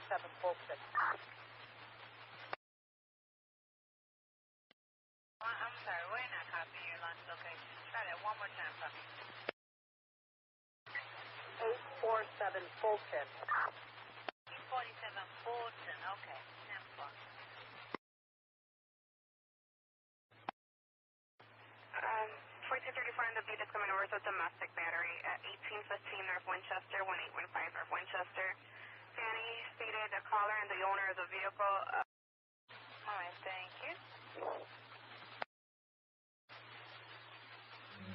Fulton. I'm sorry, we're not copying your launch location. Try that one more time for me. 847 Fulton. 847 Fulton, okay. Nashville. 4234 on the beat is coming over to domestic battery at 1815 North Winchester, 1815 North Winchester. Fanny stated the caller and the owner of the vehicle. All right, thank you.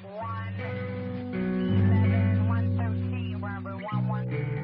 111, 113, Robert, 11.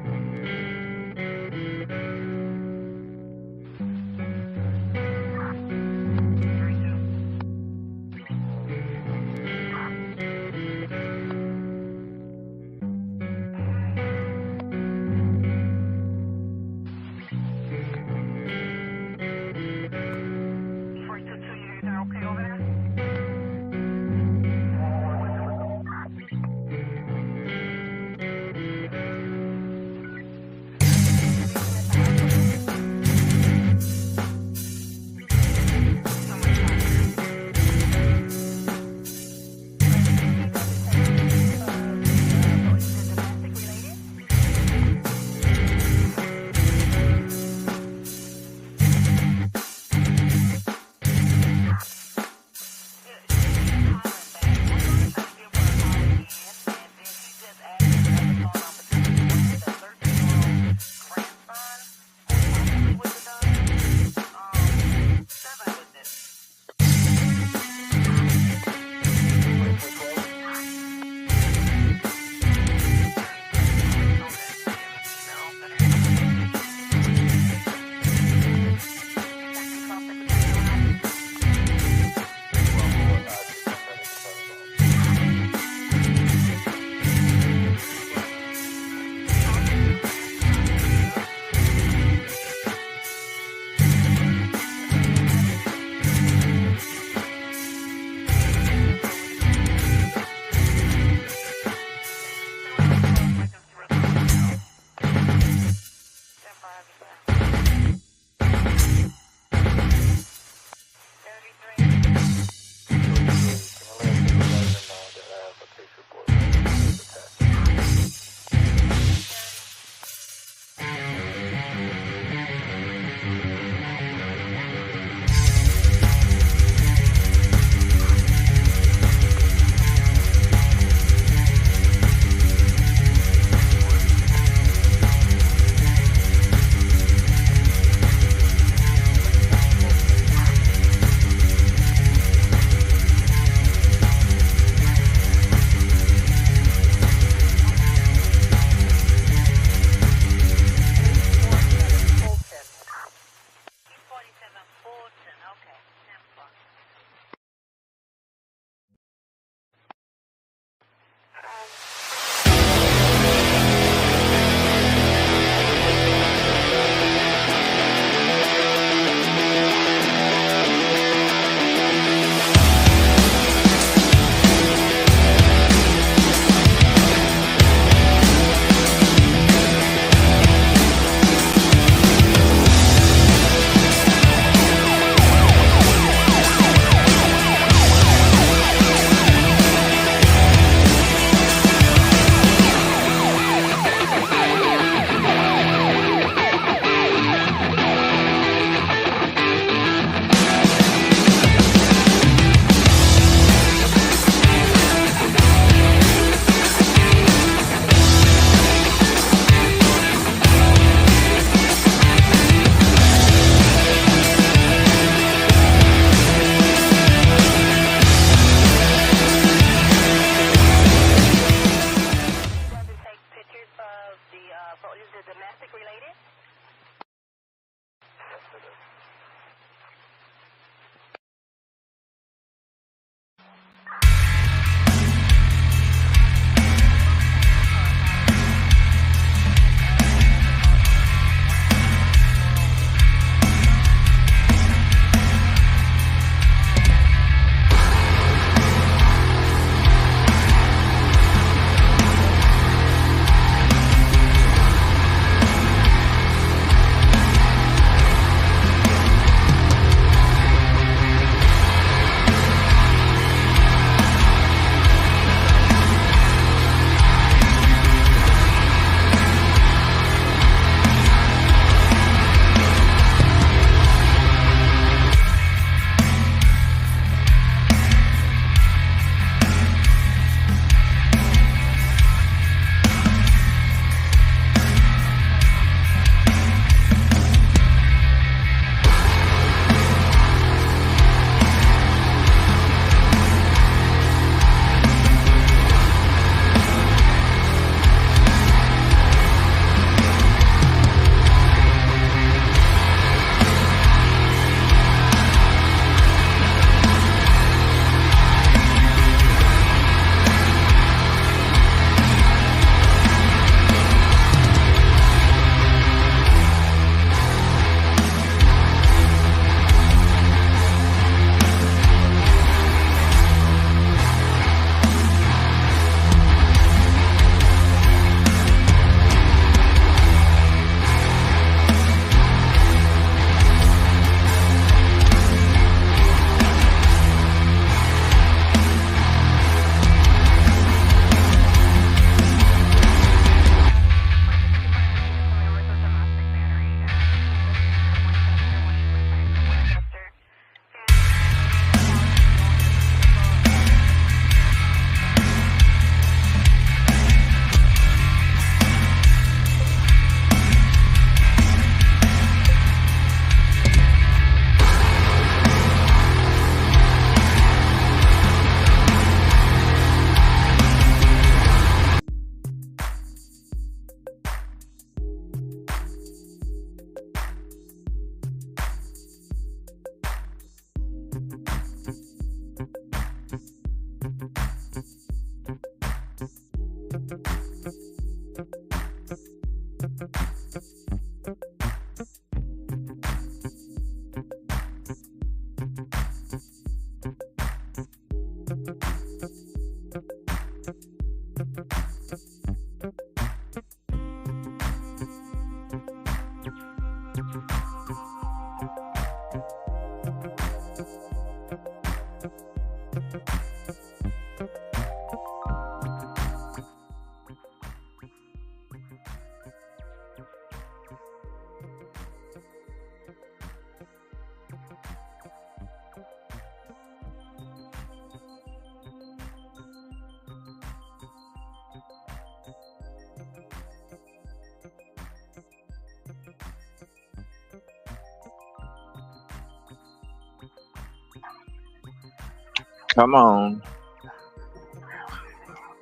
Come on.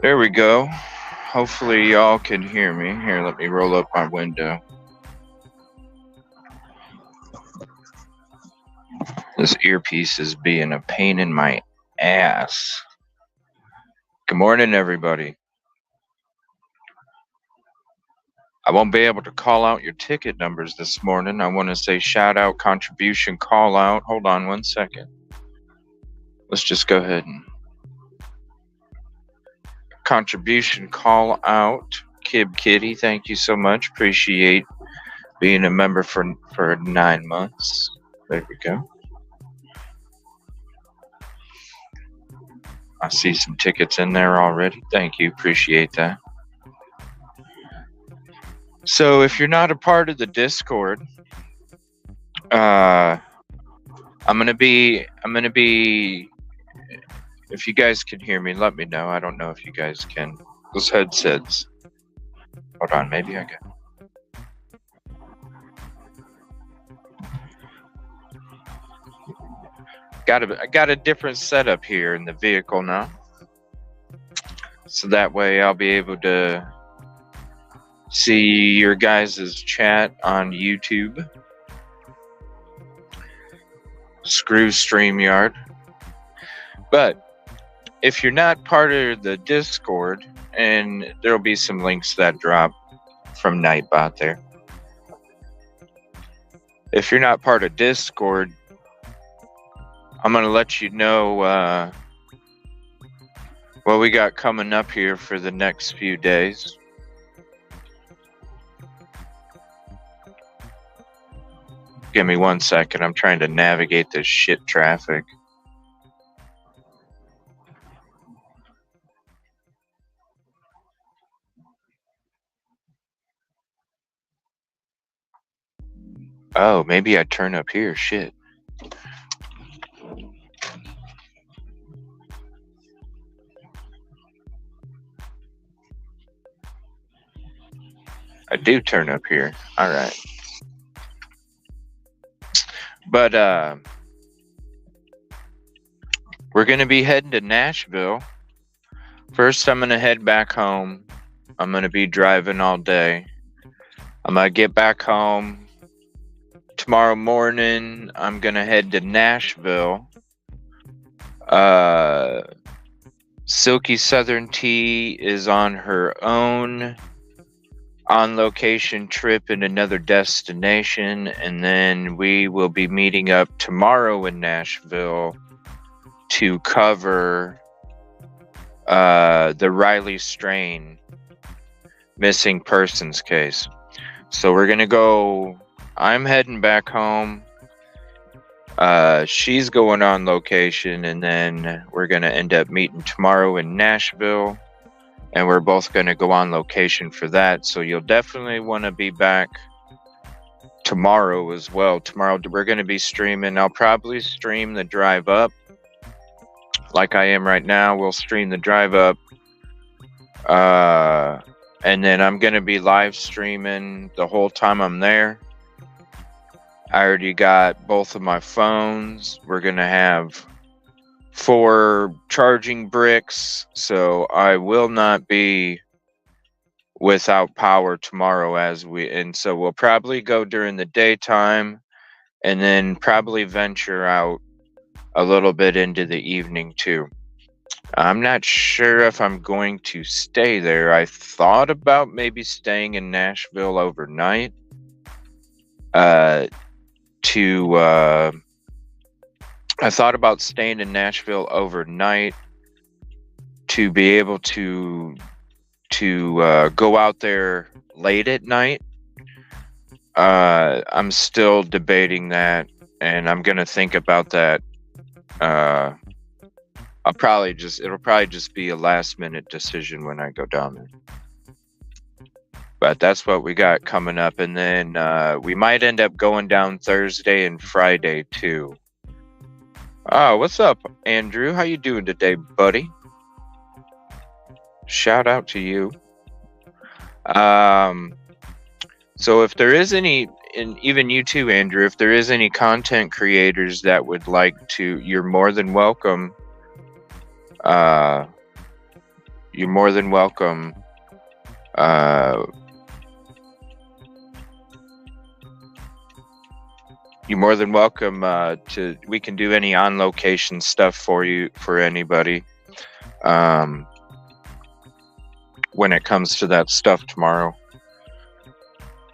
There we go. Hopefully y'all can hear me. Here, let me roll up my window. This earpiece is being a pain in my ass. Good morning, everybody. I won't be able to call out your ticket numbers this morning. I want to say shout out, contribution, call out. Hold on one second. Let's just go ahead and contribution call out. Kib Kitty, thank you so much. Appreciate being a member for 9 months. There we go. I see some tickets in there already. Thank you. Appreciate that. So if you're not a part of the Discord, I'm gonna be if you guys can hear me, let me know. I don't know if you guys can. Those headsets. Hold on, maybe I got a different setup here in the vehicle now. So that way I'll be able to see your guys' chat on YouTube. Screw StreamYard. But if you're not part of the Discord, and there'll be some links that drop from Nightbot there. If you're not part of Discord, I'm going to let you know what we got coming up here for the next few days. Give me 1 second. I'm trying to navigate this shit traffic. Oh, maybe I turn up here. Shit. I do turn up here. All right. But we're going to be heading to Nashville. First, I'm going to head back home. I'm going to be driving all day. I'm going to get back home. Tomorrow morning, I'm going to head to Nashville. Silky Southern Tea is on her own on-location trip in another destination, and then we will be meeting up tomorrow in Nashville to cover the Riley Strain missing persons case. So we're gonna go. I'm heading back home. She's going on location, and then we're gonna end up meeting tomorrow in Nashville. And we're both going to go on location for that. So you'll definitely want to be back tomorrow as well. Tomorrow we're going to be streaming. I'll probably stream the drive up like I am right now. We'll stream the drive up. And then I'm going to be live streaming the whole time I'm there. I already got both of my phones. We're going to have 4 charging bricks, so I will not be without power tomorrow and so we'll probably go during the daytime and then probably venture out a little bit into the evening too. I'm not sure if I'm going to stay there. I thought about maybe staying in Nashville overnight. I thought about staying in Nashville overnight to be able to go out there late at night. I'm still debating that, and I'm gonna think about that. It'll probably just be a last minute decision when I go down there. But that's what we got coming up, and then we might end up going down Thursday and Friday too. Oh, what's up, Andrew? How you doing today, buddy? Shout out to you. So if there is any, and even you too, Andrew, if there is any content creators that would like to, you're more than welcome. You're more than welcome. You're more than welcome to. We can do any on location stuff for you, for anybody. When it comes to that stuff tomorrow.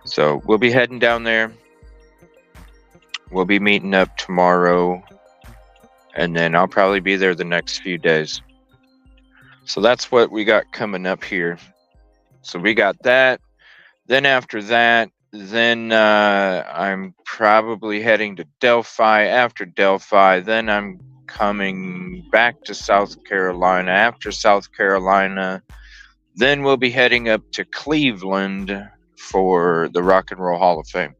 So we'll be heading down there. We'll be meeting up tomorrow, and then I'll probably be there the next few days. So that's what we got coming up here. So we got that. Then after that, I'm probably heading to Delphi. After Delphi, then I'm coming back to South Carolina. After South Carolina, then we'll be heading up to Cleveland for the Rock and Roll Hall of Fame.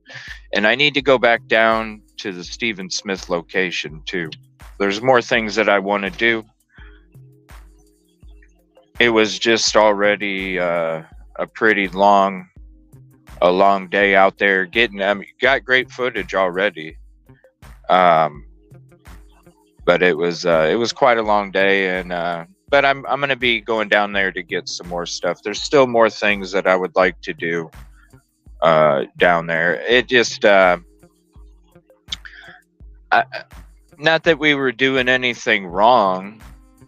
And I need to go back down to the Stephen Smith location too. There's more things that I want to do. It was just already a pretty long day out there getting. Got great footage already, but it was quite a long day, and but I'm gonna be going down there to get some more stuff. There's still more things that I would like to do down there. It just not that we were doing anything wrong,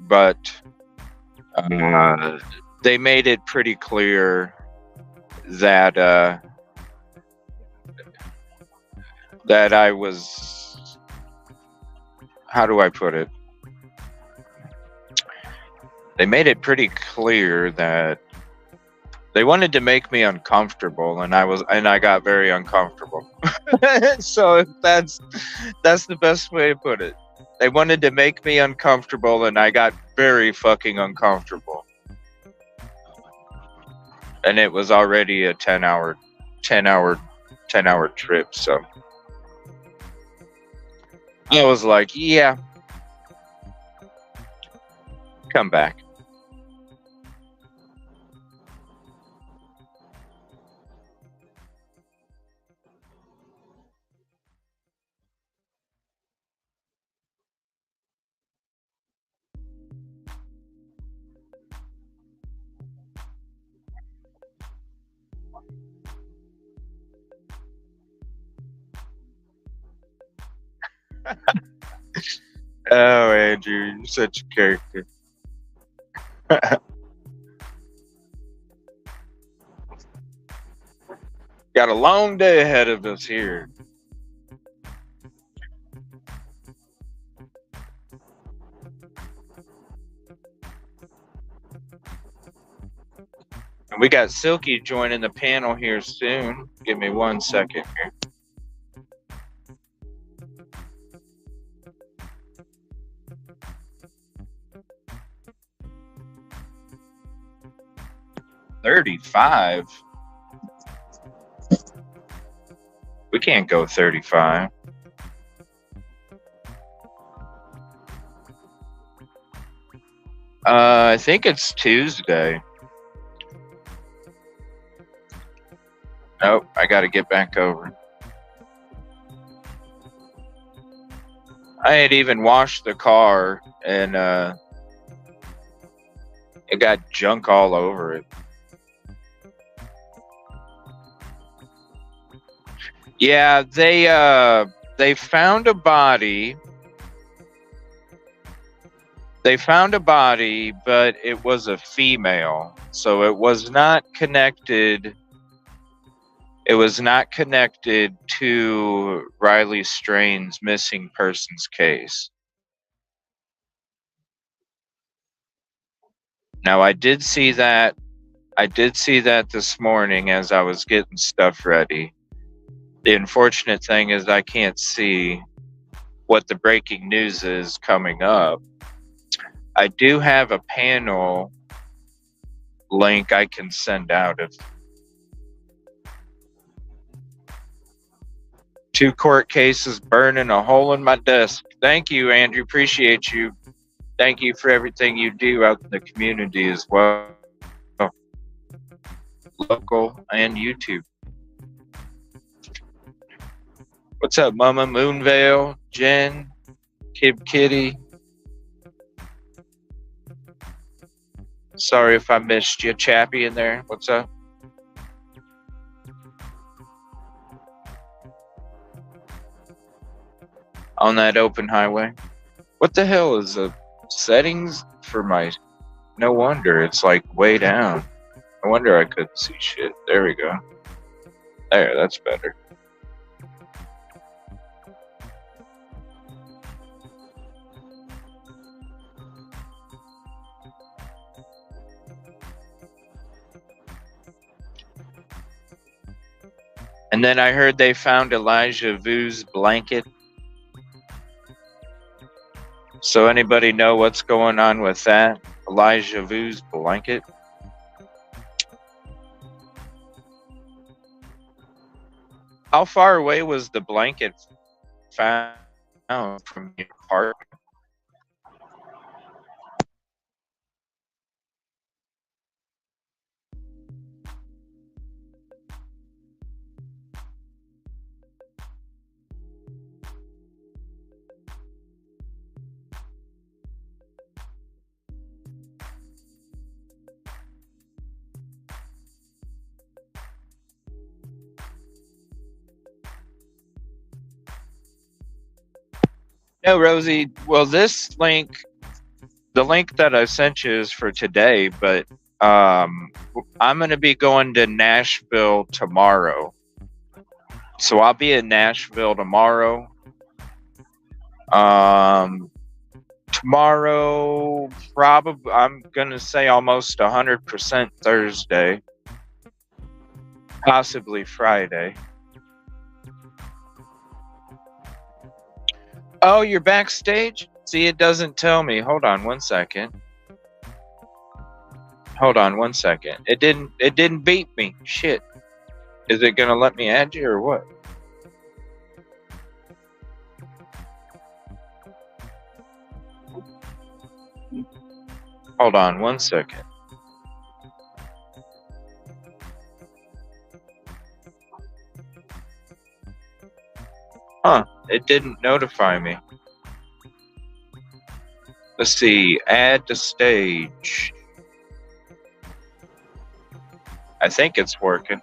but they made it pretty clear that that I was, how do I put it? They made it pretty clear that they wanted to make me uncomfortable, and I got very uncomfortable. So that's the best way to put it. They wanted to make me uncomfortable, and I got very fucking uncomfortable. And it was already a 10-hour trip, so I was like, yeah, come back. Oh, Andrew, you're such a character. Got a long day ahead of us here. And we got Silky joining the panel here soon. Give me 1 second here. $35. We can't go 35. I think it's Tuesday. Nope, I gotta get back over. I had even washed the car, and it got junk all over it. Yeah, they found a body They found a body, but it was a female, so it was not connected. It was not connected to Riley Strain's missing persons case. Now, I did see that this morning as I was getting stuff ready. The unfortunate thing is I can't see what the breaking news is coming up. I do have a panel link I can send out of 2 court cases burning a hole in my desk. Thank you, Andrew. Appreciate you. Thank you for everything you do out in the community as well. Local and YouTube. What's up, Mama Moonvale, Jen, Kib Kitty? Sorry if I missed you, Chappie, in there. What's up? On that open highway. What the hell is the settings for my... No wonder it's like way down. No wonder I couldn't see shit. There we go. There, that's better. And then I heard they found Elijah Vu's blanket. So anybody know what's going on with that? Elijah Vu's blanket? How far away was the blanket found from your apartment? No, Rosie. Well, this link, the link that I sent you is for today, but I'm going to be going to Nashville tomorrow. So I'll be in Nashville tomorrow. Tomorrow, probably, I'm going to say almost 100% Thursday. Possibly Friday. Oh, you're backstage? See, it doesn't tell me. Hold on one second. It didn't beat me. Shit. Is it gonna let me add you or what? Hold on one second. Huh, it didn't notify me. Let's see, add to stage. I think it's working.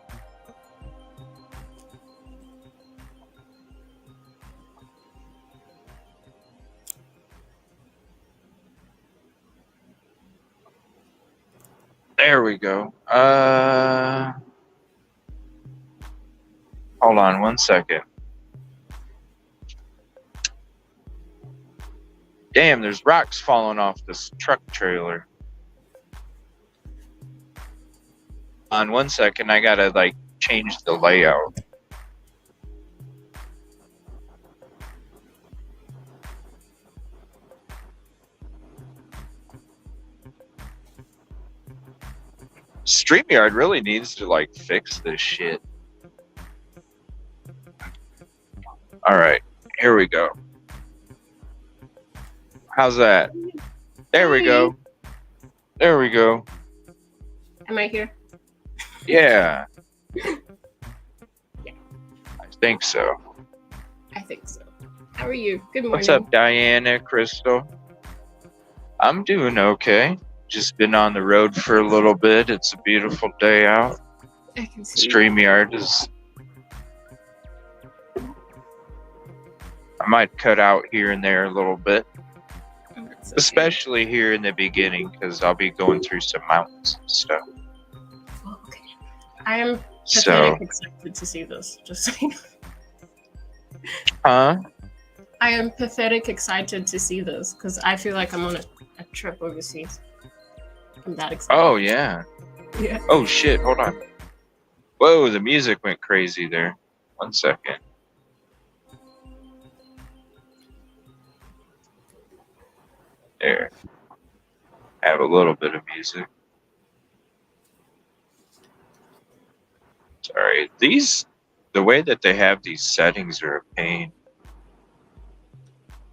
There we go. Hold on one second. Damn, there's rocks falling off this truck trailer. On 1 second, I gotta like change the layout. StreamYard really needs to like fix this shit. Alright, here we go. How's that? There we go. There we go. Am I here? Yeah. Yeah. I think so. I think so. How are you? Good morning. What's up, Diana, Crystal? I'm doing okay. Just been on the road for a little bit. It's a beautiful day out. I can see. StreamYard is... I might cut out here and there a little bit. That's okay. especially here in the beginning, because I'll be going through some mountains and stuff. Oh, okay. I am So, pathetic excited to see this. Just so you know. huh? I am pathetic excited to see this because I feel like I'm on a trip overseas. I'm that excited. Oh, yeah. Yeah. Oh, shit. Hold on. Whoa, the music went crazy there. 1 second. There. Have a little bit of music. Sorry. The way that they have these settings are a pain.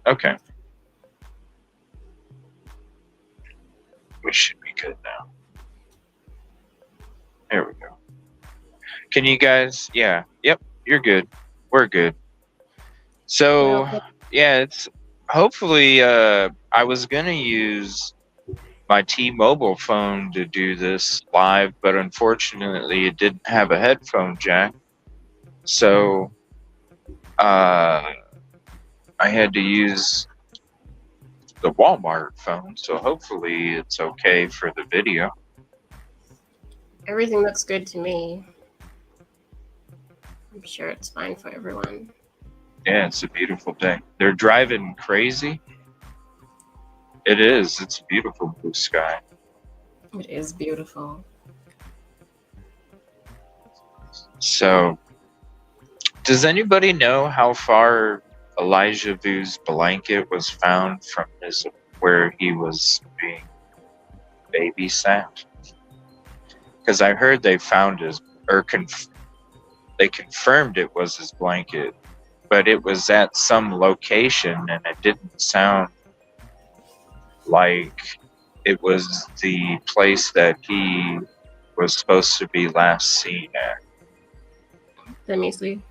Okay. We should be good now. There we go. Can you guys? Yeah. Yep. You're good. We're good. So, yeah, it's hopefully, I was going to use my T-Mobile phone to do this live, but unfortunately it didn't have a headphone jack. So, I had to use the Walmart phone. So hopefully it's okay for the video. Everything looks good to me. I'm sure it's fine for everyone. Yeah, it's a beautiful day. They're driving crazy. It is. It's a beautiful blue sky. It is beautiful. So, does anybody know how far Elijah Vu's blanket was found from where he was being babysat? Because I heard they found they confirmed it was his blanket, but it was at some location, and it didn't sound like it was the place that he was supposed to be last seen at. Let me see.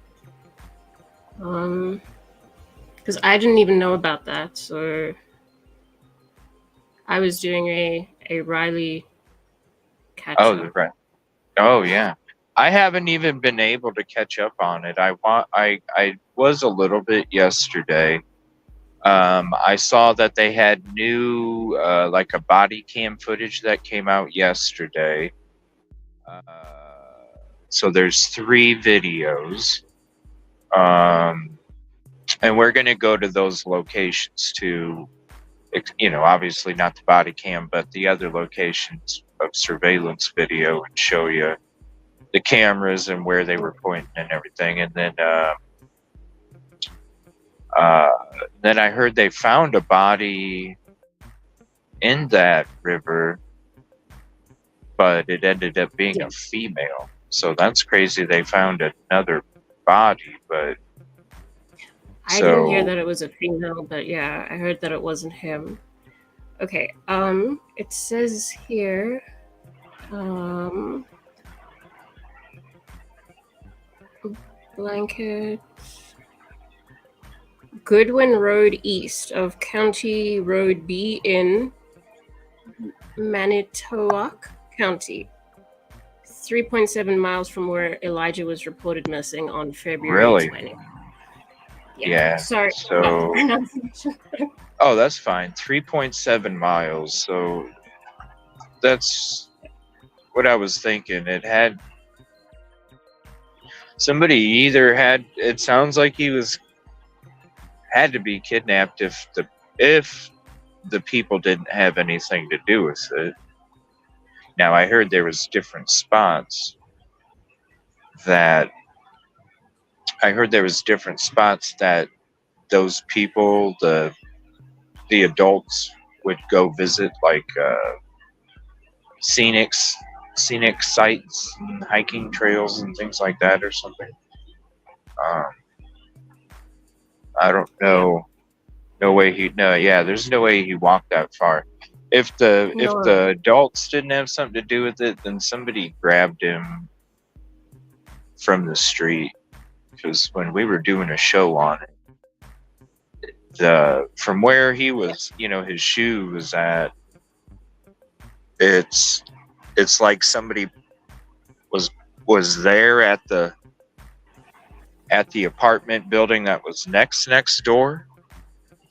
Because I didn't even know about that, so I was doing a Riley catch Oh, up. right. Oh, yeah. I haven't even been able to catch up on it. I was a little bit yesterday. I saw that they had new, like a body cam footage that came out yesterday. So there's 3 videos. And we're going to go to those locations too. Obviously not the body cam, but the other locations of surveillance video, and show you the cameras and where they were pointing and everything. And then I heard they found a body in that river, but it ended up being a female. So that's crazy. They found another body, but I didn't hear that it was a female, but yeah, I heard that it wasn't him. Okay, it says here, blanket, Goodwin Road east of County Road B in Manitowoc County, 3.7 miles from where Elijah was reported missing on February 20. Yeah. Sorry. So, oh, that's fine. 3.7 miles. So that's what I was thinking. It had somebody it sounds like he had to be kidnapped if the people didn't have anything to do with it. Now, I heard there was different spots that those people, the adults, would go visit, like scenic sites and hiking trails and things like that, or something. I don't know. There's no way he walked that far. If the adults didn't have something to do with it, then somebody grabbed him from the street. Because when we were doing a show on it, from where he was, his shoe was at, it's like somebody was there at the apartment building that was next door,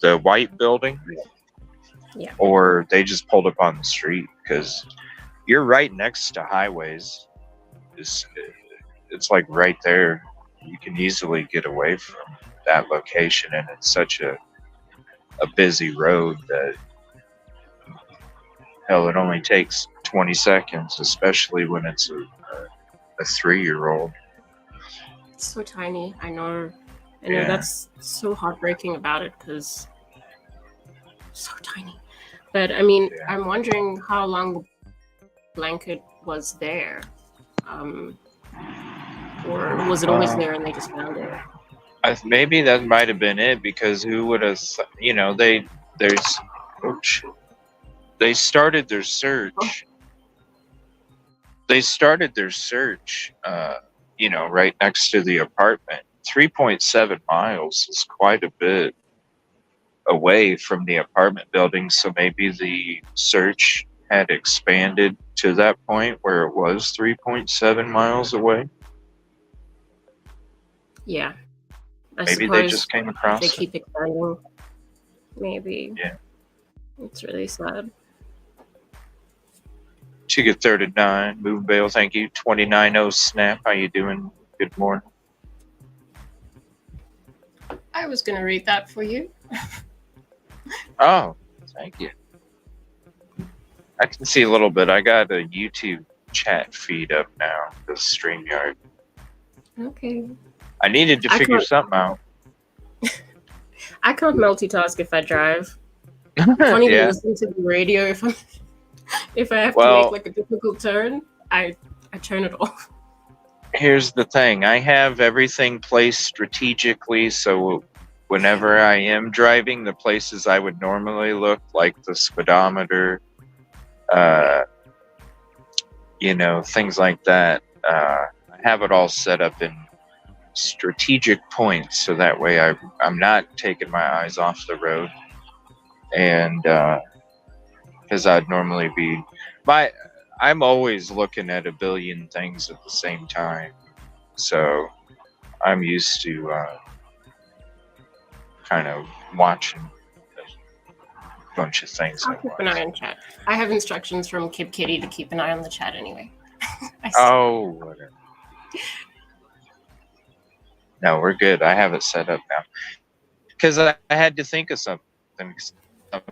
the white building, Yeah. or they just pulled up on the street, because you're right next to highways. It's like right there. You can easily get away from that location, and it's such a busy road that, hell, it only takes 20 seconds, especially when it's a 3-year-old. It's so tiny. I know. Yeah. That's so heartbreaking about it, because so tiny. But I mean, Yeah. I'm wondering how long the blanket was there, or was it always there and they just found it? Maybe that might have been it, because who would have? They started their search. They started their search, right next to the apartment. 3.7 miles is quite a bit away from the apartment building, so maybe the search had expanded to that point where it was 3.7 miles away. Yeah. Maybe they just came across they keep expanding. Maybe. Yeah. It's really sad. Ticket 39, Move Bail, thank you. 290 Snap, how you doing? Good morning. I was going to read that for you. Oh, thank you. I can see a little bit. I got a YouTube chat feed up now, the StreamYard. Okay. I needed to figure something out. I can't multitask if I drive. I can't even listen to the radio if I have to make like a difficult turn. I turn it off. Here's the thing. I have everything placed strategically, so whenever I am driving, the places I would normally look, like the speedometer, things like that, I have it all set up in strategic points, so that way I'm not taking my eyes off the road. And because I'd normally be I'm always looking at a billion things at the same time, so I'm used to kind of watching a bunch of things. I'll keep an eye on chat. I have instructions from Kid Kitty to keep an eye on the chat anyway. Whatever. No, we're good. I have it set up now. Because I had to think of something. I'm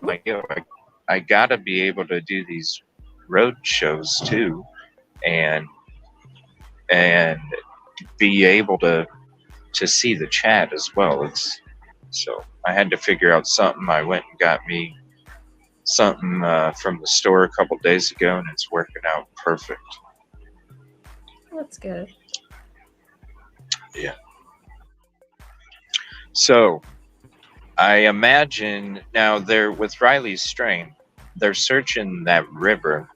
like, I gotta be able to do these road shows too, and be able to see the chat as well. So I had to figure out something. I went and got me something from the store a couple days ago, and it's working out perfect. That's good. Yeah. So I imagine now they're with Riley's strain, they're searching that river.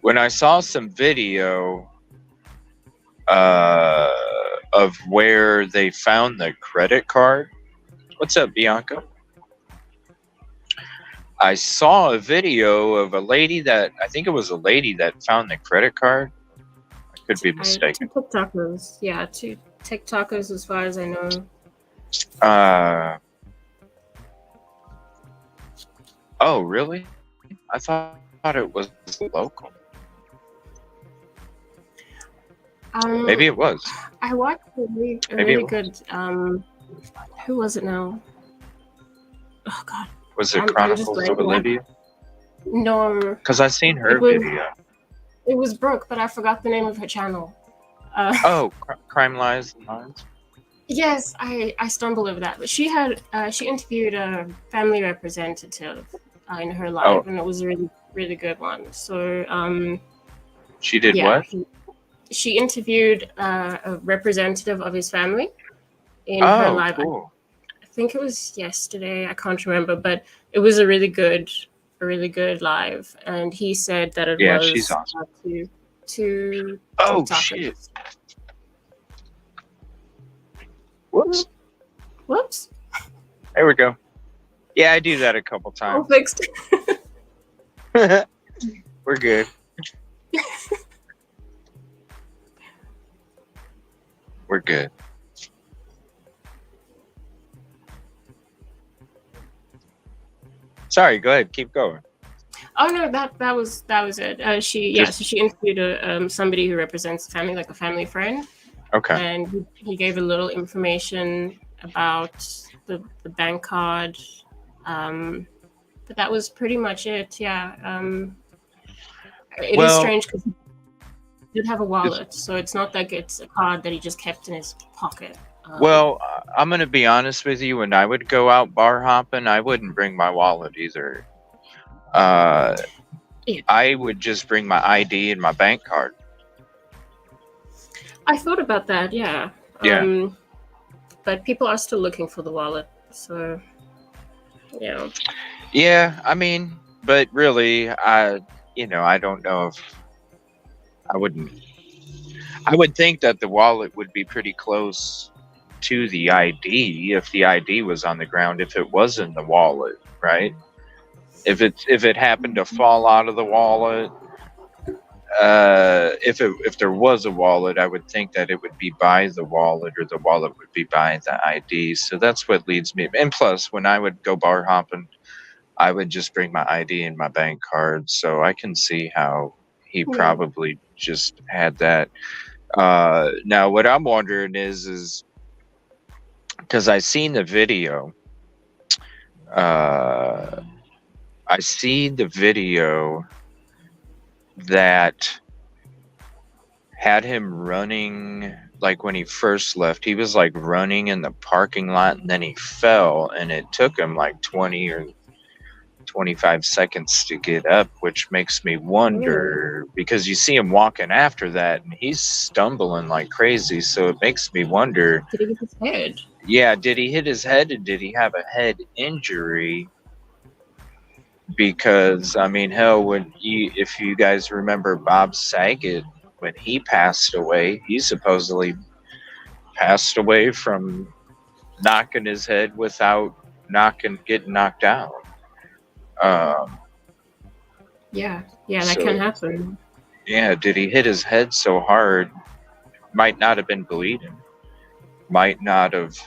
When I saw some video of where they found the credit card. What's up, Bianca? I saw a video of a lady that, I think it was a lady that found the credit card. I could be mistaken. Two TikTokers. Yeah, two TikTokers as far as I know. Oh, really? I thought it was local. Maybe it was. I watched a really good. Who was it now? Oh God. Was it Chronicles of Olivia? No. Because I seen her video. It was Brooke, but I forgot the name of her channel. Crime Lies and Lines. Yes, I stumbled over that. But she interviewed a family representative in her live, and it was a really, really good one. So she did what? She interviewed a representative of his family in her live. Cool. I think it was yesterday. I can't remember, but it was a really good live. And he said that it was she's awesome. to shit. Whoops. There we go. Yeah, I do that a couple times. All fixed. We're good. We're good. Sorry, go ahead, keep going. Oh no, that was it. She interviewed somebody who represents the family, like a family friend. Okay. And he gave a little information about the bank card, but that was pretty much it. Yeah. It is strange because he did have a wallet, so it's not like it's a card that he just kept in his pocket. Well, I'm going to be honest with you. When I would go out bar hopping, I wouldn't bring my wallet either. I would just bring my ID and my bank card. I thought about that, yeah. Yeah. But people are still looking for the wallet, so yeah. Yeah, I mean, but really, I don't know if I wouldn't. I would think that the wallet would be pretty close to the ID if the ID was on the ground, if it was in the wallet, right? If it happened to fall out of the wallet, if there was a wallet, I would think that it would be by the wallet, or the wallet would be by the ID. So that's what leads me. And plus, when I would go bar hopping, I would just bring my ID and my bank card. So I can see how he probably just had that. Now, what I'm wondering is because I seen the video. I see the video that had him running, like when he first left. He was like running in the parking lot, and then he fell, and it took him like 20 or 25 seconds to get up, which makes me wonder, because you see him walking after that and he's stumbling like crazy, so it makes me wonder, did he hit his head? Yeah, did he hit his head, and did he have a head injury? Because I mean, hell, if you guys remember Bob Saget, when he passed away, he supposedly passed away from knocking his head without getting knocked out. Yeah, that can happen. Yeah, did he hit his head so hard? Might not have been bleeding. Might not have.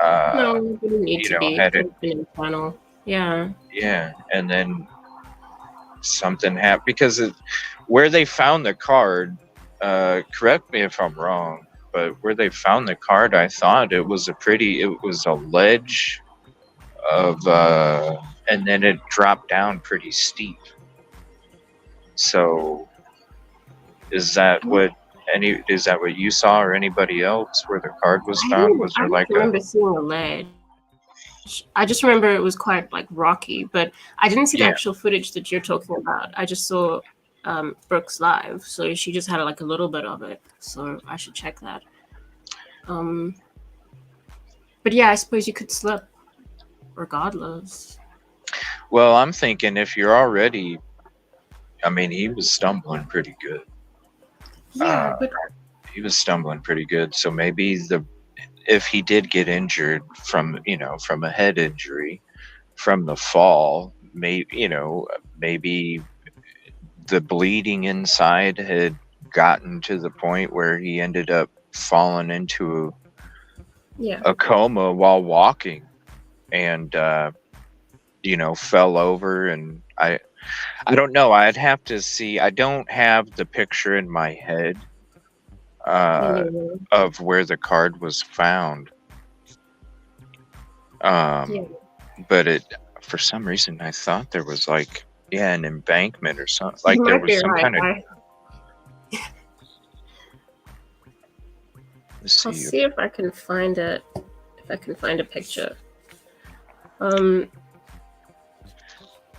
No, it didn't need to be. Had it internal. Yeah. Yeah, and then something happened because where they found the card. Correct me if I'm wrong, but where they found the card, I thought it was a ledge of, and then it dropped down pretty steep. So, is that what you saw, or anybody else, where the card was found? Was there like remember seeing a ledge. I just remember it was quite like rocky, but I didn't see the actual footage that you're talking about. I just saw Brooks live, so she just had like a little bit of it. So I should check that. But yeah, I suppose you could slip, regardless. Well, I'm thinking if you're already, I mean, he was stumbling pretty good. Yeah, but he was stumbling pretty good. So maybe if he did get injured from a head injury from the fall, maybe the bleeding inside had gotten to the point where he ended up falling into a coma while walking, and fell over. And I don't know. I'd have to see. I don't have the picture in my head of where the card was found. But for some reason, I thought there was like an embankment or something. Like there was some kind of. I'll see if I can find it. If I can find a picture.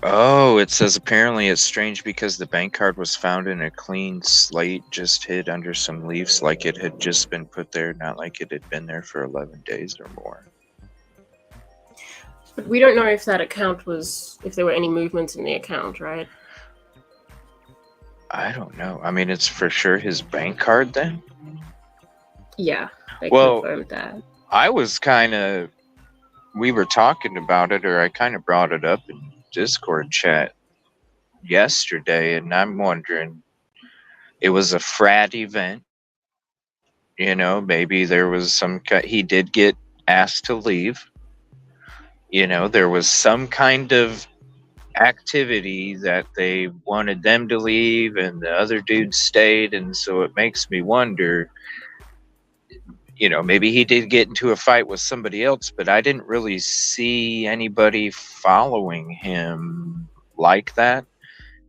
Oh, it says apparently it's strange because the bank card was found in a clean slate just hid under some leaves, like it had just been put there, not like it had been there for 11 days or more. But we don't know if that account if there were any movements in the account, right? I don't know. I mean, it's for sure his bank card then? Yeah, they confirmed that. We were talking about it, or I kind of brought it up in Discord chat yesterday, and I'm wondering, it was a frat event, maybe there was he did get asked to leave, There was some kind of activity that they wanted them to leave and the other dude stayed, and so it makes me wonder, maybe he did get into a fight with somebody else, but I didn't really see anybody following him like that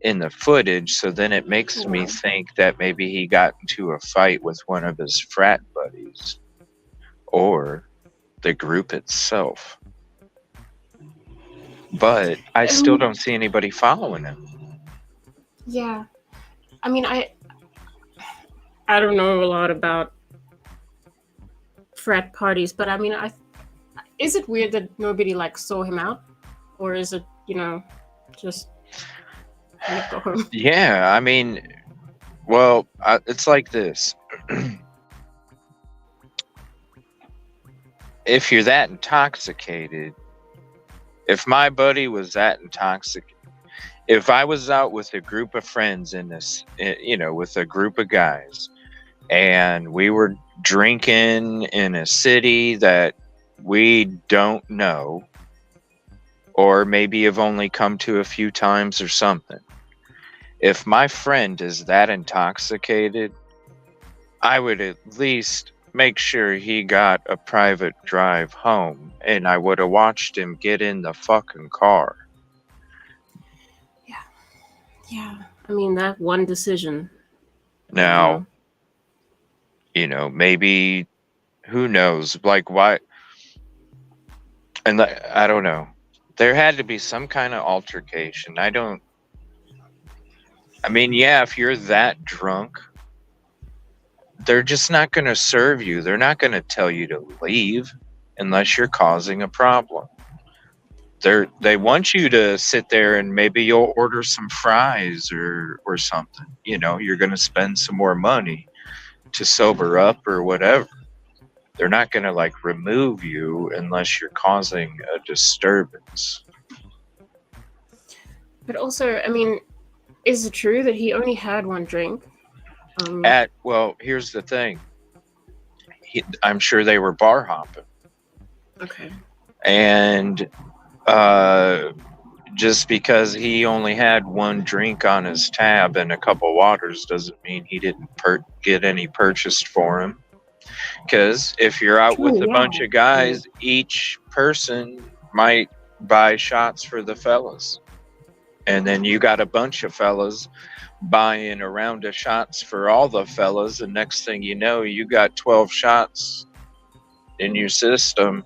in the footage. So then it makes me think that maybe he got into a fight with one of his frat buddies or the group itself. But I still don't see anybody following him. Yeah. I mean, I don't know a lot about frat parties, but I mean, is it weird that nobody saw him out, or is it just go home? Yeah, I mean, well, it's like this. If you're that intoxicated, if my buddy was that intoxicated, if I was out with a group of friends in this, with a group of guys, and we were drinking in a city that we don't know, or maybe have only come to a few times or something. If my friend is that intoxicated, I would at least make sure he got a private drive home, and I would have watched him get in the fucking car. Yeah. I mean, that one decision. Now, maybe, who knows? Why? And I don't know. There had to be some kind of altercation. If you're that drunk, they're just not going to serve you. They're not going to tell you to leave unless you're causing a problem. They want you to sit there and maybe you'll order some fries or something. You're going to spend some more money to sober up or whatever. They're not going to remove you unless you're causing a disturbance. But also, I mean, is it true that he only had one drink? Well, here's the thing. I'm sure they were bar hopping. Okay. And just because he only had one drink on his tab and a couple waters doesn't mean he didn't get any purchased for him. Because if you're out with a bunch of guys, each person might buy shots for the fellas. And then you got a bunch of fellas buying a round of shots for all the fellas. And next thing you know, you got 12 shots in your system.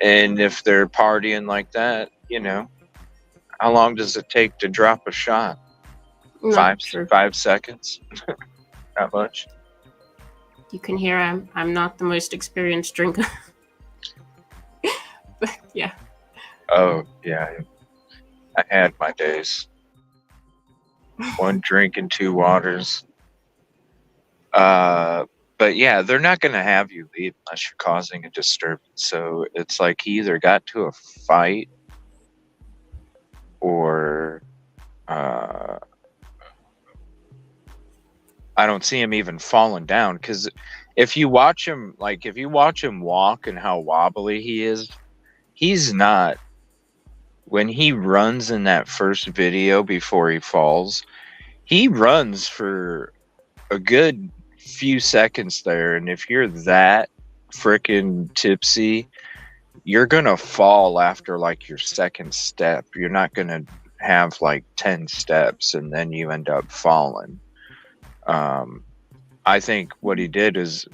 And if they're partying like that, how long does it take to drop a shot? 5 seconds? Not much. You can hear I'm not the most experienced drinker. But yeah. Oh, yeah. I had my days. 1 drink and 2 waters. But yeah, they're not going to have you leave unless you're causing a disturbance. So it's like he either got to a fight or I don't see him even falling down. Because if you watch him walk and how wobbly he is, he's not. When he runs in that first video before he falls, he runs for a good few seconds there, and if you're that freaking tipsy, you're gonna fall after your second step. You're not gonna have 10 steps and then you end up falling. I think what he did is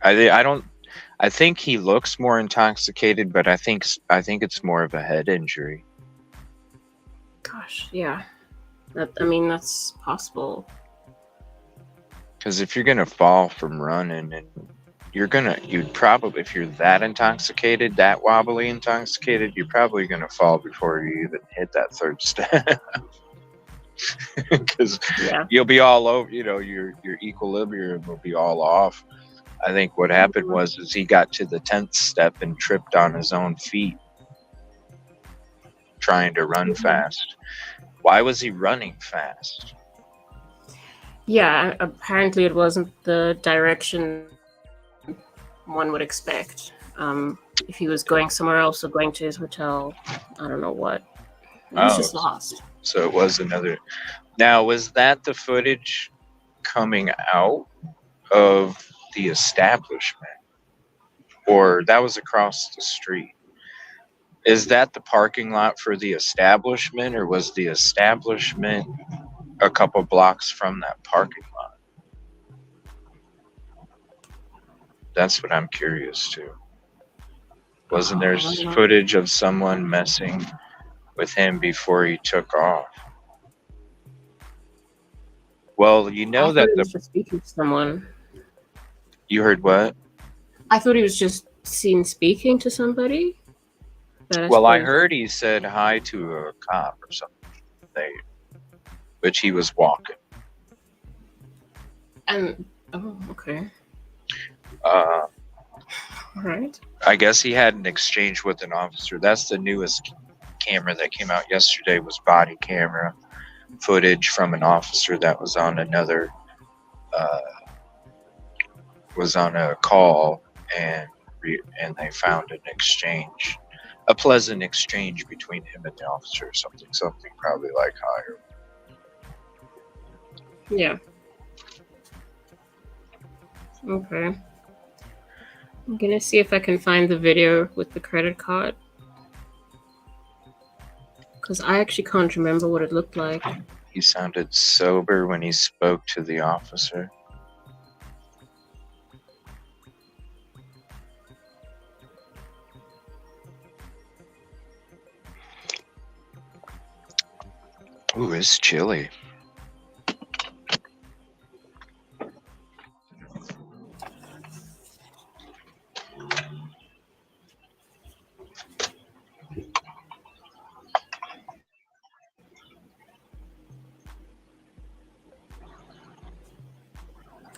I think he looks more intoxicated, but I think it's more of a head injury. Gosh, yeah. That's possible. Because if you're gonna fall from running, and you'd probably, if you're that intoxicated, that wobbly intoxicated, you're probably gonna fall before you even hit that third step. Because you'll be all over. Your equilibrium will be all off. I think what happened was he got to the 10th step and tripped on his own feet, trying to run fast. Why was he running fast? Yeah, apparently it wasn't the direction one would expect. if he was going somewhere else or going to his hotel. I don't know what. He was just lost. So it was another. Now, was that the footage coming out of the establishment? Or that was across the street? Is that the parking lot for the establishment, or was the establishment a couple blocks from that parking lot? That's what I'm curious to. Wasn't there footage of someone messing with him before he took off? Well, you know that he was just speaking to someone. You heard what? I thought he was just seen speaking to somebody. Well, I heard he said hi to a cop or something, which he was walking. And okay. All right. I guess he had an exchange with an officer. That's the newest camera that came out yesterday. Was body camera footage from an officer that was on another was on a call, and they found an exchange, a pleasant exchange between him and the officer, something probably like higher. Yeah. Okay. I'm gonna see if I can find the video with the credit card, because I actually can't remember what it looked like. He sounded sober when he spoke to the officer. Ooh, it's chilly.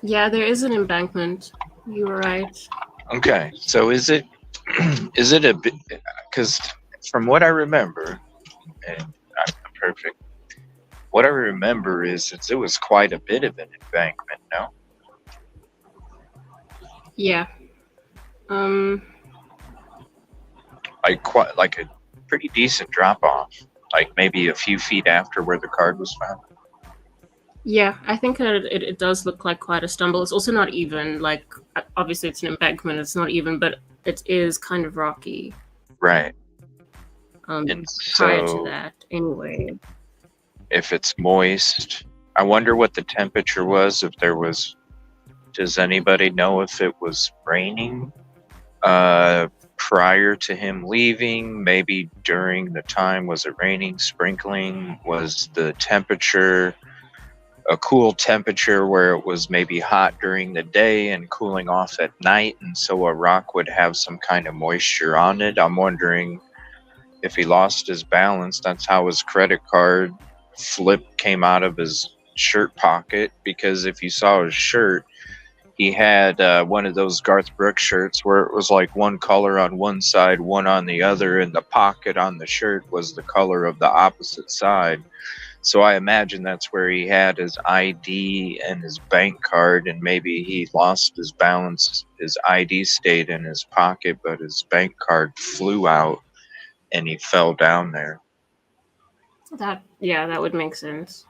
Yeah, there is an embankment. You were right. Okay, so is it a bit? Because from what I remember, and I'm perfect. What I remember is it was quite a bit of an embankment. No. Yeah. Like a pretty decent drop off. Like maybe a few feet after where the card was found. Yeah, I think it does look like quite a stumble. It's also not even. Like, obviously it's an embankment. It's not even, but it is kind of rocky. Right. And prior to that, anyway. If it's moist, I wonder what the temperature was. If there was, does anybody know if it was raining prior to him leaving? Maybe during the time, was it raining, sprinkling? Was the temperature a cool temperature where it was maybe hot during the day and cooling off at night, and so a rock would have some kind of moisture on it? I'm wondering if he lost his balance. That's how his credit card flip came out of his shirt pocket, because if you saw his shirt, he had one of those Garth Brooks shirts where it was like one color on one side, one on the other, and the pocket on the shirt was the color of the opposite side. So I imagine that's where he had his ID and his bank card, and maybe he lost his balance. His ID stayed in his pocket, but his bank card flew out and he fell down there. That would make sense.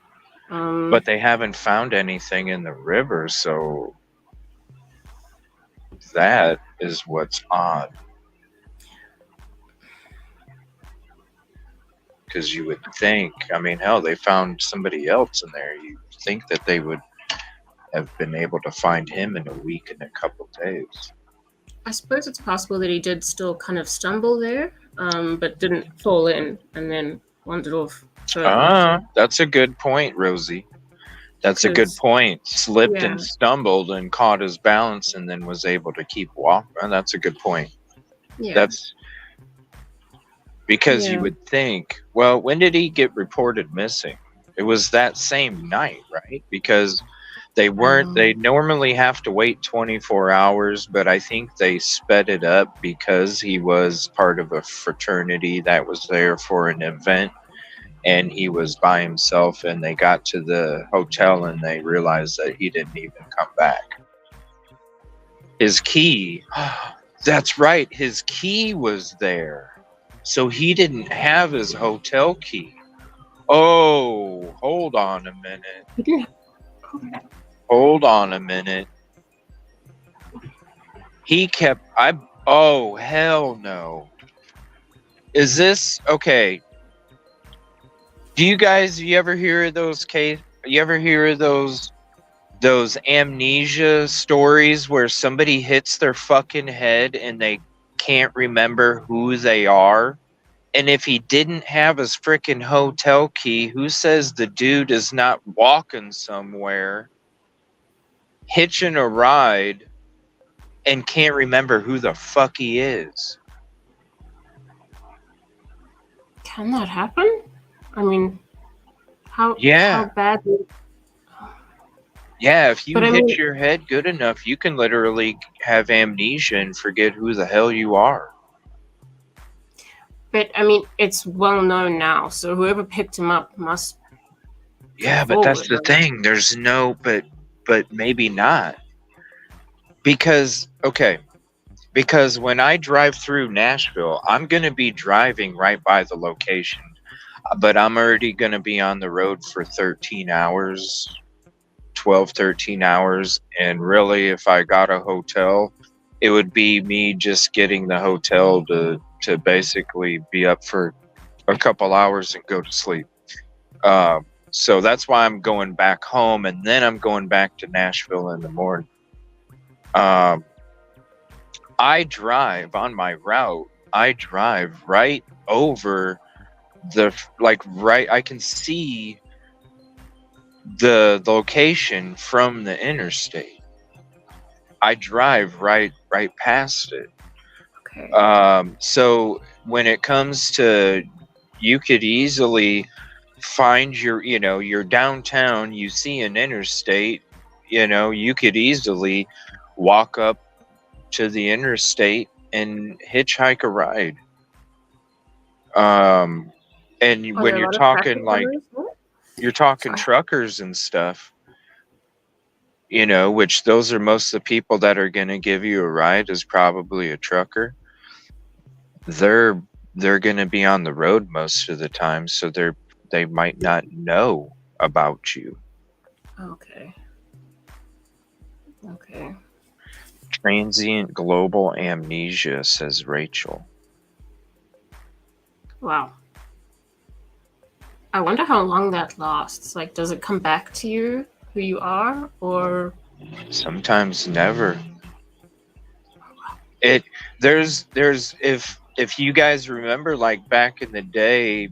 But they haven't found anything in the river, so that is what's odd. Because you would think, I mean, hell, they found somebody else in there. You'd think that they would have been able to find him in a week and a couple days. I suppose it's possible that he did still kind of stumble there, but didn't fall in and then wandered off further. That's a good point, Rosie. That's a good point. Slipped and stumbled and caught his balance and then was able to keep walking. That's a good point. Yeah. That's because you would think, well, when did he get reported missing? It was that same night, right? Because they weren't, they normally have to wait 24 hours, but I think they sped it up because he was part of a fraternity that was there for an event, and he was by himself, and they got to the hotel and they realized that he didn't even come back. His key, That's right. His key was there. So he didn't have his hotel key. Oh, hold on a minute. He didn't. Hold on a minute. He kept. Oh, hell no. Is this. Okay. Do you guys. You ever hear of those You ever hear of those amnesia stories where somebody hits their fucking head and they can't remember who they are? And if he didn't have his freaking hotel key, who says the dude is not walking somewhere, hitching a ride, and can't remember who the fuck he is? Can that happen? I mean, how Yeah. bad? Yeah, if you But I hit mean- your head good enough, you can literally have amnesia and forget who the hell you are. But I mean, it's well known now, so whoever picked him up must. Yeah, but that's the forward. thing. There's no, but maybe not. Because, okay, because when I drive through Nashville, I'm going to be driving right by the location, but I'm already going to be on the road for 13 hours, 12, 13 hours. And really, if I got a hotel, it would be me just getting the hotel to basically be up for a couple hours and go to sleep. So that's why I'm going back home, and then I'm going back to Nashville in the morning. I drive on my route. I drive right over I can see the location from the interstate. I drive right past it. Okay. So when it comes to, you could easily find you're downtown, you see an interstate, you could easily walk up to the interstate and hitchhike a ride. And Are when there a you're lot of talking traffic runners? you're talking Sorry. truckers and stuff, which those are most of the people that are going to give you a ride is probably a trucker. They're going to be on the road most of the time, so they might not know about you. Okay. Transient global amnesia, says Rachel. Wow. I wonder how long that lasts. Like, does it come back to you who you are, or Sometimes never. There's if you guys remember, like back in the day,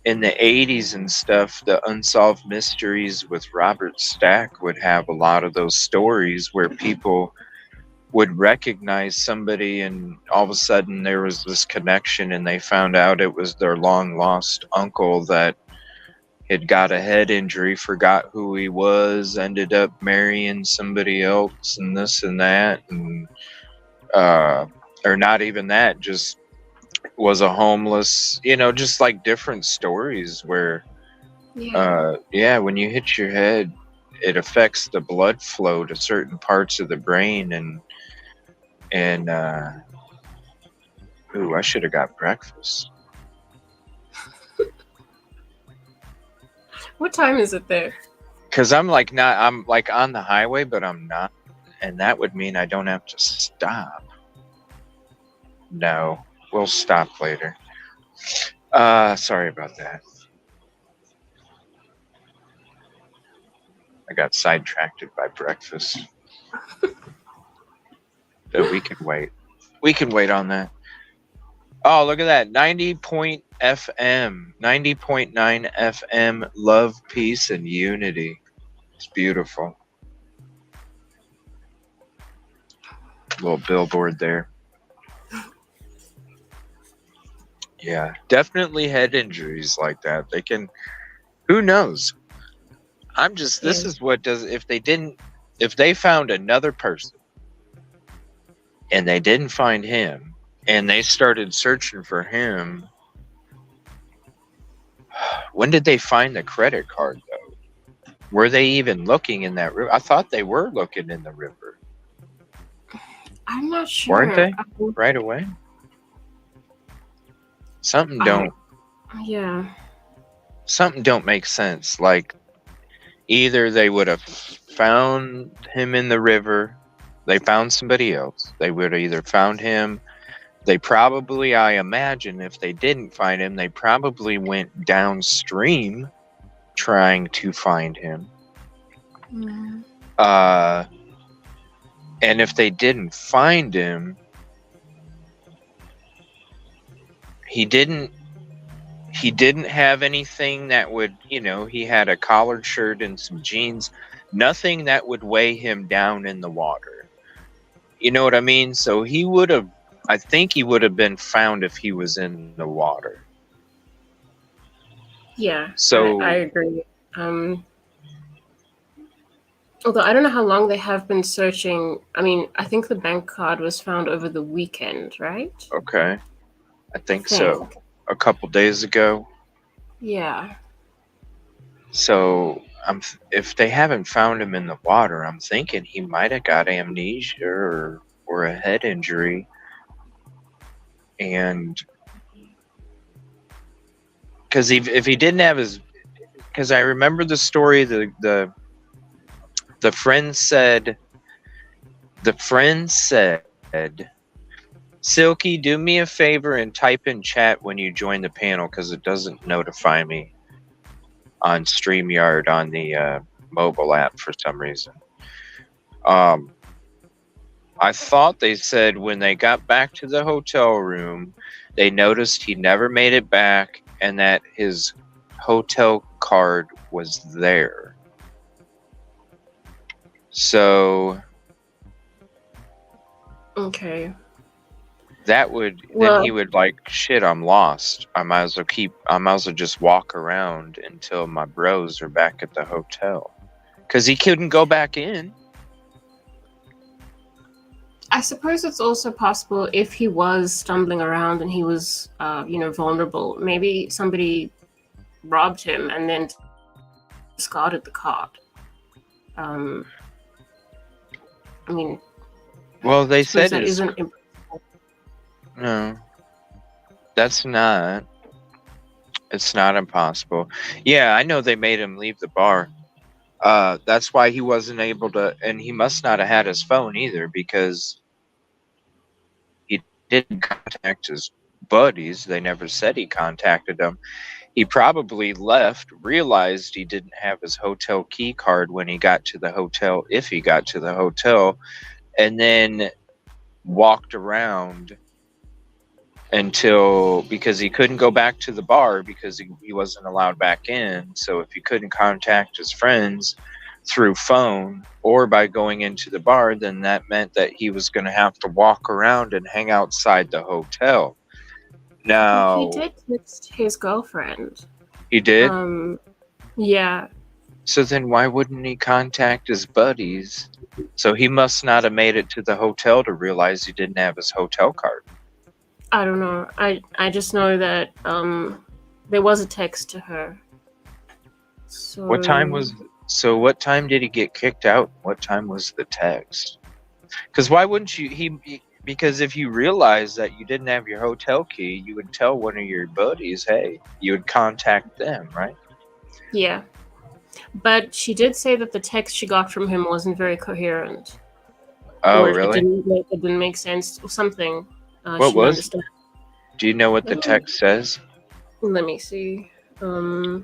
in the 80s and stuff, the Unsolved Mysteries with Robert Stack would have a lot of those stories where people would recognize somebody and all of a sudden there was this connection and they found out it was their long lost uncle that had got a head injury, forgot who he was, ended up marrying somebody else and this and that, and or not even that, just was a homeless, just like different stories where when you hit your head, it affects the blood flow to certain parts of the brain, and I should have got breakfast. what time is it there? Because I'm like on the highway, but I'm not, and that would mean I don't have to stop. No, we'll stop later. Sorry about that. I got sidetracked by breakfast. But we can wait. We can wait on that. Oh, look at that. 90.9 FM, love, peace, and unity. It's beautiful. Little billboard there. Yeah, definitely head injuries like that. They can, who knows? This is what does, if they found another person and they didn't find him and they started searching for him, when did they find the credit card though? Were they even looking in that river? I thought they were looking in the river. I'm not sure. Weren't they? Right away? Something don't make sense. Like, either they would have found him in the river, they found somebody else. They would have either found him. They probably, I imagine, if they didn't find him, they probably went downstream trying to find him. And if they didn't find him, he didn't have anything that would, he had a collared shirt and some jeans, nothing that would weigh him down in the water. You know what I mean? So I think he would have been found if he was in the water. Yeah, so I agree. Although I don't know how long they have been searching. I mean, I think the bank card was found over the weekend, right? Okay. I think so. A couple days ago. Yeah. So if they haven't found him in the water, I'm thinking he might have got amnesia or a head injury. And because if he didn't have his, because I remember the story, the friend said, Silky, do me a favor and type in chat when you join the panel, because it doesn't notify me on StreamYard on the mobile app for some reason. I thought they said when they got back to the hotel room, they noticed he never made it back and that his hotel card was there. So... Okay. That would... then he would like, shit, I'm lost. I might as well just walk around until my bros are back at the hotel. Because he couldn't go back in. I suppose it's also possible if he was stumbling around and he was, vulnerable. Maybe somebody robbed him and then discarded the card. I mean... Well, they said that isn't impossible. No. That's not. It's not impossible. Yeah, I know they made him leave the bar. That's why he wasn't able to, and he must not have had his phone either, because he didn't contact his buddies. They never said he contacted them. He probably left, realized he didn't have his hotel key card when he got to the hotel, if he got to the hotel, and then walked around because he couldn't go back to the bar because he wasn't allowed back in. So if he couldn't contact his friends through phone or by going into the bar, then that meant that he was going to have to walk around and hang outside the hotel. Now, he did text his girlfriend. He did? Yeah. So then why wouldn't he contact his buddies? So he must not have made it to the hotel to realize he didn't have his hotel card. I don't know. I just know that there was a text to her. So what time did he get kicked out? What time was the text? Because why wouldn't you? Because if you realized that you didn't have your hotel key, you would tell one of your buddies, hey, you would contact them, right? Yeah. But she did say that the text she got from him wasn't very coherent. Oh, or really? It didn't make sense or something. What was? Understand. Do you know what the text says? Let me see. I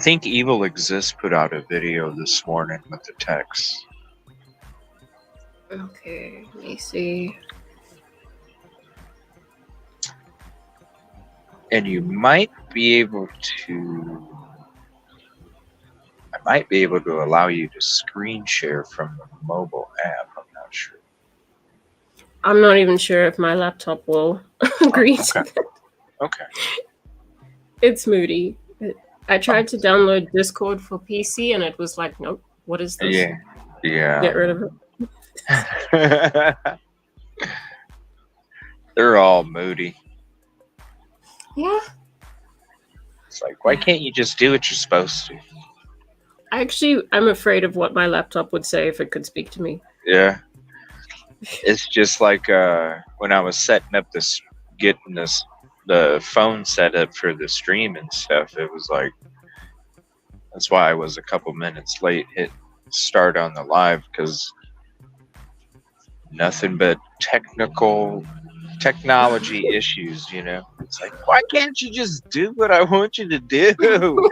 think Evil Exists put out a video this morning with the text. Okay, let me see. And you might be able to... I might be able to allow you to screen share from the mobile app. I'm not sure. I'm not even sure if my laptop will agree to that. Okay. It's moody. I tried to download Discord for PC and it was like, nope, what is this? Yeah. Get rid of it. They're all moody. Yeah. It's like, why can't you just do what you're supposed to? I'm afraid of what my laptop would say if it could speak to me. Yeah. It's just like when I was setting up getting the phone set up for the stream and stuff. It was like that's why I was a couple minutes late hit start on the live because nothing but technology issues. It's like, why can't you just do what I want you to do? Right?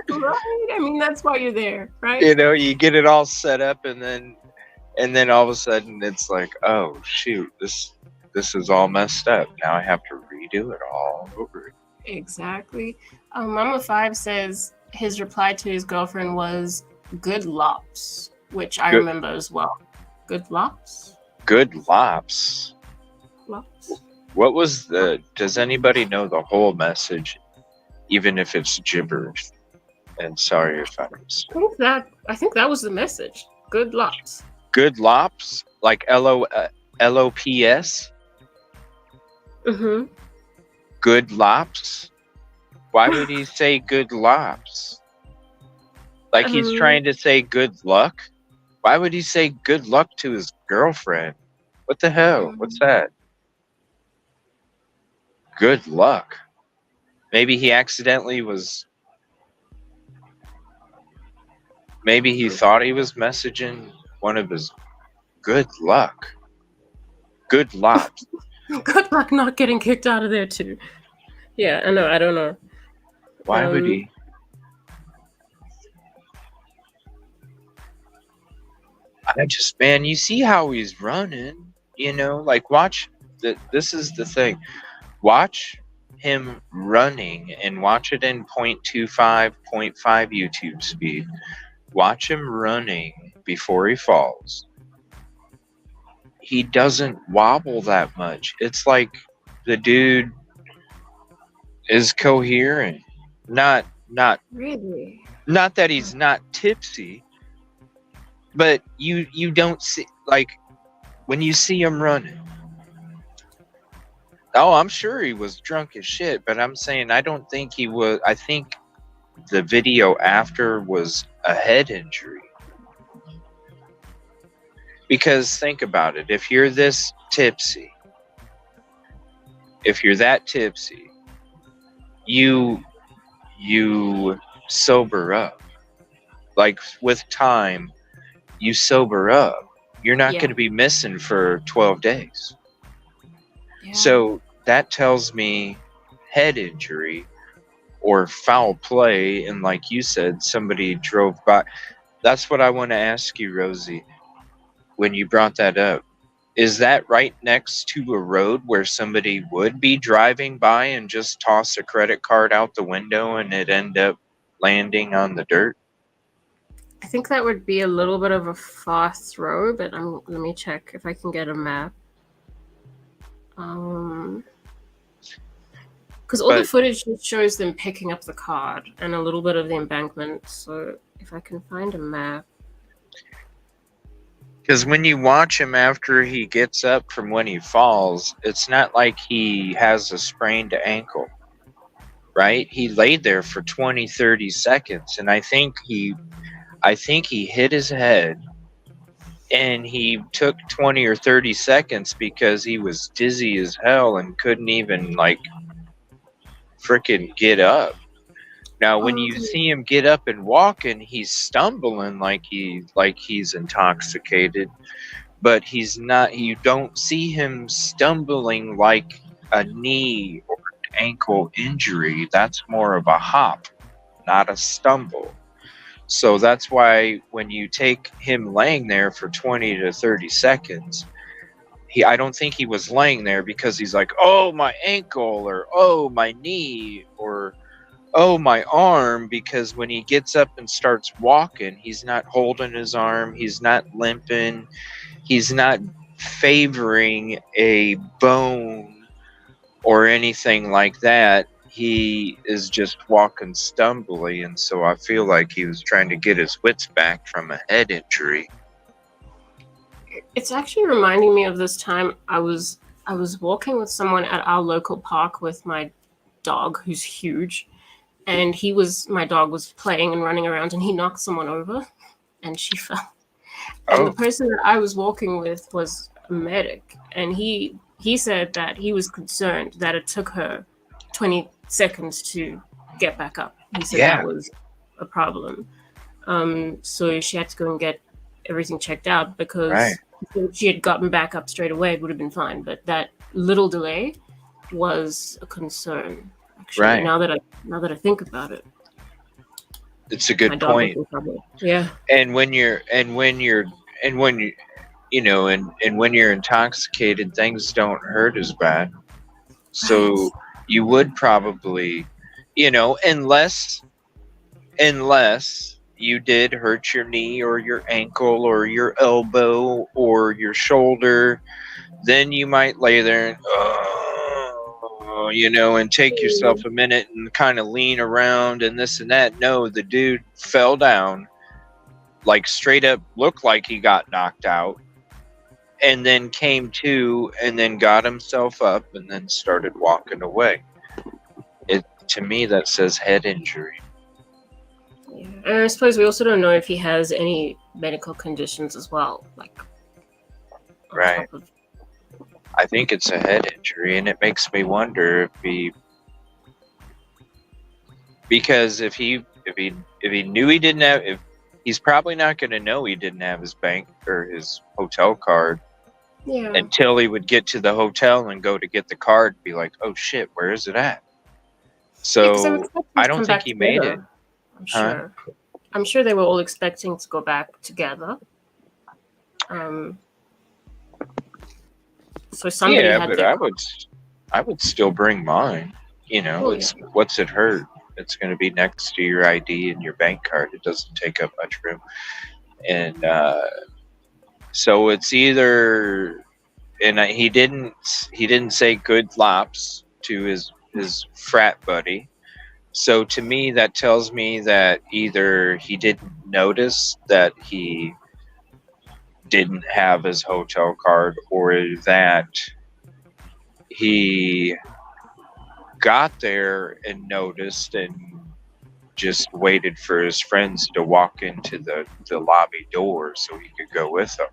I mean, that's why you're there, right? You get it all set up and then all of a sudden it's like, oh shoot, this is all messed up. Now I have to redo it all over. Exactly. Mama 5 says his reply to his girlfriend was "good lops," which I remember as well. Good lops. Good lops. Lops. What was does anybody know the whole message, even if it's gibberish? And sorry if I I think that was the message. Good lops. Good lops? Like LOPS? Mm-hmm. Good lops? Why would he say good lops? Like he's trying to say good luck? Why would he say good luck to his girlfriend? What the hell? What's that? Good luck. Maybe he accidentally was... Maybe he thought he was messaging one of his good luck. Good lops. Good luck not getting kicked out of there too. Yeah, I know. I don't know. Why would he? Man, you see how he's running, like watch this is the thing. Watch him running and watch it in 0.25, 0.5 YouTube speed. Watch him running before he falls. He doesn't wobble that much. It's like the dude is coherent. Not really. Not that he's not tipsy, but you don't see, like, when you see him running. Oh, I'm sure he was drunk as shit, but I'm saying I don't think he was. I think the video after was a head injury. Because think about it, if you're that tipsy, you sober up. Like with time, you sober up. You're not going to be missing for 12 days. Yeah. So that tells me head injury or foul play. And like you said, somebody drove by. That's what I want to ask you, Rosie, when you brought that up. Is that right next to a road where somebody would be driving by and just toss a credit card out the window and it end up landing on the dirt? I think that would be a little bit of a far throw, but let me check if I can get a map. Because all the footage shows them picking up the card and a little bit of the embankment. So if I can find a map. Because when you watch him after he gets up from when he falls, it's not like he has a sprained ankle, right? He laid there for 20, 30 seconds, and I think he hit his head, and he took 20 or 30 seconds because he was dizzy as hell and couldn't even, like, freaking get up. Now, when you see him get up and walking, he's stumbling like he's intoxicated, but he's not. You don't see him stumbling like a knee or an ankle injury. That's more of a hop, not a stumble. So that's why when you take him laying there for 20 to 30 seconds, I don't think he was laying there because he's like, oh, my ankle, or oh, my knee, or oh, my arm, because when he gets up and starts walking, he's not holding his arm, he's not limping, he's not favoring a bone or anything like that. He is just walking stumbly, and so I feel like he was trying to get his wits back from a head injury. It's actually reminding me of this time I was walking with someone at our local park with my dog, who's huge. And my dog was playing and running around, and he knocked someone over, and she fell. And the person that I was walking with was a medic, and he said that he was concerned that it took her 20 seconds to get back up. He said that was a problem. So she had to go and get everything checked out, because if she had gotten back up straight away, it would have been fine. But that little delay was a concern. Actually, now that I think about it, it's a good point. Yeah. And when you're intoxicated, things don't hurt as bad. So you would probably, unless you did hurt your knee or your ankle or your elbow or your shoulder, then you might lay there and and take yourself a minute and kind of lean around and this and that. No, the dude fell down, like straight up looked like he got knocked out, and then came to and then got himself up and then started walking away. To me, that says head injury. Yeah. And I suppose we also don't know if he has any medical conditions as well. Right. I think it's a head injury, and it makes me wonder because if he knew he didn't have, if he's probably not going to know he didn't have his bank or his hotel card until he would get to the hotel and go to get the card and be like, oh shit, where is it at? So I don't think he made it. I'm sure. I'm sure they were all expecting to go back together. So somebody had but I would still bring mine. What's it hurt? It's going to be next to your ID and your bank card. It doesn't take up much room. And so it's either, and he didn't say good lops to his frat buddy. So to me, that tells me that either he didn't notice that he didn't have his hotel card, or that he got there and noticed and just waited for his friends to walk into the lobby door so he could go with them.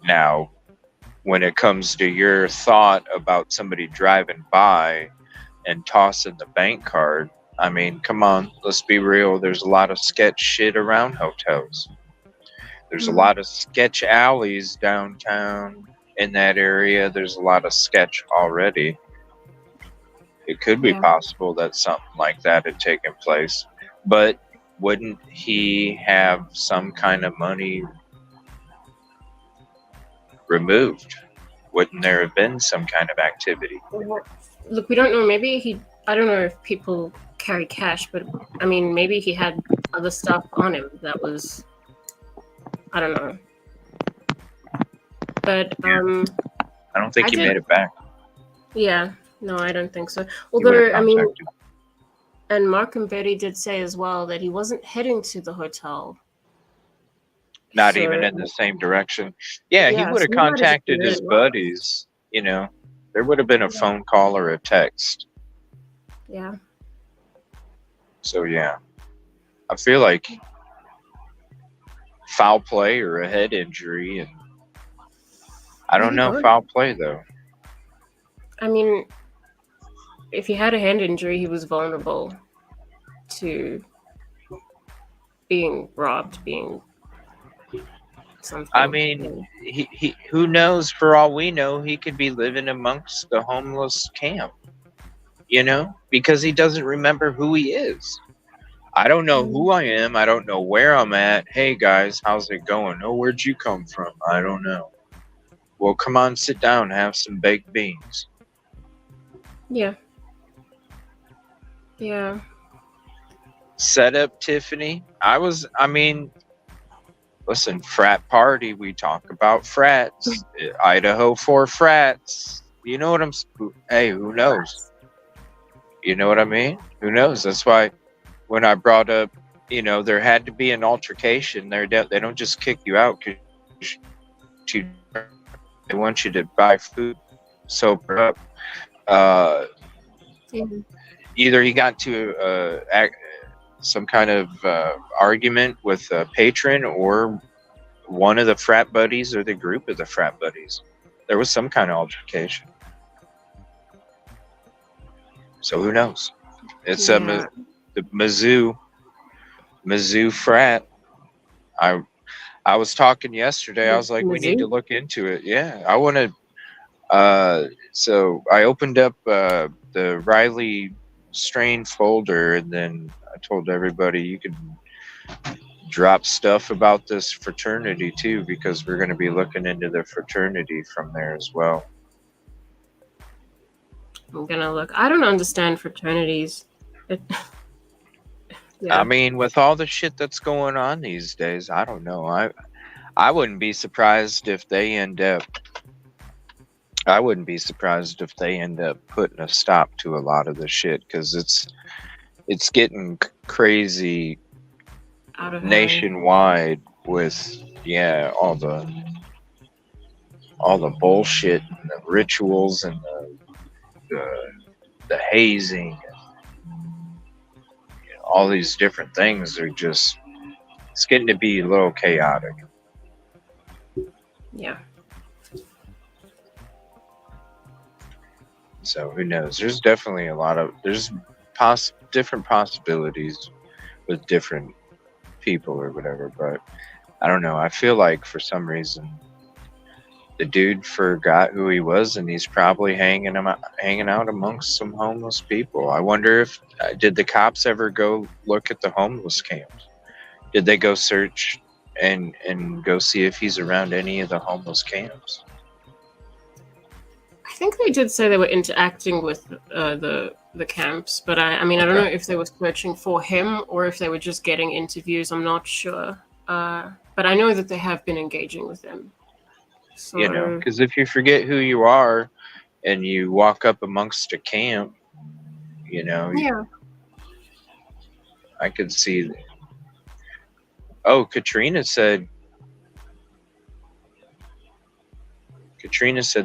Now, when it comes to your thought about somebody driving by and tossing the bank card, I mean, come on, let's be real. There's a lot of sketch shit around hotels. There's a lot of sketch alleys downtown in that area. There's a lot of sketch already. It could be possible that something like that had taken place. But wouldn't he have some kind of money removed? Wouldn't there have been some kind of activity? Look, we don't know. Maybe I don't know if people carry cash, but I mean, maybe he had other stuff on him that was, I don't know. But I don't think he made it back. Yeah, no, I don't think so. Although, I mean, and Mark and Betty did say as well that he wasn't heading to the hotel. Not even in the same direction. Yeah, he would have contacted his buddies. There would have been a phone call or a text. Yeah. So, yeah. I feel like foul play or a head injury, and I don't know foul play though. I mean, if he had a hand injury, he was vulnerable to being robbed, being something. I mean, he who knows? For all we know, he could be living amongst the homeless camp. Because he doesn't remember who he is. I don't know who I am. I don't know where I'm at. Hey, guys, how's it going? Oh, where'd you come from? I don't know. Well, come on, sit down, have some baked beans. Yeah. Yeah. Set up, Tiffany. Listen, frat party. We talk about frats. Idaho 4 frats. You know what I'm... Hey, who knows? You know what I mean? Who knows? That's why when I brought up, there had to be an altercation. They don't just kick you out because they want you to buy food, sober up. Either he got to some kind of argument with a patron or one of the frat buddies or the group of the frat buddies. there was some kind of altercation. So who knows? It's Yeah. the Mizzou frat. I was talking yesterday. I was like, we need to Mizzou? look into it. Yeah, I want to. So I opened up the Riley Strain folder, and then I told everybody you could drop stuff about this fraternity too, because we're going to be looking into the fraternity from there as well. I'm gonna look. I don't understand fraternities. Yeah. I mean, with all the shit that's going on these days, I don't know. I wouldn't be surprised if they end up. I wouldn't be surprised if they end up putting a stop to a lot of the shit, because it's getting crazy Out of hand. nationwide with all the bullshit and the rituals and the hazing and all these different things are just, it's getting to be a little chaotic. Yeah. So who knows? There's definitely there's different possibilities with different people or whatever, but I don't know. I feel like for some reason the dude forgot who he was, and he's probably hanging out amongst some homeless people. I wonder if did the cops ever go look at the homeless camps? Did they go search and go see if he's around any of the homeless camps? I think they did say they were interacting with the camps, but I mean, I don't know if they were searching for him or if they were just getting interviews. I'm not sure. But I know that they have been engaging with them. So, Because if you forget who you are and you walk up amongst a camp, yeah. I could see that. Oh, Katrina said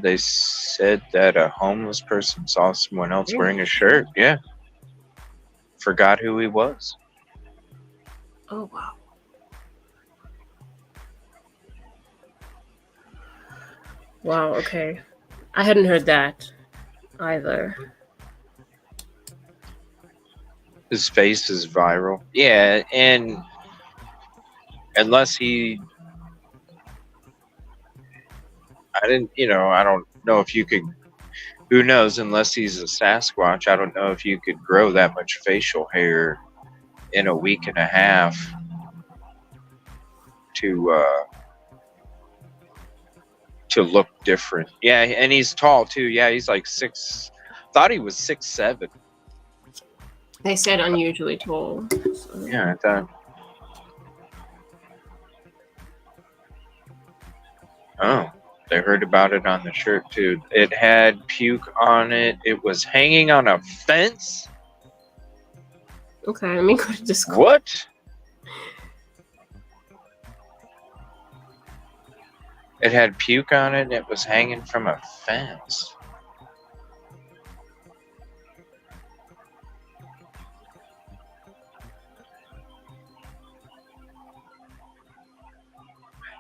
they said that a homeless person saw someone else wearing a shirt. Yeah. Forgot who he was. Oh, wow. Wow, okay. I hadn't heard that either. His face is viral. Yeah, and unless I don't know if you could, who knows, unless he's a Sasquatch, I don't know if you could grow that much facial hair in a week and a half to look different. Yeah, and he's tall too. Yeah, he's like 6. Thought he was 6'7". They said unusually tall. So. Yeah, I thought. Oh, they heard about it on the shirt too. It had puke on it. It was hanging on a fence. Okay, let me go to Discord. What? It had puke on it and it was hanging from a fence.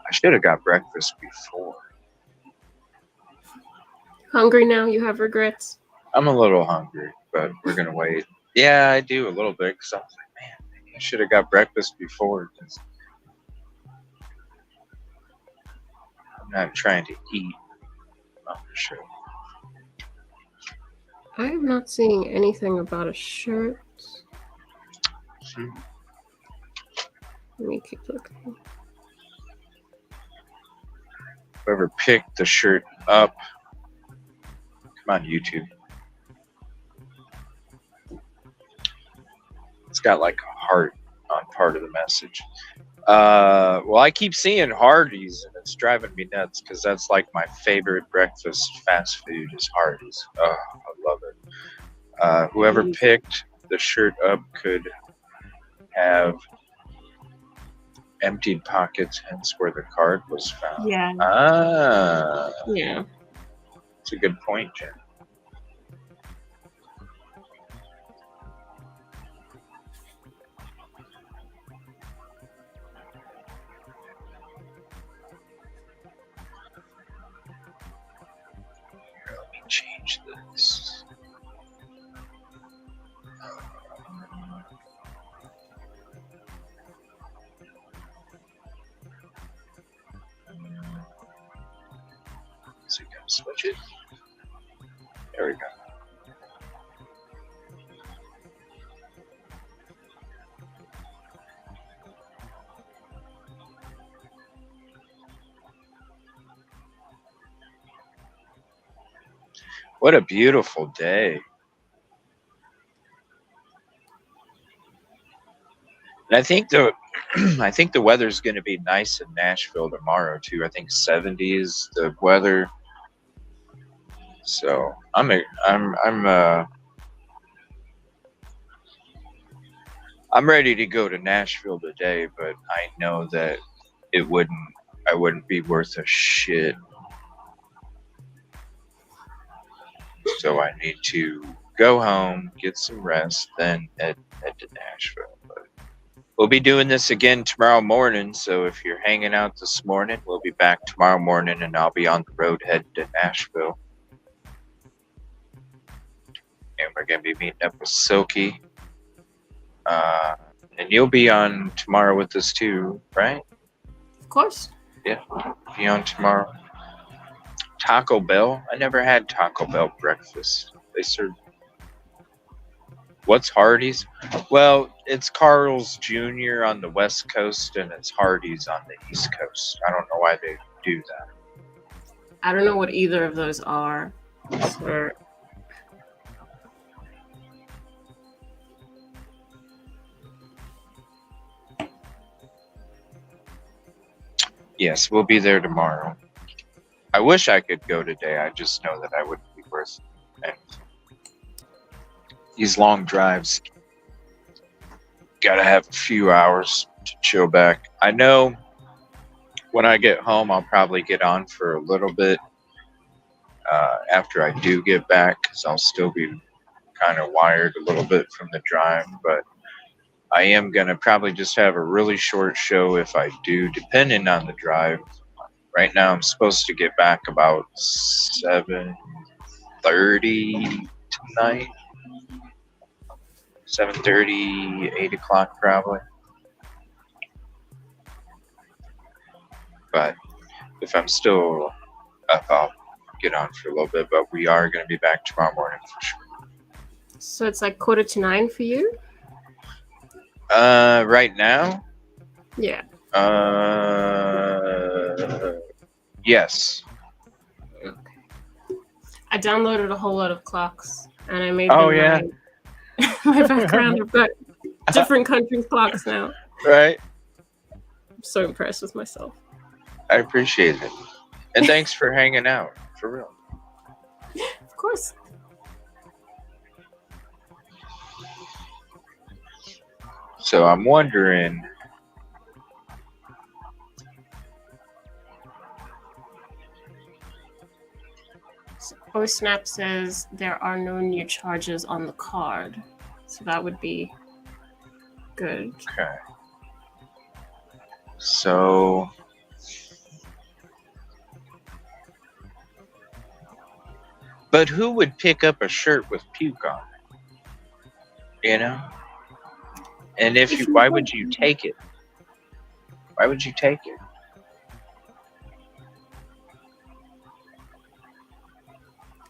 I should have got breakfast before. Hungry now? You have regrets? I'm a little hungry, but we're going to wait. Yeah, I do a little bit, because I was like, man, maybe I should have got breakfast before. Cause I'm not trying to eat on the show. I am not seeing anything about a shirt. Let me keep looking. Whoever picked the shirt up, come on, YouTube. It's got like a heart on part of the message. Well, I keep seeing Hardee's, and it's driving me nuts, because that's like my favorite breakfast fast food is Hardee's. Oh, I love it. Whoever picked the shirt up could have emptied pockets, hence where the card was found. Yeah. Yeah. It's a good point, Jen. Is it gonna switch it? There we go. What a beautiful day. And I think I think the weather's going to be nice in Nashville tomorrow too. I think 70s the weather. So I'm ready to go to Nashville today, but I know that I wouldn't be worth a shit. So I need to go home, get some rest, then head to Nashville. But we'll be doing this again tomorrow morning, so if you're hanging out this morning, we'll be back tomorrow morning, and I'll be on the road heading to Nashville. And we're going to be meeting up with Silky. And you'll be on tomorrow with us too, right? Of course. Yeah, be on tomorrow. Taco Bell? I never had Taco Bell breakfast. They serve... What's Hardee's? Well, it's Carl's Jr. on the West Coast, and it's Hardee's on the East Coast. I don't know why they do that. I don't know what either of those are. So... Yes, we'll be there tomorrow. I wish I could go today. I just know that I wouldn't be worth anything. These long drives, gotta have a few hours to chill back. I know when I get home, I'll probably get on for a little bit after I do get back, because I'll still be kind of wired a little bit from the drive, but I am going to probably just have a really short show if I do, depending on the drive. Right now, I'm supposed to get back about 7:30 tonight. 7:30, 8 o'clock probably. But if I'm still up, I'll get on for a little bit. But we are going to be back tomorrow morning for sure. So it's like 8:45 for you? Right now? Yeah. Yes. Okay. I downloaded a whole lot of clocks, and I made Oh, them yeah. my background. I've got different countries' clocks now. Right. I'm so impressed with myself. I appreciate it. And thanks for hanging out, for real. Of course. So I'm wondering... Snap says there are no new charges on the card, so that would be good. Okay. So... But who would pick up a shirt with puke on it? You know? And why would you take it? Why would you take it?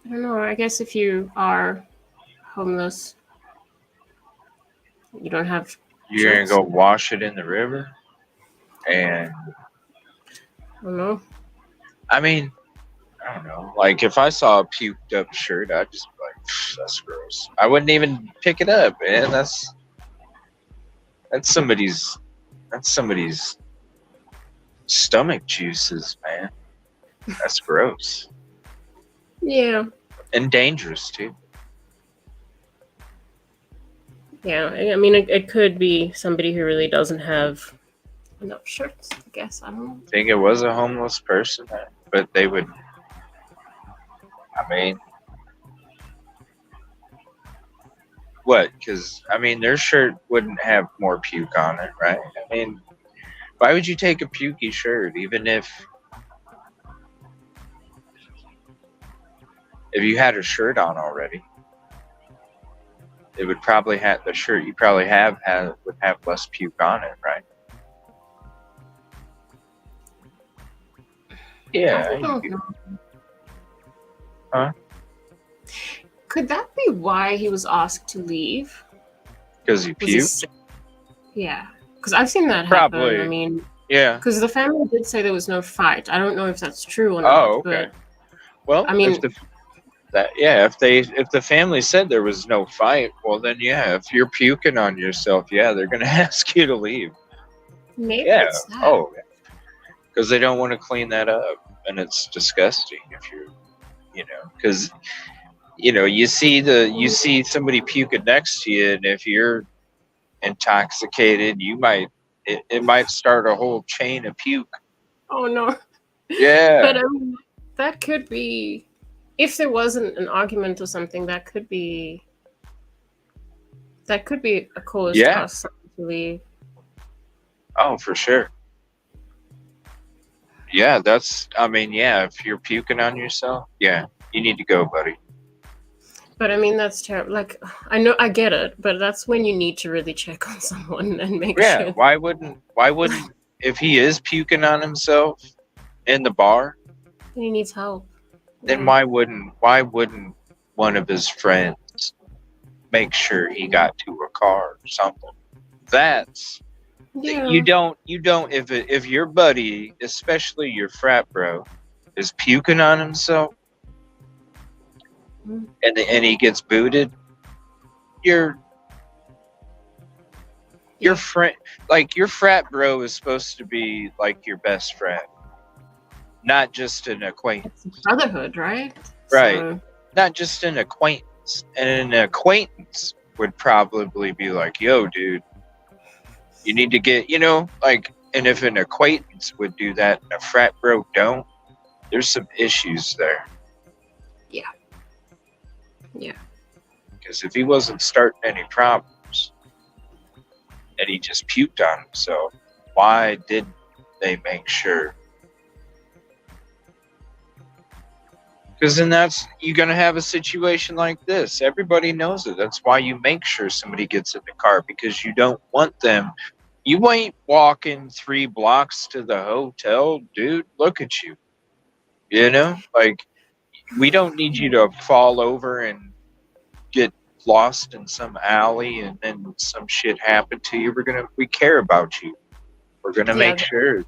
I don't know. I guess if you are homeless, you don't have. You're going to go wash it in the river? And... I don't know. I mean, I don't know. Like, if I saw a puked up shirt, I'd just be like, that's gross. I wouldn't even pick it up, man. That's somebody's stomach juices, man. That's gross. Yeah. And dangerous, too. Yeah, I mean, it could be somebody who really doesn't have enough shirts, I guess. I don't know. I think it was a homeless person, but they would... I mean... What? Because, I mean, their shirt wouldn't have more puke on it, right? I mean, why would you take a pukey shirt, even if you had a shirt on already? It would probably have... The shirt you probably would have less puke on it, right? Yeah. I don't know. Huh? Could that be why he was asked to leave? Because he Was he puked? sick? Yeah, because I've seen that Probably. happen. I mean, Yeah. because the family did say there was no fight. I don't know if that's true or Oh, not. okay. But Well, I mean, if the family said there was no fight, well then yeah, if you're puking on yourself, yeah, they're gonna ask you to leave. maybe Yeah. it's that. Oh, because they don't want to clean that up, and it's disgusting if because you see somebody puking next to you, and if you're intoxicated, it might start a whole chain of puke. Oh no. Yeah. But I mean, that could be, if there wasn't an argument or something, that could be a cause to Yeah. ask someone to leave. Oh, for sure. Yeah, if you're puking on yourself, yeah, you need to go, buddy. But I mean, that's terrible. Like, I know, I get it, but that's when you need to really check on someone and make Yeah, sure. why wouldn't if he is puking on himself in the bar, He needs help. then Yeah. why wouldn't one of his friends make sure he got to a car or something? That's Yeah. you don't if your buddy, especially your frat bro, is puking on himself Mhm. and he gets booted, your friend, like your frat bro, is supposed to be like your best friend, not just an acquaintance. It's brotherhood, right? Right. So, Not just an acquaintance. And an acquaintance would probably be like, yo, dude, you need to get, and if an acquaintance would do that and a frat bro don't, there's some issues there. yeah. Because if he wasn't starting any problems and he just puked on himself, why didn't they make sure? Because then you're going to have a situation like this. Everybody knows it. That's why you make sure somebody gets in the car, because you don't want them. You ain't walking 3 blocks to the hotel, dude. Look at you. Like, we don't need you to fall over and get lost in some alley and then some shit happen to you. We care about you. We're going to make sure.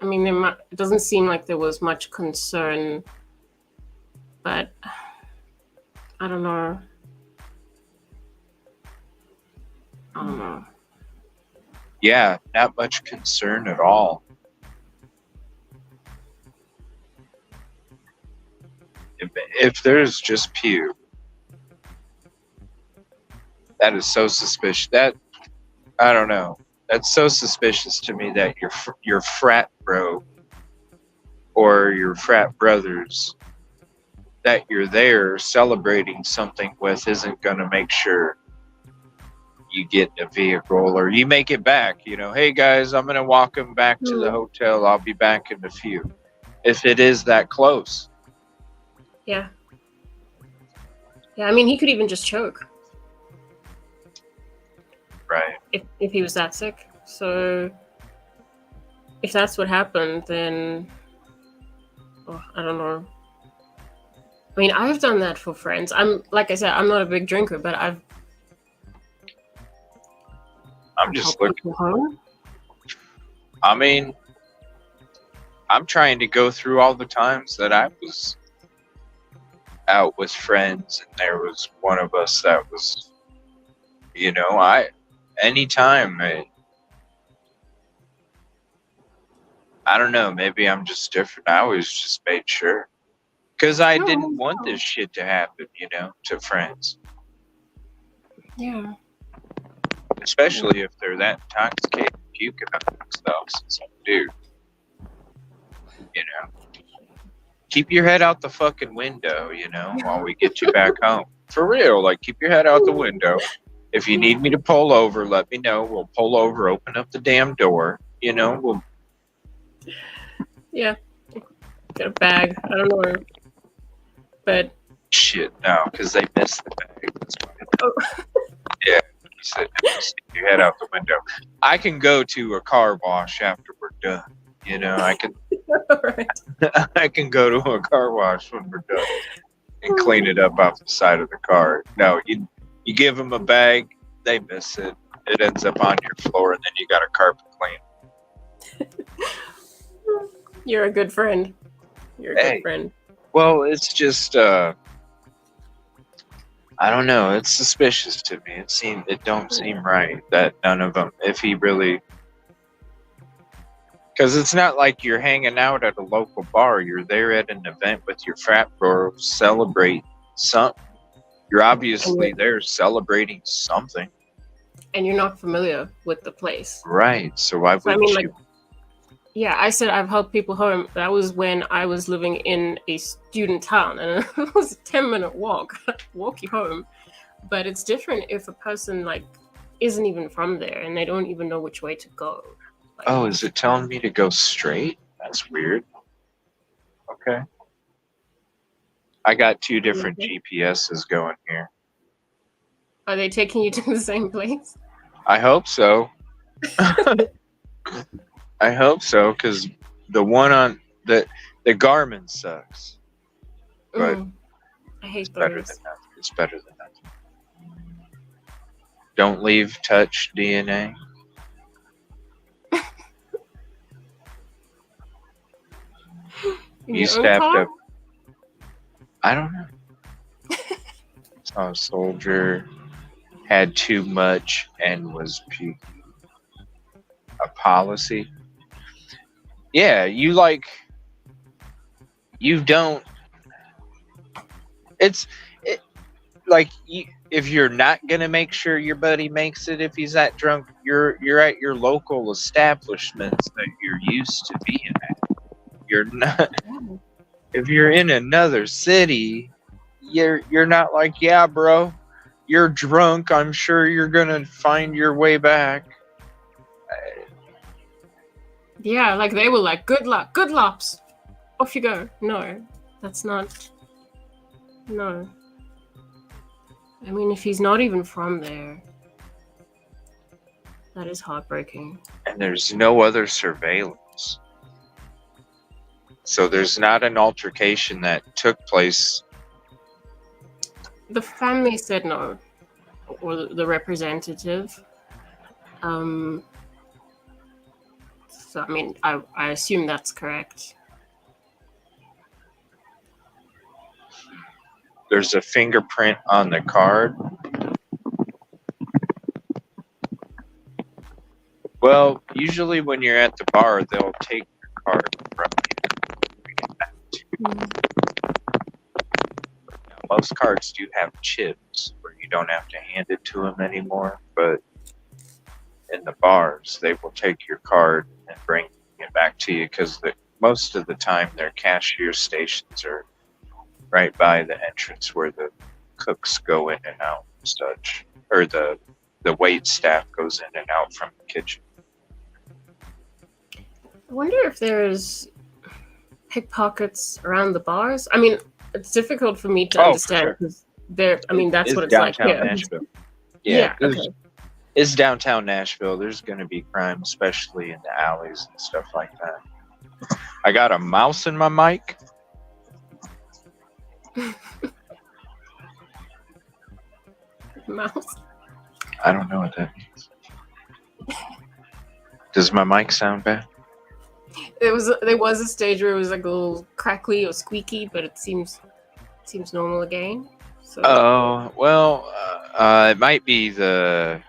I mean, it doesn't seem like there was much concern, but I don't know. Yeah, not much concern at all. If there's just puke, that is so suspicious. I don't know. That's so suspicious to me that your frat bro or your frat brothers that you're there celebrating something with isn't going to make sure you get in a vehicle or you make it back. Hey guys, I'm going to walk him back to the hotel. I'll be back in a few. If it is that close. Yeah. Yeah, I mean, he could even just choke. Right. If he was that sick. So if that's what happened, then I don't know. I mean, I've done that for friends. Like I said, I'm not a big drinker, but I'm just looking home. I mean, I'm trying to go through all the times that I was out with friends, and there was one of us that was, anytime. I don't know, maybe I'm just different. I always just made sure. Because I didn't want this shit to happen, to friends. Yeah. Especially if they're that intoxicated, puking on themselves. It's like, dude, keep your head out the fucking window, while we get you back home. For real, like, keep your head out the window. If you need me to pull over, let me know. We'll pull over, open up the damn door. We'll. Yeah. Get a bag. I don't know. But. Shit, no, because they missed the bag. That's why. Oh. Yeah. He said, stick your head out the window. I can go to a car wash after we're done. I can. All right. I can go to a car wash when we're done and clean it up off the side of the car. No, you give them a bag, they miss it. It ends up on your floor, and then you got a carpet clean. You're a good friend. You're a good friend. Well, it's just I don't know. It's suspicious to me. It don't seem right that none of them. If he really, because it's not like you're hanging out at a local bar. You're there at an event with your frat bro, celebrate something. You're obviously there celebrating something. And you're not familiar with the place. Right. So why wouldn't you? Yeah, I said I've helped people home. That was when I was living in a student town, and it was a 10-minute walk you home. But it's different if a person like isn't even from there and they don't even know which way to go. Like, oh, is it telling me to go straight? That's weird. Okay. I got 2 different GPSs going here. Are they taking you to the same place? I hope so. I hope so, because the one on the Garmin sucks. But I hate it's better those. than nothing. It's better than nothing. Don't leave touch DNA. You stabbed up. I don't know. Saw a soldier had too much and was puking. A policy. Yeah, you don't. If you're not gonna make sure your buddy makes it if he's that drunk, you're at your local establishments that you're used to being at. You're not. If you're in another city, you're not like, yeah, bro, you're drunk. I'm sure you're gonna find your way back. Yeah, like they were like, good luck, good lops. Off you go. No, that's not. No. I mean, if he's not even from there, that is heartbreaking. And there's no other surveillance. So there's not an altercation that took place. The family said no, or the representative. So, I mean, I assume that's correct. There's a fingerprint on the card. Well, usually when you're at the bar, they'll take your card from you. Now, most cards do have chips where you don't have to hand it to them anymore, but in the bars, they will take your card and bring it back to you because most of the time their cashier stations are right by the entrance where the cooks go in and out and such, or the wait staff goes in and out from the kitchen. I wonder if there's pickpockets around the bars. I mean, it's difficult for me to understand because I mean, that's what it's like here. Nashville. Yeah. Okay. It's downtown Nashville. There's going to be crime, especially in the alleys and stuff like that. I got a mouse in my mic. Mouse? I don't know what that means. Does my mic sound bad? There was a stage where it was like a little crackly or squeaky, but it seems normal again. So. Oh, well, it might be the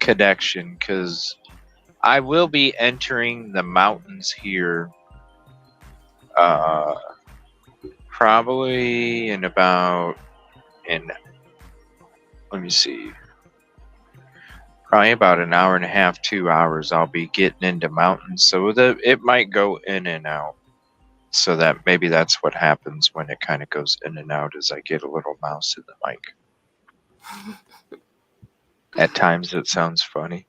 connection, because I will be entering the mountains here probably let me see, probably about an hour and a half, 2 hours. I'll be getting into mountains, so it might go in and out. So that maybe that's what happens when it kind of goes in and out, is I get a little mouse in the mic. At times it sounds funny.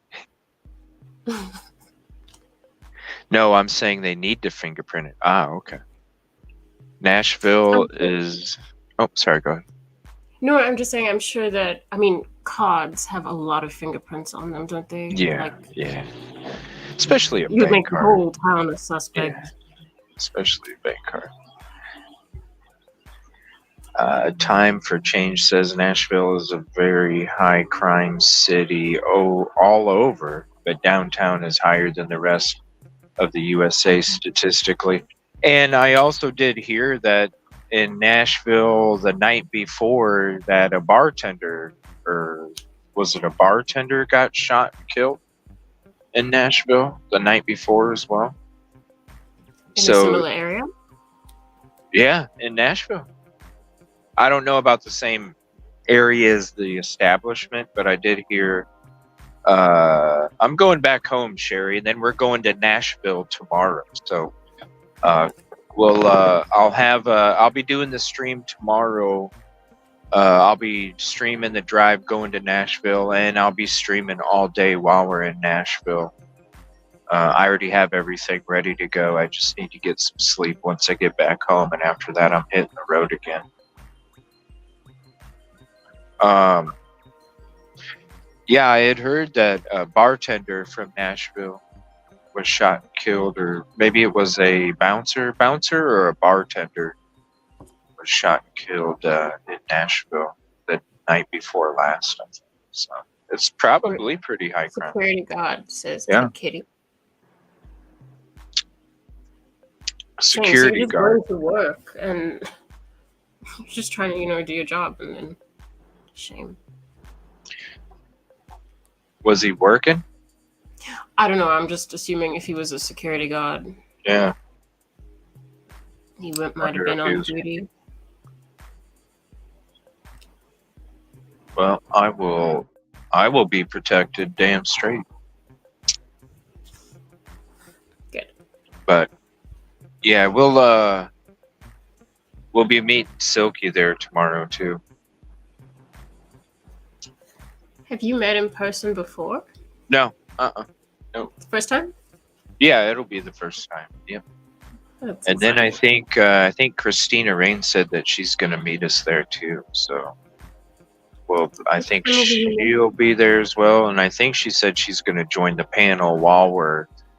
No, I'm saying they need to fingerprint it. Ah, okay. Nashville is... Oh, sorry, go ahead. No, I'm just saying, I'm sure that, I mean, cards have a lot of fingerprints on them, don't they? Yeah, yeah. Especially a you bank make card. the whole town a suspect. especially a bank card. Time for Change says Nashville is a very high crime city all over, but downtown is higher than the rest of the USA statistically. And I also did hear that in Nashville the night before that a bartender, or was it a bartender, got shot and killed in Nashville the night before as well. In a similar area? Yeah, in Nashville. I don't know about the same area as the establishment, but I did hear. I'm going back home, Sherry, and then we're going to Nashville tomorrow. So, I'll be doing the stream tomorrow. I'll be streaming the drive going to Nashville, and I'll be streaming all day while we're in Nashville. I already have everything ready to go. I just need to get some sleep once I get back home, and after that, I'm hitting the road again. Yeah, I had heard that a bartender from Nashville was shot and killed, or maybe it was a bouncer or a bartender was shot and killed in Nashville the night before last, I think. So it's probably pretty high crime. Security guard says, yeah. Kitty. Security guard. Going to work and just trying to, do your job, and then shame. Was he working? I don't know. I'm just assuming if he was a security guard. Yeah. He might have been on duty. Well, I will be protected damn straight. Good. But yeah, we'll be meeting Silky there tomorrow too. Have you met in person before? No. No. First time? Yeah, it'll be the first time. Yep. That's and exciting. then I think Christina Rain said that she's going to meet us there too. So, well, I think she'll be there as well. And I think she said she's going to join the panel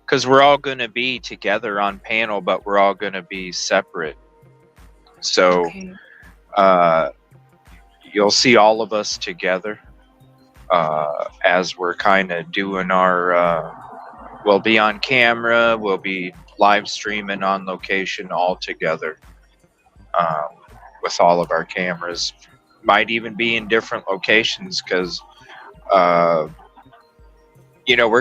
because we're all going to be together on panel, but we're all going to be separate. So, you'll see all of us together as we're kind of doing our. We'll be on camera. We'll be live streaming on location all together with all of our cameras. Might even be in different locations because, we're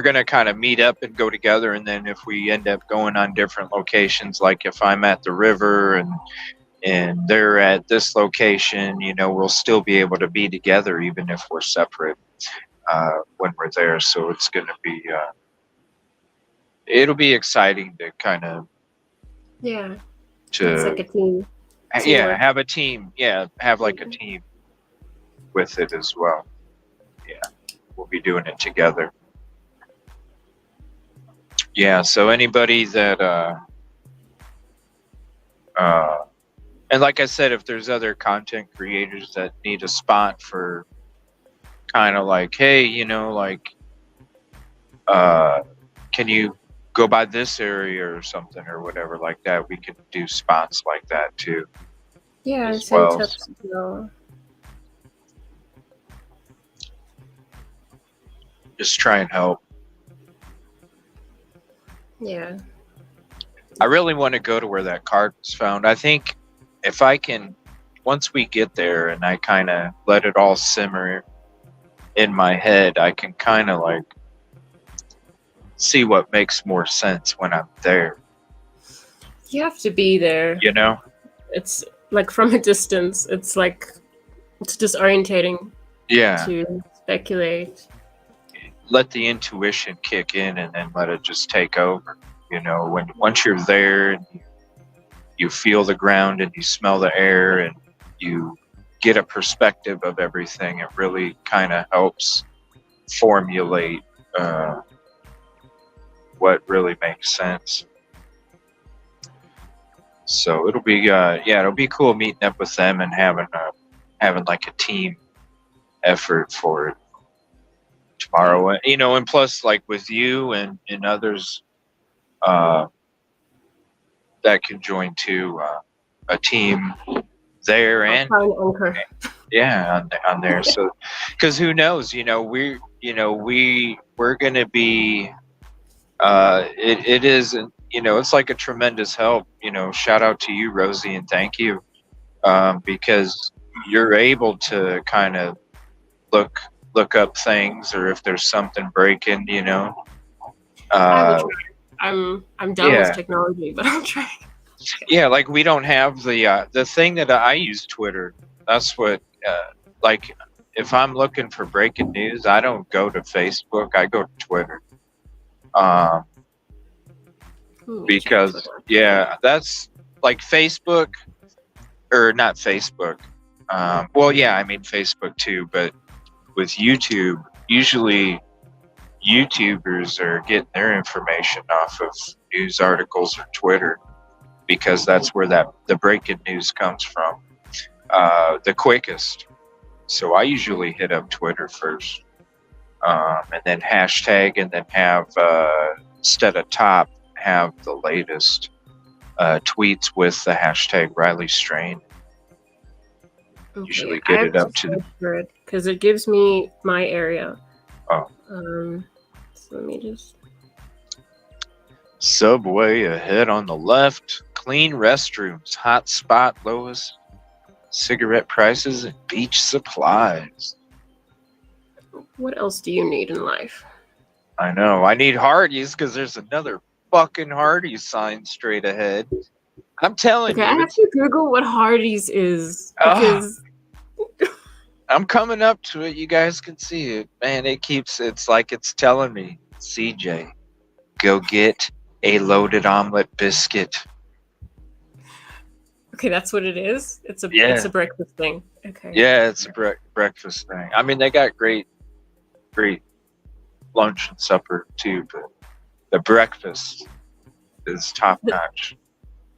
going to kind of meet up and go together. And then if we end up going on different locations, like if I'm at the river and they're at this location, we'll still be able to be together even if we're separate when we're there. So it's going to be... it'll be exciting to kind of it's like a team. Have a team. Have like a team with it as well. We'll be doing it together. So anybody that and like I said, if there's other content creators that need a spot for kind of like, hey, can you go by this area or something or whatever like that, we can do spots like that too. Send tips as well. Just try and help. I really want to go to where that card was found. I think if I can, once we get there and I kind of let it all simmer in my head, I can kind of like see what makes more sense when I'm there. You have to be there. It's like from a distance. It's like it's disorientating. To speculate. Let the intuition kick in and then let it just take over. Once you're there and you feel the ground and you smell the air and you get a perspective of everything, it really kind of helps formulate what really makes sense. So it'll be it'll be cool meeting up with them and having like a team effort for it tomorrow. And plus like with you and others, that can join to a team there I'll and find Anchor. yeah on there. So because who knows, we're gonna be it is, it's like a tremendous help. Shout out to you, Rosie, and thank you, because you're able to kind of look up things, or if there's something breaking, I will uh, try. I'm done with technology, but I'll try. yeah, like we don't have the thing that I use, Twitter. That's what like if I'm looking for breaking news, I don't go to Facebook, I go to Twitter. Um, because that's like Facebook, or not Facebook. Well, yeah, I mean Facebook too, but with YouTube, usually YouTubers are getting their information off of news articles or Twitter, because that's where the breaking news comes from, the quickest. So I usually hit up Twitter first, and then hashtag, and then have instead of top, have the latest tweets with the hashtag Riley Strain. Okay, Usually get it up to because it gives me my area. Oh. So let me just. Subway ahead on the left. Clean restrooms. Hot spot lowest. Cigarette prices and beach supplies. What else do you need in life? I know. I need Hardee's because there's another fucking Hardee's sign straight ahead. I'm telling you. I have to Google what Hardee's is because I'm coming up to it. You guys can see it. Man, it's like it's telling me, CJ, go get a loaded omelet biscuit. Okay, that's what it is? It's a breakfast thing. Okay. Yeah, it's a breakfast thing. I mean, they got great lunch and supper too, but the breakfast is top notch.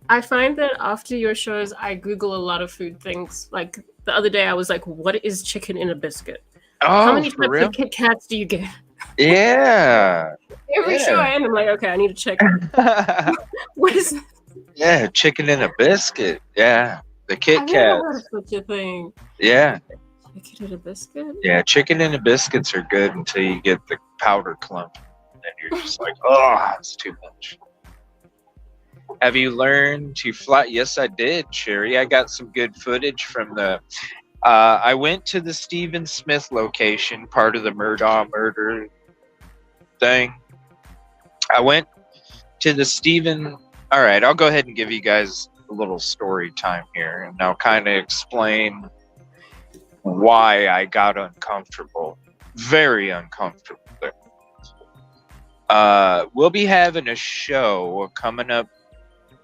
I find that after your shows, I Google a lot of food things. Like the other day, I was like, what is chicken in a biscuit? Oh, how many types of Kit Kats do you get? Yeah. Every show I end, I'm like, okay, I need to check. What is it? Yeah, chicken in a biscuit. Yeah, the Kit Kat. I've never heard of such a thing. Yeah. Chicken in a biscuit? Yeah, chicken in a biscuits are good until you get the powder clump. And then you're just like, oh, it's too much. Have you learned to fly? Yes, I did, Sherry. I got some good footage from I went to the Stephen Smith location, part of the Murdaugh murder thing. I went to the Stephen. All right, I'll go ahead and give you guys a little story time here, and I'll kind of explain why I got uncomfortable. Very uncomfortable there. We'll be having a show coming up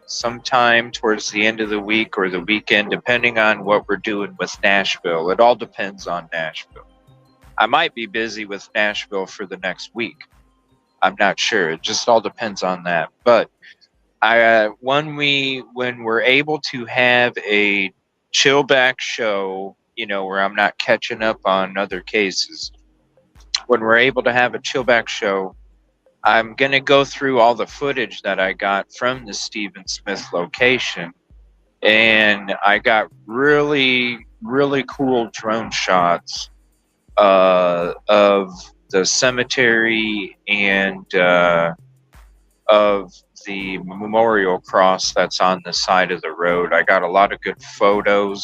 sometime towards the end of the week or the weekend, depending on what we're doing with Nashville. It all depends on Nashville. I might be busy with Nashville for the next week. I'm not sure. It just all depends on that. But when we're able to have a chill back show, where I'm not catching up on other cases, when we're able to have a chill back show, I'm going to go through all the footage that I got from the Stephen Smith location. And I got really, really cool drone shots of the cemetery and of the memorial cross that's on the side of the road. I got a lot of good photos.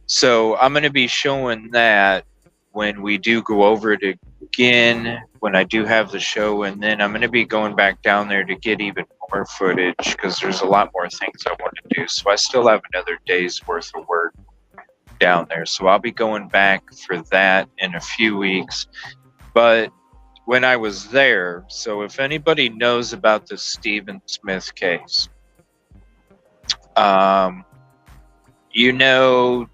So I'm going to be showing that when we do go over it again, when I do have the show, and then I'm going to be going back down there to get even more footage because there's a lot more things I want to do. So I still have another day's worth of work down there. So I'll be going back for that in a few weeks. But when I was there, so if anybody knows about the Stephen Smith case,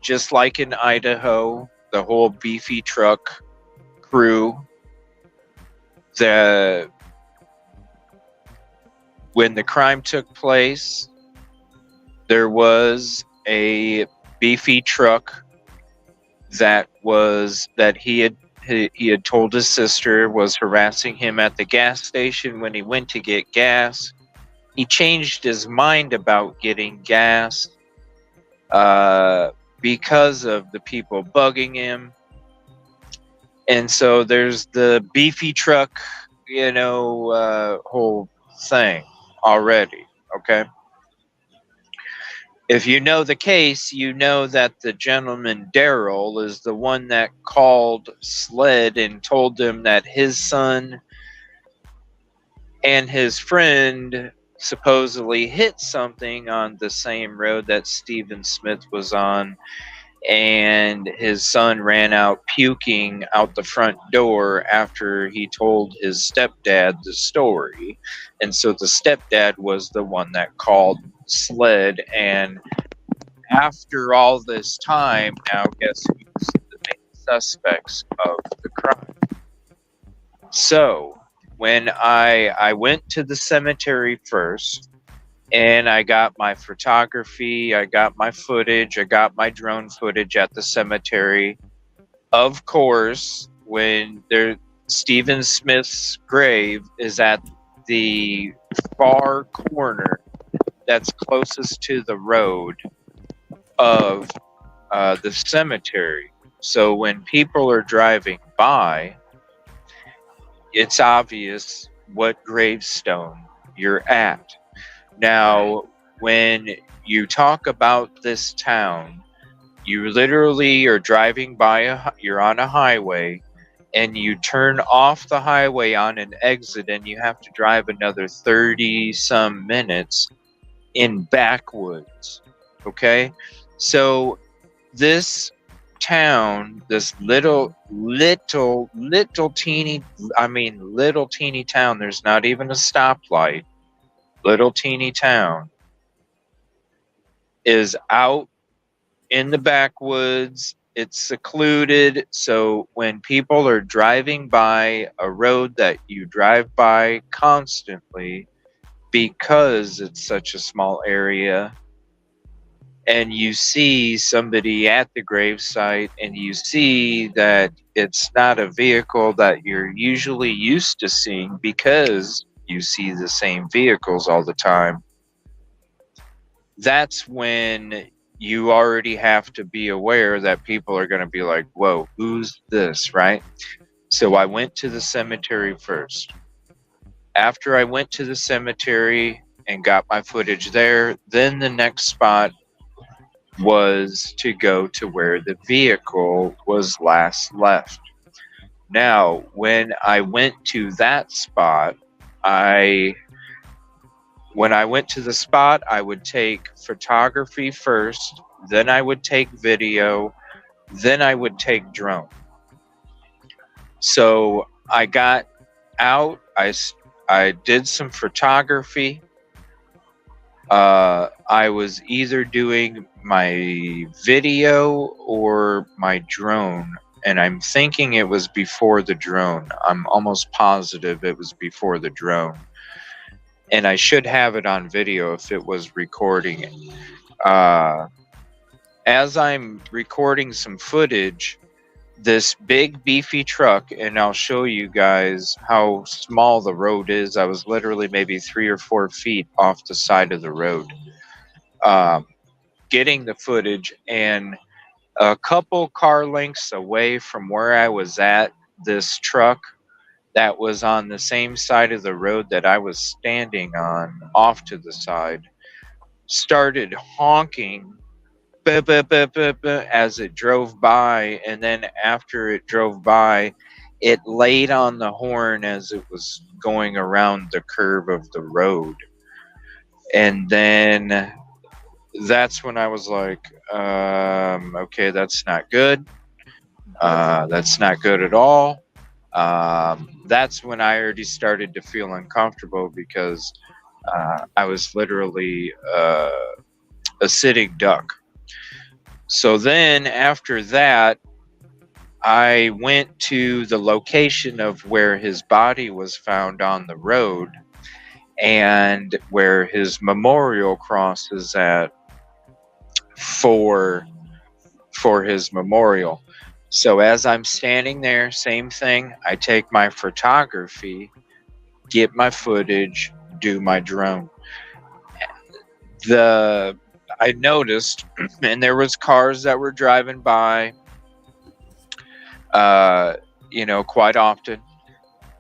just like in Idaho, the whole beefy truck crew, when the crime took place, there was a beefy truck that he he had told his sister was harassing him at the gas station when he went to get gas. He changed his mind about getting gas because of the people bugging him. And so there's the beefy truck, whole thing already, okay? If you know the case, you know that the gentleman, Daryl, is the one that called SLED and told them that his son and his friend supposedly hit something on the same road that Stephen Smith was on, and his son ran out puking out the front door after he told his stepdad the story. And so the stepdad was the one that called SLED, and after all this time, now guess who's the main suspects of the crime? So when I went to the cemetery first, and I got my photography, I got my footage, I got my drone footage at the cemetery. Of course, when Stephen Smith's grave is at the far corner that's closest to the road of the cemetery. So when people are driving by, it's obvious what gravestone you're at. Now, when you talk about this town, you literally are driving by, you're on a highway, and you turn off the highway on an exit, and you have to drive another 30-some minutes in backwoods, okay? So this town, this little teeny town, there's not even a stoplight, little teeny town, is out in the backwoods. It's secluded, so when people are driving by a road that you drive by constantly because it's such a small area, and you see somebody at the gravesite and you see that it's not a vehicle that you're usually used to seeing because you see the same vehicles all the time, that's when you already have to be aware that people are going to be like, whoa, who's this, right? So I went to the cemetery first. After I went to the cemetery and got my footage there, then the next spot was to go to where the vehicle was last left. Now, when I went to that spot, when I went to the spot, I would take photography first, then I would take video, then I would take drone. So I got out, I did some photography. I was either doing my video or my drone, and I'm thinking it was before the drone. I'm almost positive it was before the drone. And I should have it on video if it was recording it. As I'm recording some footage, this big beefy truck, and I'll show you guys how small the road is. I was literally maybe 3 or 4 feet off the side of the road, getting the footage, and a couple car lengths away from where I was at, this truck that was on the same side of the road that I was standing on, off to the side, started honking as it drove by, and then after it drove by, it laid on the horn as it was going around the curve of the road. And then that's when I was like, okay, that's not good. That's not good at all. That's when I already started to feel uncomfortable because I was literally a sitting duck. So then after that, I went to the location of where his body was found on the road and where his memorial cross is at for his memorial. So as I'm standing there, same thing. I take my photography, get my footage, do my drone. The I noticed, and there was cars that were driving by, uh, quite often.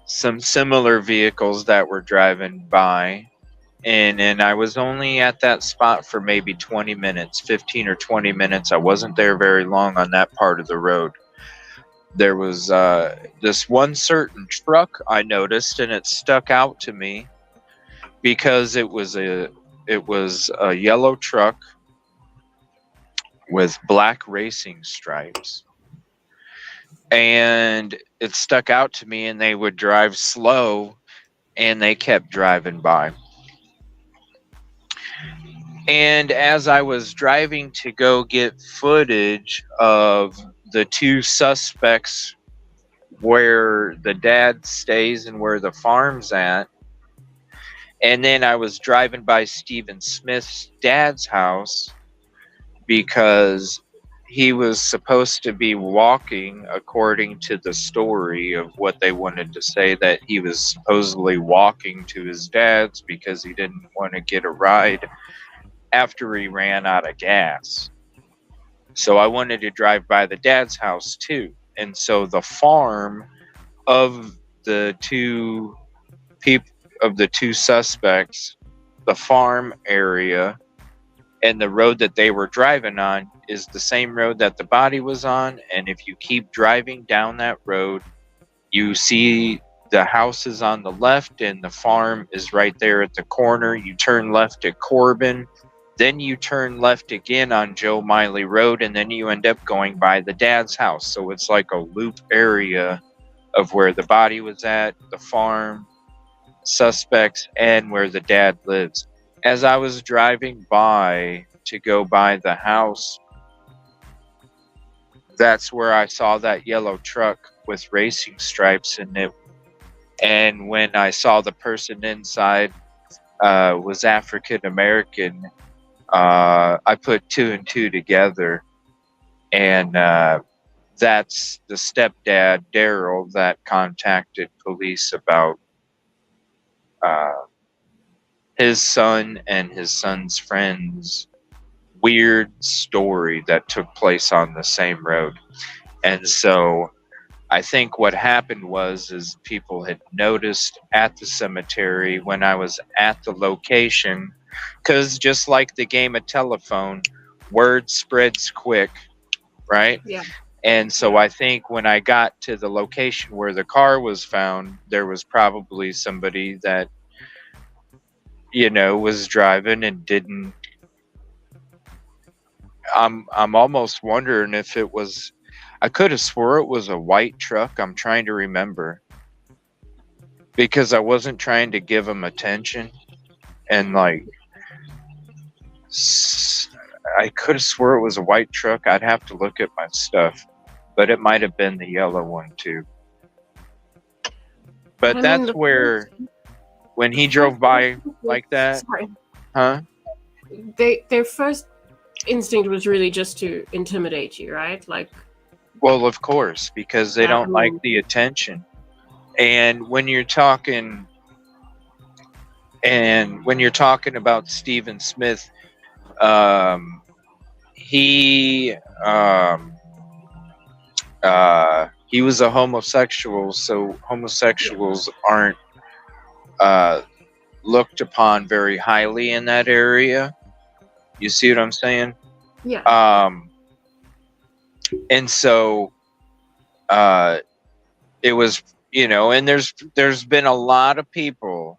Some similar vehicles that were driving by, and I was only at that spot for maybe 20 minutes, 15 or 20 minutes. I wasn't there very long on that part of the road. There was this one certain truck I noticed, and it stuck out to me because it was a yellow truck with black racing stripes, and it stuck out to me. And they would drive slow, and they kept driving by. And as I was driving to go get footage of the two suspects where the dad stays and where the farm's at, and then I was driving by Stephen Smith's dad's house because he was supposed to be walking, according to the story of what they wanted to say, that he was supposedly walking to his dad's because he didn't want to get a ride after he ran out of gas. So I wanted to drive by the dad's house too. And so the farm of the two suspects, the farm area and the road that they were driving on is the same road that the body was on. And if you keep driving down that road, you see the houses on the left and the farm is right there at the corner. You turn left at Corbin, then you turn left again on Joe Miley Road, and then you end up going by the dad's house. So it's like a loop area of where the body was at, the farm, suspects, and where the dad lives. As I was driving by to go by the house, that's where I saw that yellow truck with racing stripes in it. And when I saw the person inside was African American, I put two and two together, and that's the stepdad, Daryl, that contacted police about his son and his son's friends' weird story that took place on the same road. And so I think what happened is people had noticed at the cemetery when I was at the location, because just like the game of telephone, word spreads quick, right? Yeah. And so I think when I got to the location where the car was found, there was probably somebody that, was driving and didn't. I'm almost wondering if it was. I could have swore it was a white truck. I'm trying to remember, because I wasn't trying to give them attention, and I could have swore it was a white truck. I'd have to look at my stuff, but it might have been the yellow one too. But that's where, when he drove by like that, Sorry. huh? Their first instinct was really just to intimidate you, right? Well, of course, because they don't like the attention. And when you're talking about Stephen Smith, he was a homosexual, so homosexuals aren't looked upon very highly in that area. You see what I'm saying? Yeah. And so it was, and there's been a lot of people,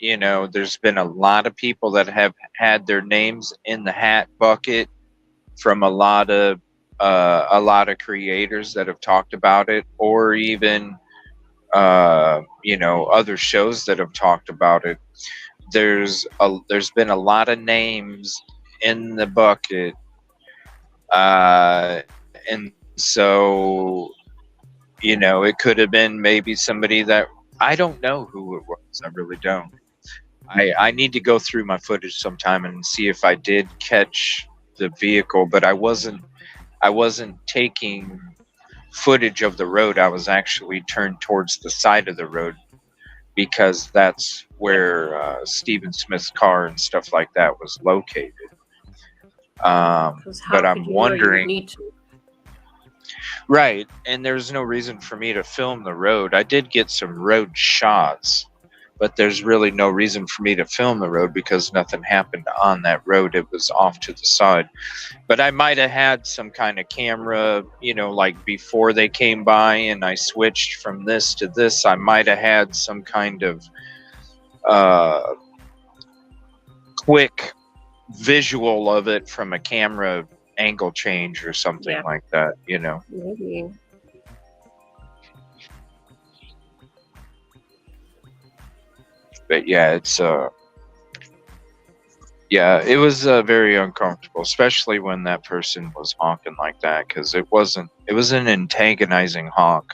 that have had their names in the hat bucket from a lot of creators that have talked about it, or even other shows that have talked about it. There's been a lot of names in the bucket, and so it could have been maybe somebody that I don't know who it was. I really don't. I need to go through my footage sometime and see if I did catch the vehicle, but I wasn't taking footage of the road, I was actually turned towards the side of the road because that's where Stephen Smith's car and stuff like that was located. But I'm wondering, need to? right? And there's no reason for me to film the road. I did get some road shots, but there's really no reason for me to film the road because nothing happened on that road. It was off to the side. But I might have had some kind of camera, you know, like before they came by and I switched from this to this. I might have had some kind of quick visual of it from a camera angle change or something like that, you know. Maybe. But yeah, it's yeah, it was very uncomfortable, especially when that person was honking like that, because it was an antagonizing honk,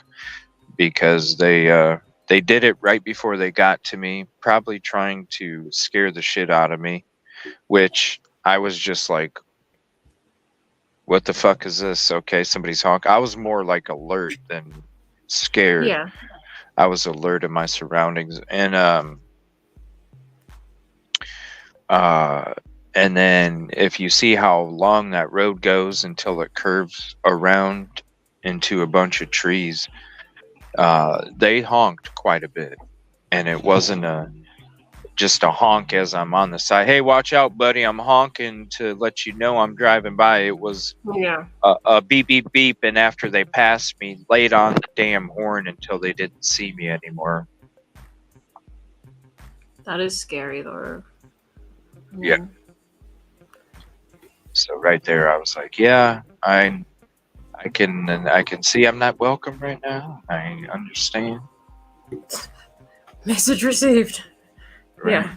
because they did it right before they got to me, probably trying to scare the shit out of me, which I was just like, what the fuck is this? Okay, somebody's honk. I was more like alert than scared. Yeah. I was alert of my surroundings. And then if you see how long that road goes until it curves around into a bunch of trees, they honked quite a bit. And it wasn't just a honk as I'm on the side. Hey, watch out, buddy. I'm honking to let you know I'm driving by. It was a beep, beep, beep. And after they passed me, laid on the damn horn until they didn't see me anymore. That is scary, though. Yeah. So right there, I was like, yeah, I can see I'm not welcome right now. I understand. Message received. Right. Yeah.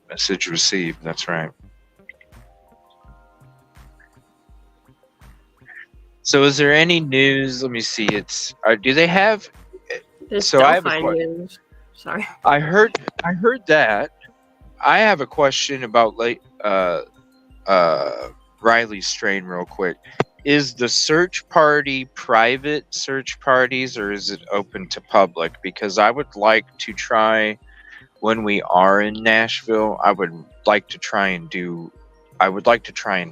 Message received. That's right. So is there any news? Let me see. Do they have? There's so I have Delphi news. Sorry. I heard that. I have a question about Riley Strain real quick. Is the search party private search parties or is it open to public? Because I would like to try, when we are in Nashville, I would like to try and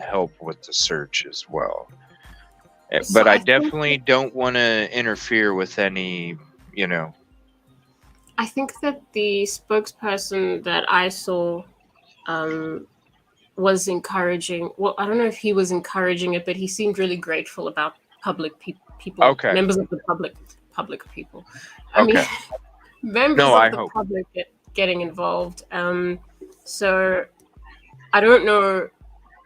help with the search as well. But I definitely don't want to interfere with any, you know. I think that the spokesperson that I saw was encouraging. Well, I don't know if he was encouraging it, but he seemed really grateful about public people, members of the public people. I mean, members of the public getting involved. So I don't know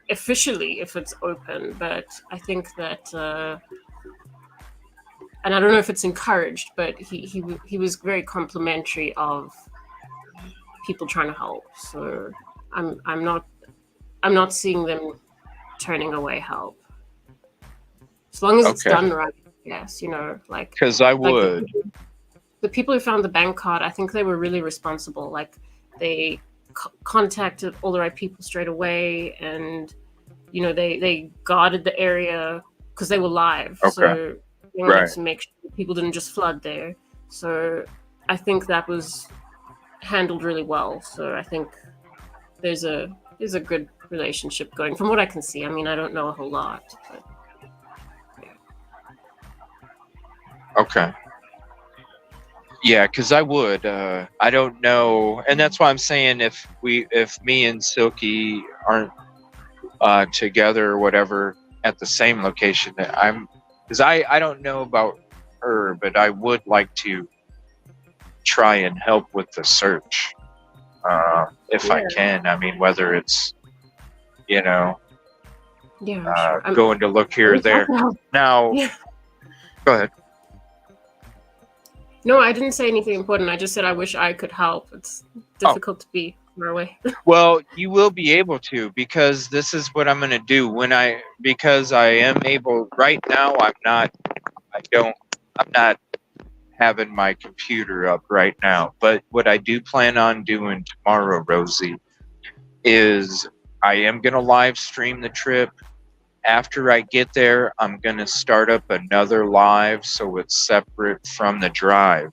officially if it's open, but I think that. And I don't know if it's encouraged, but he was very complimentary of people trying to help. So I'm not seeing them turning away help. As long as it's done right, yes, you know, like. Because I would. The people who found the bank card, I think they were really responsible. Like they contacted all the right people straight away, and you know they guarded the area because they were live. Okay. So they wanted to make sure people didn't just flood there. So I think that was handled really well. So I think there's a good relationship going from what I can see. I mean, I don't know a whole lot. But, yeah. Okay. Yeah, because I would. I don't know, and that's why I'm saying if me and Silky aren't together or whatever at the same location, because I don't know about her, but I would like to try and help with the search if I can. I mean, whether it's, you know, sure. going to look here or there. Now, go ahead. No, I didn't say anything important. I just said I wish I could help. It's difficult to be far away. Well, you will be able to, because this is what I'm going to do because I am able right now. I'm not having my computer up right now. But what I do plan on doing tomorrow, Rosie, is I am going to live stream the trip. After I get there, I'm going to start up another live so it's separate from the drive.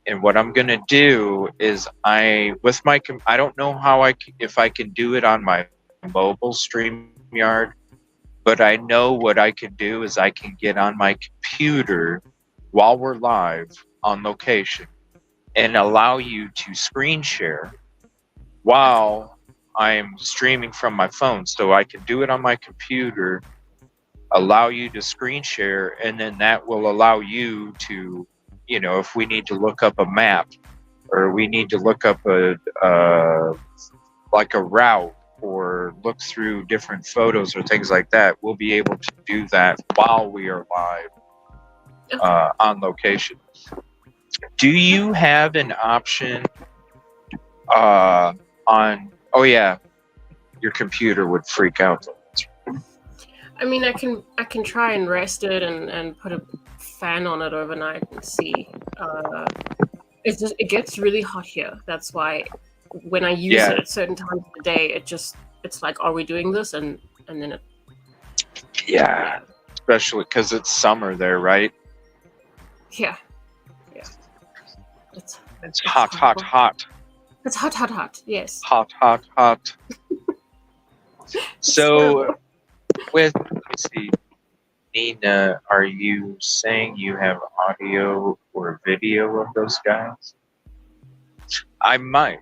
And what I'm going to do is I don't know how if I can do it on my mobile StreamYard, but I know what I can do is I can get on my computer while we're live on location and allow you to screen share while I'm streaming from my phone. So I can do it on my computer, allow you to screen share, and then that will allow you to, if we need to look up a map or we need to look up a route or look through different photos or things like that, we'll be able to do that while we are live on location. Do you have an option on? Oh yeah, your computer would freak out. I mean, I can try and rest it and put a fan on it overnight and see. It gets really hot here. That's why when I use it at certain times of the day, it's like, are we doing this? And then it. Yeah, especially because it's summer there, right? Yeah. It's hot. It's hot. Yes. Hot. So, let me see, Nina, are you saying you have audio or video of those guys? I might.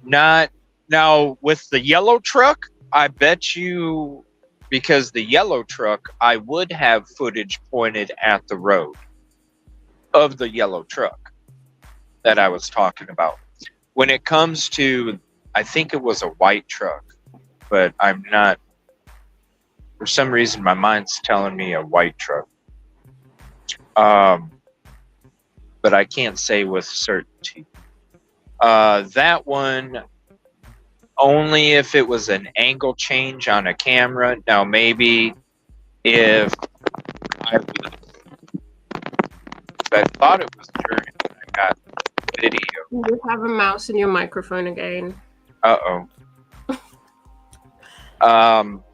Not now with the yellow truck. I bet you, because the yellow truck, I would have footage pointed at the road of the yellow truck that I was talking about. When it comes to, I think it was a white truck, but I'm not. For some reason, my mind's telling me a white truck. But I can't say with certainty. That one, only if it was an angle change on a camera. Now, maybe if I thought it was during when I got video. You have a mouse in your microphone again. Uh-oh.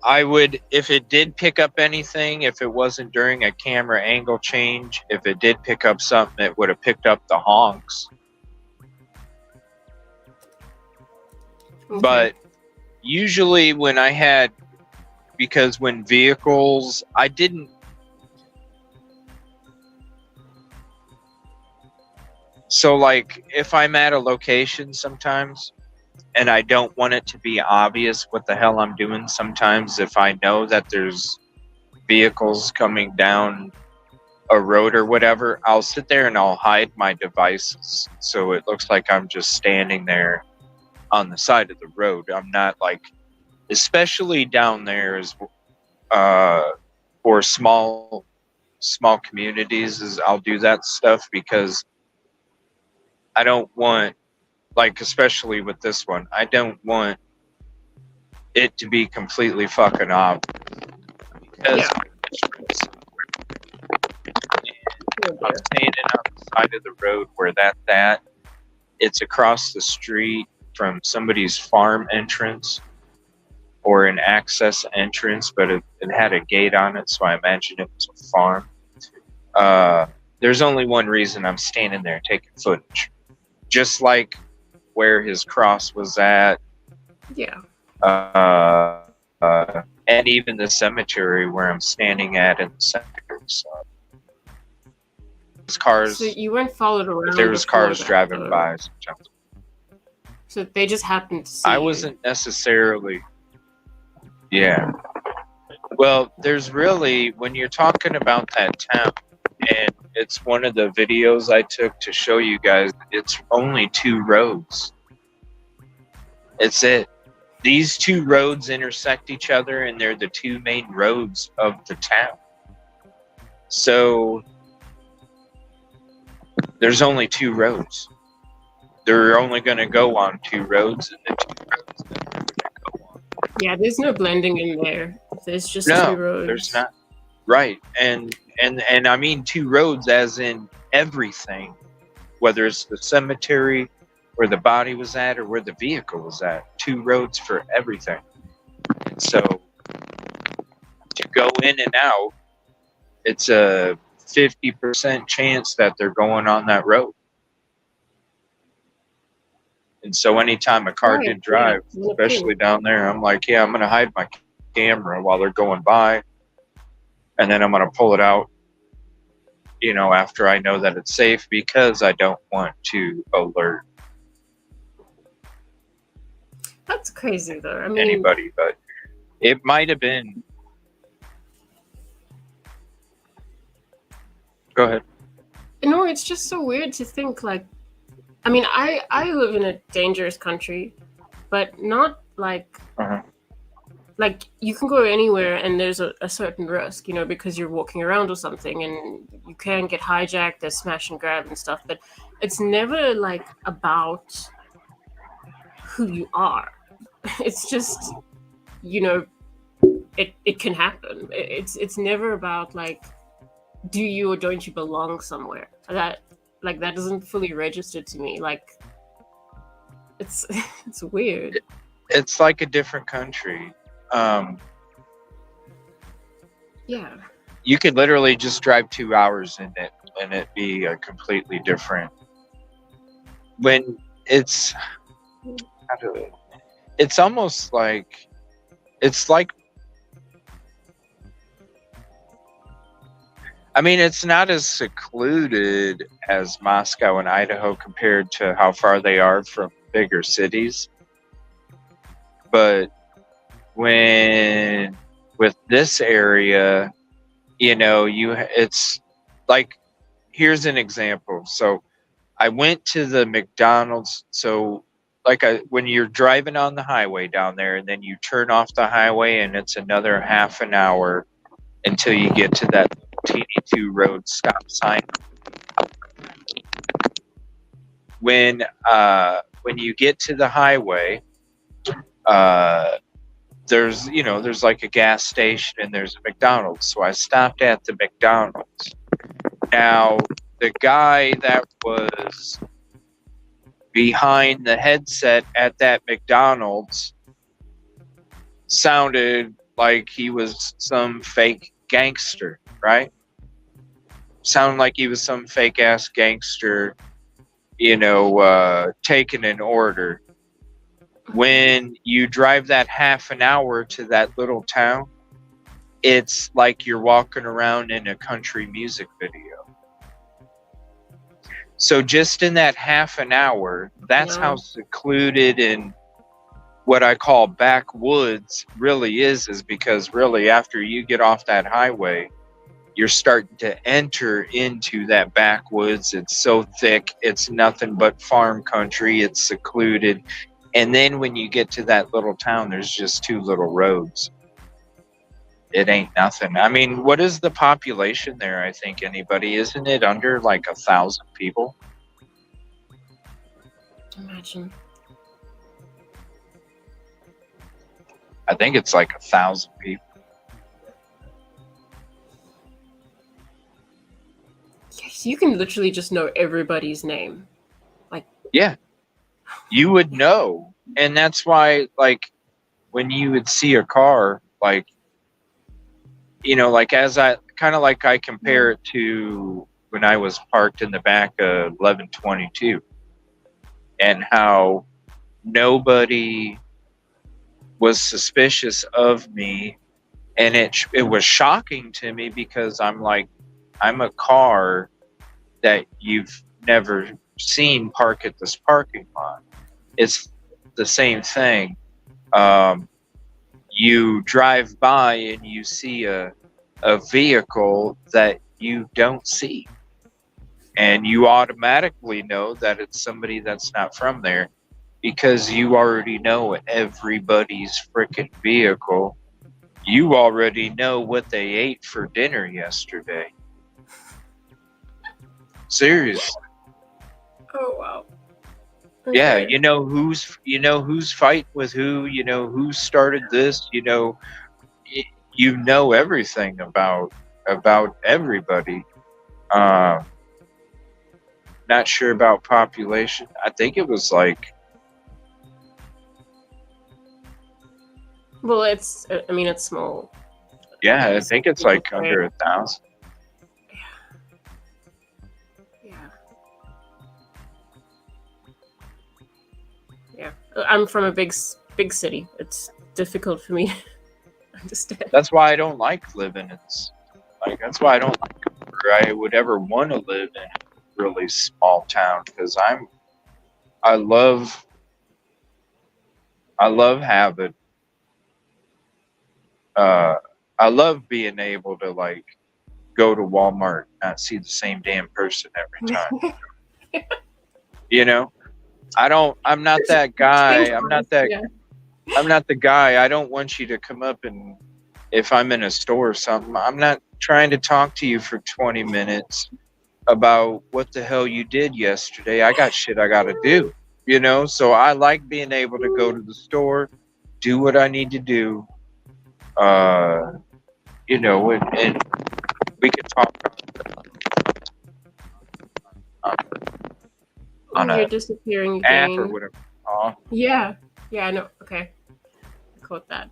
I would, if it did pick up anything, if it wasn't during a camera angle change, if it did pick up something, it would have picked up the honks. Okay. But usually when I had, because when vehicles, I didn't, so like if I'm at a location sometimes, and I don't want it to be obvious what the hell I'm doing. Sometimes if I know that there's vehicles coming down a road or whatever, I'll sit there and I'll hide my devices. So it looks like I'm just standing there on the side of the road. I'm not like, especially down there is, for small communities, is I'll do that stuff because I don't want, like, especially with this one, I don't want it to be completely fucking obvious. Because I'm standing on the side of the road where that's at. It's across the street from somebody's farm entrance or an access entrance, but it had a gate on it, so I imagine it was a farm. There's only one reason I'm standing there taking footage. Just like where his cross was at. Yeah. And even the cemetery where I'm standing at in the center. So cars. So you weren't followed around. There was cars driving by sometimes. So they just happened to see I wasn't necessarily. Yeah. Well, there's really, when you're talking about that town, and it's one of the videos I took to show you guys, it's only 2 roads. It's it. These 2 roads intersect each other, and they're the 2 main roads of the town. So there's only 2 roads. They're only going to go on 2 roads, and the 2 roads that they're going to go on. Yeah, there's no blending in there. There's just 2 roads. There's not. Right, and I mean 2 roads as in everything, whether it's the cemetery where the body was at or where the vehicle was at. 2 roads for everything. And so to go in and out, it's a 50% chance that they're going on that road. And so anytime a car did drive, especially down there, I'm like, yeah, I'm going to hide my camera while they're going by. And then I'm going to pull it out, you know, after I know that it's safe, because I don't want to alert That's crazy, though. I mean, anybody, but it might have been. Go ahead. No, it's just so weird to think, like, I mean, I live in a dangerous country, but not like, like, you can go anywhere and there's a certain risk, you know, because you're walking around or something, and you can get hijacked, there's smash and grab and stuff, but it's never, like, about who you are. It's just, you know, it can happen. It's never about, like, do you or don't you belong somewhere? That doesn't fully register to me. Like, it's weird. It's like a different country. Yeah. You could literally just drive 2 hours in it and it be a completely different. When it's, it's almost like, it's like, I mean, it's not as secluded as Moscow and Idaho compared to how far they are from bigger cities. But with this area, you know, it's like, here's an example. So I went to the McDonald's. So like when you're driving on the highway down there and then you turn off the highway and it's another half an hour until you get to that teeny 2 road stop sign. When you get to the highway, there's like a gas station and there's a McDonald's. So I stopped at the McDonald's. Now, the guy that was behind the headset at that McDonald's sounded like he was some fake gangster, right? Sounded like he was some fake ass gangster, you know, taking an order. When you drive that half an hour to that little town, it's like you're walking around in a country music video. So just in that half an hour, that's how secluded and what I call backwoods really is because really after you get off that highway, you're starting to enter into that backwoods. It's so thick, it's nothing but farm country, it's secluded. And then when you get to that little town, there's just 2 little roads. It ain't nothing. I mean, what is the population there? I think anybody, isn't it under like 1,000 people? Imagine. I think it's like 1,000 people. Yes, you can literally just know everybody's name. Like, yeah. You would know. And that's why, like, when you would see a car, like, you know, like I compare it to when I was parked in the back of 1122 and how nobody was suspicious of me. And it was shocking to me because I'm like, I'm a car that you've never seen park at this parking lot. It's the same thing. You drive by and you see a vehicle that you don't see, and you automatically know that it's somebody that's not from there because you already know everybody's freaking vehicle. You already know what they ate for dinner yesterday. Seriously. Oh wow. Okay. Yeah, you know who's fighting with who, you know who started this, you know everything about everybody. Not sure about population. I think it was like, well, it's small. Yeah, I think it's like under 1,000. Yeah. I'm from a big city. It's difficult for me to understand. That's why I don't like living in. That's why I don't like where I would ever want to live in a really small town, because I love having I love being able to like go to Walmart and not see the same damn person every time. You know? I'm not that guy. I'm not the guy. I don't want you to come up and if I'm in a store or something, I'm not trying to talk to you for 20 minutes about what the hell you did yesterday. I got shit I got to do, So I like being able to go to the store, do what I need to do, and we can talk on You're a disappearing app again. or whatever. Yeah, I know. Okay, I caught that.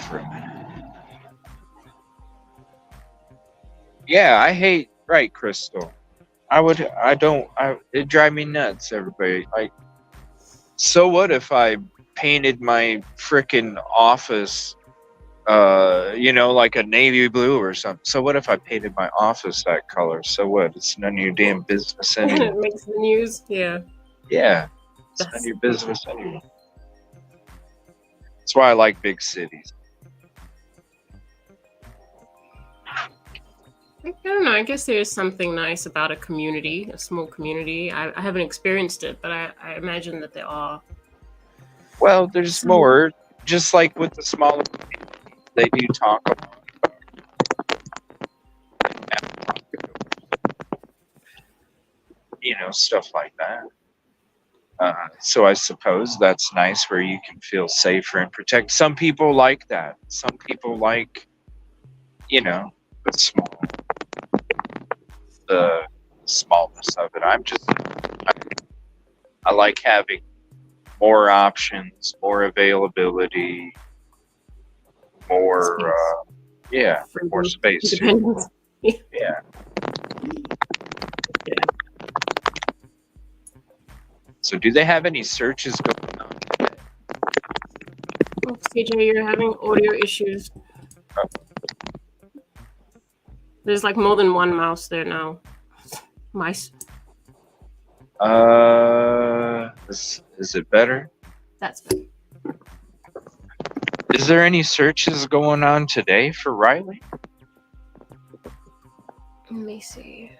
For a minute. Yeah, I hate Crystal. It drive me nuts, everybody. Like, so what if I painted my freaking office like a navy blue or something? So what if I painted my office that color? So what? It's none of your damn business anymore. It makes the news. Yeah. Yeah. It's none of your business anymore. That's why I like big cities. I don't know. I guess there's something nice about a community, a small community. I haven't experienced it, but I imagine that there are. Well, there's more. Just like with the smaller communities, they do talk about stuff like that. So I suppose that's nice where you can feel safer and protect. Some people like that. Some people like, the smallness of it. I like having more options, more availability, more more space. Yeah. So do they have any searches going on today? Oh, CJ, you're having audio issues. Oh. There's like more than one mouse there now. Mice. Is it better? That's better. Is there any searches going on today for Riley? Let me see.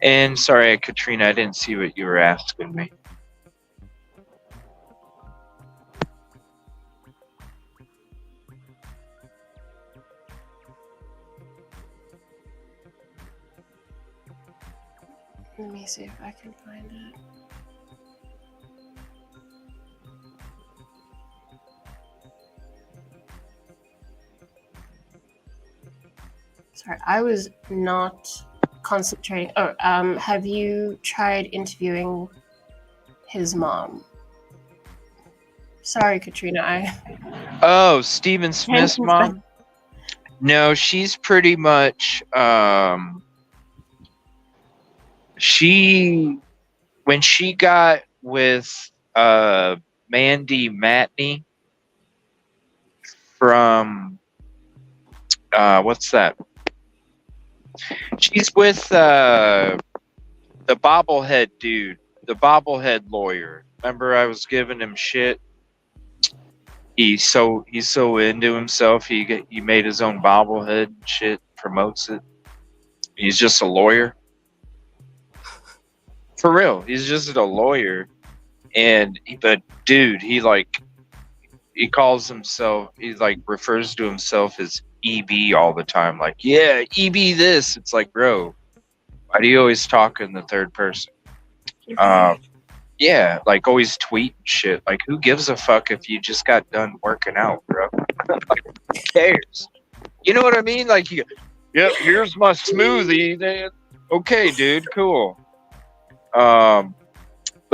And sorry, Katrina, I didn't see what you were asking me. Let me see if I can find it. Sorry, I was not concentrating. Have you tried interviewing his mom? Sorry, Katrina. Oh, Stephen Smith's mom? No, she's pretty much when she got with Mandy Matney from what's that? She's with the bobblehead dude, the bobblehead lawyer. Remember I was giving him shit? He's so into himself. He made his own bobblehead and shit, promotes it. He's just a lawyer. For real, he's just a lawyer. But dude, he calls himself, refers to himself as EB all the time. Like, yeah, EB this. It's like, bro, why do you always talk in the third person? Yeah, like always tweet shit. Like, who gives a fuck if you just got done working out, bro? Like, who cares? You know what I mean? Like, yep, here's my smoothie. Okay, dude, cool. But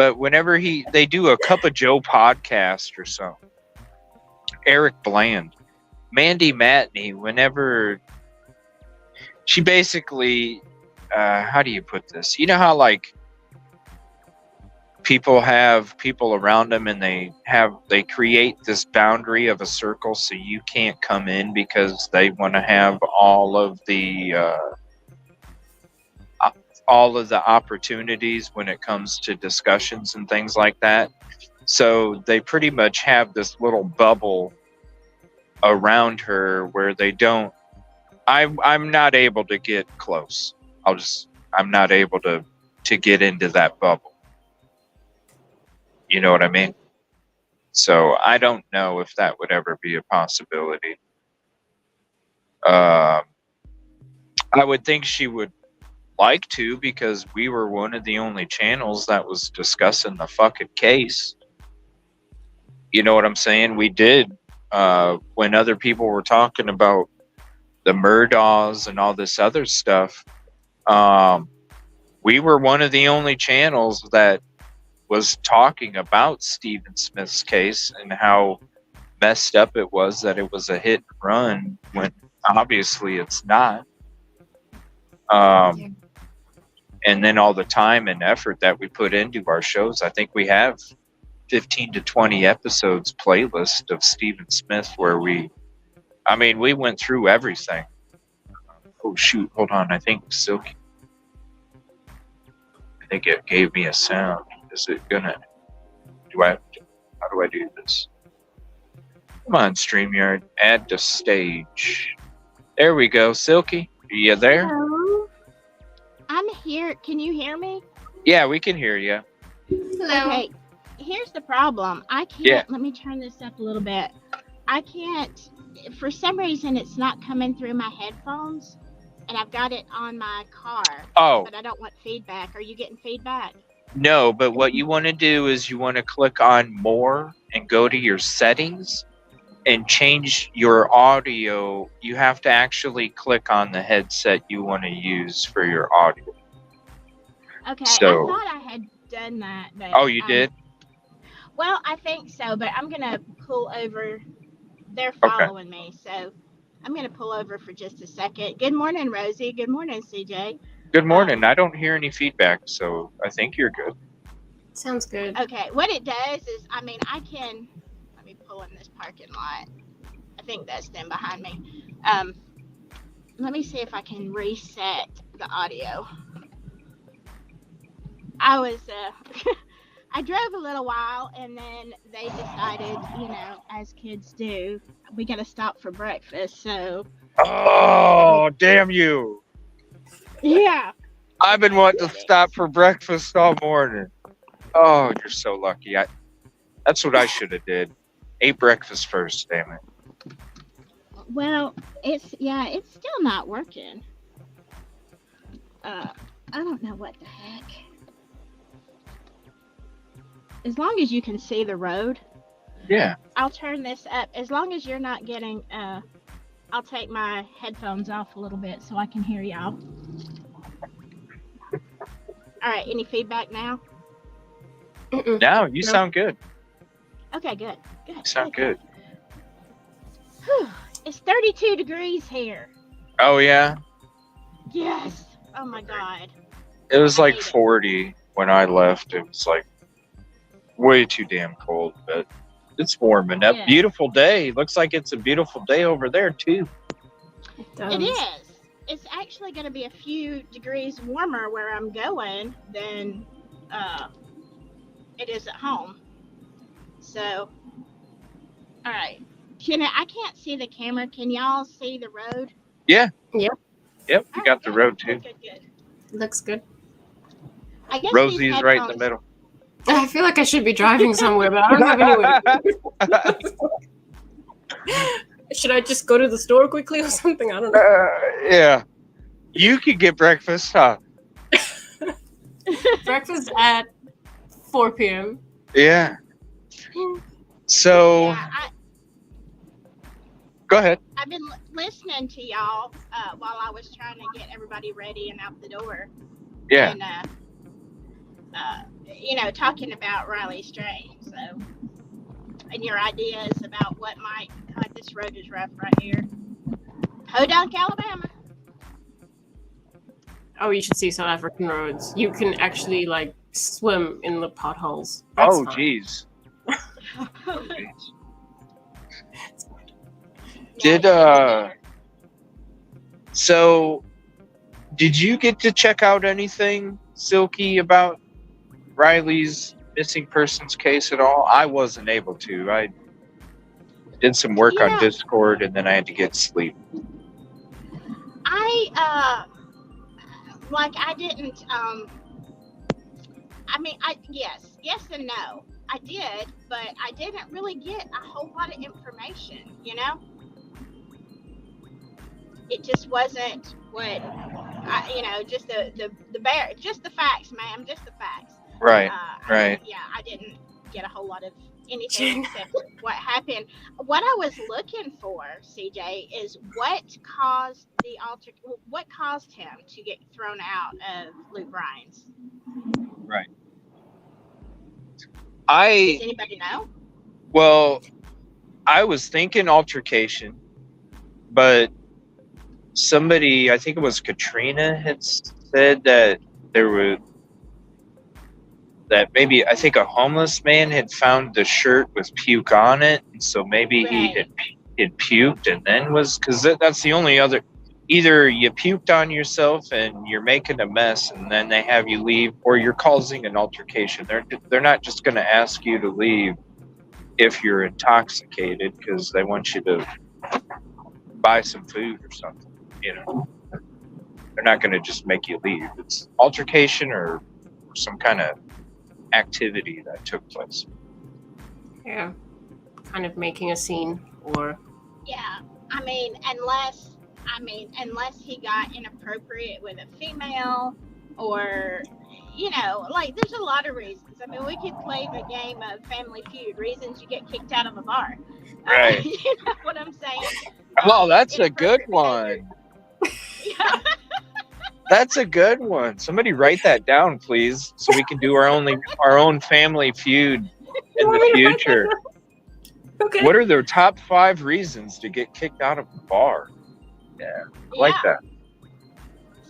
But whenever they do a Cup of Joe podcast or something, Eric Bland, Mandy Matney, whenever she basically, how do you put this? You know how like people have people around them and they create this boundary of a circle so you can't come in because they want to have all of the opportunities when it comes to discussions and things like that. So they pretty much have this little bubble around her where they don't. I'm not able to get close. I'm not able to get into that bubble. You know what I mean? So I don't know if that would ever be a possibility. I would think she would like to, because we were one of the only channels that was discussing the fucking case. You know what I'm saying? We did, when other people were talking about the Murdaws and all this other stuff, we were one of the only channels that was talking about Stephen Smith's case and how messed up it was that it was a hit and run when obviously it's not. And then all the time and effort that we put into our shows. I think we have 15 to 20 episodes playlist of Stephen Smith where we went through everything. Oh shoot, hold on. I think it gave me a sound. Is it gonna, how do I do this? Come on, StreamYard, add to stage. There we go. Silky, are you there? Hello. I'm here. Can you hear me? Yeah, we can hear you. Hello. Okay, here's the problem. I can't, let me turn this up a little bit. I can't, for some reason, it's not coming through my headphones, and I've got it on my car. Oh. But I don't want feedback. Are you getting feedback? No, but what you want to do is you want to click on more and go to your settings and change your audio. You have to actually click on the headset you want to use for your audio. Okay, So, I thought I had done that. But, oh, you did? Well, I think so, but I'm going to pull over. They're following me, so I'm going to pull over for just a second. Good morning, Rosie. Good morning, CJ. Good morning. I don't hear any feedback, so I think you're good. Sounds good. Okay, what it does is, I can, let me pull in this parking lot. I think that's them behind me. Let me see if I can reset the audio. I drove a little while, and then they decided, as kids do, we got to stop for breakfast, so. Oh, damn you. Yeah. I've been wanting to stop for breakfast all morning. Oh, you're so lucky. That's what I should have did. Ate breakfast first, damn it. Well, it's still not working. I don't know what the heck. As long as you can see the road. Yeah. I'll turn this up. As long as you're not getting, I'll take my headphones off a little bit so I can hear y'all. All right, any feedback now? No, you sound good. Okay, good. You sound good. Whew. It's 32 degrees here. Oh, yeah? Yes. Oh, my God. It was like 40 when I left. It was like way too damn cold, but it's warming up. Yeah. Beautiful day. Looks like it's a beautiful day over there, too. It is. It's actually going to be a few degrees warmer where I'm going than it is at home. So, all right. I can't see the camera. Can y'all see the road? Yeah. Yep. Yep, you got the road, too. Good. Looks good. I guess Rosie's right in the middle. I feel like I should be driving somewhere, but I don't have anywhere. Should I just go to the store quickly or something? I don't know. Yeah. You could get breakfast, huh? Breakfast at 4 p.m. Yeah. So, go ahead. I've been listening to y'all while I was trying to get everybody ready and out the door. Yeah. And talking about Riley Strain. So, and your ideas about what might. God, this road is rough right here. Podunk, Alabama. Oh, you should see South African roads. You can actually like swim in the potholes. That's Oh, fun. jeez. Yeah, So, did you get to check out anything, Silky, about Riley's missing persons case at all? I wasn't able to. I did some work on Discord, and then I had to get sleep. I didn't. Yes and no. I did, but I didn't really get a whole lot of information. It just wasn't what just just the facts, ma'am, just the facts. Right. I didn't get a whole lot of anything except what happened. What I was looking for, CJ, is what caused him to get thrown out of Luke Bryan's. Right. Does anybody know? Well, I was thinking altercation, but somebody, I think it was Katrina, had said that maybe, I think a homeless man had found the shirt with puke on it, and so maybe he had puked and then because that's the only other. Either you puked on yourself and you're making a mess and then they have you leave, or you're causing an altercation. They're not just going to ask you to leave if you're intoxicated, because they want you to buy some food or something. They're not going to just make you leave. It's altercation or some kind of activity that took place. Yeah, kind of making a scene, or unless he got inappropriate with a female, or there's a lot of reasons. We could play the game of Family Feud, reasons you get kicked out of a bar. Right. You know what I'm saying? Oh, that's a good one. That's a good one. Somebody write that down, please, so we can do our own Family Feud in the future. Okay. What are their top 5 reasons to get kicked out of a bar? Yeah, I like that.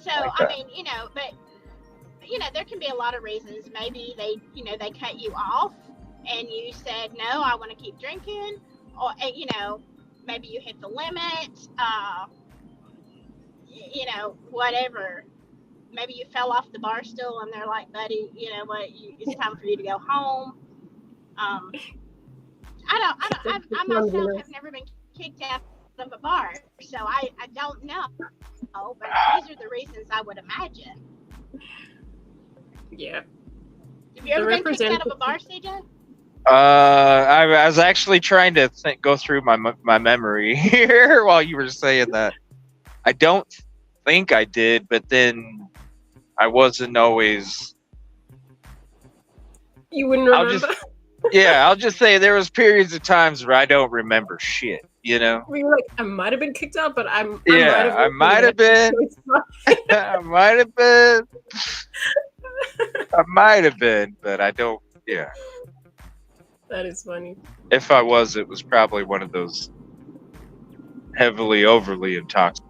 So there can be a lot of reasons. Maybe they cut you off, and you said no, I want to keep drinking, or maybe you hit the limit. Whatever. Maybe you fell off the bar stool, and they're like, buddy, you know what? It's time for you to go home. I myself have never been kicked out of a bar, so I don't know. But these are the reasons I would imagine. Yeah. Have you ever been kicked out of a bar, CJ? I was actually trying to go through my memory here while you were saying that. I don't think I did, but then I wasn't always. You wouldn't remember? I'll just say there was periods of times where I don't remember shit, Were you like, I might have been kicked out, but I might have been. I might have been. I might have been, but I don't. Yeah. That is funny. If I was, it was probably one of those overly intoxicated.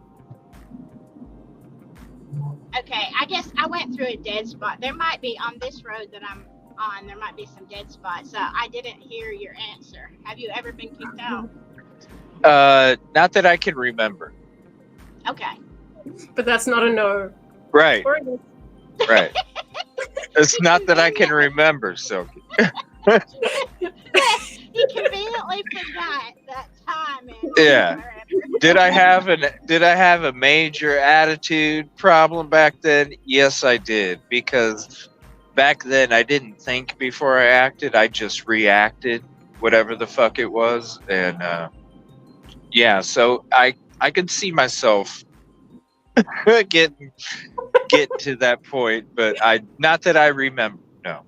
Okay, I guess I went through a dead spot. There might be on this road that I'm on, there might be some dead spots. So I didn't hear your answer. Have you ever been kicked out? Not that I can remember. Okay. But that's not a no. Right. Right. It's not that I can remember, Silky. He conveniently forgot that time. Yeah. Did I have a major attitude problem back then? Yes, I did, because back then I didn't think before I acted. I just reacted, whatever the fuck it was, and so I could see myself get to that point, but not that I remember. No.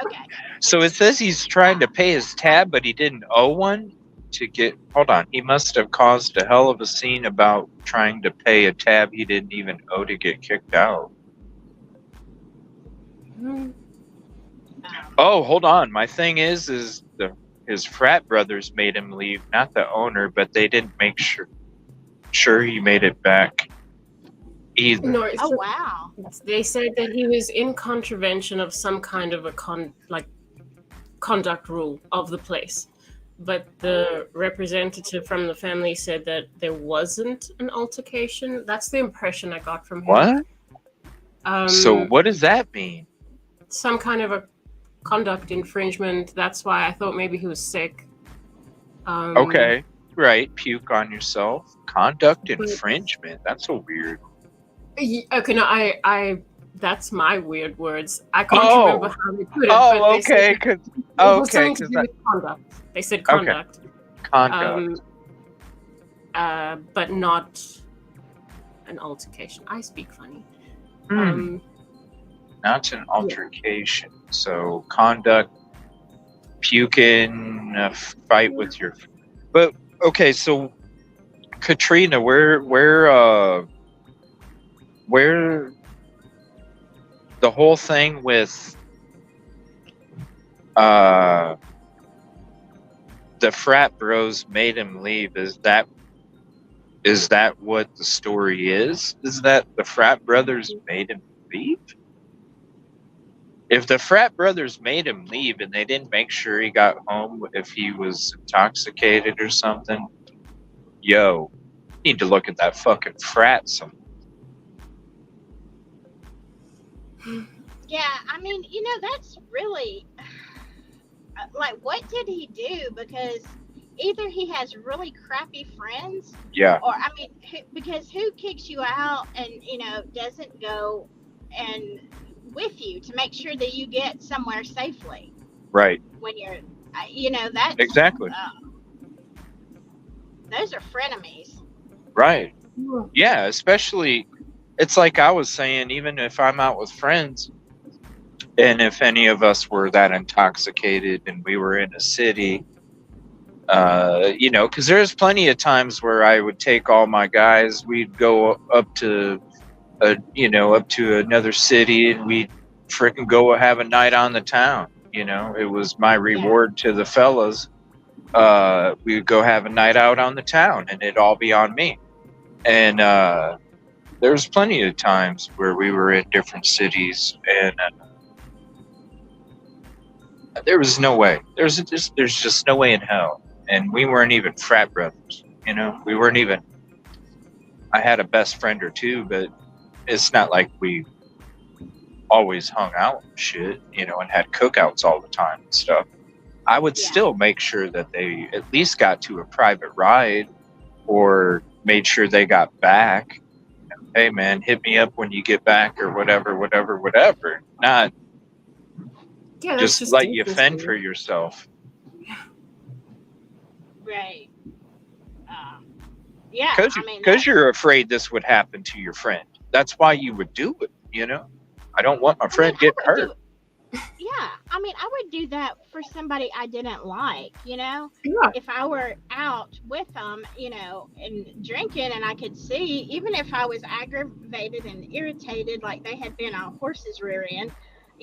Okay. So it says he's trying to pay his tab, but he didn't owe one to get. Hold on. He must have caused a hell of a scene about trying to pay a tab he didn't even owe to get kicked out. Mm. Oh, hold on. My thing is his frat brothers made him leave, not the owner, but they didn't make sure he made it back either. No, Oh wow. they said that he was in contravention of some kind of a conduct rule of the place. But the representative from the family said that there wasn't an altercation. That's the impression I got from him. What? So what does that mean? Some kind of a conduct infringement. That's why I thought maybe he was sick. Okay, right. Puke on yourself. Conduct infringement. That's so weird. Okay, no, I that's my weird words. I can't remember how they put it. Oh, but they okay. with conduct. They said conduct. Conduct. But not an altercation. I speak funny. Not an altercation. So conduct, puking, a fight with your. But okay, so Katrina, where the whole thing with the frat bros made him leave, is that what the story is? Is that the frat brothers made him leave? If the frat brothers made him leave and they didn't make sure he got home if he was intoxicated or something, yo, you need to look at that fucking frat some. Yeah, I mean, that's really like, what did he do? Because either he has really crappy friends, Yeah, or I mean, because who kicks you out and doesn't go and with you to make sure that you get somewhere safely right. when you're, that's Exactly. Those are frenemies. Right. Yeah, especially, it's like I was saying, even if I'm out with friends, and if any of us were that intoxicated and we were in a city, because there's plenty of times where I would take all my guys, we'd go up to another city, and we'd freaking go have a night on the town. It was my reward to the fellas. We would go have a night out on the town, and it'd all be on me. And there's plenty of times where we were in different cities, and there was no way. There's just no way in hell. And we weren't even frat brothers. We weren't even. I had a best friend or two, but it's not like we always hung out and shit, and had cookouts all the time and stuff. I would still make sure that they at least got to a private ride, or made sure they got back. Hey man, hit me up when you get back, or whatever. Not just let you fend for yourself. Right. Yeah. Because you're afraid this would happen to your friend. That's why you would do it. I don't want my friend getting hurt. Yeah, I would do that for somebody I didn't like, Yeah. If I were out with them, and drinking, and I could see, even if I was aggravated and irritated, like they had been on horse's rear end,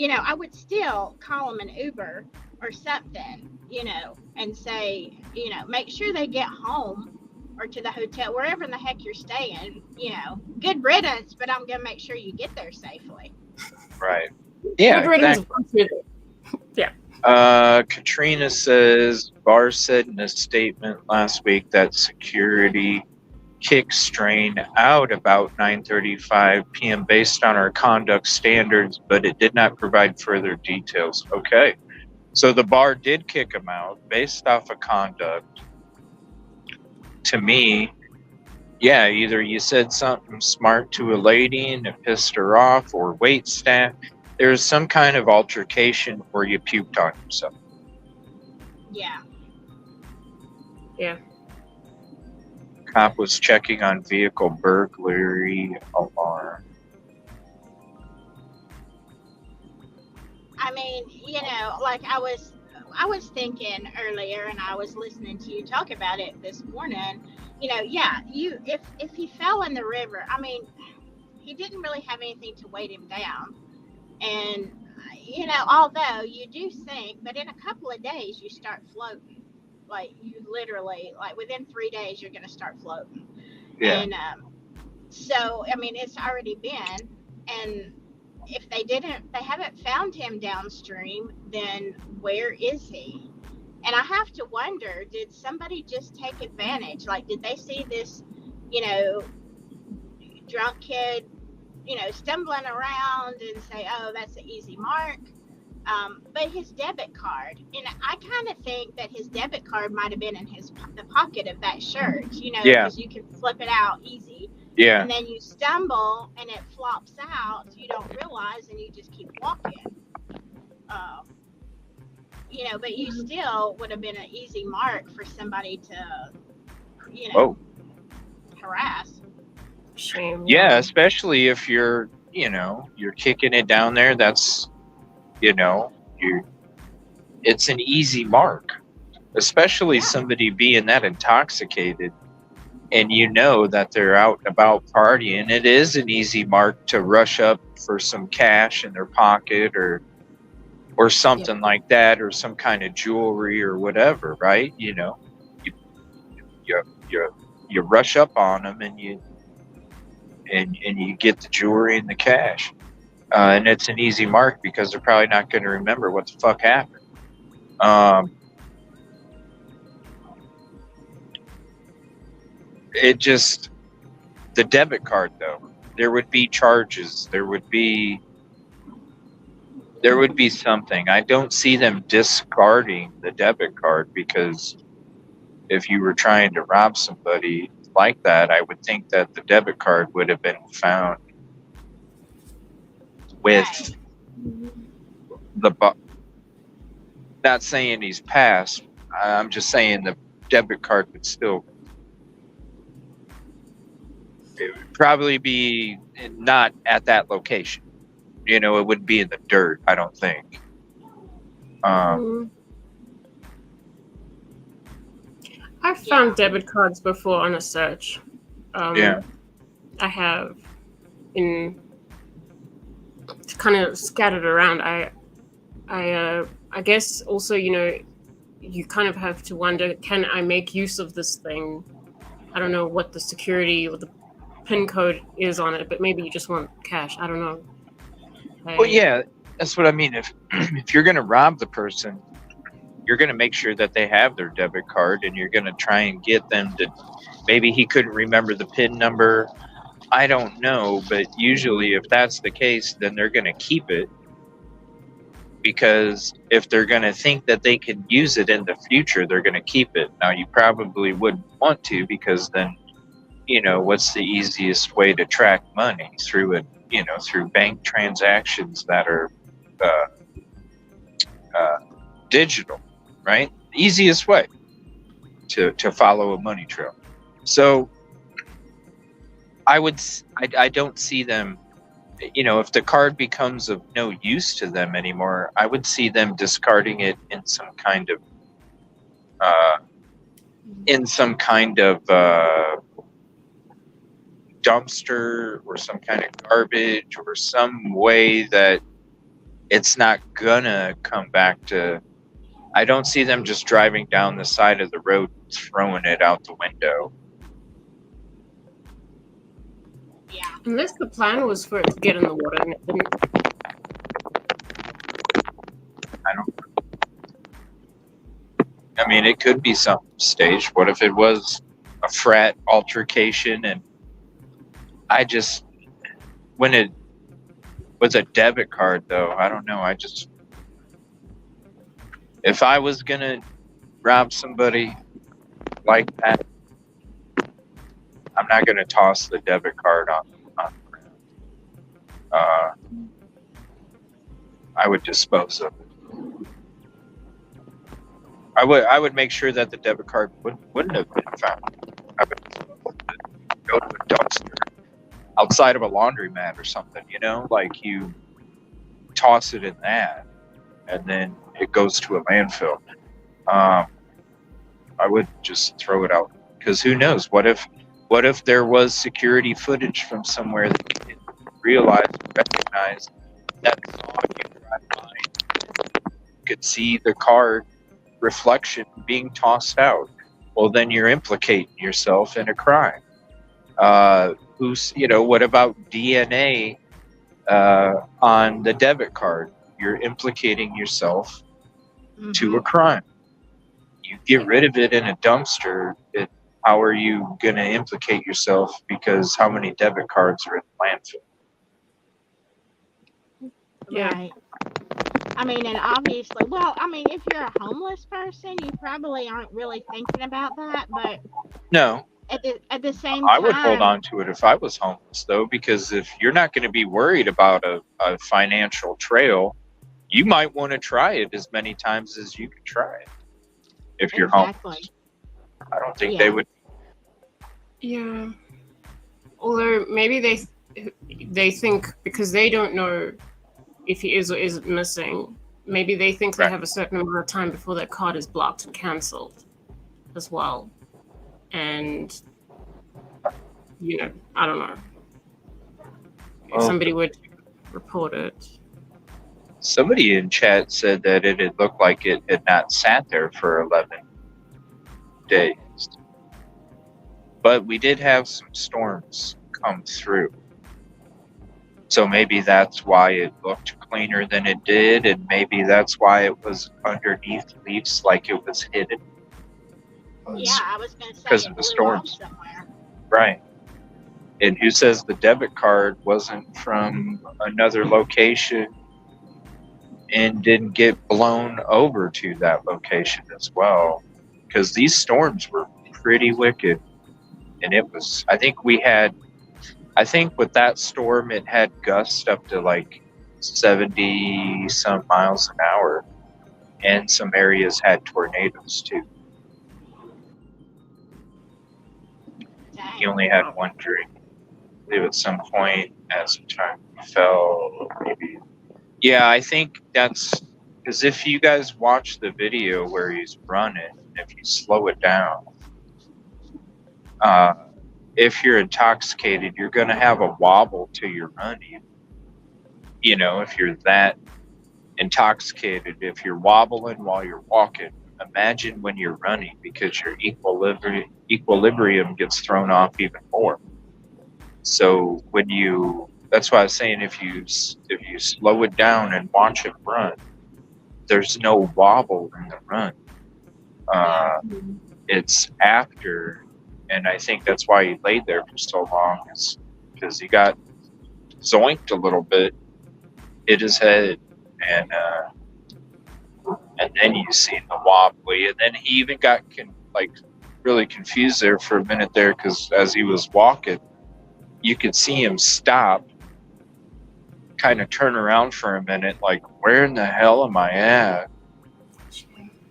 I would still call them an Uber or something, and say, make sure they get home or to the hotel, wherever in the heck you're staying, good riddance, but I'm going to make sure you get there safely. Right. Yeah, exactly. Yeah. Katrina says, Barr said in a statement last week that security kicked Strain out about 9:35 p.m. based on our conduct standards, but it did not provide further details. Okay. So the bar did kick him out based off of conduct. To me, yeah, either you said something smart to a lady and it pissed her off, or wait staff. There's some kind of altercation, or you puked on yourself. Yeah. Yeah. Cop was checking on vehicle burglary alarm. Like I was thinking earlier, and I was listening to you talk about it this morning. If he fell in the river, he didn't really have anything to weight him down. And although you do sink, but in a couple of days you start floating. Like you literally, like within 3 days, you're going to start floating. Yeah. And so, I mean, it's already been. And if they haven't found him downstream, then where is he? And I have to wonder, did somebody just take advantage? Like, did they see this, drunk kid, stumbling around and say, oh, that's an easy mark? But his debit card, and I kind of think that his debit card might have been in the pocket of that shirt, because you can flip it out easy. Yeah. And then you stumble and it flops out. You don't realize, and you just keep walking. But you still would have been an easy mark for somebody to, harass. Shame. Yeah, especially if you're kicking it down there. That's, it's an easy mark, especially somebody being that intoxicated and that they're out and about partying. It is an easy mark to rush up for some cash in their pocket or something like that, or some kind of jewelry or whatever, right? You rush up on them and you get the jewelry and the cash. And it's an easy mark because they're probably not going to remember what the fuck happened. The debit card, though, there would be charges. There would be something. I don't see them discarding the debit card, because if you were trying to rob somebody like that, I would think that the debit card would have been found with not saying he's passed. I'm just saying the debit card would still, it would probably be not at that location. It wouldn't be in the dirt, I don't think. I've found debit cards before on a search. I have in kind of scattered around. I guess also, you kind of have to wonder, can I make use of this thing? I don't know what the security or the PIN code is on it, but maybe you just want cash. I don't know. Well, yeah, that's what I mean. If you're going to rob the person, you're going to make sure that they have their debit card, and you're going to try and get them to, maybe he couldn't remember the PIN number. I don't know, but usually if that's the case, then they're going to keep it, because if they're going to think that they can use it in the future, they're going to keep it. Now, you probably wouldn't want to, because then, what's the easiest way to track money? Through it, through bank transactions that are digital, right? Easiest way to follow a money trail. So I don't see them, if the card becomes of no use to them anymore, I would see them discarding it in some kind of dumpster or some kind of garbage, or some way that it's not gonna come back to. I don't see them just driving down the side of the road and throwing it out the window. Yeah. Unless the plan was for it to get in the water and it didn't. I mean, it could be some stage. What if it was a frat altercation? And when it was a debit card, though, I don't know. If I was going to rob somebody like that, I'm not going to toss the debit card on the ground. I would dispose of it. I would make sure that the debit card wouldn't have been found. I would go to a dumpster outside of a laundromat or something, like you toss it in that, and then it goes to a landfill. I would just throw it out, because who knows? What if there was security footage from somewhere that you didn't realize, recognize, that saw you drive by, you could see the card reflection being tossed out. Well, then you're implicating yourself in a crime. What about DNA on the debit card? You're implicating yourself to a crime. You get rid of it in a dumpster, how are you going to implicate yourself? Because how many debit cards are in the landfill? Yeah. Right. I mean, and obviously, well, I mean, if you're a homeless person, you probably aren't really thinking about that, but No. At the same time, I would hold on to it if I was homeless, though, because if you're not going to be worried about a financial trail, you might want to try it as many times as you can try it. If you're homeless, I don't think they would. Yeah. Or maybe they think because they don't know if he is or isn't missing. Maybe they think they have a certain amount of time before their card is blocked and cancelled, as well. And, I don't know. If somebody would report it. Somebody in chat said that it had looked like it had not sat there for 11 days. But we did have some storms come through. So maybe that's why it looked cleaner than it did, and maybe that's why it was underneath leaves like it was hidden. Yeah, I was going to say because of the storms. Right. And who says the debit card wasn't from another location and didn't get blown over to that location as well? Because these storms were pretty wicked. And it was, I think with that storm, it had gusts up to like 70 some miles an hour. And some areas had tornadoes too. He only had one drink. I believe at some point as time fell, maybe. Yeah, I think that's because if you guys watch the video where he's running, if you slow it down, if you're intoxicated, you're going to have a wobble to your running. If you're that intoxicated, if you're wobbling while you're walking, imagine when you're running, because your equilibrium gets thrown off even more. So that's why I was saying if you slow it down and watch him run, there's no wobble in the run. It's after, and I think that's why he laid there for so long, is because he got zoinked a little bit, hit his head, and then you see the wobbly, and then he even got really confused there for a minute there, because as he was walking, you could see him stop, kind of turn around for a minute, like, where in the hell am I at?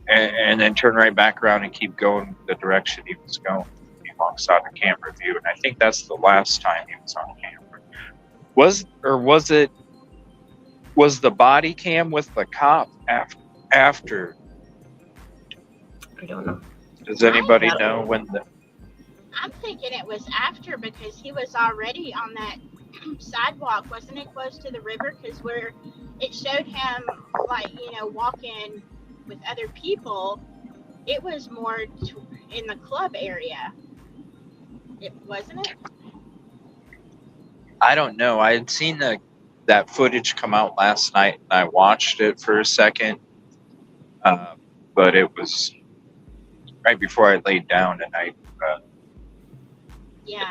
And then turn right back around and keep going the direction he was going. He walks out of camera view, and I think that's the last time he was on camera. Was the body cam with the cop after? I don't know. Does anybody know when the... I'm thinking it was after, because he was already on that sidewalk, wasn't it, close to the river? Because where it showed him, walking with other people, it was more in the club area. Wasn't it? I don't know. I had seen that footage come out last night, and I watched it for a second. But it was right before I laid down, and I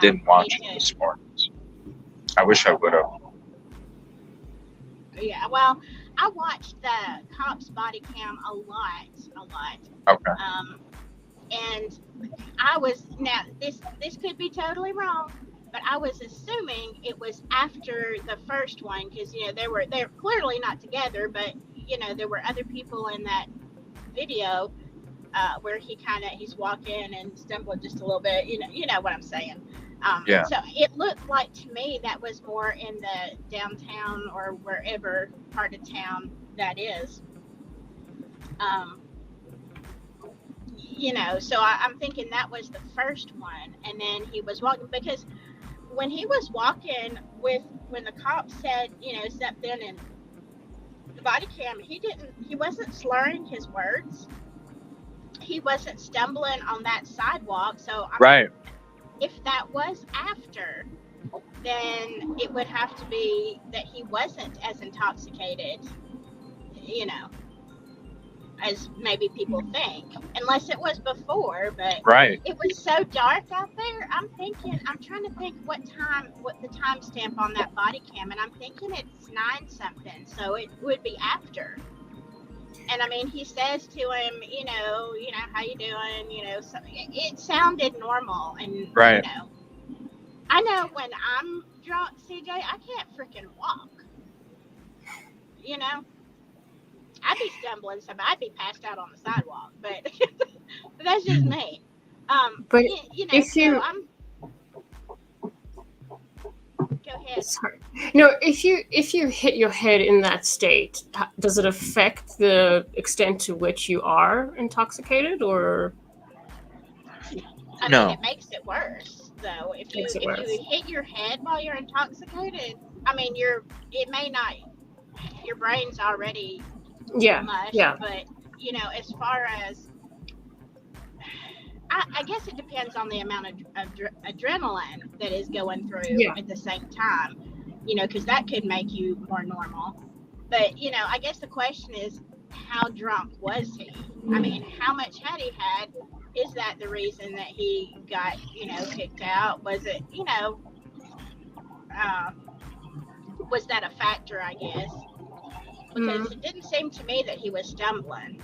didn't watch it this morning. I wish I would have. Yeah, well, I watched the cop's body cam a lot. Okay. And I was, now this could be totally wrong, but I was assuming it was after the first one, because they're clearly not together, but there were other people in that video where he's walking and stumbling just a little bit. You know what I'm saying. So it looked like to me that was more in the downtown or wherever part of town that is. So I'm thinking that was the first one, and then he was walking, because when he was walking when the cop said, something, and the body cam, he wasn't slurring his words. He wasn't stumbling on that sidewalk. So I Right. mean, if that was after, then it would have to be that he wasn't as intoxicated, you know, as maybe people think, unless it was before. But Right. it was so dark out there. I'm trying to think what the timestamp on that body cam, and I'm thinking it's 9 something, so it would be after. And I mean, he says to him, how you doing? So it sounded normal, and Right. I know when I'm drunk, CJ, I can't freaking walk. I'd be stumbling, I'd be passed out on the sidewalk, but that's just me. But if you, go ahead. Sorry. No, if you hit your head in that state, does it affect the extent to which you are intoxicated, or? I No. mean, it makes it worse, though. If you hit your head while you're intoxicated, I mean, your brain's already mush. Yeah. But as far as, I guess it depends on the amount of adrenaline that is going through at the same time, because that could make you more normal. But, I guess the question is, how drunk was he? I mean, how much had he had? Is that the reason that he got, kicked out? Was it, was that a factor, I guess? Because it didn't seem to me that he was stumbling.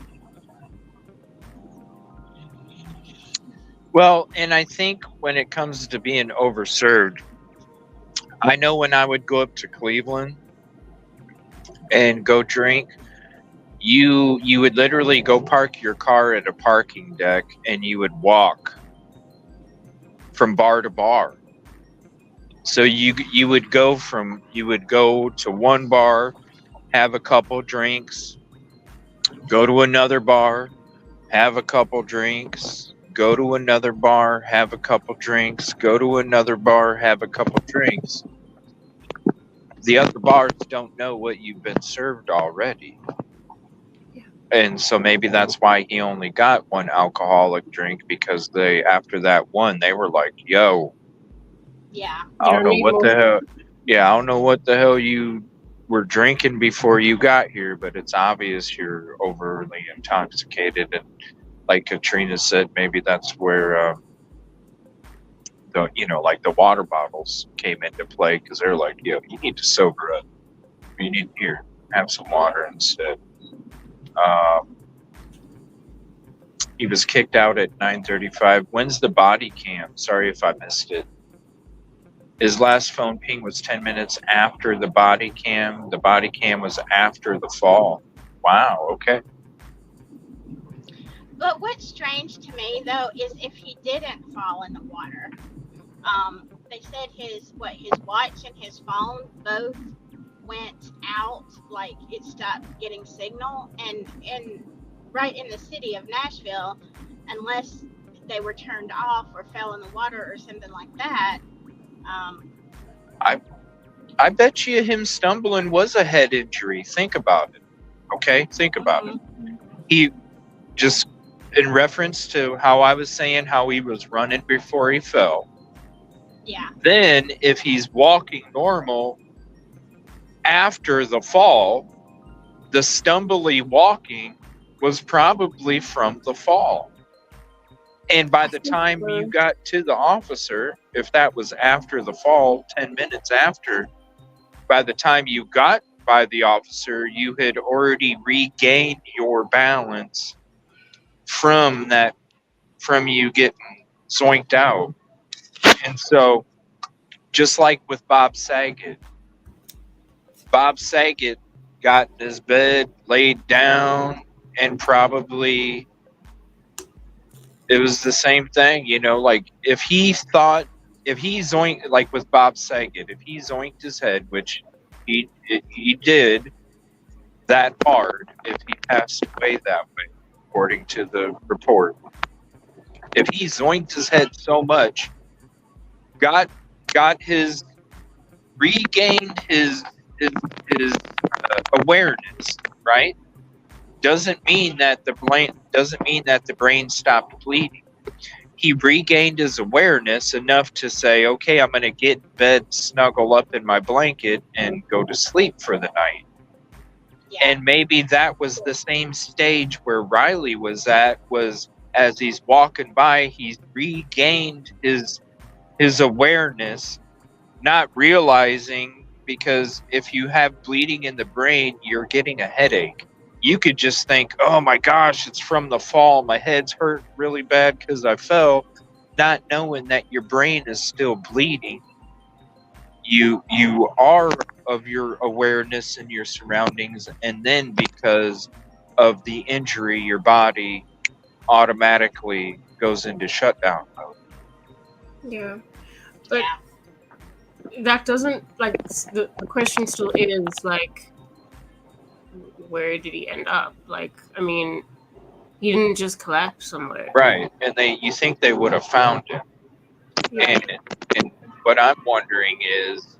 Well, and I think when it comes to being overserved, I know when I would go up to Cleveland and go drink, you would literally go park your car at a parking deck and you would walk from bar to bar. So you would go to one bar, have a couple drinks, go to another bar, have a couple drinks, go to another bar, have a couple drinks, go to another bar, have a couple drinks. The other bars don't know what you've been served already. Yeah. And so maybe that's why he only got one alcoholic drink, because after that one, they were like, yo, yeah, I don't know what the hell. Yeah, I don't know what the hell you were drinking before you got here, but it's obvious you're overly intoxicated. And like Katrina said, maybe that's where the water bottles came into play, because they're like, yo, you need to sober up. You need to have some water instead. He was kicked out at 9:35. When's the body cam? Sorry if I missed it. His last phone ping was 10 minutes after the body cam. The body cam was after the fall. Wow, okay. But what's strange to me, though, is if he didn't fall in the water. They said his watch and his phone both went out, like it stopped getting signal. And right in the city of Nashville, unless they were turned off or fell in the water or something like that. I bet you him stumbling was a head injury. Think about it. Okay? Think about it. He just, in reference to how I was saying how he was running before he fell. Yeah. Then if he's walking normal after the fall, the stumbly walking was probably from the fall. And by the time you got to the officer, if that was after the fall, 10 minutes after, by the time you got by the officer, you had already regained your balance from you getting zoinked out. And so, just like with Bob Saget got in his bed, laid down, and probably it was the same thing, like if he zoinked, like with Bob Saget, if he zoinked his head, which he did that hard, if he passed away that way, according to the report, if he zoinked his head so much, regained his his awareness, right? Doesn't mean that the brain stopped bleeding. He regained his awareness enough to say, okay, I'm going to get in bed, snuggle up in my blanket, and go to sleep for the night. Yeah. And maybe that was the same stage where Riley was at, was as he's walking by, he's regained his awareness, not realizing, because if you have bleeding in the brain, you're getting a headache. You could just think, oh my gosh, it's from the fall. My head's hurt really bad because I fell, not knowing that your brain is still bleeding. You are of your awareness and your surroundings, and then because of the injury, your body automatically goes into shutdown mode. Yeah. But that doesn't, like, the question still is, like, where did he end up? Like, I mean, he didn't just collapse somewhere. Right. And you think they would have found him. Yeah. And what I'm wondering is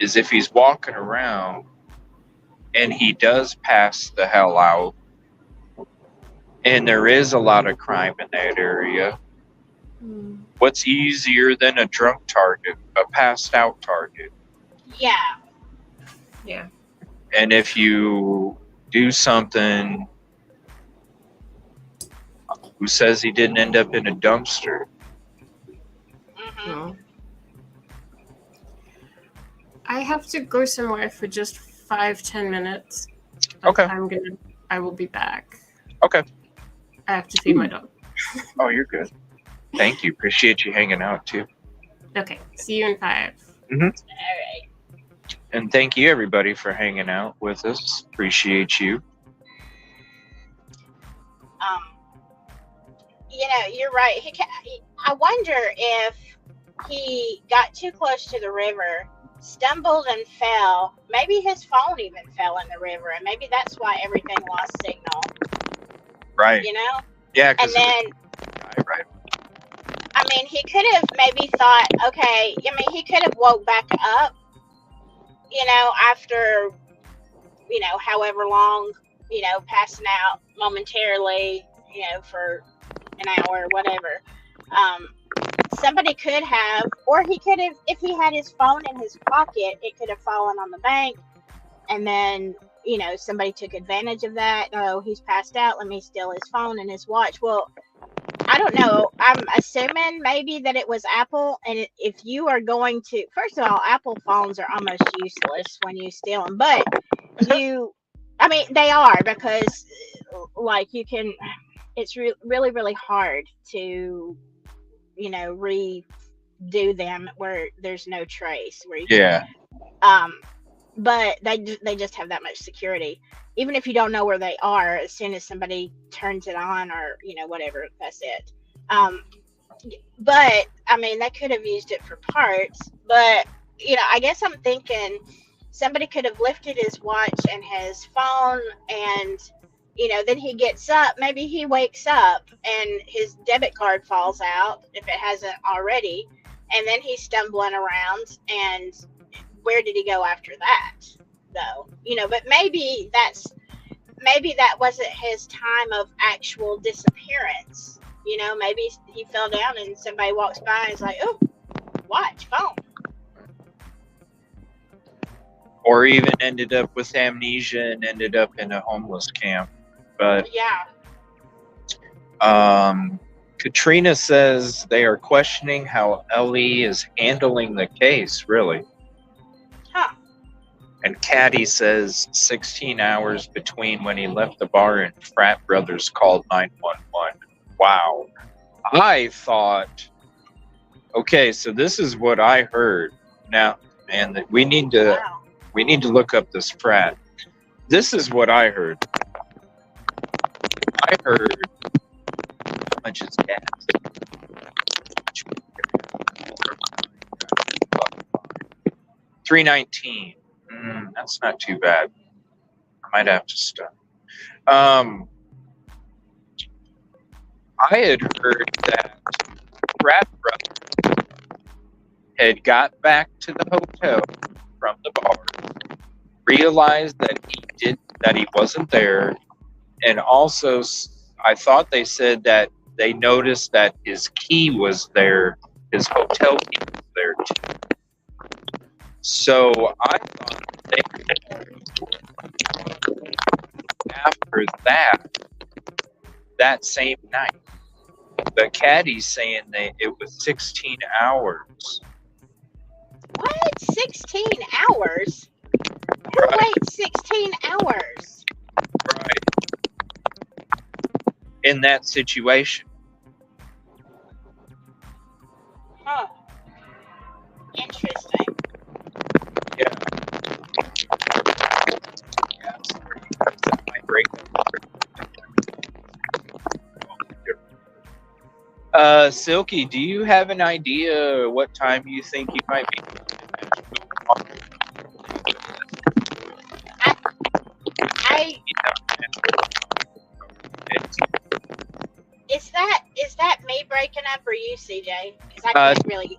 if he's walking around and he does pass the hell out, and there is a lot of crime in that area, what's easier than a drunk target, a passed out target? Yeah. Yeah. And if you do something, who says he didn't end up in a dumpster? Mm-hmm. No. I have to go somewhere for just 5-10 minutes. Okay. I will be back. Okay. I have to feed my dog. Oh, you're good. Thank you. Appreciate you hanging out too. Okay. See you in 5. All right. And thank you everybody for hanging out with us. Appreciate you. You're right. I wonder if he got too close to the river, stumbled and fell. Maybe his phone even fell in the river, and maybe that's why everything lost signal. Right. You know? Yeah. And then, right. I mean, he could have maybe thought, okay, he could have woke back up, after, however long, passing out momentarily, for an hour or whatever. Somebody could have, or he could have, if he had his phone in his pocket, it could have fallen on the bank, and then, somebody took advantage of that. Oh, he's passed out, let me steal his phone and his watch. Well, I don't know. I'm assuming maybe that it was Apple, and if you are going to, first of all, Apple phones are almost useless when you steal them, but they are, because, like, you can, it's really, really hard to, redo them where there's no trace. Where you but they just have that much security. Even if you don't know where they are, as soon as somebody turns it on or, whatever, that's it. But, they could have used it for parts. But, I guess I'm thinking somebody could have lifted his watch and his phone, and, then he gets up. Maybe he wakes up and his debit card falls out, if it hasn't already. And then he's stumbling around, and where did he go after that, though? But maybe that wasn't his time of actual disappearance. Maybe he fell down and somebody walks by and is like, oh, watch, phone. Or even ended up with amnesia and ended up in a homeless camp. But yeah. Katrina says they are questioning how Ellie is handling the case, really. Huh. And Caddy says 16 hours between when he left the bar and frat brothers called 911. Wow. I thought, okay, so this is what I heard. Now, man, we need to look up this frat. This is what I heard. I heard how much is gas? $3.19. That's not too bad. I might have to stop. I had heard that frat brother had got back to the hotel from the bar realized that he wasn't there, and also I thought they said that they noticed that his key was there, his hotel key was there too. So I thought after that same night, the caddy's saying that it was 16 hours. What? 16 hours? Who Right. waits 16 hours? Right. In that situation. Huh. Interesting. Yeah. That might break Silky, do you have an idea what time you think you might be? I is that me breaking up or you, CJ? Because I can't really.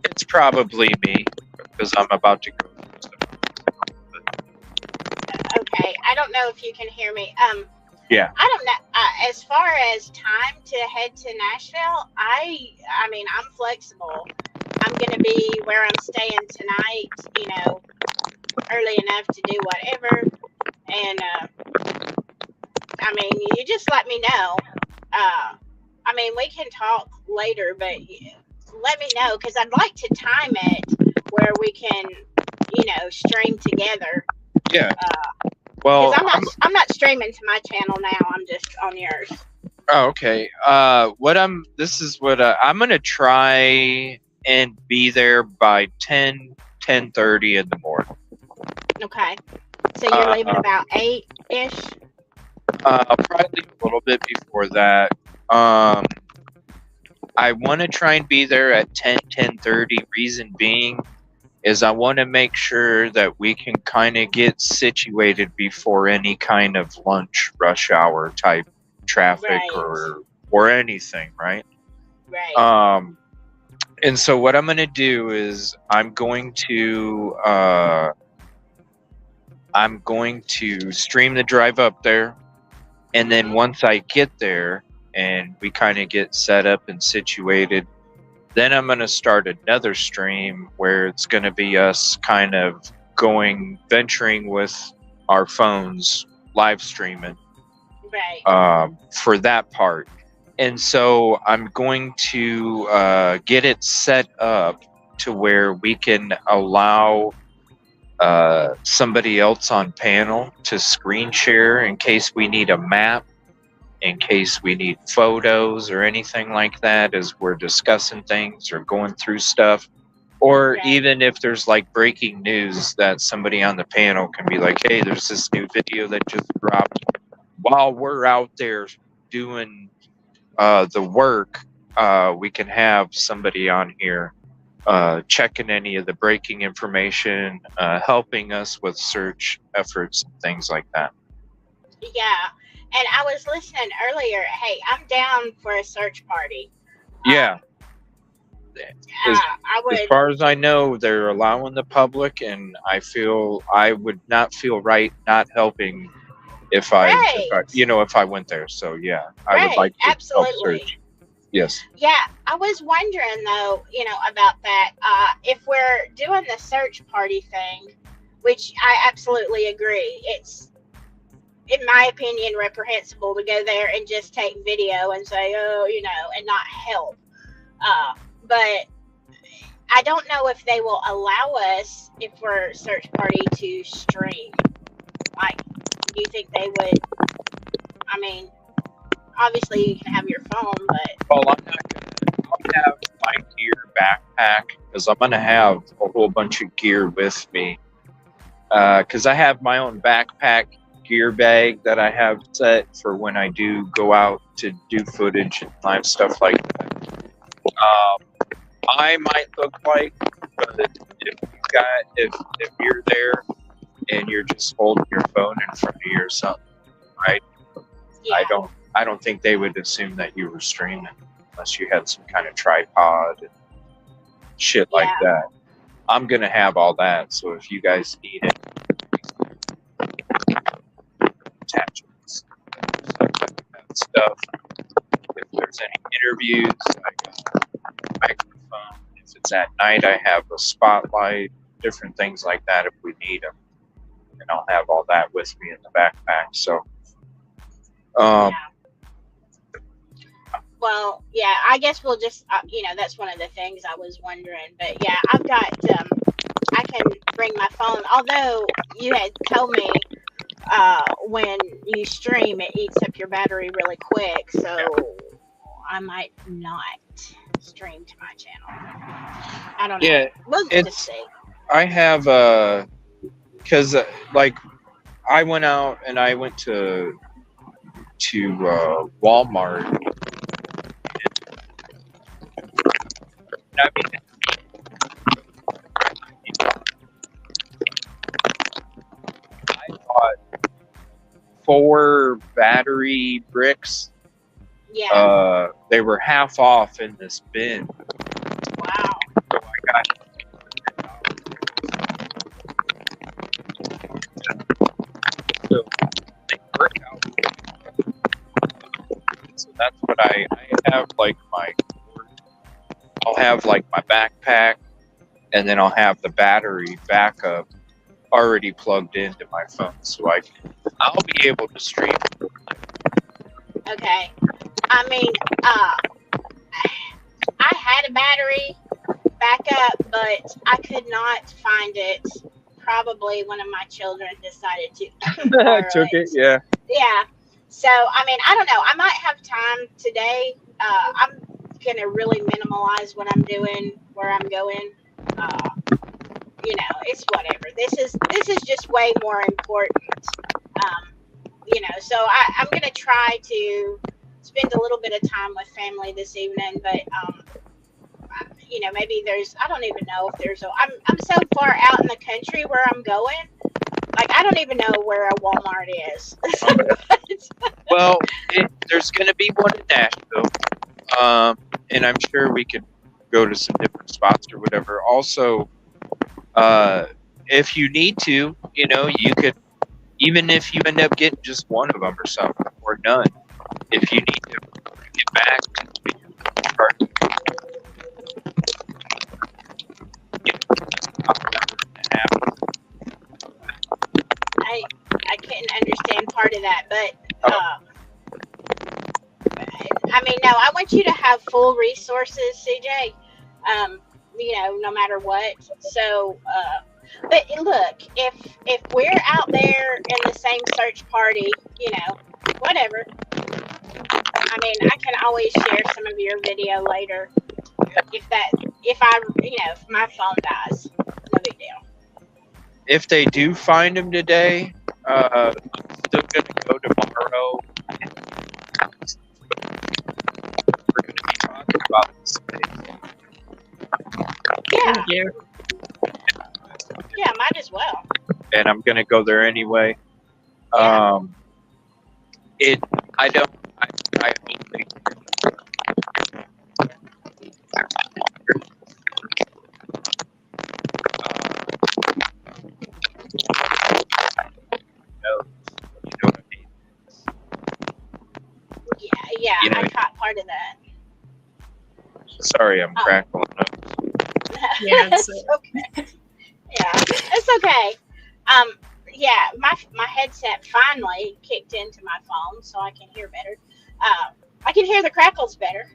It's probably me because I'm about to go. Okay, I don't know if you can hear me. Yeah. I don't know. As far as time to head to Nashville, I mean, I'm flexible. I'm gonna be where I'm staying tonight, early enough to do whatever. And I mean, you just let me know. I mean, we can talk later, but let me know because I'd like to time it where we can, stream together. Yeah. Well, because I'm not streaming to my channel now. I'm just on yours. Oh, okay. This is what I'm gonna try and be there by 10:30 in the morning. Okay. So you're leaving about 8-ish? Probably a little bit before that. I want to try and be there at 10:30. Reason being is I want to make sure that we can kind of get situated before any kind of lunch rush hour type traffic or anything, right? Right. And so what I'm going to do is I'm going to stream the drive up there, and then once I get there and we kind of get set up and situated, then I'm going to start another stream where it's going to be us kind of venturing with our phones, live streaming. Right. For that part. And so I'm going to get it set up to where we can allow somebody else on panel to screen share in case we need a map, in case we need photos or anything like that as we're discussing things or going through stuff. Or even if there's like breaking news that somebody on the panel can be like, hey, there's this new video that just dropped. While we're out there doing the work, we can have somebody on here checking any of the breaking information, helping us with search efforts and things like that. Yeah. And I was listening earlier. Hey, I'm down for a search party. Yeah. As far as I know, they're allowing the public, and I would not feel right not helping if I went there. So yeah, I would like to help search. Yes. Yeah, I was wondering though, about that. If we're doing the search party thing, which I absolutely agree, it's, in my opinion, reprehensible to go there and just take video and say, and not help. But I don't know if they will allow us, if we're search party, to stream. Like, do you think they would? I mean, obviously you can have your phone, but... Well, I'll have my gear backpack, because I'm going to have a whole bunch of gear with me. Because I have my own backpack gear bag that I have set for when I do go out to do footage and live stuff like that. I might look like, but if you're there and you're just holding your phone in front of you or something, right? Yeah. I don't think they would assume that you were streaming unless you had some kind of tripod and shit like that. I'm going to have all that. So if you guys need it, attachments, stuff, if there's any interviews, I got a microphone. If it's at night, I have a spotlight, different things like that if we need them. And I'll have all that with me in the backpack. So, Yeah. Well, yeah, I guess we'll just, that's one of the things I was wondering. But yeah, I've got, I can bring my phone. Although you had told me when you stream, it eats up your battery really quick. So I might not stream to my channel. I don't know. Yeah, We'll just see. I have, because like I went out and I went to Walmart. I mean, I bought 4 battery bricks. Yeah. They were half off in this bin. Wow. So I got so they work out. So that's what I have, like I'll have like my backpack, and then I'll have the battery backup already plugged into my phone, so I'll be able to stream. Okay. I mean, I had a battery backup, but I could not find it. Probably one of my children decided to Took it, yeah. Yeah. So, I mean, I don't know. I might have time today. I'm gonna really minimalize what I'm doing, where I'm going. It's whatever. This is just way more important. So I'm gonna try to spend a little bit of time with family this evening, but maybe I don't even know if I'm so far out in the country where I'm going. Like, I don't even know where a Walmart is. Well, there's going to be one in Nashville, and I'm sure we could go to some different spots or whatever. Also, if you need to, you could, even if you end up getting just one of them or something, or none, if you need to get back, I couldn't understand part of that, but I mean, no, I want you to have full resources, CJ. No matter what. So, but look, if we're out there in the same search party, whatever. I mean, I can always share some of your video later. If my phone dies, no big deal. If they do find him today, I'm still going to go tomorrow. We're going to be talking about this today. Yeah. Yeah, might as well. And I'm going to go there anyway. Yeah. I don't think Yeah, I caught part of that. Sorry, I'm crackling up. Yeah, it's okay. Yeah, it's okay. Yeah, my headset finally kicked into my phone, so I can hear better. I can hear the crackles better.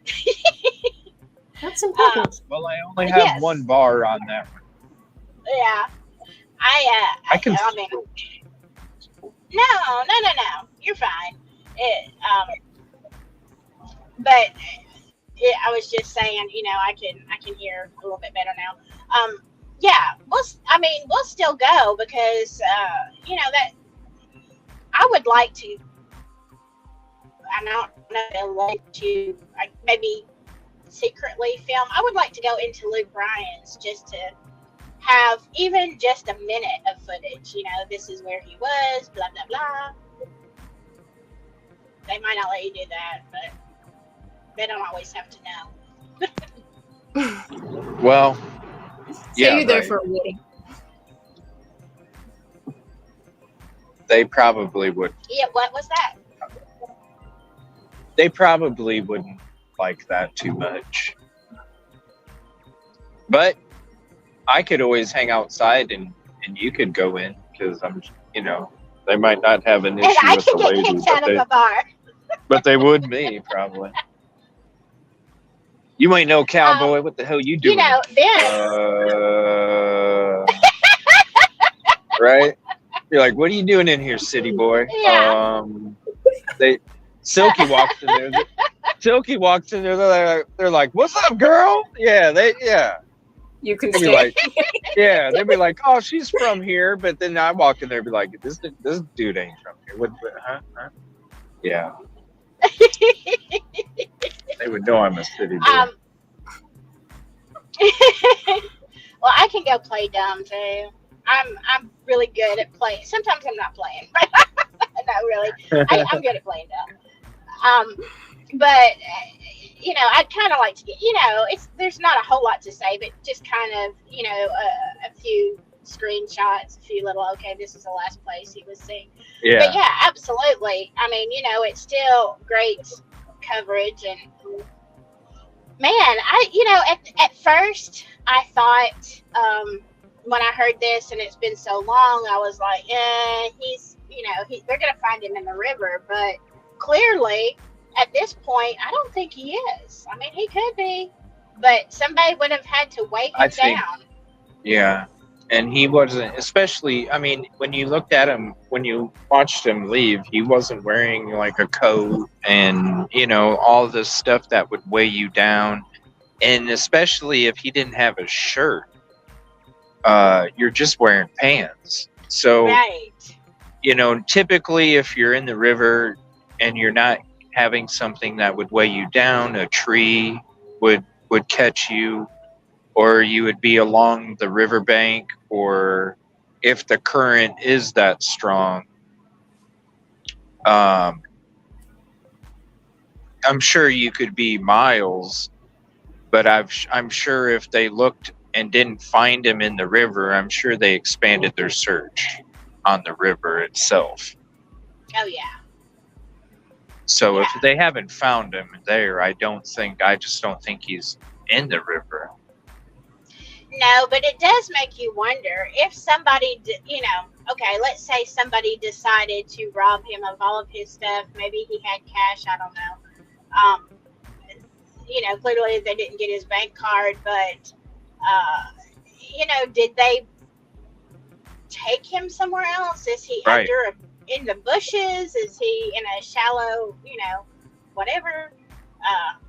That's important. Well, I only have one bar on that one. Yeah, I can. I mean, no. You're fine. But I was just saying, I can hear a little bit better now. Yeah, we'll still go because that I would like to. I don't know if I'd like to maybe secretly film. I would like to go into Luke Bryan's just to have even just a minute of footage. This is where he was, blah blah blah. They might not let you do that, but they don't always have to know. Well, Yeah, you're there right. for a wedding. They probably would. Yeah, what was that? They probably wouldn't like that too much. But I could always hang outside and you could go in because I'm, they might not have an And issue I with can the get lady, kicked out of a bar. but they would me probably. You might know, cowboy. What the hell you doing? This. Right? You're like, what are you doing in here, city boy? Yeah. Silky walks in there. Silky walks in there. They're like, what's up, girl? Yeah. You can They'd be stay. like, yeah. They'd be like, oh, she's from here. But then I walk in there and be like, this dude ain't from here. What? Huh? Yeah. They would know I'm a city boy. Well, I can go play dumb too. I'm really good at playing. Sometimes I'm not playing, but not really. I'm good at playing dumb. But I'd kind of like to get. There's not a whole lot to say, but just kind of a few screenshots, a few little. Okay, this is the last place he was seen. Yeah. But yeah, absolutely. I mean, it's still great coverage and. Man, at first I thought when I heard this and it's been so long, I was like, they're gonna find him in the river. But clearly, at this point, I don't think he is. I mean, he could be, but somebody would have had to weigh him down. Yeah, and he wasn't. Especially, I mean, when you looked at him, when you watched him leave, he wasn't wearing like a coat and all this stuff that would weigh you down. And especially if he didn't have a shirt, you're just wearing pants. So, right. Typically if you're in the river and you're not having something that would weigh you down, a tree would catch you, or you would be along the riverbank, or if the current is that strong, I'm sure you could be miles, but I'm sure if they looked and didn't find him in the river, I'm sure they expanded their search on the river itself. Oh yeah. So if they haven't found him there, I just don't think he's in the river. No, but it does make you wonder if somebody, let's say somebody decided to rob him of all of his stuff. Maybe he had cash. I don't know. Clearly they didn't get his bank card, but, did they take him somewhere else? Is he in the bushes? Is he in a shallow, whatever?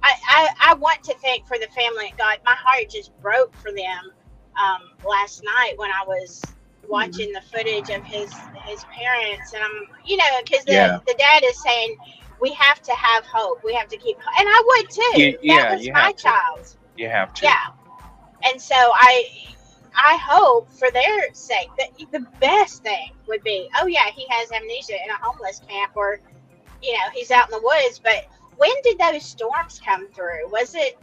I want to think for the family. God, my heart just broke for them last night when I was watching the footage of his parents, and I'm, because the dad is saying we have to have hope. We have to keep, and I would too. That was my child. You have to. Yeah, and so I hope for their sake that the best thing would be, oh yeah, he has amnesia in a homeless camp, or he's out in the woods, but. When did those storms come through? Was it?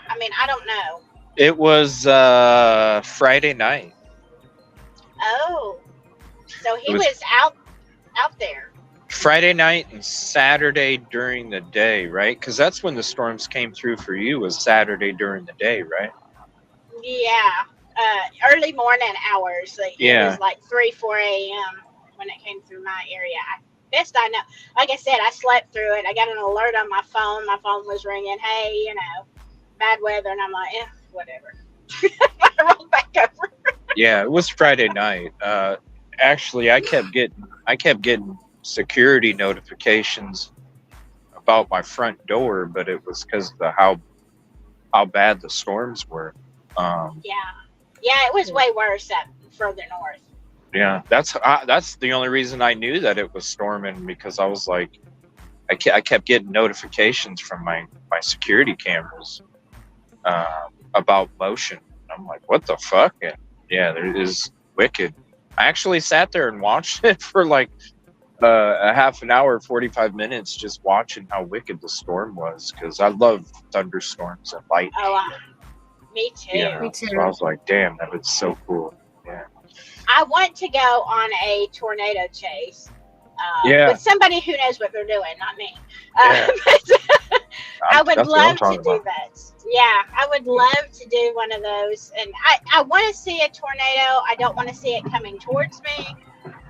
I mean, I don't know. It was Friday night. Oh, so he was out there. Friday night and Saturday during the day, right? Because that's when the storms came through for you. Was Saturday during the day, right? Yeah, early morning hours. It was like 3-4 a.m. when it came through my area. Best I know. Like I said, I slept through it. I got an alert on my phone. My phone was ringing. Hey, bad weather. And I'm like, whatever. I rolled back over. Yeah, it was Friday night. Actually, I kept getting security notifications about my front door, but it was because of how bad the storms were. Yeah, it was way worse up further north. Yeah, that's the only reason I knew that it was storming, because I was like, I kept getting notifications from my security cameras about motion. I'm like, what the fuck? And yeah, there is wicked. I actually sat there and watched it for like a half an hour, 45 minutes, just watching how wicked the storm was, because I love thunderstorms and lightning. Me too. You know, Me too. so I was like, damn, that was so cool. Yeah. I want to go on a tornado chase Yeah. with somebody who knows what they're doing, not me. Yeah. I would That's what I'm love to talking do about. that. Yeah, I would love to do one of those. And I want to see a tornado. I don't want to see it coming towards me.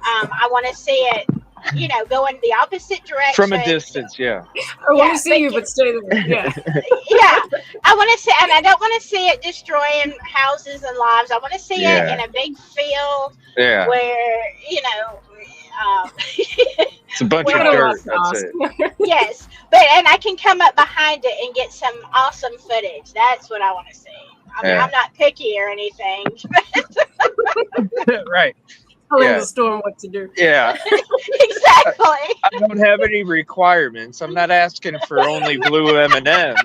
I want to see it, you know, go in the opposite direction. From a distance, yeah. I want to see you, but stay there. Yeah. Yeah, I want to see, and I don't want to see it destroying houses and lives. I want to see it in a big field where, you know, it's a bunch of where- dirt. That's it. yes, and I can come up behind it and get some awesome footage. That's what I want to see. I mean, I'm not picky or anything. Right. Telling the storm what to do. Yeah. Exactly. I don't have any requirements. I'm not asking for only blue M&Ms.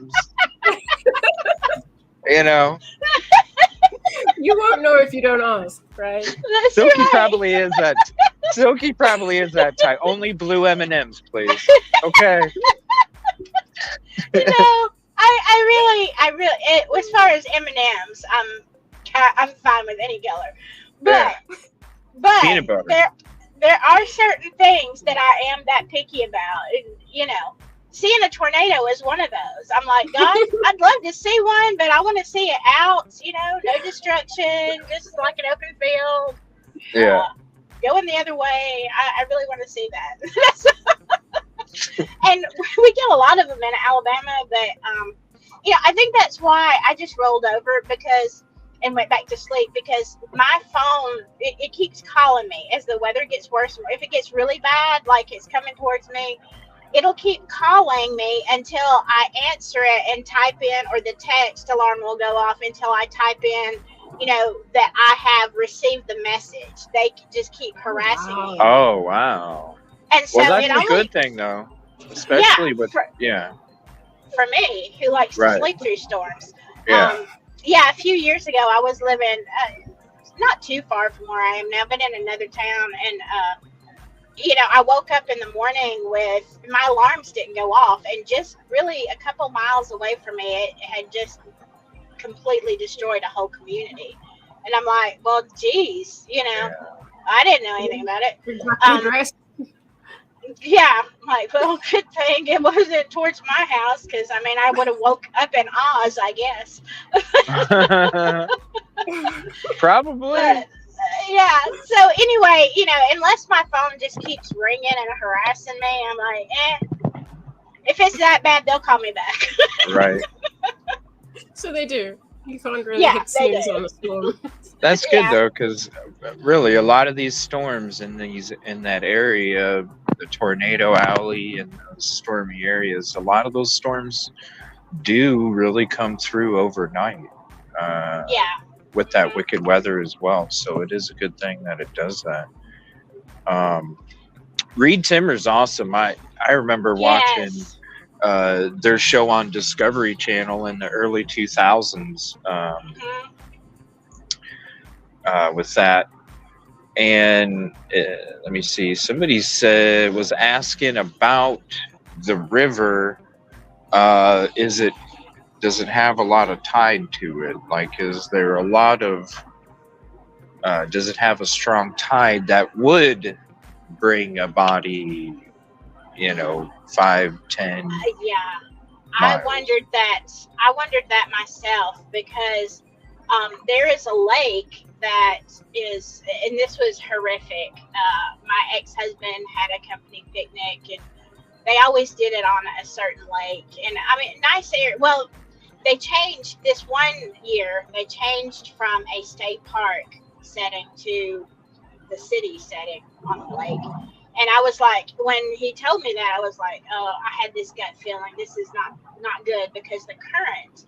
You know. You won't know if you don't ask, right? That's Silky right. probably is that. Silky probably is that type. Only blue M&Ms, please. Okay. You know, I really, as far as M&Ms, I'm fine with any color, but Peanut butter. there are certain things that I am that picky about, and you know, seeing a tornado is one of those. I'm like, God, I'd love to see one, but I want to see it out, you know, no destruction, just like an open field. Yeah. Going the other way. I really want to see that. And we get a lot of them in Alabama, but you know, I think that's why I just rolled over and went back to sleep, because my phone it keeps calling me as the weather gets worse. If it gets really bad, like it's coming towards me, it'll keep calling me until I answer it and type in, or the text alarm will go off until I type in, you know, that I have received the message. They just keep harassing me. Oh, wow. And so Well, that's a good thing, though. Especially for me, who likes to sleep through storms. Yeah. Yeah, a few years ago, I was living not too far from where I am now, but in another town. And, you know, I woke up in the morning with my alarms didn't go off. And just really a couple miles away from me, it had just completely destroyed a whole community. And I'm like, well, geez, you know, I didn't know anything about it. Yeah, I'm like, well, good thing it wasn't towards my house, because I mean, I would have woke up in Oz, I guess. Probably. But, yeah. So anyway, you know, unless my phone just keeps ringing and harassing me, I'm like, if it's that bad, they'll call me back. Right. So they do. You can't really hit snooze on the storm. That's good though, because really a lot of these storms in that area, the tornado alley and those stormy areas, a lot of those storms do really come through overnight. With that wicked weather as well. So it is a good thing that it does that. Reed Timmer's awesome. I remember watching their show on Discovery Channel in the early 2000s with that. And let me see, somebody was asking about the river. Does it have a lot of tide to it? Like, is there a lot of does it have a strong tide that would bring a body, you know, 5, 10 miles? I wondered that myself, because there is a lake that is, and this was horrific. My ex-husband had a company picnic, and they always did it on a certain lake. And I mean, nice area. Well, they changed this one year. They changed from a state park setting to the city setting on the lake. And I was like, when he told me that, I was like, oh, I had this gut feeling this is not good, because the current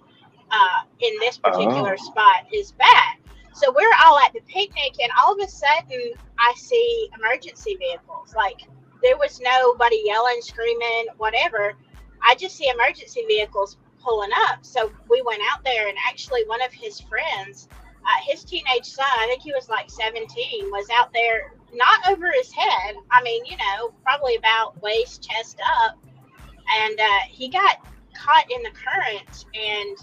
in this particular spot is bad. So we're all at the picnic, and all of a sudden I see emergency vehicles. Like, there was nobody yelling, screaming, whatever. I just see emergency vehicles pulling up. So we went out there, and actually one of his friends, his teenage son, I think he was like 17, was out there, not over his head. I mean, you know, probably about waist, chest up. And he got caught in the current, and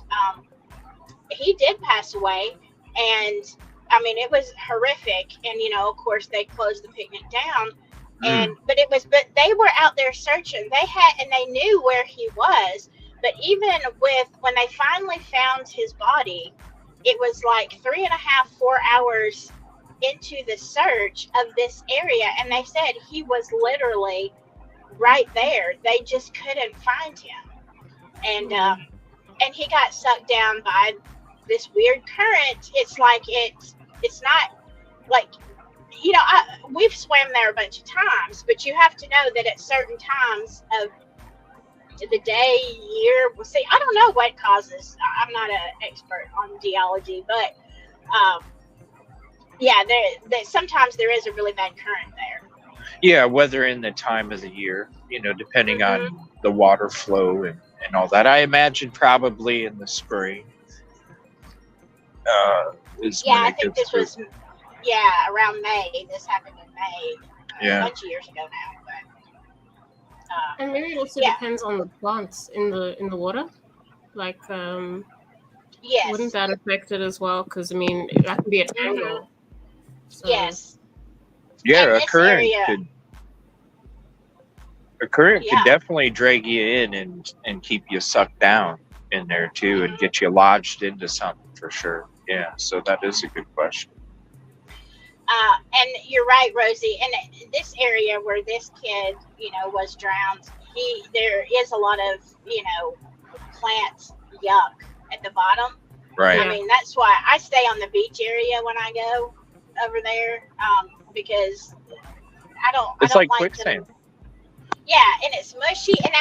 he did pass away, and I mean it was horrific. And of course, they closed the picnic down. But they were out there searching. They knew where he was. But even when they finally found his body, it was like 3.5, 4 hours into the search of this area, and they said he was literally right there. They just couldn't find him, and he got sucked down by this weird current. It's like it's not like we've swam there a bunch of times, but you have to know that at certain times of the day, year, we'll see. I don't know what causes. I'm not an expert on geology, but yeah, sometimes there is a really bad current there. Yeah, whether in the time of the year, depending on the water flow and all that. I imagine probably in the spring. I think this was around May. This happened in May. A bunch of years ago now, but and maybe it also depends on the plants in the water. Like, yes, wouldn't that affect it as well? Because that can be a tangle. So. Yes. Yeah, a current could definitely drag you in and keep you sucked down in there too, and get you lodged into something for sure. Yeah, so that is a good question. And you're right, Rosie. And this area where this kid, was drowned, there is a lot of, plant yuck at the bottom. Right. I mean, that's why I stay on the beach area when I go over there, because I don't like like quicksand. Yeah, and it's mushy. And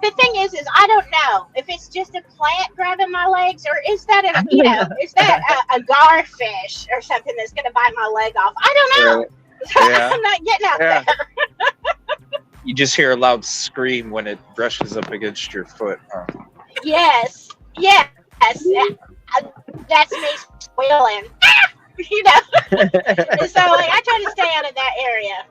the thing is I don't know if it's just a plant grabbing my legs, or is that a garfish or something that's going to bite my leg off? I don't know. Yeah. I'm not getting out there. You just hear a loud scream when it brushes up against your foot. Huh? Yes. That's me squealing. And so I try to stay out of that area.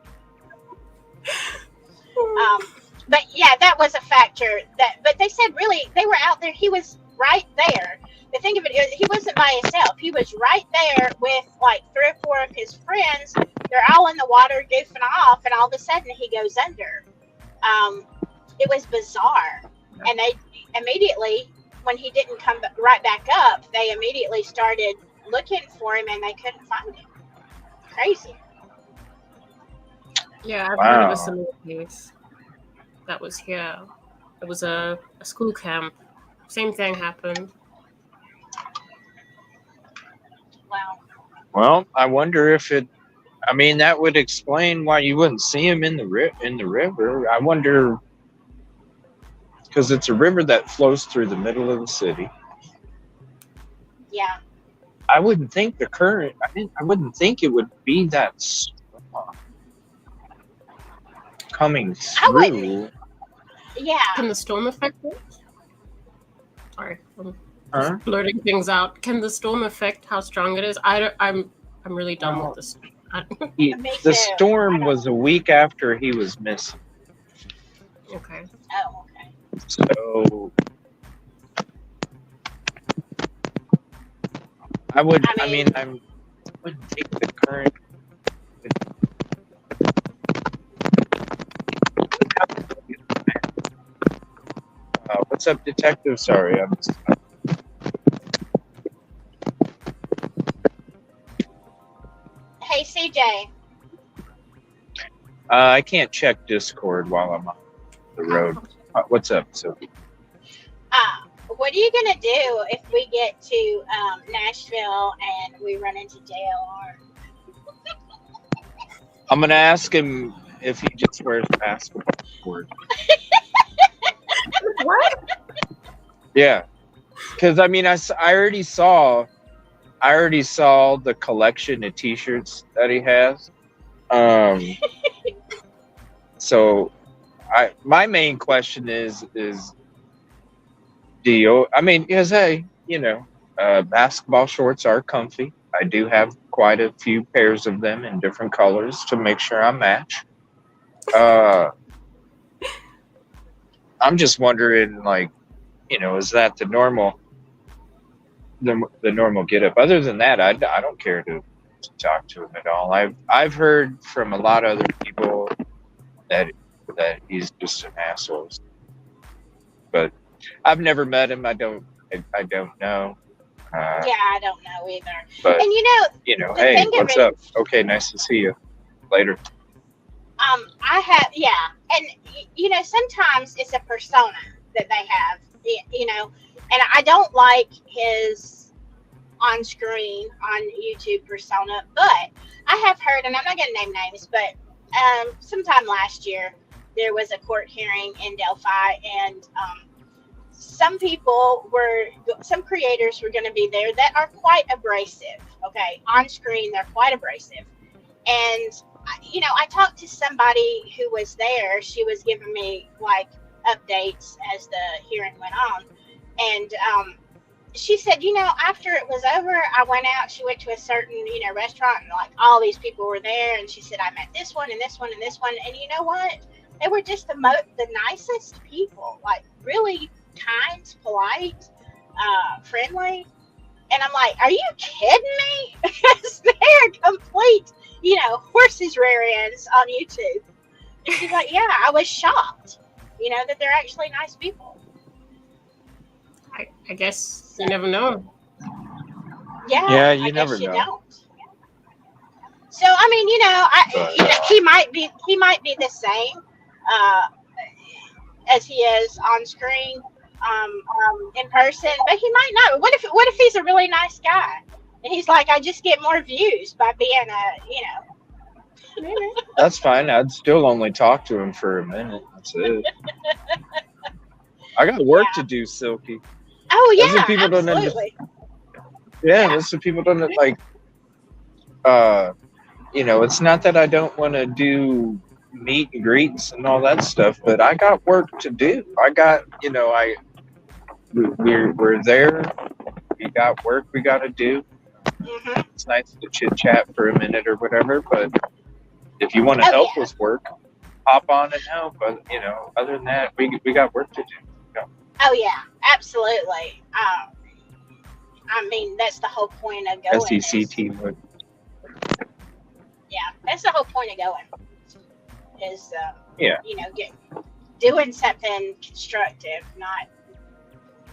But yeah, that was a factor. But they said really they were out there. He was right there. The thing of it is, he wasn't by himself. He was right there with like 3 or 4 of his friends. They're all in the water goofing off, and all of a sudden he goes under. It was bizarre, and they immediately, when he didn't come right back up, they immediately started looking for him, and they couldn't find him. Crazy. Yeah, I've heard of a similar case. That was here. It was a school camp. Same thing happened. Wow. Well, I wonder if it. I mean, that would explain why you wouldn't see him in the river. I wonder, because it's a river that flows through the middle of the city. Yeah. I wouldn't think the current. I wouldn't think it would be that strong coming through. Yeah. Can the storm affect it? Sorry, I'm blurting things out. Can the storm affect how strong it is? I'm really done with this. The storm was a week after he was missing. Okay. Oh, okay. So I wouldn't take the current. What's up, detective? Sorry, I'm. Hey, CJ. I can't check Discord while I'm on the road. What's up, Sophie? What are you gonna do if we get to Nashville and we run into JLR? I'm gonna ask him if he just wears basketball shorts. What? Yeah, because I mean, I already saw the collection of T-shirts that he has. So, my main question is do you? I mean, because hey, basketball shorts are comfy. I do have quite a few pairs of them in different colors to make sure I match. I'm just wondering, like, is that the normal the normal get up. Other than that, I don't care to talk to him at all. I've heard from a lot of other people that he's just an asshole. But I've never met him. I don't know. Yeah, I don't know either. But And the hey, thing of what's it, up? Okay, nice to see you. Later. I have, yeah, and sometimes it's a persona that they have, and I don't like his on screen on YouTube persona, but I have heard, and I'm not going to name names, but sometime last year there was a court hearing in Delphi, and some creators were going to be there that are quite abrasive. Okay, on screen they're quite abrasive, and I talked to somebody who was there. She was giving me like updates as the hearing went on, and she said, after it was over, I went out. She went to a certain restaurant, and like all these people were there, and she said, I met this one and this one and this one, and you know what? They were just the nicest people, like really kind, polite, friendly. And I'm like, are you kidding me? Because they're complete, horses rear ends on YouTube. And she's like, yeah, I was shocked, that they're actually nice people. I guess you never know. Yeah, you I never guess you know. don't. So I mean, he might be the same as he is on screen, in person, but he might not. What if he's a really nice guy and he's like, I just get more views by being maybe. That's fine. I'd still only talk to him for a minute. That's it. I got work to do, Silky. Oh That's yeah, what people don't absolutely. That's what people don't like. It's not that I don't want to do meet and greets and all that stuff, but I got work to do. I got, we're there. We got work we got to do. Mm-hmm. It's nice to chit chat for a minute or whatever, but if you want to help with work, hop on and help. But other than that, we got work to do. Oh yeah, absolutely. I mean, that's the whole point of going. SEC team would. Yeah, that's the whole point of going. Is Yeah. doing something constructive, not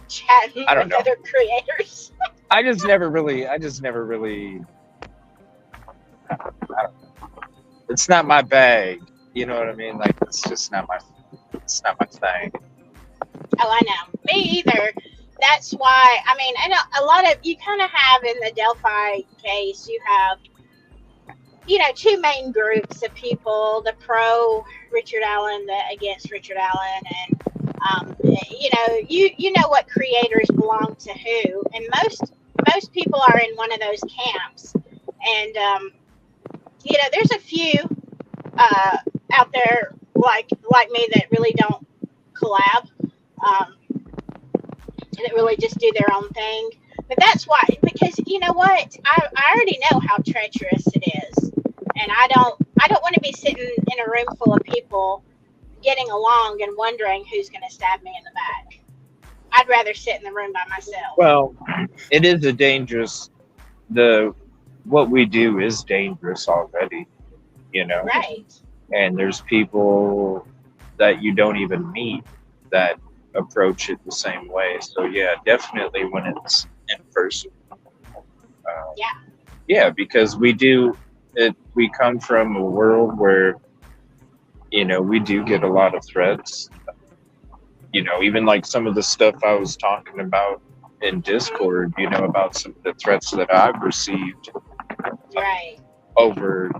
chatting I don't with know. other creators. I just never really. I don't know. It's not my bag. You know what I mean? Like it's just not my. It's not my thing. Oh, I know. Me either. That's why. I mean, I know a lot of you kind of have in the Delphi case. You have, two main groups of people: the pro Richard Allen, the against Richard Allen, and you know what creators belong to who, and most people are in one of those camps, and there's a few out there like me that really don't collab, that really just do their own thing. But that's why, because you know what, I already know how treacherous it is, and I don't want to be sitting in a room full of people getting along and wondering who's going to stab me in the back. I'd rather sit in the room by myself. Well, it is a dangerous. What we do is dangerous already, Right. And there's people that you don't even meet that approach it the same way. So yeah, definitely when it's in person. Yeah, because we do it. We come from a world where, we do get a lot of threats. Even like some of the stuff I was talking about in Discord, about some of the threats that I've received Right. over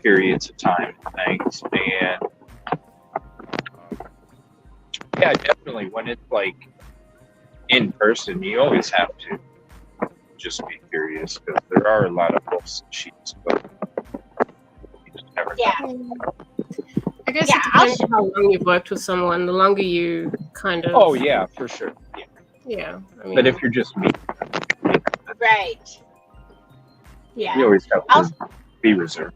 periods of time and things. And yeah, definitely when it's like in person, you always have to just be curious because there are a lot of wolves and sheets, but you just never know. I guess it depends on how long you've worked with someone. The longer you kind of. Oh yeah, for sure. Yeah. I mean, But if you're just me, Right. Yeah. you always have to be reserved.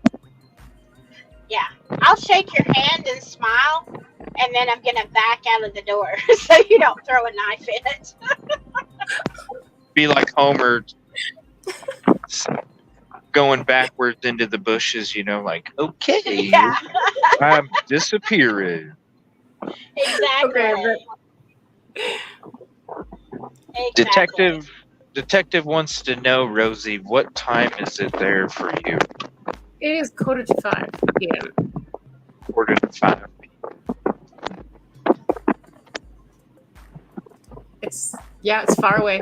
Yeah. I'll shake your hand and smile, and then I'm going to back out of the door so you don't throw a knife in it. Be like Homer going backwards into the bushes, like, okay, Yeah, I'm disappearing. exactly. Okay, Exactly. Detective wants to know, Rosie, what time is it there for you? it is 4:45 p.m. 4:45. It's far away.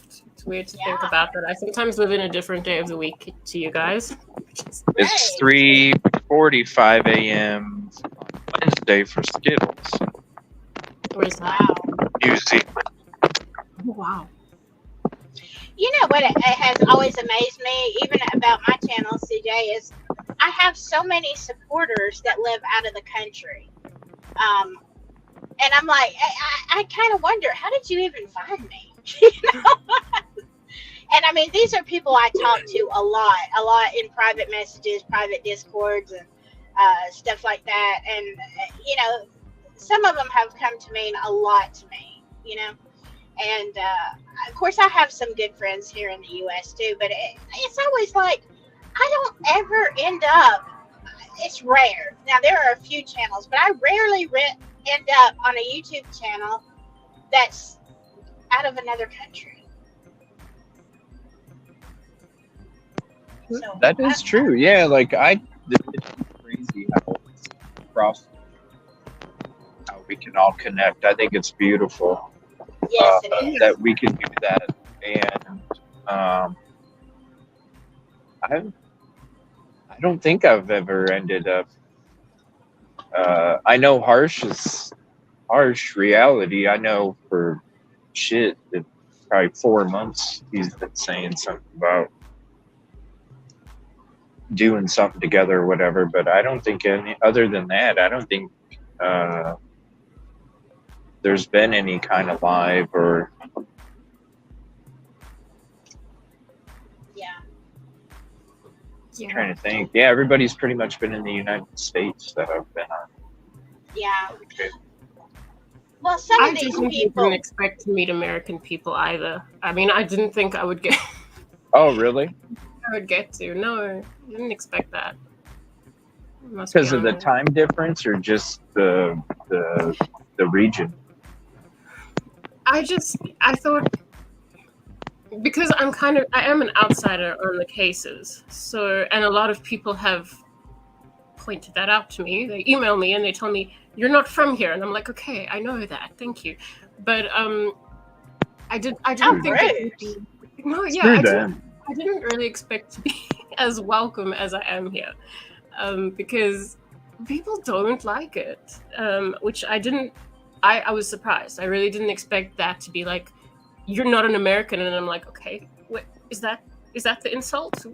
It's weird to think about that. I sometimes live in a different day of the week to you guys. It's 3:45 a.m. on Wednesday for Skittles. Where's that? Wow. New Zealand. Oh, wow. You know what it has always amazed me, even about my channel, CJ, is I have so many supporters that live out of the country. And I'm like, I kind of wonder, how did you even find me? And I mean, these are people I talk to a lot in private messages, private discords, and stuff like that. And, some of them have come to mean a lot to me, And, of course, I have some good friends here in the U.S. too, but it's always like, I don't ever end up, it's rare. Now, there are a few channels, but I rarely end up on a YouTube channel that's out of another country. So That is true. Yeah, like it's crazy how we can all connect. I think it's beautiful. Yes, it is. That we can do that, and I don't think I've ever ended up. I know harsh reality. I know for shit that probably 4 months he's been saying something about doing something together or whatever. But I don't think other than that. I don't think there's been any kind of live or. Yeah. I'm trying to think. Yeah, everybody's pretty much been in the United States that I've been on. Yeah. Okay. Well, some I of these didn't people. expect to meet American people either. I mean, I didn't think I would get. Oh, really? I would get to. No, I didn't expect that. Because of the time difference, or just the region? I thought, because I am an outsider on the cases. So, and a lot of people have pointed that out to me. They email me and they tell me, you're not from here. And I'm like, okay, I know that. Thank you. But I didn't think it would be. No, yeah, I didn't really expect to be as welcome as I am here. Because people don't like it. Which I was surprised. I really didn't expect that to be like, you're not an American. And I'm like, okay, what is that the insult?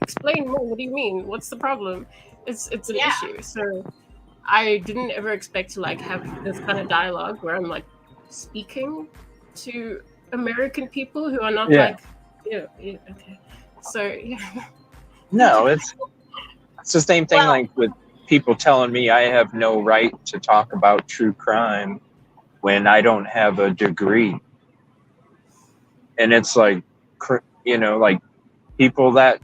Explain more. What do you mean? What's the problem? It's an issue. So I didn't ever expect to like have this kind of dialogue where I'm like speaking to American people who are not like, okay. So yeah. No, it's the same thing. Like with people telling me I have no right to talk about true crime when I don't have a degree, and it's like, like people that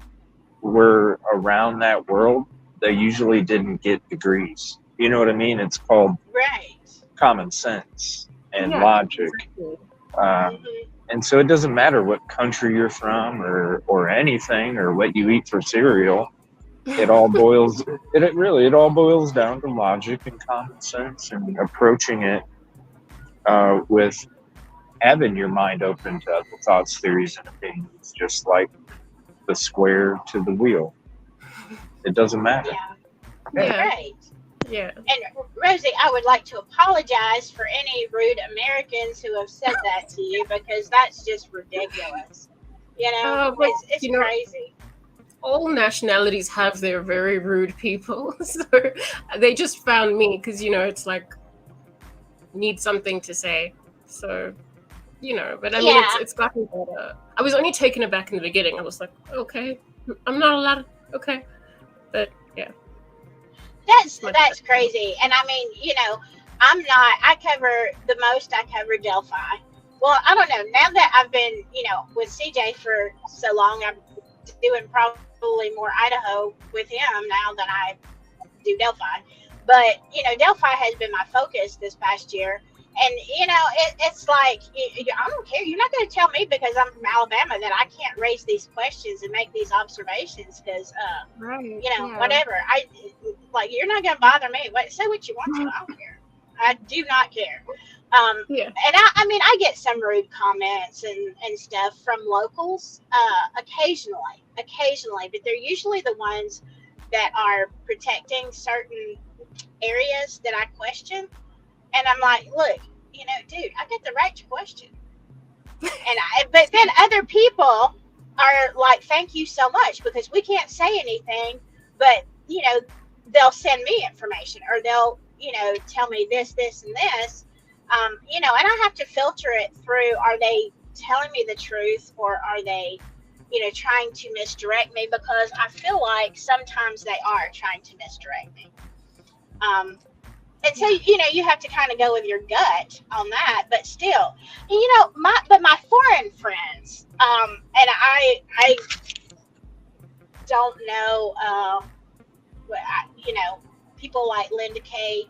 were around that world, they usually didn't get degrees. You know what I mean? It's called common sense and logic. Exactly. And so it doesn't matter what country you're from or anything or what you eat for cereal. It all boils down to logic and common sense and approaching it with having your mind open to other thoughts, theories, and opinions, just like the square to the wheel. It doesn't matter. Yeah. Right. Yeah. And Rosie, I would like to apologize for any rude Americans who have said that to you, because that's just ridiculous. It's crazy. All nationalities have their very rude people. So they just found me because, it's like, need something to say. So, but I mean, it's gotten better. I was only taken aback in the beginning. I was like, okay, I'm not allowed. Okay. But yeah. That's crazy. And I mean, I cover Delphi. well, I don't know. Now that I've been, with CJ for so long, I'm doing probably more Idaho with him now than I do Delphi. But, Delphi has been my focus this past year. And, it's like, I don't care. You're not going to tell me because I'm from Alabama that I can't raise these questions and make these observations because, Right. whatever. You're not going to bother me. Say what you want to. I don't care. I do not care. Yeah. And I get some rude comments and stuff from locals occasionally, but they're usually the ones that are protecting certain areas that I question. And I'm like, look, dude, I got the right to question. But then other people are like, thank you so much, because we can't say anything, but, they'll send me information or they'll, tell me this, and this, and I have to filter it through, are they telling me the truth or are they, trying to misdirect me? Because I feel like sometimes they are trying to misdirect me. And so, you have to kind of go with your gut on that, but still, my foreign friends, and I don't know, people like Linda Kay,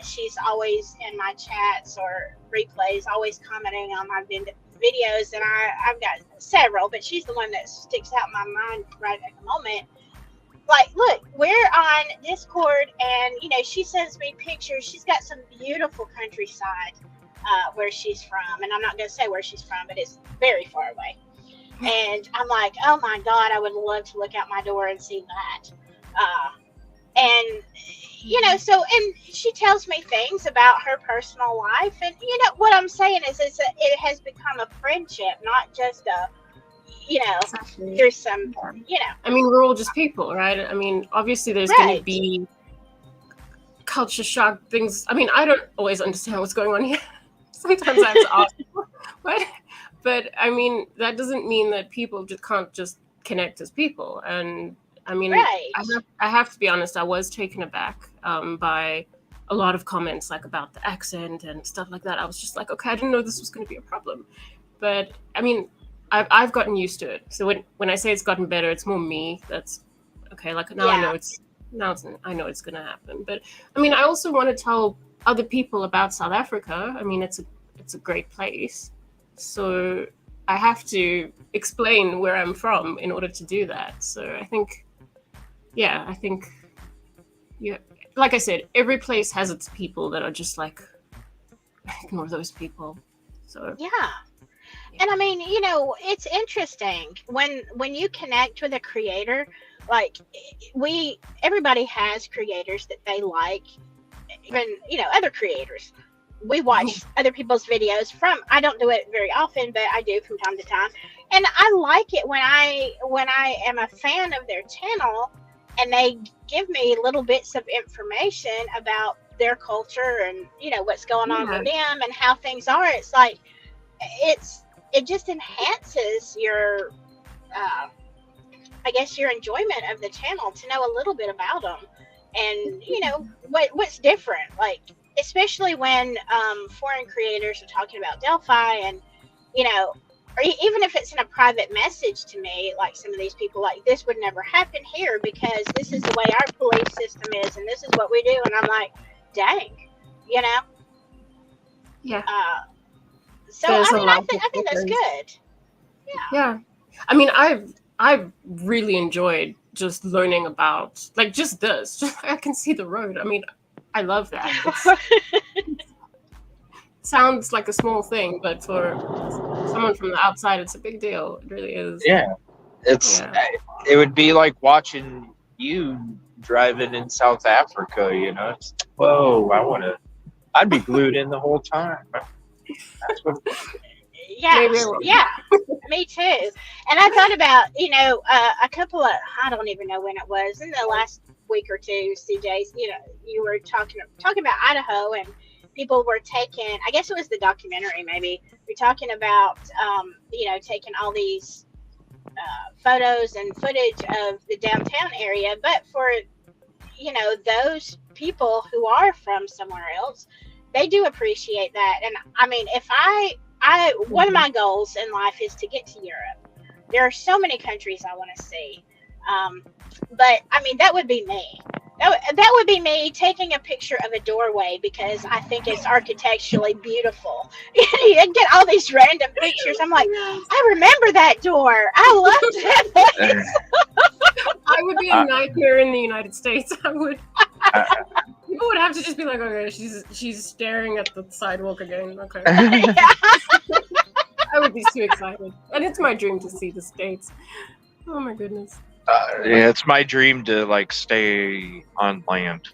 she's always in my chats or replays, always commenting on my videos, and I've got several, but she's the one that sticks out in my mind right at the moment. Like, look, we're on Discord, and she sends me pictures. She's got some beautiful countryside where she's from, and I'm not going to say where she's from, but it's very far away. And I'm like, oh my God, I would love to look out my door and see that. And and she tells me things about her personal life, and what I'm saying is, it has become a friendship, not just a. Exactly. There's some, I mean, we're all just people, right? I mean, obviously there's going to be culture shock things. I mean, I don't always understand what's going on here. Sometimes I have to ask. But I mean, that doesn't mean that people just can't just connect as people. And I mean, right. I have to be honest, I was taken aback by a lot of comments like about the accent and stuff like that. I was just like, okay, I didn't know this was going to be a problem. But I mean, I've gotten used to it. So when I say it's gotten better, it's more me. That's okay. Like now I know it's going to happen. But I mean, I also want to tell other people about South Africa. I mean, it's a great place. So I have to explain where I'm from in order to do that. So I think, like I said, every place has its people that are just like, ignore those people. So yeah. And I mean, it's interesting when you connect with a creator, like everybody has creators that they like, even, other creators. We watch other people's videos I don't do it very often, but I do from time to time. And I like it when I am a fan of their channel and they give me little bits of information about their culture and, what's going on with them and how things are. It's like, it just enhances your, I guess, your enjoyment of the channel to know a little bit about them and, what's different. Like, especially when foreign creators are talking about Delphi and, or even if it's in a private message to me, like some of these people, like, this would never happen here because this is the way our police system is and this is what we do. And I'm like, dang, Yeah. So I think that's good. Yeah. I mean, I've really enjoyed just learning about just this. Just I can see the road. I mean, I love that. It sounds like a small thing, but for someone from the outside, it's a big deal. It really is. Yeah, it would be like watching you driving in South Africa. It's, whoa! I'd be glued in the whole time. That's what. Yeah, me too. And I thought about, a couple of, I don't even know when it was, in the last week or two, CJ's, you were talking about Idaho and people were taking, I guess it was the documentary maybe, we're talking about, taking all these photos and footage of the downtown area. But for, those people who are from somewhere else, they do appreciate that. And I mean, if I one of my goals in life is to get to Europe. There are so many countries I want to see. But I mean, that would be me. That would be me taking a picture of a doorway because I think it's architecturally beautiful. You get all these random pictures. I'm like, I remember that door. I loved it. I would be a nightmare in the United States. I would. People would have to just be like, okay, she's staring at the sidewalk again. Okay. I would be too excited, and it's my dream to see the States. Oh my goodness. Yeah, it's my dream to like stay on land.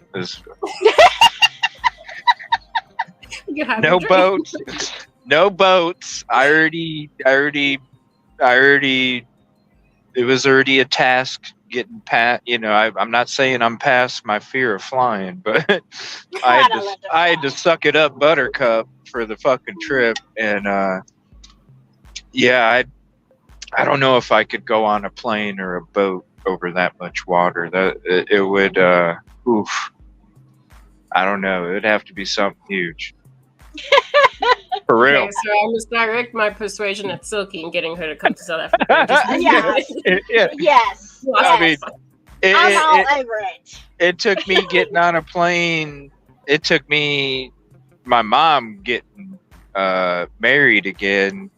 No boats. No boats. I already. It was already a task getting past. You know, I'm not saying I'm past my fear of flying, but I had to suck it up, Buttercup, for the fucking trip, and yeah, I don't know if I could go on a plane or a boat over that much water. It would, oof. I don't know. It would have to be something huge. For real. Okay, so I must direct my persuasion at Silky and getting her to come to South Africa. Yes. I mean, I'm all over it. It took me getting on a plane. It took me, my mom getting married again.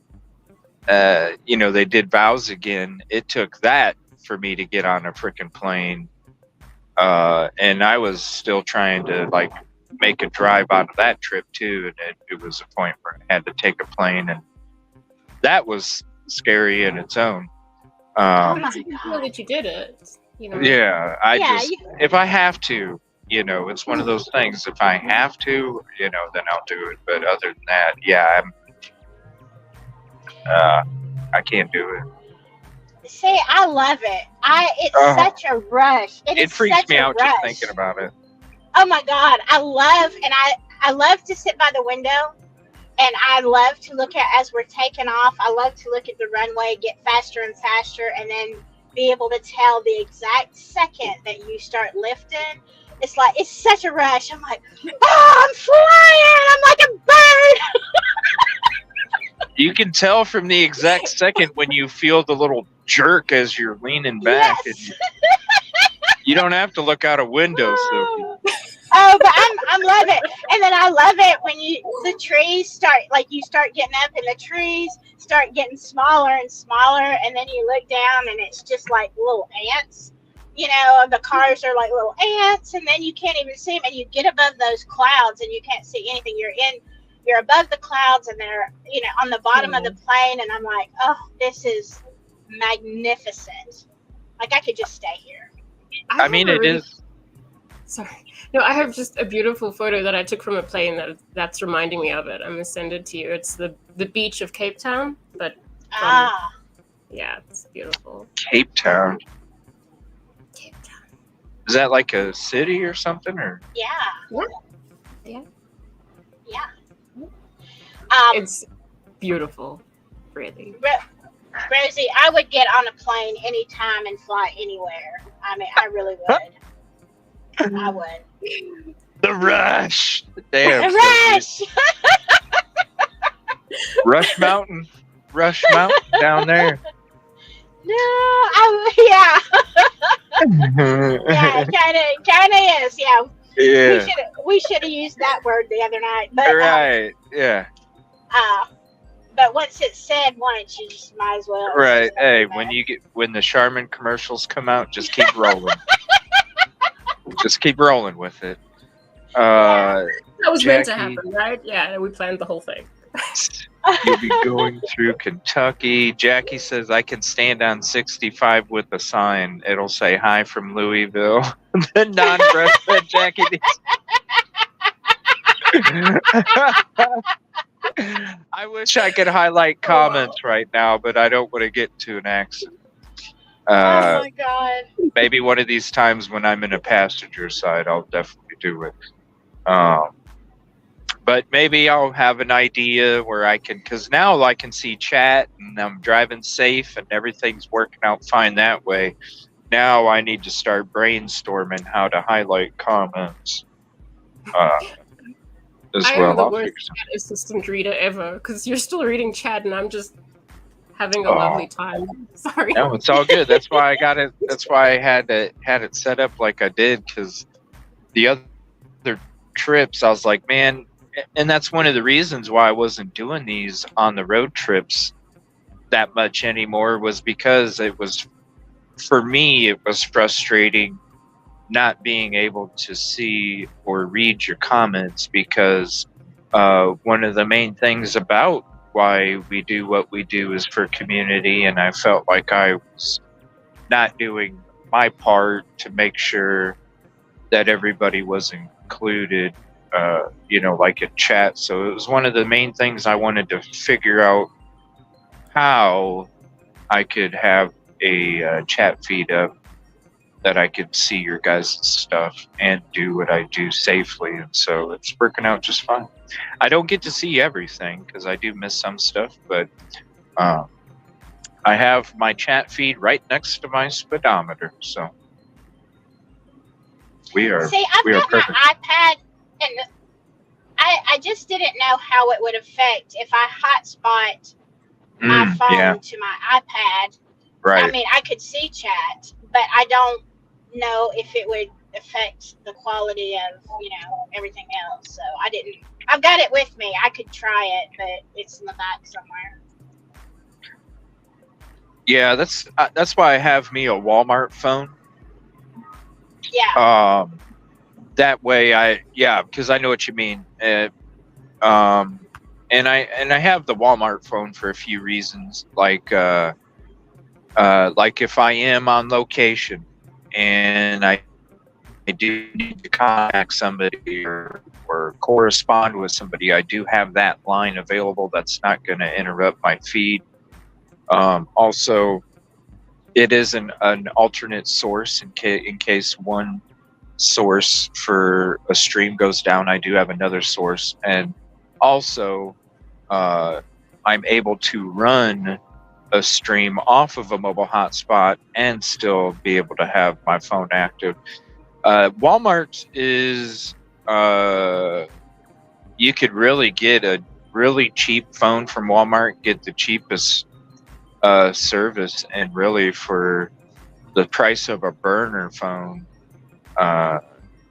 You know, they did vows again. It took that for me to get on a freaking plane. And I was still trying to like make a drive out of that trip too. And it was a point where I had to take a plane, and that was scary in its own. Oh my God. That you did it. You know? Yeah, if I have to, you know, it's one of those things. If I have to, you know, then I'll do it. But other than that, yeah, I can't do it. See, I love it. It's such a rush. It freaks me out just thinking about it. Oh my God, I love to sit by the window, and I love to look at as we're taking off. I love to look at the runway get faster and faster, and then be able to tell the exact second that you start lifting. It's like it's such a rush. I'm like, oh, I'm flying! I'm like a bird. You can tell from the exact second when you feel the little jerk as you're leaning back. Yes. And you don't have to look out a window, Sophie. Oh, but I'm loving it. And then I love it when the trees start, like you start getting up and the trees start getting smaller and smaller, and then you look down and it's just like little ants. You know, the cars are like little ants, and then you can't even see them, and you get above those clouds and you can't see anything. You're above the clouds, and they're, you know, on the bottom of the plane, and I'm like, oh, this is magnificent. Like I could just stay here. I mean, it is. Sorry. No, I have just a beautiful photo that I took from a plane that's reminding me of it. I'm going to send it to you. It's the beach of Cape Town, but yeah, it's beautiful. Cape Town. Cape Town. Is that like a city or something, or? Yeah. It's beautiful, really. Rosie, I would get on a plane anytime and fly anywhere. I mean, I really would. I would. The rush. Damn. The rush. Rush Mountain down there. No, yeah. Yeah, kind of is. Yeah. Yeah. We should have used that word the other night. But, right. Yeah. But once it's said once, you just might as well. Right. Hey, when the Charmin commercials come out, just keep rolling. Just keep rolling with it. That was meant to happen, right? Yeah, we planned the whole thing. You'll be going through Kentucky. Jackie says, I can stand on 65 with a sign. It'll say, hi from Louisville. The non-breastfed Jackie. I wish I could highlight comments right now, but I don't want to get into an accident. Oh my God. Maybe one of these times when I'm in a passenger side, I'll definitely do it. But maybe I'll have an idea where I can, because now I can see chat and I'm driving safe and everything's working out fine that way. Now I need to start brainstorming how to highlight comments. as I well. am the I'll worst figure something. chat assistant reader ever because you're still reading chat and I'm just having a Oh. lovely time. Sorry. No, it's all good. That's why I got it. That's why I had it set up like I did, because the other trips, I was like, man, and that's one of the reasons why I wasn't doing these on the road trips that much anymore, was because it was, for me, it was frustrating not being able to see or read your comments, because one of the main things about why we do what we do is for community, and I felt like I was not doing my part to make sure that everybody was included, like in chat. So it was one of the main things I wanted to figure out, how I could have a chat feed up that I could see your guys' stuff and do what I do safely. And so it's working out just fine. I don't get to see everything because I do miss some stuff, but I have my chat feed right next to my speedometer. So we are. See, I've we are got my perfect. iPad, and I just didn't know how it would affect if I hotspot my phone Yeah, to my iPad. right. I mean, I could see chat, but I don't know if it would affect the quality of, everything else. So I didn't. I've got it with me. I could try it, but it's in the back somewhere. Yeah, that's why I have me a Walmart phone. Yeah. That way because I know what you mean. And I have the Walmart phone for a few reasons, like if I am on location and I do need to contact somebody or correspond with somebody, I do have that line available. That's not going to interrupt my feed. Also, it is an alternate source in case one source for a stream goes down. I do have another source, and also I'm able to run a stream off of a mobile hotspot and still be able to have my phone active. Walmart is you could really get a really cheap phone from Walmart, get the cheapest service, and really for the price of a burner phone,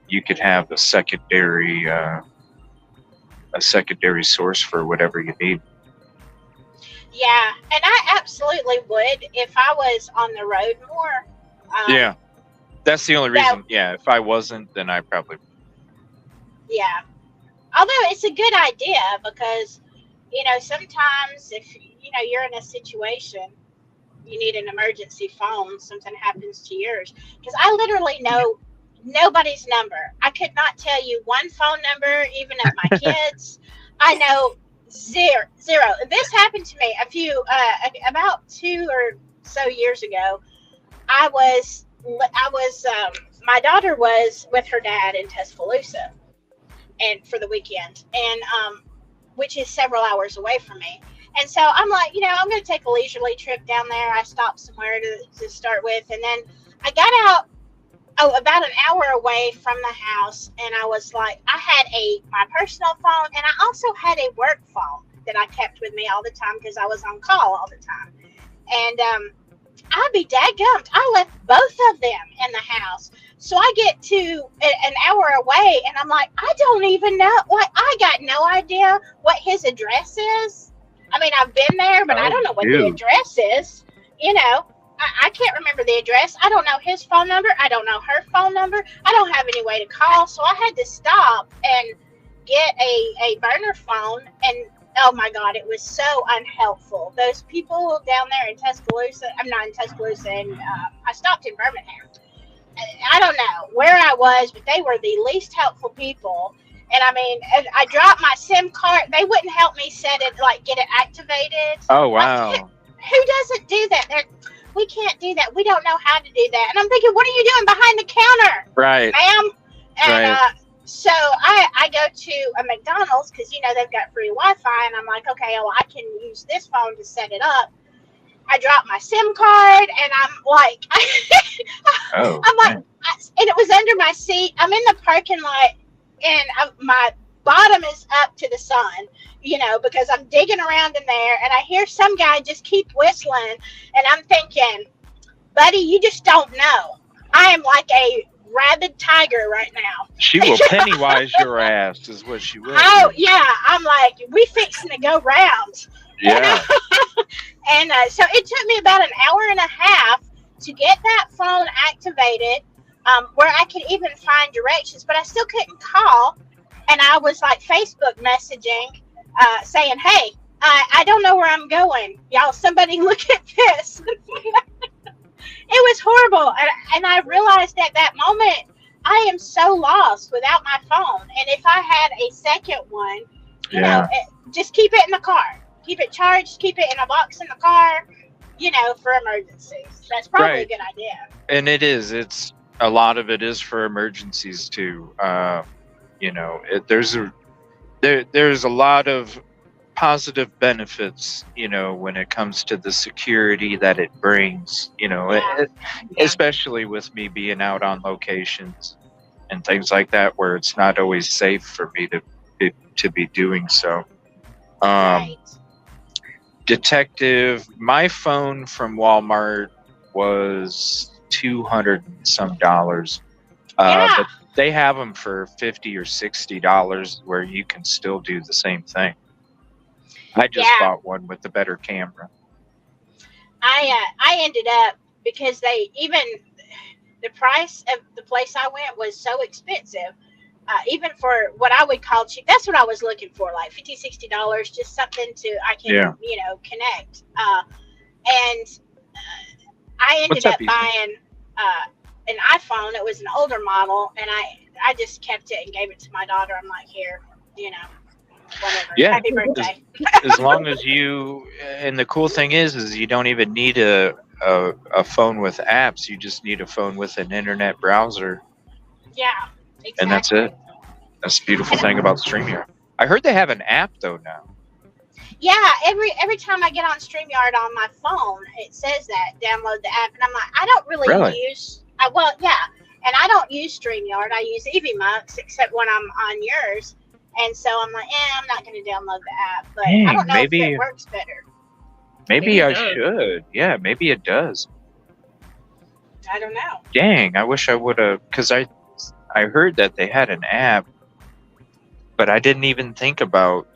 you could have a secondary source for whatever you need. Yeah, and I absolutely would if I was on the road more. Yeah, that's the only reason. Yeah, if I wasn't, then I probably. Yeah. Although it's a good idea because, sometimes if, you're in a situation, you need an emergency phone, something happens to yours. Because I literally know nobody's number. I could not tell you one phone number, even of my kids. I know zero. This happened to me about 2 or so years ago. My daughter was with her dad in Tuscaloosa, and for the weekend, and which is several hours away from me. And so I'm like, I'm going to take a leisurely trip down there. I stopped somewhere to start with, and then I got out about an hour away from the house, and I was like, I had my personal phone, and I also had a work phone that I kept with me all the time because I was on call all the time. And I'd be dadgummed, I left both of them in the house. So I get to an hour away, and I'm like, I don't even know. I got no idea what his address is. I mean, I've been there, but I don't know what the address is. I can't remember the address. I don't know his phone number. I don't know her phone number. I don't have any way to call. So I had to stop and get a burner phone. And oh my God, it was so unhelpful. Those people down there in Tuscaloosa, I'm not in Tuscaloosa, and I stopped in Birmingham. I don't know where I was, but they were the least helpful people. And I mean, I dropped my SIM card. They wouldn't help me get it activated. Oh, wow. Who doesn't do that? We can't do that. We don't know how to do that. And I'm thinking, what are you doing behind the counter? Right. Ma'am? And right. So I go to a McDonald's because, they've got free Wi-Fi. And I'm like, okay, well, I can use this phone to set it up. I dropped my SIM card, and I'm like, and it was under my seat. I'm in the parking lot, and my bottom is up to the sun, because I'm digging around in there, and I hear some guy just keep whistling, and I'm thinking, buddy, you just don't know. I am like a rabid tiger right now. She will Pennywise your ass, is what she will. Oh, yeah. I'm like, we fixing to go round. Yeah. And so it took me about an hour and a half to get that phone activated, where I could even find directions, but I still couldn't call. And I was like Facebook messaging, saying, hey, I don't know where I'm going. Y'all, somebody look at this. It was horrible. And I realized at that moment, I am so lost without my phone. And if I had a second one, just keep it in the car. Keep it charged. Keep it in a box in the car, for emergencies. That's probably a good idea. And it is. It's a lot of it is for emergencies too. There's a lot of positive benefits, when it comes to the security that it brings, especially with me being out on locations and things like that, where it's not always safe for me to be doing so. Right. Detective, my phone from Walmart was $200 and some. But they have them for $50 or $60 where you can still do the same thing. I just bought one with a better camera. I ended up, because the price of the place I went was so expensive, even for what I would call cheap. That's what I was looking for, like $50, $60, just something I can connect. And I ended up buying an iPhone. It was an older model, and I just kept it and gave it to my daughter. I'm like, here, whatever. Yeah. Happy birthday. As long as and the cool thing is you don't even need a phone with apps. You just need a phone with an internet browser. Yeah, exactly. And that's it. That's the beautiful thing about StreamYard. I heard they have an app though now. Yeah, every time I get on StreamYard on my phone, it says that download the app, and I'm like, I don't really use. And I don't use StreamYard. I use EVMux, except when I'm on yours. And so I'm like, I'm not going to download the app. But I don't know if it works better. Maybe I should. Yeah, maybe it does. I don't know. Dang, I wish I would have, because I heard that they had an app, but I didn't even think about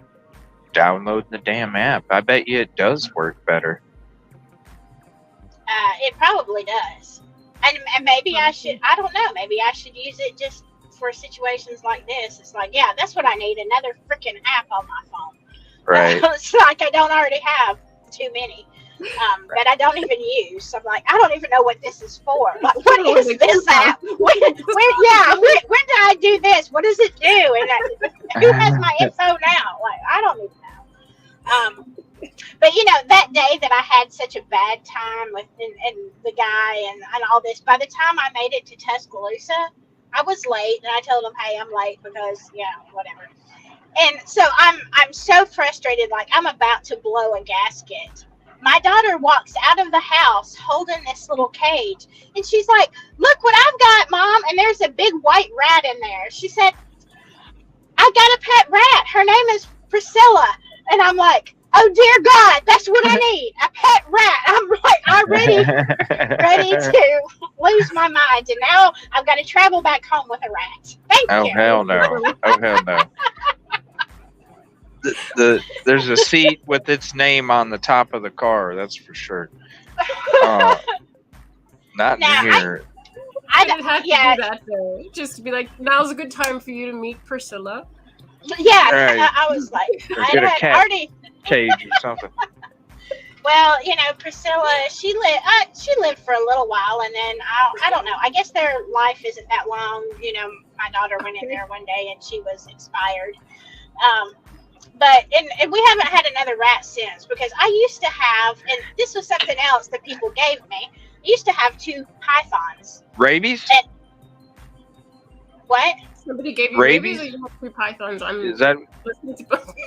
downloading the damn app. I bet you it does work better. It probably does. And maybe I should, I don't know, maybe I should use it just for situations like this. It's like, that's what I need, another freaking app on my phone. Right. It's like I don't already have too many that I don't even use. I'm like, I don't even know what this is for. Like, what is this app? When do I do this? What does it do? And who has my info now? Like, I don't even know. But that day that I had such a bad time with and the guy and all this, by the time I made it to Tuscaloosa, I was late, and I told him, hey, I'm late because whatever. And so I'm so frustrated, like I'm about to blow a gasket. My daughter walks out of the house holding this little cage, and she's like, look what I've got, Mom, and there's a big white rat in there. She said, I got a pet rat. Her name is Priscilla. And I'm like, oh, dear God, that's what I need, a pet rat. I'm like, I'm ready to lose my mind. And now I've got to travel back home with a rat. Thank you. Oh, hell no. Oh, hell no. There's a seat with its name on the top of the car, that's for sure. Not here. I didn't have to do that, though. Just to be like, now's a good time for you to meet Priscilla. Yeah, right. I was like, get a cat already cage or something. Well, Priscilla, she lived for a little while, and then I don't know. I guess their life isn't that long. My daughter went in there one day, and she was expired. But we haven't had another rat since, because I used to have, and this was something else that people gave me. I used to have 2 pythons. Rabies? And, what? Somebody gave you rabies, or you have 2 pythons? Is that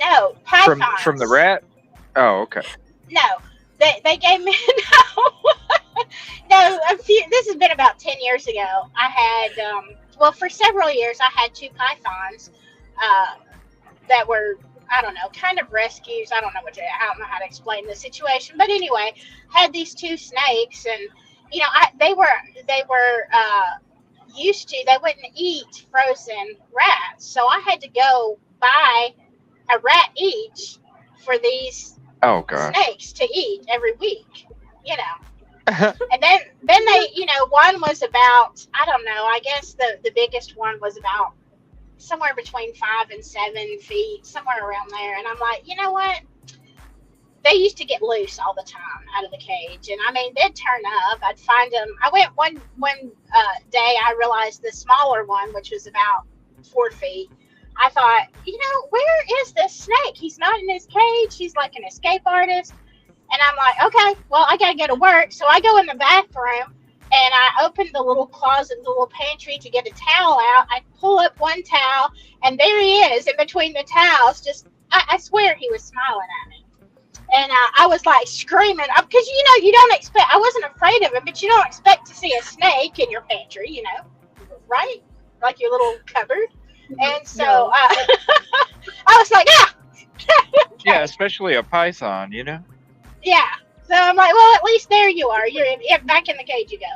no pythons from the rat? Oh, okay. No, they gave me no. This has been about 10 years ago. I had for several years I had 2 pythons. that were, I don't know, kind of rescues. I don't know how to explain the situation, but anyway, had these two snakes, and they were used to. They wouldn't eat frozen rats, so I had to go buy a rat each for these snakes to eat every week. And then they, one was about, I don't know, I guess the biggest one was about somewhere between 5 and 7 feet, somewhere around there. And I'm like, you know what? They used to get loose all the time out of the cage. And I mean, they'd turn up. I'd find them. I went one day, I realized the smaller one, which was about 4 feet. I thought, where is this snake? He's not in his cage. He's like an escape artist. And I'm like, okay, well, I got to go to work. So I go in the bathroom and I open the little closet, the little pantry to get a towel out. I pull up one towel and there he is in between the towels. I swear he was smiling at me. And I was like screaming because, you don't expect, I wasn't afraid of him, but you don't expect to see a snake in your pantry, right? Like your little cupboard. And so I was like, Yeah, especially a python, Yeah. So I'm like, well, at least there you are. You're back in the cage you go.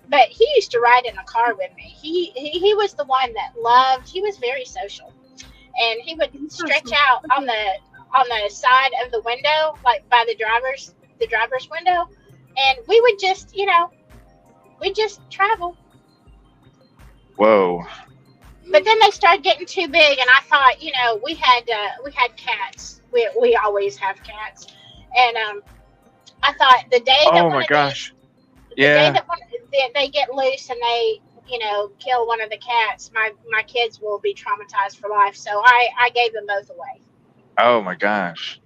But he used to ride in the car with me. He was the one that loved, he was very social. And he would stretch out on the side of the window, like by the driver's window. And we would just, we'd just travel. Whoa. But then they started getting too big, and I thought, we had cats. We always have cats. And I thought the day that day that they get loose and they, kill one of the cats, my kids will be traumatized for life. So I gave them both away. Oh my gosh.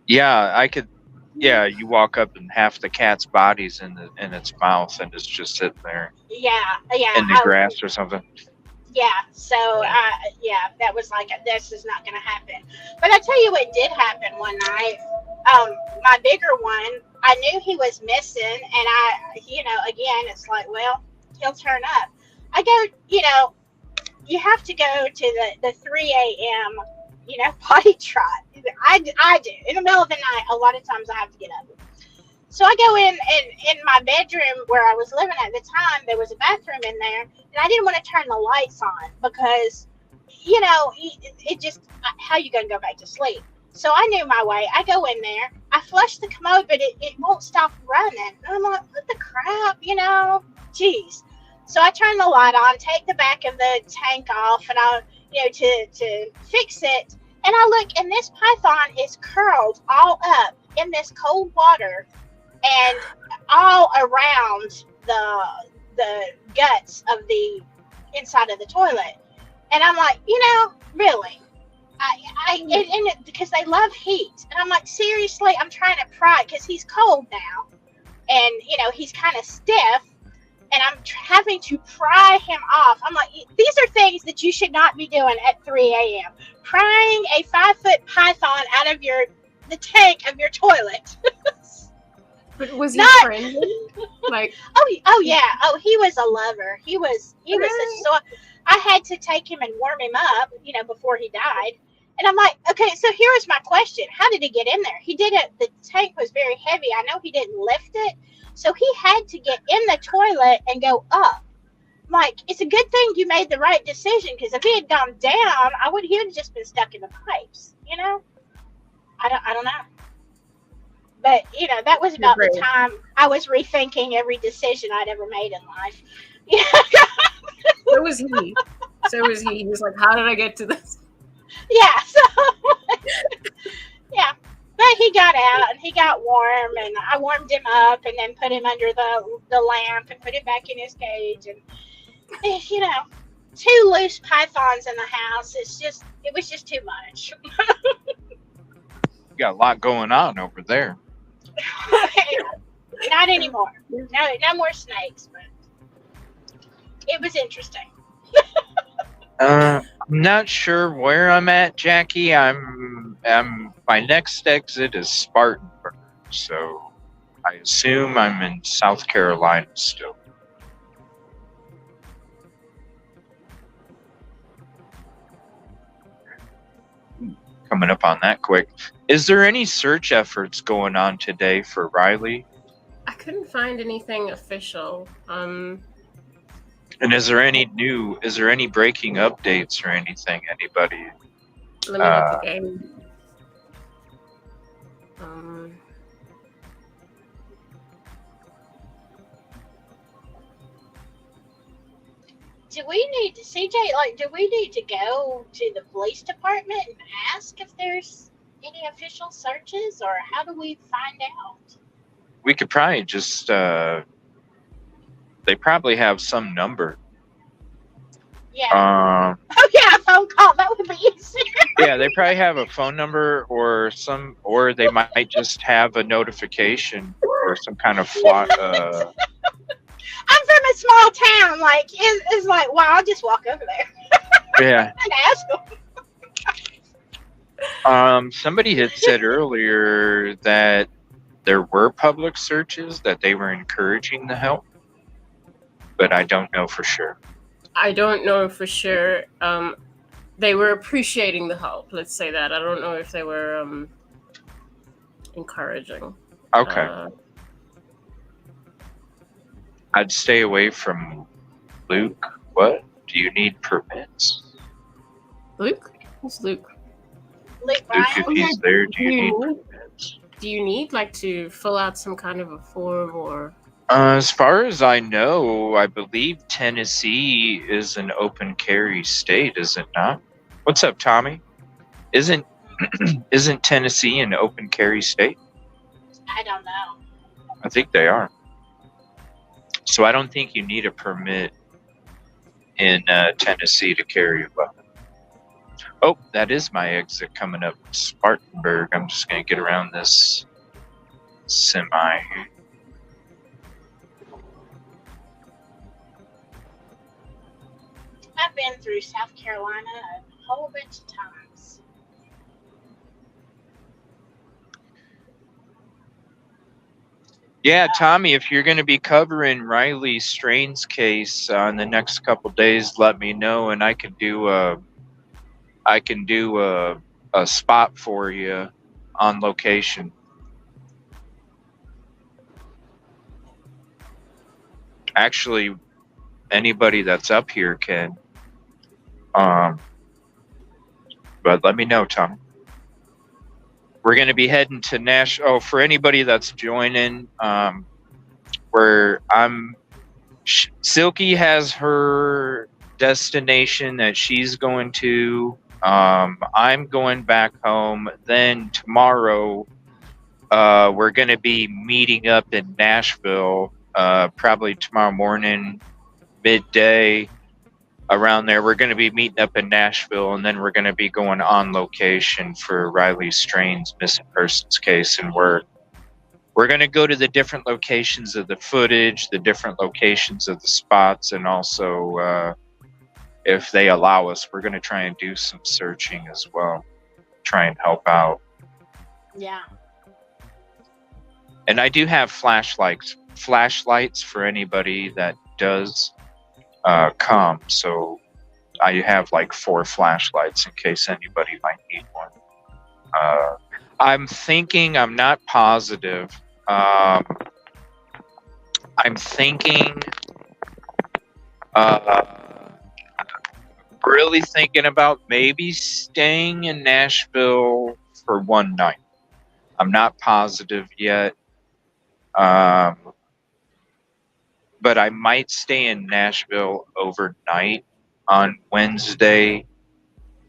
Yeah, I could. Yeah, you walk up and half the cat's body's in its mouth and it's just sitting there. Yeah. In the grass or something. Yeah. So that was like, this is not going to happen. But I tell you what did happen one night. My bigger one, I knew he was missing, and again, it's like, well, he'll turn up. I go, you have to go to the 3 a.m. Potty trot. I do. In the middle of the night, a lot of times I have to get up. So I go in my bedroom where I was living at the time, there was a bathroom in there, and I didn't want to turn the lights on because, it just, how you going to go back to sleep? So I knew my way. I go in there, I flush the commode, but it won't stop running. And I'm like, what the crap, Jeez. So I turn the light on, take the back of the tank off, and I, to fix it. And I look, and this python is curled all up in this cold water and all around the guts of the inside of the toilet. And I'm like, really? Because they love heat. And I'm like, seriously, I'm trying to pry because he's cold now. And, he's kind of stiff. And I'm having to pry him off. I'm like, these are things that you should not be doing at 3 a.m. Prying a 5-foot python out of the tank of your toilet. But was he friendly? Like, oh yeah. Oh, he was a lover. He was so I had to take him and warm him up, before he died. And I'm like, okay, so here is my question. How did he get in there? He didn't, the tank was very heavy. I know he didn't lift it. So he had to get in the toilet and go up. Like, it's a good thing you made the right decision, because if he had gone down, he would have just been stuck in the pipes, I don't know. But, that was about the time I was rethinking every decision I'd ever made in life. So was he. He was like, how did I get to this? Yeah. So, yeah. But he got out and he got warm, and I warmed him up and then put him under the lamp and put him back in his cage. And, 2 loose pythons in the house, it was just too much. You got a lot going on over there. Not anymore. No more snakes, but it was interesting. I'm not sure where I'm at, Jackie. My next exit is Spartanburg, so I assume I'm in South Carolina still. coming up on that quick. Is there any search efforts going on today for Riley? I couldn't find anything official. And is there any breaking updates or anything? Anybody? Let me look again. Do we need to, CJ, like, do we need to go to the police department and ask if there's any official searches, or how do we find out? We could probably just, they probably have some number. Yeah. Oh, yeah, a phone call. That would be easier. Yeah, they probably have a phone number or they might just have a notification or some kind of I'm from a small town. Like, it's like, wow, I'll just walk over there. Yeah. And ask them. Somebody had said earlier that there were public searches, that they were encouraging the help, but I don't know for sure. I don't know for sure. They were appreciating the help. Let's say that. I don't know if they were encouraging. Okay. I'd stay away from Luke. What? Do you need permits? Luke? Who's Luke? Luke, if he's there, do you need permits? Do you need, like, to fill out some kind of a form or... As far as I know, I believe Tennessee is an open carry state, is it not? What's up, Tommy? Isn't Tennessee an open carry state? I don't know. I think they are. So I don't think you need a permit in Tennessee to carry a weapon. Oh, that is my exit coming up Spartanburg. I'm just going to get around this semi. I've been through South Carolina a whole bunch of times. Yeah, Tommy, if you're going to be covering Riley Strain's case in the next couple days, let me know, and I can do a spot for you on location. Actually, anybody that's up here can. But let me know, Tommy. We're going to be heading to Nashville. Oh, for anybody that's joining, Silky has her destination that she's going to. I'm going back home. Then tomorrow, we're going to be meeting up in Nashville, probably tomorrow morning, midday. Around there, we're going to be meeting up in Nashville, and then we're going to be going on location for Riley Strain's missing persons case, and we're going to go to the different locations of the footage, the different locations of the spots, and also, if they allow us, we're going to try and do some searching as well, try and help out. Yeah. And I do have flashlights for anybody that does come, so I have like 4 flashlights in case anybody might need one. I'm thinking, I'm not positive. I'm thinking, really thinking about maybe staying in Nashville for one night. I'm not positive yet. But I might stay in Nashville overnight on Wednesday,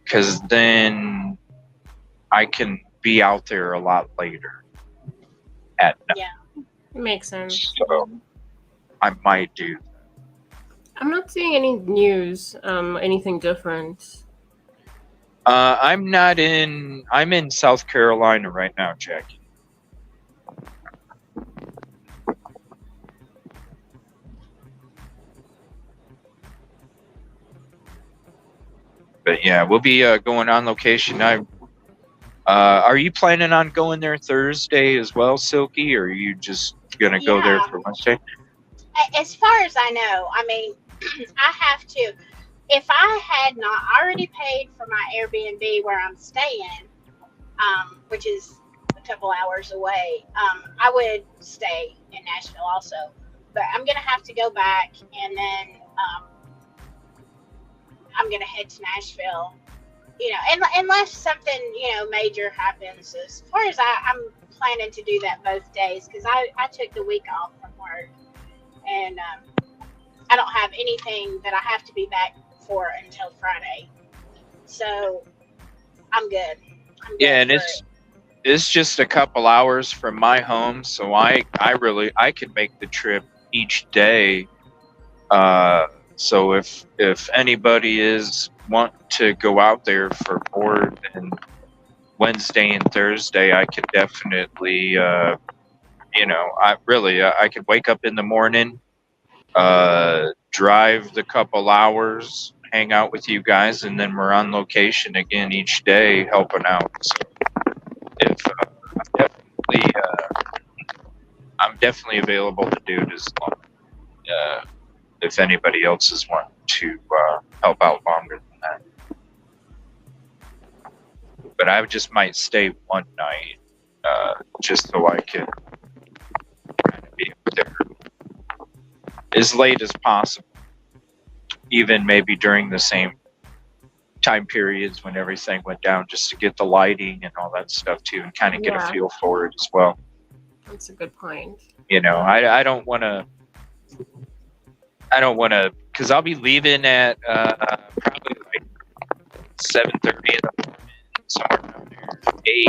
because then I can be out there a lot later at night. Yeah, it makes sense. So I might do that. I'm not seeing any news, anything different. I'm in South Carolina right now, Jackie. But yeah, we'll be going on location. Are you planning on going there Thursday as well, Silky, or are you just going to go there for Wednesday? As far as I know, I mean, I have to. If I had not already paid for my Airbnb where I'm staying, which is a couple hours away, I would stay in Nashville also. But I'm going to have to go back, and then I'm going to head to Nashville, and unless something, major happens. As far as I'm planning to do that both days, because I took the week off from work, and I don't have anything that I have to be back for until Friday. So I'm good. Yeah, and it's just a couple hours from my home, so I can make the trip each day. So if anybody want to go out there for more than Wednesday and Thursday, I could definitely I could wake up in the morning, drive the couple hours, hang out with you guys, and then we're on location again each day helping out. So if I'm definitely available to do it as long if anybody else is wanting to help out longer than that. But I just might stay one night just so I can kind of be there as late as possible, even maybe during the same time periods when everything went down, just to get the lighting and all that stuff too, and kind of get a feel for it as well. That's a good point. I don't want to, because I'll be leaving at probably like 7:30 in the morning, somewhere down there, 8,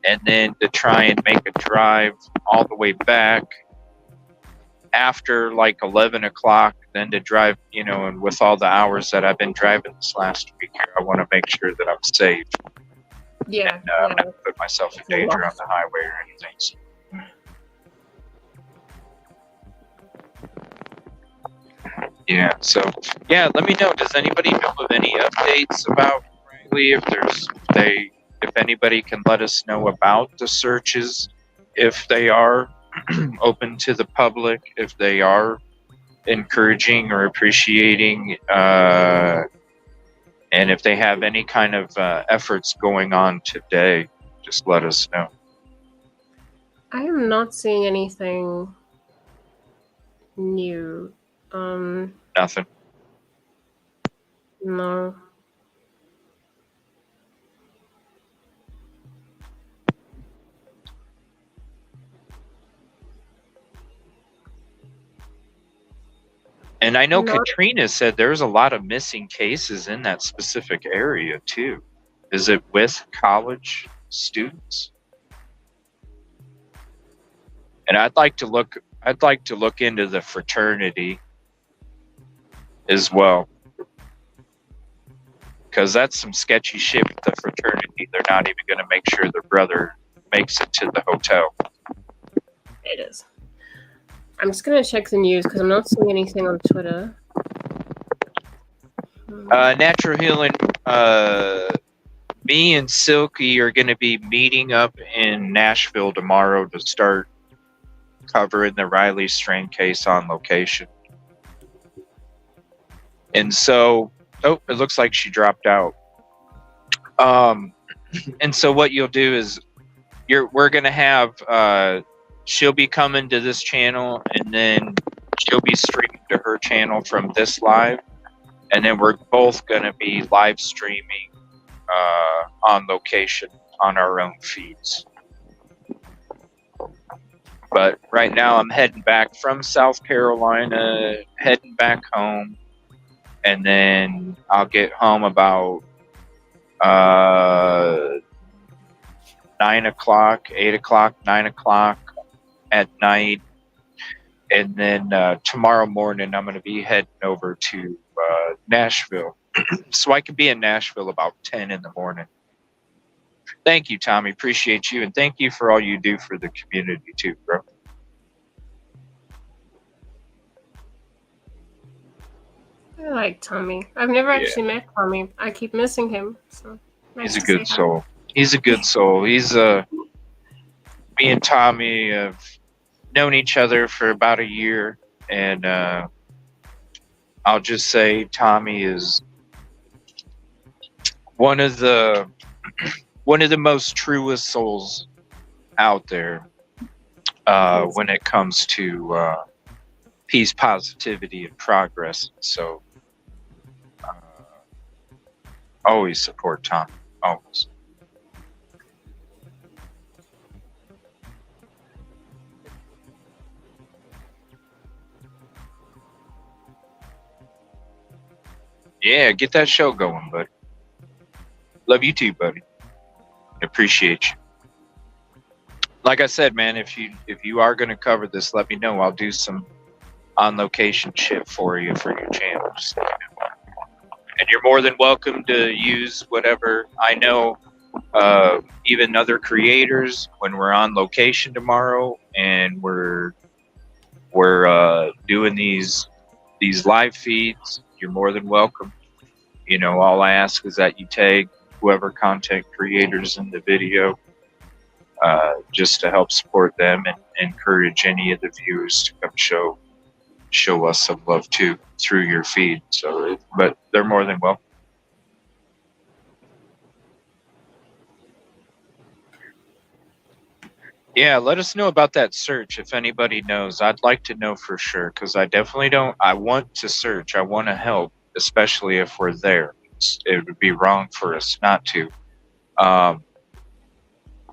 and then to try and make a drive all the way back after like 11 o'clock, then to drive, and with all the hours that I've been driving this last week, I want to make sure that I'm safe. Yeah. And not put myself in danger on the highway or anything. So. Yeah, so let me know. Does anybody know of any updates about Riley? If anybody can let us know about the searches, if they are open to the public, if they are encouraging or appreciating, and if they have any kind of efforts going on today, just let us know. I am not seeing anything new. Nothing. No. And I know Katrina said there's a lot of missing cases in that specific area too. Is it with college students? And I'd like to look into the fraternity as well, because that's some sketchy shit with the fraternity. They're not even going to make sure their brother makes it to the hotel. It is. I'm just going to check the news because I'm not seeing anything on Twitter. Natural Healing, me and Silky are going to be meeting up in Nashville tomorrow to start covering the Riley Strain case on location. And so, it looks like she dropped out. And so what you'll do is we're going to have, she'll be coming to this channel, and then she'll be streaming to her channel from this live. And then we're both going to be live streaming on location on our own feeds. But right now I'm heading back from South Carolina, heading back home. And then I'll get home about 9 o'clock, 8 o'clock, 9 o'clock at night. And then tomorrow morning, I'm going to be heading over to Nashville. So I can be in Nashville about 10 in the morning. Thank you, Tommy. Appreciate you. And thank you for all you do for the community too, bro. I like Tommy. I've never actually met Tommy. I keep missing him. So nice. He's a good soul. He's a good soul. He's me and Tommy have known each other for about a year, and I'll just say Tommy is one of the one of the most truest souls out there when it comes to peace, positivity, and progress. So always support Tom. Always. Yeah, get that show going, buddy. Love you too, buddy. Appreciate you. Like I said, man, if you are going to cover this, let me know. I'll do some on location shit for you for your channel. Just let me know. And you're more than welcome to use whatever. I know even other creators, when we're on location tomorrow and we're doing these live feeds, you're more than welcome. You know, all I ask is that you tag whoever content creators in the video, just to help support them and encourage any of the viewers to come show us some love too through your feed. So, but they're more than welcome. Yeah, let us know about that search if anybody knows. I'd like to know for sure, because I definitely don't. I want to search. I want to help, especially if we're there. It would be wrong for us not to.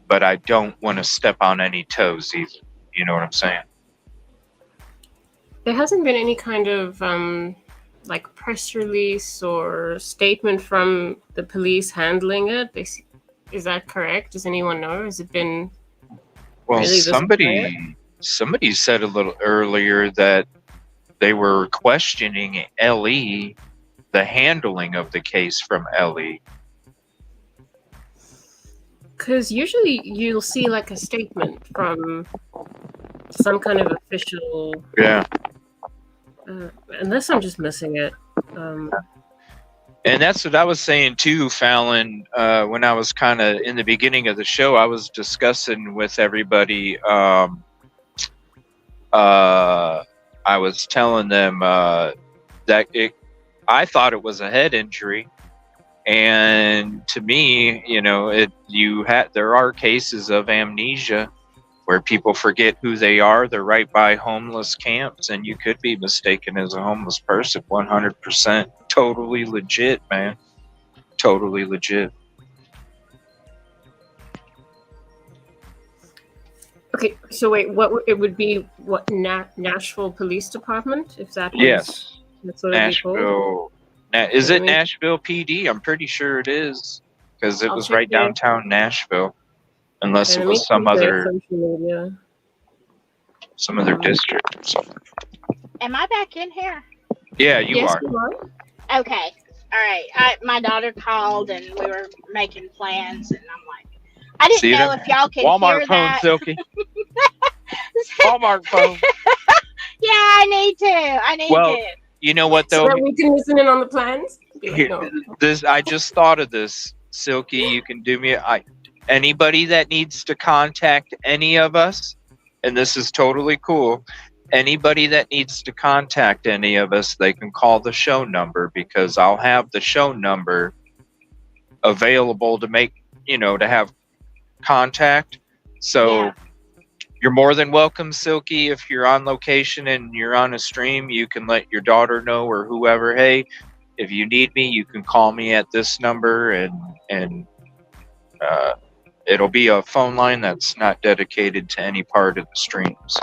But I don't want to step on any toes either. You know what I'm saying? There hasn't been any kind of like press release or statement from the police handling it. Is that correct? Does anyone know? Has it been? Well, really somebody said a little earlier that they were questioning LE, the handling of the case from LE. Because usually you'll see like a statement from some kind of official. Yeah. Unless I'm just missing it. And that's what I was saying too, Fallon. When I was kind of in the beginning of the show, I was discussing with everybody. I was telling them that I thought it was a head injury, and to me, you know, there are cases of amnesia where people forget who they are. They're right by homeless camps, and you could be mistaken as a homeless person. 100%, totally legit, man. Totally legit. Okay, so wait, it would be what Nashville Police Department, if that was, Yes, that's what Nashville. Is it Nashville PD? I'm pretty sure it is, because it was right downtown Nashville. Unless it was some other district or something. Am I back in here? Yeah, you are. Okay. All right. My daughter called and we were making plans, and I'm like, I didn't know if y'all could Walmart hear phone, that. Silky. Walmart phone. Yeah, I need to. You know what though? So that we can listen in on the plans. I just thought of this, Silky. You can do me. Anybody that needs to contact any of us, and this is totally cool. Anybody that needs to contact any of us, they can call the show number, because I'll have the show number available to to have contact. So you're more than welcome, Silky. If you're on location and you're on a stream, you can let your daughter know or whoever, hey, if you need me, you can call me at this number, and it'll be a phone line that's not dedicated to any part of the streams.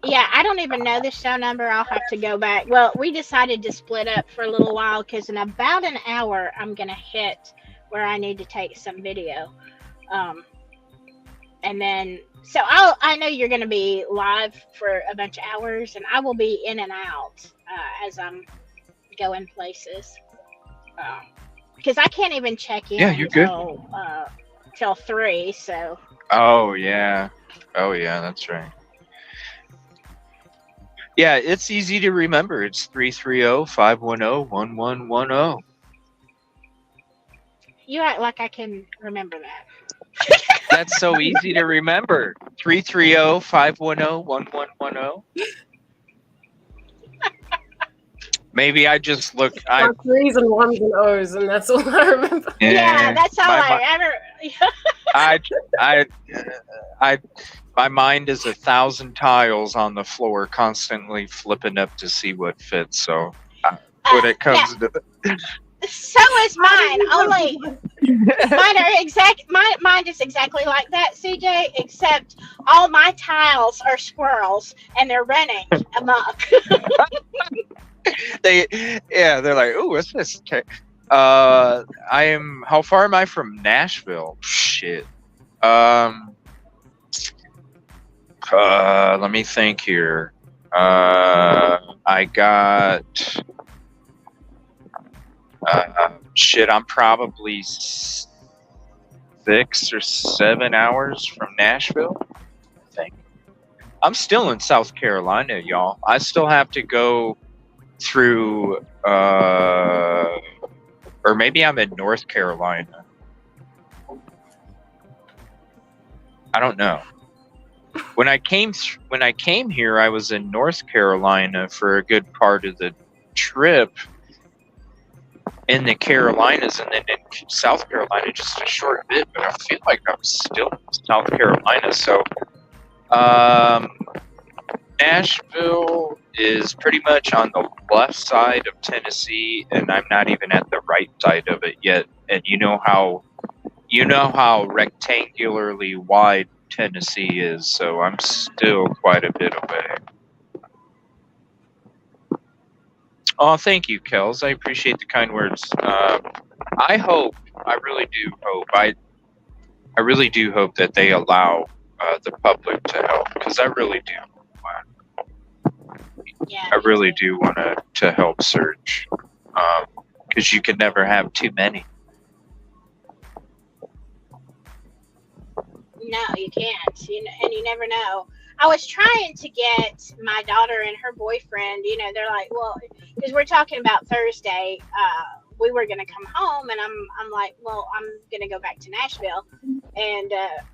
Yeah, I don't even know the show number. I'll have to go back. Well, we decided to split up for a little while because in about an hour, I'm going to hit where I need to take some video. And then, so I know you're going to be live for a bunch of hours, and I will be in and out as I'm going places. Because I can't even check in till 3, so. Oh yeah, that's right. Yeah, it's easy to remember. It's 330-510-1110. You act like I can remember that. That's so easy to remember. 330-510-1110. Maybe I just look. Got threes and ones and O's, and that's all I remember. Yeah, that's all I ever. My mind is 1,000 tiles on the floor, constantly flipping up to see what fits. So when it comes to so is mine. Only mine is exactly like that, CJ. Except all my tiles are squirrels, and they're running amok. they're like, "Ooh, what's this?" How far am I from Nashville? Shit. Let me think here. I got I'm probably 6 or 7 hours from Nashville, I think. I'm still in South Carolina, y'all. I still have to go through or maybe I'm in North Carolina. I don't know. When I came here, I was in North Carolina for a good part of the trip, in the Carolinas, and then in South Carolina just a short bit. But I feel like I'm still in South Carolina. So, Nashville is pretty much on the left side of Tennessee, and I'm not even at the right side of it yet. And you know how rectangularly wide Tennessee is, so I'm still quite a bit away. Oh, thank you, Kels. I appreciate the kind words. I really do hope that they allow the public to help, because I really do. I really do want to help search, because you can never have too many. No, you can't. And you never know. I was trying to get my daughter and her boyfriend, they're like, well, because we're talking about Thursday, we were going to come home, and I'm like, well, I'm going to go back to Nashville. And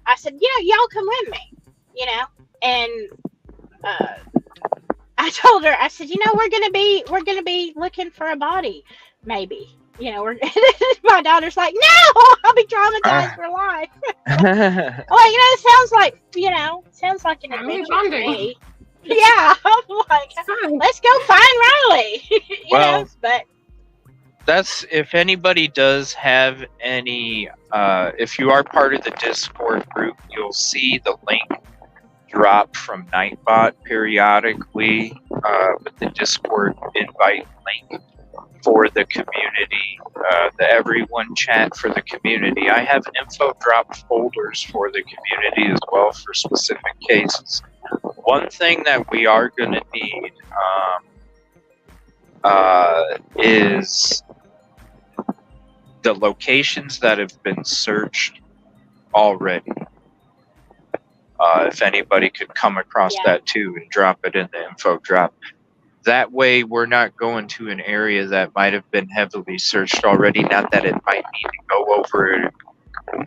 I said, y'all come with me, and I told her, I said, we're going to be looking for a body, maybe. My daughter's like, no, I'll be traumatized for life. Well, it sounds like an adventure to me. Yeah, I'm like, let's go find Riley. But that's, if anybody does have any, if you are part of the Discord group, you'll see the link drop from Nightbot periodically with the Discord invite link for the community, the everyone chat for the community. I have info drop folders for the community as well for specific cases. One thing that we are going to need is the locations that have been searched already. If anybody could come across that too and drop it in the info drop. That way we're not going to an area that might have been heavily searched already. Not that it might need to go over and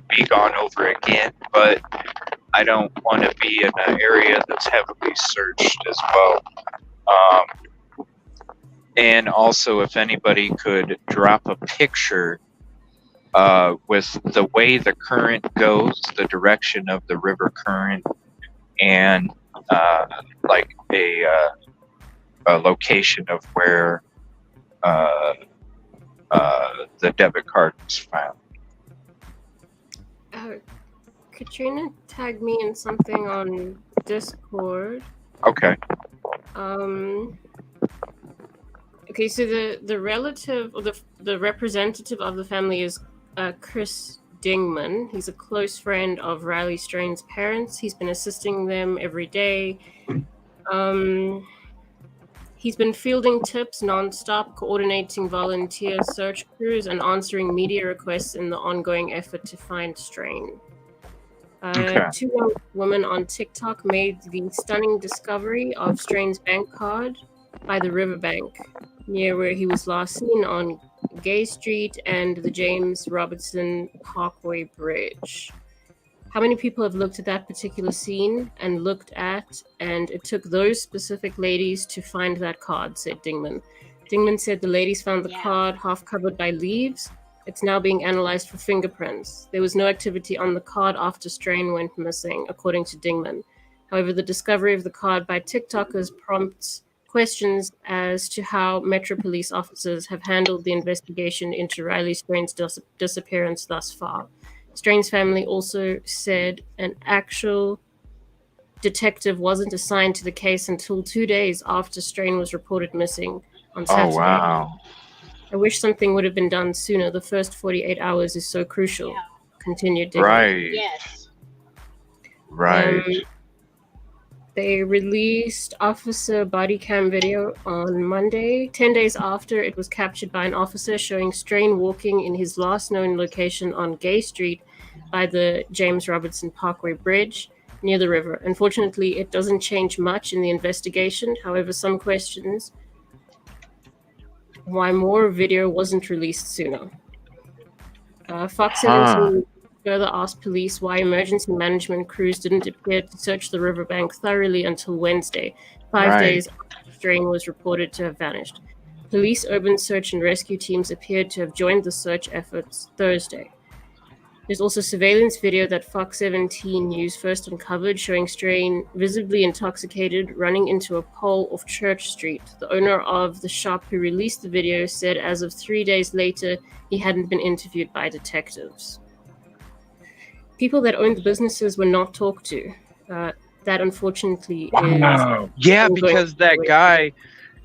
be gone over again, but I don't want to be in an area that's heavily searched as well. And also, if anybody could drop a picture with the way the current goes, the direction of the river current, and like a location of where the debit card was found. Katrina tagged me in something on Discord. Okay. Okay, so the relative or the representative of the family is Chris Dingman. He's a close friend of Riley Strain's parents. He's been assisting them every day. He's been fielding tips nonstop, coordinating volunteer search crews, and answering media requests in the ongoing effort to find Strain. Two young women on TikTok made the stunning discovery of Strain's bank card by the riverbank, near where he was last seen on Gay Street and the James Robertson Parkway Bridge. How many people have looked at that particular scene and it took those specific ladies to find that card, said Dingman. Dingman said the ladies found the Yeah. card half covered by leaves. It's now being analyzed for fingerprints. There was no activity on the card after Strain went missing, according to Dingman. However, the discovery of the card by TikTokers prompts questions as to how Metro Police officers have handled the investigation into Riley Strain's disappearance thus far. Strain's family also said an actual detective wasn't assigned to the case until 2 days after Strain was reported missing on Saturday. Oh, wow. I wish something would have been done sooner. The first 48 hours is so crucial, Yeah. continued Dingman. Right. Yes. Right. They released officer body cam video on Monday, 10 days after it was captured by an officer showing Strain walking in his last known location on Gay Street by the James Robertson Parkway Bridge near the river. Unfortunately, it doesn't change much in the investigation. However, some questions why more video wasn't released sooner. Fox 17 further asked police why emergency management crews didn't appear to search the riverbank thoroughly until Wednesday, 5 days after Strain was reported to have vanished. Police urban search and rescue teams appeared to have joined the search efforts Thursday. There's also surveillance video that Fox 17 News first uncovered showing Strain visibly intoxicated running into a pole off Church Street. The owner of the shop who released the video said as of 3 days later, he hadn't been interviewed by detectives. People that owned the businesses were not talked to. That unfortunately is... Yeah, because that guy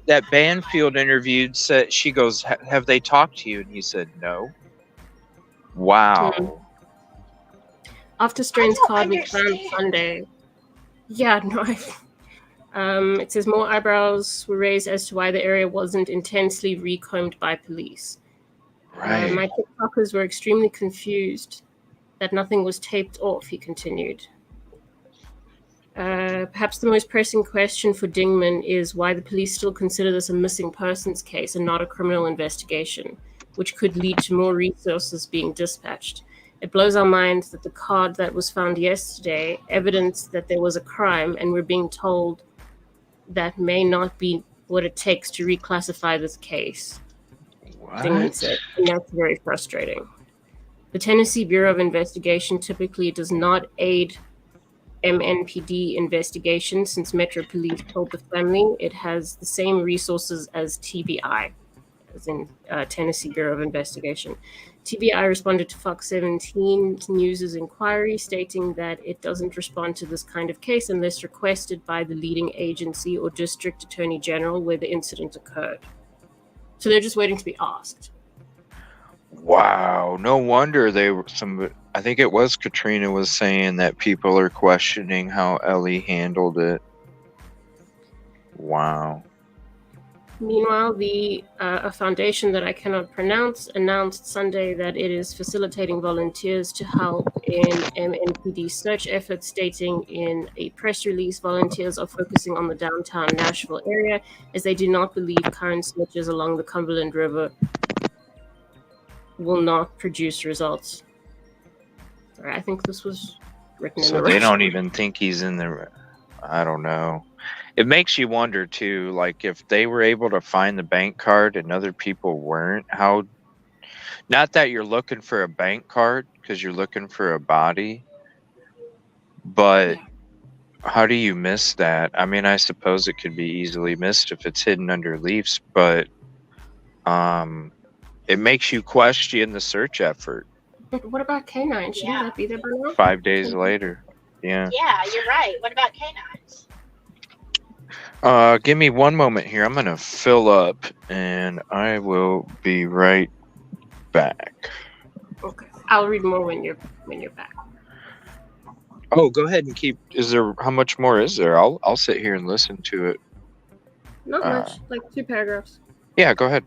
that Banfield interviewed said, she goes, have they talked to you? And he said, no. Wow. After Strain's card was found understand. Sunday. Yeah, no. It says more eyebrows were raised as to why the area wasn't intensely recombed by police. Right. My TikTokers were extremely confused that nothing was taped off, he continued. Perhaps the most pressing question for Dingman is why the police still consider this a missing persons case and not a criminal investigation, which could lead to more resources being dispatched. It blows our mind that the card that was found yesterday evidenced that there was a crime, and we're being told that may not be what it takes to reclassify this case. Dingman said, and that's very frustrating. The Tennessee Bureau of Investigation typically does not aid MNPD investigation since Metro Police told the family it has the same resources as TBI, as in Tennessee Bureau of Investigation. TBI responded to Fox 17 News' inquiry, stating that it doesn't respond to this kind of case unless requested by the leading agency or district attorney general where the incident occurred. So they're just waiting to be asked. Wow. No wonder they were I think it was Katrina was saying that people are questioning how Ellie handled it. Wow. Meanwhile, a foundation that I cannot pronounce announced Sunday that it is facilitating volunteers to help in MNPD search efforts, stating in a press release, volunteers are focusing on the downtown Nashville area as they do not believe current searches along the Cumberland River will not produce results. Sorry, I think this was written in So they don't even think he's in the... I don't know. It makes you wonder too, like if they were able to find the bank card and other people weren't, how, not that you're looking for a bank card because you're looking for a body, but how do you miss that? I mean, I suppose it could be easily missed if it's hidden under leaves, but it makes you question the search effort. What about canine? Shouldn't that be there by now? 5 days later. Yeah. Yeah, you're right. What about canines? Give me one moment here. I'm gonna fill up, and I will be right back. Okay, I'll read more when you're back. Oh, go ahead and keep. Is there? How much more is there? I'll sit here and listen to it. Not much, like 2 paragraphs. Yeah, go ahead.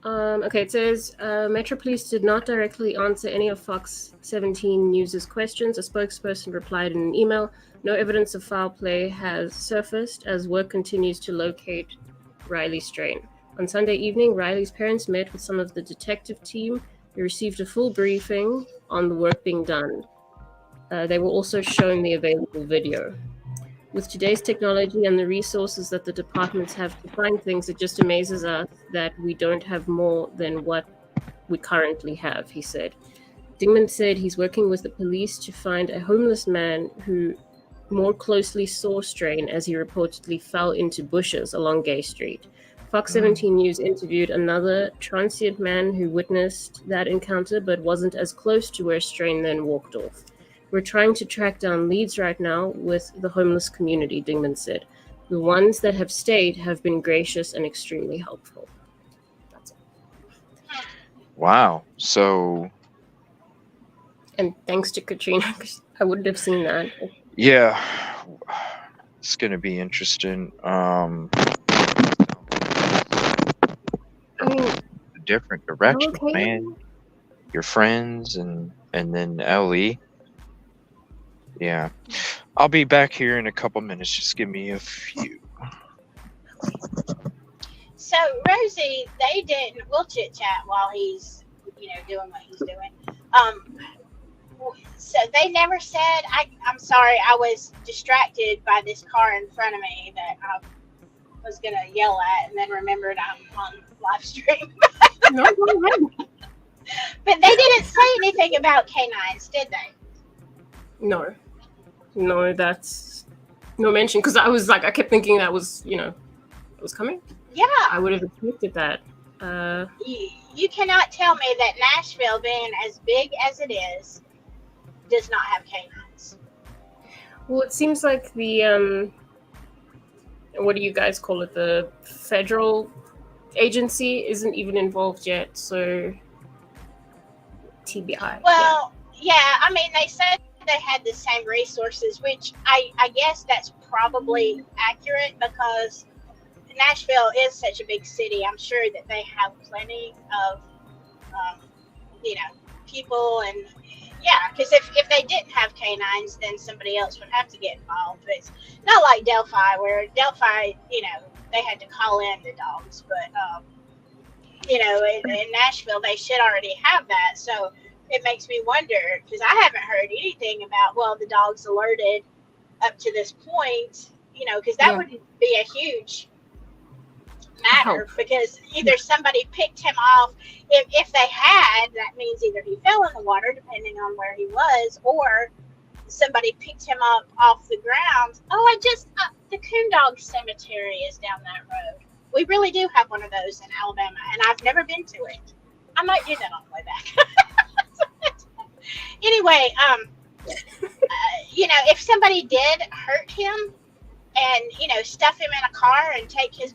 Okay, it says Metro Police did not directly answer any of Fox 17 News' questions. A spokesperson replied in an email. No evidence of foul play has surfaced as work continues to locate Riley Strain. On Sunday evening, Riley's parents met with some of the detective team. They received a full briefing on the work being done. They were also shown the available video. With today's technology and the resources that the departments have to find things, it just amazes us that we don't have more than what we currently have, he said. Dingman said he's working with the police to find a homeless man who more closely saw Strain as he reportedly fell into bushes along Gay Street. Fox 17 News interviewed another transient man who witnessed that encounter but wasn't as close to where Strain then walked off. We're trying to track down leads right now with the homeless community, Dingman said. The ones that have stayed have been gracious and extremely helpful. That's it. Wow. So, and thanks to Katrina, 'cause I wouldn't have seen that. yeah, it's going to be interesting. I mean, different direction, okay. man. Your friends and then Ellie. Yeah. I'll be back here in a couple minutes. Just give me a few. So Rosie, they didn't. We'll chit chat while he's, doing what he's doing. So they never said. I'm sorry. I was distracted by this car in front of me that I was gonna yell at, and then remembered I'm on live stream. No, go ahead. But they didn't say anything about canines, did they? No, that's no mention. Because I kept thinking that was, it was coming. Yeah. I would have expected that. You cannot tell me that Nashville, being as big as it is, does not have canines. Well, it seems like the what do you guys call it? The federal agency isn't even involved yet, so TBI. Well, yeah, I mean, they said they had the same resources, which I guess that's probably accurate because Nashville is such a big city. I'm sure that they have plenty of, people, and yeah, because if they didn't have canines, then somebody else would have to get involved. But it's not like Delphi, where Delphi, they had to call in the dogs, but in Nashville, they should already have that. So it makes me wonder, because I haven't heard anything about, well, the dog's alerted up to this point, because that wouldn't be a huge matter, because either somebody picked him off. If they had, that means either he fell in the water, depending on where he was, or somebody picked him up off the ground. Oh, the Coon Dog Cemetery is down that road. We really do have one of those in Alabama, and I've never been to it. I might do that on the way back. Anyway, if somebody did hurt him and, stuff him in a car and take his,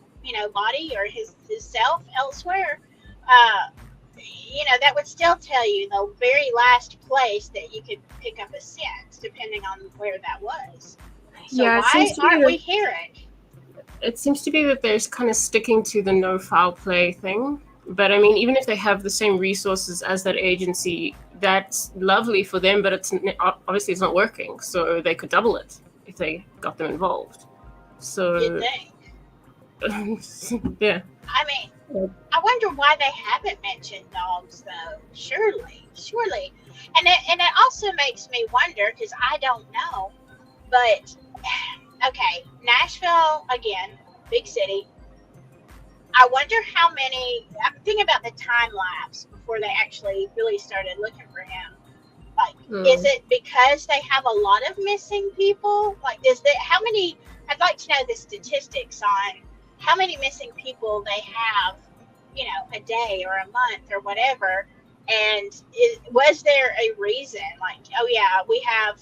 body or his self elsewhere, that would still tell you the very last place that you could pick up a scent, depending on where that was. So why aren't we hearing? It seems to be that there's kind of sticking to the no foul play thing. But I mean, even if they have the same resources as that agency, that's lovely for them, but obviously it's not working. So they could double it if they got them involved. So You'd think. Yeah. I mean, I wonder why they haven't mentioned dogs, though. Surely. And it also makes me wonder, because I don't know, but, okay, Nashville, again, big city. I wonder how many, I'm thinking about the time lapse before they actually really started looking for him. Like, is it because they have a lot of missing people? Like, how many, I'd like to know the statistics on how many missing people they have, a day or a month or whatever. And was there a reason? Like, oh yeah, we have,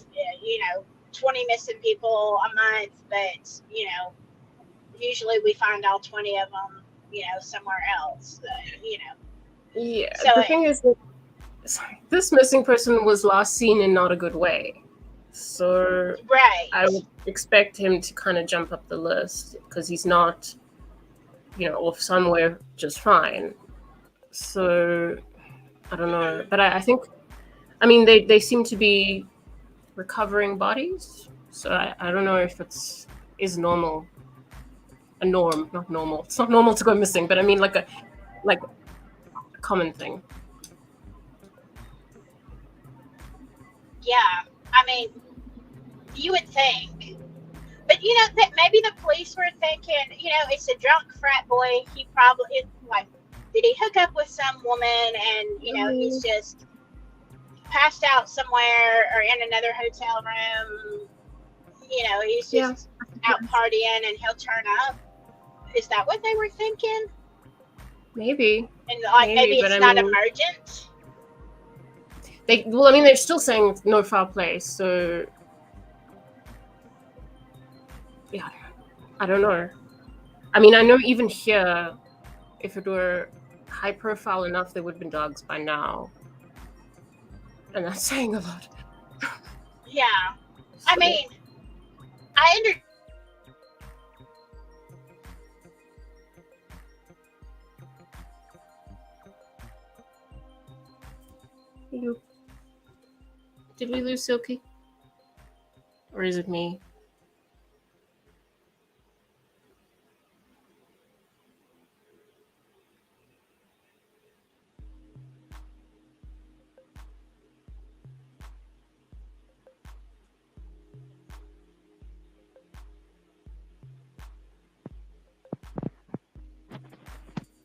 20 missing people a month, but, usually we find all 20 of them, somewhere else, Yeah. So the thing is that this missing person was last seen in not a good way. So right. I would expect him to kind of jump up the list because he's not, off somewhere just fine. So I don't know. But I think, they seem to be recovering bodies. So I don't know if is normal. A norm, not normal. It's not normal to go missing, but I mean like a common thing. Yeah, you would think. But that maybe the police were thinking, it's a drunk frat boy. He probably did he hook up with some woman and he's just passed out somewhere or in another hotel room. He's just out partying and he'll turn up. Is that what they were thinking? Maybe. And maybe it's not emergent. They're still saying no foul play, so yeah, I don't know. I mean, I know even here, if it were high profile enough, there would have been dogs by now. And that's saying a lot. Yeah. I mean, I understand. Did we lose Silky? Or is it me?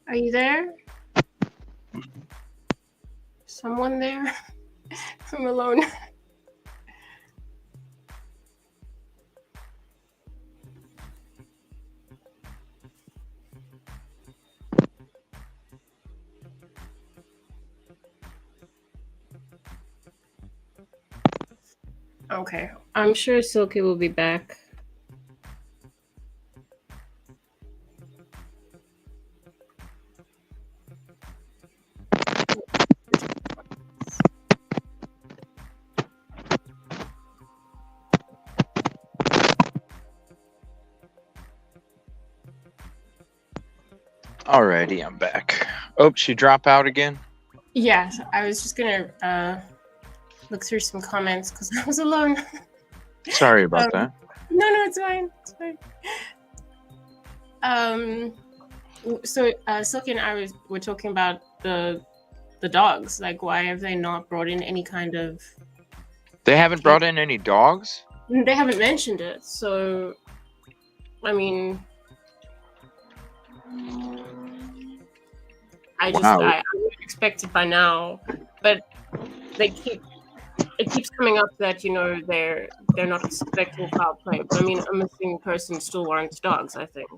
Are you there? Someone there? I'm alone. Okay, I'm sure Silky will be back. Alrighty, I'm back. Oh, she dropped out again? Yeah, I was just gonna look through some comments because I was alone. Sorry about that. No, it's fine. It's fine. So Silky and I were talking about the dogs. Like, why have they not brought in any kind of? They haven't brought in any dogs? They haven't mentioned it. So, I mean, I would expect it by now, but it keeps coming up that they're not expecting foul play. But I mean, a missing person still warrants dogs, I think.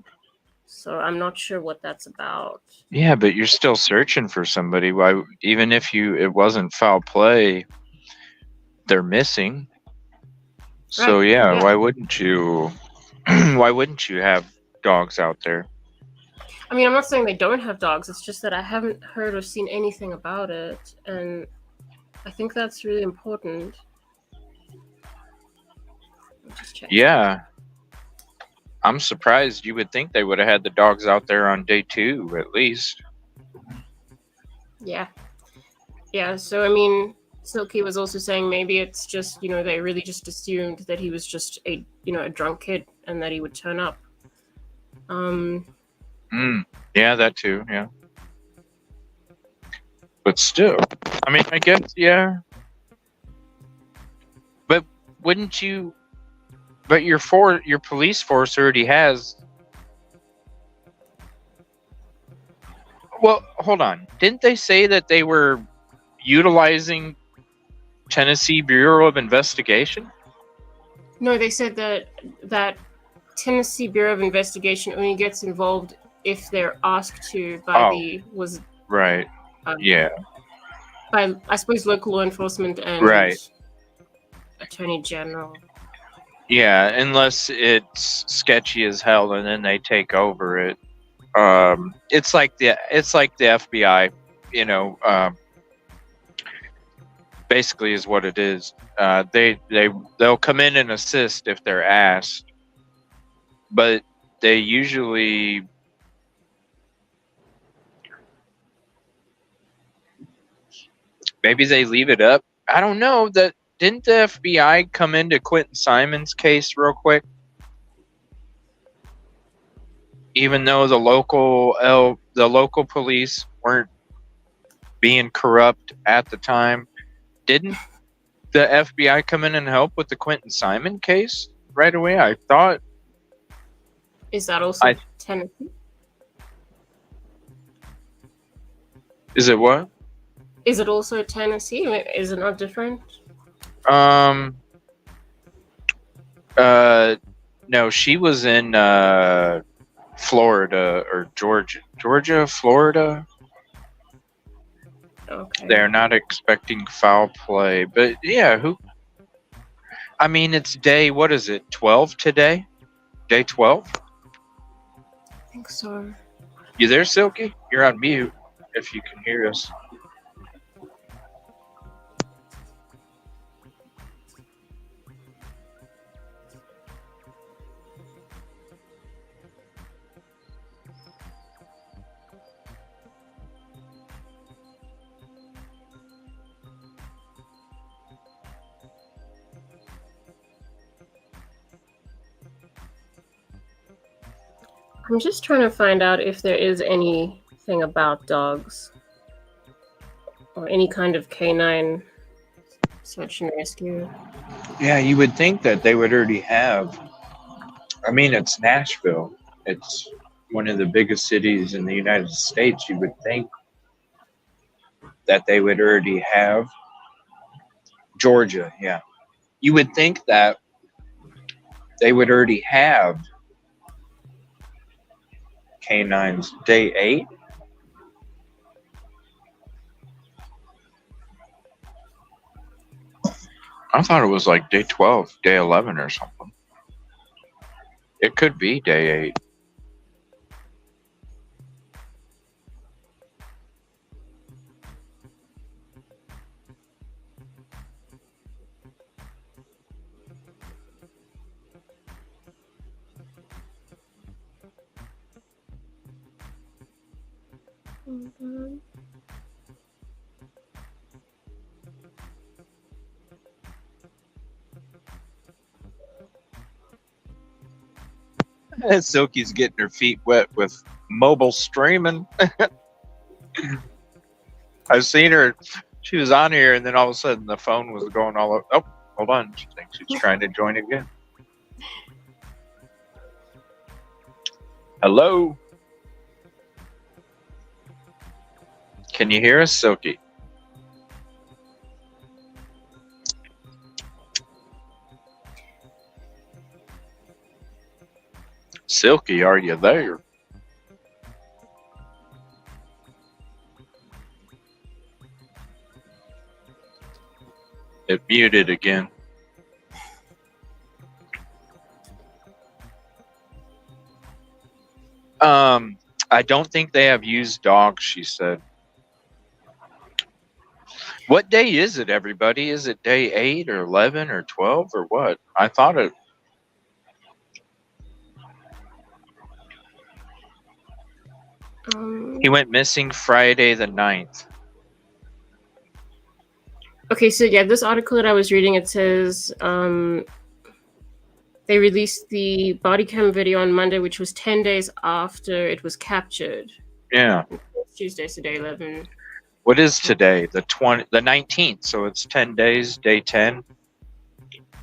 So I'm not sure what that's about. Yeah, but you're still searching for somebody. Why, even if it wasn't foul play, they're missing. So Right. yeah, why wouldn't you? Why wouldn't you have dogs out there? I mean, I'm not saying they don't have dogs. It's just that I haven't heard or seen anything about it, and I think that's really important. Just check. Yeah. I'm surprised. You would think they would have had the dogs out there on day 2 at least. Yeah. So I mean, Silky was also saying maybe it's just they really just assumed that he was just a drunk kid and that he would turn up. Yeah, that too. Yeah. But still, I mean, I guess yeah. But wouldn't you? But your police force already has. Well, hold on. Didn't they say that they were utilizing Tennessee Bureau of Investigation? No, they said that Tennessee Bureau of Investigation only gets involved if they're asked to by right. Yeah. By, I suppose, local law enforcement and Attorney General. Yeah, unless it's sketchy as hell, and then they take over it. It's like the FBI, basically is what it is. They'll come in and assist if they're asked, but they usually. Maybe they leave it up. I don't know. Didn't the FBI come into Quentin Simon's case real quick? Even though the local police weren't being corrupt at the time, didn't the FBI come in and help with the Quentin Simon case right away? I thought Is that also Tennessee? Is it what? Is it also Tennessee? Is it not different? No, she was in Florida or Georgia, Florida. Okay. They're not expecting foul play, but yeah, I mean, it's day, what is it, 12 today? Day 12? I think so. You there, Silky? You're on mute if you can hear us. I'm just trying to find out if there is anything about dogs or any kind of canine search and rescue. Yeah, you would think that they would already have. I mean, it's Nashville. It's one of the biggest cities in the United States. You would think that they would already have. Georgia, yeah. You would think that they would already have canines. Day 8? I thought it was like day 12, day 11 or something. It could be day 8. Mm-hmm. Silky's getting her feet wet with mobile streaming. I've seen her. She was on here, and then all of a sudden the phone was going all over. Oh, hold on. She thinks she's trying to join again. Hello? Can you hear us, Silky? Silky, are you there? It muted again. I don't think they have used dogs, she said. What day is it, everybody? Is it day 8 or 11 or 12 or what? I thought it. He went missing Friday the 9th. Okay, so yeah, this article that I was reading, it says they released the body cam video on Monday, which was 10 days after it was captured. Yeah. It's Tuesday, so day 11. What is today? The 19th. So it's 10 days. Day 10.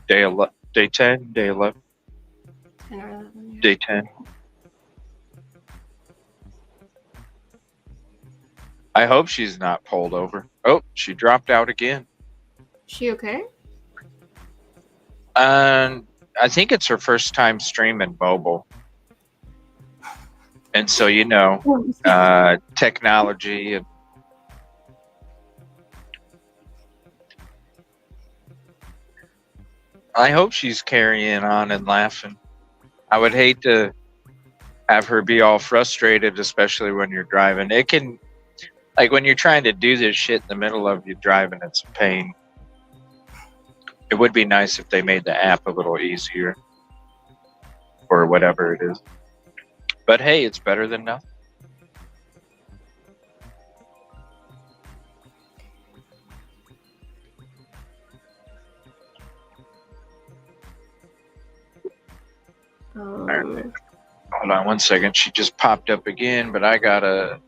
Day 10. Day 11. 10 or 11. Yeah. Day 10. I hope she's not pulled over. Oh, she dropped out again. She okay? I think it's her first time streaming mobile. And so, you know, technology. I hope she's carrying on and laughing. I would hate to have her be all frustrated, especially when you're driving. It can, like when you're trying to do this shit in the middle of you driving, it's a pain. It would be nice if they made the app a little easier. Or whatever it is. But hey, it's better than nothing. Hold on one second. She just popped up again, but I gotta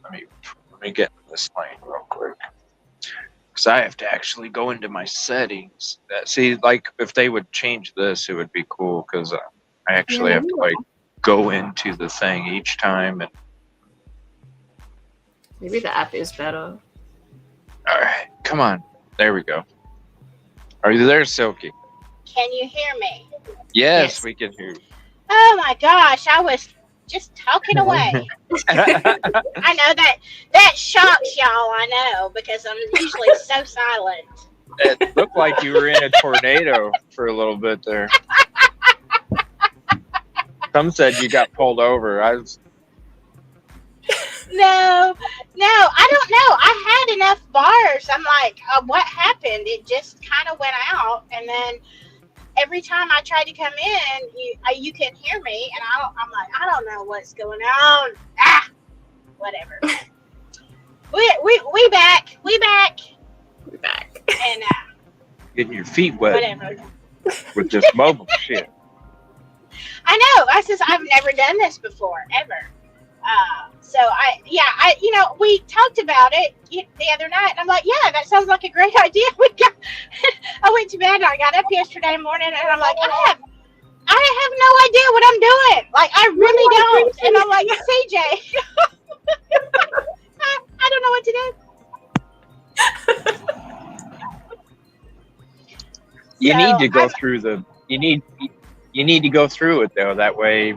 let me get in this lane real quick. Because I have to actually go into my settings. See, like if they would change this, it would be cool. Because I I actually have to like go into the thing each time. And maybe the app is better. all right, come on. There we go. Are you there, Silky? Can you hear me? Yes, we can hear you. Oh my gosh, I was just talking away. I know that shocks y'all, I know, because I'm usually so silent. It looked like you were in a tornado for a little bit there. Some said you got pulled over. No, I don't know. I had enough bars. I'm like, what happened? It just kind of went out, and then every time I tried to come in, you can hear me, and I'm like, I don't know what's going on. Whatever. we back. We back. And getting your feet wet. Whatever. With this mobile shit. I know. I've never done this before, ever. So we talked about it the other night, and I'm like, yeah, that sounds like a great idea. I went to bed, and I got up yesterday morning, and I'm like, I have no idea what I'm doing. Like, I really don't. And I'm like, CJ, I don't know what to do. You need to go through you need to go through it though. That way,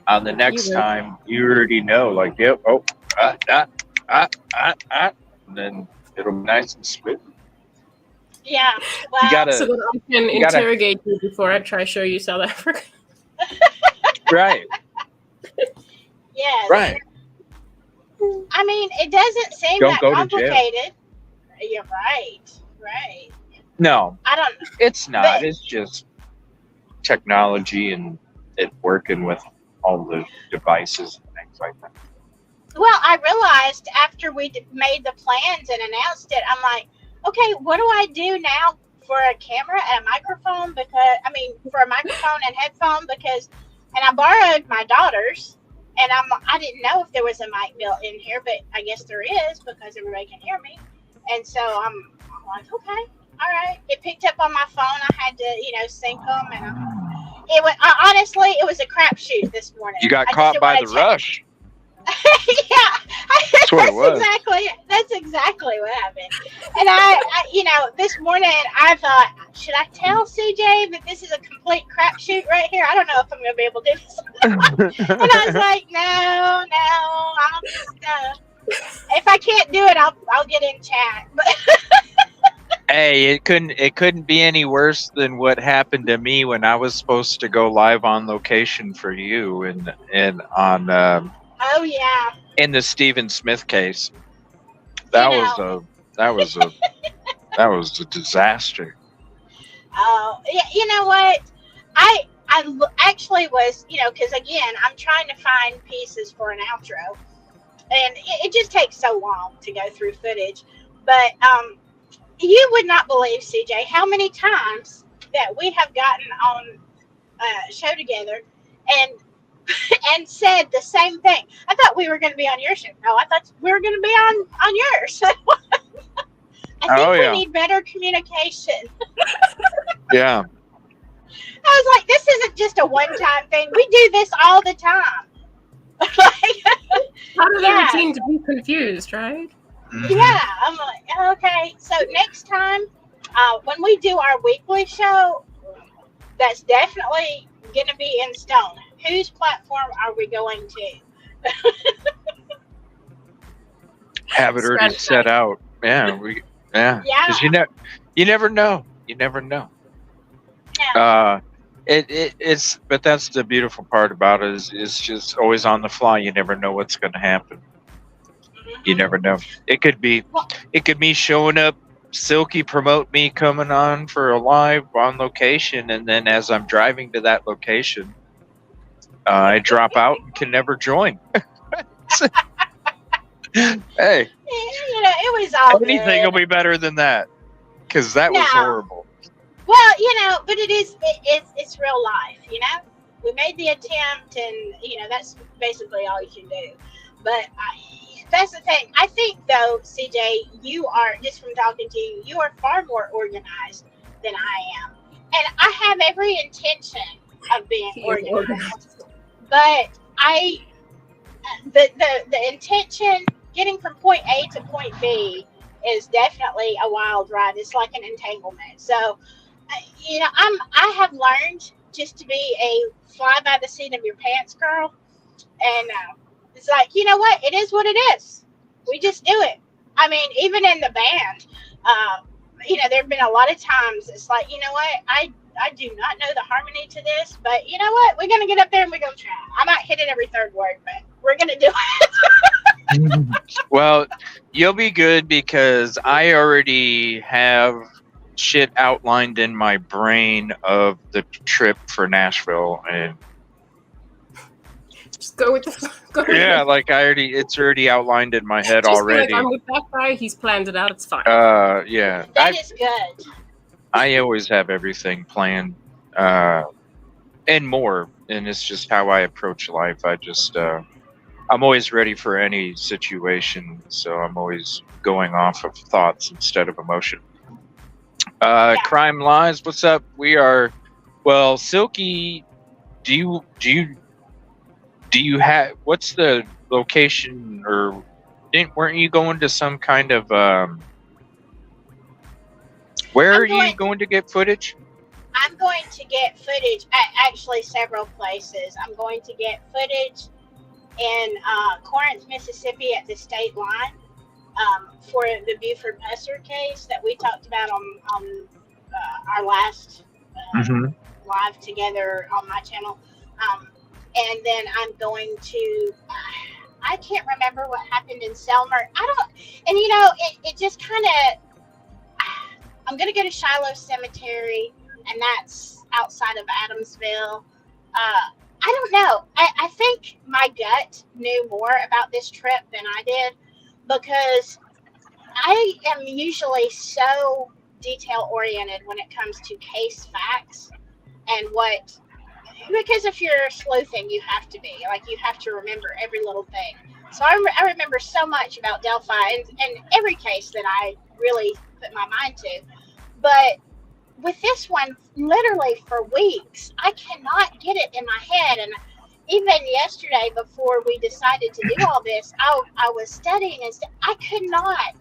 on the next time, you already know. Like, yep, and then it'll be nice and smooth. Yeah, well, so that I can interrogate you before I try to show you South Africa. Right. Yes. Right. I mean, it doesn't seem Don't that go to complicated. You're right. No, I don't. it's not. It's just technology and it working with all the devices and things like that. Well, I realized after we made the plans and announced it, I'm like, okay, what do I do now for a camera and a microphone? For a microphone and headphone, and I borrowed my daughter's, and I didn't know if there was a mic built in here, but I guess there is because everybody can hear me. And so I'm like, okay, all right. It picked up on my phone. I had to, sync them, and honestly, it was a crapshoot this morning. You got caught by the rush. Yeah, that's what it was. That's exactly what happened. And I this morning I thought, should I tell CJ that this is a complete crapshoot right here? I don't know if I'm gonna be able to do this. And I was like, no, I'll just if I can't do it, I'll get in chat. Hey, it couldn't be any worse than what happened to me when I was supposed to go live on location for you and on. Oh yeah. In the Stephen Smith case, that was a disaster. Oh, yeah. You know what? I actually was, because again, I'm trying to find pieces for an outro, and it just takes so long to go through footage. But you would not believe, CJ, how many times that we have gotten on a show together and said the same thing. I thought we were going to be on your show. No, I thought we were going to be on yours. I think we need better communication. Yeah. I was like, this isn't just a one-time thing. We do this all the time. Part of the routine to be confused, right? Yeah. I'm like, okay. So next time, when we do our weekly show, that's definitely going to be in stone. Whose platform are we going to? Have it already set out. Yeah, because you never know. You never know. Yeah. But that's the beautiful part about it is it's just always on the fly. You never know what's going to happen. Mm-hmm. You never know. It could be me showing up, Silky promote me coming on for a live on location, and then as I'm driving to that location, I drop out and can never join. Hey, it was all anything will be better than that, because that was horrible. Well, but it's real life. We made the attempt, and that's basically all you can do. But that's the thing. I think though, CJ, you are, just from talking to you, you are far more organized than I am, and I have every intention of being He is organized. But the intention, getting from point A to point B, is definitely a wild ride. It's like an entanglement. So, I have learned just to be a fly by the seat of your pants girl, and it's like, you know what? It is what it is. We just do it. I mean, even in the band, there have been a lot of times it's like, you know what? I do not know the harmony to this, but you know what? We're going to get up there and we're going to try. I might hit it every third word, but we're going to do it. Well, you'll be good because I already have shit outlined in my brain of the trip for Nashville, and Just go with the go. yeah, like it's already outlined in my head Just already. be like, I'm with that guy. He's planned it out. It's fine. Yeah. That is good. I always have everything planned, and more, and it's just how I approach life. I'm always ready for any situation, so I'm always going off of thoughts instead of emotion. Crime Lies, what's up? We are, well, Silky. Do you have, what's the location, or weren't you going to some kind of where are you going to get footage? I'm going to get footage at actually several places. I'm going to get footage in Corinth, Mississippi at the state line for the Buford Pusser case that we talked about on our last live together on my channel. And then I'm going to, I can't remember what happened in Selmer. It just kind of, I'm going to go to Shiloh Cemetery, and that's outside of Adamsville. I don't know. I think my gut knew more about this trip than I did, because I am usually so detail oriented when it comes to case facts and because if you're sleuthing, you have to be. Like, you have to remember every little thing. So I remember so much about Delphi and every case that I really put my mind to. But with this one, literally for weeks, I cannot get it in my head. And even yesterday, before we decided to do all this, I was studying and I could not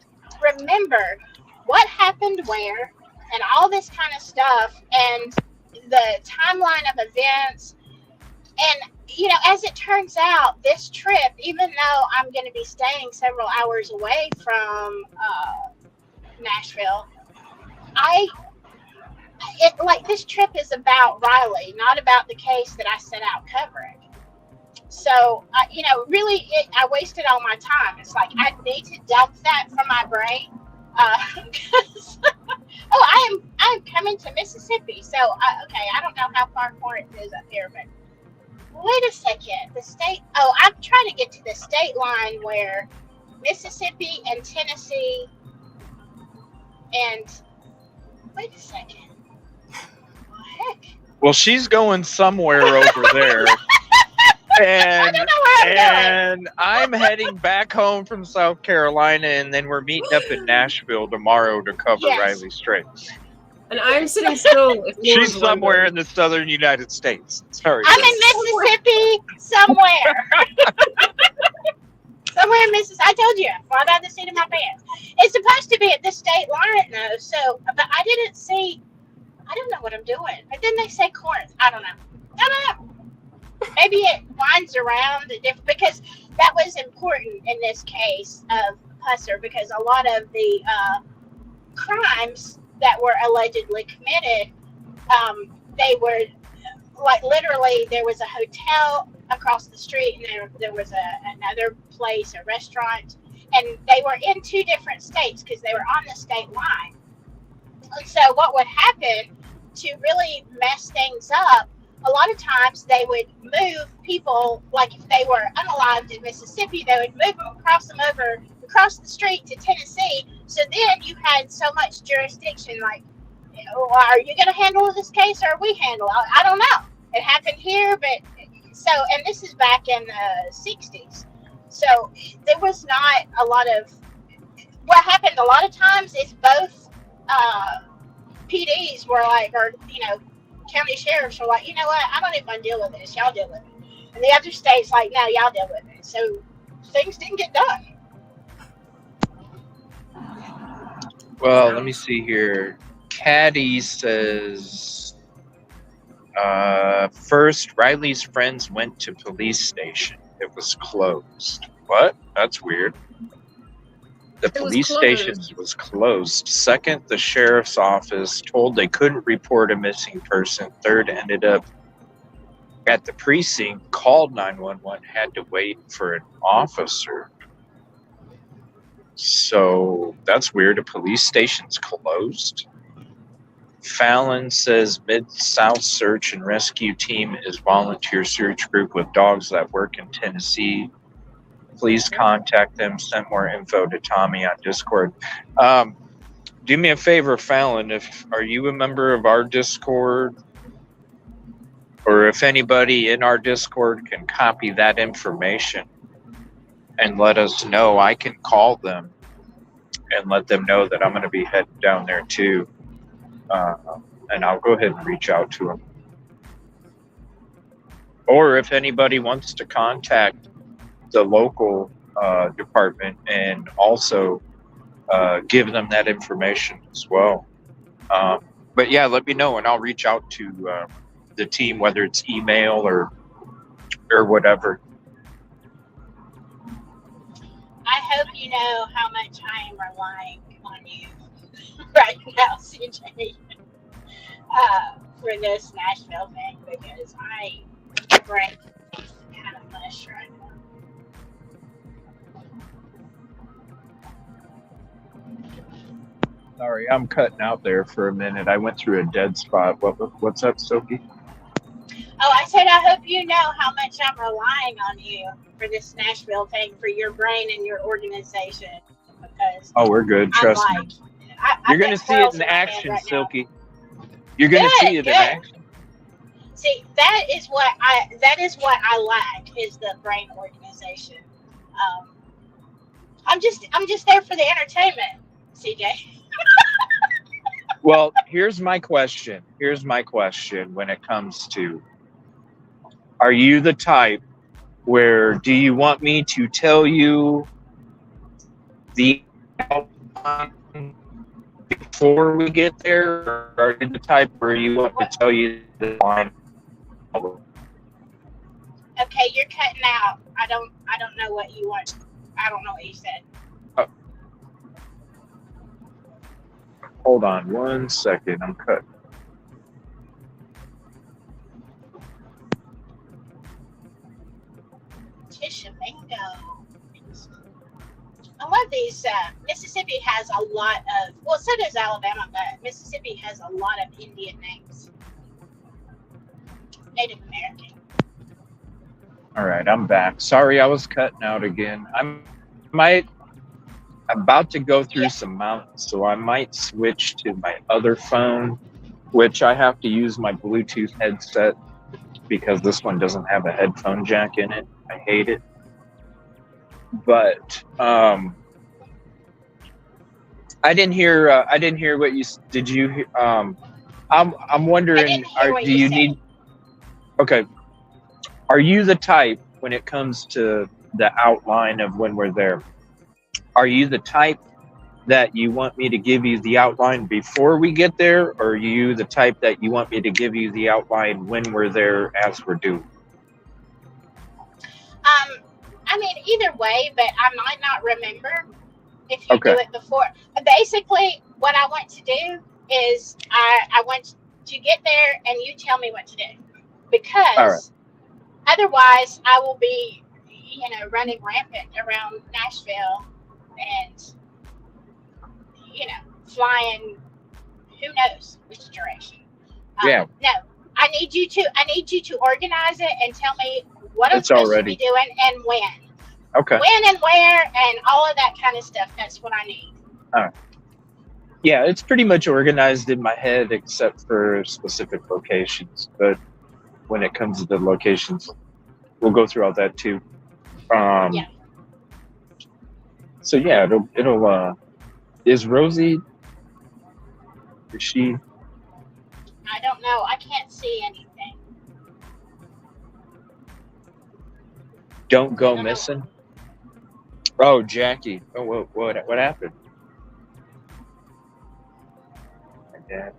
remember what happened where and all this kind of stuff and the timeline of events. And, as it turns out, this trip, even though I'm going to be staying several hours away from Nashville, this trip is about Riley, not about the case that I set out covering. So, really, I wasted all my time. It's like, I need to dump that from my brain. Because, I am coming to Mississippi. So, I don't know how far Corinth is up here, but wait a second. The state, I'm trying to get to the state line where Mississippi and Tennessee and, wait a second. Heck. Well, she's going somewhere over there. And, I don't know where I'm going. I'm heading back home from South Carolina, and then we're meeting up in Nashville tomorrow to cover Riley Strait. And I'm sitting still. She's somewhere in the southern United States. Sorry. I'm in Mississippi somewhere. Somewhere in Mississippi. I told you, fly by the seat of my pants. It's supposed to be at the state line, though. So, but I didn't see. I don't know what I'm doing. But then they say Corinth. I don't know. Maybe it winds around because that was important in this case of Pusser, because a lot of the crimes that were allegedly committed, they were like, literally, there was a hotel across the street, and there was another place, a restaurant, and they were in two different states because they were on the state line. And so what would happen to really mess things up, a lot of times they would move people, like if they were unalived in Mississippi, they would move them over across the street to Tennessee. So then you had so much jurisdiction, like, are you going to handle this case or we handle it? I don't know. It happened here, and this is back in the 60s. So there was not a lot of, what happened a lot of times is both PDs were like, county sheriffs are like, you know what, I don't even want to deal with this. Y'all deal with it. And the other states like, no, y'all deal with it. So things didn't get done. Well, let me see here. Caddy says, first, Riley's friends went to police station. It was closed. What? That's weird. The police station was closed. Second, the sheriff's office told they couldn't report a missing person. Third, ended up at the precinct, called 911, had to wait for an officer. So that's weird. A police station's closed. Fallon says Mid-South Search and Rescue Team is volunteer search group with dogs that work in Tennessee. Please contact them. Send more info to Tommy on Discord. Do me a favor, Fallon. Are you a member of our Discord? Or if anybody in our Discord can copy that information and let us know, I can call them and let them know that I'm going to be heading down there too. And I'll go ahead and reach out to them. Or if anybody wants to contact the local department and also give them that information as well. But yeah, let me know and I'll reach out to the team, whether it's email or whatever. I hope you know how much I am relying on you right now, CJ, for this Nashville thing, because my brain is kind of mush right now. Sorry, I'm cutting out there for a minute. I went through a dead spot. What's up, Sophie? Oh, I said I hope you know how much I'm relying on you for this Nashville thing, for your brain and your organization. Because we're good. Trust me. You're going to see it in action, right, Silky. You're going to see it in action. See, that is what I lack, is the brain organization. I'm just there for the entertainment, CJ. Well, here's my question when it comes to, are you the type where, do you want me to tell you the outline before we get there, or are you the type where you want to tell you the line? Okay, you're cutting out. I don't know what you want. I don't know what you said. Hold on 1 second. I'm cutting. Tishomingo. I love these. Mississippi has a lot of, well, so does Alabama, but Mississippi has a lot of Indian names. Native American. All right, I'm back. Sorry, I was cutting out again. I'm about to go through some mountains, so I might switch to my other phone, which I have to use my Bluetooth headset because this one doesn't have a headphone jack in it. I hate it. But I didn't hear what you did. You I'm wondering, do you need? Okay, are you the type, when it comes to the outline of when we're there, are you the type that you want me to give you the outline before we get there, or are you the type that you want me to give you the outline when we're there as we're doing? I mean, either way, but I might not remember if you do it before. Basically, what I want to do is I want to get there and you tell me what to do, because otherwise I will be, running rampant around Nashville and, flying who knows which direction. No, I need you to organize it and tell me what I'm supposed to be doing and when. Okay. When and where and all of that kind of stuff. That's what I need. All right. Yeah, it's pretty much organized in my head except for specific locations. But when it comes to the locations, we'll go through all that too. So yeah, it'll is Rosie, is she? I don't know. No, I can't see anything. Don't I go don't know. missing. Oh, Jackie. Oh, what happened? My dad.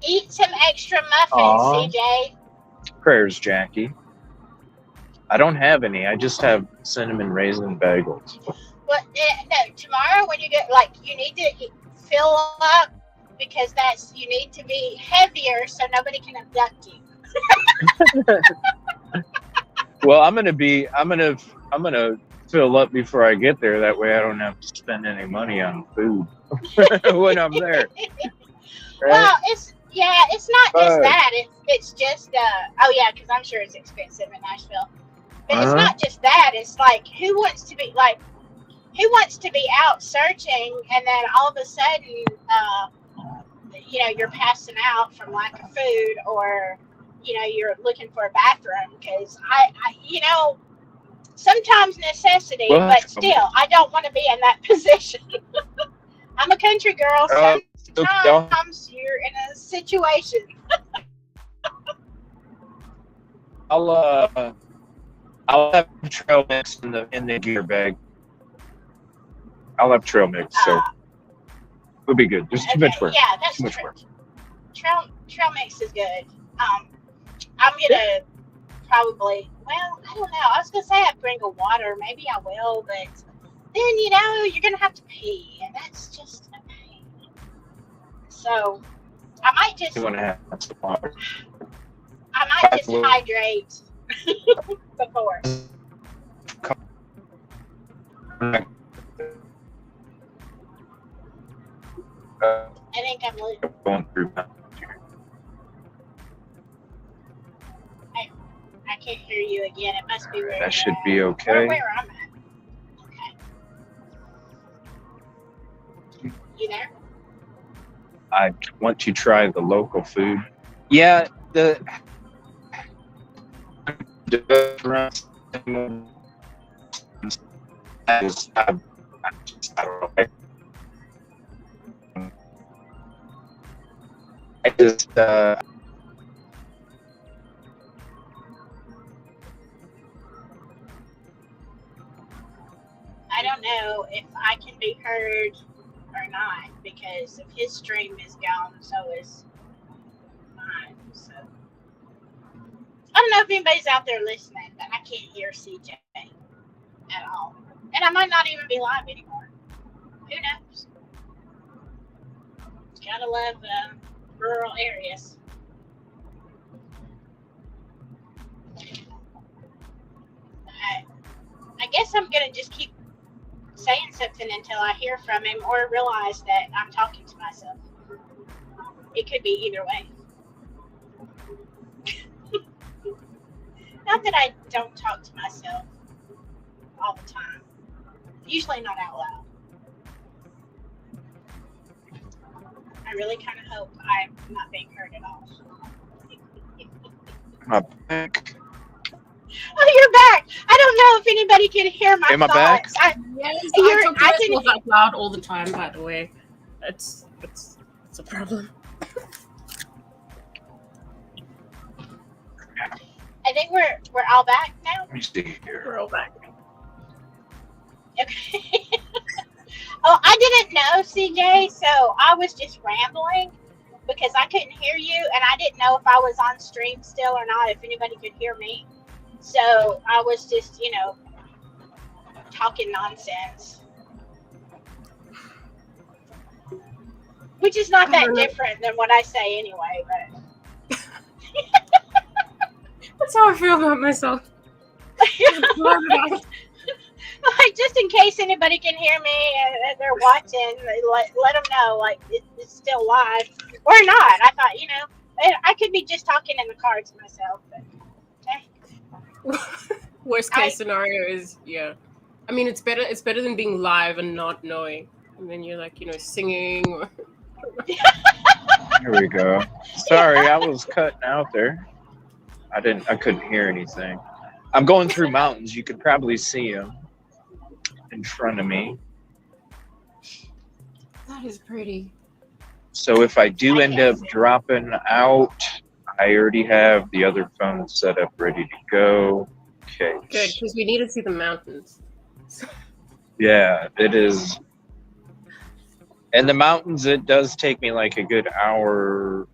Eat some extra muffins, Aw. CJ. Prayers, Jackie. I don't have any. I just have cinnamon raisin bagels. But no, tomorrow when you get you need to fill up because you need to be heavier so nobody can abduct you. Well, I'm gonna fill up before I get there. That way I don't have to spend any money on food when I'm there. Right? Well, it's not just that. It's just because I'm sure it's expensive in Nashville. But it's not just that. It's like who wants to be out searching and then all of a sudden you're passing out from lack of food or you're looking for a bathroom because I sometimes necessity, but still I don't want to be in that position. I'm a country girl. Sometimes you're in a situation. I'll have trail mix in the gear bag. I'll have trail mix, so it'll be good. There's too much work. Yeah, that's too much work. Trail mix is good. I'm gonna probably. Well, I don't know. I was gonna say I'd bring a water. Maybe I will, but then you're gonna have to pee, and that's just a pain. So I might just. You want to have some water? I might just hydrate before. I think I'm going through. I can't hear you again. It must be where that should be okay. Where I'm at. Okay. You there? I want to try the local food. Yeah, the restaurants. I don't know. I just I don't know if I can be heard or not because if his stream is gone, so is mine. So I don't know if anybody's out there listening, but I can't hear CJ at all, and I might not even be live anymore. Who knows? Gotta love rural areas. I guess I'm gonna just keep saying something until I hear from him or realize that I'm talking to myself. It could be either way. Not that I don't talk to myself all the time. Usually not out loud. I really kind of hope I'm not being heard at all. my back. Oh, you're back. I don't know if anybody can hear my Am I thoughts. back? Yes, I talk to myself out loud all the time, by the way. It's a problem. I think we're all back now. Let me see here. We're all back. Okay. Oh, I didn't know, CJ, so I was just rambling because I couldn't hear you, and I didn't know if I was on stream still or not, if anybody could hear me. So I was just, talking nonsense. Which is not that different than what I say anyway, but... That's how I feel about myself. Like, just in case anybody can hear me and they're watching, let them know, like, it's still live. Or not. I thought, I could be just talking in the car to myself. But, Worst case scenario is, yeah. I mean, it's better than being live and not knowing. And then you're like, singing or... Here we go. Sorry, I was cutting out there. I couldn't hear anything. I'm going through mountains. You could probably see them in front of me. That is pretty. So if I do end up dropping out, I already have the other phone set up, ready to go. Okay. Good, because we need to see the mountains. Yeah, it is. And the mountains, it does take me like a good hour,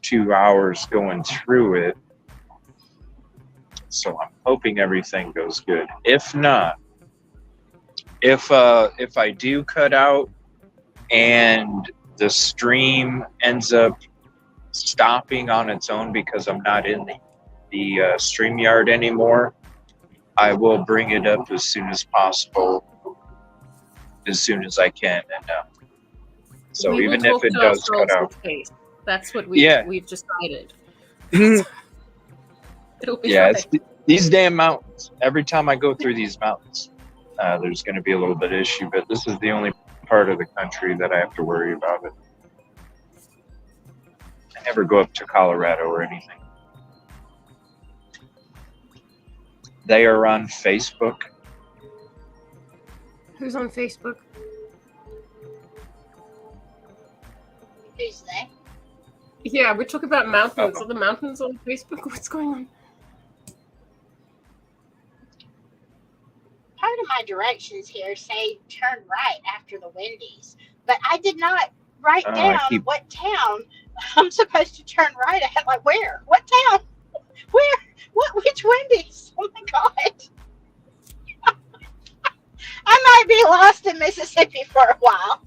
2 hours going through it. So I'm hoping everything goes good. If not, if I do cut out and the stream ends up stopping on its own because I'm not in the StreamYard anymore, I will bring it up as soon as possible, as soon as I can. And so we even will if it talk does to cut out, space. That's what we've decided. It'll be yeah, fine. it's these damn mountains. Every time I go through these mountains, there's going to be a little bit of issue, but this is the only part of the country that I have to worry about it. I never go up to Colorado or anything. They are on Facebook. Who's on Facebook? Who's they? Yeah, we're talking about mountains. Uh-oh. Are the mountains on Facebook? What's going on? Part of my directions here say turn right after the Wendy's, but I did not write down what town I'm supposed to turn right at. Like where? What town? Where? What? Which Wendy's? Oh my God! I might be lost in Mississippi for a while.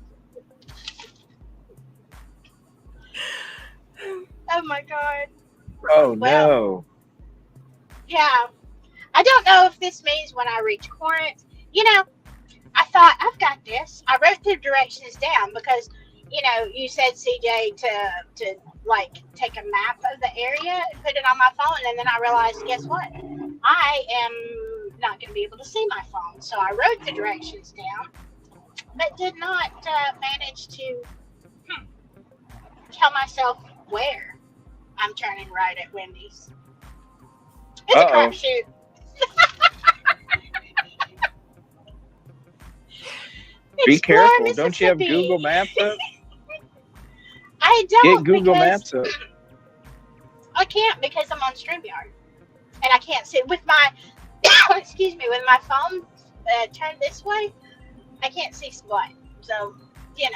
Oh my God! Oh no! Yeah. I don't know if this means when I reach Corinth, I thought, I've got this. I wrote the directions down because, you said, CJ, to like take a map of the area and put it on my phone. And then I realized, guess what? I am not going to be able to see my phone. So I wrote the directions down, but did not manage to tell myself where I'm turning right at Wendy's. It's a crapshoot. Be careful. Don't you have Google Maps up? I don't. Get Google Maps up. I can't because I'm on StreamYard. And I can't see with my, excuse me, with my phone turned this way, I can't see squat. So, You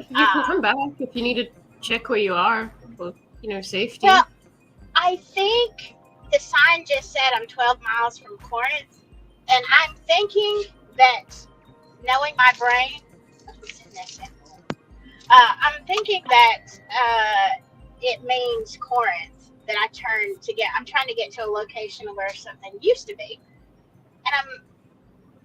can come back if you need to check where you are for, safety. Well, I think the sign just said I'm 12 miles from Corinth. And I'm thinking that, knowing my brain, I'm thinking that it means Corinth, that I'm trying to get to a location where something used to be. And I'm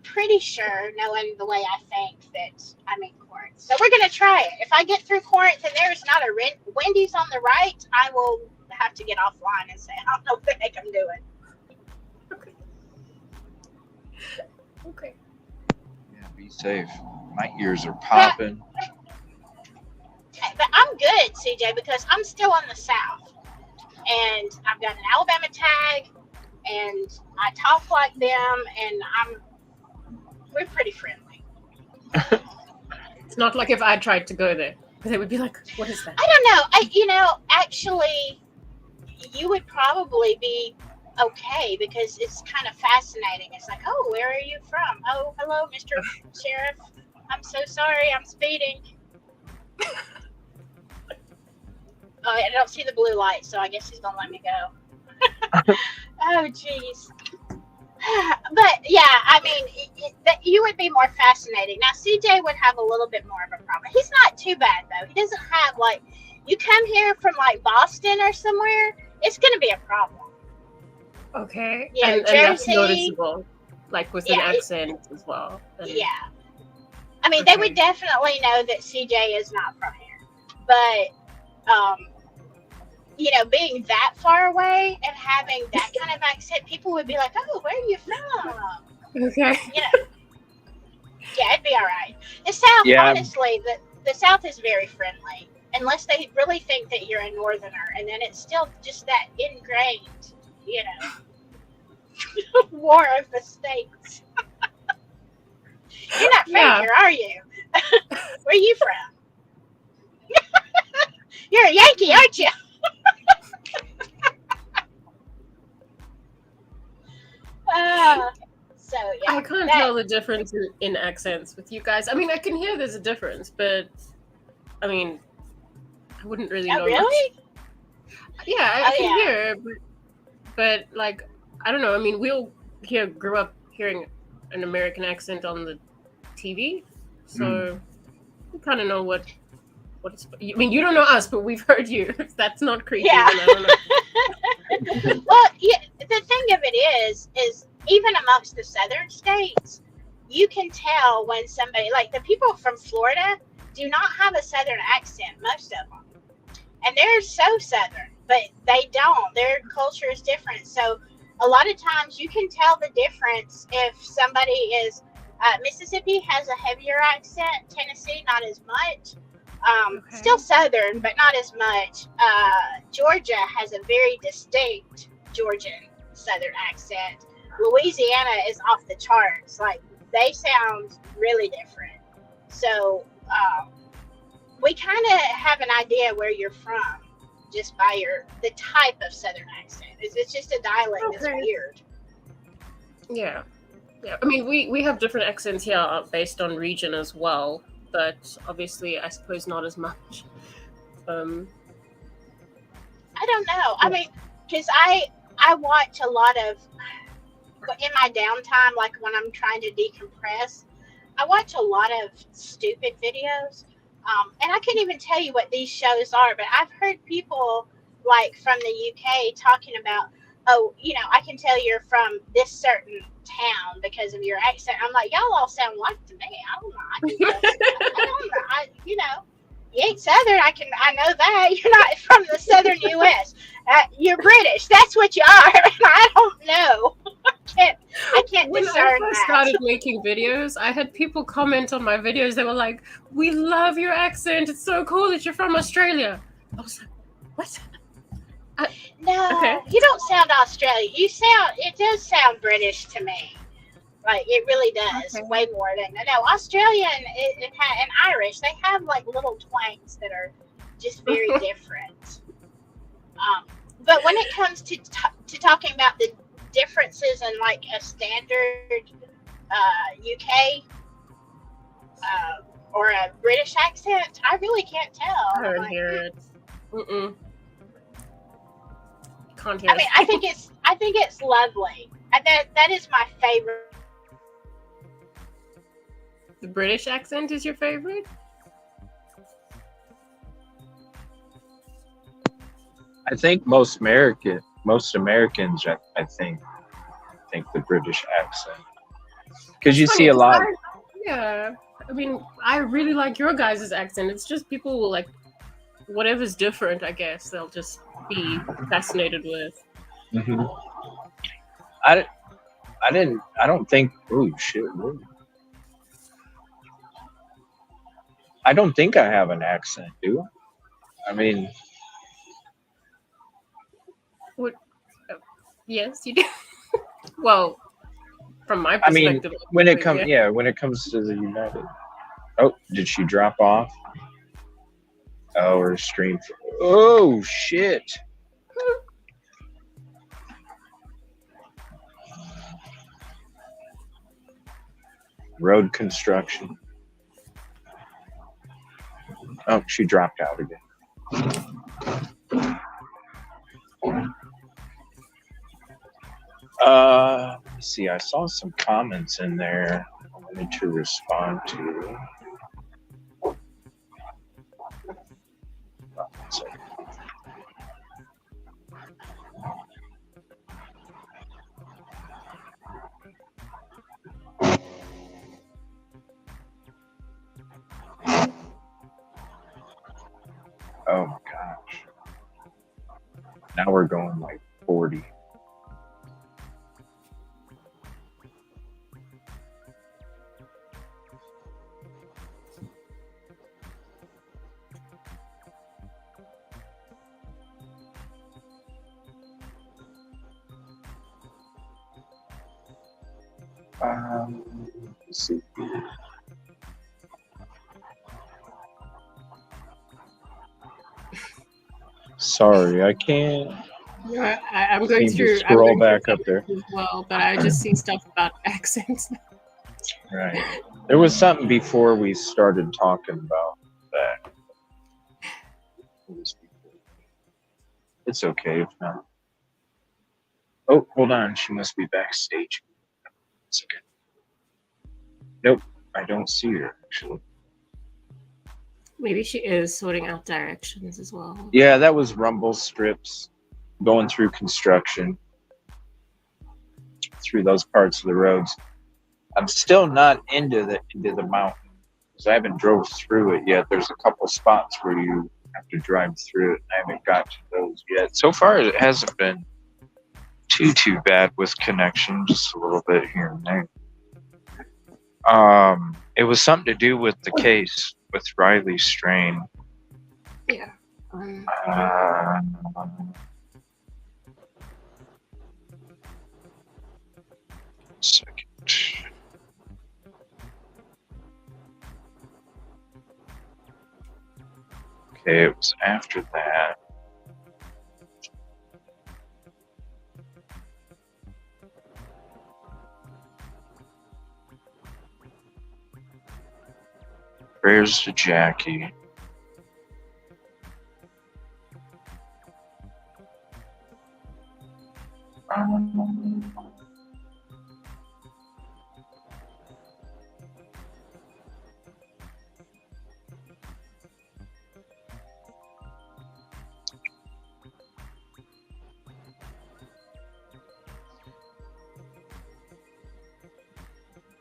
pretty sure, knowing the way I think, that I mean Corinth. So we're going to try it. If I get through Corinth and there's not a Wendy's on the right, I will have to get offline and say, I don't know what the heck I'm doing. Okay. Yeah, be safe. My ears are popping. But I'm good, CJ, because I'm still on the South. And I've got an Alabama tag, and I talk like them, and we're pretty friendly. It's not like if I tried to go there. They would be like, what is that? I don't know. Actually, you would probably be okay because it's kind of fascinating. It's like, oh, where are you from? Oh, hello, Mr. Sheriff. I'm so sorry. I'm speeding. Oh, I don't see the blue light, so I guess he's going to let me go. Oh, jeez. But, yeah, I mean, you would be more fascinating. Now, CJ would have a little bit more of a problem. He's not too bad, though. He doesn't have, you come here from, Boston or somewhere, it's going to be a problem. Okay. Yeah, and that's noticeable, with an accent as well. Yeah. I mean, they would definitely know that CJ is not from here. But, being that far away and having that kind of accent, people would be like, oh, where are you from? Okay. Yeah, it'd be all right. The South, honestly, the South is very friendly. Unless they really think that you're a Northerner. And then it's still just that ingrained, war of the states. You're not from here, are you? Where are you from? You're a Yankee, aren't you? So yeah, I can't tell the difference in accents with you guys. I mean, I can hear there's a difference, but I mean, I wouldn't really know. Really? Much. Yeah, I can hear, but like, I don't know. I mean, grew up hearing an American accent on the TV, so we kind of know what it's. I mean, you don't know us, but we've heard you. If that's not creepy, Yeah. then I don't know. Well, yeah, the thing of it is even amongst the southern states, you can tell when somebody, like the people from Florida, do not have a southern accent, most of them. And they're so southern, but they don't. Their culture is different. So a lot of times you can tell the difference if somebody is, Mississippi has a heavier accent, Tennessee not as much. Okay. Still southern, but not as much. Georgia has a very distinct Georgian southern accent. Louisiana is off the charts. Like, they sound really different. So we kind of have an idea where you're from just by the type of southern accent. It's just a dialect that's weird. Yeah. I mean, we have different accents here based on region as well, but obviously, I suppose not as much. I don't know. I mean, because I watch a lot of, in my downtime, like when I'm trying to decompress, I watch a lot of stupid videos. And I couldn't even tell you what these shows are, but I've heard people like from the UK talking about, oh, I can tell you're from this certain town because of your accent. I'm like, y'all all sound like to me. I don't know. I don't know. You ain't Southern. I know that. You're not from the Southern U.S. You're British. That's what you are. I don't know. I can't when discern I first started making videos, I had people comment on my videos. They were like, "We love your accent. It's so cool that you're from Australia." I was like, "What?" No, you don't sound Australian. It does sound British to me. Like, it really does. Way more than, no, Australian and Irish, they have like little twangs that are just very different. But when it comes to talking about the differences in like a standard UK or a British accent, I really can't tell. I don't hear it. Can't hear. I mean, I think it's lovely. That is my favorite. The British accent is your favorite? I think most Americans, I think the British accent, because you see a lot. Yeah, I mean, I really like your guys' accent. It's just people will like whatever's different. I guess they'll just be fascinated with. Mm-hmm. I don't think. Oh shit! Whoa. I don't think I have an accent, do I? I mean. What? Yes, you do. Well, from my perspective. I mean, when it comes to the United. Oh, did she drop off? Oh, her stream. Oh shit! Road construction. Oh, she dropped out again. Let's see, I saw some comments in there I wanted to respond to. Oh my gosh. Now we're going like 40. Let's see. sorry, I can't No, I'm going seem to through. I'm scroll going back through up there. as well, but I just see stuff about accents. Right. There was something before we started talking about that. It's okay if not. Oh, hold on. She must be backstage. It's okay. Nope, I don't see her actually. Maybe she is sorting out directions as well. Yeah, that was rumble strips going through construction through those parts of the roads. I'm still not into the mountain because I haven't drove through it yet. There's a couple spots where you have to drive through it, and I haven't got to those yet. So far, it hasn't been too bad with connection, just a little bit here and there. It was something to do with the case with Riley Strain. Yeah. Second. Okay, it was after that. Prayers to Jackie.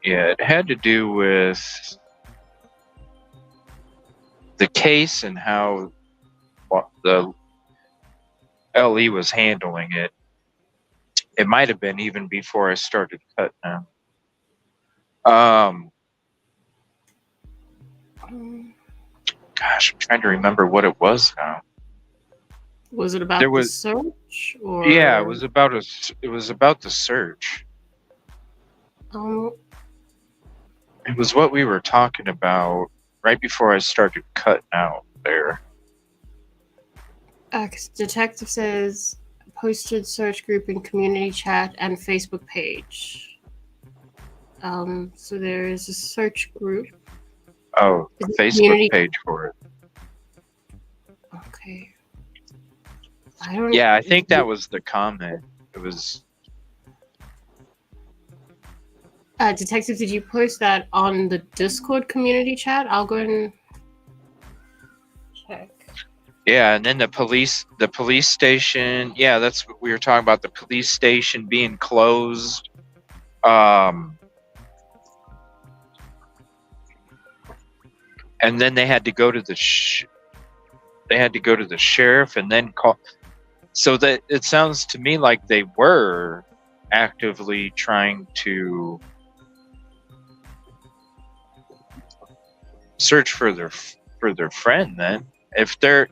Yeah, it had to do with the case and how the LE was handling it. It might have been even before I started cutting out. Gosh, I'm trying to remember what it was now. Was it about the search? Or... Yeah, it was about the search. It was what we were talking about right before I started cutting out there. Detective says posted search group in community chat and Facebook page. So there is a search group. Oh, a Facebook page for it. Okay. I think that was the comment. It was. Detective, did you post that on the Discord community chat? I'll go and check. Yeah, and then the police station. Yeah, that's what we were talking about. The police station being closed. And then they had to go to the sheriff and then call. So that it sounds to me like they were actively trying to search for their friend. Then, if they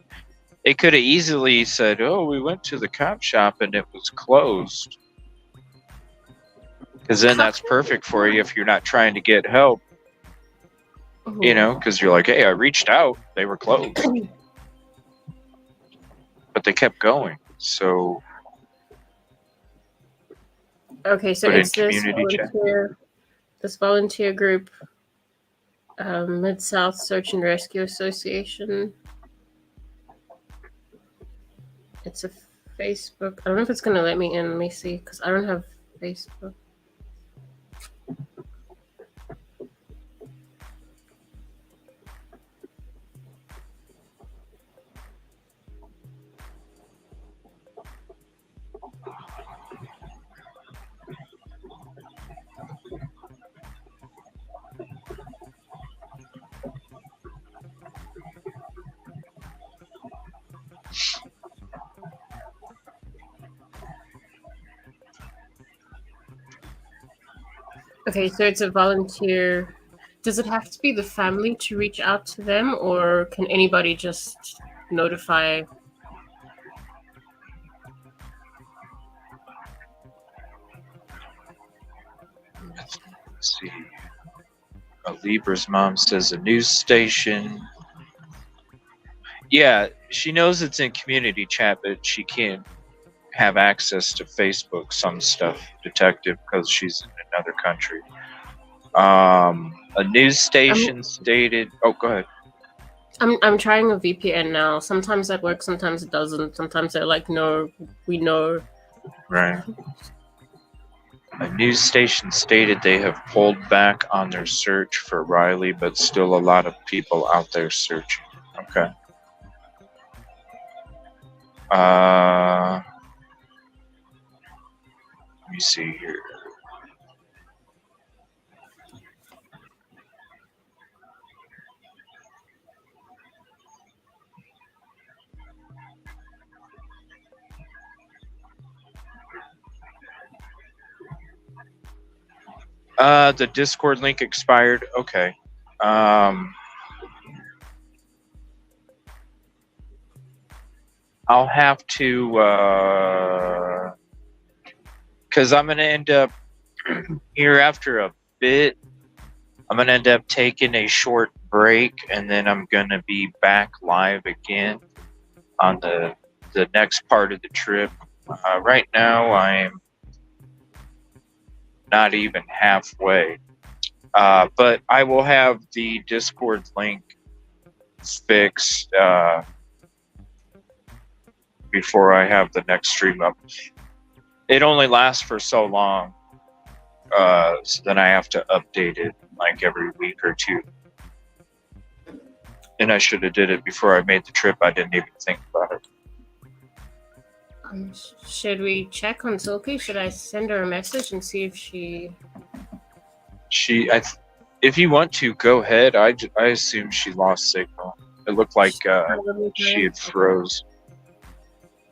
could have easily said, "Oh, we went to the cop shop and it was closed," because then that's perfect for you if you're not trying to get help. You know, because you're like, "Hey, I reached out, they were closed," but they kept going. So, okay, so it's this volunteer group, Mid-South Search and Rescue Association. It's a Facebook. I don't know if it's going to let me in. Let me see, because I don't have Facebook. Okay, so it's a volunteer. Does it have to be the family to reach out to them, or can anybody just notify? Let's see. Libra's mom says a news station. Yeah, she knows it's in community chat, but she can't have access to Facebook, some stuff, detective, because she's in another country. A news station stated. Oh, go ahead. I'm trying a VPN now. Sometimes that works, sometimes it doesn't. Sometimes they're like, no, we know. Right. A news station stated they have pulled back on their search for Riley, but still a lot of people out there searching. Okay. Let me see here. The Discord link expired. Okay. I'll have to, because I'm going to end up here after a bit. I'm going to end up taking a short break, and then I'm going to be back live again on the next part of the trip. Right now, I'm not even halfway. But I will have the Discord link fixed before I have the next stream up. It only lasts for so long, so then I have to update it like every week or two. And I should have did it before I made the trip. I didn't even think about it. Should we check on Silky? Should I send her a message and see if she... If you want to, go ahead. I assume she lost signal. It looked like she had froze.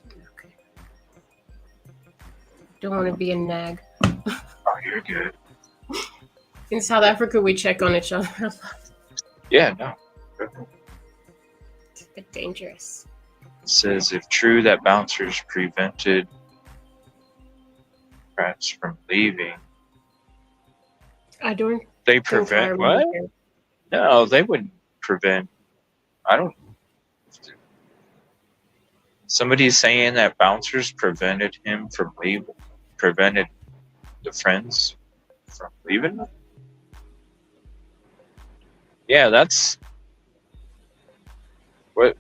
Okay. Don't want to be a nag. Oh, you're good. In South Africa, we check on each other a lot. Yeah, no. It's a bit dangerous. It says, if true that bouncers prevented rats from leaving. I don't. They prevent what? No, they wouldn't prevent. I don't. Somebody's saying that bouncers prevented him from leaving. Prevented the friends from leaving. Yeah, that's what.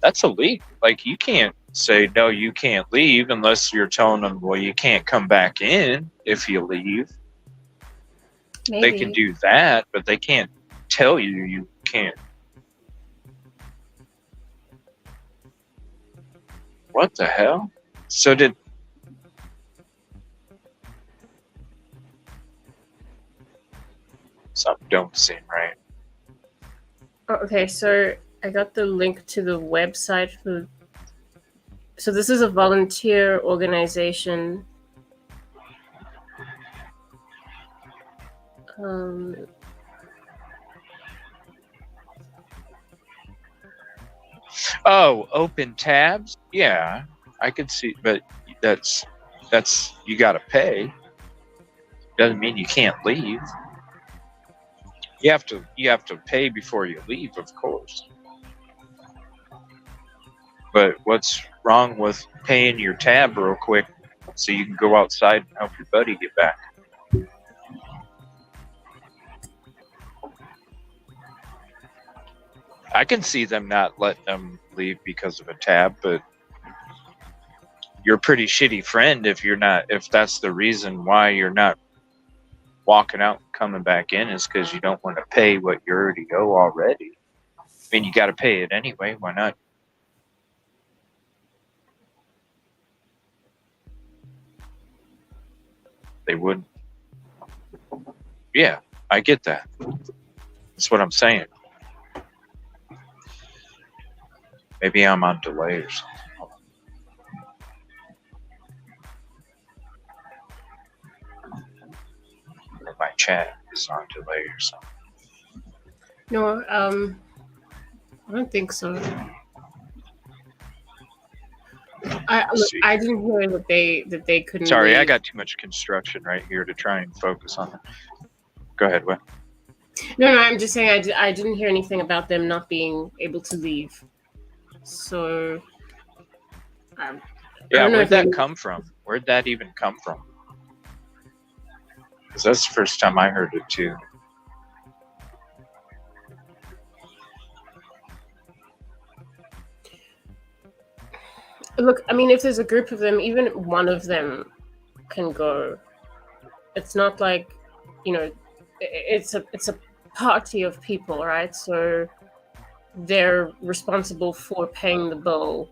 That's illegal. Like, you can't say no, you can't leave unless you're telling them, well, you can't come back in if you leave. Maybe. They can do that, but they can't tell you can't. What the hell? So did... Something don't seem right. Oh, okay, so I got the link to the website for... So this is a volunteer organization. Oh, open tabs? Yeah, I could see, but that's you got to pay. Doesn't mean you can't leave. You have to pay before you leave, of course. But what's wrong with paying your tab real quick so you can go outside and help your buddy get back? I can see them not letting them leave because of a tab, but you're a pretty shitty friend if that's the reason why you're not walking out and coming back in, is because you don't want to pay what you already owe already. I mean, you got to pay it anyway. Why not? They wouldn't. Yeah, I get that. That's what I'm saying. Maybe I'm on delay or something. Or my chat is on delay or something. No, I don't think so. I didn't hear that they couldn't. Sorry, leave. I got too much construction right here to try and focus on it. Go ahead, what? No, I'm just saying I didn't hear anything about them not being able to leave. So, I Yeah, don't know where'd if that maybe, come from? Where'd that even come from? Because that's the first time I heard it too. look, I mean, if there's a group of them, even one of them can go. It's not like, it's a party of people, right? So they're responsible for paying the bill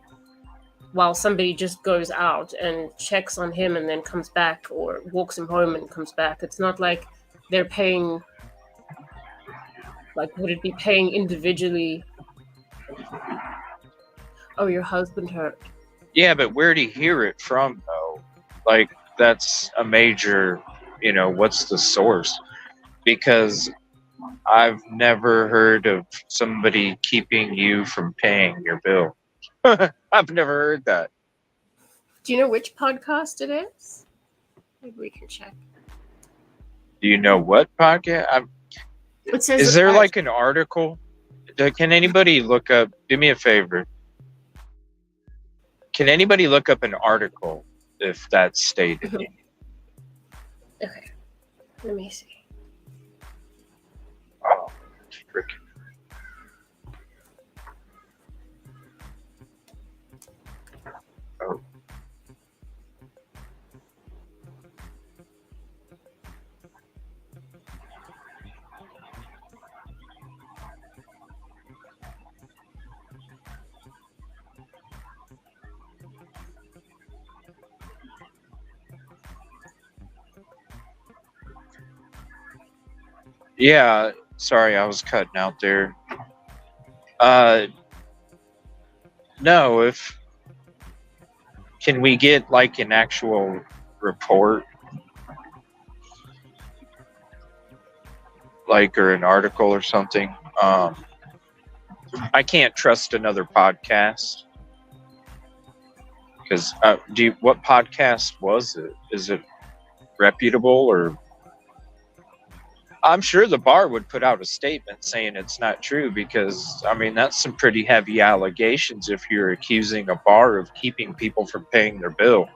while somebody just goes out and checks on him and then comes back or walks him home and comes back. It's not like they're paying, like, would it be paying individually? Oh, your husband hurt. Yeah, but where'd he hear it from, though? Like, that's a major, what's the source? Because I've never heard of somebody keeping you from paying your bill. I've never heard that. Do you know which podcast it is? Maybe we can check. Do you know what podcast? It says Is there like an article? Can anybody look up? Do me a favor. Can anybody look up an article if that's stated? Okay, let me see. Oh, freaking. Oh. Yeah, sorry, I was cutting out there. No, can we get like an actual report, like, or an article or something? I can't trust another podcast because what podcast was it? Is it reputable or? I'm sure the bar would put out a statement saying it's not true because, I mean, that's some pretty heavy allegations if you're accusing a bar of keeping people from paying their bill.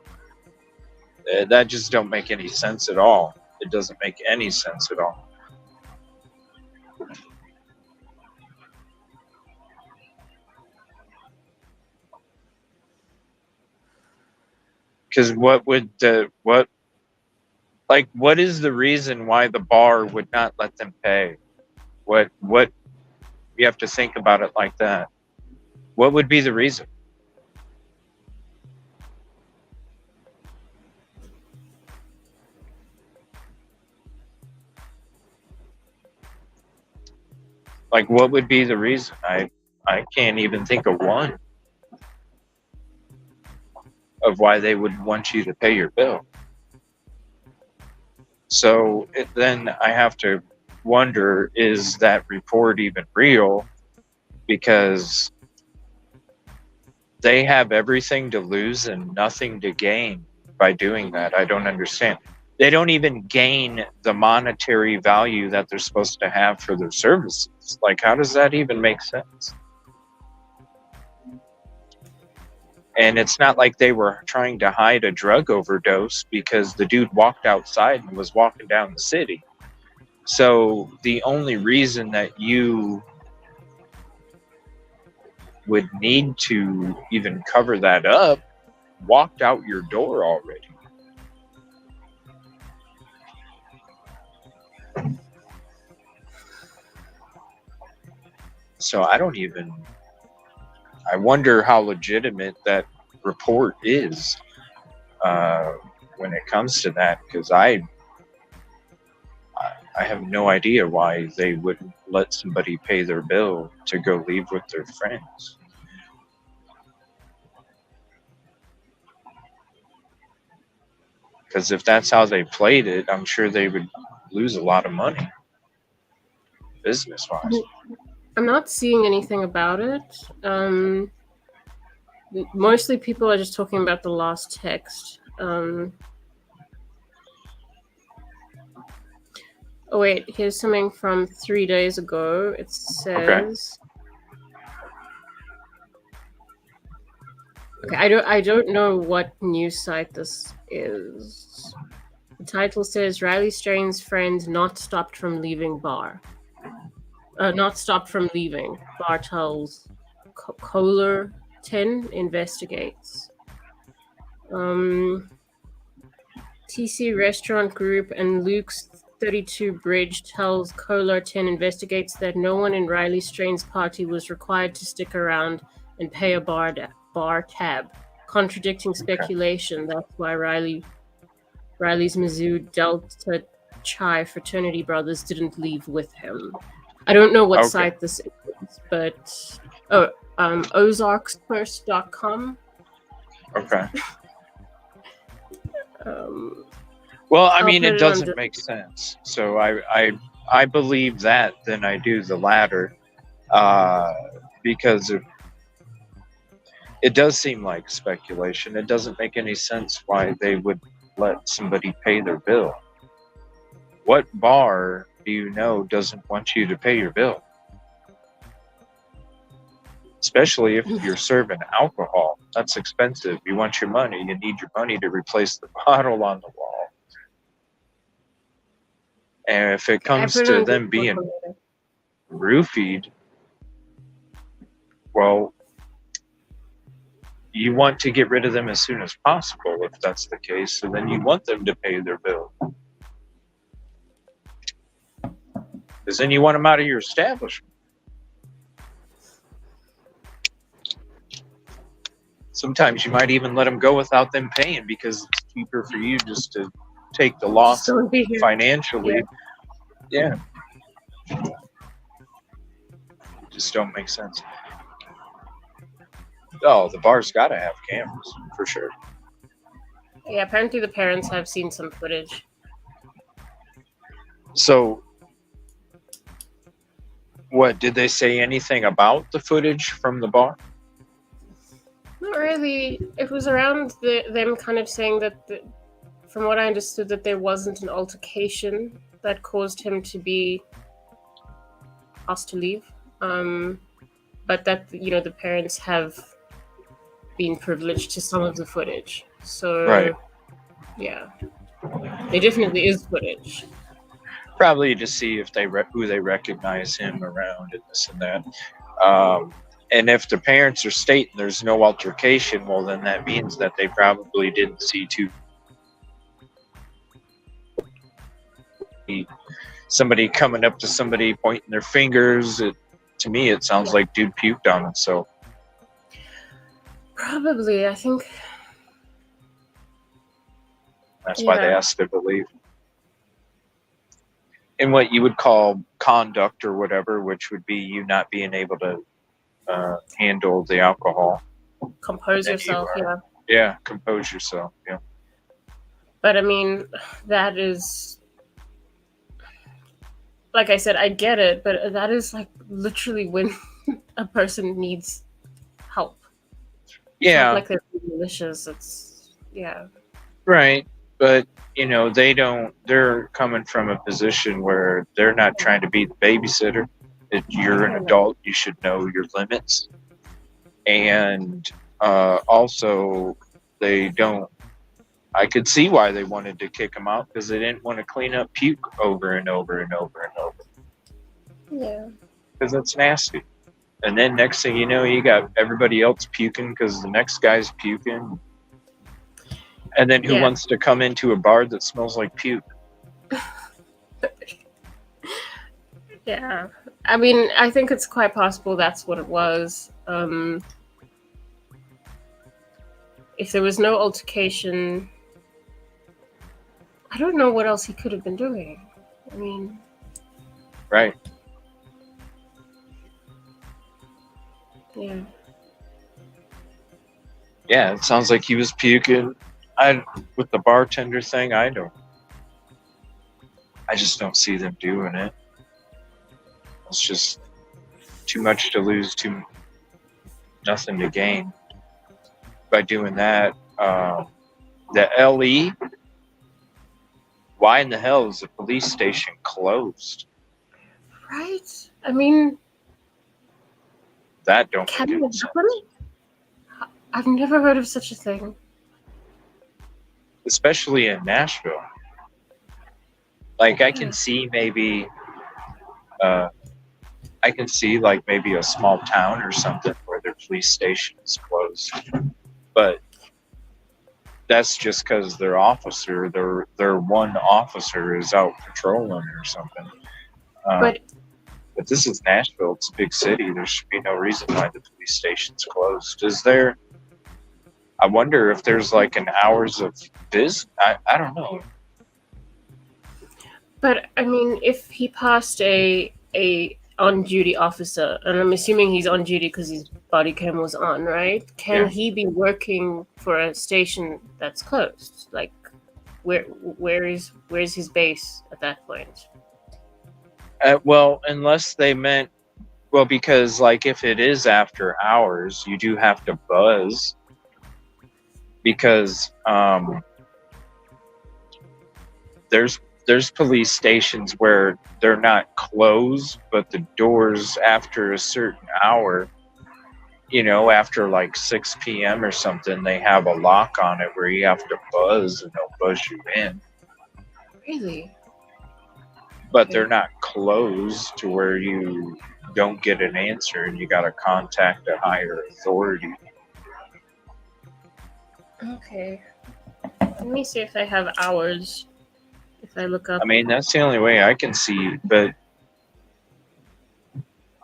That just don't make any sense at all. It doesn't make any sense at all. Because what is the reason why the bar would not let them pay? What you have to think about it like that. What would be the reason? Like, what would be the reason? I can't even think of one of why they would want you to pay your bill. So then I have to wonder, is that report even real? Because they have everything to lose and nothing to gain by doing that. I don't understand. They don't even gain the monetary value that they're supposed to have for their services. Like, how does that even make sense? And it's not like they were trying to hide a drug overdose because the dude walked outside and was walking down the city. So the only reason that you would need to even cover that up walked out your door already. So I wonder how legitimate that report is when it comes to that, because I have no idea why they wouldn't let somebody pay their bill to go leave with their friends. Because if that's how they played it, I'm sure they would lose a lot of money, business-wise. I'm not seeing anything about it. Mostly people are just talking about the last text. Oh, Oh wait, here's something from 3 days ago. It says, okay, I don't know what news site this is. The title says Riley Strain's friend not stopped from leaving bar. Not stopped from leaving. Bar tells Kohler 10 investigates. TC Restaurant Group and Luke's 32 Bridge tells Kohler 10 investigates that no one in Riley Strain's party was required to stick around and pay a bar tab, contradicting speculation. That's why Riley's Mizzou Delta Chi fraternity brothers didn't leave with him. I don't know what site this is, but ozarksfirst.com. Okay. Well, I mean, it doesn't make sense. So I believe that than I do the latter, because it does seem like speculation. It doesn't make any sense why they would let somebody pay their bill. What bar do you know doesn't want you to pay your bill? Especially if you're serving alcohol. That's expensive. You want your money. You need your money to replace the bottle on the wall. And if it comes to them being roofied, well, you want to get rid of them as soon as possible if that's the case. So then you want them to pay their bill. Because then you want them out of your establishment. Sometimes you might even let them go without them paying because it's cheaper for you just to take the loss financially. Yeah. Just don't make sense. Oh, the bar's got to have cameras for sure. Yeah, apparently the parents have seen some footage. So, what, did they say anything about the footage from the bar? Not really. It was around them kind of saying that, from what I understood, that there wasn't an altercation that caused him to be asked to leave. But that, the parents have been privileged to some of the footage. So, right. Yeah. There definitely is footage. Probably to see if who they recognize him around and this and that. And if the parents are stating there's no altercation, well, then that means that they probably didn't see somebody coming up to somebody pointing their fingers. To me, it sounds like dude puked on himself. Probably, I think. That's why they asked to believe. In what you would call conduct or whatever, which would be you not being able to handle the alcohol. Compose yourself, yeah. Yeah, compose yourself, yeah. But I mean, that is, like I said, I get it, but that is like literally when a person needs help. Yeah. It's not like they're malicious. It's, yeah. Right. But, they're coming from a position where they're not trying to be the babysitter. If you're an adult, you should know your limits. And also, I could see why they wanted to kick him out, because they didn't want to clean up puke over and over and over and over. Yeah. Because it's nasty. And then next thing you know, you got everybody else puking because the next guy's puking. And then who wants to come into a bar that smells like puke? Yeah. I mean, I think it's quite possible that's what it was. If there was no altercation, I don't know what else he could have been doing. I mean... Right. Yeah. Yeah, it sounds like he was puking. With the bartender thing, I just don't see them doing it. It's just too much to lose, nothing to gain by doing that. The LE, Why in the hell is the police station closed? Right? I mean, That don't can make any it sense. happen? I've never heard of such a thing. Especially in Nashville. Like, I can see maybe, I can see like maybe a small town or something where their police station is closed, but that's just because their officer, their one officer is out patrolling or something. But this is Nashville. It's a big city. There should be no reason why the police station's closed. Is there? I wonder if there's like an hours of business. I don't know. But I mean, if he passed a on-duty officer, and I'm assuming he's on duty because his body cam was on, right? Can he be working for a station that's closed? Like, where's his base at that point? Well, unless they meant, well, because like if it is after hours, you do have to buzz, because there's police stations where they're not closed, but the doors after a certain hour, you know, after like 6 p.m. or something, they have a lock on it where you have to buzz and they'll buzz you in. Really? But they're not closed to where you don't get an answer and you got to contact a higher authority. Okay. Let me see if I have hours. If I look up. I mean, that's the only way I can see. But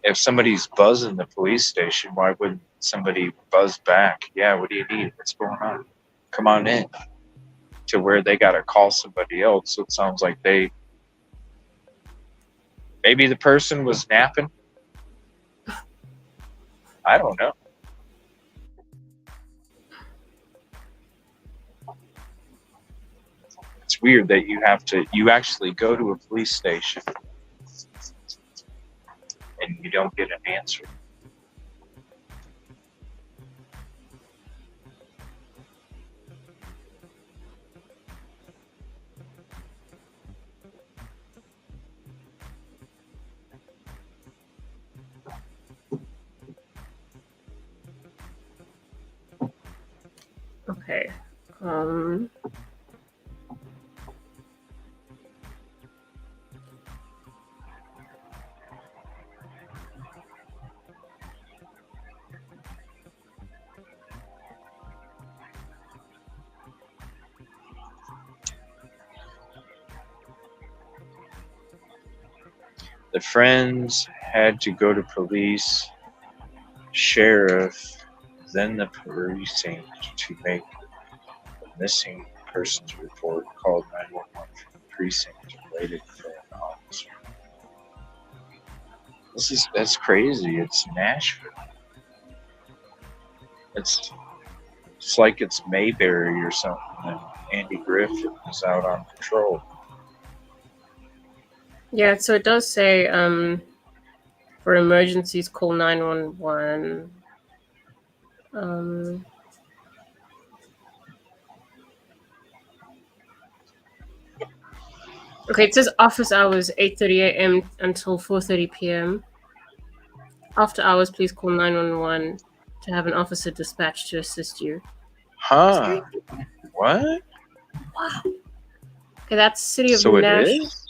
if somebody's buzzing the police station, why wouldn't somebody buzz back? Yeah, what do you need? What's going on? Come on in. To where they got to call somebody else. So it sounds like maybe the person was napping. I don't know. It's weird that you actually go to a police station and you don't get an answer. Okay. The friends had to go to police, sheriff, then the precinct to make a missing persons report, called 911 from the precinct and waited for an officer. That's crazy. It's Nashville. It's like it's Mayberry or something, and Andy Griffin is out on patrol. Yeah, so it does say for emergencies, call 911. Okay, it says office hours 8:30 a.m. until 4:30 p.m. After hours, please call 911 to have an officer dispatched to assist you. Huh? What? Wow. Okay, that's City of So it Nashville is?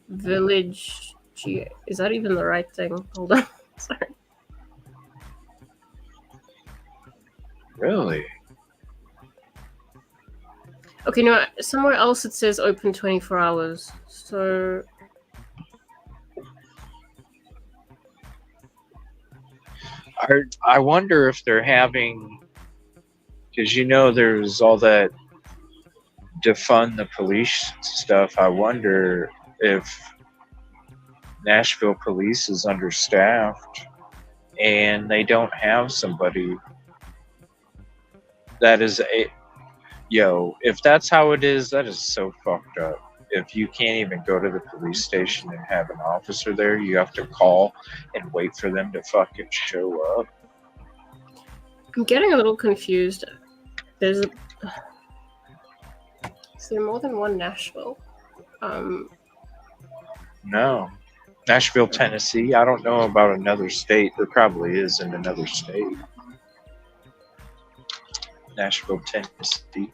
Village. Gee, is that even the right thing? Hold on. Sorry. Really? Okay, no, somewhere else it says open 24 hours. So I wonder if they're having, because you know there's all that defund the police stuff. I wonder if Nashville police is understaffed and they don't have somebody that is if that's how it is, that is so fucked up. If you can't even go to the police station and have an officer there, you have to call and wait for them to fucking show up. I'm getting a little confused. Is there more than one Nashville? No. Nashville, Tennessee. I don't know about another state. There probably is in another state. Nashville, Tennessee.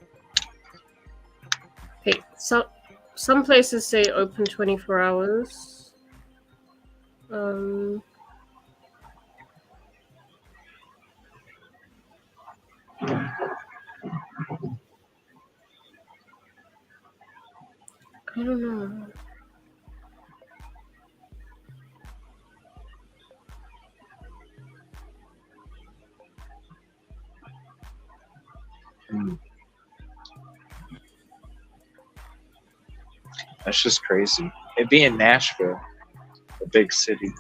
Okay, so some places say open 24 hours. I don't know. That's just crazy. It being Nashville, a big city.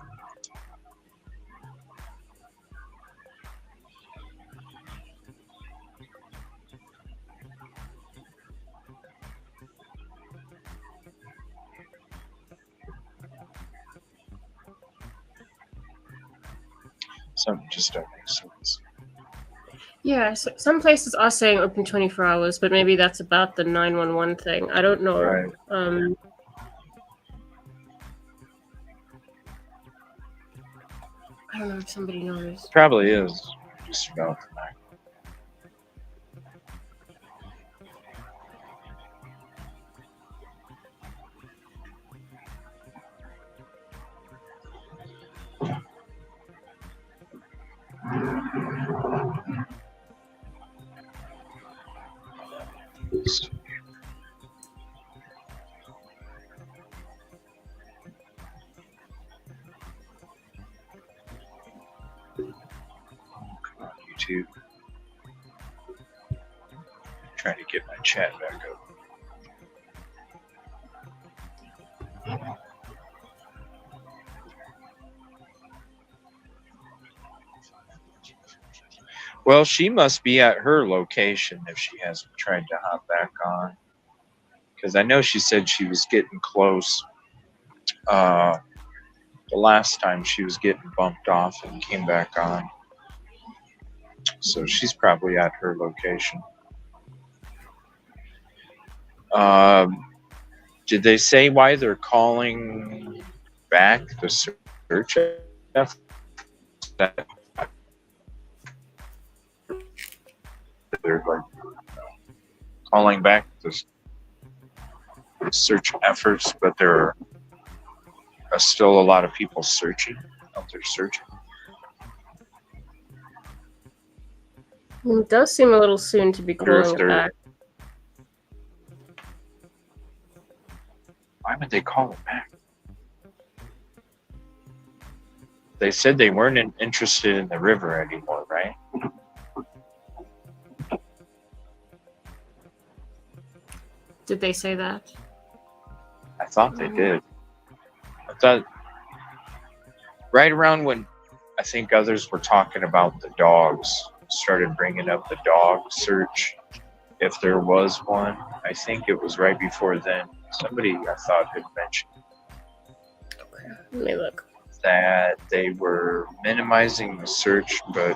Something just don't make sense. Yeah, so some places are saying open 24 hours, but maybe that's about the 911 thing. I don't know. Right. I don't know if somebody knows. Probably is. Just about tonight. YouTube. Trying to get my chat back up. Well, she must be at her location if she hasn't tried to hop back on. Because I know she said she was getting close. The last time she was getting bumped off and came back on. So she's probably at her location. Did they say why they're calling back the search effort? They're like calling back the search efforts, but there are still a lot of people searching out there searching. It does seem a little soon to be calling it back. Why would they call it back? They said they weren't interested in the river anymore, right? Did they say that? I thought they did. I thought right around when I think others were talking about the dogs, started bringing up the dog search, if there was one. I think it was right before then. Somebody I thought had mentioned Let me look. that they were minimizing the search, but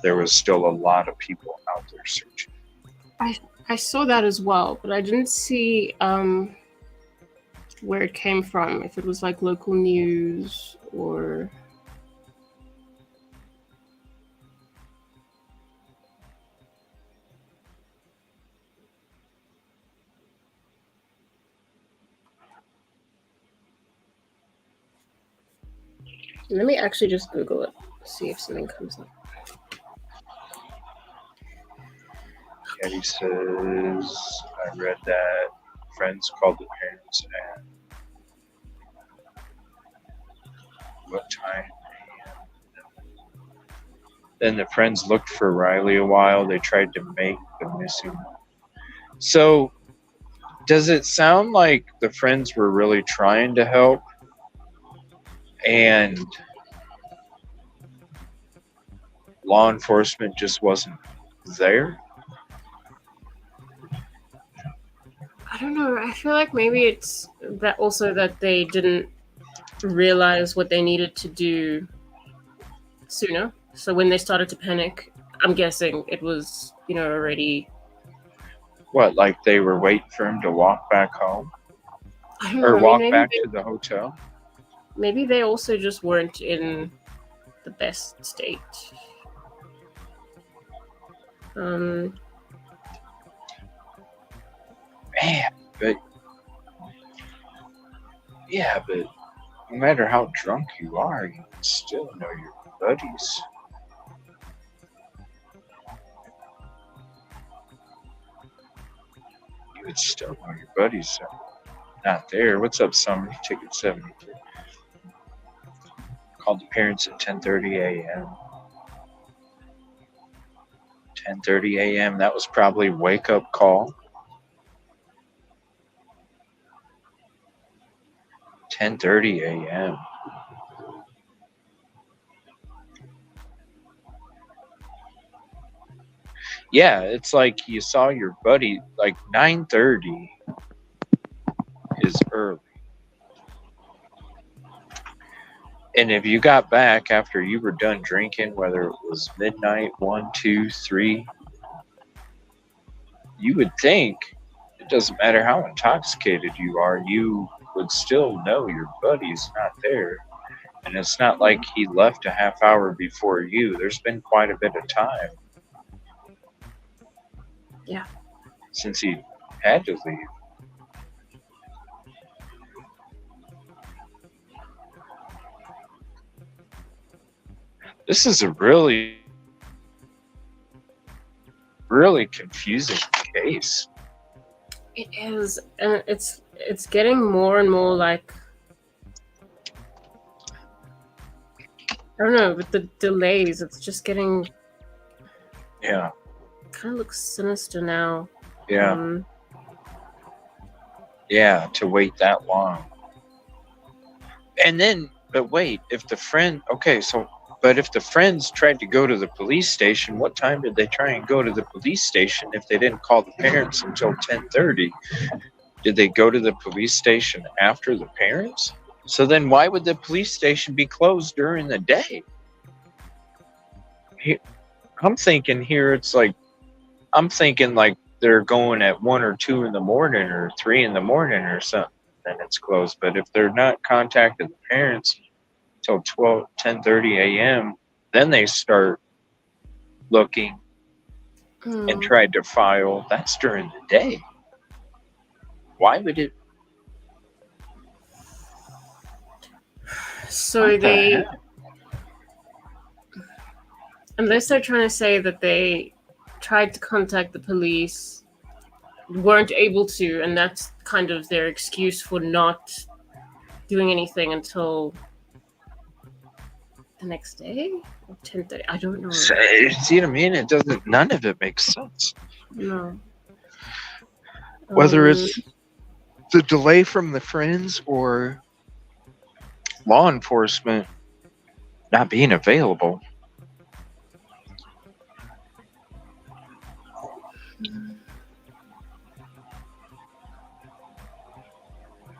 there was still a lot of people out there searching. I saw that as well, but I didn't see where it came from. If it was like local news or... Let me actually just Google it, see if something comes up. Eddie says, I read that friends called the parents and what time? Then the friends looked for Riley a while. They tried to make the missing. So, does it sound like the friends were really trying to help and law enforcement just wasn't there? I don't know. I feel like maybe it's that also that they didn't realize what they needed to do sooner. So when they started to panic, I'm guessing it was, already What, like they were waiting for him to walk back home I don't or know. I mean, walk back to the hotel? maybe they also just weren't in the best state. Man, but yeah, but no matter how drunk you are, you can still know your buddies. You would still know your buddies are not there. What's up, Summer? Ticket 72. Called the parents at 10:30 a.m. 10:30 a.m. That was probably wake up call. 10:30 a.m. Yeah, it's like you saw your buddy. Like 9:30 is early. And if you got back after you were done drinking, whether it was midnight, 1, 2, 3, you would think it doesn't matter how intoxicated you are, you would still know your buddy's not there. And it's not like he left a half hour before you. There's been quite a bit of time. Yeah. Since he had to leave. This is a really confusing case. It is, and it's getting more and more like, I don't know, with the delays, it's just getting, Yeah. kind of looks sinister now. Yeah. Yeah, to wait that long. And then, but wait, if the friend, okay, so, but if the friends tried to go to the police station, what time did they try and go to the police station if they didn't call the parents until 10:30? Did they go to the police station after the parents? So then why would the police station be closed during the day? I'm thinking here, it's like, I'm thinking like they're going at 1 or 2 in the morning or 3 in the morning or something, then it's closed. But if they're not contacting the parents till 10:30 a.m., then they start looking and tried to file. That's during the day. Why would it? So they, unless they're trying to say that they tried to contact the police, weren't able to, and that's kind of their excuse for not doing anything until the next day or 10:30. I don't know. See what I mean? It doesn't. None of it makes sense. No. Whether it's the delay from the friends or law enforcement not being available.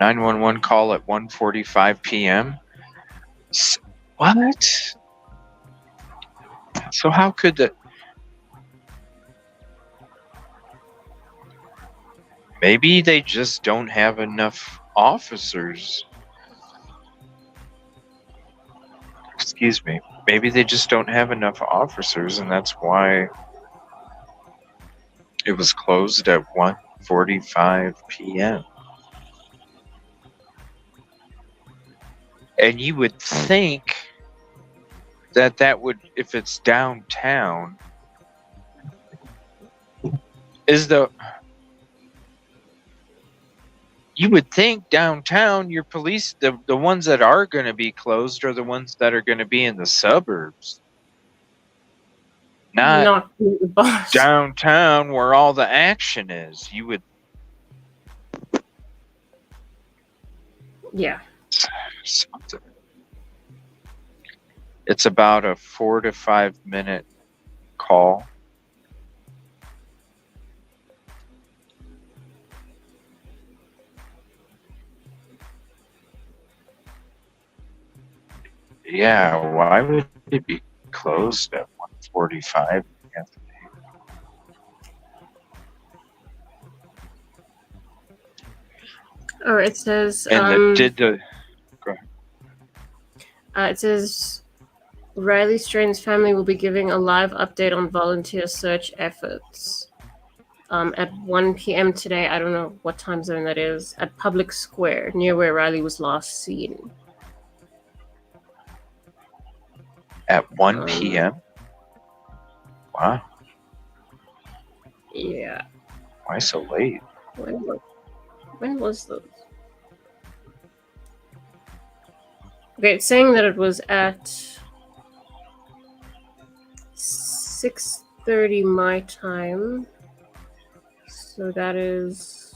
911 call at 1:45 p.m. What? So how could the... Maybe they just don't have enough officers. Excuse me. Maybe they just don't have enough officers, and that's why it was closed at 1:45 p.m. And you would think that would, if it's downtown, you would think downtown, your police, the ones that are going to be closed are the ones that are going to be in the suburbs. Not the boss. Downtown where all the action is. You would... Yeah. Something. It's about a 4 to 5 minute call. Yeah, why would it be closed at 1:45? Or it says And it says Riley Strain's family will be giving a live update on volunteer search efforts at 1 p.m. today. I don't know what time zone that is. At Public Square, near where Riley was last seen. at 1 p.m.? Wow. Yeah. Why so late? When was this? Okay, it's saying that it was at 6:30 my time. So that is...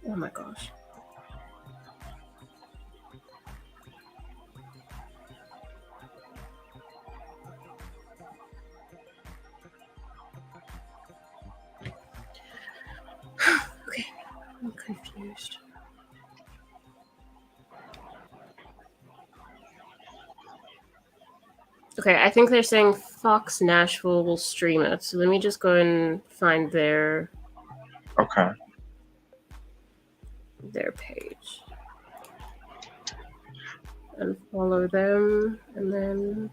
Oh my gosh. Okay, I'm confused. Okay, I think they're saying Fox Nashville will stream it. So let me just go and find their page and follow them, and then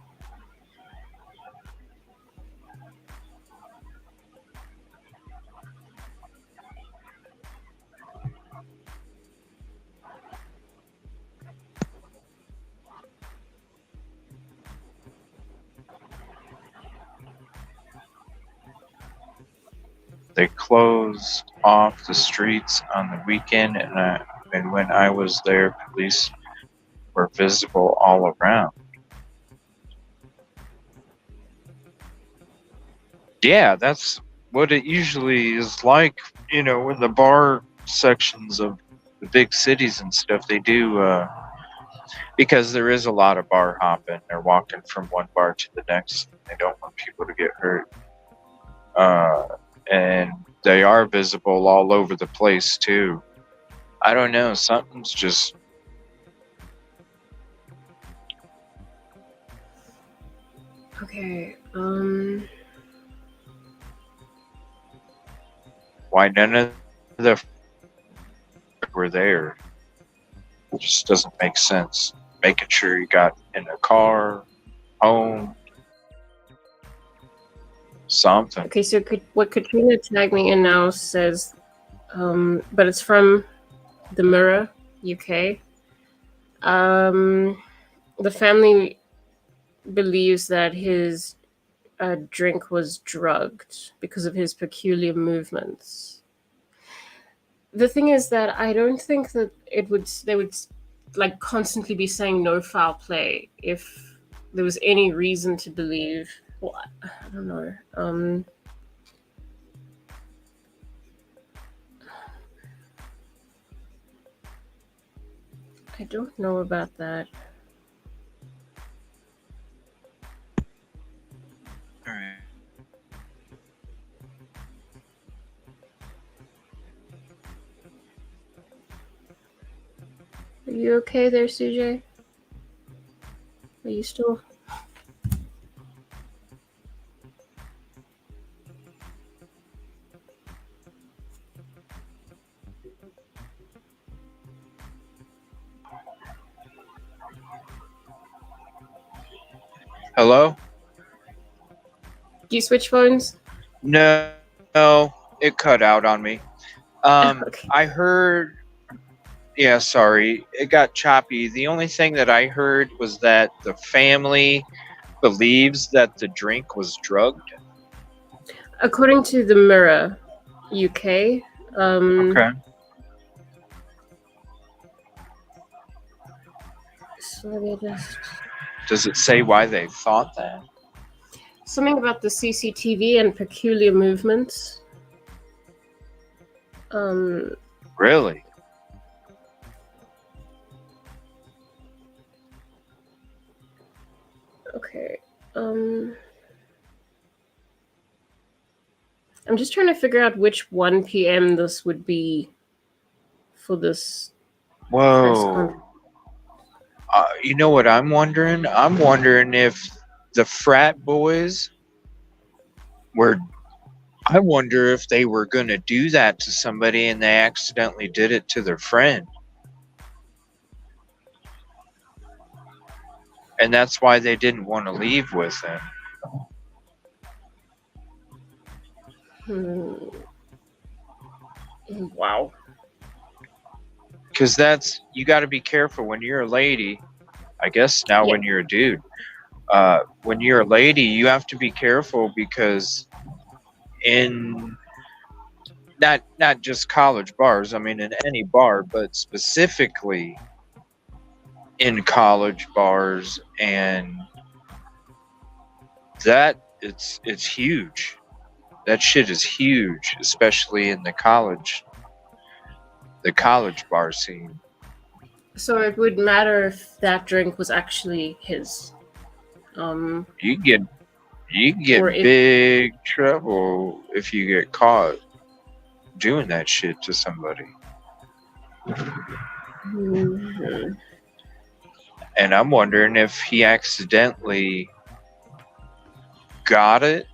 They close off the streets on the weekend, and when I was there, police were visible all around. Yeah, that's what it usually is like, in the bar sections of the big cities and stuff. They do, because there is a lot of bar hopping. They're walking from one bar to the next. They don't want people to get hurt. And they are visible all over the place, too. I don't know. Something's just... okay. Why none of the were there? It just doesn't make sense. Making sure you got in a car, home, something. Okay, so what Katrina tagged me in now says, but it's from the Mirror, UK. The family believes that his drink was drugged because of his peculiar movements. The thing is that I don't think that they would like constantly be saying no foul play if there was any reason to believe. Well, I don't know. I don't know about that. All right. Are you okay there, CJ? Are you still... Hello? Do you switch phones? No, it cut out on me. Okay. I heard... Yeah, sorry. It got choppy. The only thing that I heard was that the family believes that the drink was drugged. According to the Mirror, UK. Okay. So let me just... Does it say why they thought that? Something about the CCTV and peculiar movements. Really? Okay. I'm just trying to figure out which 1 p.m. this would be for this. Whoa. You know what I'm wondering? I'm wondering if the frat boys were I wonder if they were going to do that to somebody and they accidentally did it to their friend. And that's why they didn't want to leave with him. Wow. Because that's, you got to be careful when you're a lady. I guess now when you're a dude. When you're a lady, you have to be careful because in not just college bars, I mean in any bar, but specifically in college bars, and that it's huge. That shit is huge, especially in the college bar scene. So it would matter if that drink was actually his. You get big trouble if you get caught doing that shit to somebody. Mm-hmm. And I'm wondering if he accidentally got it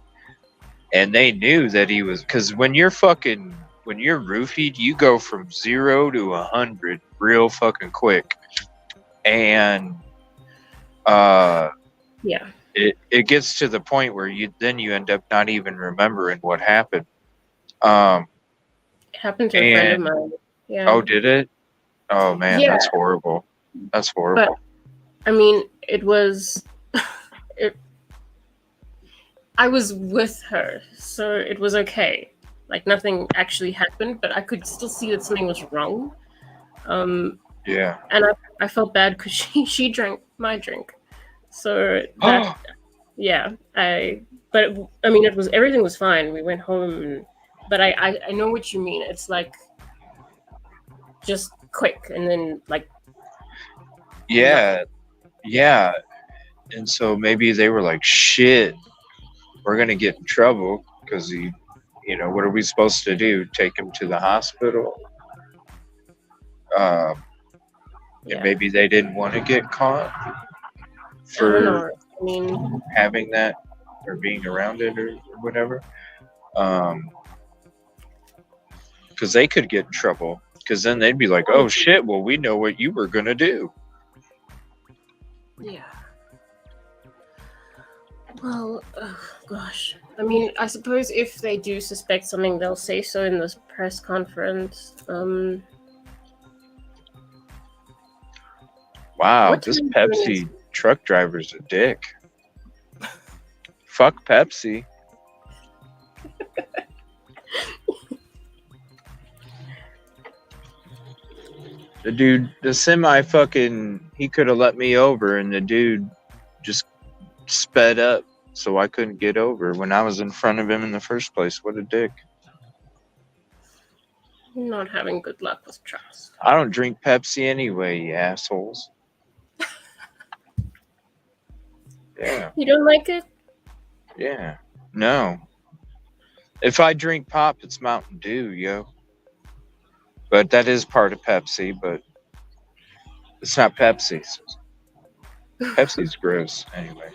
and they knew that he was, because when you're roofied, you go from 0 to 100 real fucking quick. And it gets to the point where you end up not even remembering what happened. It happened to a friend of mine. Yeah. Oh, did it? Oh man, Yeah. That's horrible. That's horrible. But I mean, it was. I was with her, so it was okay. Like nothing actually happened, but I could still see that something was wrong. Yeah. And I felt bad because she drank my drink, so that But I mean, everything was fine. We went home, but I know what you mean. It's like just quick and then like. Yeah. Yeah. And so maybe they were like, shit, we're going to get in trouble because what are we supposed to do? Take him to the hospital? And maybe they didn't want to get caught for having that or being around it or whatever. Because they could get in trouble. Because then they'd be like, oh shit, well, we know what you were going to do. Yeah. Well, gosh. I mean, I suppose if they do suspect something, they'll say so in this press conference. Wow, this Pepsi truck driver's a dick. Fuck Pepsi. The dude, the semi he could have let me over, and the dude just sped up so I couldn't get over when I was in front of him in the first place. What a dick. Not having good luck with trust. I don't drink Pepsi anyway, you assholes. Yeah. You don't like it? Yeah. No. If I drink pop, it's Mountain Dew, yo. But that is part of Pepsi, but it's not Pepsi. Pepsi's gross, anyway.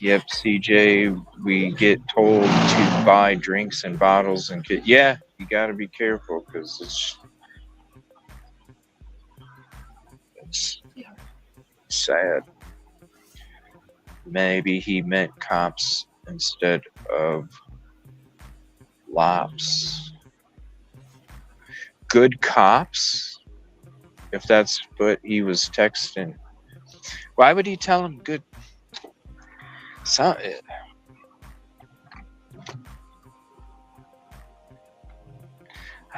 Yep, CJ, we get told to buy drinks and bottles and you got to be careful because it's sad. Maybe he meant cops instead of lops. Good cops? If that's what he was texting. Why would he tell him good? I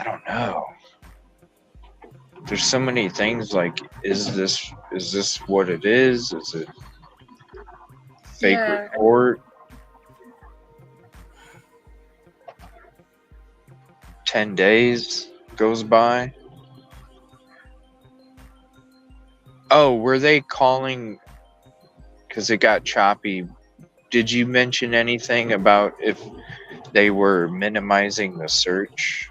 don't know. There's so many things like, is this what it is? Is it fake report? 10 days goes by. Oh, were they calling because it got choppy? Did you mention anything about if they were minimizing the search?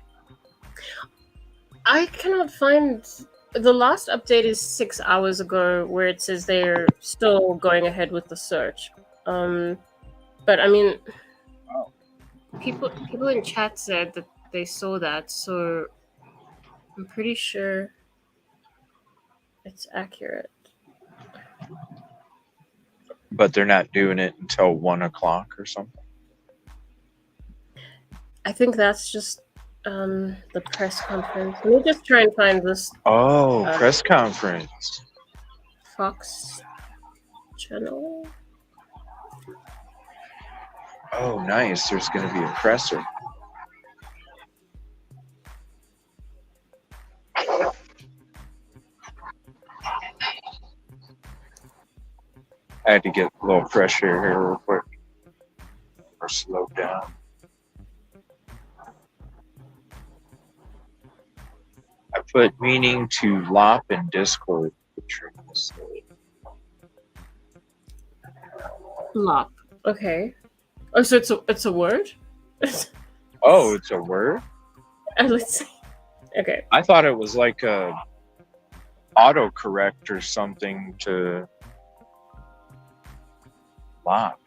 I cannot find the last update is 6 hours ago where it says they're still going ahead with the search. But I mean, People in chat said that they saw that, so I'm pretty sure it's accurate. But they're not doing it until 1 o'clock or something. I think that's just the press conference. Let me just try and find this. Oh, press conference. Fox channel. Oh, nice. There's going to be a presser. I had to get a little fresh air here real quick. Or slow down. I put meaning to lop in Discord. Lop. Okay. Oh, so it's a word? Oh, it's a word? Let's see. Okay. I thought it was like a autocorrect or something to lop.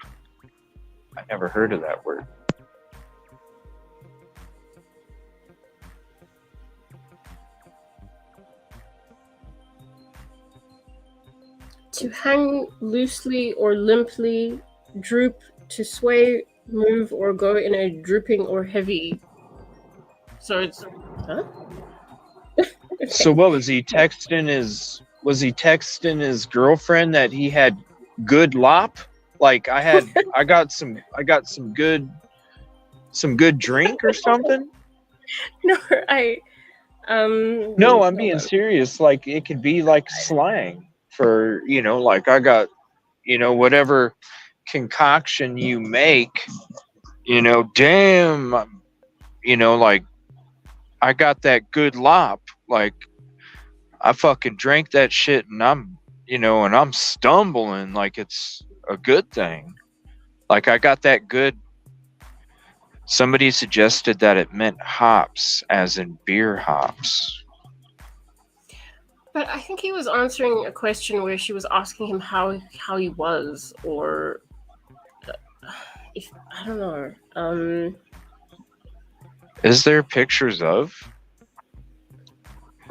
I never heard of that word. To hang loosely or limply, droop, to sway, move, or go in a drooping or heavy. So it's huh? So what was he texting his girlfriend that he had good lop? Like I got some good drink or something? No, No, I'm being serious. Like it could be like slang for, like I got, whatever concoction you make, damn, like I got that good lop. Like I fucking drank that shit and I'm stumbling like it's a good thing. Like I got that good. Somebody suggested that it meant hops, as in beer hops. But I think he was answering a question where she was asking him how he was, or if I don't know. Is there pictures of,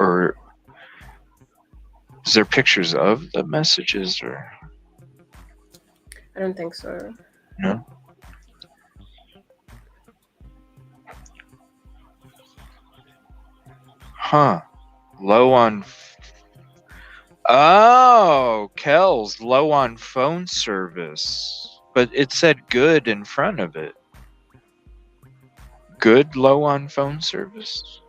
or is there pictures of the messages, or? I don't think so. No. Huh. Low on. Oh, Kel's low on phone service. But it said good in front of it. Good low on phone service?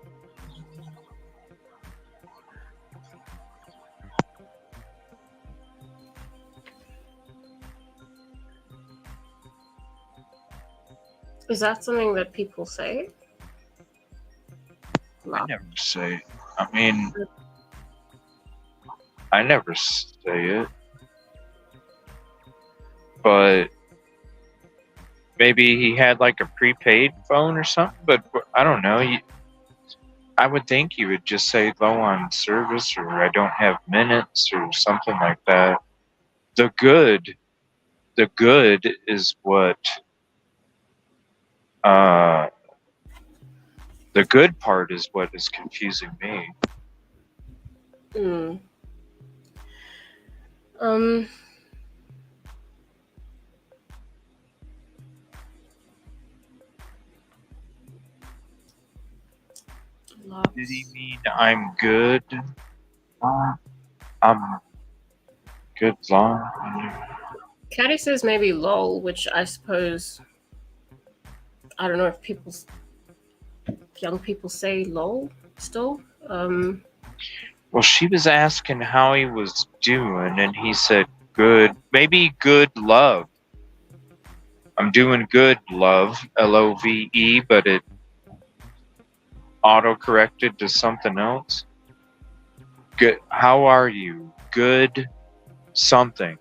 Is that something that people say? I never say. I mean, I never say it. But maybe he had like a prepaid phone or something. But I don't know. I would think you would just say low on service, or I don't have minutes, or something like that. The good is what. The good part is what is confusing me. Did he mean I'm good? I'm good long. Caddy says maybe lol, which I suppose I don't know if young people say lol still. Well, she was asking how he was doing, and he said good. Maybe good love. I'm doing good, love, LOVE, but it auto-corrected to something else. Good. How are you? Good something.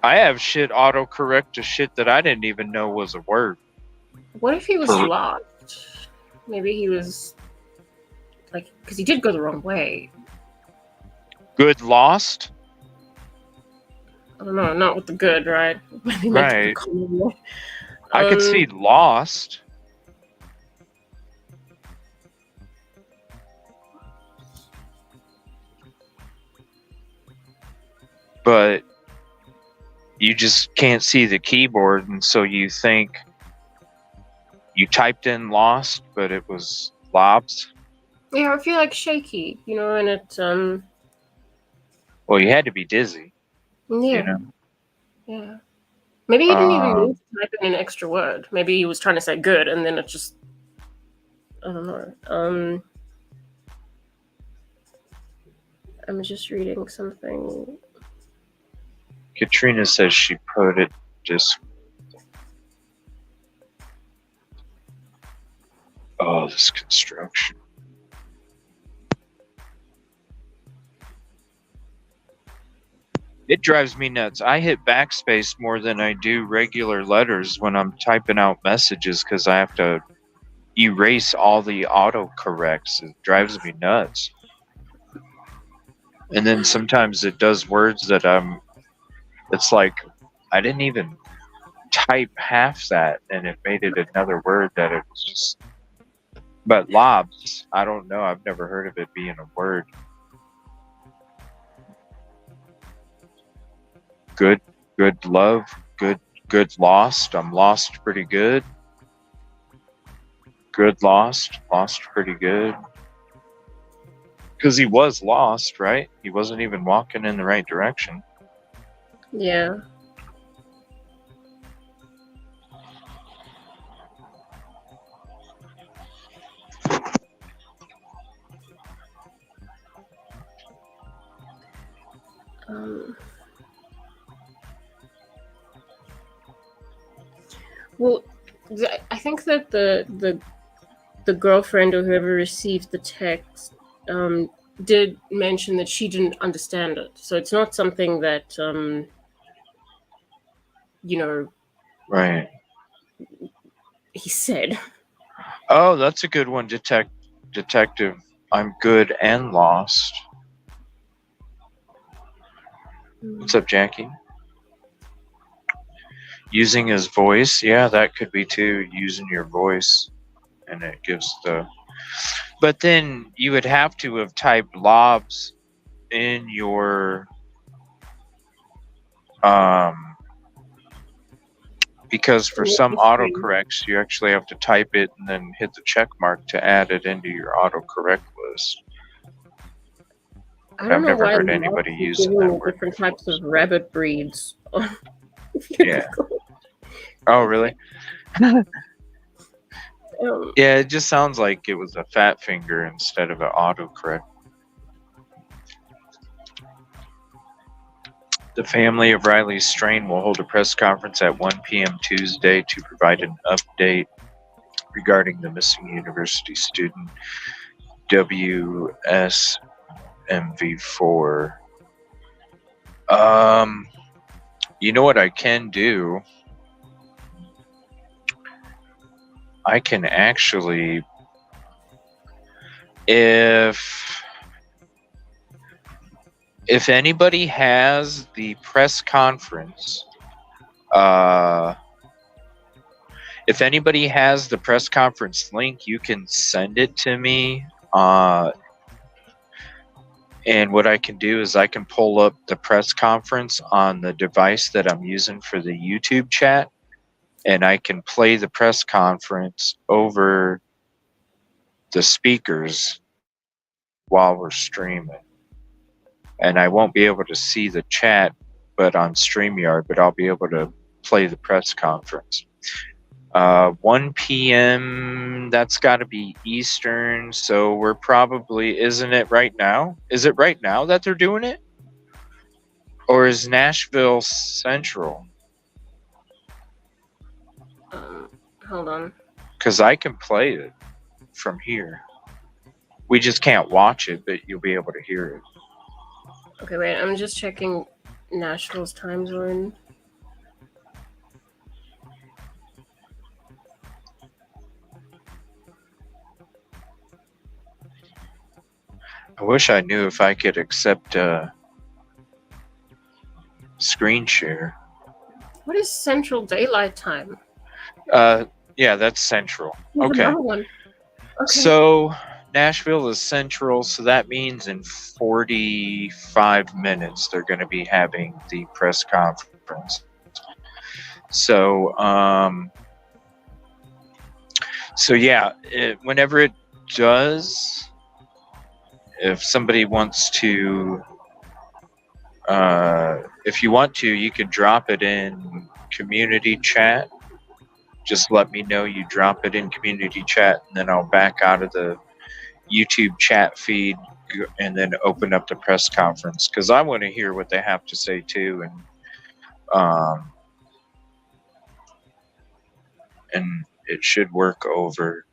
I have shit auto-correct to shit that I didn't even know was a word. What if he was lost? Maybe he was like, because he did go the wrong way. Good lost? I don't know, not with the good, right? Right. I could see lost. But you just can't see the keyboard, and so you think you typed in lost, but it was lobs. Yeah, I feel like shaky, you know, and it Well, you had to be dizzy. yeah, You know? yeah. Maybe he didn't even need to type in an extra word. Maybe he was trying to say good, and then it just, I don't know. I'm just reading something. Katrina says she put it just. Oh, this construction. It drives me nuts. I hit backspace more than I do regular letters when I'm typing out messages because I have to erase all the autocorrects. It drives me nuts. And then sometimes it does words that it's like I didn't even type half that and it made it another word that it was just. But lobs, I don't know. I've never heard of it being a word. Good love, good lost. I'm lost pretty good. Good lost pretty good. Because he was lost, right? He wasn't even walking in the right direction. Yeah. Well, I think that the girlfriend or whoever received the text did mention that she didn't understand it. So it's not something that you know, right? He said. Oh, that's a good one, detective. I'm good and lost. What's up, Jackie? Using his voice, yeah, that could be too. Using your voice, and it gives the. But then you would have to have typed lobs in your because for some autocorrects you actually have to type it and then hit the check mark to add it into your autocorrect list. I've never heard anybody using that word. Different types of rabbit breeds. Yeah. Oh, really? Yeah, it just sounds like it was a fat finger instead of an autocorrect. The family of Riley Strain will hold a press conference at 1 p.m. Tuesday to provide an update regarding the missing university student WSMV4. You know what I can do? I can actually, if anybody has the press conference, if anybody has the press conference link, you can send it to me. And what I can do is I can pull up the press conference on the device that I'm using for the YouTube chat, and I can play the press conference over the speakers while we're streaming. And I won't be able to see the chat but on StreamYard, but I'll be able to play the press conference. 1 p.m., that's got to be Eastern, so we're probably, isn't it right now? Is it right now that they're doing it? Or is Nashville Central? Hold on. Because I can play it from here. We just can't watch it, but you'll be able to hear it. Okay, wait, I'm just checking Nashville's time zone. I wish I knew if I could accept screen share. What is Central Daylight Time? Yeah, that's Central. There's Okay. another one. Okay. So Nashville is Central, so that means in 45 minutes they're going to be having the press conference. So, yeah, whenever it does, if somebody wants to, if you want to, you can drop it in community chat. Just let me know you drop it in community chat, and then I'll back out of the YouTube chat feed and then open up the press conference, because I want to hear what they have to say too, and it should work over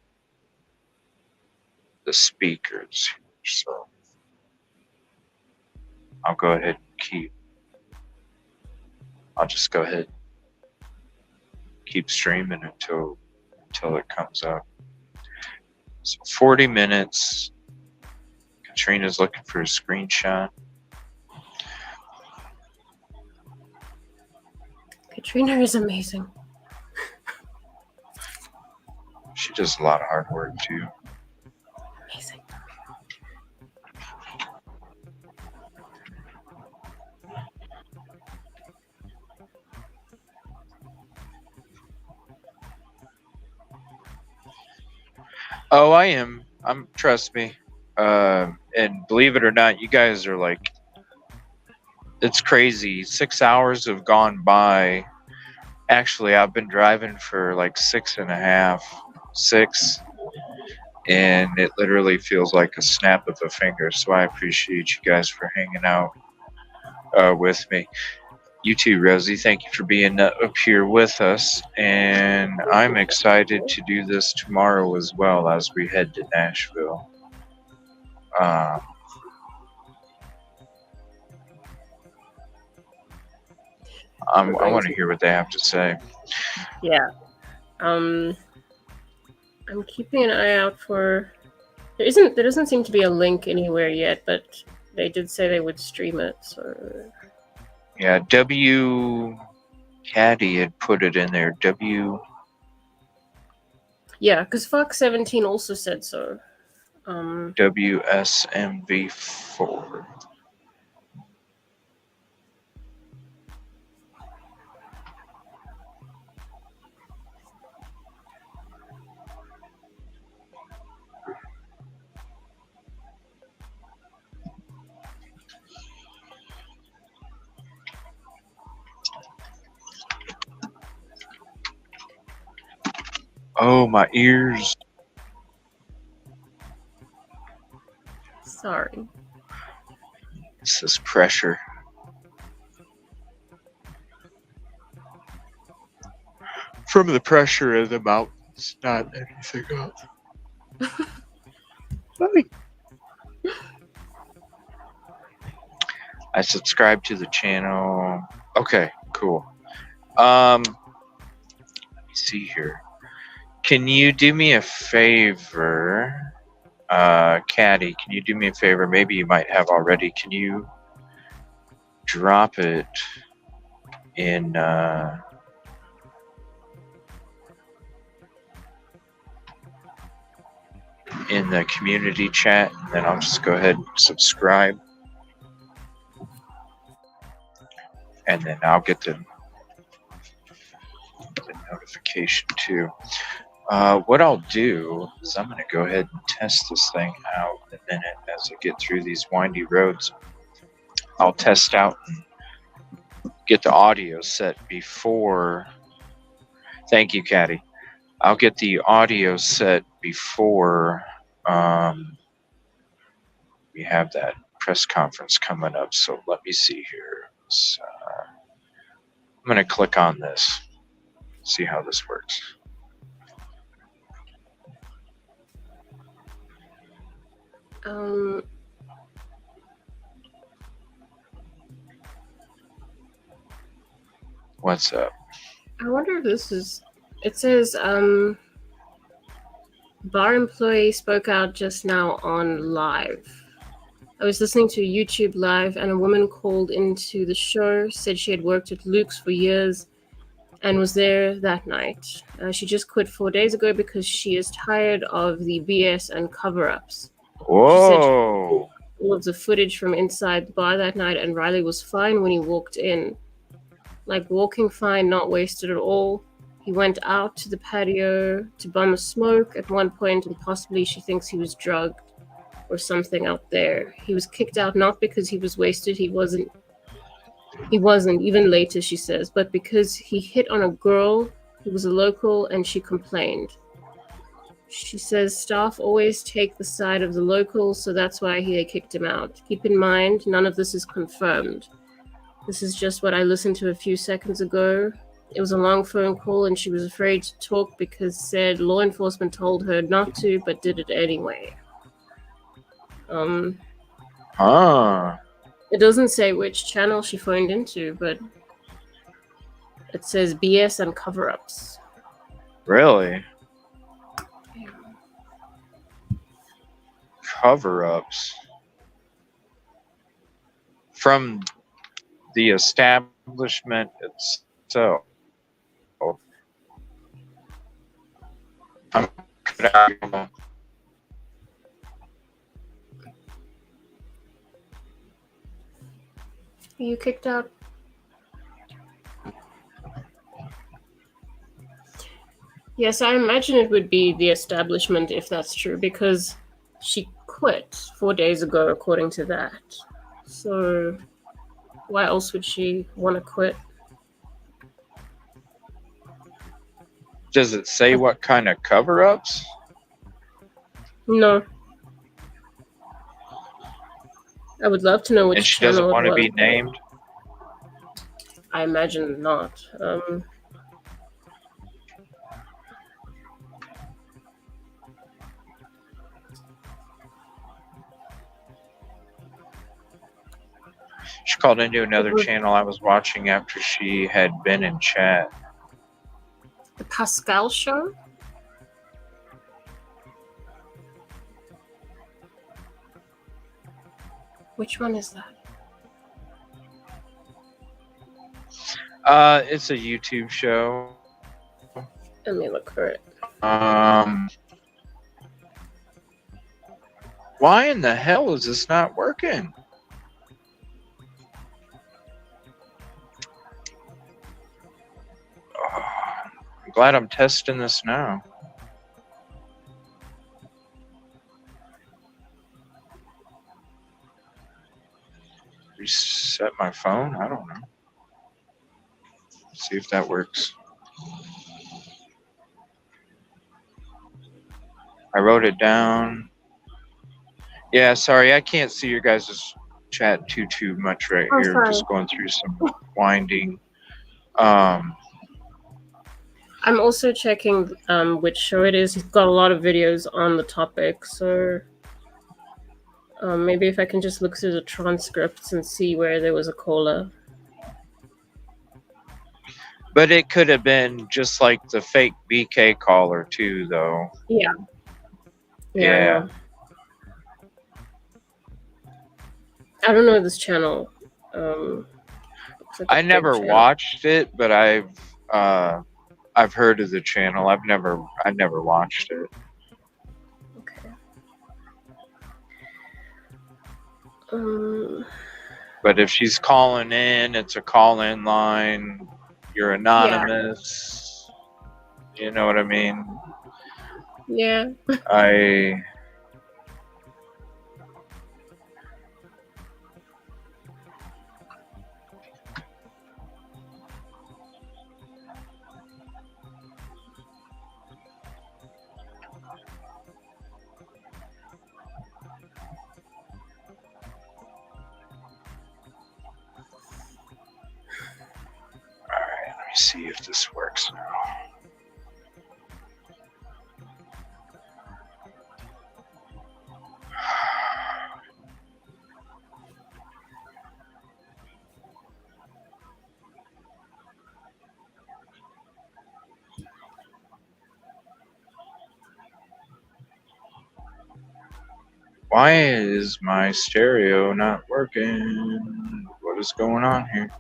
the speakers. So I'll just go ahead and keep streaming until it comes up. So 40 minutes. Katrina's looking for a screenshot. Katrina is amazing. She does a lot of hard work too. Amazing. Oh, I am. Trust me. And believe it or not, you guys are like, it's crazy. 6 hours have gone by. Actually, I've been driving for like 6.5, 6, and it literally feels like a snap of a finger. So I appreciate you guys for hanging out with me. You too, Rosie. Thank you for being up here with us, and I'm excited to do this tomorrow as well as we head to Nashville. I want to hear what they have to say. Yeah. I'm keeping an eye out for. There doesn't seem to be a link anywhere yet, but they did say they would stream it. So. Yeah, W. Caddy had put it in there. W. Yeah, because Fox 17 also said so. WSMV4. Oh, my ears. Sorry. This is pressure. From the pressure of the mountains, not anything else. I subscribe to the channel. Okay, cool. Let me see here. Can you do me a favor? Caddy, can you do me a favor? Maybe you might have already. Can you drop it in the community chat, and then I'll just go ahead and subscribe, and then I'll get the notification too. What I'll do is I'm going to go ahead and test this thing out in a minute as I get through these windy roads. I'll test out and get the audio set before. Thank you, Caddy. I'll get the audio set before we have that press conference coming up. So let me see here. I'm going to click on this, see how this works. What's up? I wonder if this is. It says bar employee spoke out just now on live. I was listening to a YouTube live, and a woman called into the show, said she had worked at Luke's for years and was there that night. She just quit 4 days ago because she is tired of the BS and cover-ups. She said she Whoa. all of the footage from inside the bar that night, and Riley was fine when he walked in. Like walking fine, not wasted at all. He went out to the patio to bum a smoke at one point, and possibly she thinks he was drugged or something out there. He was kicked out not because he was wasted, he wasn't, even later, she says, but because he hit on a girl who was a local and she complained. She says staff always take the side of the locals, so that's why they kicked him out. Keep in mind, none of this is confirmed. This is just what I listened to a few seconds ago. It was a long phone call and she was afraid to talk because said law enforcement told her not to, but did it anyway. It doesn't say which channel she phoned into, but it says BS and cover-ups. Really? Yeah. Cover-ups from the establishment itself. Are you kicked out? Yes, I imagine it would be the establishment if that's true, because she quit 4 days ago, according to that. So why else would she want to quit? Does it say what kind of cover-ups? No. I would love to know which and she channel doesn't want it to was. be named? I imagine not. She called into another channel I was watching after she had been in chat. The Pascal Show? Which one is that? It's a YouTube show. Let me look for it. Why in the hell is this not working? I'm glad I'm testing this now. Reset my phone? I don't know. See if that works. I wrote it down. Yeah, sorry, I can't see your guys' chat too much right here. Sorry. Just going through some winding. I'm also checking which show it is. He's got a lot of videos on the topic, so maybe if I can just look through the transcripts and see where there was a caller. But it could have been just like the fake BK caller too, though. Yeah. Yeah. I don't know this channel. I never watched it, but I've heard of the channel. I've never watched it. Okay. But if she's calling in, it's a call-in line. You're anonymous. Yeah. You know what I mean? Yeah. See if this works now. Why is my stereo not working? What is going on here?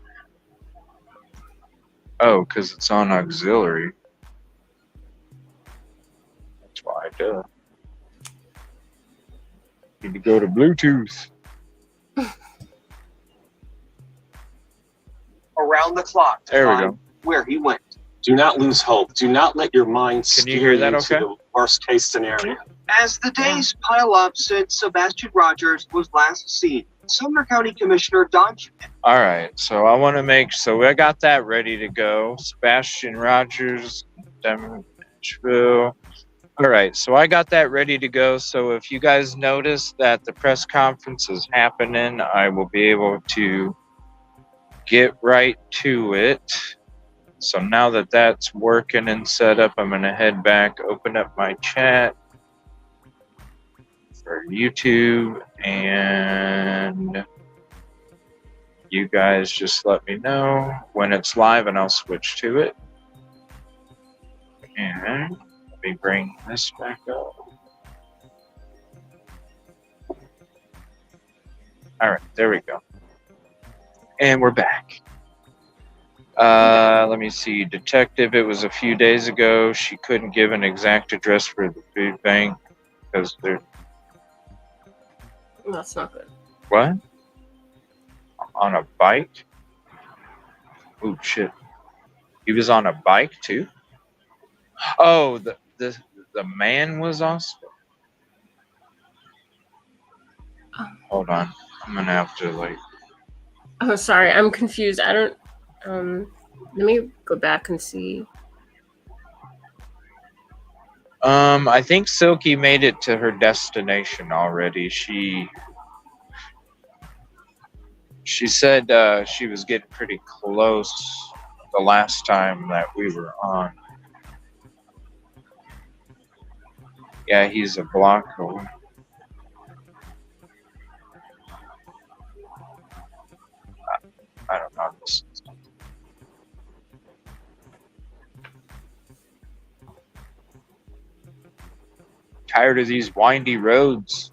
Oh, because it's on auxiliary. That's why I do. Need to go to Bluetooth. Around the clock to There we find go. where he went. Do not lose hope. Do not let your mind Can you steer hear that you okay? to the worst case scenario. As the days pile up since Sebastian Rogers was last seen, Sumner County Commissioner Don. All right, so I want to so I got that ready to go. Sebastian Rogers, Nashville. All right, so I got that ready to go. So if you guys notice that the press conference is happening, I will be able to get right to it. So now that that's working and set up, I'm going to head back, open up my chat for YouTube, and you guys just let me know when it's live and I'll switch to it. And let me bring this back up. All right, there we go. And we're back. Let me see. Detective, it was a few days ago. She couldn't give an exact address for the food bank because they're... That's not good. What? On a bike? Oh, shit. He was on a bike, too? Oh, the man was also... Hold on. I'm going to have to, like... Oh, sorry. I'm confused. I don't... let me go back and see. I think Silky made it to her destination already. She said she was getting pretty close the last time that we were on. Yeah, he's a block away. I don't know. Tired of these windy roads.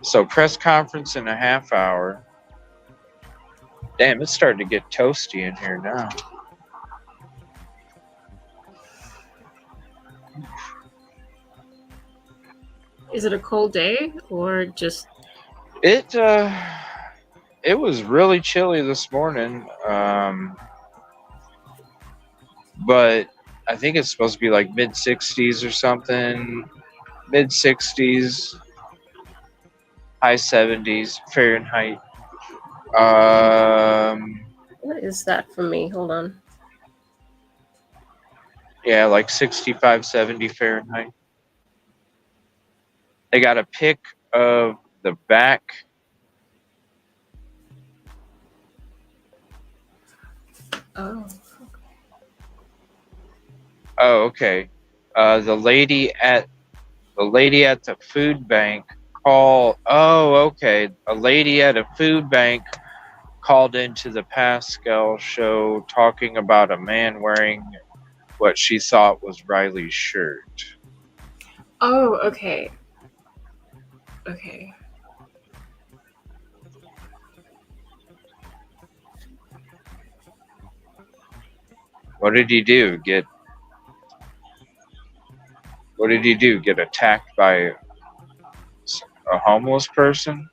So press conference in a half hour. Damn, it's starting to get toasty in here now. Is it a cold day or just... It was really chilly this morning. But I think it's supposed to be like mid-60s or something. Mid-60s. High 70s Fahrenheit. What is that for me? Hold on. Yeah, like 65, 70 Fahrenheit. They got a pic of the back. Oh. Oh, okay. The lady at the food bank called. Oh, okay. A lady at a food bank called into the Pascal show talking about a man wearing what she thought was Riley's shirt. Oh, okay. Okay. What did he do? Get attacked by a homeless person?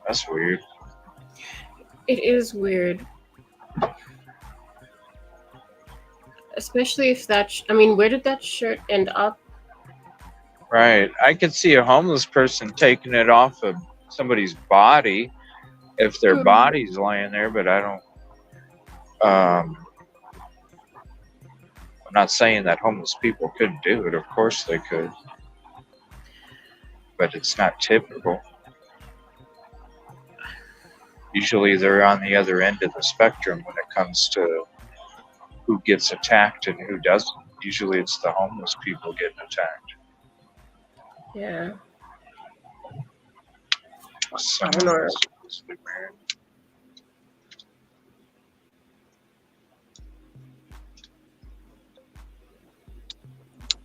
That's weird. It is weird. Especially if that... I mean, where did that shirt end up? Right. I could see a homeless person taking it off of somebody's body if their body's laying there, but I don't... I'm not saying that homeless people couldn't do it. Of course they could. But it's not typical. Usually they're on the other end of the spectrum when it comes to who gets attacked and who doesn't. Usually it's the homeless people getting attacked. Yeah. So, I don't know.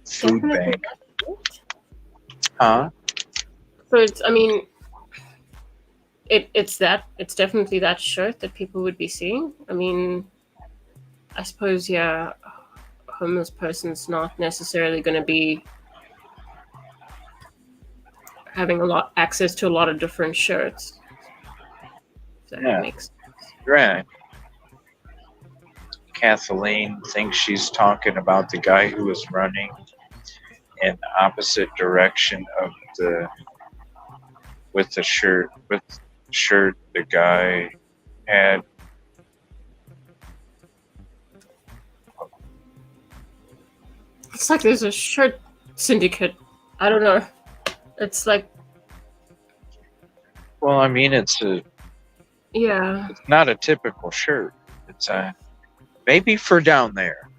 Food Definitely. bank. Huh? So it's, I mean, it's definitely that shirt that people would be seeing. I mean, I suppose, yeah, a homeless person's not necessarily going to be having access to a lot of different shirts. If that Yeah. makes sense. Right. Kathleen thinks she's talking about the guy who was running in the opposite direction of with the shirt the guy had. It's like there's a shirt syndicate. I don't know. It's like, Well, I mean, it's yeah. not a typical shirt. It's maybe for down there,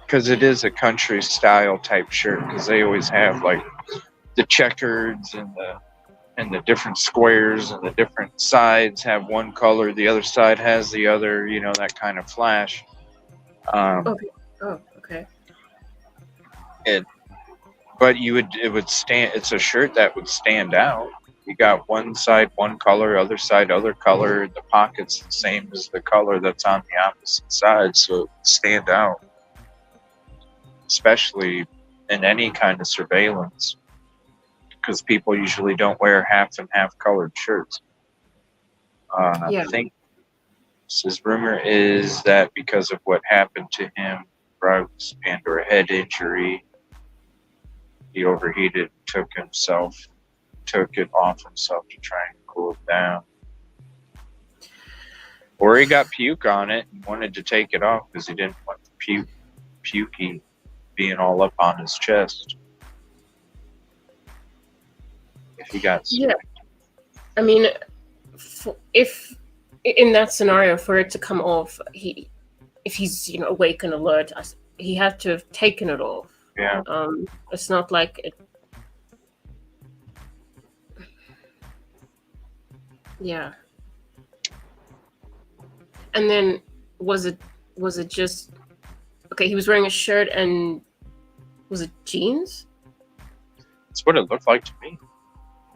because it is a country style type shirt. Because they always have like the checkers and the different squares and the different sides have one color, the other side has the other. You know, that kind of flash. Okay. Oh, okay. But it would stand. It's a shirt that would stand out. You got one side one color, other side other color. The pocket's the same as the color that's on the opposite side, so it would stand out. Especially in any kind of surveillance, because people usually don't wear half and half colored shirts. Yeah. I think his rumor is that because of what happened to him, drugs and or head injury, he overheated, took it off himself to try and cool it down. Or he got puke on it and wanted to take it off because he didn't want the pukey being all up on his chest. If he got sick. Yeah. I mean, if in that scenario, for it to come off, if he's awake and alert, he had to have taken it off. Yeah. It's not like it. Yeah. And then was it just okay? He was wearing a shirt and was it jeans? That's what it looked like to me.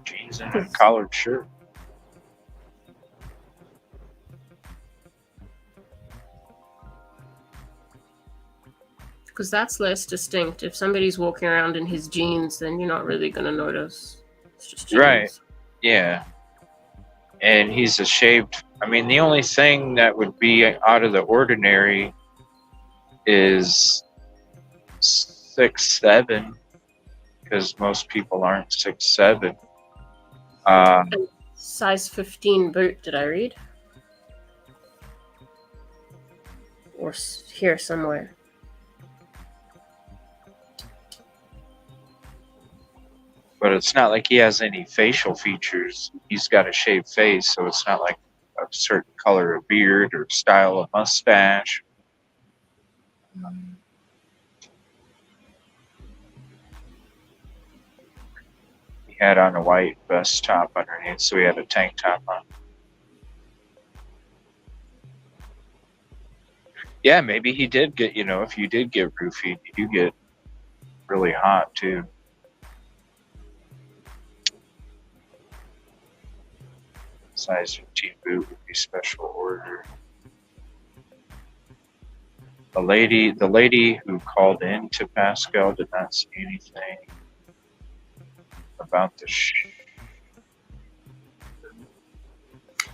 Jeans and a collared shirt. Because that's less distinct. If somebody's walking around in his jeans, then you're not really going to notice. It's just jeans. Right. Yeah. And he's a shaved. I mean, the only thing that would be out of the ordinary is 6'7", because most people aren't 6'7". Size 15 boot, did I read? Or here somewhere. But it's not like he has any facial features. He's got a shaved face, so it's not like a certain color of beard or style of mustache. He had on a white vest top underneath, so he had a tank top on. Yeah, maybe he did get, if you did get roofied, you get really hot too. Size 15 boot would be special order. The lady who called in to Pascal did not see anything about the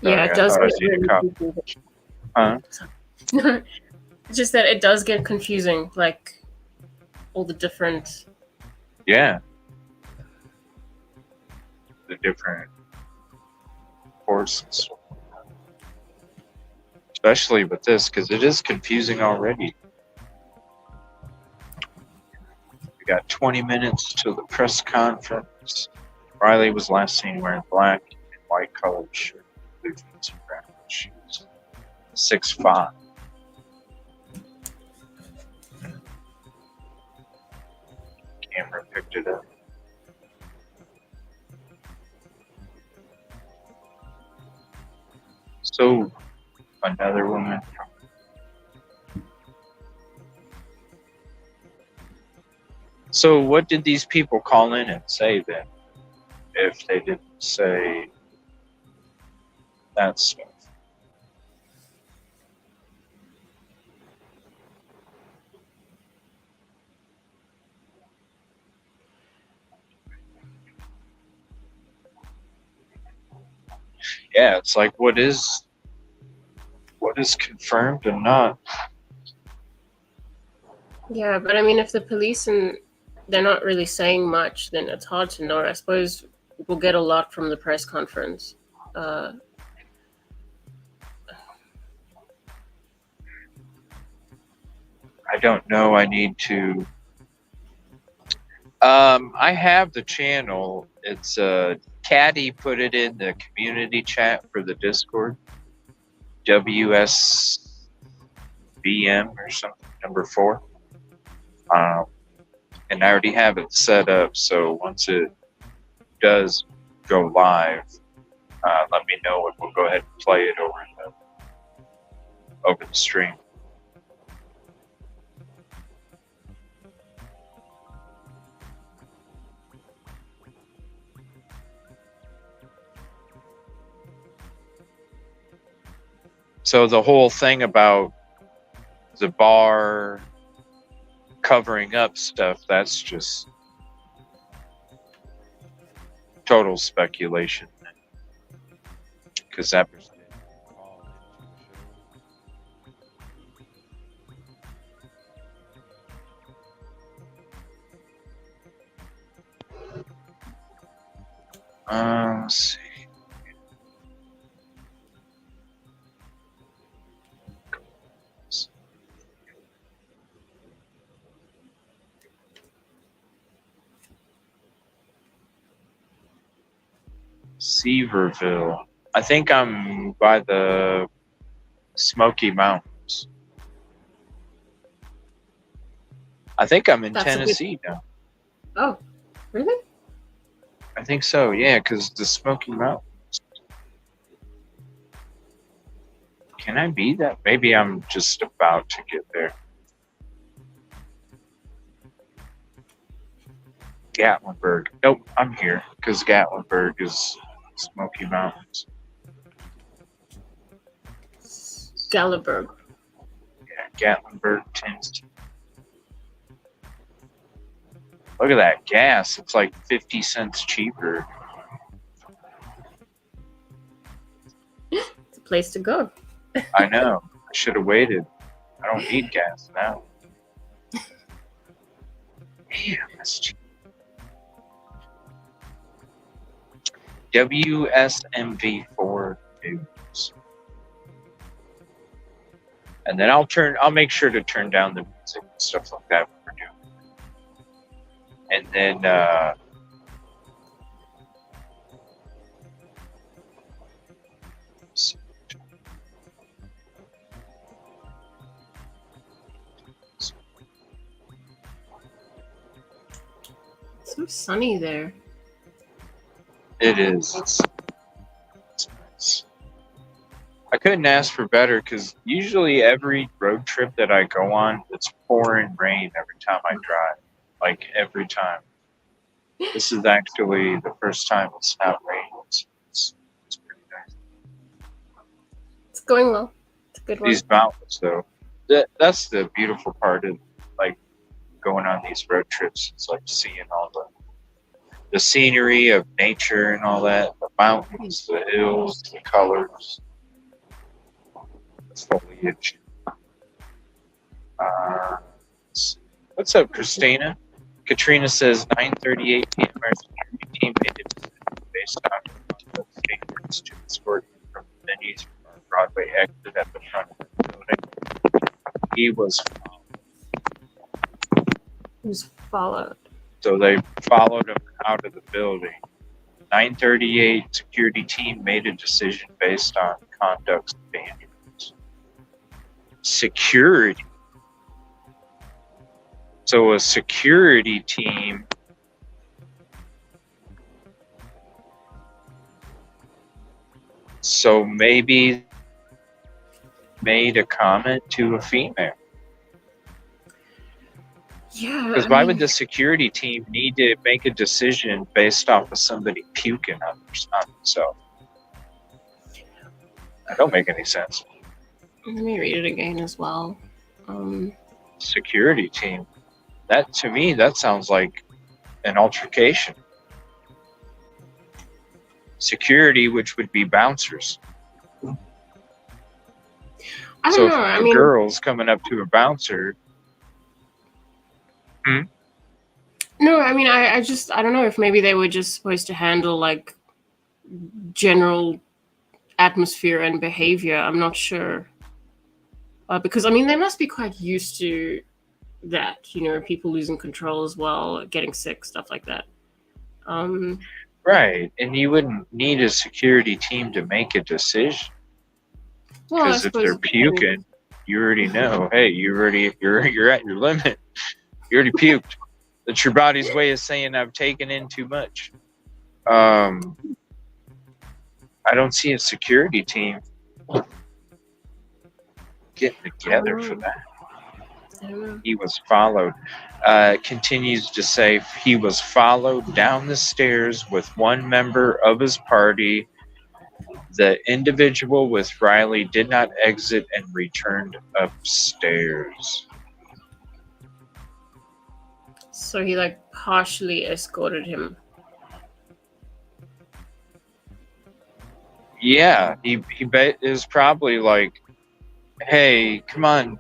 Yeah, it does get really confusing. Huh? It's just that it does get confusing, like all the different. Yeah. The different courses. Especially with this, because it is confusing already. We got 20 minutes till the press conference. Riley was last seen wearing black and white colored shirt. blue jeans and brown shoes. 6'5". Camera picked it up. So, another woman. So, what did these people call in and say then? If they didn't say that stuff. Yeah, it's like what is confirmed and not. Yeah, but I mean, if the police and they're not really saying much, then it's hard to know. I suppose we'll get a lot from the press conference. I don't know. I need to. I have the channel. It's Caddy put it in the community chat for the Discord. WSBM or something, number 4. And I already have it set up, so once it does go live, let me know and we'll go ahead and play it over the stream. So the whole thing about the bar covering up stuff, that's just total speculation. Because that let's see. Seaverville. I think I'm by the Smoky Mountains. I think I'm in Tennessee now. Oh, really? I think so, yeah, because the Smoky Mountains. Can I be that? Maybe I'm just about to get there. Gatlinburg. Nope, I'm here because Gatlinburg is Smoky Mountains. Gallenberg. Yeah, Gatlinburg, Tennessee. Look at that gas. It's like 50 cents cheaper. It's a place to go. I know. I should have waited. I don't need gas now. Damn, that's cheap. WSMV4 news. And then I'll make sure to turn down the music and stuff like that when we're doing it. And then So sunny there. it is. It's nice. I couldn't ask for better because usually every road trip that I go on, it's pouring rain every time I drive. Like every time. This is actually the first time it's not raining. It's pretty nice. It's going well. It's a good one. These mountains, though, that's the beautiful part of like going on these road trips. It's like seeing all the scenery of nature and all that, the mountains, the hills, the colors, the foliage. What's up, Christina? Katrina says 9:38 p.m. Our security team made a decision based on the standards to escort him from the venues from our Broadway exit at the front of the building. He was followed. So they followed him out of the building. 938 security team made a decision based on conduct standards. Security. So a security team maybe made a comment to a female. Yeah. Because why would the security team need to make a decision based off of somebody puking on themselves? That don't make any sense. Let me read it again as well. Security team. That, to me, that sounds like an altercation. Security, which would be bouncers. I don't know. If a girl's coming up to a bouncer. No, I mean, I don't know if maybe they were just supposed to handle like general atmosphere and behavior. I'm not sure. Because, I mean, they must be quite used to that, people losing control as well, getting sick, stuff like that. Right. And you wouldn't need a security team to make a decision. Because if they're puking, you already know, hey, you're at your limit. You already puked. That's your body's way of saying I've taken in too much. I don't see a security team getting together for that. He was followed. Continues to say he was followed down the stairs with one member of his party. The individual with Riley did not exit and returned upstairs. So he like partially escorted him. Yeah, he is probably like, hey, come on,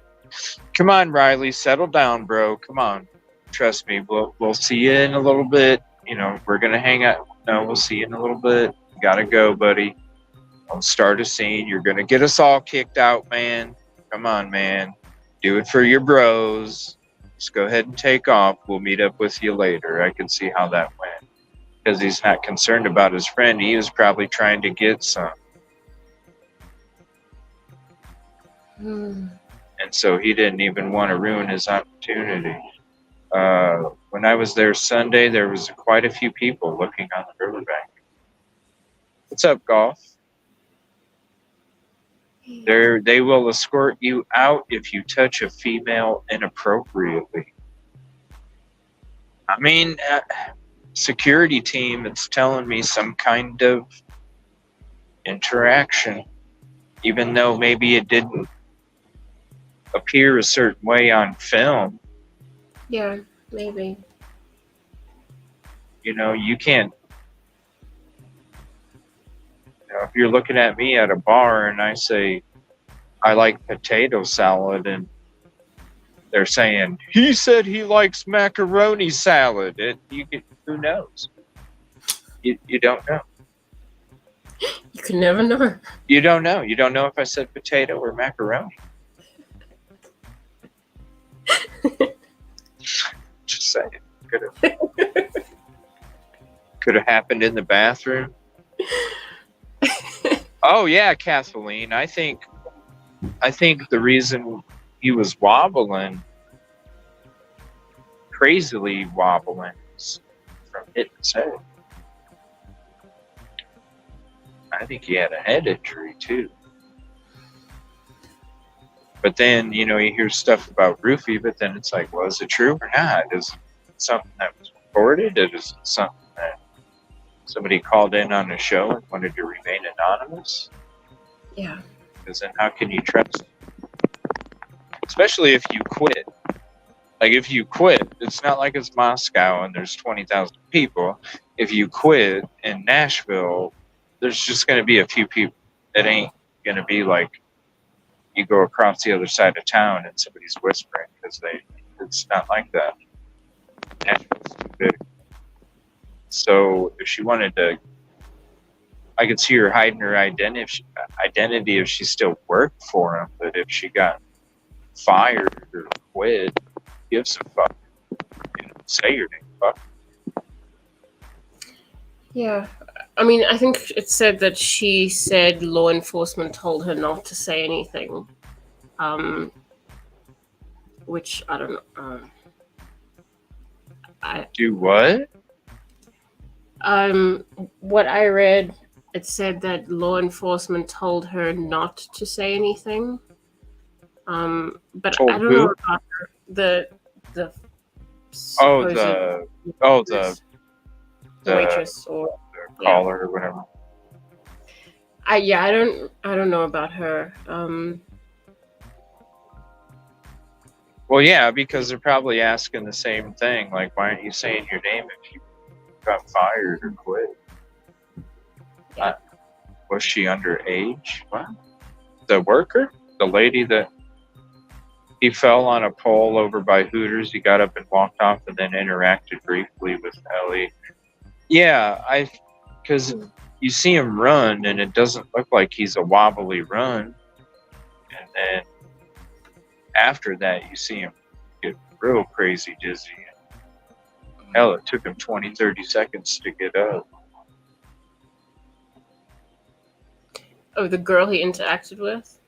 Riley, settle down, bro. Come on, trust me. We'll see you in a little bit. We're gonna hang out. No, we'll see you in a little bit. Gotta go, buddy. Don't start a scene. You're gonna get us all kicked out, man. Come on, man. Do it for your bros. Just go ahead and take off. We'll meet up with you later. I can see how that went. Because he's not concerned about his friend. He was probably trying to get some. And so he didn't even want to ruin his opportunity. When I was there Sunday, there was quite a few people looking on the riverbank. What's up, Golf? They will escort you out if you touch a female inappropriately. I mean, security team, it's telling me some kind of interaction, even though maybe it didn't appear a certain way on film. Yeah, maybe. You can't. If you're looking at me at a bar and I say, I like potato salad, and they're saying, he said he likes macaroni salad, who knows? You don't know. You can never know. You don't know. You don't know if I said potato or macaroni. Just saying. Could have happened in the bathroom. Oh yeah, Kathleen. I think the reason he was wobbling, crazily wobbling, is from hitting his head. I think he had a head injury too. But then, you hear stuff about Roofie, but then it's like, well, is it true or not? Is it something that was reported? Is it something that somebody called in on a show and wanted to remain anonymous? Yeah. Because then how can you trust? Especially if you quit. Like, if you quit, it's not like it's Moscow and there's 20,000 people. If you quit in Nashville, there's just going to be a few people. It ain't going to be like you go across the other side of town and somebody's whispering, because it's not like that. Nashville's too big. So if she wanted to, I could see her hiding her identity if she still worked for him. But if she got fired or quit, gives a fuck. Say your name, fuck. Yeah, I mean, I think it said that she said law enforcement told her not to say anything. Which I don't know. Do what? What I read, it said that law enforcement told her not to say anything. But Told I don't who? know about her, the Oh, supposed the waitress or caller or whatever. I don't know about her. Well, yeah, because they're probably asking the same thing. Like, why aren't you saying your name if you got fired or quit? Was she underage? What? The worker? The lady that he fell on a pole over by Hooters. He got up and walked off and then interacted briefly with Ellie. Yeah, because you see him run and it doesn't look like he's a wobbly run. And then after that, you see him get real crazy dizzy. Hell, it took him 20, 30 seconds to get up. Oh, the girl he interacted with?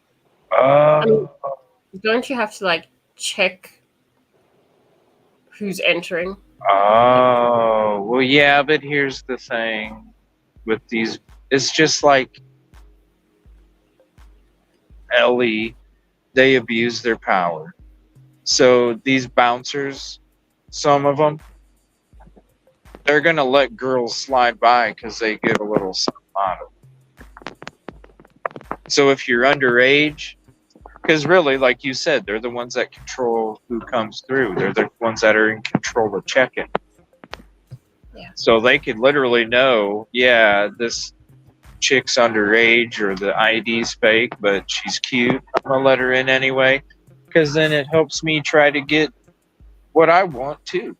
Don't you have to, like, check who's entering? Oh, well, yeah, but here's the thing with these. It's just like Ellie, they abuse their power. So these bouncers, some of them, they're going to let girls slide by because they get a little something out of it. So if you're underage, because really, like you said, they're the ones that control who comes through. They're the ones that are in control of checking. Yeah. So they could literally know, yeah, this chick's underage or the ID's fake, but she's cute. I'm going to let her in anyway. Because then it helps me try to get what I want too.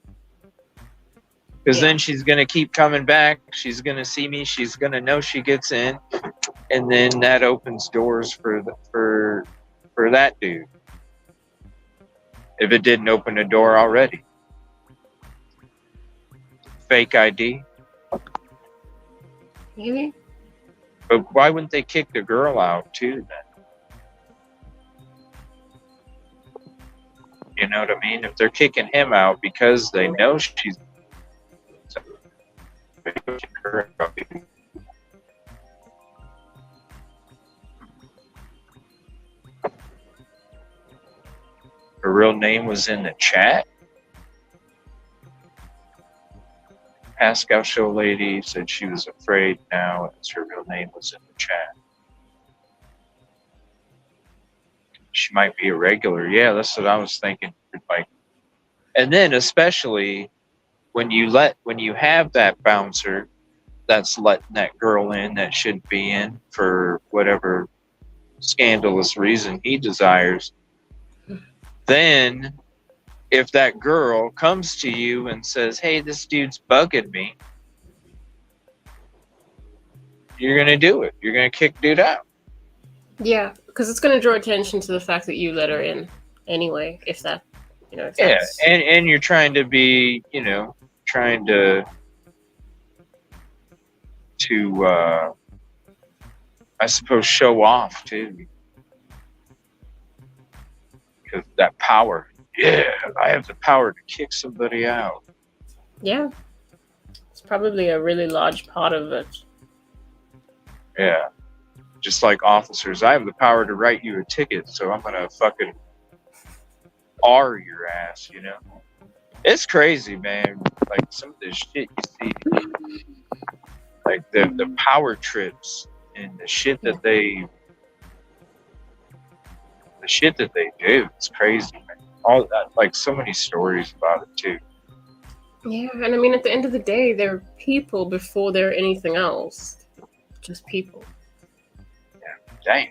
Because then she's going to keep coming back. She's going to see me. She's going to know she gets in. And then that opens doors for that dude. If it didn't open a door already. Fake ID. Maybe. But why wouldn't they kick the girl out too then? You know what I mean? If they're kicking him out because they know she's her real name was in the chat. Pascal Show Lady said she was afraid now as her real name was in the chat. She might be a regular. Yeah, that's what I was thinking. Like, and then especially when you have that bouncer that's letting that girl in that shouldn't be in for whatever scandalous reason he desires, then if that girl comes to you and says, hey, this dude's bugging me, you're going to do it. You're going to kick dude out. Yeah, because it's going to draw attention to the fact that you let her in anyway, if that, if yeah, that's... and you're trying to be, trying to I suppose show off too. Because that power. Yeah, I have the power to kick somebody out. Yeah. It's probably a really large part of it. Yeah. Just like officers, I have the power to write you a ticket, so I'm going to fucking R your ass, It's crazy, man. Like, some of this shit you see, like the power trips and the shit that they do, it's crazy, man. All that, like, so many stories about it, too. Yeah, and I mean, at the end of the day, they're people before they're anything else. Just people. Damn.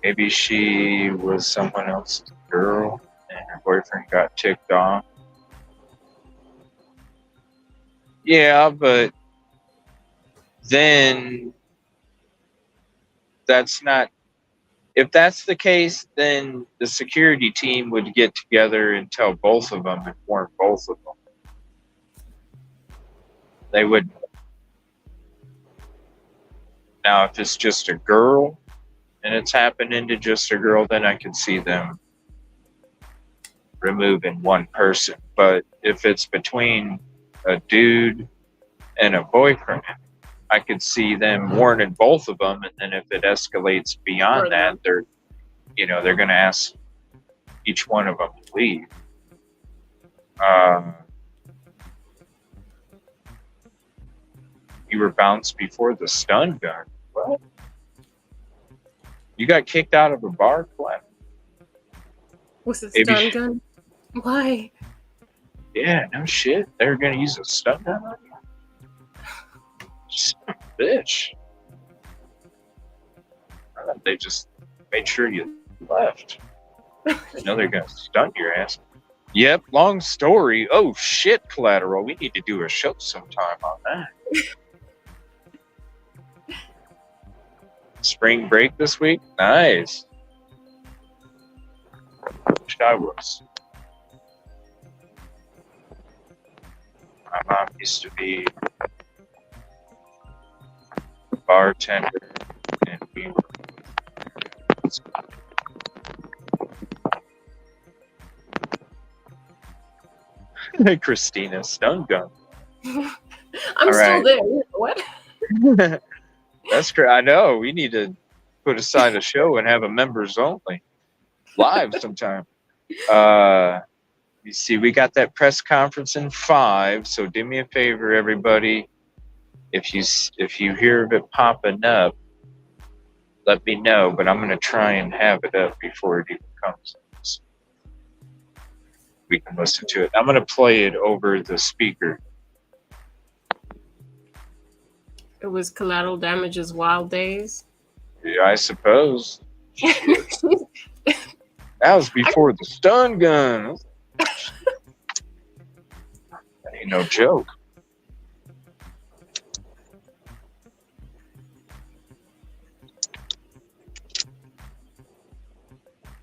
Maybe she was someone else's girl and her boyfriend got ticked off. Yeah, but then that's not If that's the case, then the security team would get together and tell both of them and warn both of them. They would. Now, if it's just a girl and it's happening to just a girl, then I can see them removing one person. But if it's between a dude and a boyfriend, I could see them warning both of them, and then if it escalates beyond that, they're going to ask each one of them to leave. You were bounced before the stun gun. What? You got kicked out of a bar? What? Was it stun gun? Why? Yeah, no shit. They're going to use a stun gun on you? Son of a bitch. They just made sure you left. I know they're going to stun your ass. Yep, long story. Oh shit, Collateral. We need to do a show sometime on that. Spring break this week? Nice. Wish I was. My mom used to be a bartender, and we were Christina stun gun. I'm still there. What? That's great. I know. We need to put aside a show and have a members only live sometime. You see, we got that press conference in 5. So do me a favor, everybody. If you hear of it popping up, let me know. But I'm going to try and have it up before it even comes. So we can listen to it. I'm going to play it over the speaker. It was Collateral Damage's Wild Days. Yeah, I suppose. That was before the stun gun. That ain't no joke.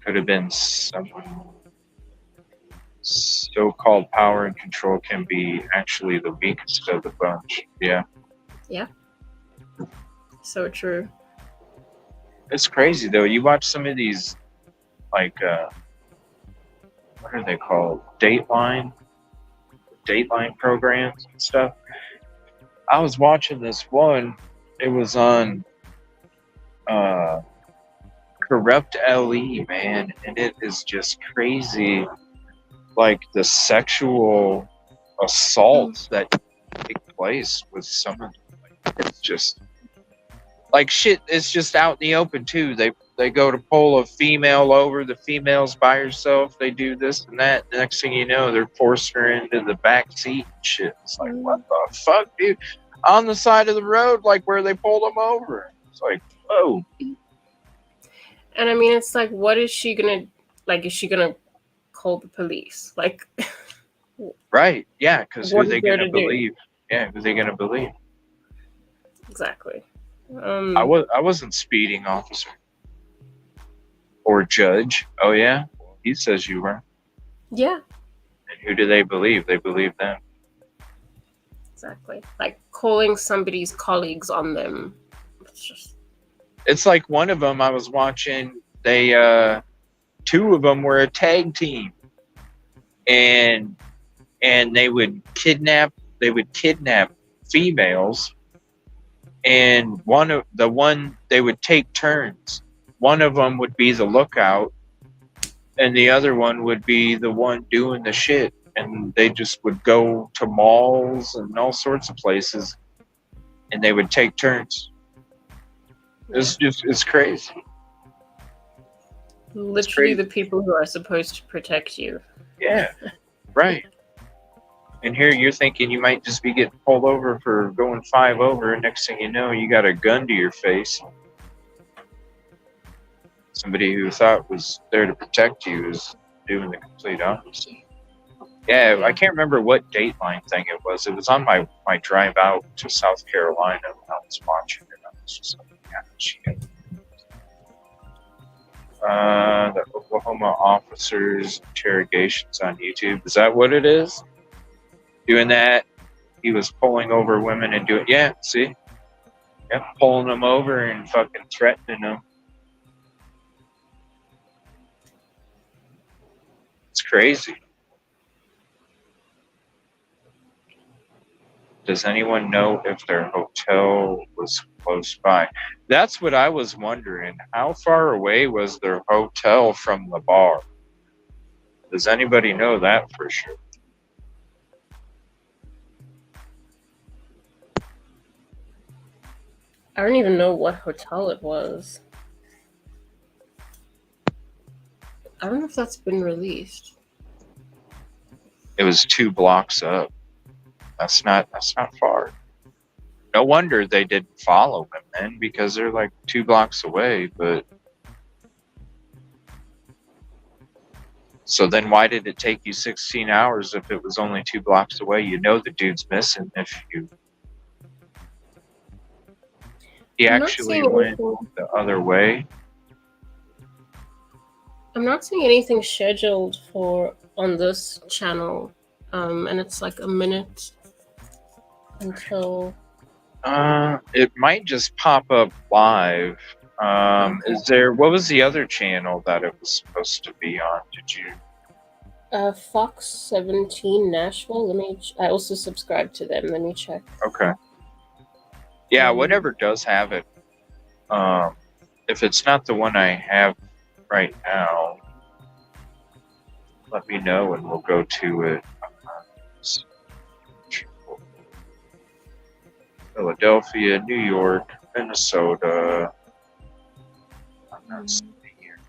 Could have been someone. So-called power and control can be actually the weakest of the bunch. Yeah. Yeah. So true. It's crazy though. You watch some of these, like, what are they called? Dateline programs and stuff. I was watching this one. It was on Corrupt LE, man, and it is just crazy. Like the sexual assaults that take place with some of them. It's just like shit. It's just out in the open too. They go to pull a female over. The female's by herself. They do this and that. The next thing you know, they're forcing her into the back seat and shit. It's like, what the fuck, dude? On the side of the road, like where they pulled them over. It's like, whoa. And I mean, it's like, what is she gonna like? Is she gonna call the police? Like, right? Yeah, because who are they gonna believe? Yeah, who are they gonna believe? Exactly. I wasn't speeding, officer. Or judge. Oh yeah? He says you were. Yeah. And who do they believe? They believe them. Exactly. Like calling somebody's colleagues on them. It's like one of them I was watching, they 2 of them were a tag team. And they would kidnap females. And they would take turns. One of them would be the lookout, and the other one would be the one doing the shit. And they just would go to malls and all sorts of places, and they would take turns. It's crazy. Literally the people who are supposed to protect you. Yeah, right. And here you're thinking you might just be getting pulled over for going 5 over, and next thing you know, you got a gun to your face. Somebody who thought was there to protect you is doing the complete opposite. Yeah, I can't remember what Dateline thing it was. It was on my drive out to South Carolina when I was watching it. I was just like, yeah, shit. The Oklahoma officers' interrogations on YouTube. Is that what it is? Doing that? He was pulling over women and doing... Yeah, see? Yep, pulling them over and fucking threatening them. It's crazy. Does anyone know if their hotel was close by? That's what I was wondering. How far away was their hotel from the bar? Does anybody know that for sure? I don't even know what hotel it was. I don't know if that's been released. It was 2 blocks up. That's not far. No wonder they didn't follow him then, because they're like 2 blocks away, but so then why did it take you 16 hours if it was only 2 blocks away? You know the dude's missing if he actually went the other way. I'm not seeing anything scheduled for on this channel, and it's like a minute until. It might just pop up live. Is there? What was the other channel that it was supposed to be on? Did you? Fox 17 Nashville. I also subscribe to them. Let me check. Okay. Yeah, whatever does have it. If it's not the one I have right now, let me know and we'll go to it. Philadelphia, New York, Minnesota. I'm not seeing it here.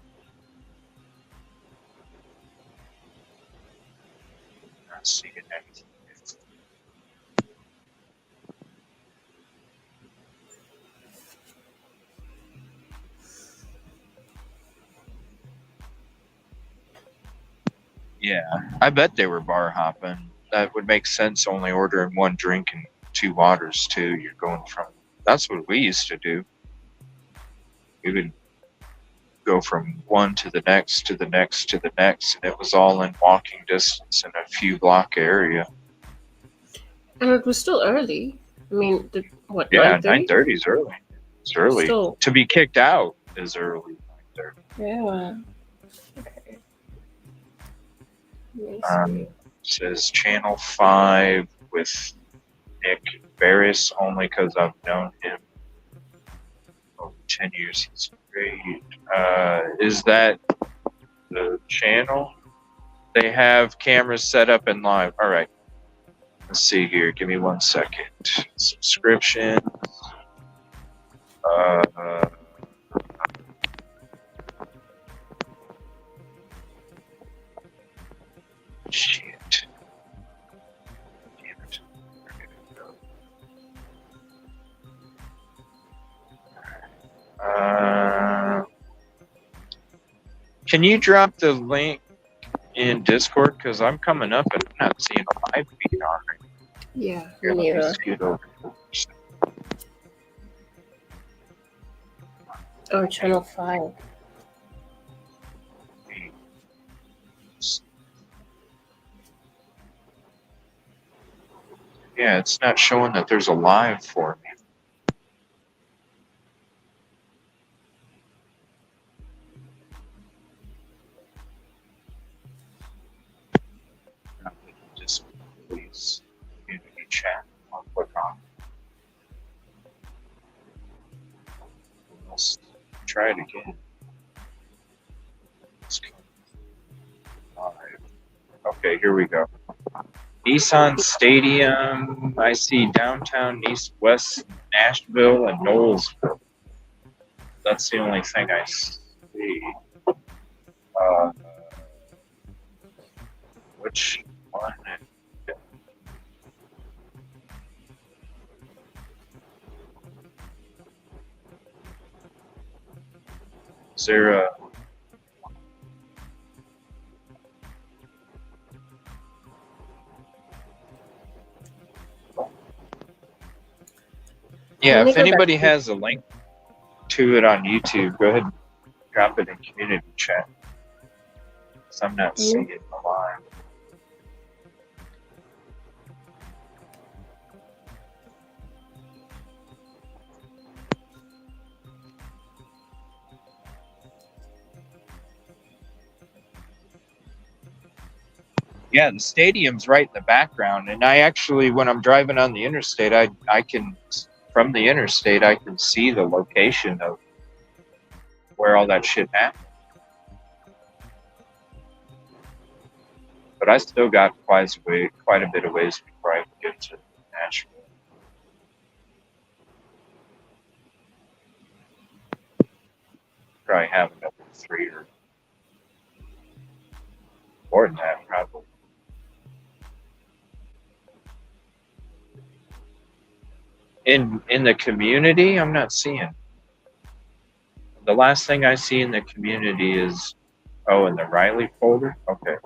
I'm not seeing anything. Yeah, I bet they were bar hopping. That would make sense, only ordering 1 drink and 2 waters too. You're going from... That's what we used to do. We would go from one to the next, to the next, to the next, and it was all in walking distance in a few block area. And it was still early. I mean, what, Yeah, 9:30? 9:30 is early. It's early. Still. To be kicked out is early. 9:30. Yeah. Okay. It says Channel 5 with Nick Barris, only because I've known him over 10 years. He's great. Is that the channel? They have cameras set up and live. All right. Let's see here. Give me 1 second. Subscription. Shit. Damn it. Where did it go? Can you drop the link in Discord? Because I'm coming up and I'm not seeing a live feed on it. Yeah, Here, me let me neither. scoot over. Or Channel 5. Yeah, it's not showing that there's a live for me. Just please community chat. I'll click on it. Let's try it again. Let's go live. Okay, here we go. Nissan Stadium. I see downtown West Nashville and Knowlesville. That's the only thing I see. Which one? Is there a... Yeah, if anybody has a link to it on YouTube, go ahead and Drop it in community chat. 'Cause I'm not seeing it live. Yeah, the stadium's right in the background, and I actually, when I'm driving on the interstate, I can, from the interstate, I can see the location of where all that shit happened. But I still got quite a bit of ways before I can get to Nashville. Probably have another 3 or more than that, probably. In the community, I'm not seeing. The last thing I see in the community is, in the Riley folder. Okay.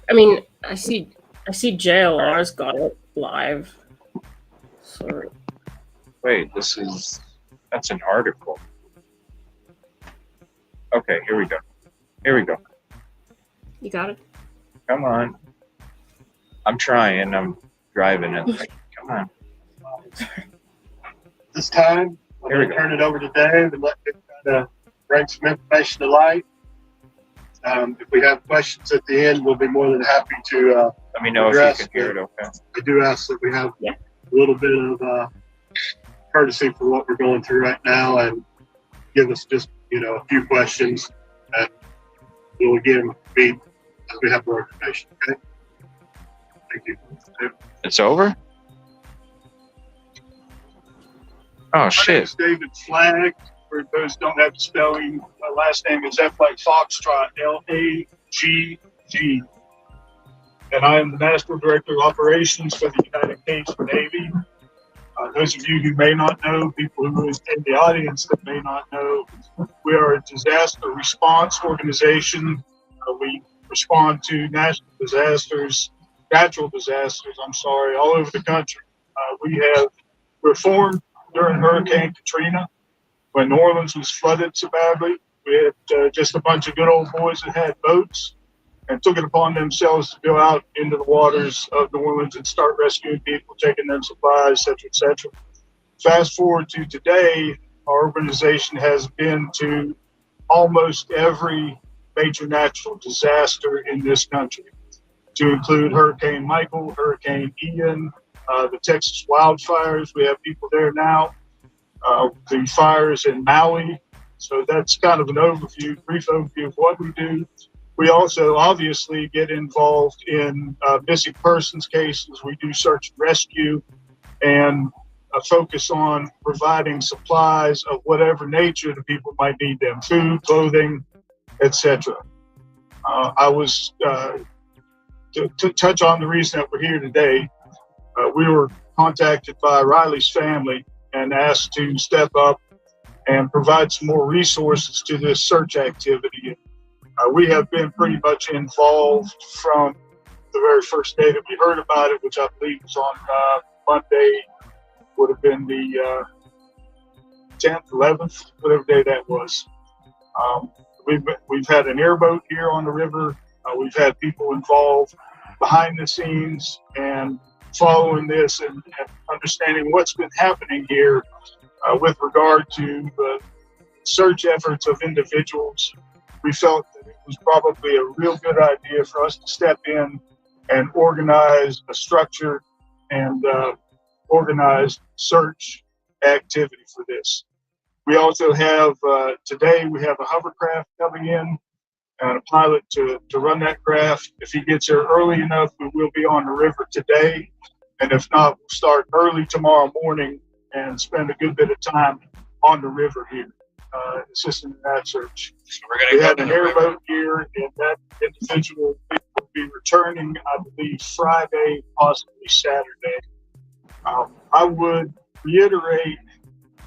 I mean, I see JLR's got it live. Sorry. Wait, that's an article. Okay, here we go. You got it? Come on. I'm trying. I'm driving it. Come on. This time, I'm going to turn it over to Dave and let him kind of bring some information to light. If we have questions at the end, we'll be more than happy to let me know address, if you can hear it okay. I do ask that we have a little bit of courtesy for what we're going through right now and give us just, a few questions that we'll again meet as we have more information, okay? Thank you. It's over? Oh, My shit. name is David Flagg. For those who don't have the spelling, my last name is F like Foxtrot, L-A-G-G. And I am the National Director of Operations for the United States Navy. Those of you who may not know, people who are in the audience that may not know, we are a disaster response organization. We respond to natural disasters, all over the country. We're formed during Hurricane Katrina when New Orleans was flooded so badly. We had just a bunch of good old boys that had boats and took it upon themselves to go out into the waters of New Orleans and start rescuing people, taking them supplies, et cetera. Fast forward to today, our organization has been to almost every major natural disaster in this country, to include Hurricane Michael, Hurricane Ian, the Texas wildfires. We have people there now. The fires in Maui. So that's kind of an brief overview of what we do. We also obviously get involved in missing persons cases. We do search and rescue and focus on providing supplies of whatever nature the people might need them, food, clothing, etc. I was, to touch on the reason that we're here today, we were contacted by Riley's family and asked to step up and provide some more resources to this search activity. We have been pretty much involved from the very first day that we heard about it, which I believe was on Monday, would have been the 10th, 11th, whatever day that was. We've had an airboat here on the river. We've had people involved behind the scenes and following this and understanding what's been happening here with regard to the search efforts of individuals. We felt that it was probably a real good idea for us to step in and organize a structured and organized search activity for this. We also have, today we have a hovercraft coming in and a pilot to run that craft. If he gets here early enough, we will be on the river today. And if not, we'll start early tomorrow morning and spend a good bit of time on the river here, assisting in that search. So we have an airboat here, and that individual will be returning, I believe, Friday, possibly Saturday. I would reiterate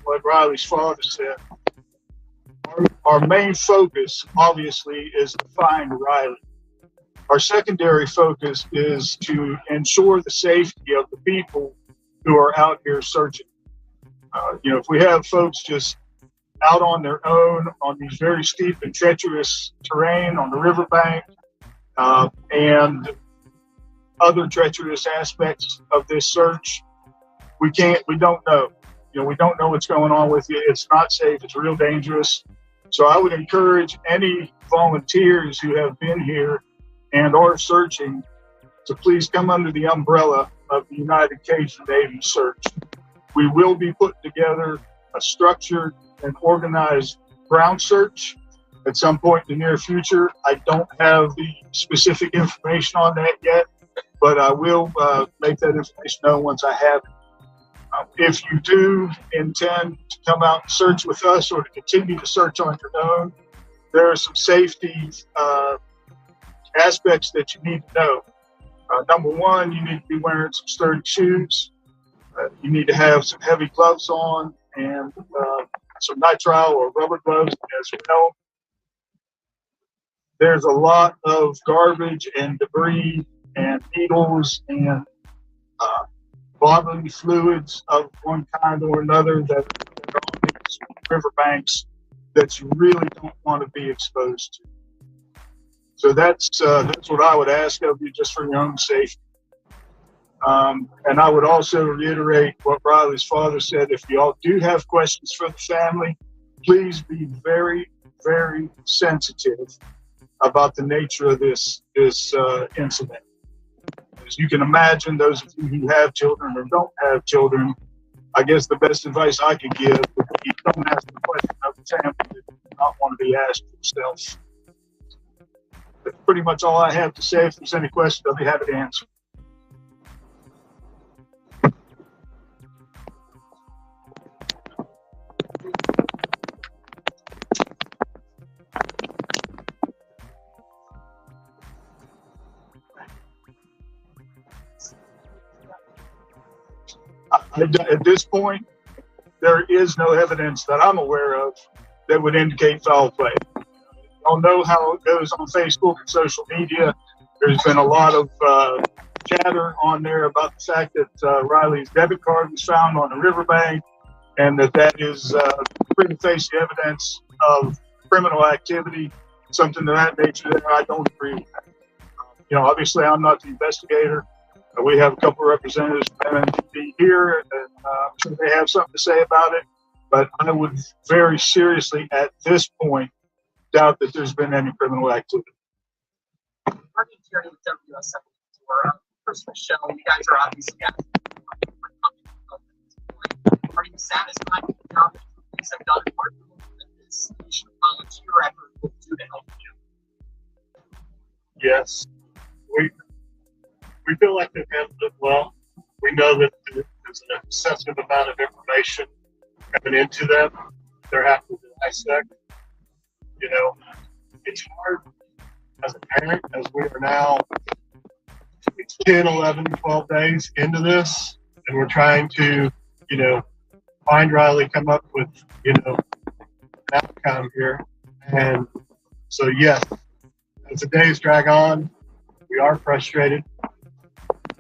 what Riley's father said. Our main focus, obviously, is to find Riley. Our secondary focus is to ensure the safety of the people who are out here searching. If we have folks just out on their own on these very steep and treacherous terrain on the riverbank, and other treacherous aspects of this search, we don't know. We don't know what's going on with you. It's not safe. It's real dangerous. So I would encourage any volunteers who have been here and are searching to please come under the umbrella of the United Cajun Navy search. We will be putting together a structured and organized ground search at some point in the near future. I don't have the specific information on that yet, but I will make that information known once I have it. If you do intend to come out and search with us or to continue to search on your own, there are some safety aspects that you need to know. Number one, you need to be wearing some sturdy shoes. You need to have some heavy gloves on and some nitrile or rubber gloves as well. There's a lot of garbage and debris and needles and bodily fluids of one kind or another that are on these riverbanks that you really don't want to be exposed to. So that's what I would ask of you, just for your own safety. And I would also reiterate what Riley's father said. If y'all do have questions for the family, please be very, very sensitive about the nature of this incident. As you can imagine, those of you who have children or don't have children, I guess the best advice I could give would be don't ask the question of the family that you do not want to be asked yourself. That's pretty much all I have to say. If there's any questions, I'll be happy to answer. At this point, there is no evidence that I'm aware of that would indicate foul play. Y'all know how it goes on Facebook and social media. There's been a lot of chatter on there about the fact that Riley's debit card was found on the riverbank, and that is prima facie evidence of criminal activity, something of that nature. There, I don't agree with that. Obviously, I'm not the investigator. We have a couple of representatives from MNDP here, and I'm sure they have something to say about it. But I would very seriously, at this point, doubt that there's been any criminal activity. Working here with WS for Christmas show, you guys are obviously asking are you satisfied with the job that you guys have done working with this volunteer effort will do to help you? Yes. We feel like they've handled it well. We know that there's an excessive amount of information coming into them. They're having to dissect. It's hard as a parent, as we are now 10, 11, 12 days into this, and we're trying to, find Riley, come up with, an outcome here. And so, yes, as the days drag on, we are frustrated.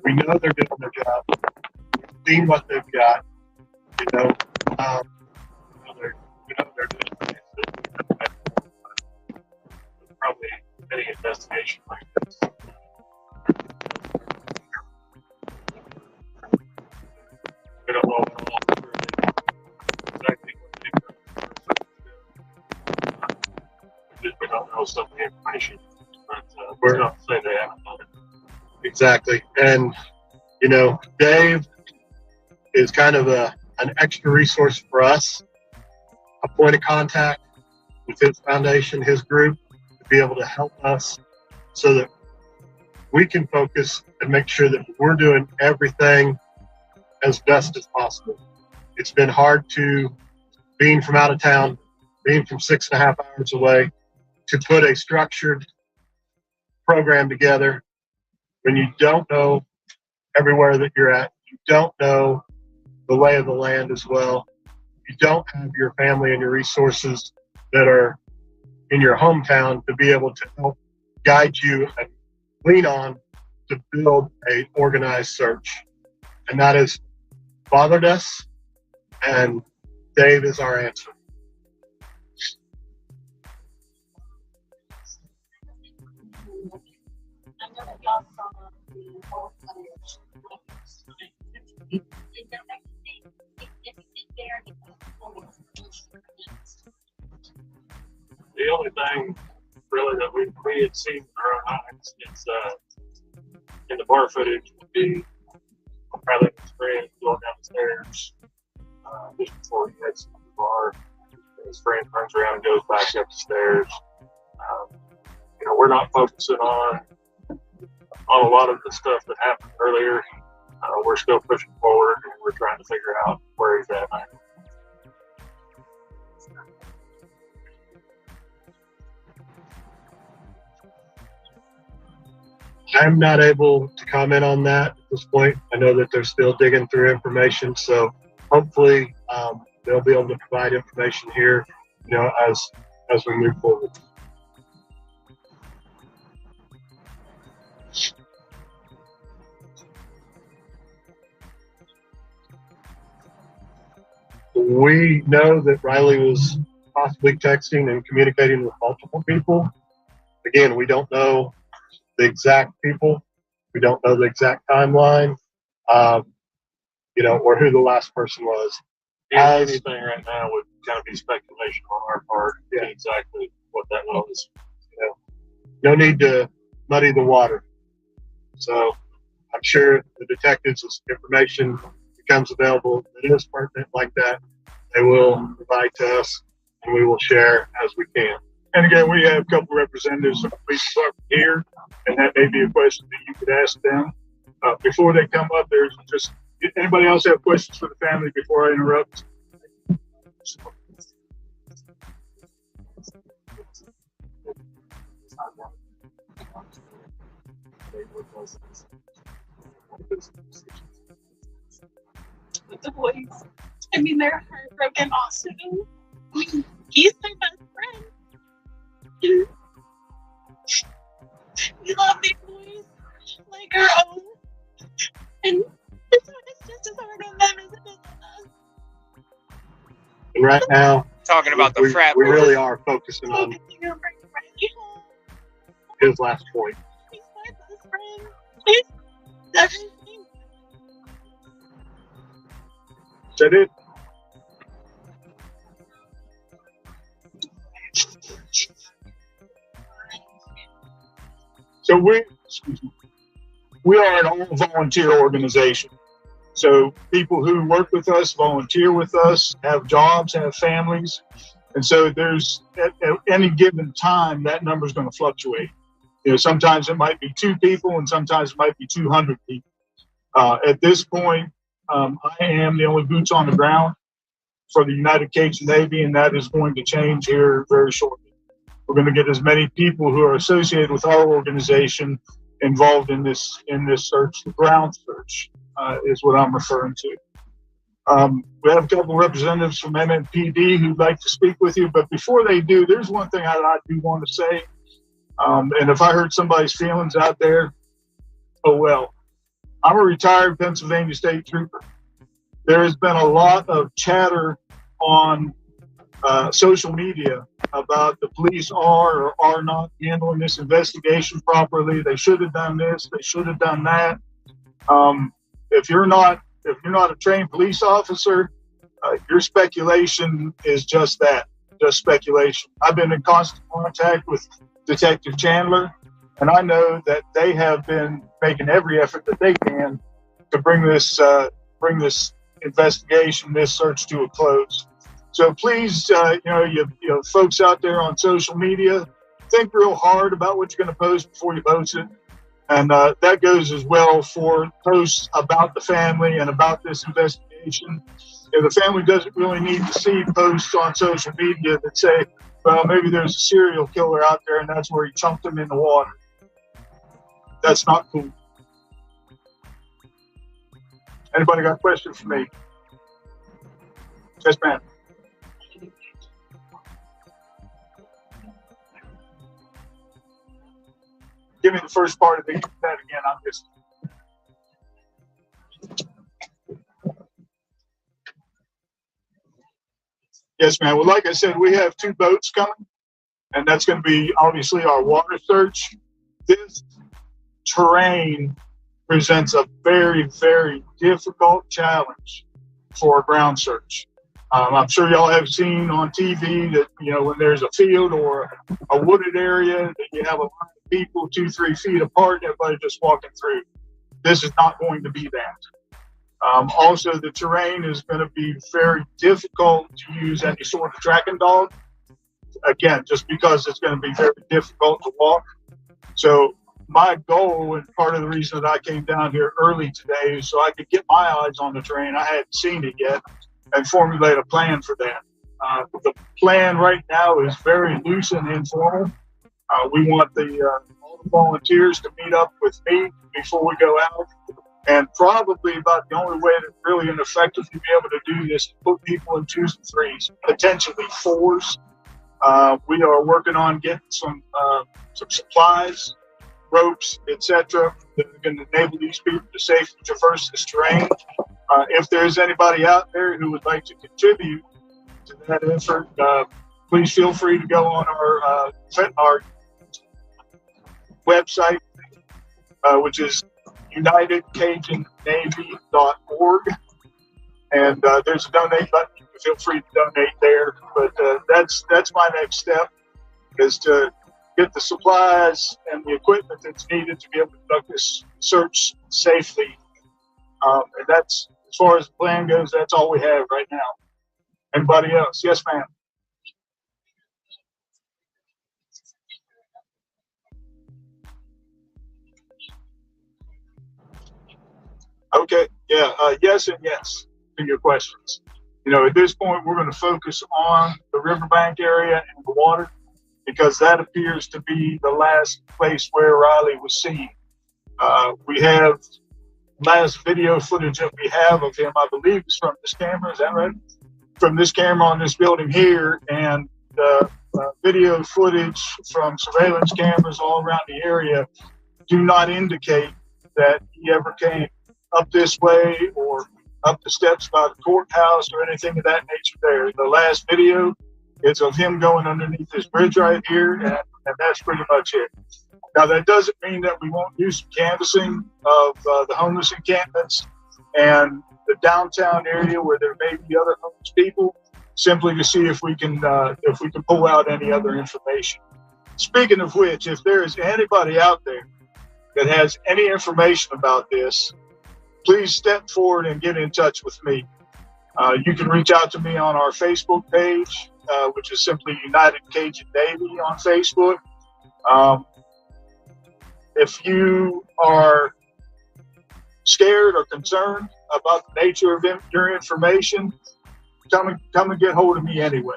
We know they're doing their job. We've seen what they've got. They're doing probably any investigation like this. We don't know at all exactly what they do. We don't know some of the information, but we're not saying they haven't done it. Exactly. And, Dave is kind of an extra resource for us, a point of contact with his foundation, his group, to be able to help us so that we can focus and make sure that we're doing everything as best as possible. It's been hard being from out of town, being from 6.5 hours away, to put a structured program together when you don't know everywhere that you're at, you don't know the lay of the land as well, you don't have your family and your resources that are in your hometown to be able to help guide you and lean on to build an organized search. And that has bothered us. and Dave is our answer. The only thing really that we had seen with our own eyes is in the bar footage would be Riley and his friend going down the stairs just before he heads to the bar. His friend turns around and goes back up the stairs. We're not focusing on a lot of the stuff that happened earlier. We're still pushing forward and we're trying to figure out where he's at now. I'm not able to comment on that at this point. I know that they're still digging through information, so hopefully they'll be able to provide information here, as we move forward. We know that Riley was possibly texting and communicating with multiple people. Again, we don't know the exact people. We don't know the exact timeline, or who the last person was. Anything right now would kind of be speculation on our part. Yeah, exactly what that was. No need to muddy the water. So I'm sure the detectives, as information becomes available that is pertinent like that, they will provide to us and we will share as we can. And again, we have a couple representatives of the police department here, and that may be a question that you could ask them. Before they come up, there's just, anybody else have questions for the family before I interrupt? The boys, they're heartbroken also. He's their best friend. We love these boys like our own. And it's just as hard on them as it is on us. And right now, talking about the frat we boys. really are focusing on his last point. He's my best friend. He's everything. Is that it? So we are an all-volunteer organization. So people who work with us, volunteer with us, have jobs, have families. And so there's, at any given time, that number is going to fluctuate. Sometimes it might be 2 people and sometimes it might be 200 people. At this point, I am the only boots on the ground for the United Cajun Navy, and that is going to change here very shortly. We're going to get as many people who are associated with our organization involved in this search. The ground search is what I'm referring to. We have a couple of representatives from MMPD who'd like to speak with you, but before they do, there's one thing I do want to say. And if I hurt somebody's feelings out there, oh well. I'm a retired Pennsylvania State Trooper. There has been a lot of chatter on social media about the police are or are not handling this investigation properly. They should have done this. They should have done that. If you're not a trained police officer, your speculation is just that, just speculation. I've been in constant contact with Detective Chandler, and I know that they have been making every effort that they can to bring this investigation, this search to a close. So please, you folks out there on social media, think real hard about what you're going to post before you post it. And that goes as well for posts about the family and about this investigation. The family doesn't really need to see posts on social media that say, well, maybe there's a serial killer out there and that's where he chunked him in the water. That's not cool. Anybody got a question for me? Yes, ma'am. Give me the first part of that again. I'm just. Yes, ma'am. Well, like I said, we have 2 boats coming, and that's going to be obviously our water search. This terrain presents a very, very difficult challenge for a ground search. I'm sure y'all have seen on TV that, when there's a field or a wooded area, that you have a lot of people 2-3 feet apart, and everybody just walking through. This is not going to be that. Also, the terrain is going to be very difficult to use any sort of tracking dog. Again, just because it's going to be very difficult to walk. So my goal, and part of the reason that I came down here early today, is so I could get my eyes on the terrain. I hadn't seen it yet, and formulate a plan for that. The plan right now is very loose and informal. We want all the volunteers to meet up with me before we go out. And probably about the only way to really and effectively be able to do this is put people in 2s and 3s, potentially 4s. We are working on getting some supplies, ropes, etc., that are going to enable these people to safely traverse this terrain. If there's anybody out there who would like to contribute to that effort, please feel free to go on our website, which is UnitedCajunNavy.org, and there's a donate button. You can feel free to donate there. But that's my next step, is to get the supplies and the equipment that's needed to be able to conduct this search safely. And that's, as far as the plan goes, that's all we have right now. Anybody else? Yes, ma'am. Okay, yeah, yes and yes to your questions. At this point, we're going to focus on the riverbank area and the water, because that appears to be the last place where Riley was seen. We have last video footage that we have of him, I believe, is from this camera. Is that right? From this camera on this building here, and the video footage from surveillance cameras all around the area do not indicate that he ever came up this way or up the steps by the courthouse or anything of that nature there. The last video is of him going underneath this bridge right here, and that's pretty much it. Now, that doesn't mean that we won't do some canvassing of the homeless encampments and the downtown area where there may be other homeless people, simply to see if we can pull out any other information. Speaking of which, if there is anybody out there that has any information about this, please step forward and get in touch with me. You can reach out to me on our Facebook page, which is simply United Cajun Navy on Facebook. If you are scared or concerned about the nature of your information, come and get hold of me anyway.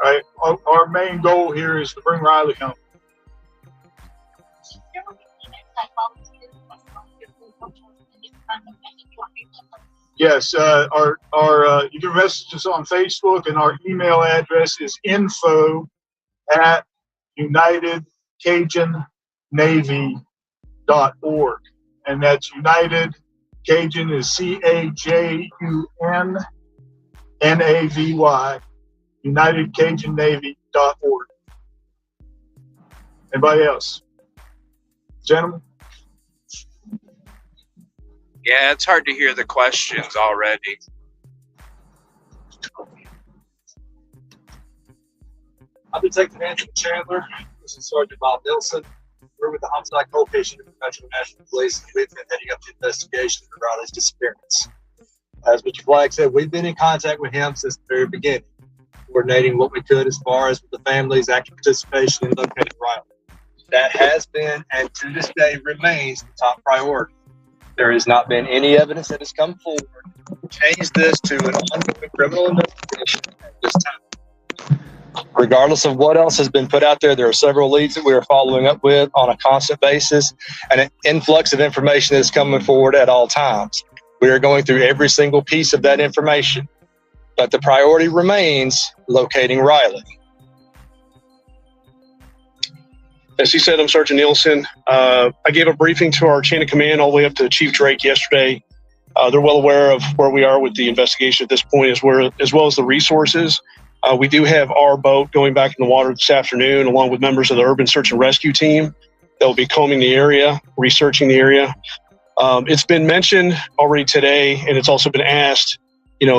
All right. Our main goal here is to bring Riley home. Yes, you can message us on Facebook, and our email address is info@UnitedCajunNavy.org, and that's United Cajun is CAJUNNAVY, UnitedCajunNavy.org. Anybody else? Gentlemen? Yeah, it's hard to hear the questions already. I'm Detective Anthony Chandler. This is Sergeant Bob Nelson. We're with the Homicide Cold Case Unit of Metro Nashville Police, and we've been heading up the investigation of Riley's disappearance. As Mr. Flagg said, we've been in contact with him since the very beginning, coordinating what we could as far as with the family's active participation in locating Riley. That has been, and to this day remains, the top priority. There has not been any evidence that has come forward to change this to an ongoing criminal investigation at this time. Regardless of what else has been put out there, there are several leads that we are following up with on a constant basis, and an influx of information is coming forward at all times. We are going through every single piece of that information, but the priority remains locating Riley. As he said, I'm Sergeant Nielsen. I gave a briefing to our chain of command all the way up to Chief Drake yesterday. They're well aware of where we are with the investigation at this point, as well as the resources. We do have our boat going back in the water this afternoon, along with members of the Urban Search and Rescue team that will be combing the area, researching the area. It's been mentioned already today, and it's also been asked,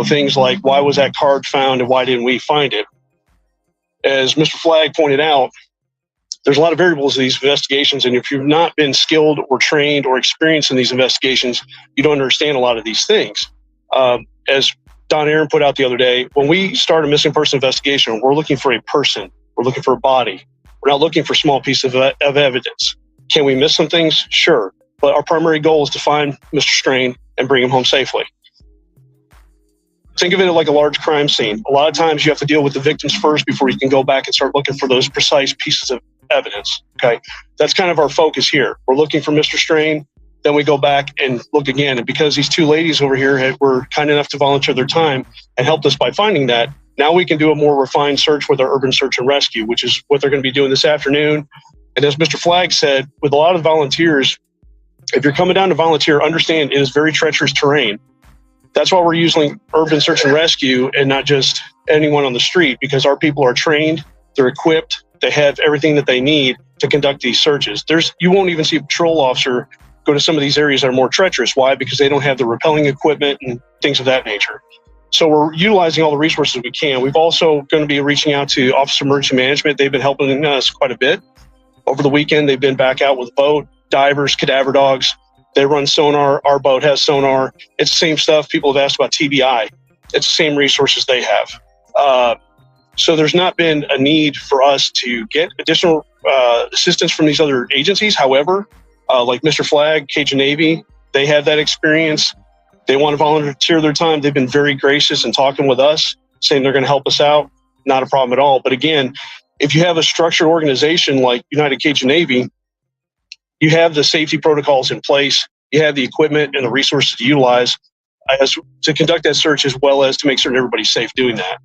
things like, why was that card found and why didn't we find it? As Mr. Flagg pointed out, there's a lot of variables in these investigations, and if you've not been skilled or trained or experienced in these investigations, you don't understand a lot of these things. As Don Aaron put out the other day, when we start a missing person investigation, we're looking for a person. We're looking for a body. We're not looking for small pieces of evidence. Can we miss some things? Sure. But our primary goal is to find Mr. Strain and bring him home safely. Think of it like a large crime scene. A lot of times you have to deal with the victims first before you can go back and start looking for those precise pieces of evidence. Okay, that's kind of our focus here. We're looking for Mr. Strain, then we go back and look again. And because these two ladies over here were kind enough to volunteer their time and helped us by finding that, now we can do a more refined search with our Urban Search and Rescue, which is what they're going to be doing this afternoon. And as Mr. Flagg said, with a lot of volunteers, if you're coming down to volunteer, understand it is very treacherous terrain. That's why we're using Urban Search and Rescue and not just anyone on the street, because our people are trained, they're equipped, they have everything that they need to conduct these searches. You won't even see a patrol officer go to some of these areas that are more treacherous. Why? Because they don't have the rappelling equipment and things of that nature. So we're utilizing all the resources we can. We've also going to be reaching out to Office of Emergency Management. They've been helping us quite a bit. Over the weekend, they've been back out with a boat, divers, cadaver dogs. They run sonar. Our boat has sonar. It's the same stuff. People have asked about TBI. It's the same resources they have. So there's not been a need for us to get additional assistance from these other agencies. However, like Mr. Flagg, Cajun Navy, they have that experience. They want to volunteer their time. They've been very gracious in talking with us, saying they're going to help us out. Not a problem at all. But again, if you have a structured organization like United Cajun Navy, you have the safety protocols in place. You have the equipment and the resources to utilize to conduct that search, as well as to make certain everybody's safe doing that.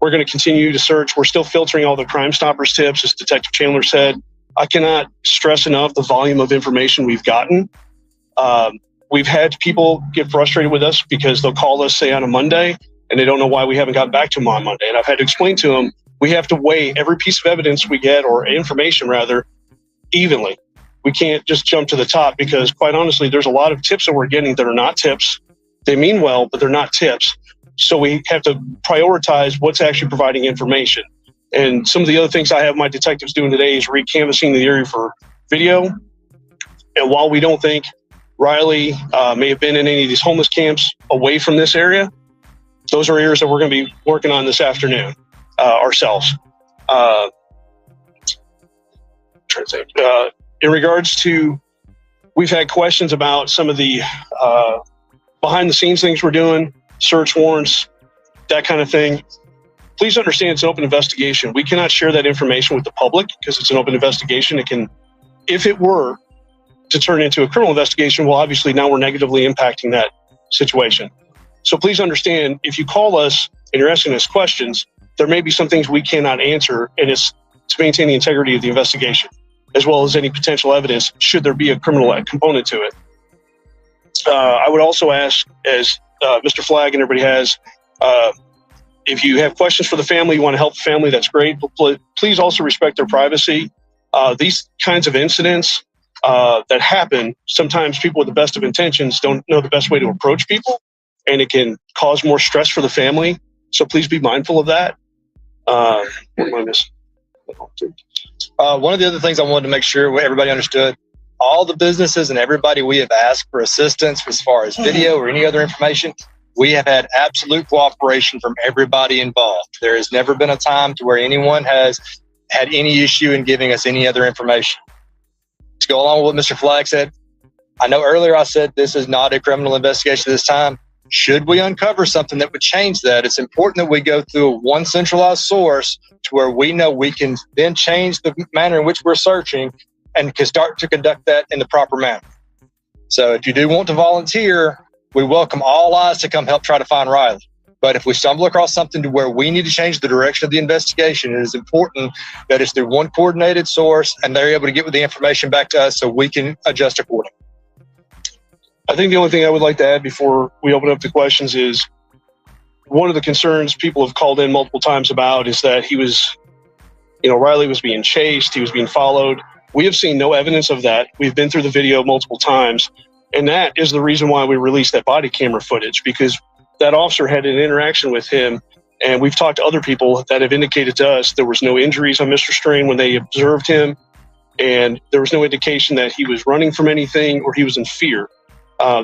We're going to continue to search. We're still filtering all the Crime Stoppers tips, as Detective Chandler said. I cannot stress enough the volume of information we've gotten. We've had people get frustrated with us because they'll call us, say, on a Monday, and they don't know why we haven't gotten back to them on Monday. And I've had to explain to them, we have to weigh every piece of evidence we get, or information rather, evenly. We can't just jump to the top, because quite honestly, there's a lot of tips that we're getting that are not tips. They mean well, but they're not tips. So we have to prioritize what's actually providing information. And some of the other things I have my detectives doing today is recanvassing the area for video. And while we don't think Riley may have been in any of these homeless camps away from this area, those are areas that we're going to be working on this afternoon ourselves. In regards to, we've had questions about some of the behind the scenes things we're doing, search warrants, that kind of thing. Please understand it's an open investigation. We cannot share that information with the public because it's an open investigation. It can, if it were to turn into a criminal investigation, well, obviously now we're negatively impacting that situation. So please understand, if you call us and you're asking us questions, there may be some things we cannot answer, and it's to maintain the integrity of the investigation, as well as any potential evidence should there be a criminal component to it. I would also ask, as Mr. Flagg and everybody has, if you have questions for the family, you want to help the family, that's great. But please also respect their privacy. These kinds of incidents that happen, sometimes people with the best of intentions don't know the best way to approach people, and it can cause more stress for the family. So please be mindful of that. What am I missing? One of the other things I wanted to make sure everybody understood, all the businesses and everybody we have asked for assistance as far as video or any other information, we have had absolute cooperation from everybody involved. There has never been a time to where anyone has had any issue in giving us any other information. To go along with what Mr. Flagg said, I know earlier I said this is not a criminal investigation this time. Should we uncover something that would change that, it's important that we go through one centralized source to where we know we can then change the manner in which we're searching and can start to conduct that in the proper manner. So if you do want to volunteer, we welcome all eyes to come help try to find Riley. But if we stumble across something to where we need to change the direction of the investigation, it is important that it's through one coordinated source and they're able to get the information back to us so we can adjust accordingly. I think the only thing I would like to add before we open up to questions is one of the concerns people have called in multiple times about is that he was, Riley was being chased, he was being followed. We have seen no evidence of that. We've been through the video multiple times, and that is the reason why we released that body camera footage, because that officer had an interaction with him, and we've talked to other people that have indicated to us there was no injuries on Mr. Strain when they observed him, and there was no indication that he was running from anything or he was in fear.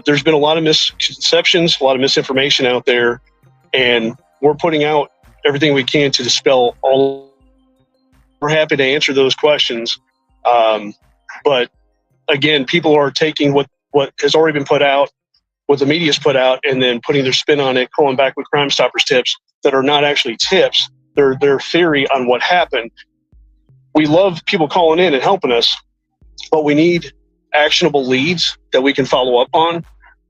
There's been a lot of misconceptions, a lot of misinformation out there, and we're putting out everything we can to dispel all. We're happy to answer those questions. But again, people are taking what has already been put out, what the media's put out, and then putting their spin on it, calling back with Crime Stoppers tips that are not actually tips. They're their theory on what happened. We love people calling in and helping us, but we need actionable leads that we can follow up on.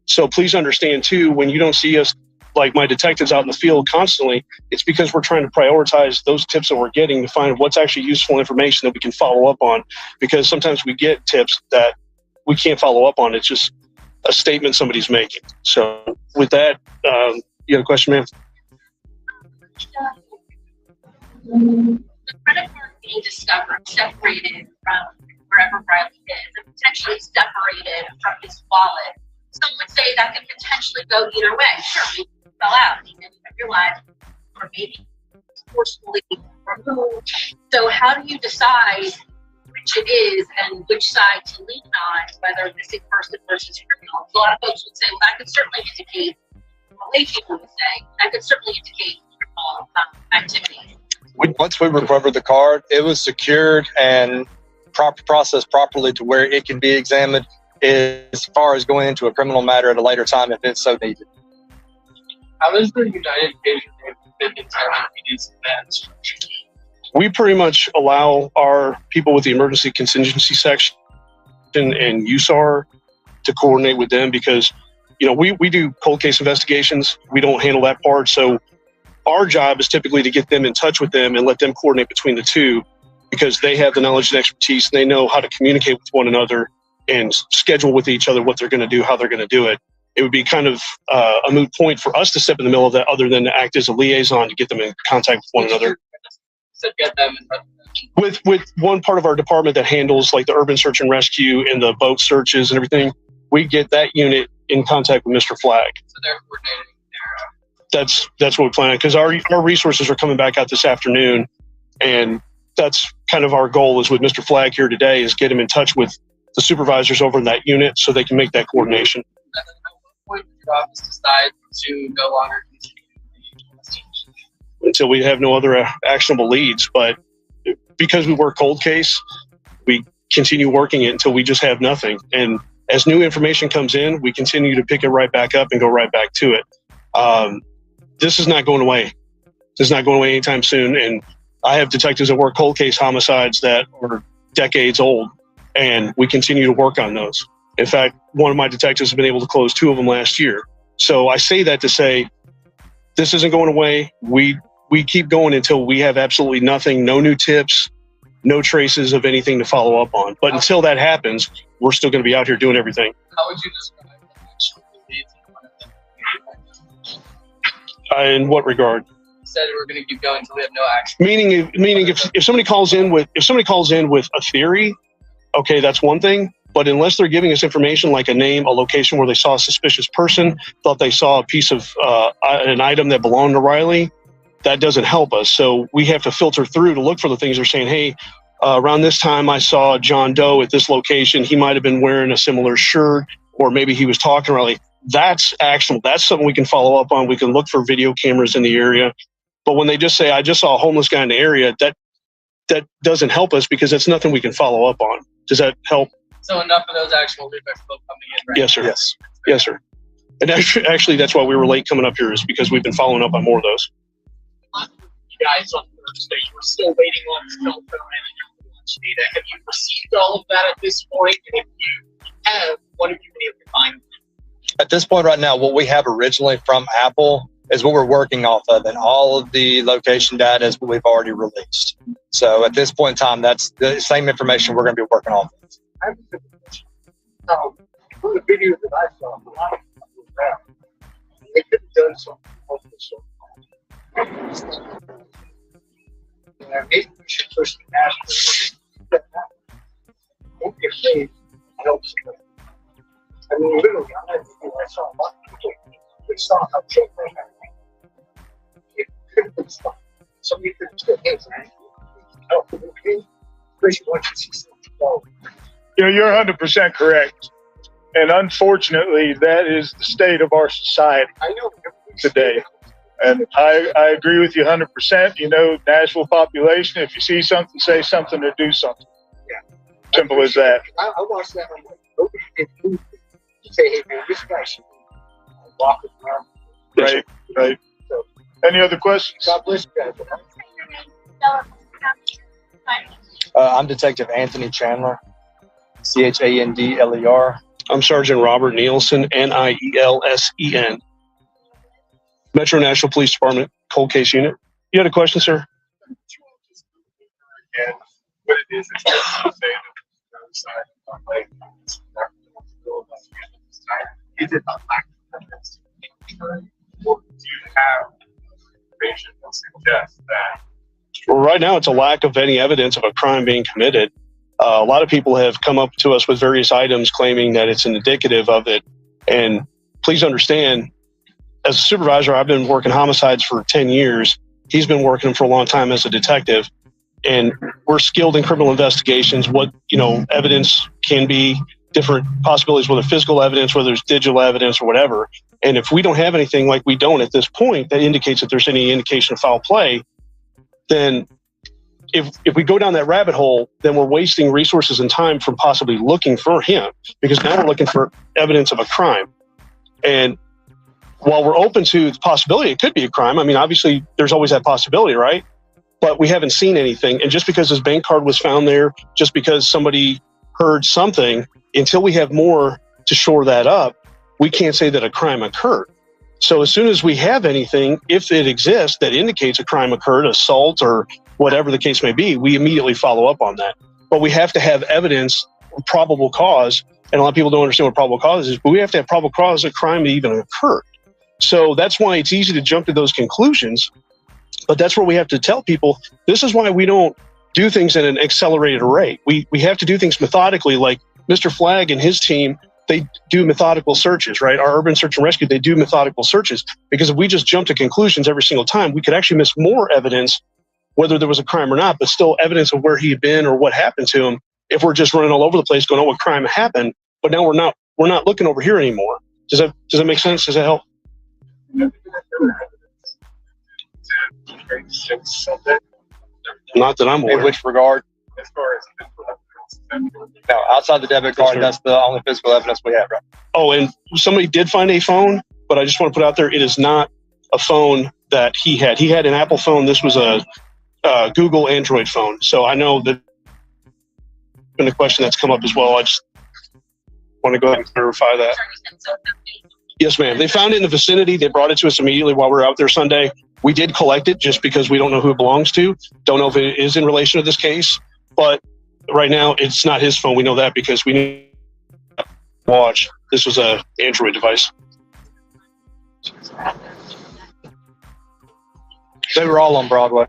So please understand too, when you don't see us, like my detectives out in the field constantly, it's because we're trying to prioritize those tips that we're getting to find what's actually useful information that we can follow up on, because sometimes we get tips that we can't follow up on. It's just a statement somebody's making. So with that, you have a question, ma'am? The credit card being separated from wherever Riley is, and potentially separated from his wallet. Some would say that could potentially go either way. Sure, maybe it fell out, maybe you realized, or maybe forcefully removed. So how do you decide which it is and which side to lean on, whether missing person versus criminal? So a lot of folks would say, well, that could certainly indicate, what lay people would say, that could certainly indicate criminal activity. Once we recovered the card, it was secured and processed properly to where it can be examined as far as going into a criminal matter at a later time if it's so needed. How is the United Patient been in that structure? We pretty much allow our people with the emergency contingency section and USAR to coordinate with them because, we do cold case investigations. We don't handle that part. So our job is typically to get them in touch with them and let them coordinate between the two, because they have the knowledge and expertise. And they know how to communicate with one another and schedule with each other what they're going to do, how they're going to do it. It would be kind of a moot point for us to step in the middle of that, other than to act as a liaison to get them in contact with one another. So get them in touch with one part of our department that handles like the urban search and rescue and the boat searches and everything, we get that unit in contact with Mr. Flag. So they're coordinating there. That's what we plan on, because our resources are coming back out this afternoon, and that's kind of our goal is with Mr. Flag here today is get him in touch with the supervisors over in that unit so they can make that coordination. And then at what point did your office decide to no longer continue the investigation? Until we have no other actionable leads. But because we work cold case, we continue working it until we just have nothing. And as new information comes in, we continue to pick it right back up and go right back to it. This is not going away. This is not going away anytime soon. And I have detectives that work cold case homicides that are decades old, and we continue to work on those. In fact, one of my detectives has been able to close 2 of them last year. So I say that to say, this isn't going away. We keep going until we have absolutely nothing, no new tips, no traces of anything to follow up on. But until that happens, we're still going to be out here doing everything. How would you describe the actual leads in one of them? In what regard? You said we're going to keep going until we have no action. Meaning if somebody calls in with a theory, okay, that's one thing. But unless they're giving us information like a name, a location where they saw a suspicious person, thought they saw a piece of an item that belonged to Riley, that doesn't help us. So we have to filter through to look for the things they're saying. Hey, around this time I saw John Doe at this location. He might have been wearing a similar shirt, or maybe he was talking to Riley. That's actionable. That's something we can follow up on. We can look for video cameras in the area. But when they just say, I just saw a homeless guy in the area, that doesn't help us, because that's nothing we can follow up on. Does that help? So enough of those actual leads are still coming in, right? Yes, sir. Yes, sir. And actually, that's why we were late coming up here, is because we've been following up on more of those. You guys on Thursday, we're still waiting on cell phone and launch data. Have you received all of that at this point? And if you have, what have you been able to find? At this point right now, what we have originally from Apple is what we're working off of, and all of the location data is what we've already released. So at this point in time, that's the same information we're going to be working off of. I have a question. So, video that I saw, the line was down. They could have done something official. Maybe we should push the national. Don't be afraid to help somebody. I mean, literally, I saw a lot of people. We saw how children it could have been stopped. Somebody could have said, hey, man, help them, okay? Especially once you see something go. You're 100% correct. And unfortunately, that is the state of our society today. And I agree with you 100%. Nashville population, if you see something, say something or do something. Yeah. Simple as that. I watched that. I'm like, nobody did move. You say, hey, man, this guy should be walking around. Right. So, any other questions? God bless you guys. I'm Detective Anthony Chandler, Chandler. I'm Sergeant Robert Nielsen, Nielsen. Metro Nashville Police Department, Cold Case Unit. You had a question, sir? And what it is the other side of my leg. Is it not lack of evidence? Or do you have information that suggests that? Well, right now, it's a lack of any evidence of a crime being committed. A lot of people have come up to us with various items claiming that it's an indicative of it. And please understand, as a supervisor, I've been working homicides for 10 years. He's been working for a long time as a detective. And we're skilled in criminal investigations. What, evidence can be, different possibilities, whether physical evidence, whether it's digital evidence or whatever. And if we don't have anything like we don't at this point that indicates that there's any indication of foul play, then if we go down that rabbit hole, then we're wasting resources and time from possibly looking for him, because now we're looking for evidence of a crime. And while we're open to the possibility it could be a crime, I mean, obviously there's always that possibility, right? But we haven't seen anything. And just because his bank card was found there, just because somebody heard something, until we have more to shore that up, we can't say that a crime occurred. So as soon as we have anything, if it exists, that indicates a crime occurred, assault or whatever the case may be, we immediately follow up on that. But we have to have evidence, probable cause, and a lot of people don't understand what probable cause is, but we have to have probable cause a crime to even occur. So that's why it's easy to jump to those conclusions. But that's where we have to tell people, this is why we don't do things at an accelerated rate. We have to do things methodically, like Mr. Flagg and his team, they do methodical searches, right? Our urban search and rescue, they do methodical searches, because if we just jump to conclusions every single time, we could actually miss more evidence, whether there was a crime or not, but still evidence of where he had been or what happened to him. If we're just running all over the place going, oh, what crime happened? But now we're not looking over here anymore. Does that make sense? Does that help? Not that I'm aware. In which regard? As far as No, outside the debit card, that's the only physical evidence we have, right? Oh, and somebody did find a phone, but I just want to put out there, it is not a phone that he had. He had an Apple phone. This was a Google Android phone. So I know that been a question that's come up as well. I just want to go ahead and clarify that. Yes, ma'am. They found it in the vicinity. They brought it to us immediately while we were out there Sunday. We did collect it just because we don't know who it belongs to. Don't know if it is in relation to this case, but right now it's not his phone. We know that because we knew watch. This was a Android device. They were all on Broadway.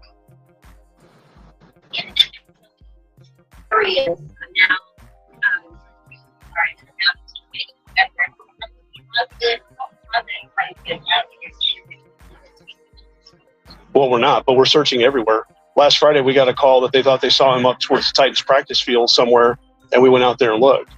Well, we're not, but we're searching everywhere. Last Friday, we got a call that they thought they saw him up towards the Titans practice field somewhere, and we went out there and looked.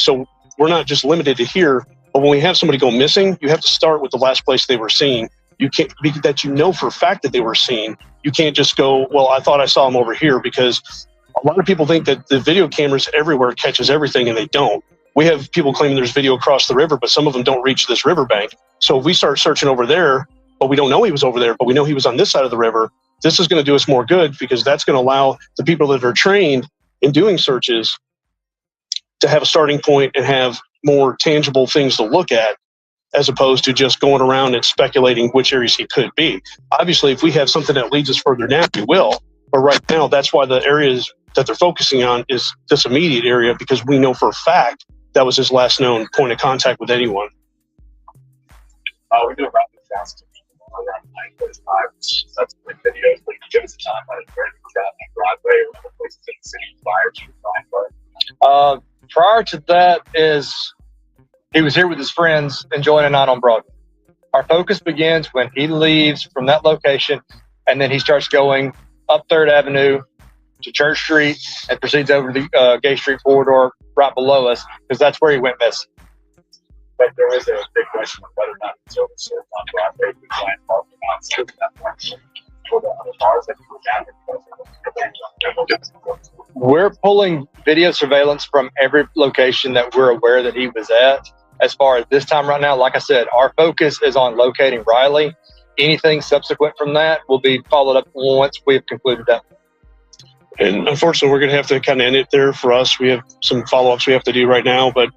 So we're not just limited to here, but when we have somebody go missing, you have to start with the last place they were seen. You can't be that you know for a fact that they were seen. You can't just go, well, I thought I saw him over here, because a lot of people think that the video cameras everywhere catches everything, and they don't. We have people claiming there's video across the river, but some of them don't reach this riverbank. So if we start searching over there, but we don't know he was over there, but we know he was on this side of the river, this is going to do us more good, because that's going to allow the people that are trained in doing searches to have a starting point and have more tangible things to look at, as opposed to just going around and speculating which areas he could be. Obviously, if we have something that leads us further down, we will. But right now, that's why the areas that they're focusing on is this immediate area, because we know for a fact that was his last known point of contact with anyone. We do a rapid fast to people around 9:45. That's the videos, but you give us a time where Broadway or other places in the city prior to the prior to that is he was here with his friends enjoying a night on Broadway. Our focus begins when he leaves from that location, and then he starts going up 3rd Avenue to Church Street and proceeds over the Gay Street corridor right below us, because that's where he went missing. But there is a big question of whether or not it's overserved on Broadway with client parking outside that point for the other bars that go down there. We're pulling video surveillance from every location that we're aware that he was at. As far as this time right now, like I said, our focus is on locating Riley. Anything subsequent from that will be followed up once we've concluded that. And unfortunately, we're going to have to kind of end it there for us. We have some follow-ups we have to do right now, but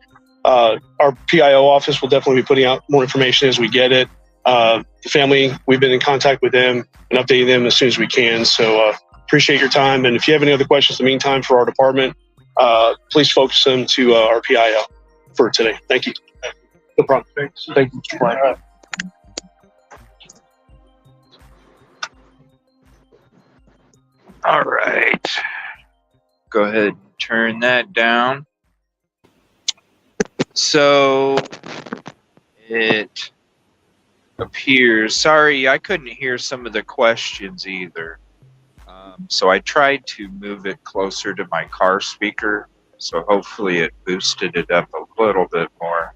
our PIO office will definitely be putting out more information as we get it. The family, we've been in contact with them and updating them as soon as we can. So appreciate your time. And if you have any other questions in the meantime for our department, please focus them to our PIO for today. Thank you. No problem. Thanks. Thank you, Mr. Brian. All right. Go ahead and turn that down. So it appears, sorry, I couldn't hear some of the questions either. So I tried to move it closer to my car speaker. So hopefully it boosted it up a little bit more.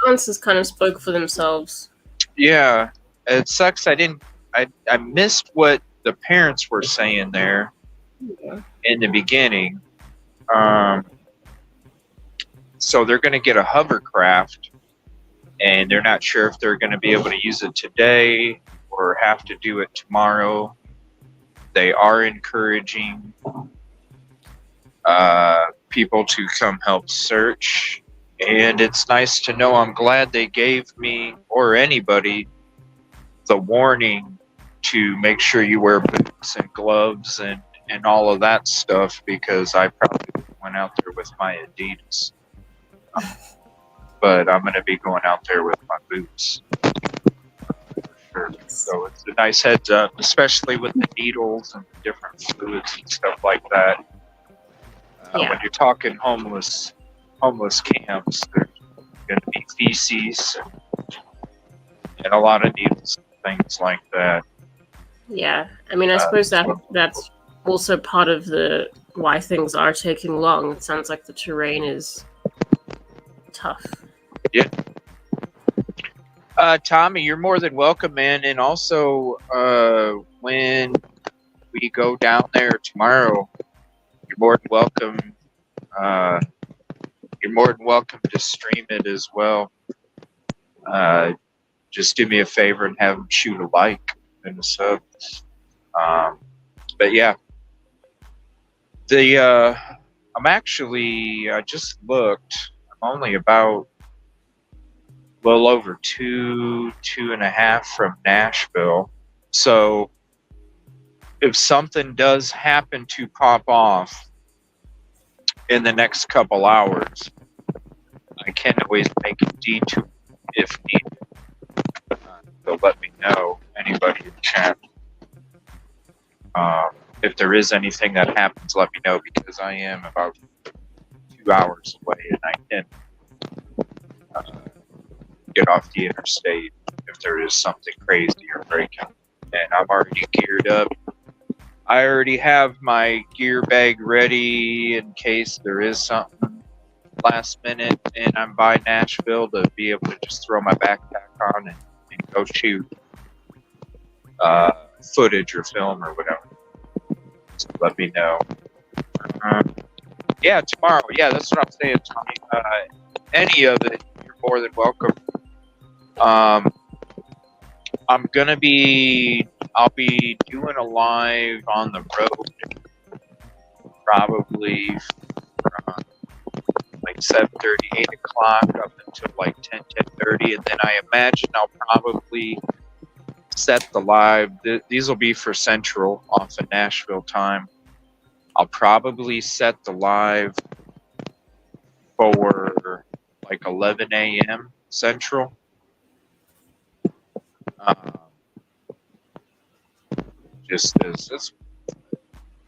Answers kind of spoke for themselves. Yeah, it sucks. I missed what the parents were saying there in the beginning. So they're going to get a hovercraft, and they're not sure if they're going to be able to use it today or have to do it tomorrow. They are encouraging people to come help search, and it's nice to know. I'm glad they gave me, or anybody, the warning to make sure you wear boots and gloves and all of that stuff, because I probably went out there with my Adidas. But I'm going to be going out there with my boots. For sure. So it's a nice heads up, especially with the needles and different fluids and stuff like that. When you're talking homeless camps, there's going to be feces and a lot of needles and things like that. Yeah, I mean, I suppose that's also part of the why things are taking long. It sounds like the terrain is tough. Yeah. Tommy, you're more than welcome, man. And also, when we go down there tomorrow, you're more than welcome. You're more than welcome to stream it as well. Just do me a favor and have them shoot a like and a sub. But yeah, I'm actually, I just looked. I'm only about a little over 2.5 from Nashville. So if something does happen to pop off in the next couple hours, I can always make a detour if needed. So let me know, anybody in chat. If there is anything that happens, let me know, because I am about 2 hours away and I can get off the interstate if there is something crazy or breaking. And I'm already geared up. I already have my gear bag ready in case there is something last minute and I'm by Nashville, to be able to just throw my backpack on and go shoot footage or film or whatever. So let me know. Yeah, tomorrow. Yeah, that's what I'm saying, Tommy. Any of it, you're more than welcome. I'll be doing a live on the road probably from like 7:30, 8 o'clock up until like 10:30, and then I imagine I'll probably set the live. These will be for Central off of Nashville time. I'll probably set the live for like 11 a.m. Central. Just as it's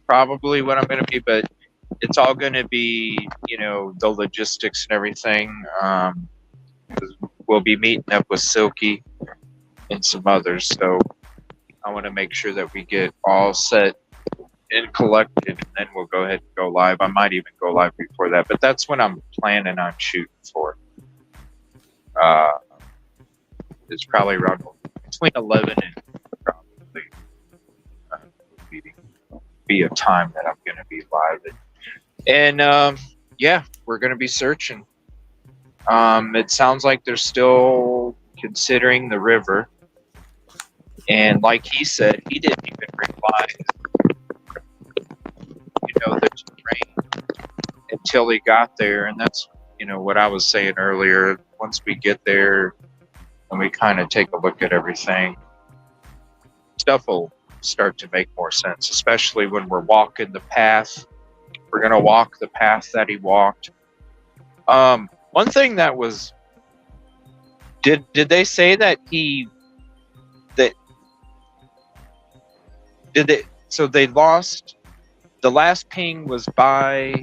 probably what I'm going to be, but it's all going to be, the logistics and everything. 'Cause we'll be meeting up with Silky and some others, so I want to make sure that we get all set and collected, and then we'll go ahead and go live. I might even go live before that, but that's when I'm planning on shooting for. It's probably around between 11 and probably be a time that I'm going to be live. And yeah, we're going to be searching. It sounds like they're still considering the river. And like he said, he didn't even realize, the terrain until he got there. And that's, what I was saying earlier. Once we get there and we kind of take a look at everything, stuff will start to make more sense, especially when we're walking the path. We're going to walk the path that he walked. One thing that was, did they say that so they lost, the last ping was by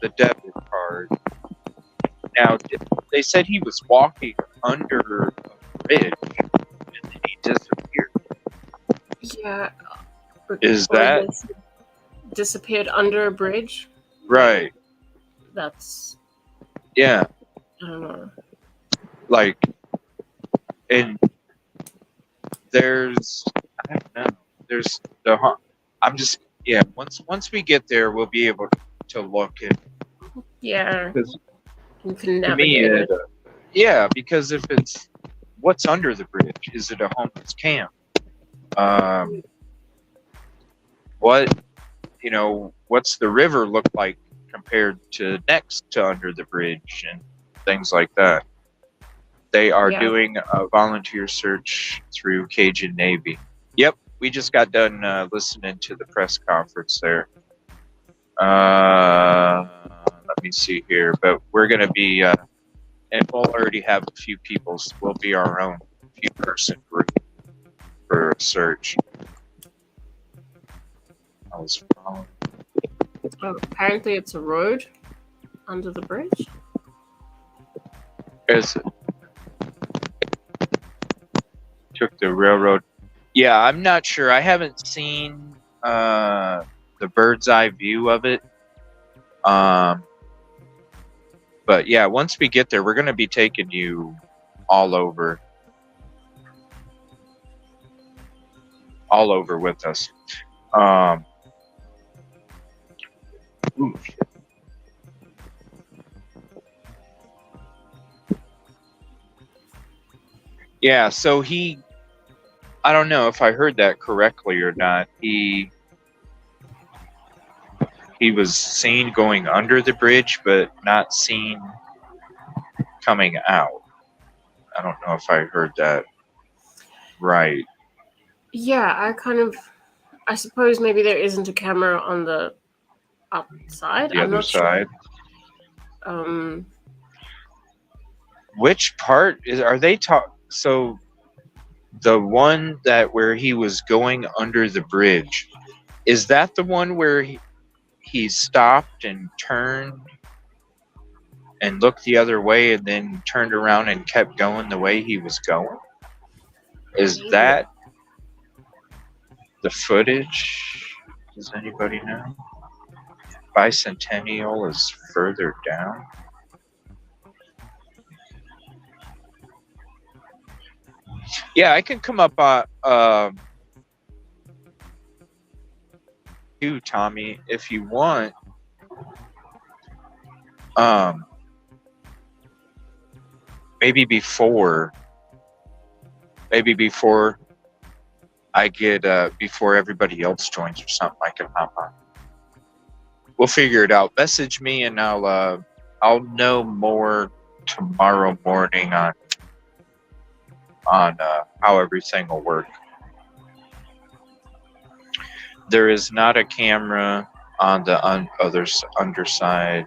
the debit card. Now, they said he was walking under a bridge and then he disappeared. Yeah. Is that disappeared under a bridge? Right. That's. Yeah. I don't know. Like, and there's, I don't know. There's I'm just, yeah. Once we get there, we'll be able to look at. Yeah. You can To navigate me, it. Yeah, because if it's what's under the bridge, is it a homeless camp? What's the river look like compared to next to under the bridge and things like that? They are doing a volunteer search through Cajun Navy. Yep, we just got done listening to the press conference there. Let me see here, but we're going to be, and we'll already have a few people. So we'll be our own few-person group for a search. Apparently, it's a road under the bridge. Is it? Took the railroad. Yeah, I'm not sure. I haven't seen the bird's eye view of it. But yeah, once we get there, we're going to be taking you all over with us. Yeah, so I don't know if I heard that correctly or not. He was seen going under the bridge, but not seen coming out. I don't know if I heard that right. Yeah, I suppose maybe there isn't a camera on the outside. The other side. Sure. Which part are they talking? So the one where he was going under the bridge, is that the one where he stopped and turned and looked the other way and then turned around and kept going the way he was going? Is that the footage? Does anybody know? Bicentennial is further down. Yeah, I can come up you, Tommy, if you want. Maybe before I get before everybody else joins or something, I can hop on. We'll figure it out. Message me and I'll know more tomorrow morning on how everything will work. There is not a camera on the underside.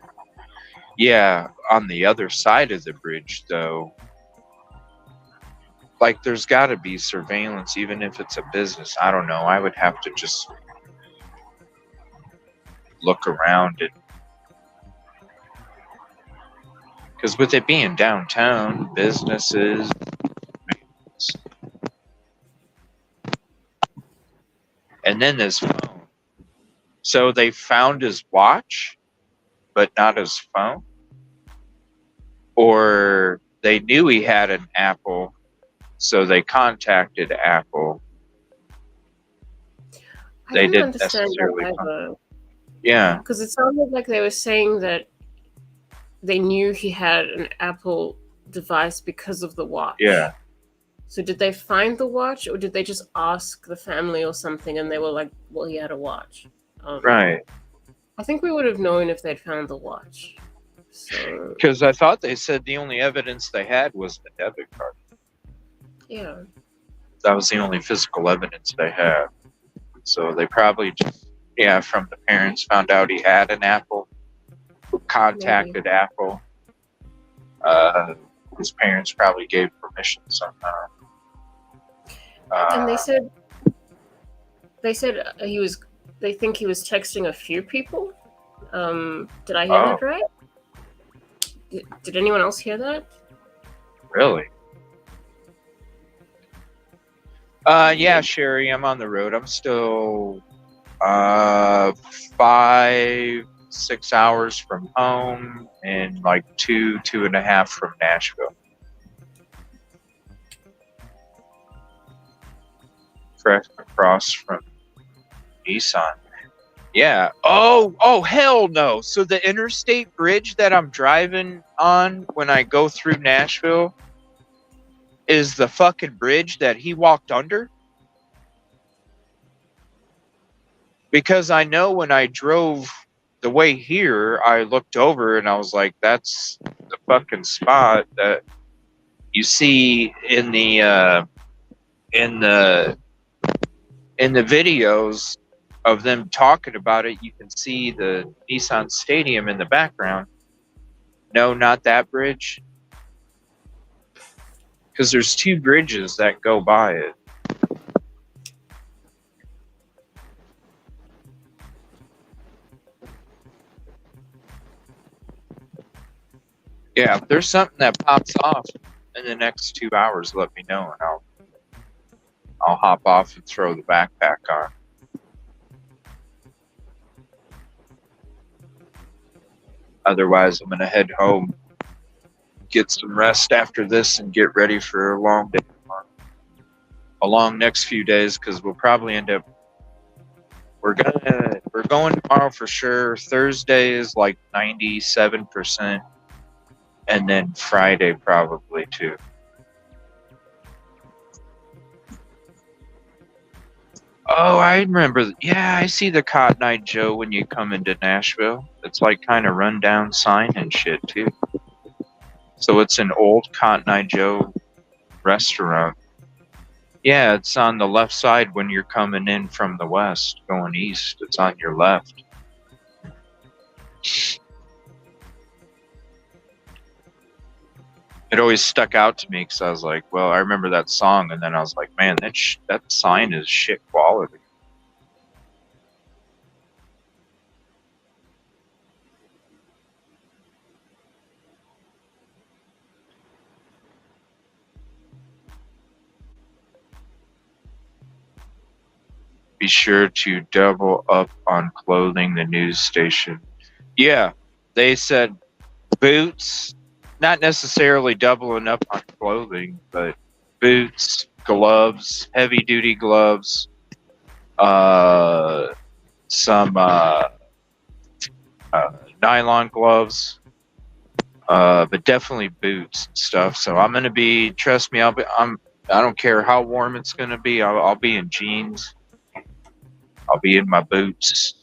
Yeah, on the other side of the bridge, though, like there's got to be surveillance, even if it's a business. I don't know. I would have to just look around it. Because with it being downtown, businesses. And then his phone. So they found his watch, but not his phone? Or they knew he had an Apple, so they contacted Apple. I didn't understand that either. Yeah. Because it sounded like they were saying that they knew he had an Apple device because of the watch. Yeah. So did they find the watch, or did they just ask the family or something, and they were like, well, he had a watch? Right. I think we would have known if they'd found the watch. Because I thought they said the only evidence they had was the debit card. Yeah. That was the only physical evidence they had. So they probably just, from the parents, found out he had an Apple, contacted Apple. His parents probably gave permission somehow. And they said they think he was texting a few people. Did I hear that right? Did anyone else hear that? Really? Yeah, Sherry, I'm on the road. I'm still 5-6 hours from home and like 2.5 from Nashville. Across from Nissan. Yeah. Oh, hell no. So the interstate bridge that I'm driving on when I go through Nashville is the fucking bridge that he walked under? Because I know when I drove the way here, I looked over and I was like, that's the fucking spot that you see in the videos of them talking about it. You can see the Nissan Stadium in the background. No, not that bridge. Because there's 2 bridges that go by it. Yeah, if there's something that pops off in the next 2 hours, let me know and I'll hop off and throw the backpack on. Otherwise, I'm going to head home, get some rest after this, and get ready for a long day tomorrow. A long next few days, because we'll probably end up. We're going tomorrow for sure. Thursday is like 97%, and then Friday probably too. Oh, I remember. Yeah, I see the Cotton Eye Joe when you come into Nashville. It's like kind of rundown sign and shit too. So it's an old Cotton Eye Joe restaurant. Yeah, it's on the left side when you're coming in from the west, going east. It's on your left. It always stuck out to me because I was like, well, I remember that song, and then I was like, man, that sign is shit quality. Be sure to double up on clothing, the news station. Yeah, they said boots, not necessarily doubling up on clothing, but boots, gloves, heavy-duty gloves, some nylon gloves, but definitely boots and stuff. So I'm gonna be. Trust me, I don't care how warm it's gonna be. I'll be in jeans. I'll be in my boots.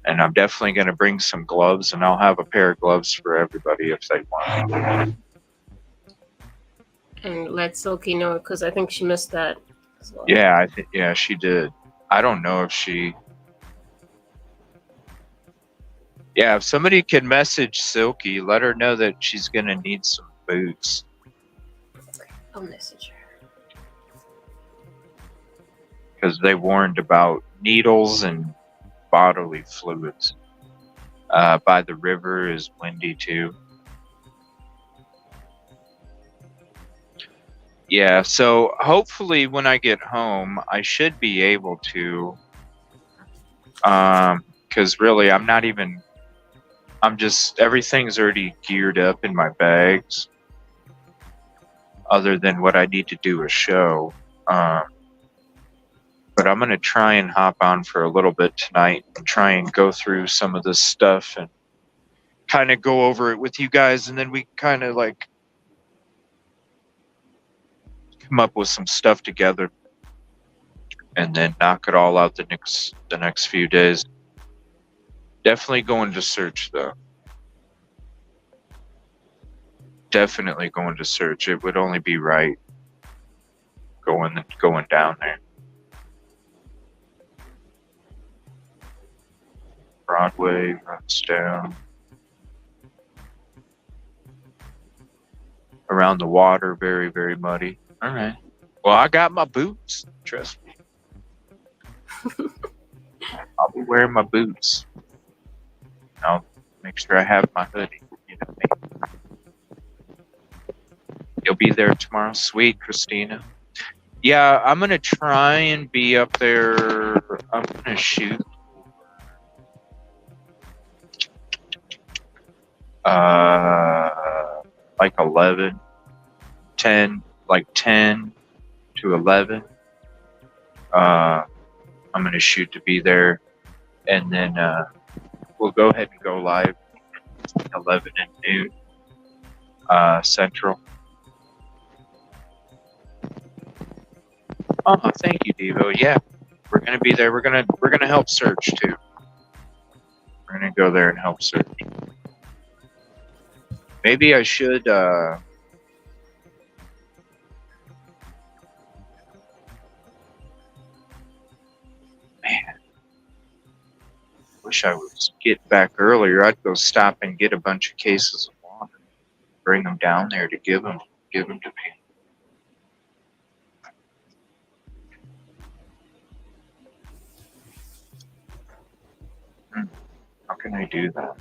And I'm definitely going to bring some gloves, and I'll have a pair of gloves for everybody if they want. And let Silky know, because I think she missed that as well. Yeah, yeah, she did. I don't know if she... Yeah, if somebody can message Silky, let her know that she's gonna need some boots. I'll message her. Because they warned about needles and bodily fluids. By the river is windy too. Yeah, so hopefully when I get home, I should be able to. Because really, everything's already geared up in my bags. Other than what I need to do a show. But I'm going to try and hop on for a little bit tonight and try and go through some of this stuff and kind of go over it with you guys. And then we kind of like come up with some stuff together and then knock it all out the next few days. Definitely going to search though. Definitely going to search. It would only be right going down there. Broadway runs down around the water, very, very muddy. All right. Well, I got my boots. Trust me. I'll be wearing my boots. I'll make sure I have my hoodie. You know what I mean? You'll be there tomorrow. Sweet, Christina. Yeah, I'm going to try and be up there. I'm going to shoot. Like 10 to 11. I'm going to shoot to be there. And then we'll go ahead and go live 11 and noon Central. Oh, thank you, Devo. Yeah, we're gonna be there. We're gonna help search too. We're gonna go there and help search. Maybe I should. Man, wish I would get back earlier. I'd go stop and get a bunch of cases of water, bring them down there to give them to me. How can I do that?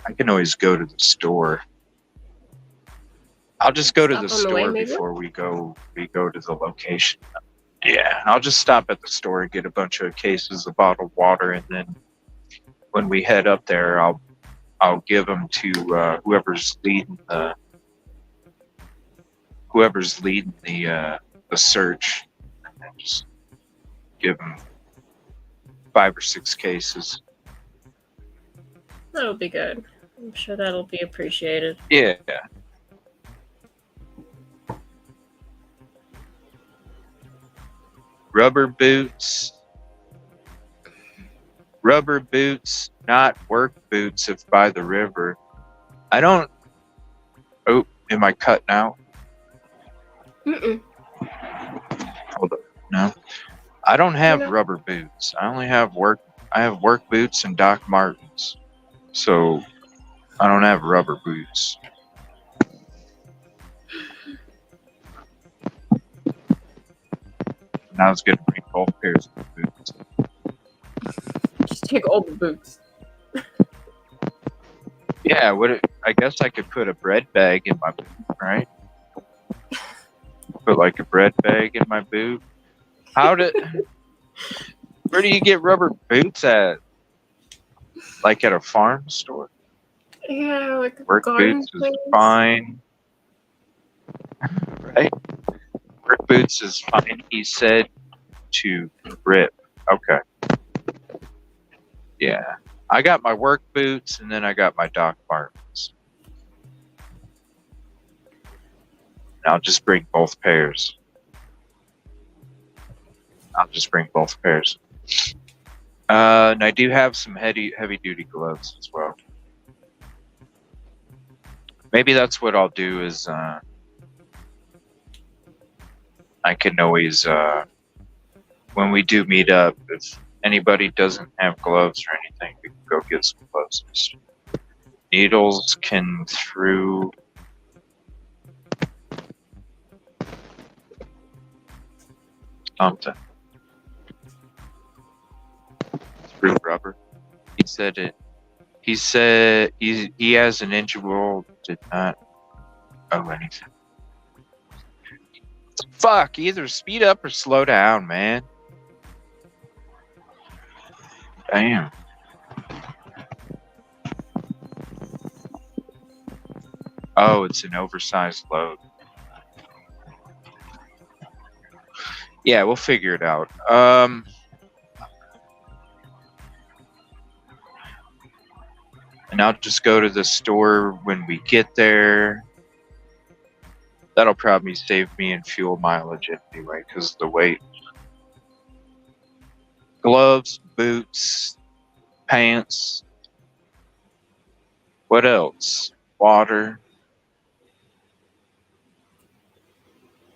I can always go to the store. I'll just go to the store before we go to the location. Yeah, I'll just stop at the store and get a bunch of cases of bottled water, and then when we head up there, I'll give them to whoever's leading the search. Just give them 5 or 6 cases. That'll be good. I'm sure that'll be appreciated. Yeah. Rubber boots, not work boots if by the river. I don't. Oh, am I cutting out? Mm-mm. Hold up. No. I don't have rubber boots. I only have work boots and Doc Martens. So I don't have rubber boots. And I was going to bring both pairs of boots. Just take all the boots. Yeah, I guess I could put a bread bag in my boot, right? Put like a bread bag in my boot. Where do you get rubber boots at? Like at a farm store? Yeah, like a work boots place. Is fine. Right? Work boots is fine, he said, to grip. Okay. Yeah. I got my work boots and then I got my Doc Martens. And I'll just bring both pairs. And I do have some heavy duty gloves as well. Maybe that's what I'll do is I can always when we do meet up, if anybody doesn't have gloves or anything, we can go get some gloves. Needles can through something. Through rubber. He said it. He said he has an injury, did not owe anything. Fuck, either speed up or slow down, man. Damn. Oh, it's an oversized load. Yeah, we'll figure it out. And I'll just go to the store when we get there. That'll probably save me in fuel mileage anyway, because of the weight. Gloves, boots, pants. What else? Water.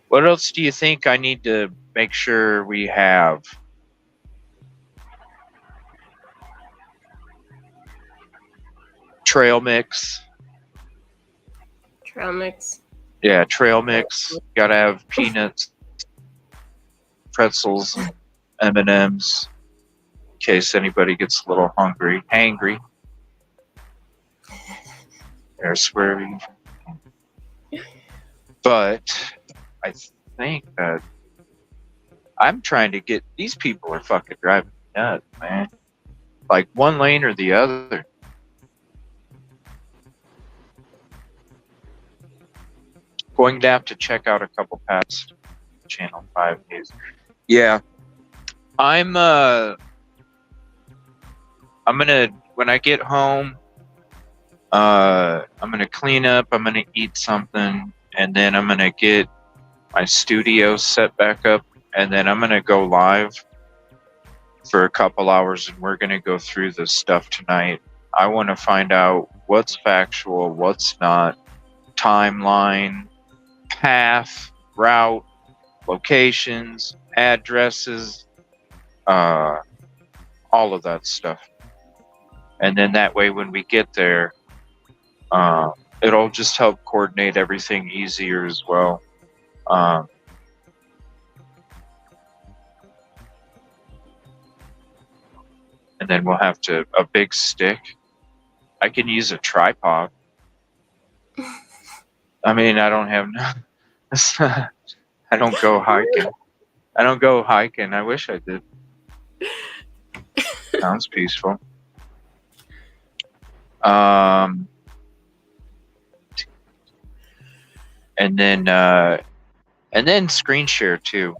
What else do you think I need to make sure we have? Trail mix. Trail mix. Yeah, trail mix. Gotta have peanuts, pretzels, and M&Ms. In case anybody gets a little hangry. They're swearing. But I think that I'm trying to get these people are fucking driving me nuts, man. Like one lane or the other. Going to have to check out a couple past Channel 5 news. Yeah. I'm gonna, when I get home, I'm gonna clean up, I'm gonna eat something, and then I'm gonna get my studio set back up, and then I'm gonna go live for a couple hours, and we're gonna go through this stuff tonight. I want to find out what's factual, what's not, timeline, path, route, locations, addresses, all of that stuff. And then that way when we get there, it'll just help coordinate everything easier as well. And then we'll have a big stick. I can use a tripod. I mean, I don't have I don't go hiking. I wish I did. Sounds peaceful. And then screen share too.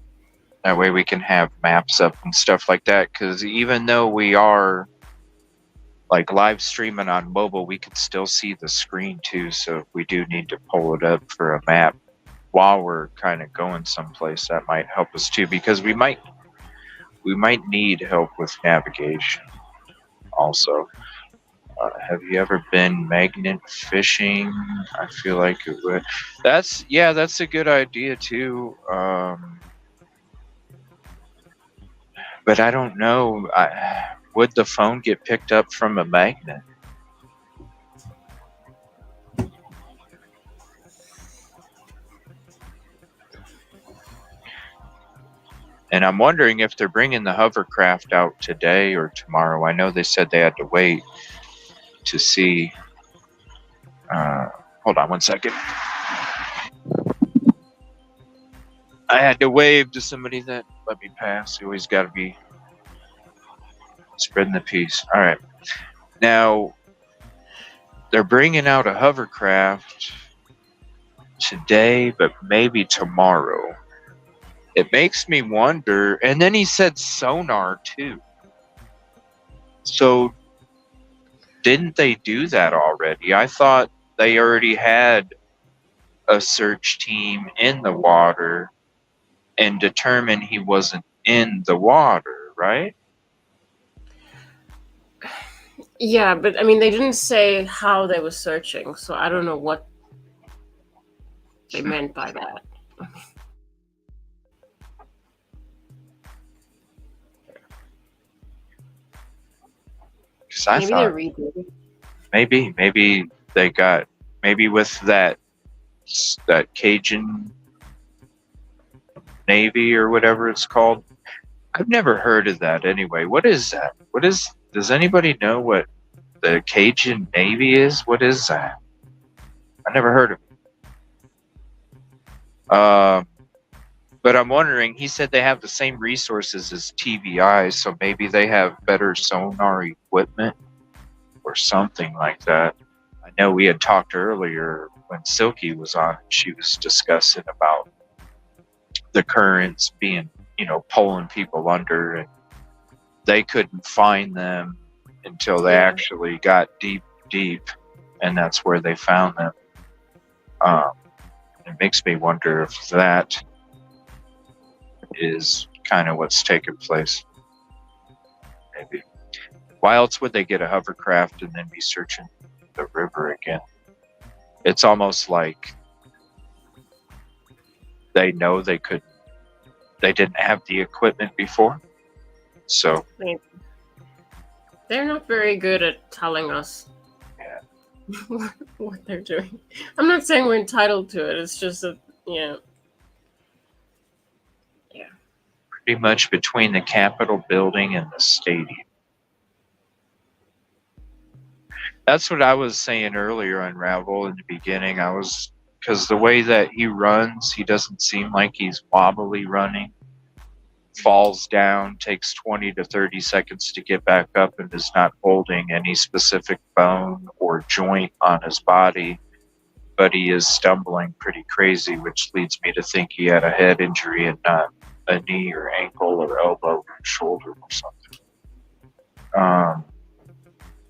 That way we can have maps up and stuff like that. Because even though we are like live streaming on mobile, we can still see the screen too. So if we do need to pull it up for a map while we're kind of going someplace, that might help us too. Because we might need help with navigation also. Have you ever been magnet fishing? I feel like it would. That's a good idea too. But I don't know. Would the phone get picked up from a magnet? And I'm wondering if they're bringing the hovercraft out today or tomorrow. I know they said they had to wait to see. Hold on one second. I had to wave to somebody that let me pass. You always got to be spreading the peace. All right. Now, they're bringing out a hovercraft today, but maybe tomorrow. It makes me wonder. And then he said sonar too. So didn't they do that already? I thought they already had a search team in the water and determined he wasn't in the water, right? Yeah, but I mean, they didn't say how they were searching, so I don't know what they meant by that. Because I Maybe thought they're rebooting. maybe they got with that Cajun Navy or whatever it's called. I've never heard of that anyway. What is that? Does anybody know what the Cajun Navy is? What is that? I never heard of it. But I'm wondering, he said they have the same resources as TVI, so maybe they have better sonar equipment or something like that. I know we had talked earlier when Silky was on, she was discussing about the currents being, pulling people under, and they couldn't find them until they actually got deep, and that's where they found them. It makes me wonder if that is kind of what's taking place. Maybe. Why else would they get a hovercraft and then be searching the river again? It's almost like they know they didn't have the equipment before. So they're not very good at telling us what they're doing. I'm not saying we're entitled to it. It's just that, pretty much between the Capitol building and the stadium. That's what I was saying earlier on Ravel in the beginning. Because the way that he runs, he doesn't seem like he's wobbly running. Falls down, takes 20 to 30 seconds to get back up, and is not holding any specific bone or joint on his body. But he is stumbling pretty crazy, which leads me to think he had a head injury and not a knee or ankle or elbow or shoulder or something.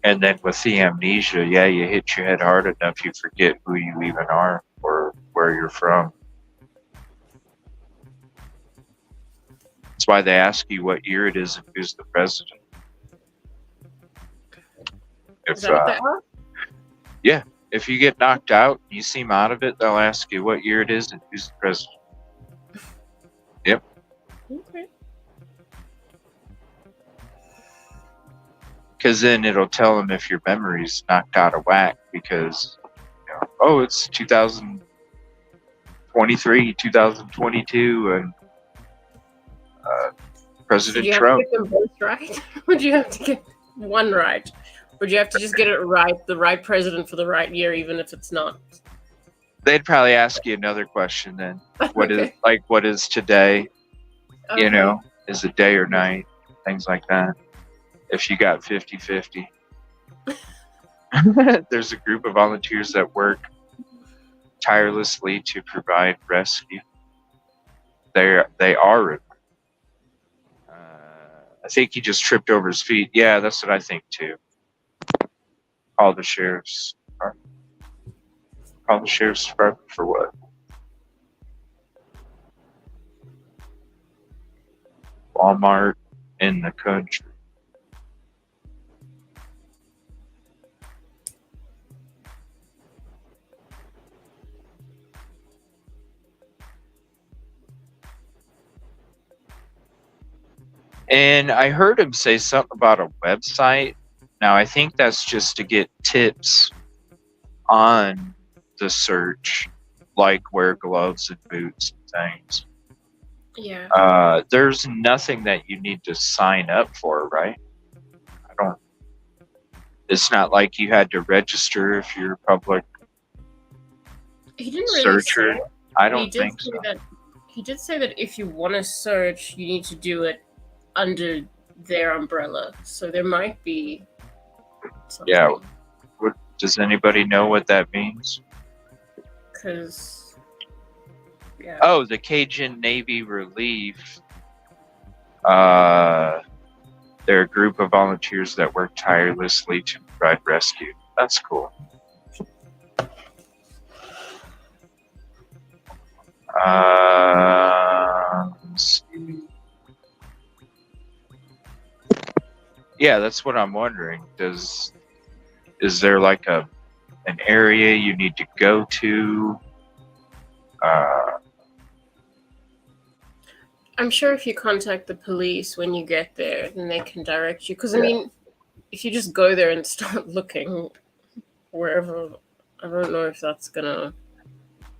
And then with the amnesia, you hit your head hard enough, you forget who you even are or where you're from. That's why they ask you what year it is and who's the president. Is that what they are? Yeah, if you get knocked out, you seem out of it, they'll ask you what year it is and who's the president. Yep. Okay. Because then it'll tell them if your memory's knocked out of whack because, it's 2023, 2022, and President Trump. Have to get them both right? Would you have to get one right? Would you have to just get it right, the right president for the right year, even if it's not? They'd probably ask you another question then. What is today? Okay. Is it day or night? Things like that. If you got 50-50. There's a group of volunteers that work tirelessly to provide rescue. They are. I think he just tripped over his feet. Yeah, that's what I think too. Call the sheriff's department. Call the sheriff's department for what? Walmart in the country. And I heard him say something about a website. Now, I think that's just to get tips on the search, like wear gloves and boots and things. Yeah. There's nothing that you need to sign up for, right? It's not like you had to register if you're a public He didn't really searcher. say. I don't think so. He did say that if you want to search, you need to do it under their umbrella. So there might be something. Yeah. Does anybody know what that means? Because, yeah. Oh, the Cajun Navy Relief. They're a group of volunteers that work tirelessly to provide rescue. That's cool. Let's see. Yeah, that's what I'm wondering. Is there like an area you need to go to? I'm sure if you contact the police when you get there, then they can direct you. Because, I mean, if you just go there and start looking wherever, I don't know if that's gonna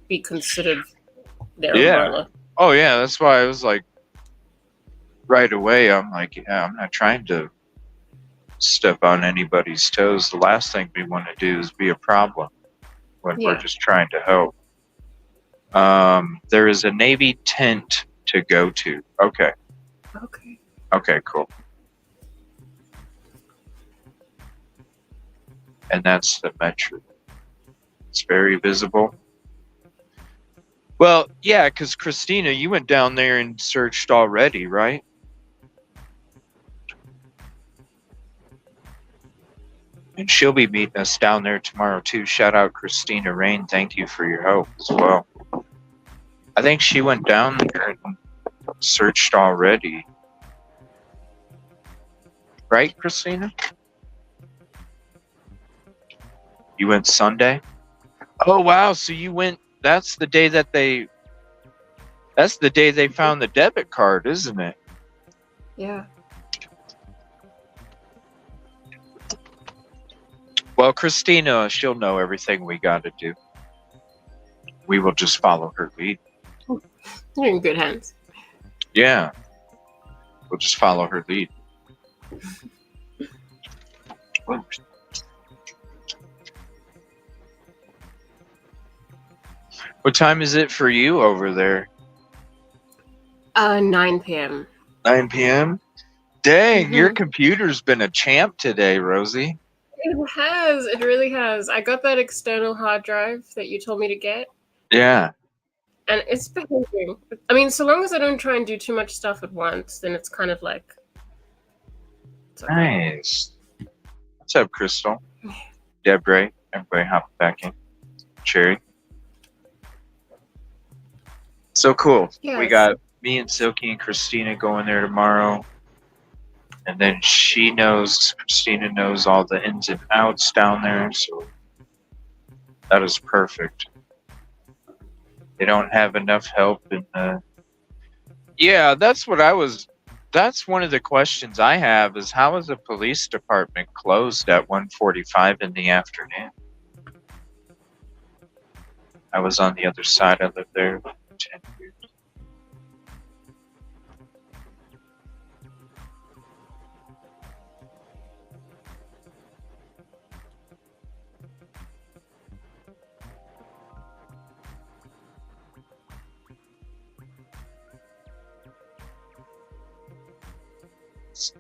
be considered their umbrella. Oh yeah, that's why I was like, right away. I'm like, yeah, I'm not trying to step on anybody's toes. The last thing we want to do is be a problem when we're just trying to help. There is a Navy tent to go to. Okay. Okay, cool. And that's the metro. It's very visible. Well, yeah, because Christina, you went down there and searched already, right? And she'll be meeting us down there tomorrow, too. Shout out Christina Rain. Thank you for your help as well. I think she went down there and searched already. Right, Christina? You went Sunday? Oh, wow. So you went... That's the day they found the debit card, isn't it? Yeah. Well, Christina, she'll know everything we got to do. We will just follow her lead. You're in good hands. Yeah. We'll just follow her lead. What time is it for you over there? 9 p.m. 9 p.m.? Dang, your computer's been a champ today, Rosie. It has. It really has. I got that external hard drive that you told me to get. Yeah. And it's behaving. I mean, so long as I don't try and do too much stuff at once, then it's kind of like... Okay. Nice. What's up, Crystal? Deborah, everybody hop back in. Cherry. So cool. Yes. We got me and Silky and Christina going there tomorrow. And then Christina knows all the ins and outs down there. So that is perfect. They don't have enough help in the... Yeah, that's one of the questions I have is how is the police department closed at 1:45 in the afternoon? I was on the other side. I lived there 10 years.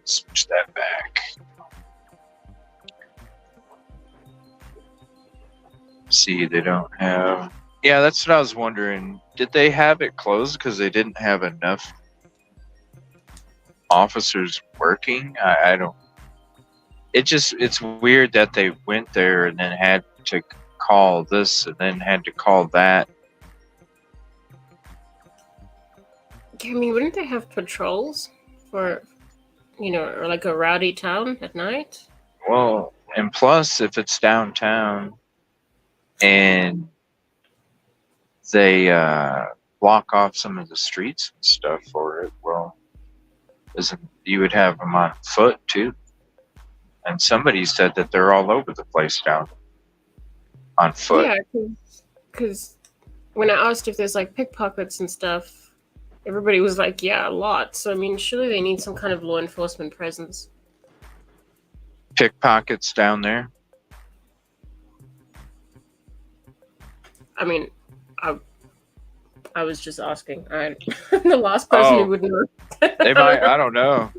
Switch that back. See, they don't have... Yeah, that's what I was wondering. Did they have it closed because they didn't have enough officers working? I don't... It's weird that they went there and then had to call this and then had to call that. I mean, wouldn't they have patrols for... or like a rowdy town at night? Well, and plus, if it's downtown and they block off some of the streets and stuff for it, well, you would have them on foot too. And somebody said that they're all over the place down on foot. Yeah, because when I asked if there's like pickpockets and stuff, everybody was like, yeah, a lot. So, I mean, surely they need some kind of law enforcement presence. Pickpockets down there? I mean, I was just asking. I'm the last person who would know. They might, I don't know.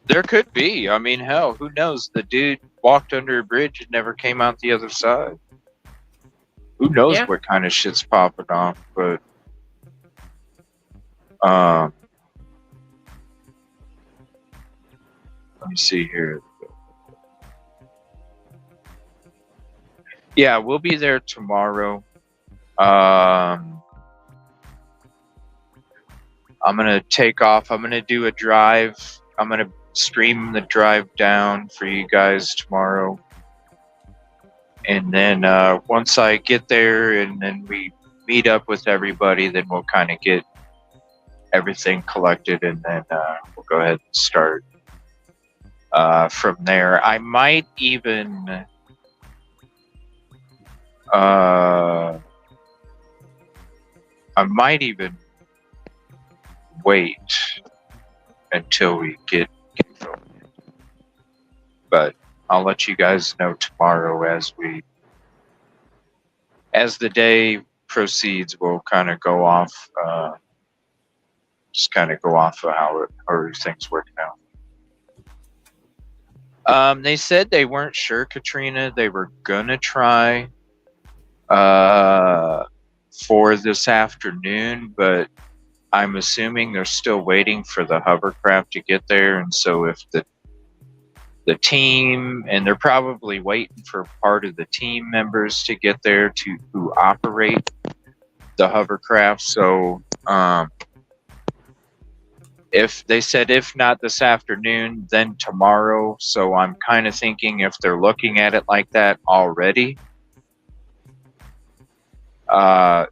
There could be. I mean, hell, who knows? The dude walked under a bridge and never came out the other side. Who knows what kind of shit's popping off, but... let me see here. Yeah, we'll be there tomorrow. I'm gonna take off. I'm gonna do a drive. I'm gonna stream the drive down for you guys tomorrow. And then once I get there and then we meet up with everybody, then we'll kind of get everything collected and then we'll go ahead and start from there. I might even wait until we get going. But I'll let you guys know tomorrow as the day proceeds. We'll kind of go off, just kind of go off of how everything's working out. They said they weren't sure, Katrina. They were gonna try for this afternoon, but I'm assuming they're still waiting for the hovercraft to get there. And so if the team, and they're probably waiting for part of the team members to get there who operate the hovercraft. So if they said if not this afternoon, then tomorrow. So I'm kind of thinking if they're looking at it like that already,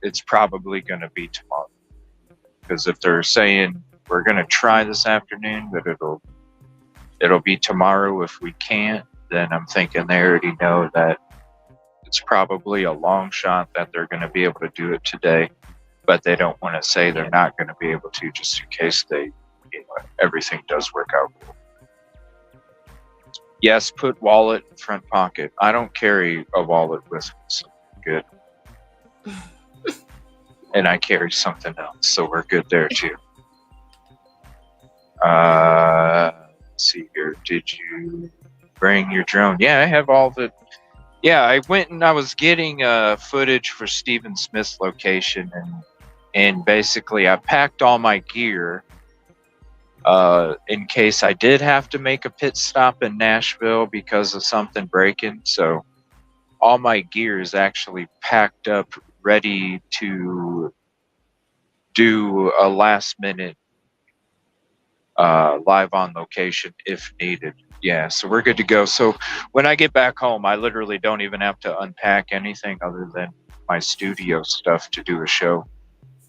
it's probably going to be tomorrow. Because if they're saying we're going to try this afternoon, but it'll be tomorrow if we can't, then I'm thinking they already know that it's probably a long shot that they're going to be able to do it today, but they don't want to say they're not going to be able to, just in case everything does work out. Yes, put wallet in front pocket. I don't carry a wallet with me, so good. And I carry something else, so we're good there too. Let's see here. Did you bring your drone? Yeah, I have all the. Yeah, I went and I was getting footage for Stephen Smith's location, and basically I packed all my gear in case I did have to make a pit stop in Nashville because of something breaking. So all my gear is actually packed up, ready to do a last minute live on location if needed. Yeah, so we're good to go. So when I get back home, I literally don't even have to unpack anything other than my studio stuff to do a show.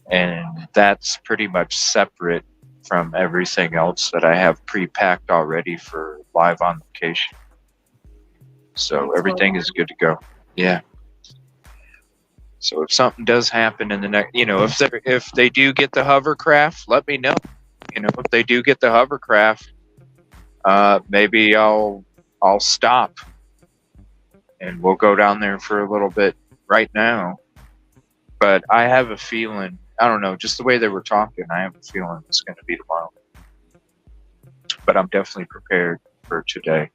And that's pretty much separate from everything else that I have pre-packed already for live on location. So everything is good to go. Yeah. So if something does happen in the next, if they do get the hovercraft, let me know. If they do get the hovercraft, maybe I'll stop and we'll go down there for a little bit right now. But I have a feeling, I don't know, just the way they were talking, I have a feeling it's going to be tomorrow. But I'm definitely prepared for today.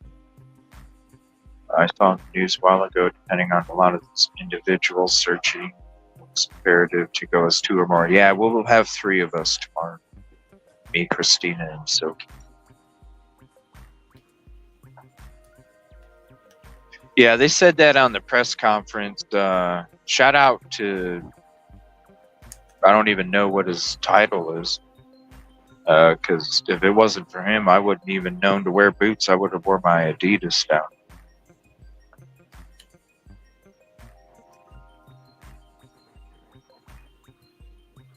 I saw the news a while ago, depending on a lot of these individuals searching, it's imperative to go as 2 or more. Yeah, we'll have 3 of us tomorrow. Me, Christina, and Silky. Yeah, they said that on the press conference. Shout out to, I don't even know what his title is. Because if it wasn't for him, I wouldn't even known to wear boots. I would have wore my Adidas down.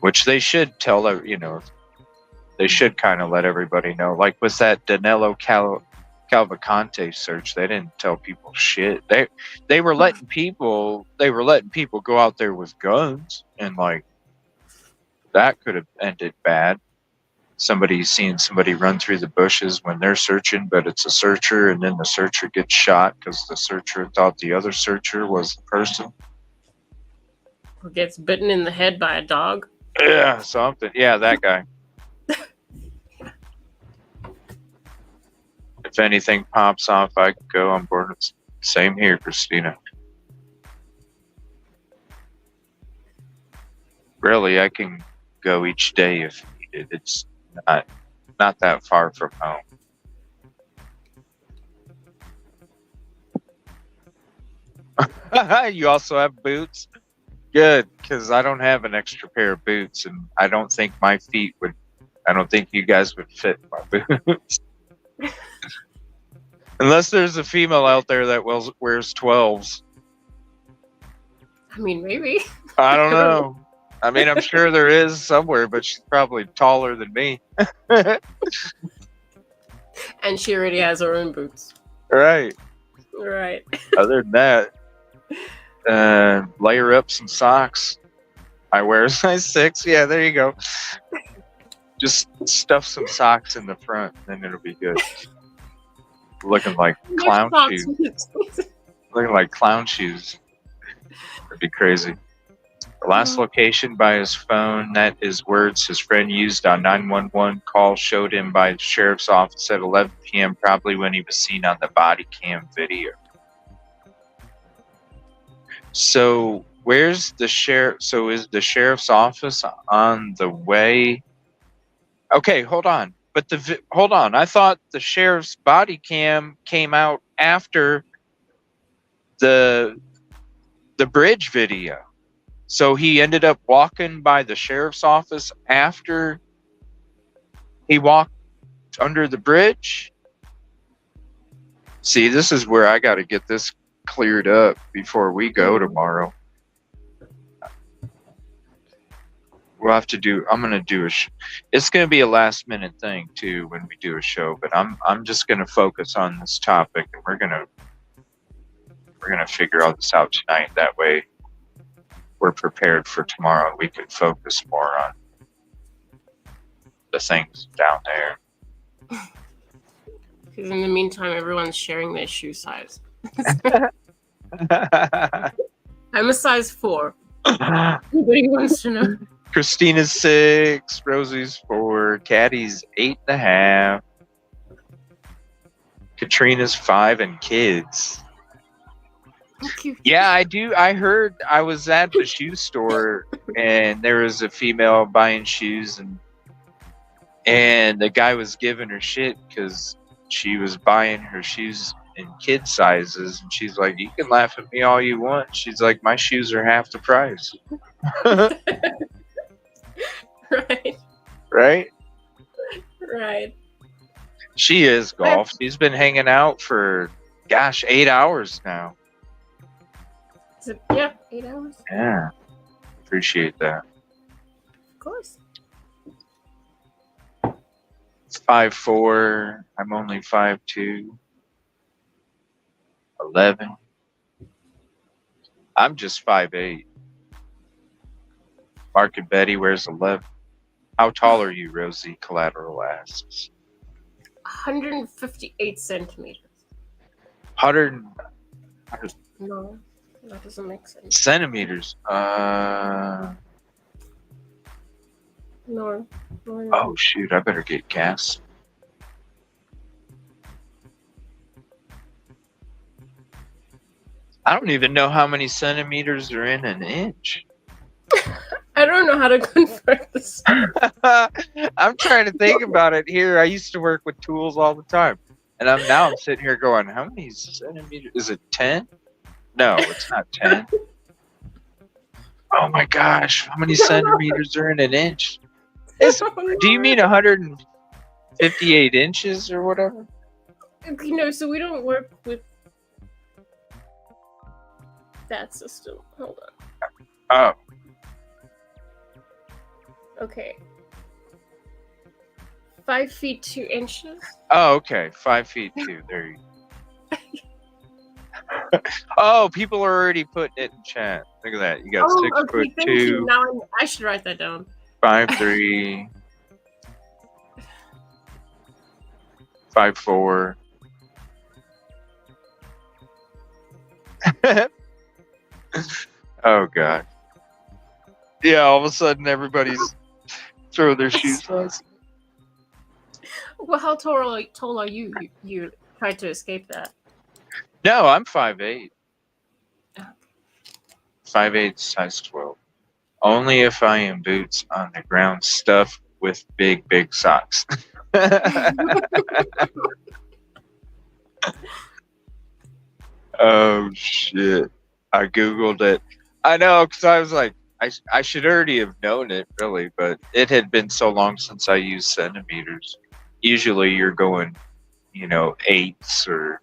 Which they should tell, they should kind of let everybody know. Like with that Danilo Cavalcante search, they didn't tell people shit. They were letting people go out there with guns, and like that could have ended bad. Somebody seeing somebody run through the bushes when they're searching, but it's a searcher, and then the searcher gets shot because the searcher thought the other searcher was the person. Or gets bitten in the head by a dog. Yeah, something. Yeah, that guy. If anything pops off, I can go on board. It's same here, Christina. Really, I can go each day if needed. It's not that far from home. You also have boots? Good, because I don't have an extra pair of boots, and I don't think my feet would. I don't think you guys would fit my boots. Unless there's a female out there that wears 12s. I mean, maybe. I don't know. I mean, I'm sure there is somewhere, but she's probably taller than me. And she already has her own boots. Right. Right. Other than that, layer up some socks. I wear a size 6. Yeah, there you go. Just stuff some socks in the front, then it'll be good. Looking like clown shoes. Looking like clown shoes. It'd be crazy. The last location by his phone, that is words his friend used on 911 call showed him by the sheriff's office at 11 p.m., probably when he was seen on the body cam video. So where's the sheriff? So is the sheriff's office on the way? Okay, hold on. But hold on. I thought the sheriff's body cam came out after the bridge video. So he ended up walking by the sheriff's office after he walked under the bridge. See, this is where I got to get this cleared up before we go tomorrow. We'll have to do. I'm gonna do it's gonna be a last minute thing too when we do a show. But I'm just gonna focus on this topic, and we're gonna figure all this out tonight. That way, we're prepared for tomorrow. We can focus more on the things down there. Because in the meantime, everyone's sharing their shoe size. I'm a size 4. Nobody wants to know. Christina's 6, Rosie's 4, Caddy's 8.5, Katrina's 5, and kids. Yeah, I do. I heard. I was at the shoe store, and there was a female buying shoes, and the guy was giving her shit because she was buying her shoes in kid sizes, and she's like, "You can laugh at me all you want." She's like, "My shoes are half the price." Right. Right. Right. She is golf. She's been hanging out for, 8 hours now. Is it, yeah, 8 hours. Yeah. Appreciate that. Of course. It's 5'4". I'm only 5'2". 11. I'm just 5'8". Mark and Betty wears 11. How tall are you, Rosie? Collateral asks. 158 centimeters. 100. No, that doesn't make sense. Centimeters. No. Oh shoot! I better get gas. I don't even know how many centimeters are in an inch. I don't know how to convert this. I'm trying to think about it here. I used to work with tools all the time, and I'm sitting here going, "How many centimeters? Is it 10? No, it's not 10. Oh my gosh, how many centimeters are in an inch? Do you mean 158 inches or whatever? No, so we don't work with that system. Hold on. Oh. Okay. 5 feet 2 inches. Oh, okay. 5 feet 2. There you go. Oh, people are already putting it in chat. Look at that. You got 6'2". Now I should write that down. 5'3". 5'4". Oh god. Yeah, all of a sudden everybody's throwing their shoes on. Well, how tall are you? You tried to escape that. No, I'm 5'8". 5'8", size 12. Only if I am boots on the ground stuffed with big socks. Oh shit. I googled it. I know, because I was like, I should already have known it, really, but it had been so long since I used centimeters. Usually you're going, eighths or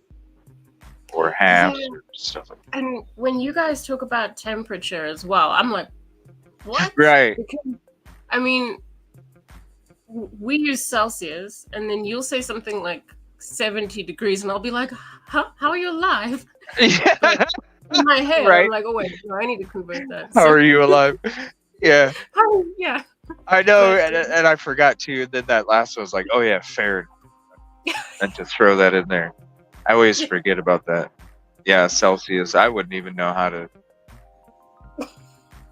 halves or stuff like that. And when you guys talk about temperature as well, I'm like, what? Right. Because, I mean, we use Celsius, and then you'll say something like 70 degrees, and I'll be like, how are you alive? Yeah. Like, in my head, Right. I'm like, oh wait, no, I need to convert that. How are you alive? Yeah. Yeah. I know, But, and I forgot too. And then that last one was like, oh yeah, Fahrenheit. And to throw that in there, I always forget about that. Yeah, Celsius. I wouldn't even know how to.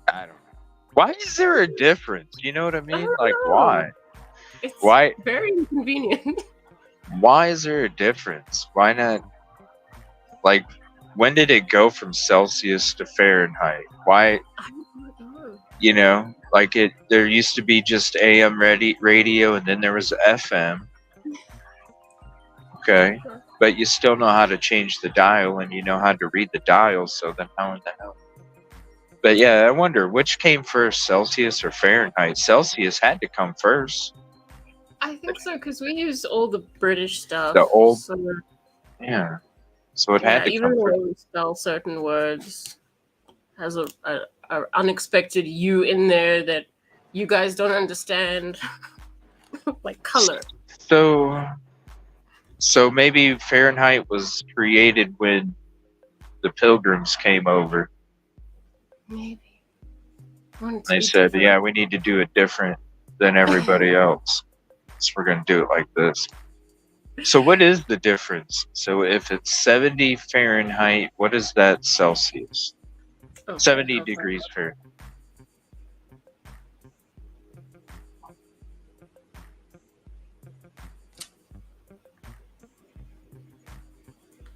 I don't know. Why is there a difference? You know what I mean? Like, why? It's Why? very inconvenient. Why is there a difference? Why not? Like, when did it go from Celsius to Fahrenheit? Why? I don't know. You know, like it. There used to be just AM radio, and then there was FM. Okay, but you still know how to change the dial, and you know how to read the dial. So then, how in the hell? But yeah, I wonder which came first, Celsius or Fahrenheit. Celsius had to come first. I think so, because we use all the British stuff. The old, so, yeah. So it had to even come the first. way we spell certain words has a unexpected U in there that you guys don't understand, like color. So maybe Fahrenheit was created when the Pilgrims came over. Maybe. They said, yeah, we need to do it different than everybody else. So we're going to do it like this. So what is the difference? So if it's 70 Fahrenheit, what is that Celsius? 70 degrees Fahrenheit.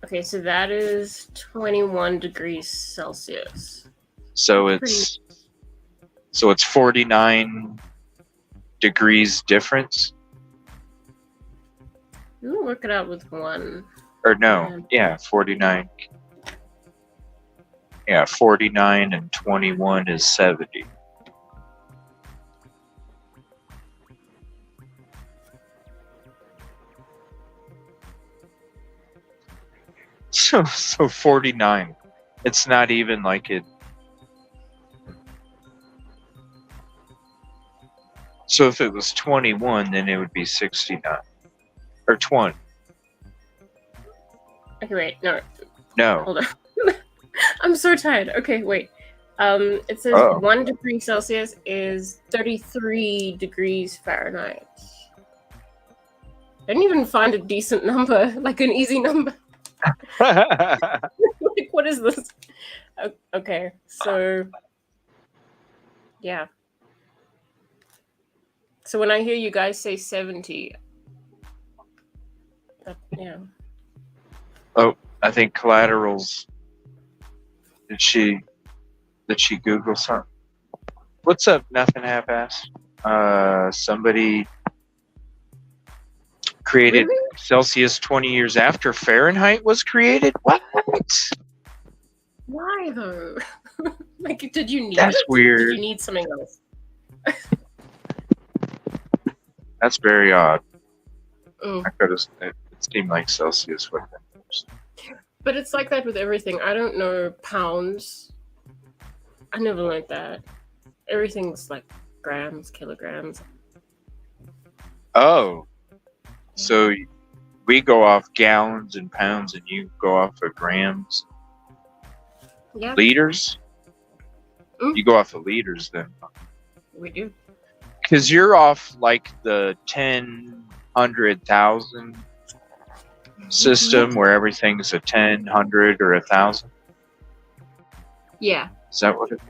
Okay, so that is 21 degrees Celsius. So it's 49 degrees difference. We'll work it out with one. Or no, yeah, 49. Yeah, 49 and 21 is 70. So 49. It's not even like it. So if it was 21, then it would be 69. Or 20. Okay, wait, no. No. Hold on. I'm so tired. Okay, wait. It says 1 degree Celsius is 33 degrees Fahrenheit. I didn't even find a decent number, like an easy number. Like, what is this? Okay, so yeah. So when I hear you guys say 70, yeah. Oh, I think Collateral's. Did she Google something? What's up, nothing half-ass? Somebody created Celsius 20 years after Fahrenheit was created? What? Why though? Like, did you need That's it? weird. Did you need something else? That's very odd. Oh. I could have. It seemed like Celsius would have been first. But it's like that with everything. I don't know pounds. I never learned that. Everything's like grams, kilograms. Oh. So we go off gallons and pounds and you go off of grams? Yeah. Liters? You go off of liters then. We do. Because you're off like the 10, 100,000 system where everything's a 10, 100, or 1,000. Yeah. Is that what it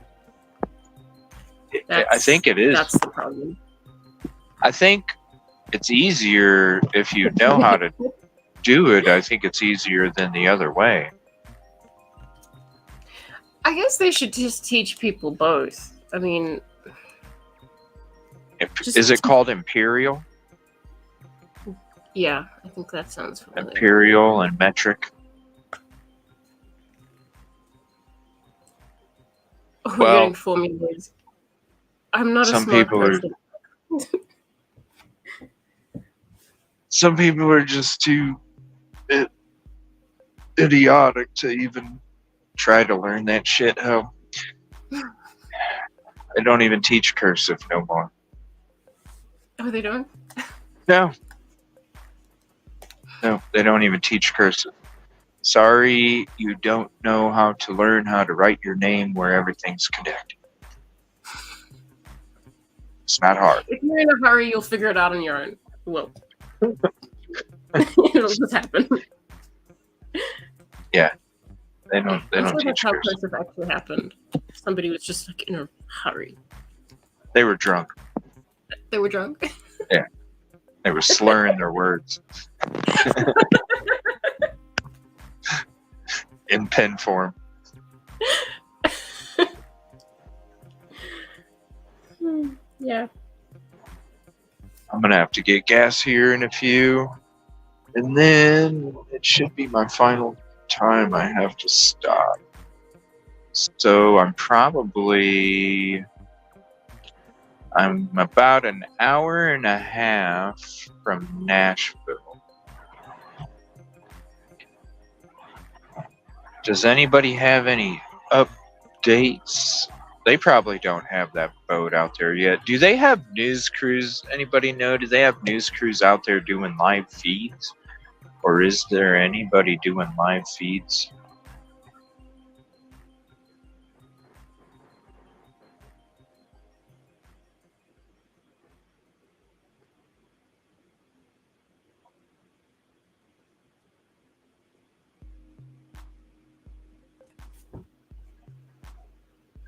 is? I think it is. That's the problem. I think it's easier if you know how to do it. I think it's easier than the other way. I guess they should just teach people both. I mean, Is it called imperial? Yeah, I think that sounds familiar. Imperial and metric. We're Well, getting formulas. I'm not a some smart people are. person. Some people are just too idiotic to even try to learn that shit. How they don't even teach cursive no more. Oh, they don't? No. No, they don't even teach cursive. Sorry, you don't know how to learn how to write your name where everything's connected. It's not hard. If you're in a hurry, you'll figure it out on your own. Well, it'll just happen. Yeah, they don't I'm sure teach that's how cursive. cursive actually happened. Somebody was just like in a hurry. They were drunk. They were drunk. Yeah, they were slurring their words in pen form. Yeah. I'm gonna have to get gas here in a few, and then it should be my final time I have to stop. So I'm about an hour and a half from Nashville. Does anybody have any updates? They probably don't have that boat out there yet. Do they have news crews? Anybody know? Do they have news crews out there doing live feeds? Or is there anybody doing live feeds?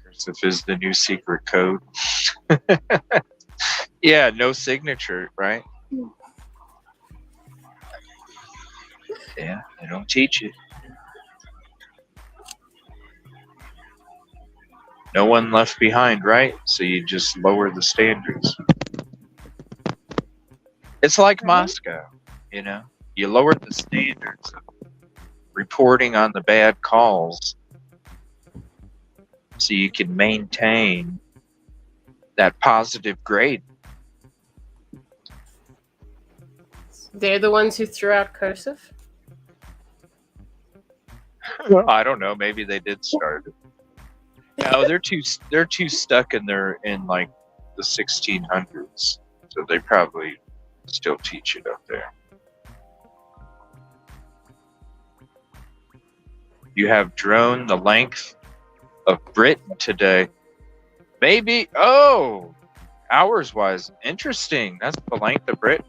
Cursive is the new secret code. Yeah, no signature, right? Yeah, they don't teach it. No one left behind, right? So you just lower the standards. It's like Moscow, you know? You lower the standards of reporting on the bad calls so you can maintain that positive grade. They're the ones who threw out cursive? I don't know. Maybe they did start it. No, they're too stuck in like the 1600s, so they probably still teach it up there. You have drone the length of Britain today. Maybe. Oh, hours-wise, interesting. That's the length of Britain.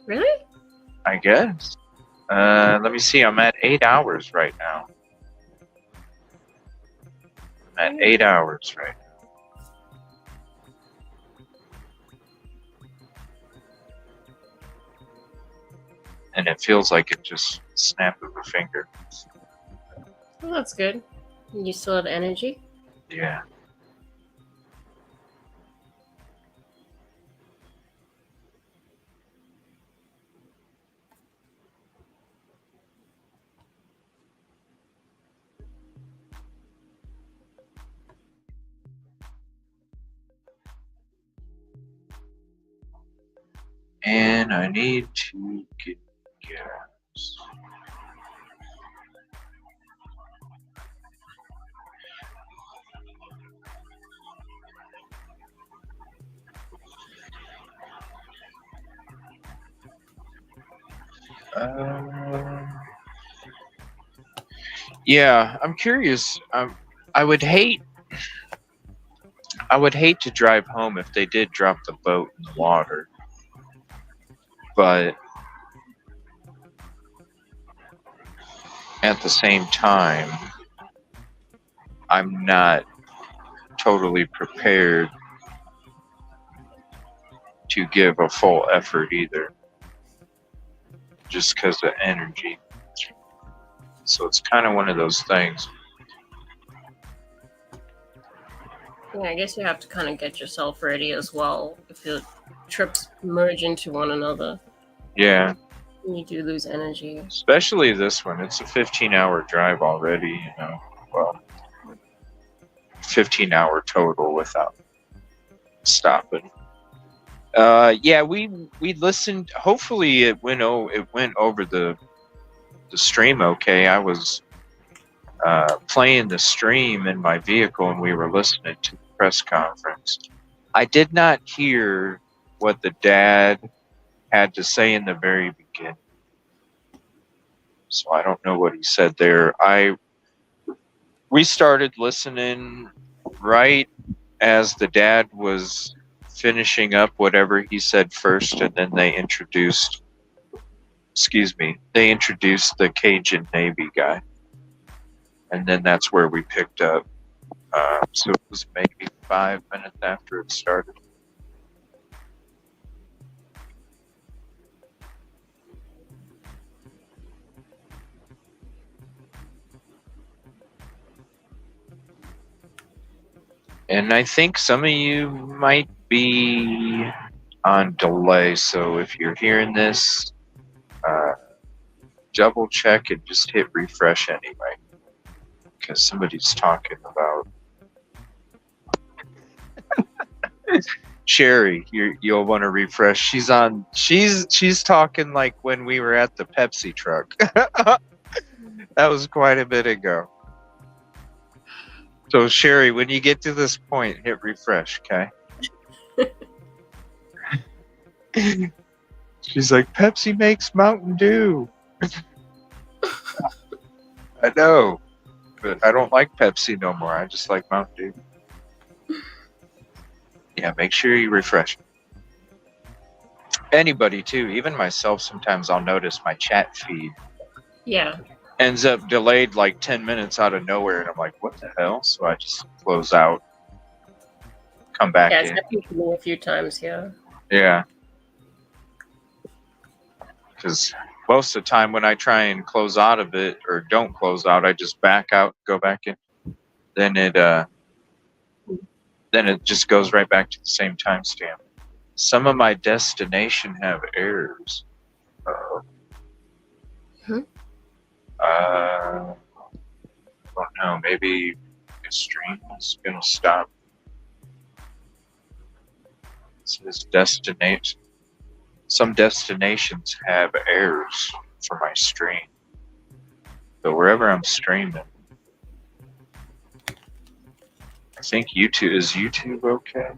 Really? I guess. Let me see. I'm at 8 hours right now. I'm at 8 hours right now. And it feels like it just snap of a finger. Well, that's good. You still have energy? Yeah. And I need to get gas. Yeah, I'm curious. I would hate to drive home if they did drop the boat in the water. But at the same time, I'm not totally prepared to give a full effort either, just because of energy. So it's kind of one of those things. Yeah, I guess you have to kind of get yourself ready as well. If your trips merge into one another, Yeah, you do lose energy. especially this one. It's a 15-hour drive already, you know. Well, 15-hour total without stopping. Yeah, we listened. Hopefully, it went over the stream okay. I was playing the stream in my vehicle, and we were listening to the press conference. I did not hear what the dad had to say in the very beginning. So I don't know what he said there. We started listening right as the dad was finishing up whatever he said first, and then they introduced the Cajun Navy guy. And then that's where we picked up. So it was maybe 5 minutes after it started. And I think some of you might be on delay, so if you're hearing this, double check and just hit refresh anyway, because somebody's talking about Sherry. You'll want to refresh. She's talking like when we were at the Pepsi truck. That was quite a bit ago. So Sherry, when you get to this point, hit refresh, okay? She's like, Pepsi makes Mountain Dew. I know, but I don't like Pepsi no more. I just like Mountain Dew. Yeah, make sure you refresh. Anybody too, even myself, sometimes I'll notice my chat feed ends up delayed like 10 minutes out of nowhere, and I'm like, what the hell? So I just close out, come back in. It's happened to me a few times, Yeah. Because most of the time when I try and close out of it or don't close out, I just back out, go back in. Then it just goes right back to the same timestamp. Some of my destination have errors. I don't know. Maybe the stream is gonna stop. It says destination. Some destinations have errors for my stream. So wherever I'm streaming, I think YouTube is YouTube okay?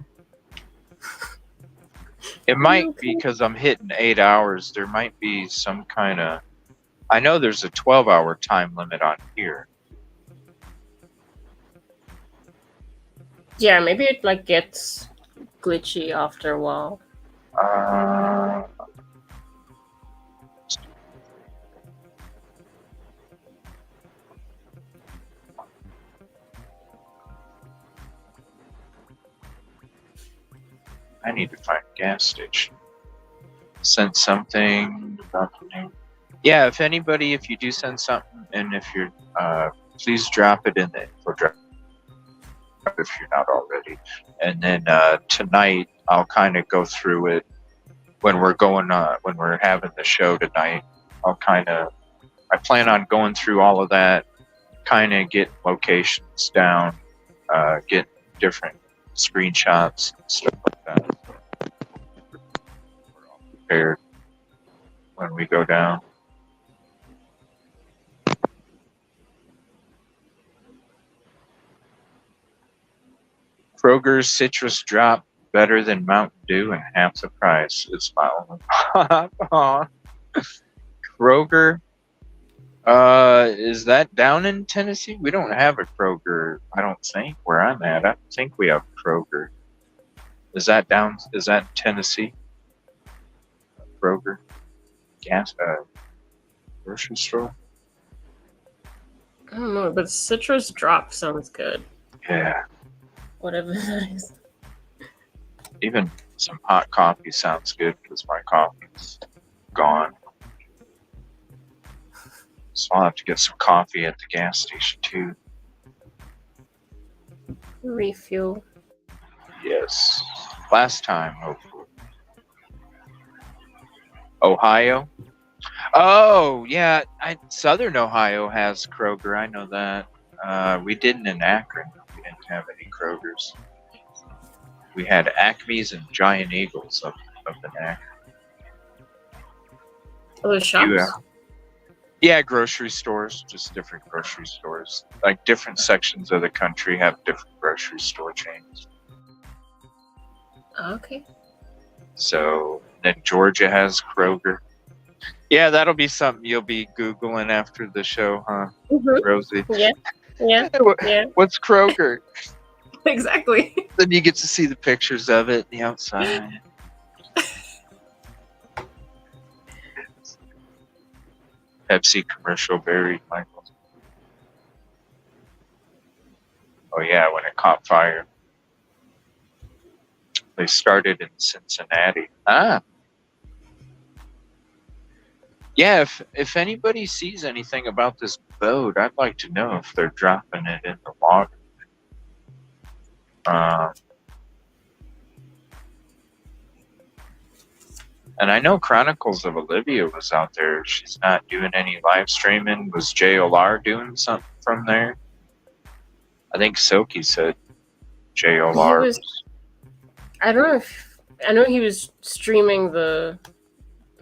It might be because I'm hitting 8 hours. There might be some kind of. I know there's a 12-hour time limit on here. Yeah, maybe it like gets glitchy after a while. I need to find a gas station. Send something about the name. Yeah, if you do send something, and if you're, please drop it in the info drop if you're not already. And then tonight, I'll kind of go through it when we're having the show tonight. I plan on going through all of that, kind of get locations down, get different screenshots and stuff like that. We're all prepared when we go down. Kroger's citrus drop better than Mountain Dew and half the price. It's my only. Kroger. Is that down in Tennessee? We don't have a Kroger, I don't think, where I'm at. I don't think we have Kroger. Is that Tennessee? Kroger? Grocery store? I don't know, but citrus drop sounds good. Yeah. Whatever that is. Even some hot coffee sounds good because my coffee's gone. So I'll have to get some coffee at the gas station too. Refuel. Yes. Last time, hopefully. Ohio? Oh, yeah. Southern Ohio has Kroger. I know that. We didn't in Akron. We didn't have any Krogers. We had Acme's and Giant Eagles up in Akron. Oh, the shops? Yeah, grocery stores. Just different grocery stores. Like different sections of the country have different grocery store chains. Okay. So then Georgia has Kroger. Yeah, that'll be something you'll be Googling after the show, huh, Rosie? Yeah. Yeah. Yeah. What's Kroger? Exactly. Then you get to see the pictures of it, the outside. Pepsi commercial buried Michael. Oh yeah, when it caught fire. They started in Cincinnati. Yeah, if anybody sees anything about this boat, I'd like to know if they're dropping it in the water. And I know Chronicles of Olivia was out there. She's not doing any live streaming. Was JLR doing something from there? I think Silky said JLR. I don't know if I know he was streaming the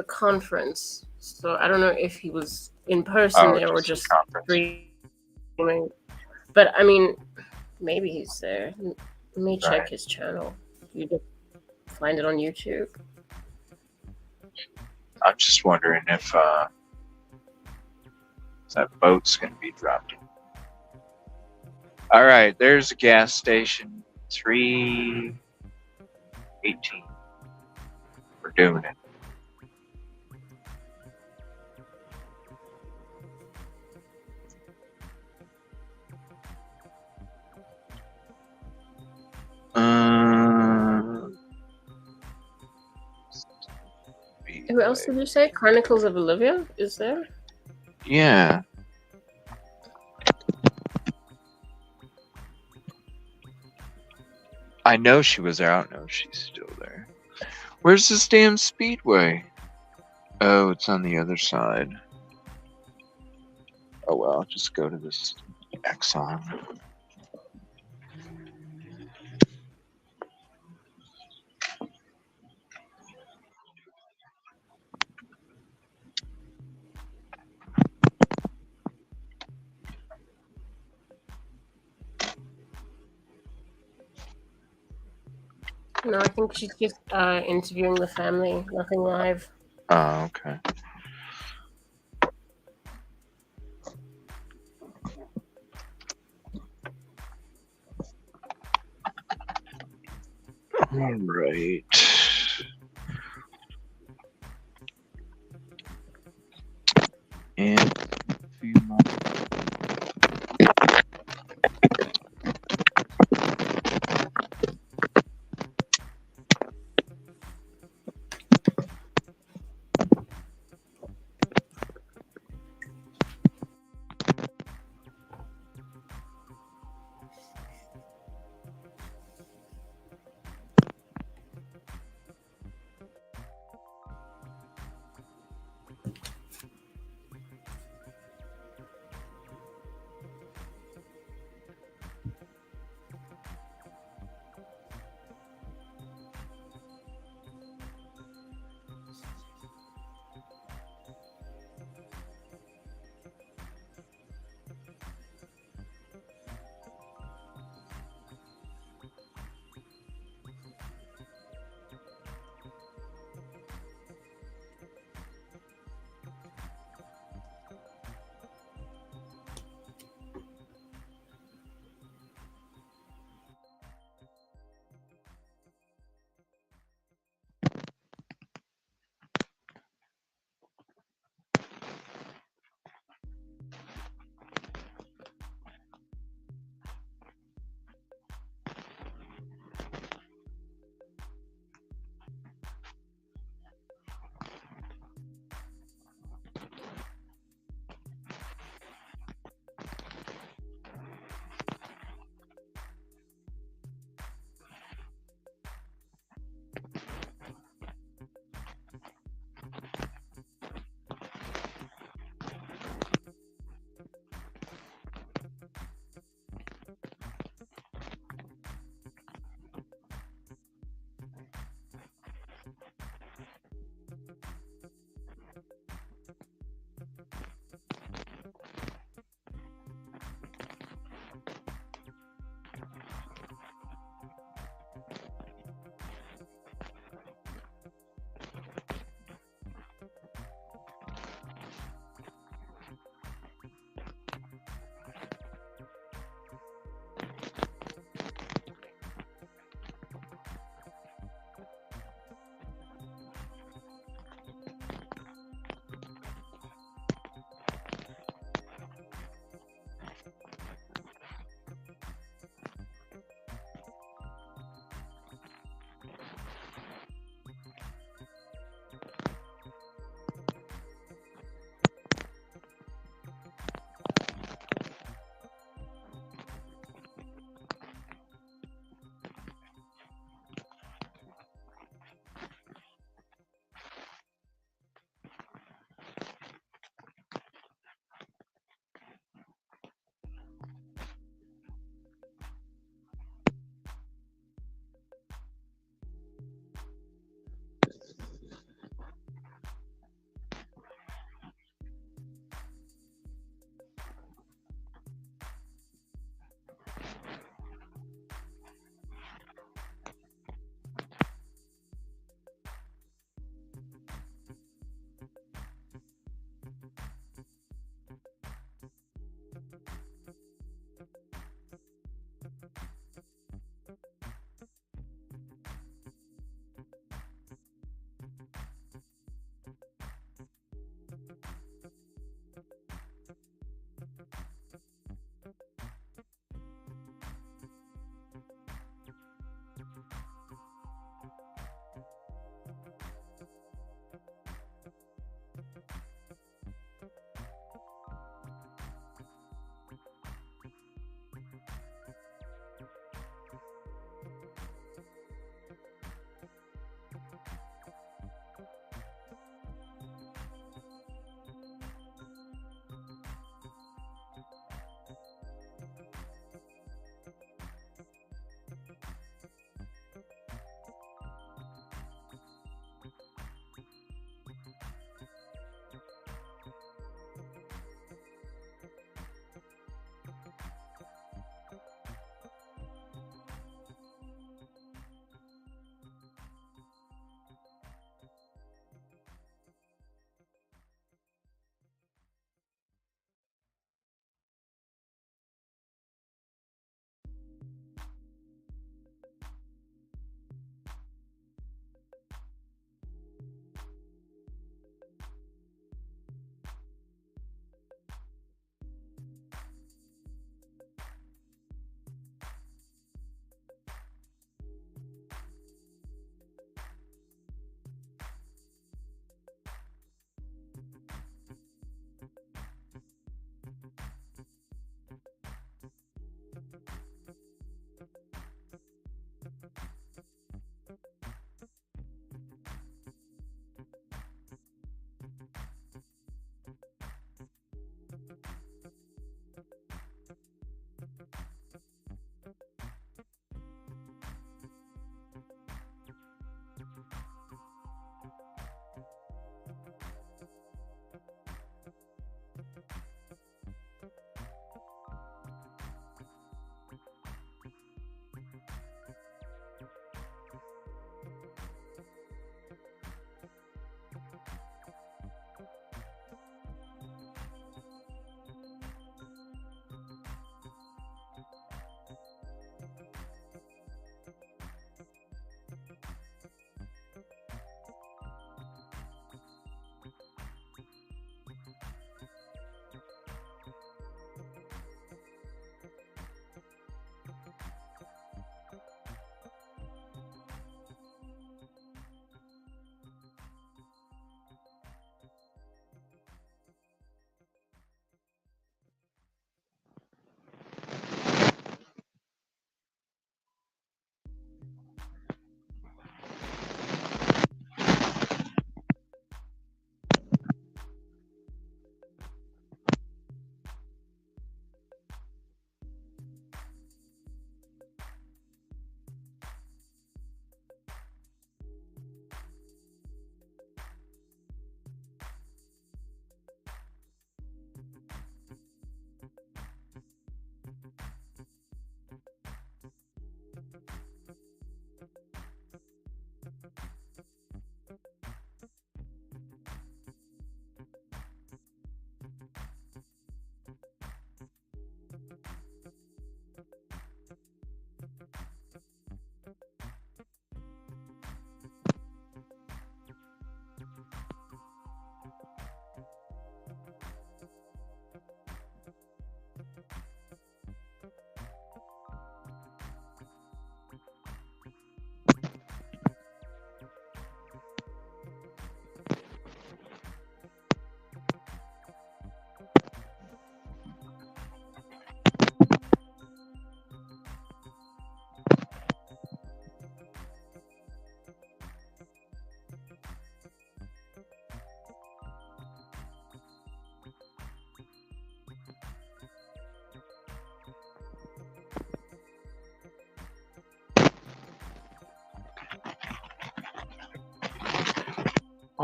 conference, so I don't know if he was in person there or just streaming. But I mean, maybe he's there. Let me check his channel. You can find it on YouTube. I'm just wondering if that boat's going to be dropped. All right, there's a gas station. 318. We're doing it. Who else did you say? Chronicles of Olivia is there? Yeah. I know she was there. I don't know if she's still there. Where's this damn speedway? Oh, it's on the other side. Oh well, I'll just go to this Exxon. No, I think she's just interviewing the family. Nothing live. Oh, okay. All right. And a few more.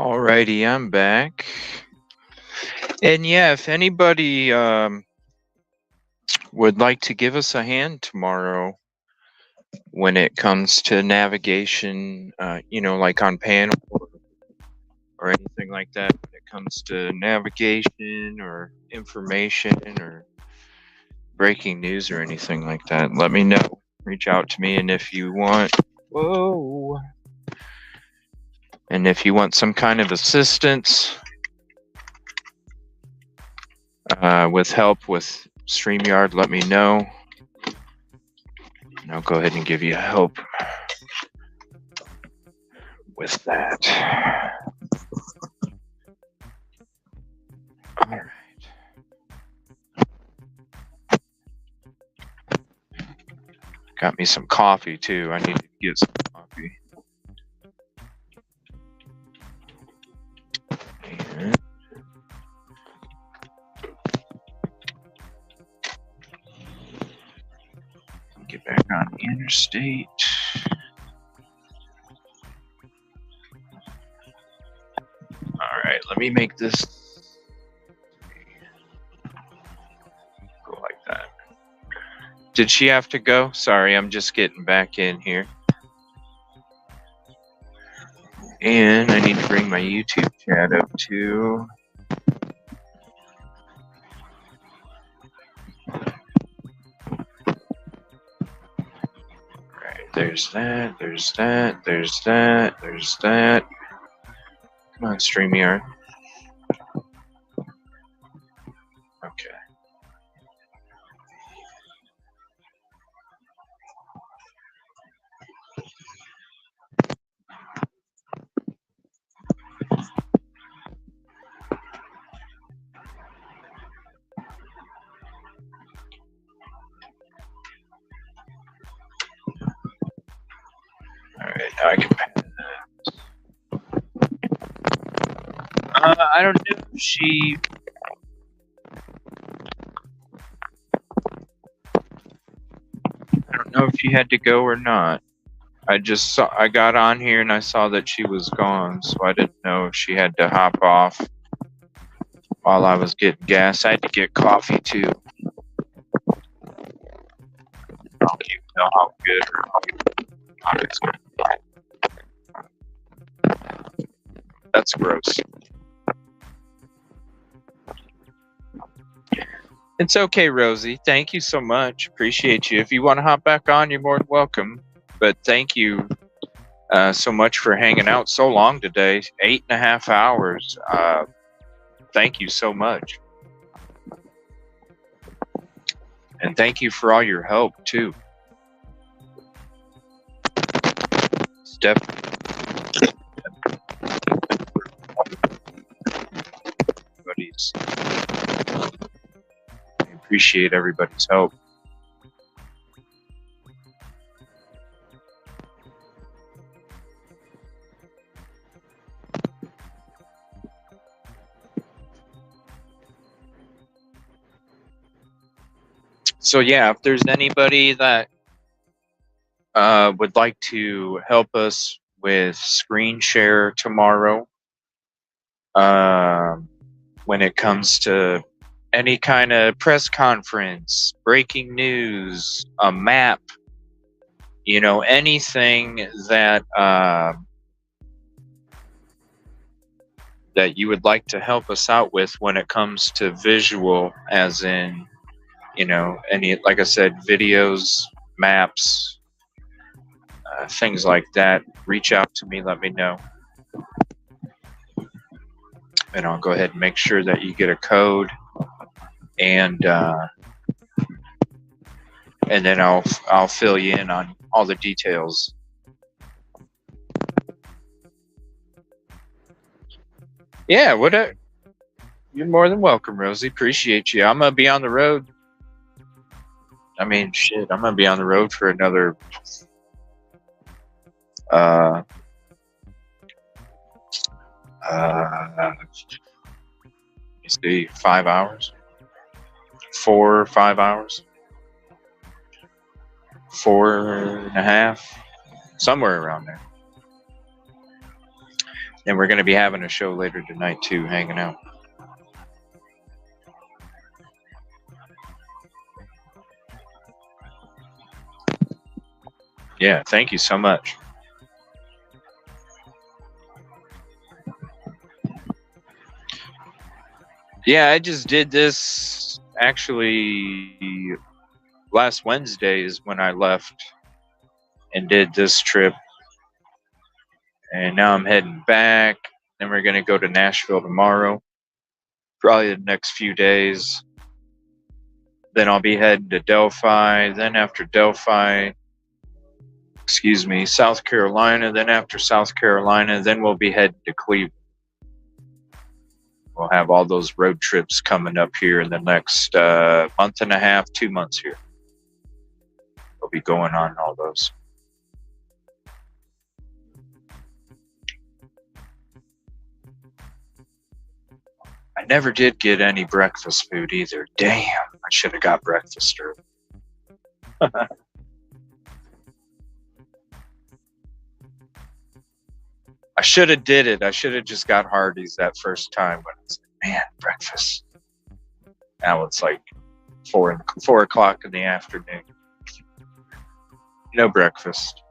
Alrighty, I'm back. And yeah, if anybody would like to give us a hand tomorrow when it comes to navigation, like on panel or anything like that, when it comes to navigation or information or breaking news or anything like that, let me know. Reach out to me, and if you want, and if you want some kind of assistance with help with StreamYard, let me know. And I'll go ahead and give you help with that. All right. Got me some coffee too. I need to get some coffee. And get back on the interstate. All right, let me make this go like that. Did she have to go? Sorry, I'm just getting back in here. And I need to bring my YouTube chat up too. Alright, there's that, there's that, there's that, there's that. Come on, StreamYard. Okay. Alright, now I can pass that. I don't know if she... I don't know if she had to go or not. I got on here and I saw that she was gone, so I didn't know if she had to hop off while I was getting gas. I had to get coffee too. I don't even know how good or how it's going. That's gross. It's okay, Rosie. Thank you so much. Appreciate you. If you want to hop back on, you're more than welcome. But thank you so much for hanging out so long today. 8.5 hours. Thank you so much. And thank you for all your help, too. Steph. I appreciate everybody's help. So yeah, if there's anybody that would like to help us with screen share tomorrow, when it comes to any kind of press conference, breaking news, a map, anything that that you would like to help us out with when it comes to visual, as in, any, like I said, videos, maps, things like that, reach out to me, let me know. And I'll go ahead and make sure that you get a code, and then I'll fill you in on all the details. Yeah, you're more than welcome, Rosie. Appreciate you. I'm gonna be on the road. I mean, shit, I'm gonna be on the road for another let's see, 5 hours, 4 or 5 hours, 4.5, somewhere around there. And we're going to be having a show later tonight too, hanging out. Yeah, thank you so much. Yeah, I just did this actually last Wednesday is when I left and did this trip. And now I'm heading back. Then we're going to go to Nashville tomorrow. Probably the next few days. Then I'll be heading to Delphi. Then after Delphi, South Carolina. Then after South Carolina, then we'll be heading to Cleveland. We'll have all those road trips coming up here in the next month and a half, 2 months here. We'll be going on all those. I never did get any breakfast food either. Damn, I should have got breakfast early. I should have did it. I should have just got Hardee's that first time when I was like, man, breakfast. Now it's like 4 o'clock in the afternoon. No breakfast.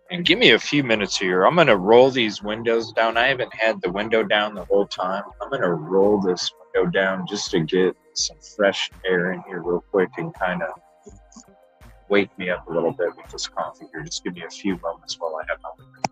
And give me a few minutes here. I'm going to roll these windows down. I haven't had the window down the whole time. I'm going to roll this window down just to get some fresh air in here real quick and kind of wake me up a little bit with this coffee here. Just give me a few moments while I have my window.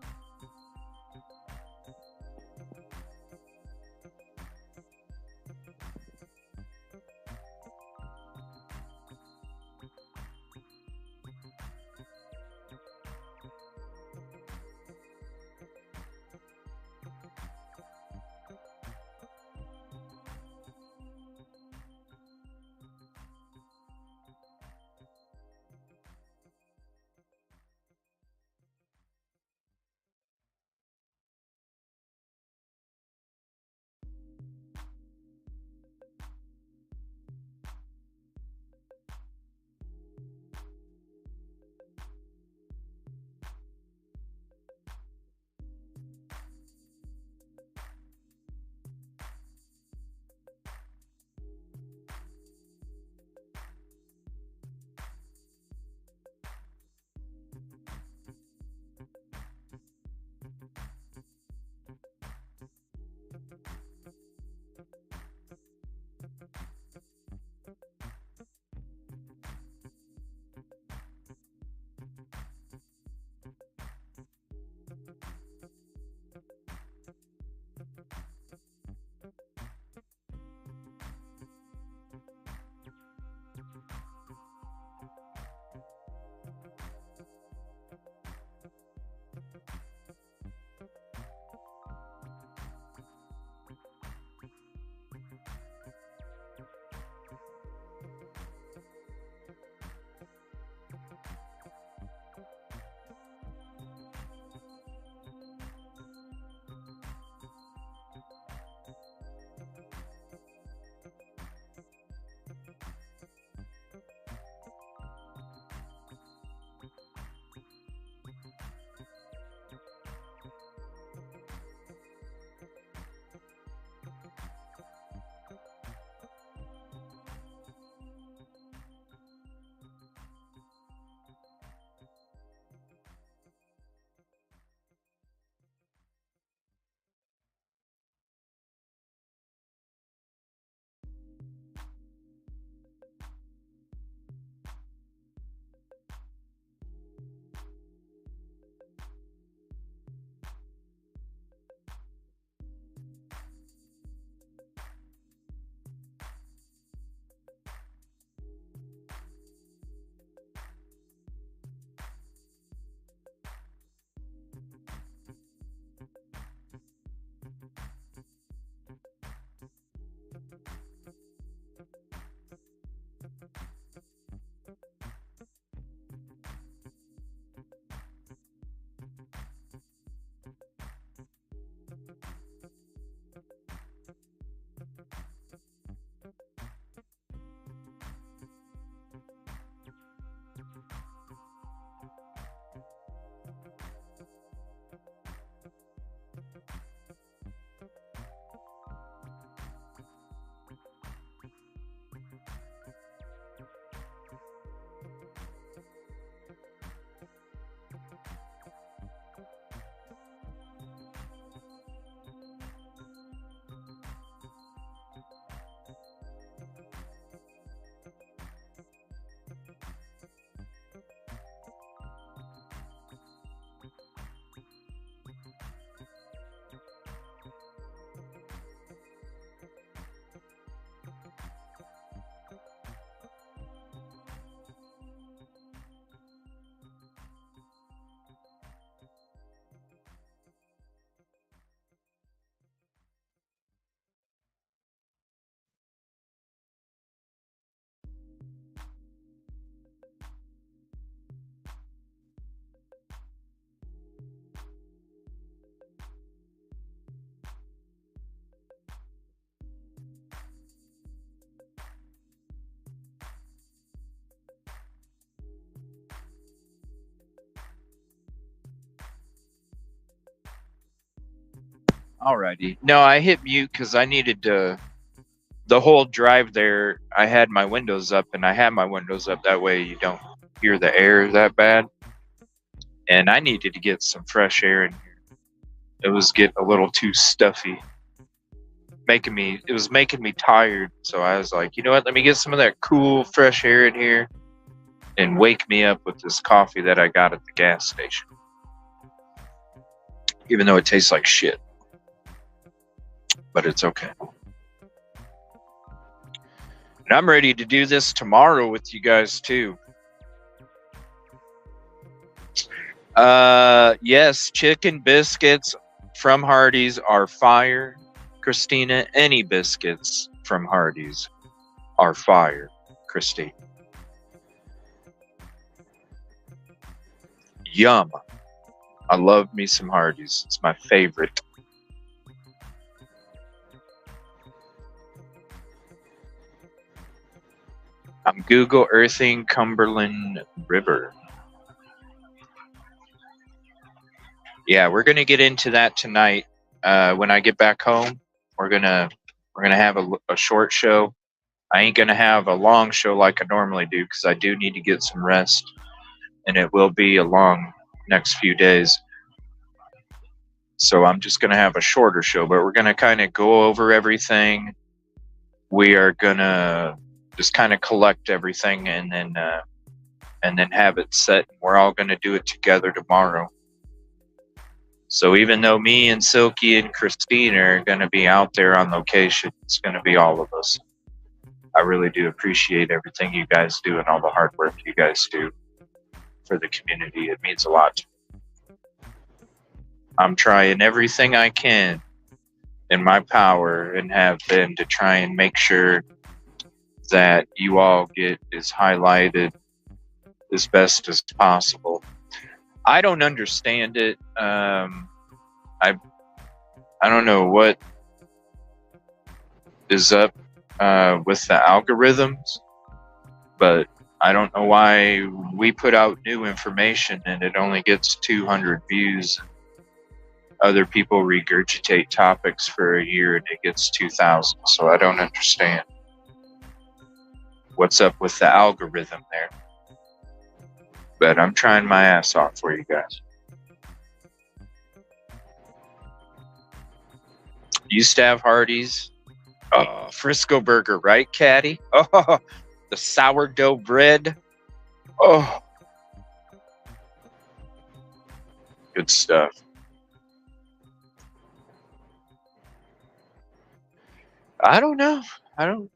Alrighty. No, I hit mute because I needed to. The whole drive there, I had my windows up, and I had my windows up that way you don't hear the air that bad. And I needed to get some fresh air in here. It was getting a little too stuffy. It was making me tired. So I was like, you know what? Let me get some of that cool, fresh air in here and wake me up with this coffee that I got at the gas station. Even though it tastes like shit. But it's okay. And I'm ready to do this tomorrow with you guys too. Yes, chicken biscuits from Hardee's are fire. Christina, any biscuits from Hardee's are fire, Christine. Yum. I love me some Hardee's. It's my favorite. I'm Google Earthing Cumberland River. Yeah, we're gonna get into that tonight. When I get back home, we're gonna have a short show. I ain't gonna have a long show like I normally do because I do need to get some rest, and it will be a long next few days. So I'm just gonna have a shorter show, but we're gonna kind of go over everything. We are gonna just kind of collect everything and then have it set. We're all gonna do it together tomorrow. So even though me and Silky and Christine are going to be out there on location, it's going to be all of us. I really do appreciate everything you guys do and all the hard work you guys do for the community. It means a lot. I'm trying everything I can in my power and have been to try and make sure that you all get as highlighted as best as possible. I don't understand it. I don't know what is up with the algorithms, but I don't know why we put out new information and it only gets 200 views. Other people regurgitate topics for a year and it gets 2,000. So I don't understand what's up with the algorithm there. But I'm trying my ass off for you guys. Used to have Hardee's. Oh, Frisco Burger, right, Caddy? Oh, the sourdough bread. Oh, good stuff. I don't know. I don't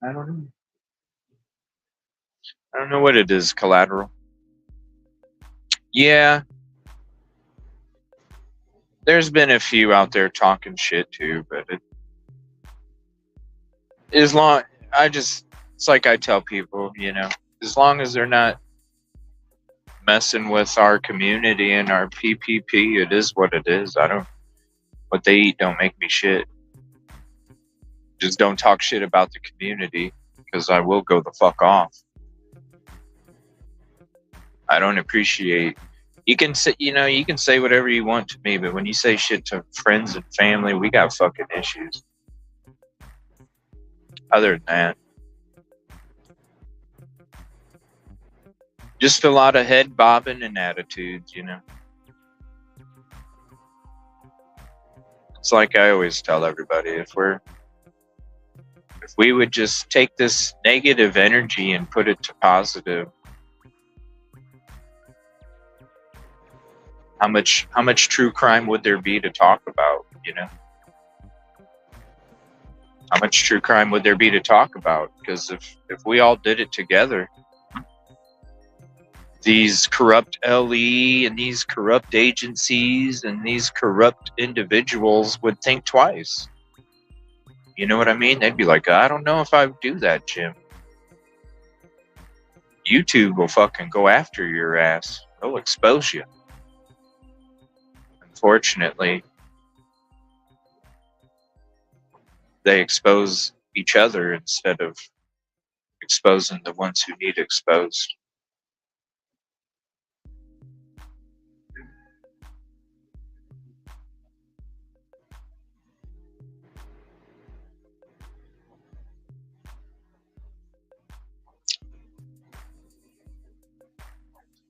know. I don't know what it is, Collateral. Yeah. There's been a few out there talking shit too, but it's like I tell people, as long as they're not messing with our community and our PPP, it is what it is. What they eat don't make me shit. Just don't talk shit about the community because I will go the fuck off. I don't appreciate. You can say whatever you want to me, but when you say shit to friends and family, we got fucking issues. Other than that, just a lot of head bobbing and attitudes, It's like I always tell everybody, if we would just take this negative energy and put it to positive, how much true crime would there be to talk about, How much true crime would there be to talk about? Because if we all did it together, these corrupt LE and these corrupt agencies and these corrupt individuals would think twice. You know what I mean? They'd be like, I don't know if I would do that, Jim. YouTube will fucking go after your ass. They'll expose you. Unfortunately, they expose each other instead of exposing the ones who need exposed.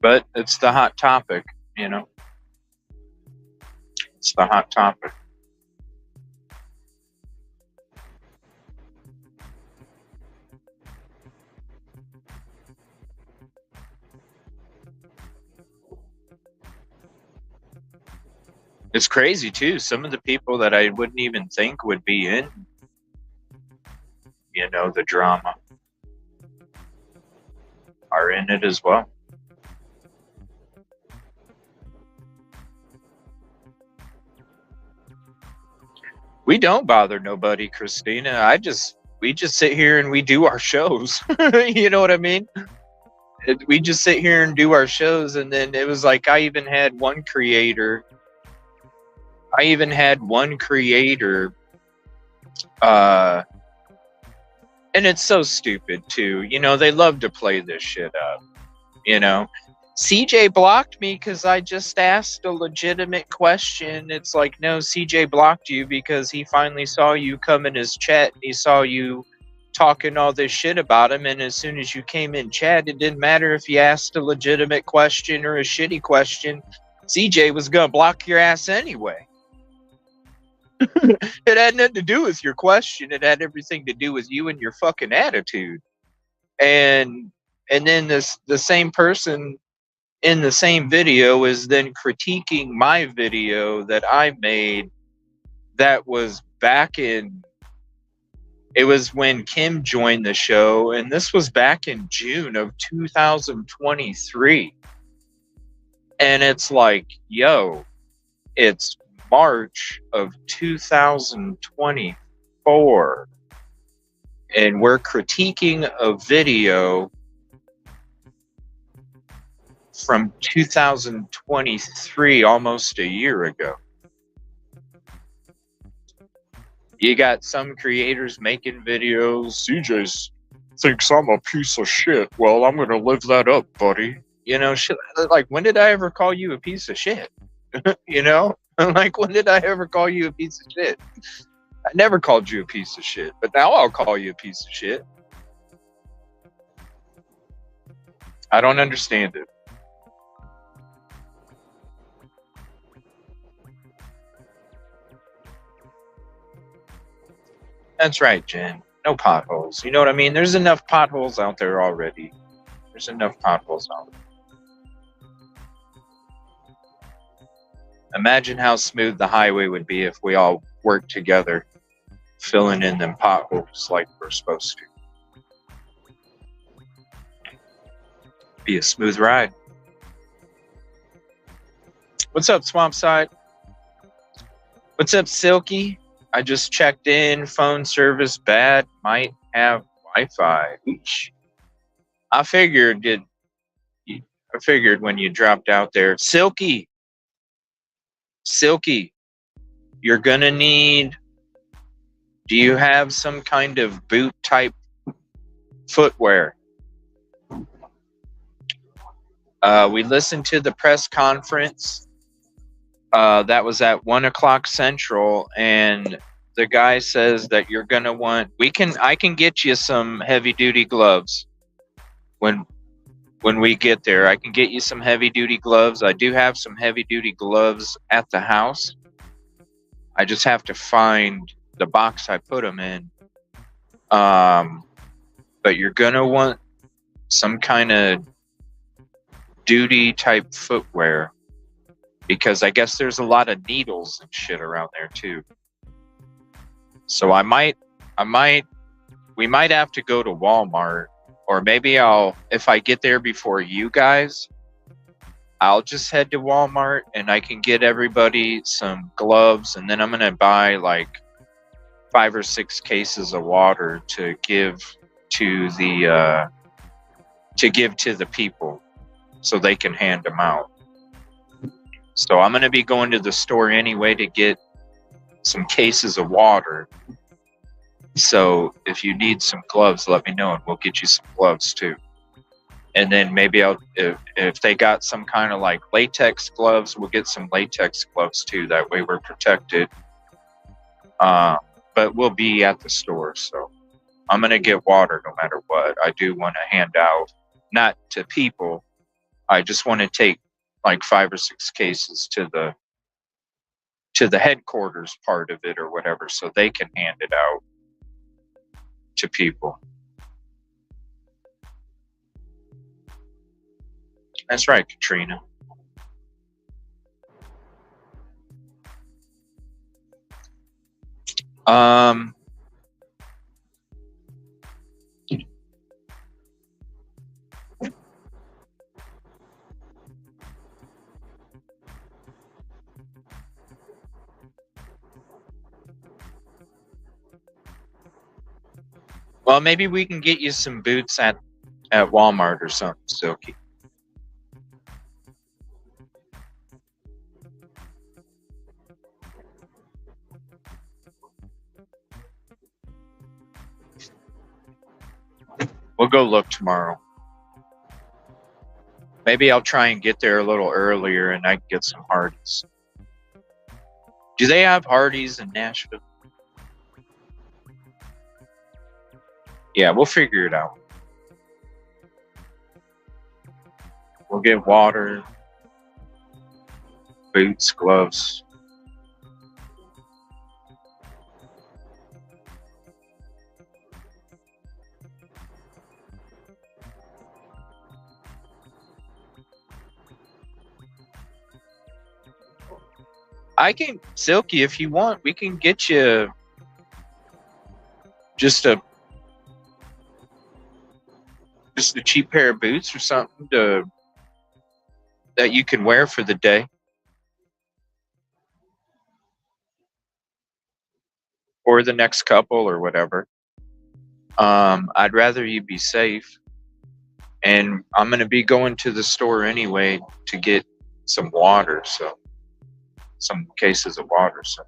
But it's the hot topic, you know. It's the hot topic. It's crazy too. Some of the people that I wouldn't even think would be in, you know, the drama are in it as well. We don't bother nobody, Christina. We just sit here and we do our shows. You know what I mean? We just sit here and do our shows, and then it was like I even had one creator, and it's so stupid too. You know, they love to play this shit up. You know, CJ blocked me because I just asked a legitimate question. It's like, no, CJ blocked you because he finally saw you come in his chat. And he saw you talking all this shit about him. And as soon as you came in chat, it didn't matter if you asked a legitimate question or a shitty question. CJ was going to block your ass anyway. It had nothing to do with your question. It had everything to do with you and your fucking attitude. And then the same person in the same video is then critiquing my video that I made that was back in, it was when Kim joined the show, and this was back in June of 2023. And it's like, yo, it's March of 2024, and we're critiquing a video from 2023, almost a year ago. You got some creators making videos. CJ thinks I'm a piece of shit. Well, I'm gonna live that up, buddy. You know, shit. Like, when did I ever call you a piece of shit? You know, like, when did I ever call you a piece of shit? I never called you a piece of shit, but now I'll call you a piece of shit. I don't understand it. That's right, Jen. No potholes. You know what I mean? There's enough potholes out there already. There's enough potholes out there. Imagine how smooth the highway would be if we all worked together, filling in them potholes like we're supposed to. Be a smooth ride. What's up, Swampside? What's up, Silky? I just checked in. Phone service bad. Might have Wi-Fi. Eesh. I figured when you dropped out there, Silky, you're gonna need. Do you have some kind of boot type footwear? We listened to the press conference. That was at 1:00 Central, and the guy says that you're gonna want. I can get you some heavy duty gloves when we get there. I can get you some heavy duty gloves. I do have some heavy duty gloves at the house. I just have to find the box I put them in. But you're gonna want some kind of duty type footwear, because I guess there's a lot of needles and shit around there too. So we might have to go to Walmart, or maybe if I get there before you guys, I'll just head to Walmart and I can get everybody some gloves, and then I'm gonna buy like 5 or 6 cases of water to give to the people so they can hand them out. So I'm going to be going to the store anyway to get some cases of water. So if you need some gloves, let me know and we'll get you some gloves too. And then maybe if they got some kind of like latex gloves, we'll get some latex gloves too. That way we're protected. But we'll be at the store. So I'm going to get water no matter what. I do want to hand out, not to people, I just want to take like 5 or 6 cases to the headquarters part of it or whatever, so they can hand it out to people. That's right, Katrina. Well, maybe we can get you some boots at Walmart or something, Silky. We'll go look tomorrow. Maybe I'll try and get there a little earlier and I can get some Hardee's. Do they have Hardee's in Nashville? Yeah, we'll figure it out. We'll get water, boots, gloves. I can, Silky, if you want, we can get you just a cheap pair of boots or something that you can wear for the day. Or the next couple or whatever. I'd rather you be safe. And I'm going to be going to the store anyway to get some water, so some cases of water. So.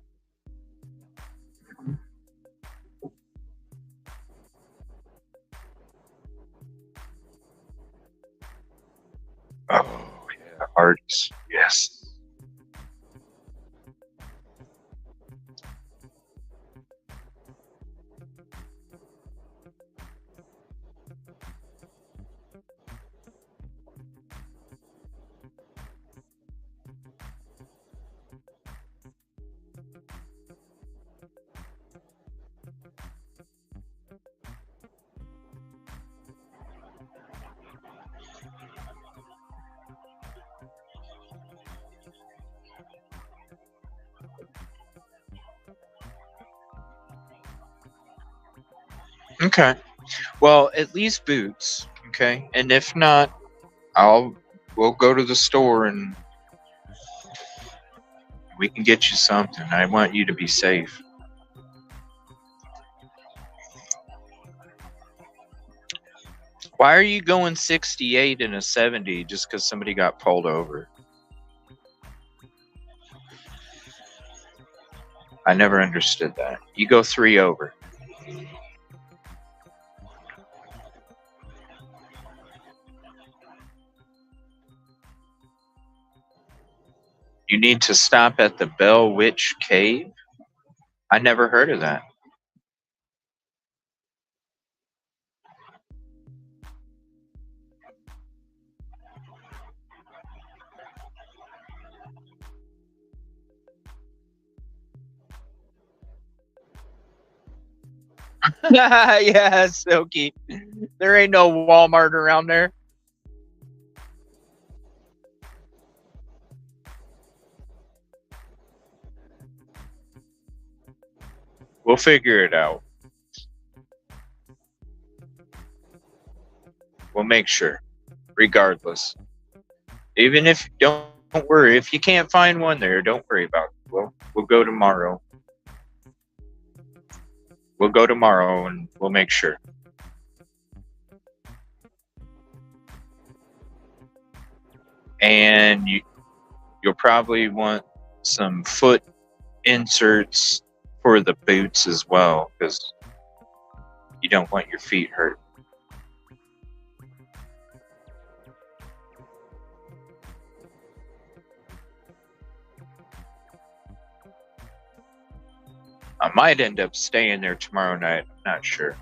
Oh, yeah, Hardee's. Yes. Okay. Well, at least boots. Okay. And if not, we'll go to the store and we can get you something. I want you to be safe. Why are you going 68 and a 70 just because somebody got pulled over? I never understood that. You go 3 over. You need to stop at the Bell Witch Cave? I never heard of that. Yeah, Silky. There ain't no Walmart around there. We'll figure it out. We'll make sure, regardless. Even if don't worry, if you can't find one there, don't worry about it. We'll go tomorrow. We'll go tomorrow and we'll make sure. And you'll probably want some foot inserts for the boots as well, because you don't want your feet hurt. I might end up staying there tomorrow night. I'm not sure.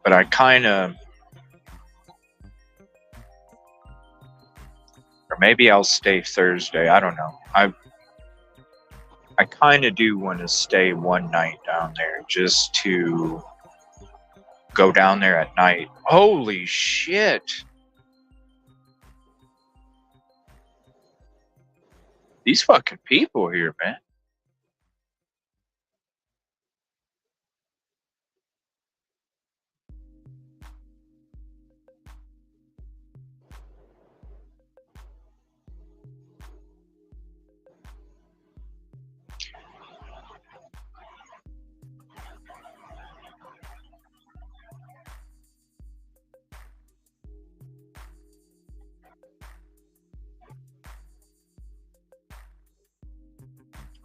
But I kind of Or maybe I'll stay Thursday. I don't know. I kind of do want to stay one night down there just to go down there at night. Holy shit. These fucking people here, man.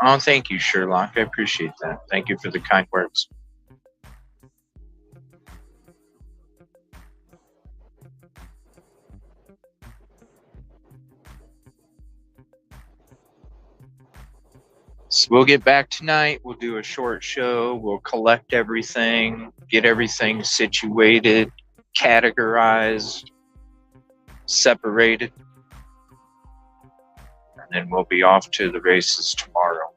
Oh, thank you, Sherlock. I appreciate that. Thank you for the kind words. So we'll get back tonight. We'll do a short show. We'll collect everything, get everything situated, categorized, separated. And then we'll be off to the races tomorrow.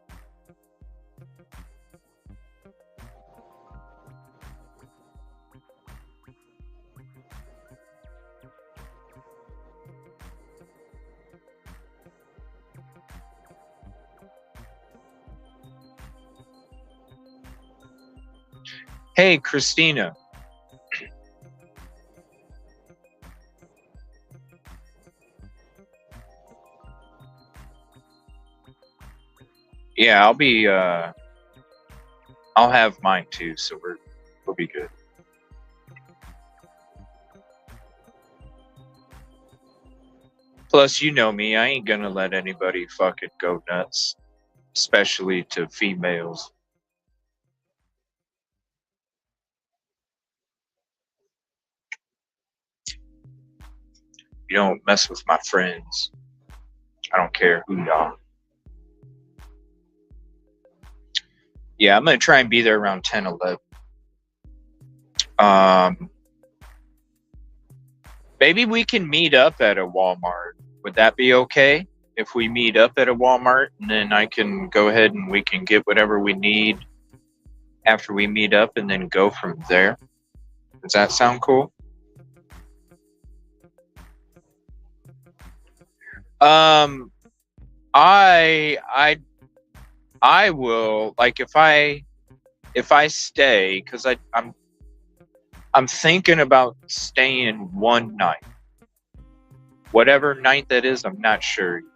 Hey, Christina. Yeah, I'll have mine too, so we'll be good. Plus, you know me, I ain't gonna let anybody fucking go nuts, especially to females. You don't mess with my friends. I don't care who y'all. Yeah, I'm going to try and be there around 10, 11. Maybe we can meet up at a Walmart. Would that be okay? If we meet up at a Walmart, and then I can go ahead and we can get whatever we need after we meet up and then go from there. Does that sound cool? I will, like, if I stay, because I'm thinking about staying one night. Whatever night that is, I'm not sure yet.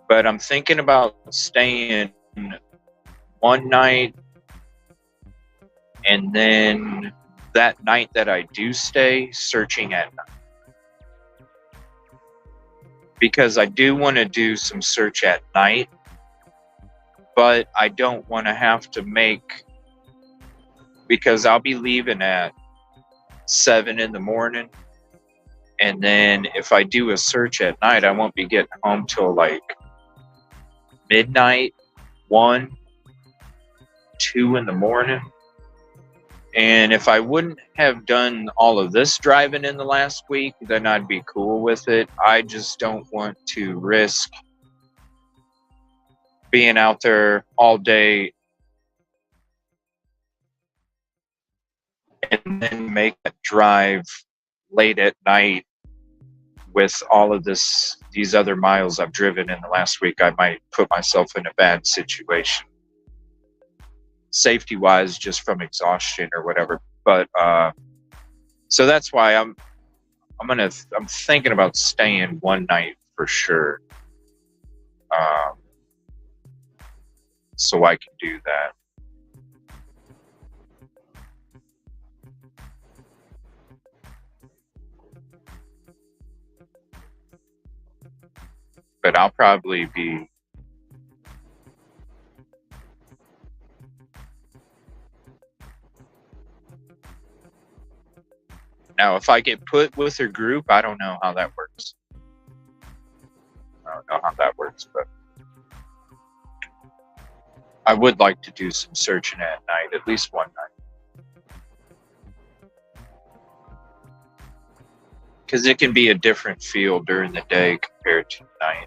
But I'm thinking about staying one night, and then that night that I do stay, searching at night. Because I do want to do some search at night, but I don't want to have to make, because I'll be leaving at 7 in the morning, and then if I do a search at night, I won't be getting home till like midnight, 1, 2 in the morning. And if I wouldn't have done all of this driving in the last week, then I'd be cool with it. I just don't want to risk being out there all day and then make a drive late at night with all of these other miles I've driven in the last week. I might put myself in a bad situation, safety wise, just from exhaustion or whatever. But so that's why I'm thinking about staying one night for sure, so I can do that. But I'll probably be now, if I get put with a group, I don't know how that works. But I would like to do some searching at night, at least one night. Because it can be a different feel during the day compared to night.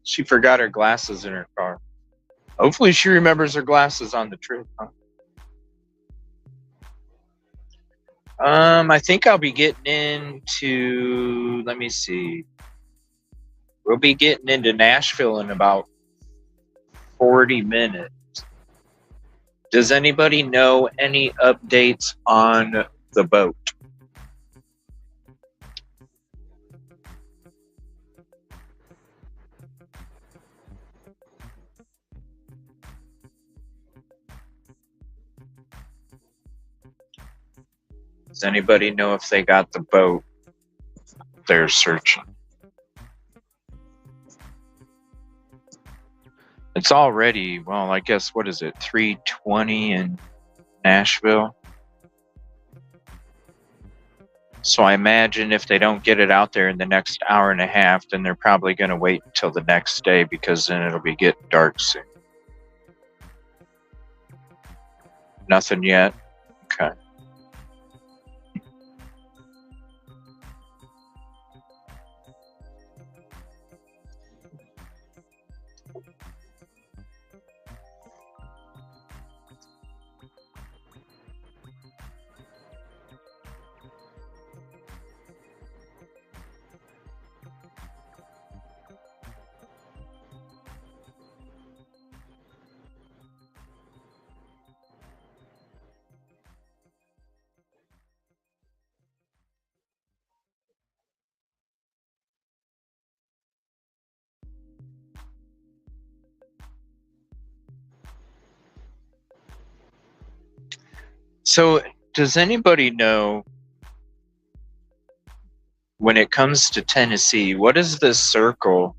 She forgot her glasses in her car. Hopefully she remembers her glasses on the trip, huh? I think I'll be getting into, let me see. We'll be getting into Nashville in about 40 minutes. Does anybody know any updates on the boat? Does anybody know if they got the boat they're searching? It's already, well, I guess, what is it, 3:20 in Nashville? So I imagine if they don't get it out there in the next hour and a half, then they're probably going to wait until the next day, because then it'll be getting dark soon. Nothing yet? Okay. So, does anybody know, when it comes to Tennessee, what is this circle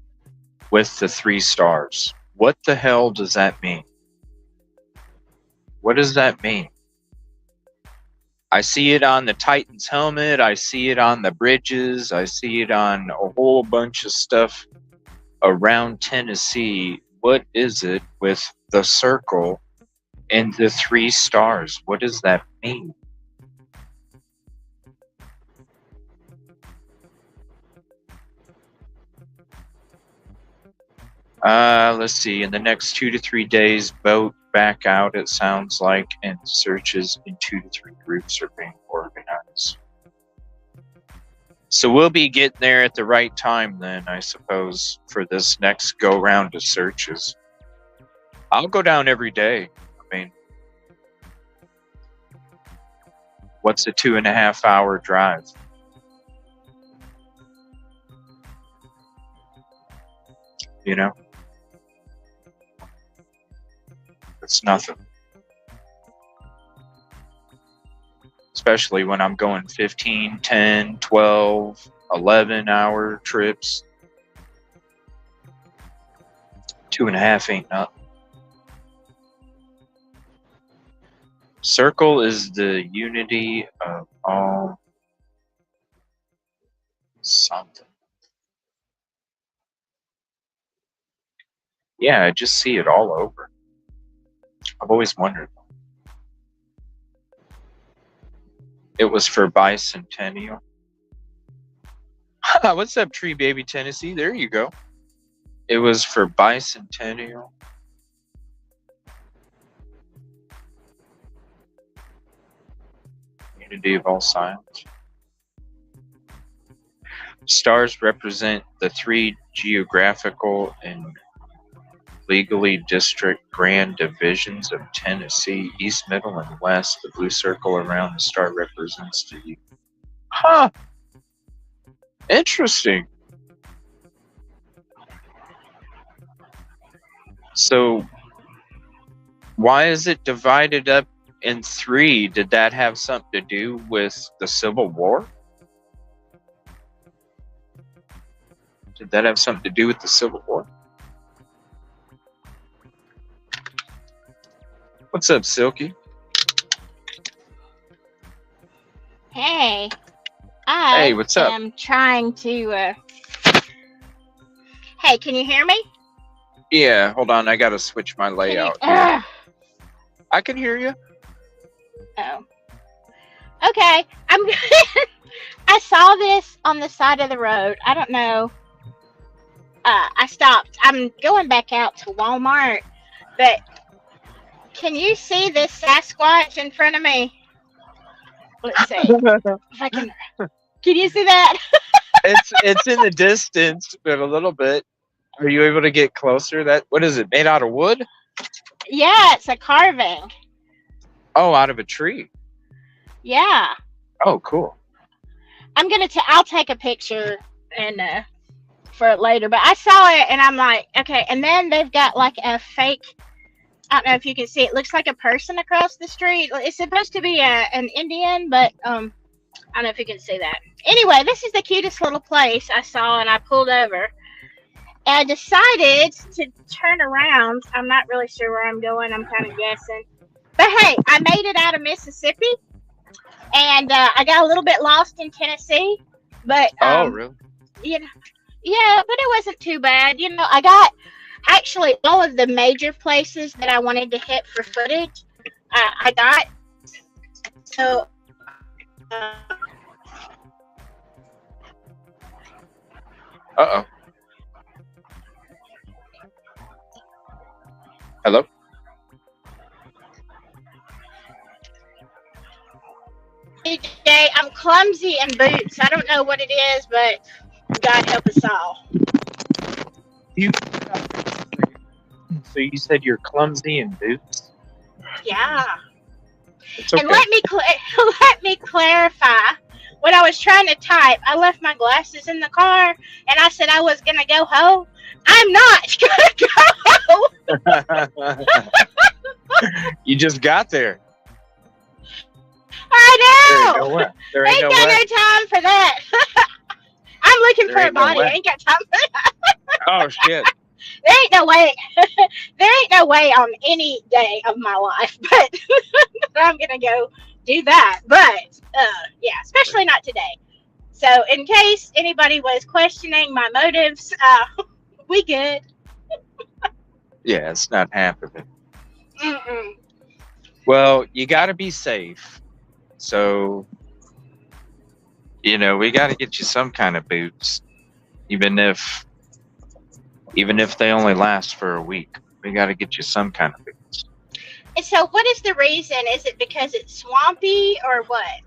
with the 3 stars? What the hell does that mean? What does that mean? I see it on the Titans helmet. I see it on the bridges. I see it on a whole bunch of stuff around Tennessee. What is it with the circle and the 3 stars? What does that mean? Let's see. In the next 2 to 3 days, boat back out, it sounds like, and searches in 2 to 3 groups are being organized. So we'll be getting there at the right time then, I suppose, for this next go round of searches. I'll go down every day. I mean, what's a 2.5 hour drive? You know? It's nothing. Especially when I'm going 15, 10, 12, 11 hour trips. 2.5 ain't nothing. Circle is the unity of all something. Yeah, I just see it all over. I've always wondered. It was for bicentennial. What's up, Tree Baby Tennessee? There you go. It was for bicentennial. Unity of all science. Stars represent the 3 geographical and legally district grand divisions of Tennessee, East, Middle, and West. The blue circle around the star represents the... Huh! Interesting. So, why is it divided up in 3? Did that have something to do with the Civil War? Did that have something to do with the Civil War? What's up, Silky? Hey, Hey, what's up? am trying to. Hey, can you hear me? Yeah, hold on. I gotta switch my layout. Ugh. I can hear you. Oh. Okay, I'm. I saw this on the side of the road. I don't know. I stopped. I'm going back out to Walmart, but can you see this Sasquatch in front of me? Let's see if I can. Can you see that? It's in the distance, but a little bit. Are you able to get closer? What is it? Made out of wood? Yeah, it's a carving. Oh, out of a tree. Yeah. Oh, cool. I'm gonna. I'll take a picture and for it later. But I saw it and I'm like, okay. And then they've got like a fake. I don't know if you can see. It looks like a person across the street. It's supposed to be an Indian, but I don't know if you can see that. Anyway, this is the cutest little place I saw, and I pulled over. And I decided to turn around. I'm not really sure where I'm going. I'm kind of guessing. But hey, I made it out of Mississippi, and I got a little bit lost in Tennessee. But oh, really? You know, yeah, but it wasn't too bad. You know, I got actually all of the major places that I wanted to hit for footage. I got so. Uh-oh. Hello? DJ, I'm clumsy in boots. I don't know what it is, but God help us all. So you said you're clumsy in boots? Yeah. It's okay. And let me clarify. When I was trying to type, I left my glasses in the car, and I said I was going to go home. I'm not going to go home. You just got there. I know. There ain't got no time for that. I'm looking for a body. I ain't got time for that. Oh, shit. There ain't no way. There ain't no way on any day of my life, but I'm going to go do that. But, yeah, especially not today. So, in case anybody was questioning my motives, we good. Yeah, it's not happening. Mm-mm. Well, you got to be safe. So, you know, we got to get you some kind of boots, even if they only last for a week. We got to get you some kind of boots. And so, what is the reason? Is it because it's swampy or what?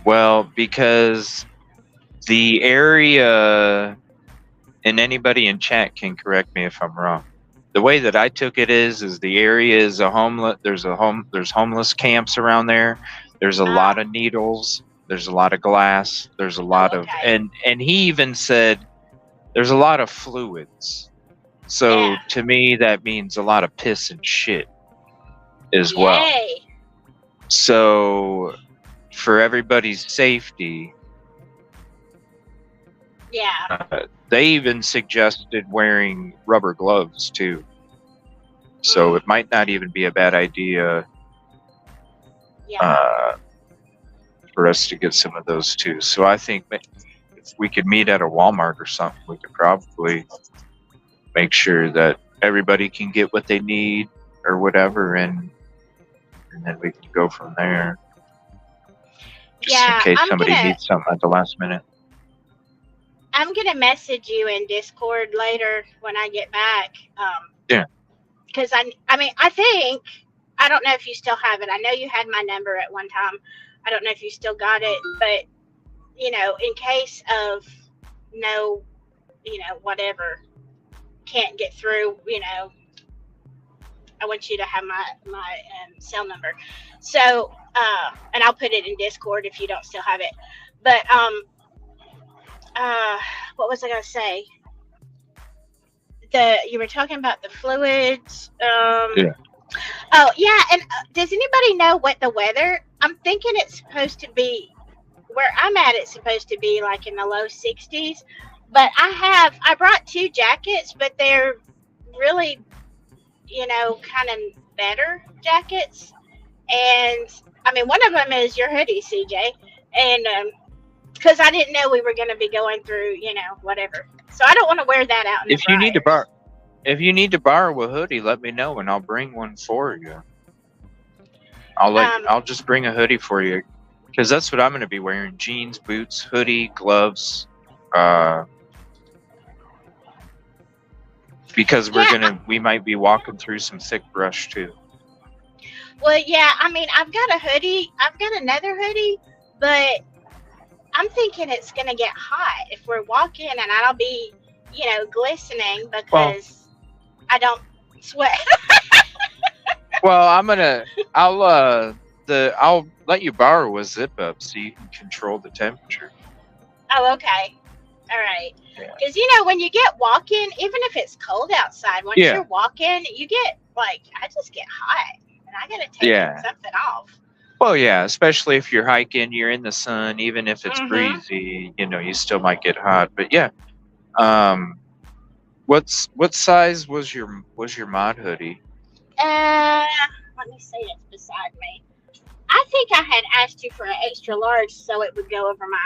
Well, because the area, and anybody in chat can correct me if I'm wrong. The way that I took it is the area is there's homeless camps around there. There's a lot of needles. There's a lot of glass. There's a lot of, and he even said there's a lot of fluids. So to me, that means a lot of piss and shit as well. So for everybody's safety, they even suggested wearing rubber gloves too. So it might not even be a bad idea for us to get some of those too. So I think if we could meet at a Walmart or something, we could probably make sure that everybody can get what they need or whatever, and then we can go from there. Just in case somebody needs something at the last minute. I'm gonna message you in Discord later when I get back. Yeah. Because I think, I don't know if you still have it. I know you had my number at one time. I don't know if you still got it, but you know, in case of whatever can't get through, you know, I want you to have my cell number. So, and I'll put it in Discord if you don't still have it. But what was I gonna say? You were talking about the fluids. Yeah. Oh yeah, and does anybody know what the weather? I'm thinking it's supposed to be where I'm at. It's supposed to be like in the low 60s, but I brought 2 jackets, but they're really, kind of better jackets. And I mean, one of them is your hoodie, CJ, and because I didn't know we were going to be going through, whatever. So I don't want to wear that out in If the you need to briars. if you need to borrow a hoodie, let me know and I'll bring one for you. I'll just bring a hoodie for you, because that's what I'm going to be wearing: jeans, boots, hoodie, gloves. Because we might be walking through some thick brush too. Well, yeah, I mean, I've got a hoodie. I've got another hoodie, but I'm thinking it's going to get hot if we're walking, and I'll be, glistening because I don't sweat. Well, I'll let you borrow a zip up so you can control the temperature. Oh, okay. All right. Because, when you get walking, even if it's cold outside, once you're walking, you get, I just get hot. And I got to take something off. Well, yeah, especially if you're hiking, you're in the sun, even if it's breezy, you still might get hot. But yeah. What size was your mod hoodie? Let me see. It's beside me. I think I had asked you for an extra large so it would go over my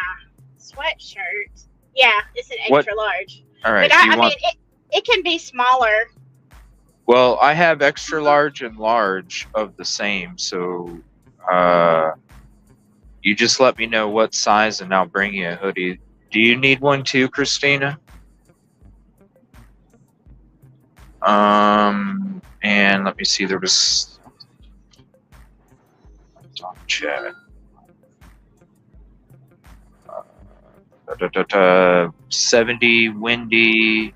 sweatshirt. Yeah, it's an extra large. All right. But I mean, it can be smaller. Well, I have extra large and large of the same, so you just let me know what size and I'll bring you a hoodie. Do you need one too, Christina? And let me see, there was on chat. 70, windy.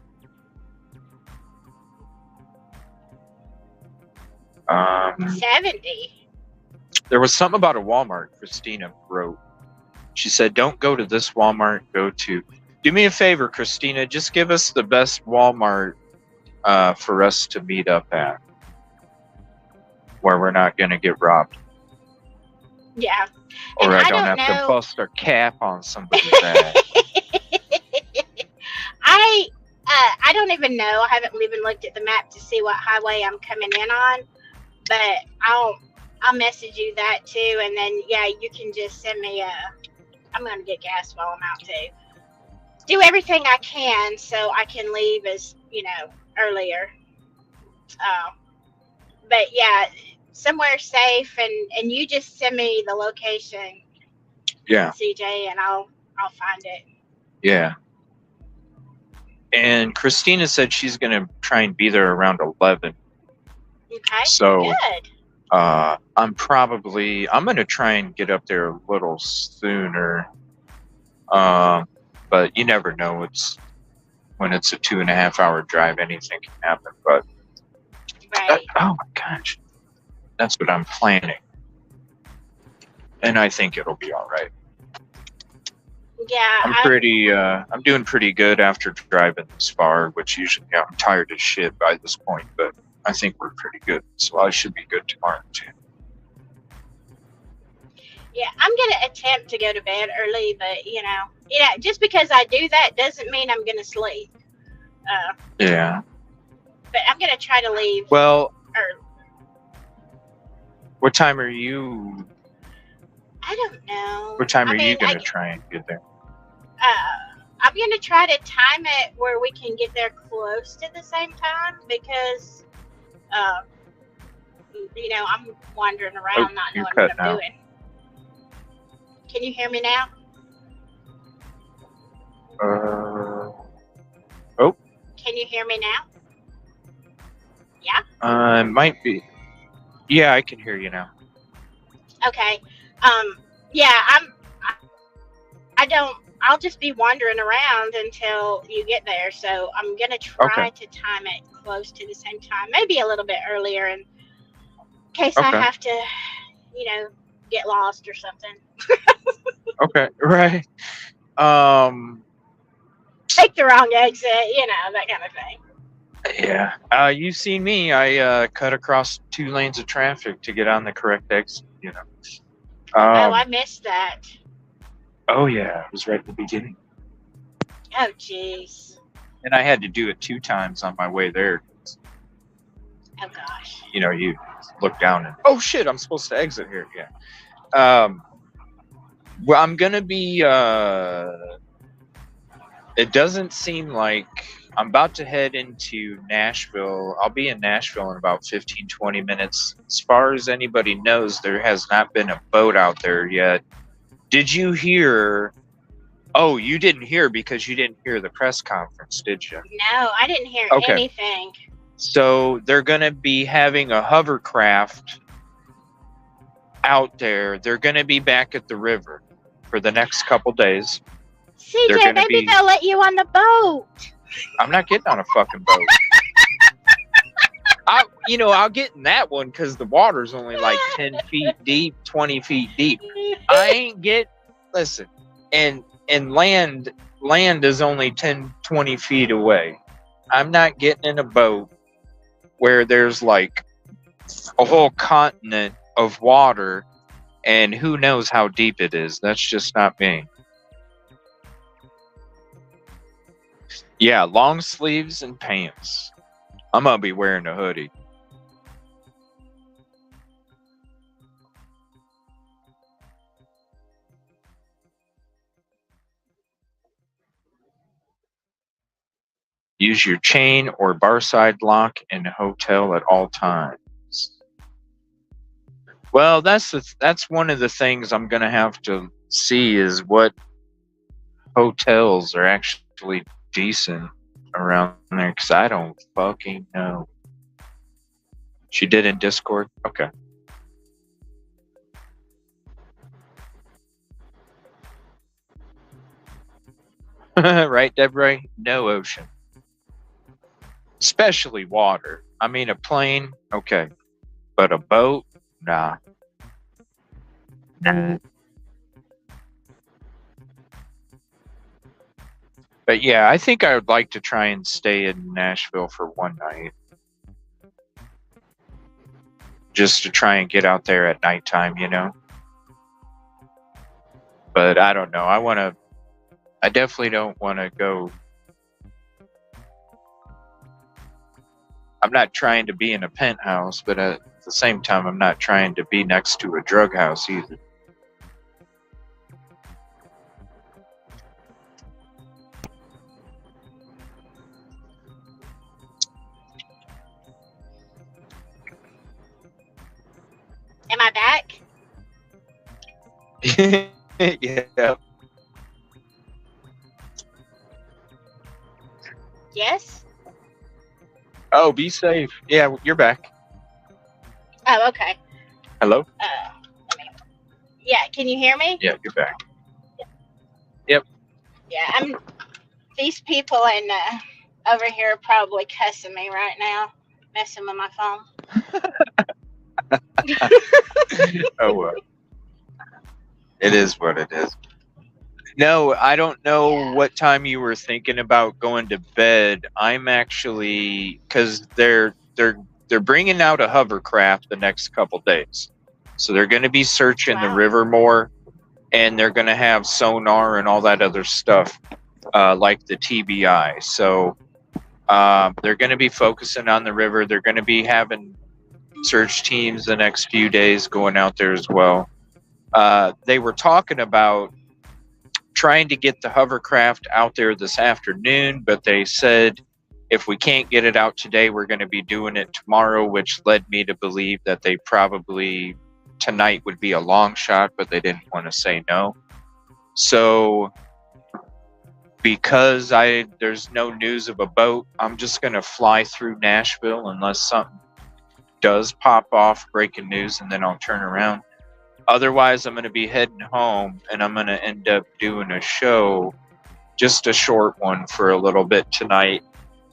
70. There was something about a Walmart Christina wrote. She said, don't go to this Walmart, do me a favor, Christina, just give us the best Walmart for us to meet up at, where we're not going to get robbed. Yeah. Or I don't have to bust our cap on somebody's ass. I don't even know. I haven't even looked at the map to see what highway I'm coming in on, but I'll message you that too, and then you can just send me I'm gonna get gas while I'm out too. Do everything I can so I can leave as earlier. But yeah, somewhere safe, and you just send me the location. Yeah. CJ, and I'll find it. Yeah. And Christina said she's gonna try and be there around 11. Okay. So good. I'm gonna try and get up there a little sooner. But you never know. When it's a 2.5 hour drive, anything can happen. But oh my gosh, that's what I'm planning, and I think it'll be all right. Yeah, I'm doing pretty good after driving this far, which usually I'm tired as shit by this point, but I think we're pretty good, so I should be good tomorrow too. Yeah, I'm gonna attempt to go to bed early, but just because I do that doesn't mean I'm gonna sleep. Yeah. But I'm gonna try to leave. Well, early. What time are you? I don't know. What time are you gonna try and get there? I'm gonna try to time it where we can get there close to the same time because, I'm wandering around not knowing what I'm doing. Can you hear me now? Oh. Can you hear me now? Yeah? It might be. Yeah, I can hear you now. Okay. Yeah, I'll just be wandering around until you get there. So I'm going to try to time it close to the same time, maybe a little bit earlier in case I have to, get lost or something. Okay, right. take the wrong exit, that kind of thing. Yeah. You've seen me. I cut across 2 lanes of traffic to get on the correct exit, I missed that. Oh, yeah. It was right at the beginning. Oh, jeez. And I had to do it 2 times on my way there. Oh, gosh. You look down and, oh, shit, I'm supposed to exit here. Yeah. Well, I'm going to be... it doesn't seem like... I'm about to head into Nashville. I'll be in Nashville in about 15, 20 minutes. As far as anybody knows, there has not been a boat out there yet. Did you hear... Oh, you didn't hear because you didn't hear the press conference, did you? No, I didn't hear anything. So they're going to be having a hovercraft out there. They're going to be back at the river for the next couple days. CJ, maybe they'll let you on the boat. I'm not getting on a fucking boat. I'll get in that one because the water's only like 10 feet deep, 20 feet deep. I ain't listen, and land is only 10, 20 feet away. I'm not getting in a boat where there's like a whole continent of water and who knows how deep it is. That's just not me. Yeah, long sleeves and pants. I'm gonna be wearing a hoodie. Use your chain or bar side lock in a hotel at all times. Well, that's one of the things I'm gonna have to see is what hotels are actually decent around there, because I don't fucking know. She did in Discord? Okay. Right, Deborah? No ocean. Especially water. I mean, a plane, okay. But a boat? Nah. But yeah, I think I would like to try and stay in Nashville for one night. Just to try and get out there at nighttime, But I don't know. I definitely don't want to go. I'm not trying to be in a penthouse, but at the same time, I'm not trying to be next to a drug house either. Am I back? Yeah. Yes? Oh, be safe. Yeah, you're back. Oh, okay. Hello? Yeah, can you hear me? Yeah, you're back. Yep. Yeah, these people over here are probably cussing me right now, messing with my phone. Oh, well. It is what it is. No, I don't know what time you were thinking about going to bed. I'm actually, because they're bringing out a hovercraft the next couple days, so they're going to be searching the river more, and they're going to have sonar and all that other stuff, like the TBI. So they're going to be focusing on the river. They're going to be having search teams the next few days going out there as well. They were talking about trying to get the hovercraft out there this afternoon, but they said if we can't get it out today, we're going to be doing it tomorrow, which led me to believe that they probably tonight would be a long shot, but they didn't want to say no. So because there's no news of a boat, I'm just going to fly through Nashville unless something does pop off, breaking news, and then I'll turn around. Otherwise, I'm going to be heading home, and I'm going to end up doing a show, just a short one for a little bit tonight,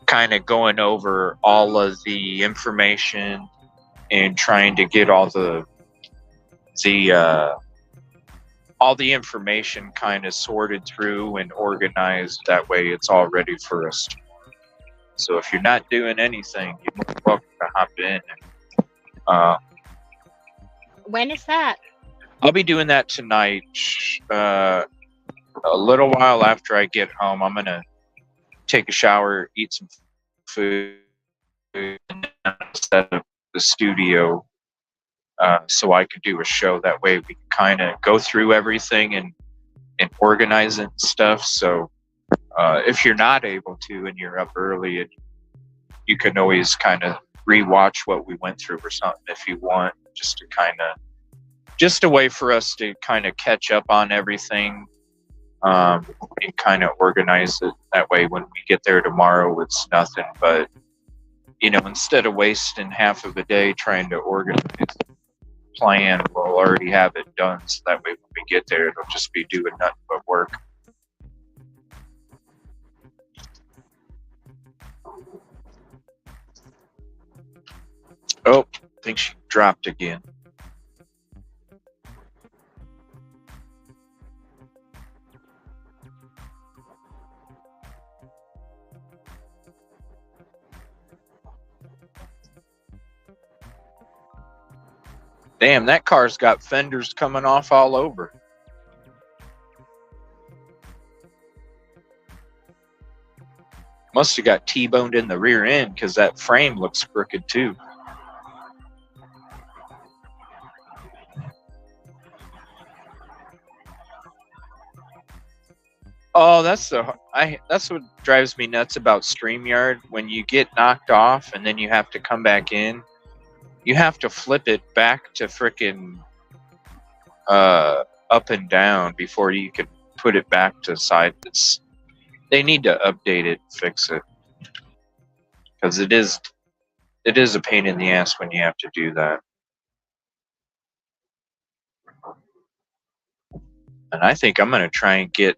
kind of going over all of the information and trying to get all the all the information kind of sorted through and organized. That way it's all ready for us. So if you're not doing anything, you're welcome to hop in. And, When is that? I'll be doing that tonight. A little while after I get home, I'm going to take a shower, eat some food, and set up the studio so I could do a show. That way we can kind of go through everything and organize it and stuff. So if you're not able to and you're up early, you can always kind of rewatch what we went through or something if you want, just to kind of, just a way for us to kind of catch up on everything and kind of organize it. That way when we get there tomorrow, it's nothing but, you know, instead of wasting half of the day trying to organize plan, we'll already have it done. So that way when we get there, it'll just be doing nothing but work. Oh, I think she dropped again. Damn, that car's got fenders coming off all over. Must have got T-boned in the rear end because that frame looks crooked too. Oh, that's what drives me nuts about StreamYard. When you get knocked off and then you have to come back in, you have to flip it back to frickin' up and down before you can put it back to side. They need to update it, fix it, because it is a pain in the ass when you have to do that. And I think I'm gonna try and get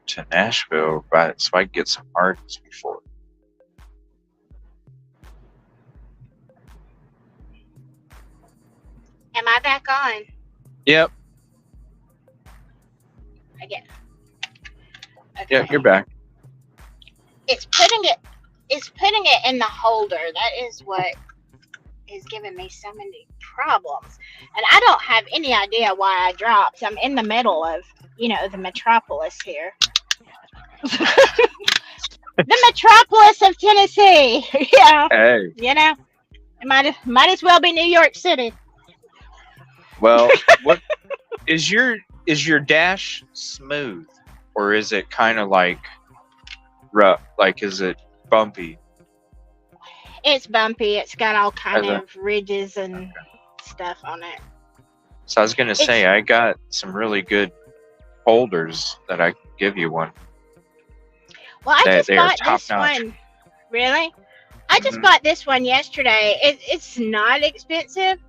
to Nashville, right, so I can get some artists before. Am I back on? Yep. Again. Okay. Yeah, you're back. It's putting it in the holder. That is what is giving me so many problems. And I don't have any idea why I dropped. I'm in the middle of, you know, the metropolis here. The metropolis of Tennessee. Yeah. Hey. You know, it might as well be New York City. Well, what is your dash smooth, or is it kind of like rough? Like, is it bumpy? It's bumpy. It's got all kind of ridges and stuff on it. So I was gonna say, I got some really good holders that I can give you one. Well, I just bought this one. Really? I just bought this one yesterday. It's not expensive.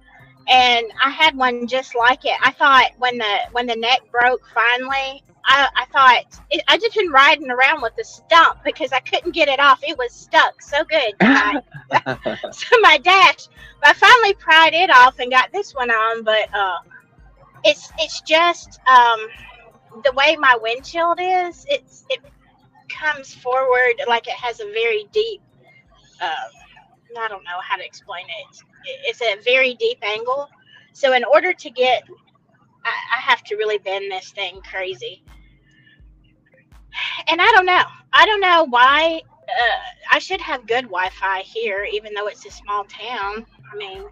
And I had one just like it. I thought when the neck broke finally, I thought I just been riding around with the stump because I couldn't get it off. It was stuck so good. So my dash, I finally pried it off and got this one on. But it's just the way my windshield is. It comes forward like it has a very deep. I don't know how to explain it. It's a very deep angle. So in order to get, I have to really bend this thing crazy. And I don't know why. I should have good Wi-Fi here, even though it's a small town. I mean,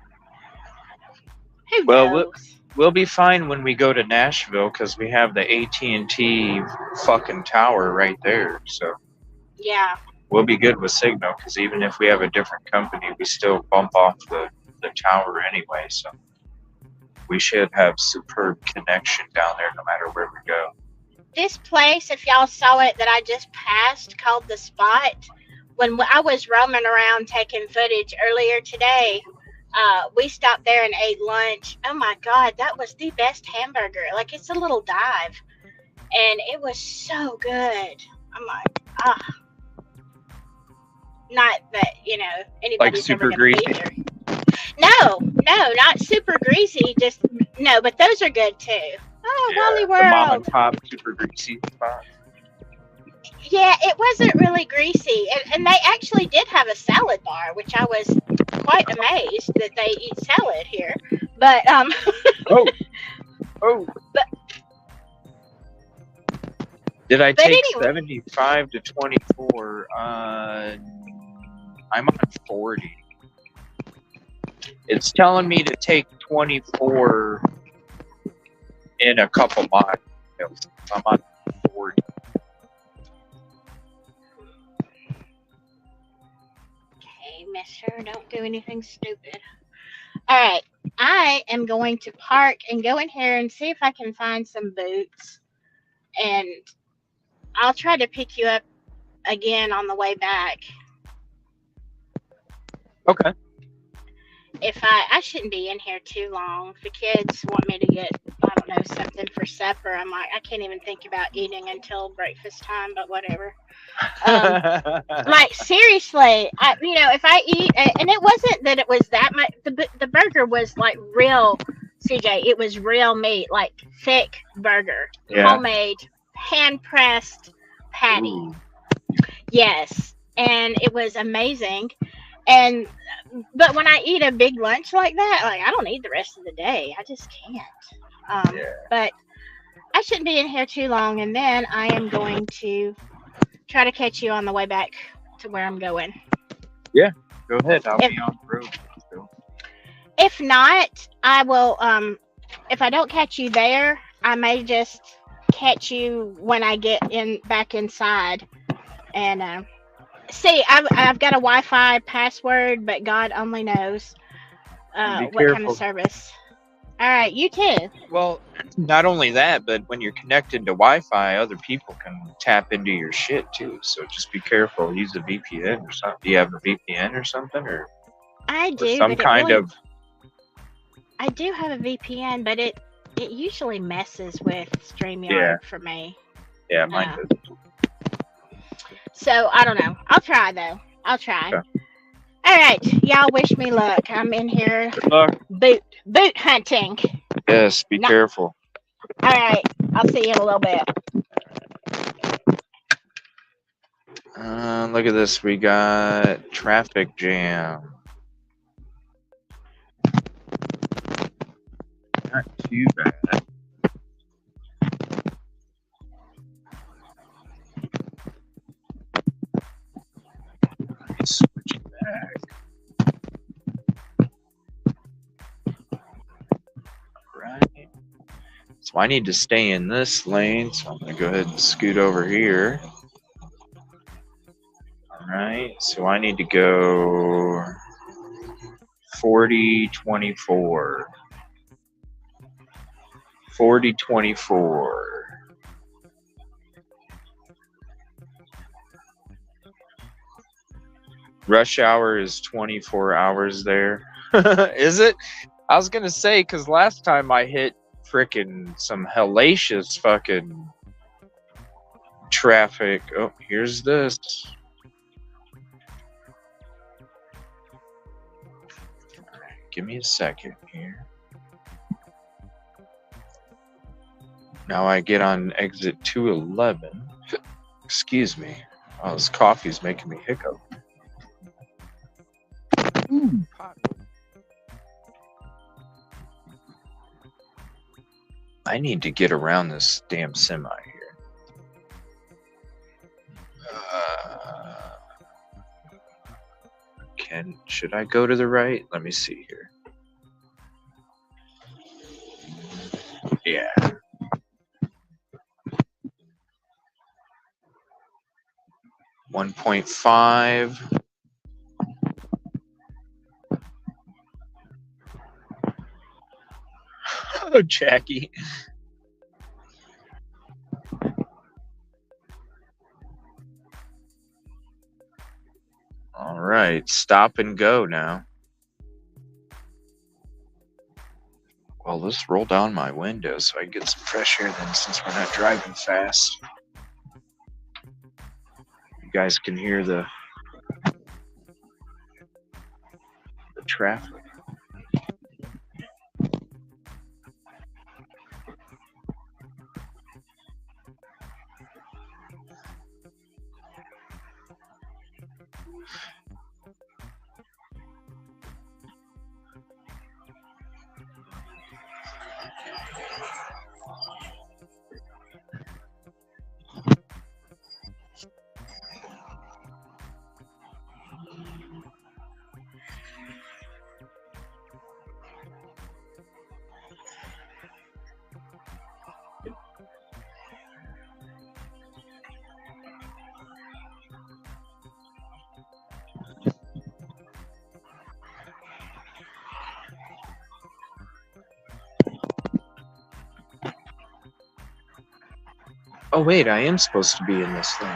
who knows? We'll be fine when we go to Nashville because we have the AT&T fucking tower right there. So yeah. We'll be good with signal because even if we have a different company, we still bump off the tower anyway. So we should have superb connection down there no matter where we go. This place, if y'all saw it that I just passed, called The Spot, when I was roaming around taking footage earlier today, we stopped there and ate lunch. Oh my God, that was the best hamburger. Like, it's a little dive. And it was so good. I'm like, not that, you know, anybody's like super ever gonna greasy. be there. No, not super greasy. Just No, but those are good too. Oh, Wally The mom and World. pop super greasy spot. Yeah, it wasn't really greasy, and they actually did have a salad bar, which I was quite amazed that they eat salad here. But Oh. but Did I but take anyway, 75 to 24? I'm on 40. It's telling me to take 24 in a couple miles. I'm on 40. hey, mister, don't do anything stupid. All right, I am going to park and go in here and see if I can find some boots, and I'll try to pick you up again on the way back. Okay. If I shouldn't be in here too long. If the kids want me to get, I don't know, something for supper, I'm like, I can't even think about eating until breakfast time, but whatever. Like, seriously, if I eat, and it wasn't that it was that much, the burger was like real, CJ, it was real meat, like thick burger, homemade, hand-pressed patty. Ooh. Yes, and it was amazing. But when I eat a big lunch like that, like, I don't eat the rest of the day. I just can't. But I shouldn't be in here too long, and then I am going to try to catch you on the way back to where I'm going. Yeah, go ahead. I'll be on the road. If not, I will. If I don't catch you there, I may just catch you when I get back inside, and see, I've got a Wi-Fi password, but God only knows what kind of service. All right, you too. Well, not only that, but when you're connected to Wi-Fi, other people can tap into your shit too. So just be careful. Use a VPN or something. Do you have a VPN or something, or I do, or some but kind of? I do have a VPN, but it usually messes with StreamYard for me. Yeah, mine does. So I don't know. I'll try though. I'll try. Okay. All right, y'all wish me luck. I'm in here Good luck. boot hunting. Yes, be careful. All right, I'll see you in a little bit. Look at this. We got traffic jam. Not too bad. Switch back. Right. So I need to stay in this lane, so I'm going to go ahead and scoot over here. Alright, so I need to go 40, 24. 40, 24. Rush hour is 24 hours there. Is it? I was going to say, because last time I hit frickin' some hellacious fucking traffic. Oh, here's this. All right, give me a second here. Now I get on exit 211. Excuse me. Oh, this coffee's making me hiccup. I need to get around this damn semi here. Should I go to the right? Let me see here. Yeah. $1.5. Oh, Jackie. All right, stop and go now. Well, let's roll down my window so I can get some fresh air then, since we're not driving fast. You guys can hear the traffic. Oh wait, I am supposed to be in this thing.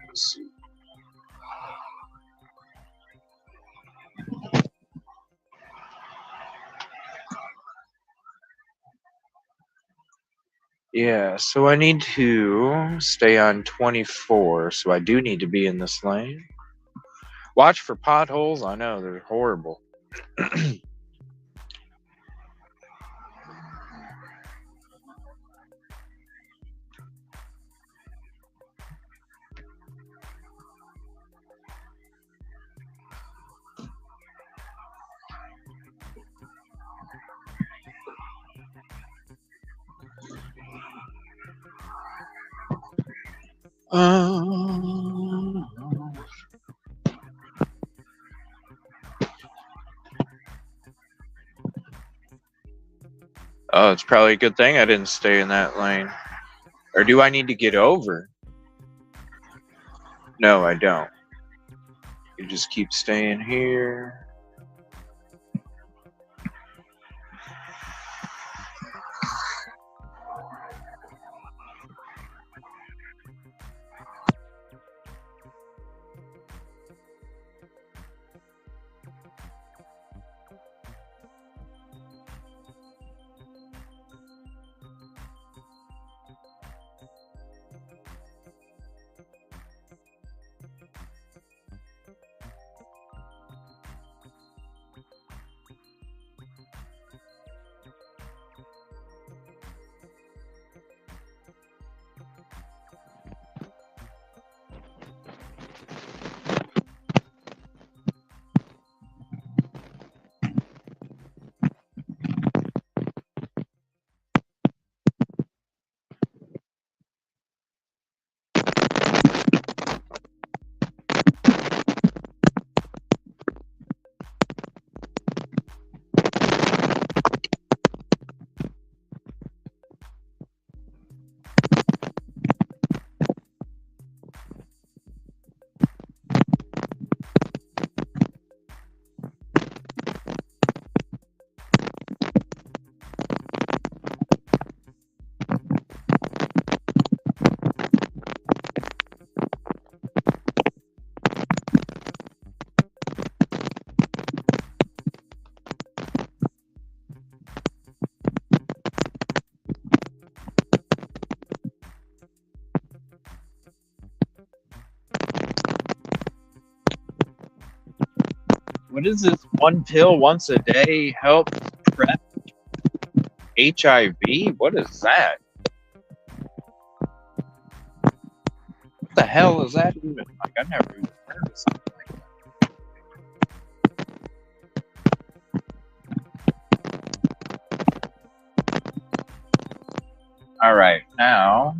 Let's see. Yeah, so I need to stay on 24, so I do need to be in this lane. Watch for potholes. I know, they're horrible. Oh, it's probably a good thing I didn't stay in that lane. Or do I need to get over? No, I don't. You just keep staying here. What is this? One pill once a day helps prevent HIV? What is that? What the hell is that even? Like, I've never even heard of something like that. Alright, now.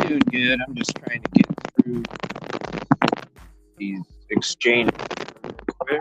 doing good. I'm just trying to get through these exchanges real quick.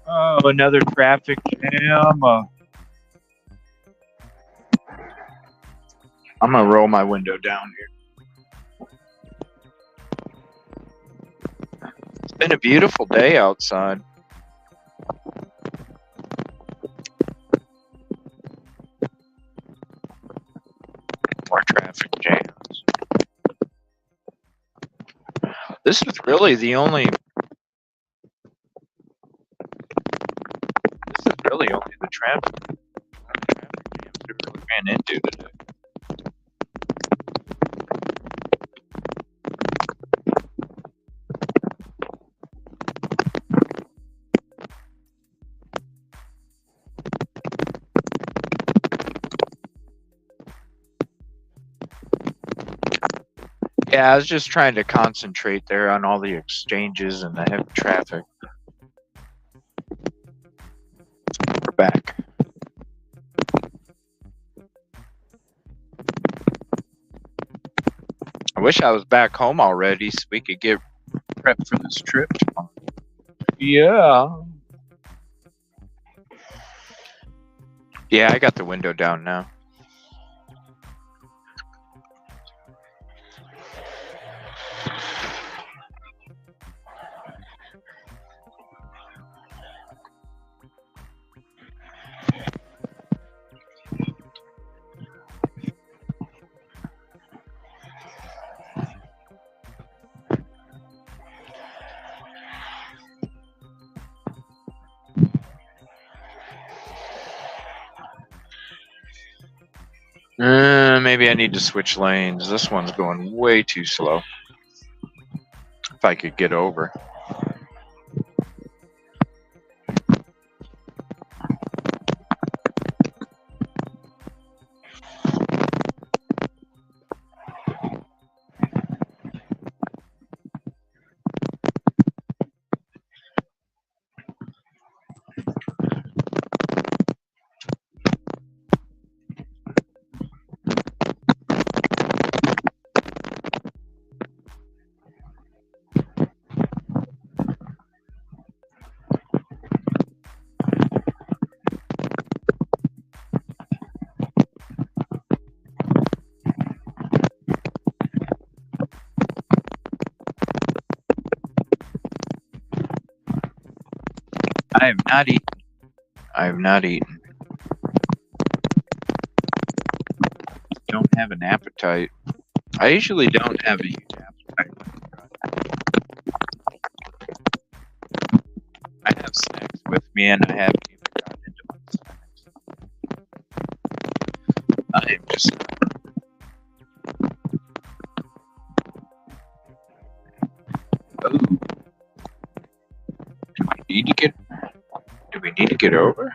Oh, another traffic jam. I'm gonna roll my window down here. It's been a beautiful day outside. More traffic jams. This is really the only. This is really only the traffic jams we really ran into today. Yeah, I was just trying to concentrate there on all the exchanges and the heavy traffic. We're back. I wish I was back home already so we could get prepped for this trip tomorrow. Yeah. Yeah, I got the window down now. Maybe I need to switch lanes. This one's going way too slow. If I could get over. I have not eaten. I have not eaten. Don't have an appetite. I usually don't have a huge appetite. I have snacks with me and I haven't even gotten into my snacks. I am just... Oh. Do we need to get over?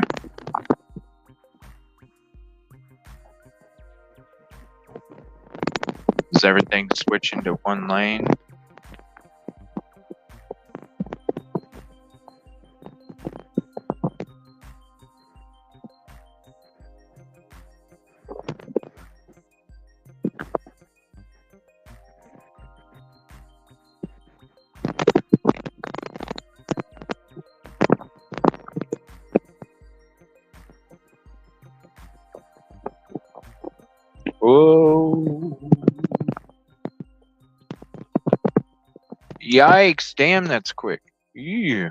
Is everything switching to one lane? Whoa. Yikes, damn, that's quick. Yeah.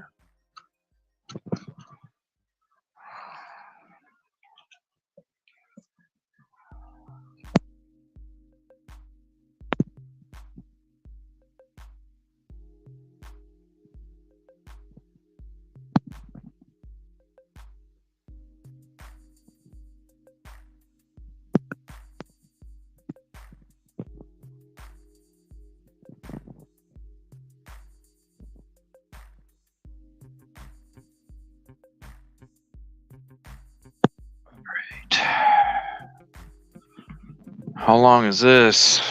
How long is this?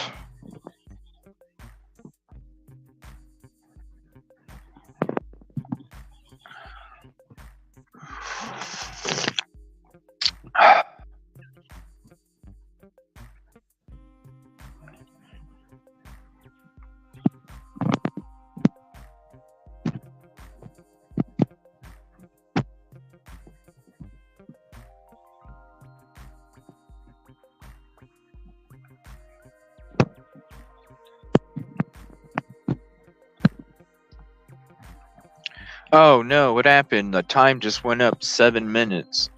Oh no, what happened? The time just went up 7 minutes.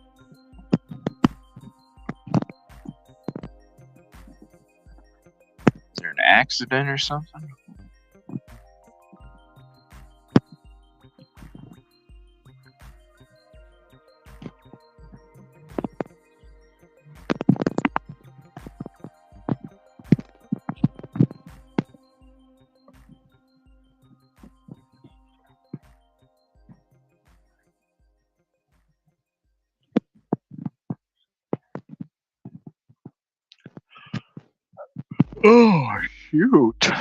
Is there an accident or something? Oh, Shoot.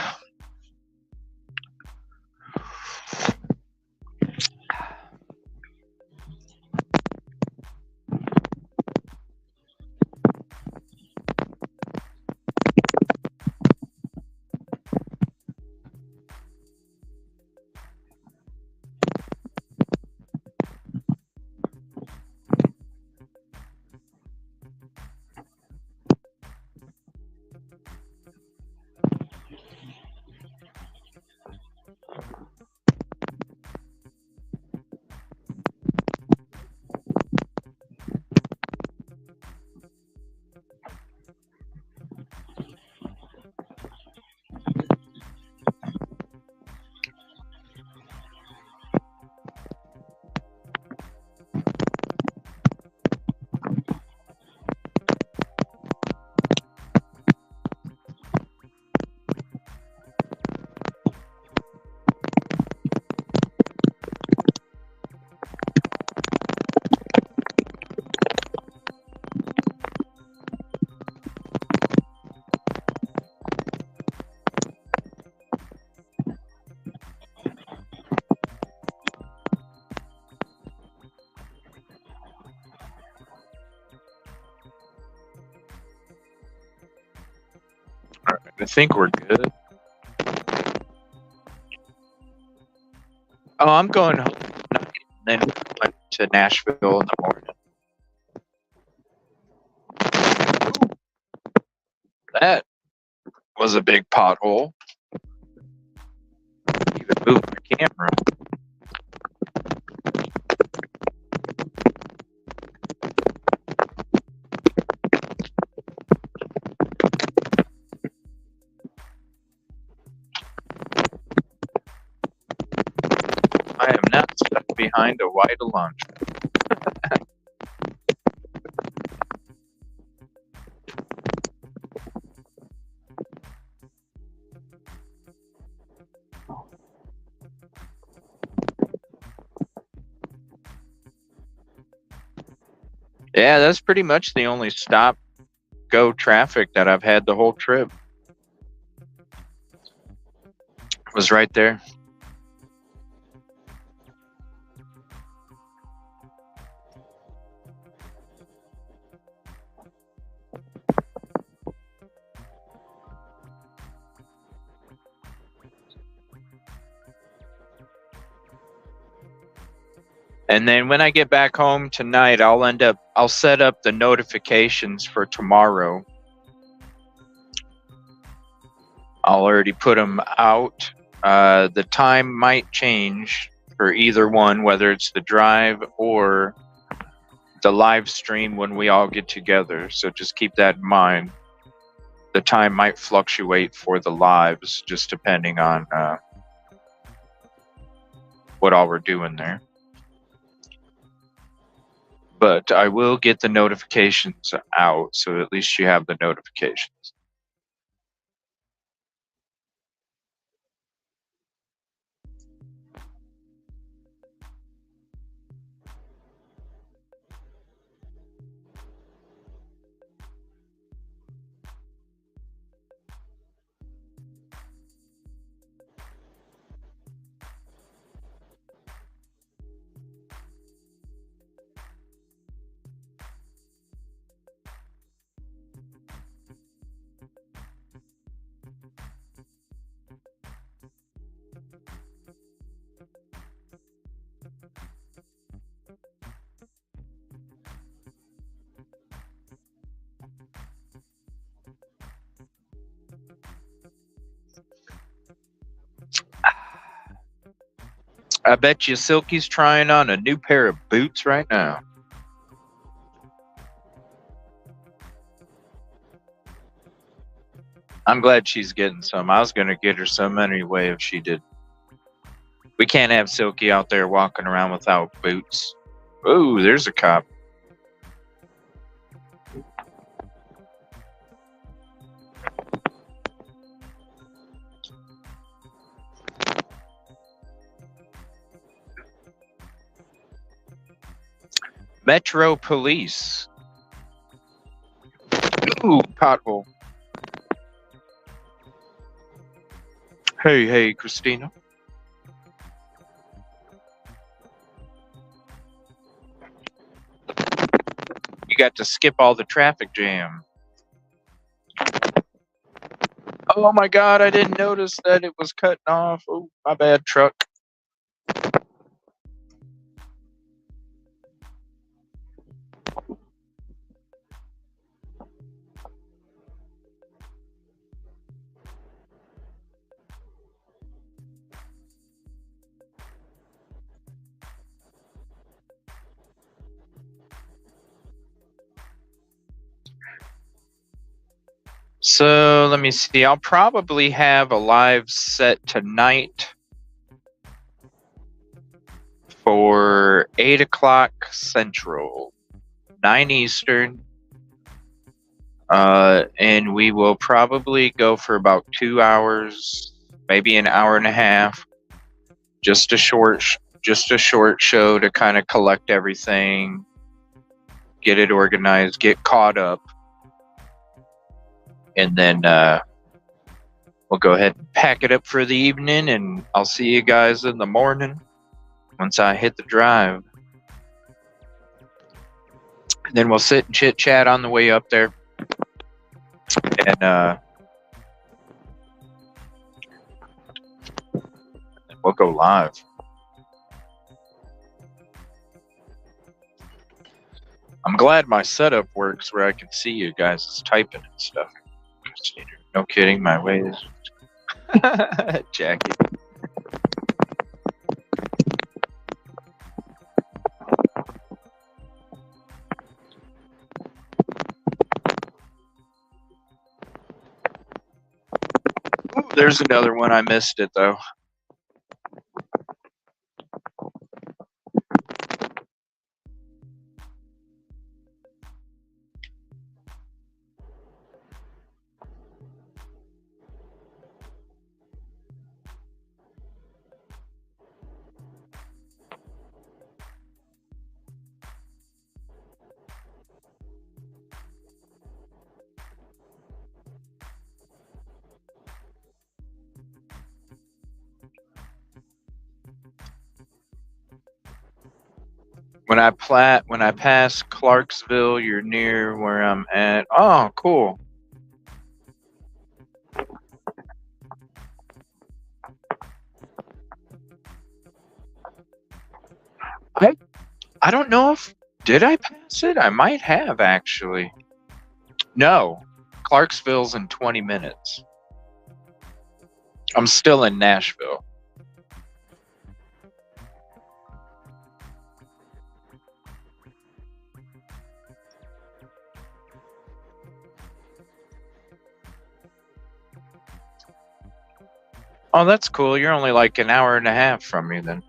I think we're good. Oh, I'm going home tonight, and then going to Nashville in the morning. That was a big pothole. Even moved my camera. I am not stuck behind a white launch. Yeah, that's pretty much the only stop-go traffic that I've had the whole trip. Was right there. And then when I get back home tonight, I'll set up the notifications for tomorrow. I'll already put them out. The time might change for either one, whether it's the drive or the live stream when we all get together. So just keep that in mind. The time might fluctuate for the lives, just depending on what all we're doing there. But I will get the notifications out, so at least you have the notifications. I bet you Silky's trying on a new pair of boots right now. I'm glad she's getting some. I was going to get her some anyway if she did. We can't have Silky out there walking around without boots. Ooh, there's a cop. Metro Police. Ooh, pothole. Hey, Christina. You got to skip all the traffic jam. Oh my God, I didn't notice that it was cutting off. Oh, my bad, truck. So let me see. I'll probably have a live set tonight for 8 o'clock Central, 9 Eastern. And we will probably go for about 2 hours, maybe an hour and a half. Just a short show to kind of collect everything, get it organized, get caught up. And then we'll go ahead and pack it up for the evening, and I'll see you guys in the morning once I hit the drive. And then we'll sit and chit-chat on the way up there. And we'll go live. I'm glad my setup works where I can see you guys typing and stuff. No kidding, my way is... Jackie. Ooh, there's another one. I missed it, though. When I pass Clarksville, you're near where I'm at. Oh, cool. I don't know if did I pass it? I might have actually. No. Clarksville's in 20 minutes. I'm still in Nashville. Oh, that's cool. You're only like an hour and a half from me then.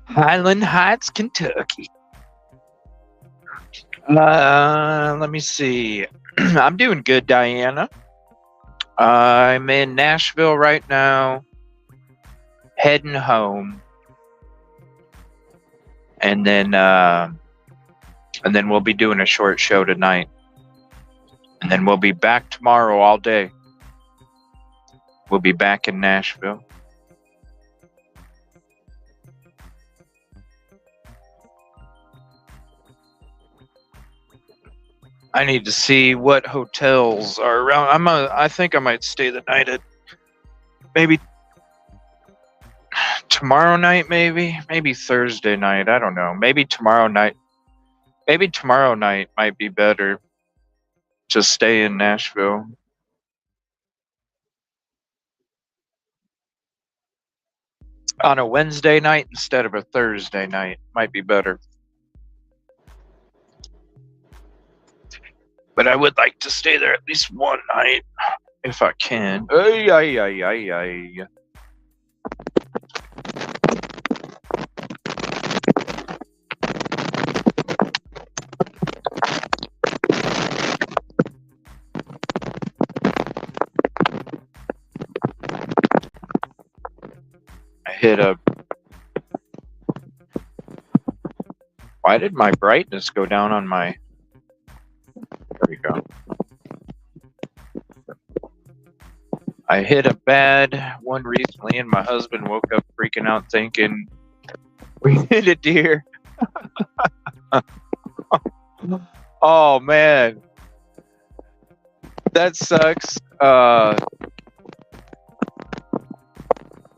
Highland Heights, Kentucky. Let me see. I'm doing good, Diana. I'm in Nashville right now, heading home. And then And then we'll be doing a short show tonight. And then we'll be back tomorrow all day. We'll be back in Nashville. I need to see what hotels are around. I think I might stay the night at maybe tomorrow night, maybe Thursday night. I don't know. Maybe tomorrow night. Maybe tomorrow night might be better to stay in Nashville. On a Wednesday night instead of a Thursday night might be better. But I would like to stay there at least one night if I can. Ay, ay, ay, ay, ay. I hit a... Why did my brightness go down on my... There we go. I hit a bad one recently, and my husband woke up freaking out thinking we hit a deer. Oh, man. That sucks.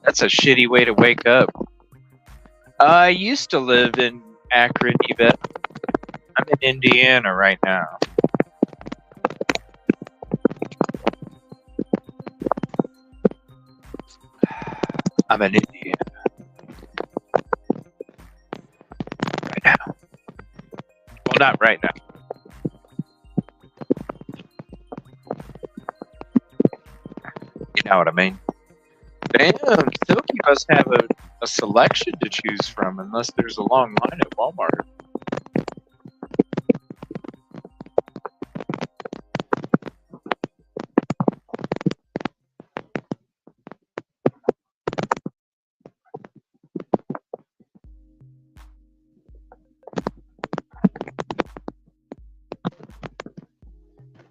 That's a shitty way to wake up. I used to live in Akron, Yvette. I'm in Indiana right now. I'm in Indiana. Right now. Well, not right now. You know what I mean? Damn, Silky must have a selection to choose from unless there's a long line at Walmart.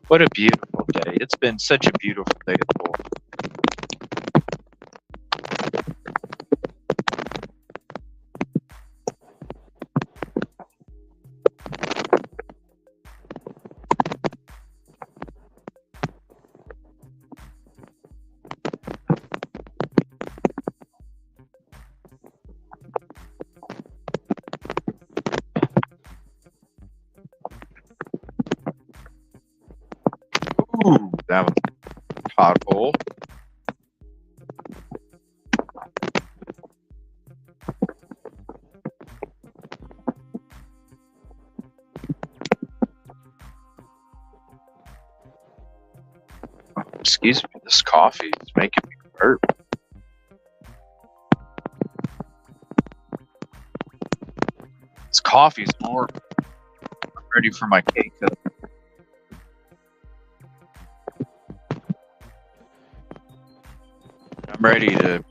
What a beautiful day. It's been such a beautiful day at the Lord. Ooh, that was a pothole. Excuse me, this coffee is making me burp. This coffee's horrible. I'm ready for my K-cup. I'm ready to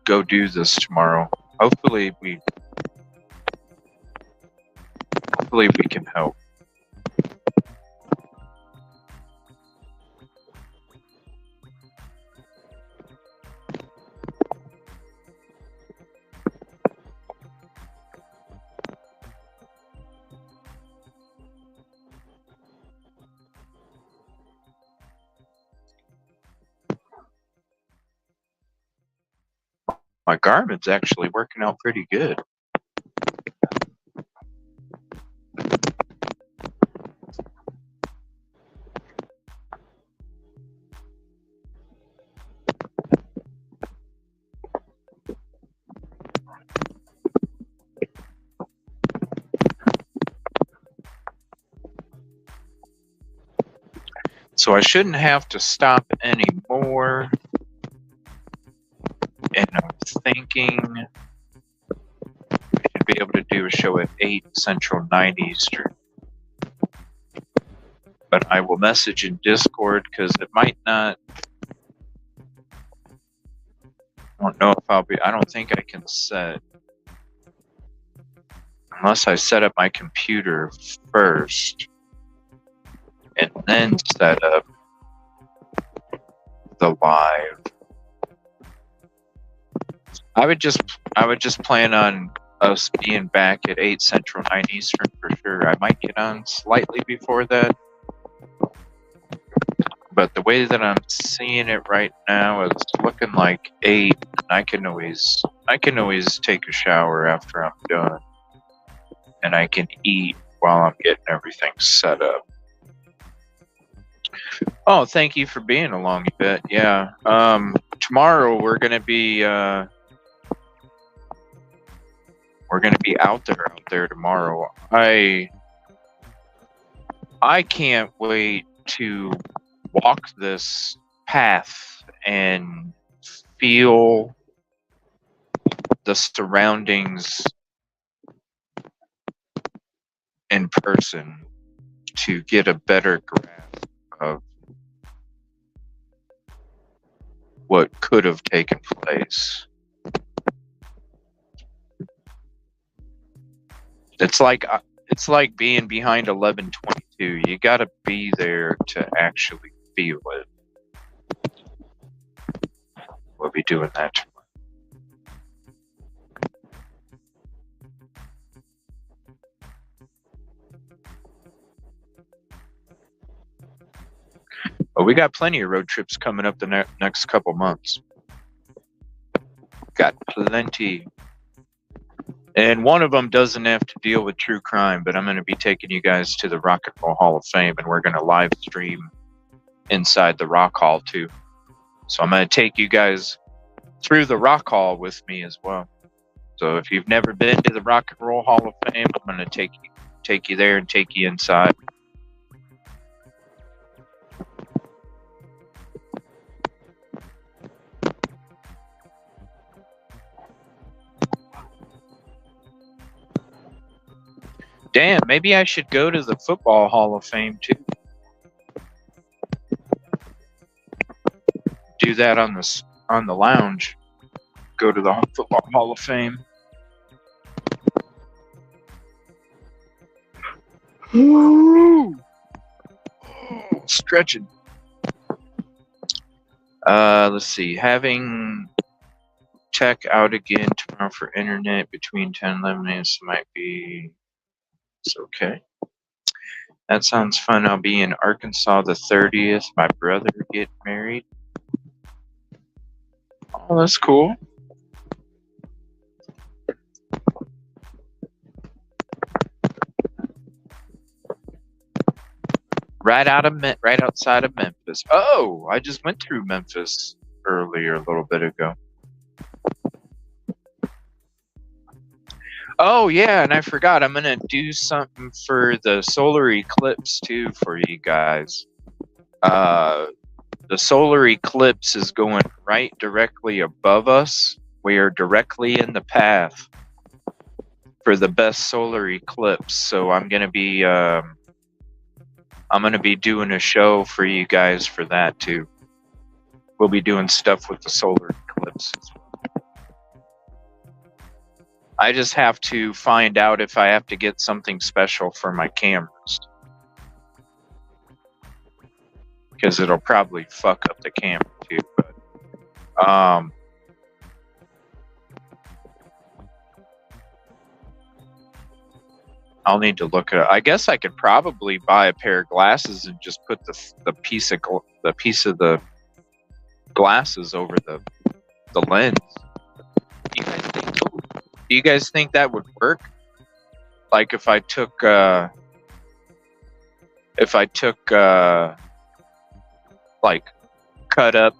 go do this tomorrow. Hopefully we can help. My Garmin's actually working out pretty good. So I shouldn't have to stop anymore. And I'm thinking I should be able to do a show at 8 Central, 9 Eastern. But I will message in Discord because it might not. I don't know if I'll be. I don't think I can set. unless I set up my computer first and then set up the live. I would just plan on us being back at 8 Central, 9 Eastern for sure. I might get on slightly before that. But the way that I'm seeing it right now is looking like 8. And I can always take a shower after I'm done. And I can eat while I'm getting everything set up. Oh, thank you for being along, Yvette. Yeah. Tomorrow we're gonna be out there tomorrow. I can't wait to walk this path and feel the surroundings in person to get a better grasp of what could have taken place. It's like being behind 1122. You got to be there to actually feel it. We'll be doing that tomorrow. But we got plenty of road trips coming up the next couple months. Got plenty. And one of them doesn't have to deal with true crime, but I'm going to be taking you guys to the Rock and Roll Hall of Fame, and we're going to live stream inside the Rock Hall too. So I'm going to take you guys through the Rock Hall with me as well. So if you've never been to the Rock and Roll Hall of Fame, I'm going to take you there and take you inside. Damn, maybe I should go to the Football Hall of Fame too. Do that on the lounge. Go to the Football Hall of Fame. Ooh. Oh, stretching. Let's see. Having tech out again tomorrow for internet between 10 and 11 a.m. might be. It's okay. That sounds fun. I'll be in Arkansas the 30th. My brother get married. Oh, that's cool. Right outside of Memphis. Oh, I just went through Memphis earlier, a little bit ago. Oh, yeah, and I forgot. I'm going to do something for the solar eclipse, too, for you guys. The solar eclipse is going right directly above us. We are directly in the path for the best solar eclipse. So I'm going to be doing a show for you guys for that, too. We'll be doing stuff with the solar eclipse as well. I just have to find out if I have to get something special for my cameras. Because it'll probably fuck up the camera too. But, I'll need to look at it. I guess I could probably buy a pair of glasses and just put the piece of the glasses over the lens. Do you guys think that would work? Like if I took like cut up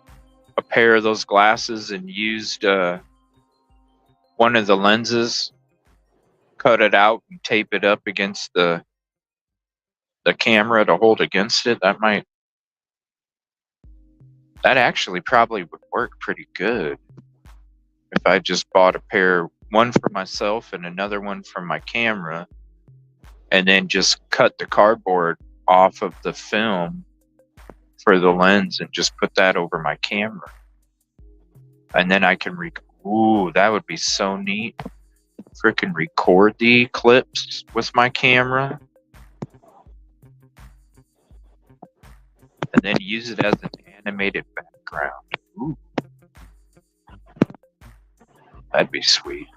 a pair of those glasses and used one of the lenses, cut it out and tape it up against the camera to hold against it, that actually probably would work pretty good. If I just bought a pair, one for myself and another one for my camera, and then just cut the cardboard off of the film for the lens and just put that over my camera. And then I can ooh, that would be so neat. frickin' record the eclipse with my camera and then use it as an animated background. Ooh. That'd be sweet.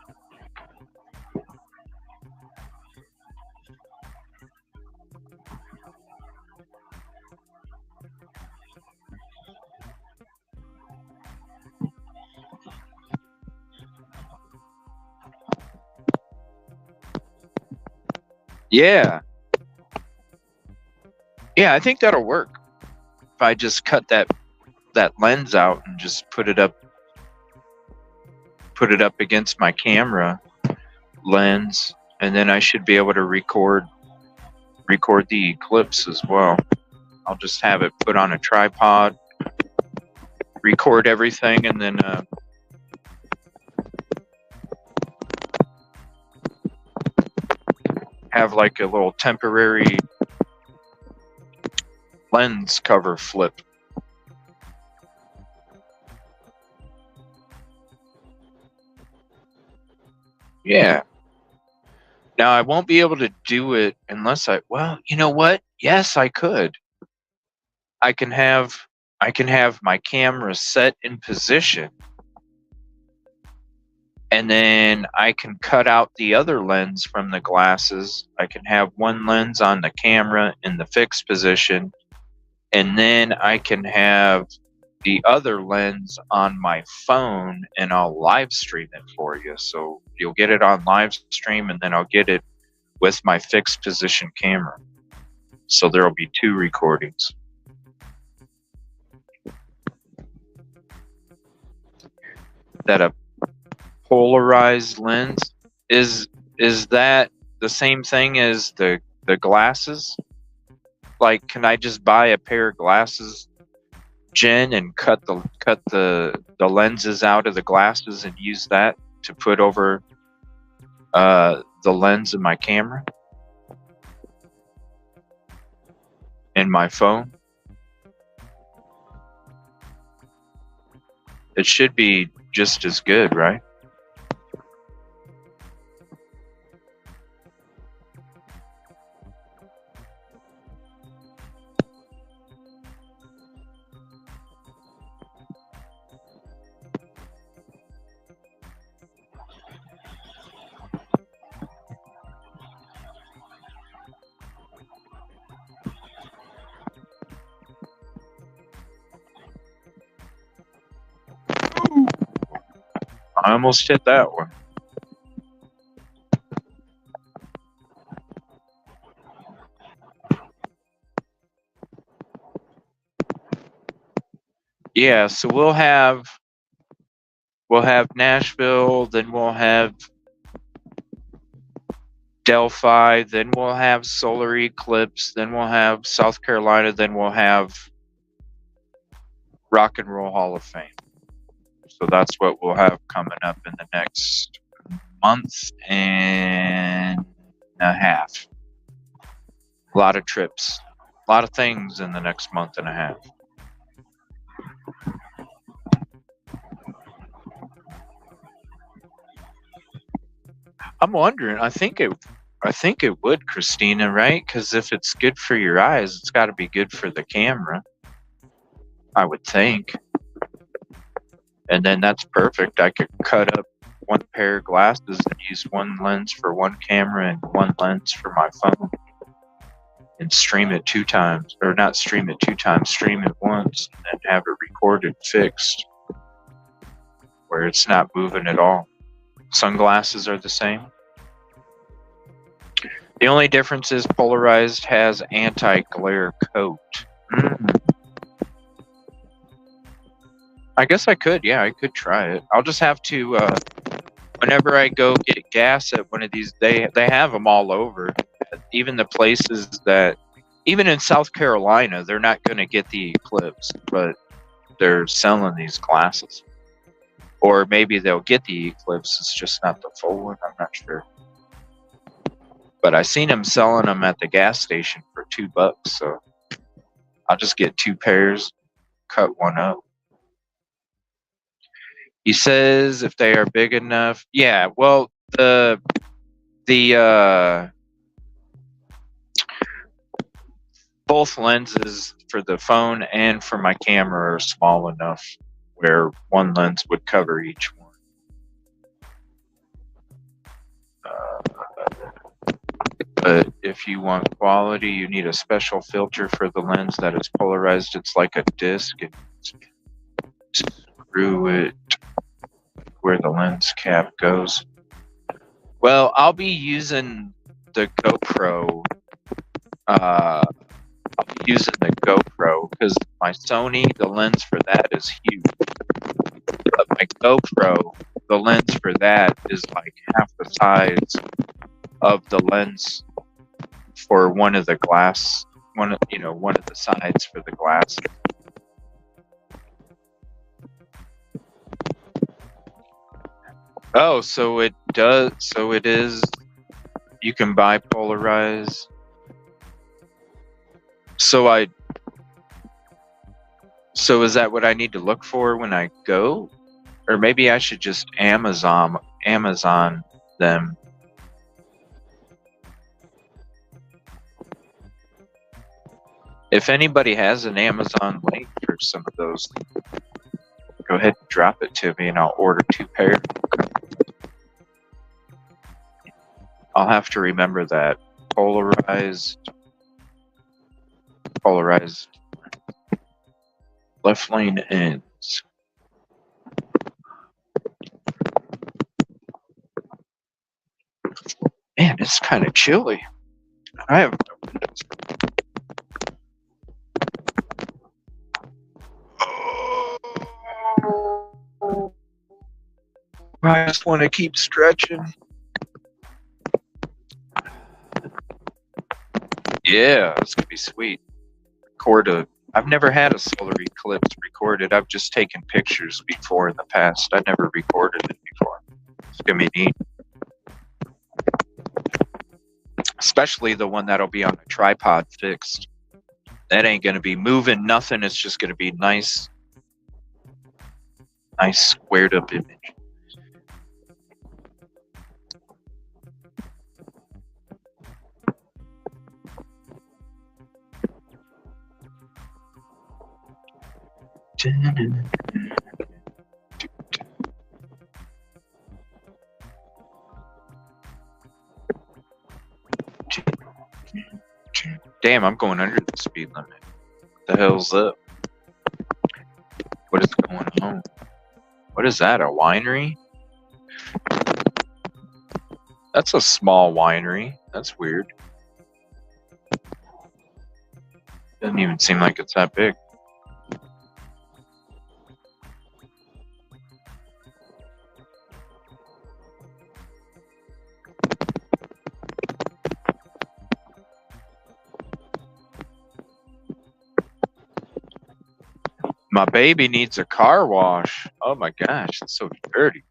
Yeah. Yeah, I think that'll work. If I just cut that lens out and just put it up against my camera lens, and then I should be able to record the eclipse as well. I'll just have it put on a tripod, record everything, and then have like a little temporary lens cover flip. Yeah. Now I won't be able to do it unless well, you know what? Yes, I could. I can have my camera set in position, and then I can cut out the other lens from the glasses. I can have one lens on the camera in the fixed position, and then I can have the other lens on my phone, and I'll live stream it for you. So you'll get it on live stream, and then I'll get it with my fixed position camera. So there'll be 2 recordings. That a polarized lens is that the same thing as the glasses? Like, can I just buy a pair of glasses, Jen, and cut the lenses out of the glasses and use that to put over the lens of my camera and my phone? It should be just as good, right? I almost hit that one. Yeah, so we'll have Nashville, then we'll have Delphi, then we'll have Solar Eclipse, then we'll have South Carolina, then we'll have Rock and Roll Hall of Fame. So that's what we'll have coming up in the next month and a half. A lot of trips, a lot of things in the next month and a half. I'm wondering, I think it would, Christina, right? Because if it's good for your eyes, it's got to be good for the camera, I would think. And then that's perfect. I could cut up one pair of glasses and use one lens for one camera and one lens for my phone, and stream it 2 times, or not stream it 2 times, stream it once, and then have it recorded fixed where it's not moving at all. Sunglasses are the same. The only difference is polarized has anti-glare coat. I guess I could. Yeah, I could try it. I'll just have to, whenever I go get gas at one of these, they have them all over. Even the places that, even in South Carolina, they're not going to get the Eclipse, but they're selling these glasses. Or maybe they'll get the Eclipse, it's just not the full one. I'm not sure. But I seen them selling them at the gas station for $2, so I'll just get 2 pairs, cut one up. He says if they are big enough. Yeah, well, The both lenses for the phone and for my camera are small enough where one lens would cover each one. But if you want quality, you need a special filter for the lens that is polarized. It's like a disc. And screw it where the lens cap goes. Well, I'll be using the GoPro. I'll be using the GoPro because my Sony, the lens for that is huge. But my GoPro, the lens for that is like half the size of the lens for one of the glass, one of the sides for the glass. Oh, so it does. So it is. You can buy polarized. So is that what I need to look for when I go, or maybe I should just Amazon them? If anybody has an Amazon link for some of those, go ahead and drop it to me and I'll order 2 pairs. I'll have to remember that. Polarized left lane ends. Man, it's kind of chilly. I have no windows. I just want to keep stretching. Yeah, it's gonna be sweet. I've never had a solar eclipse recorded. I've just taken pictures before in the past. I never recorded it before. It's gonna be neat. Especially the one that'll be on a tripod fixed. That ain't gonna be moving nothing. It's just gonna be nice squared up image. Damn, I'm going under the speed limit. What the hell's up? What is going on? What is that, a winery? That's a small winery. That's weird. Doesn't even seem like it's that big. My baby needs a car wash. Oh my gosh, it's so dirty.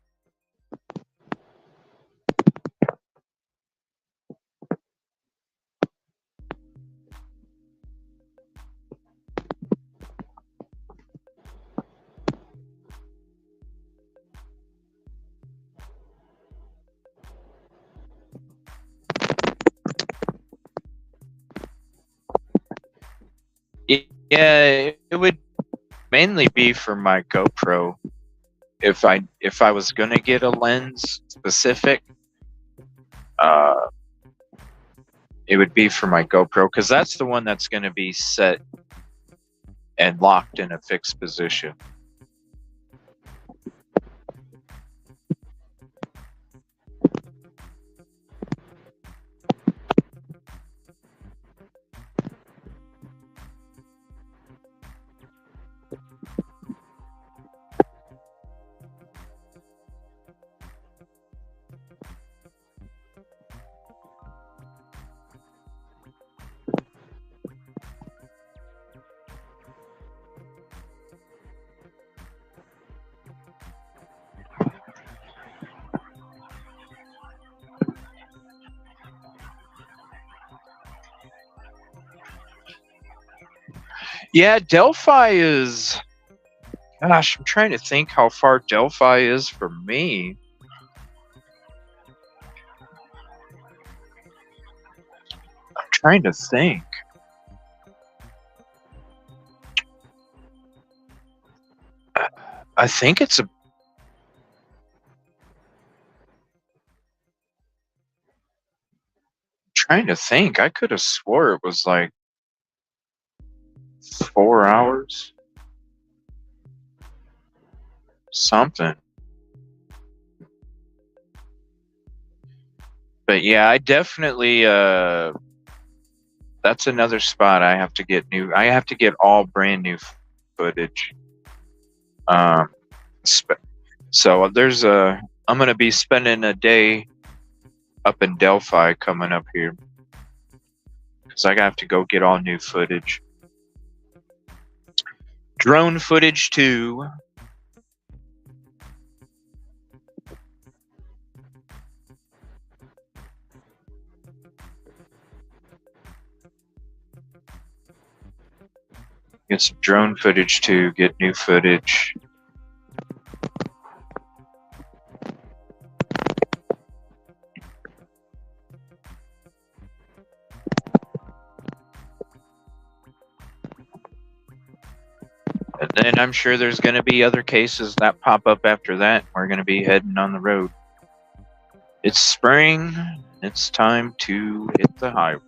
Yeah, it would mainly be for my GoPro. If I was gonna get a lens specific, it would be for my GoPro because that's the one that's gonna be set and locked in a fixed position. Yeah, Delphi is... Gosh, I'm trying to think how far Delphi is from me. trying to think. I think it's a. Trying to think. I could have swore it was like 4 hours. Something. But yeah, I definitely that's another spot I have to get new. I have to get all brand new footage. So there's I'm gonna be spending a day up in Delphi coming up here because I have to go get all new footage. Drone footage too. Get some drone footage too. Get new footage. And then I'm sure there's going to be other cases that pop up after that. We're going to be heading on the road. It's spring. It's time to hit the highway.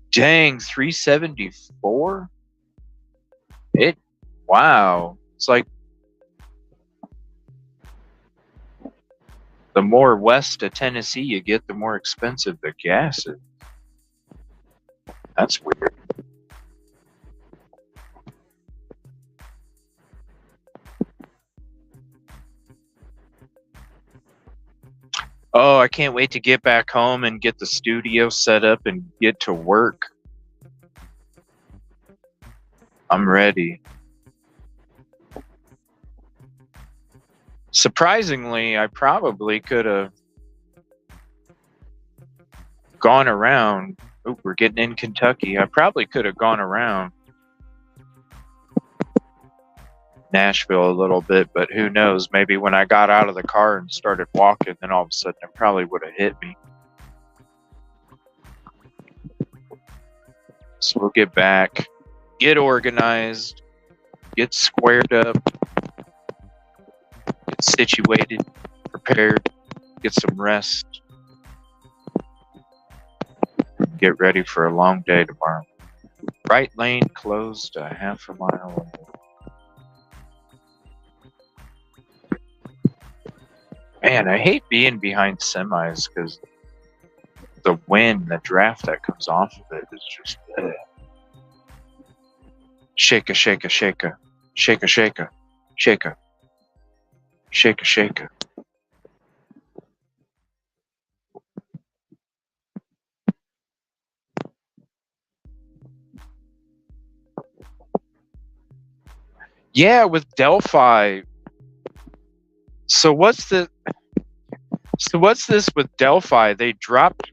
Dang, 374? Wow. It's like the more west of Tennessee you get, the more expensive the gas is. That's weird. Oh, I can't wait to get back home and get the studio set up and get to work. I'm ready. Surprisingly, I probably could have gone around. Oh, we're getting in Kentucky. I probably could have gone around Nashville a little bit, but who knows? Maybe when I got out of the car and started walking, then all of a sudden it probably would have hit me. So we'll get back, get organized, get squared up, get situated, prepared, get some rest, get ready for a long day tomorrow. Right lane closed a half a mile away. Man, I hate being behind semis because the wind, the draft that comes off of it is just shake a shake a shake a shake a shake a shake a shake a shake a. Yeah, with Delphi. So what's this with Delphi? They dropped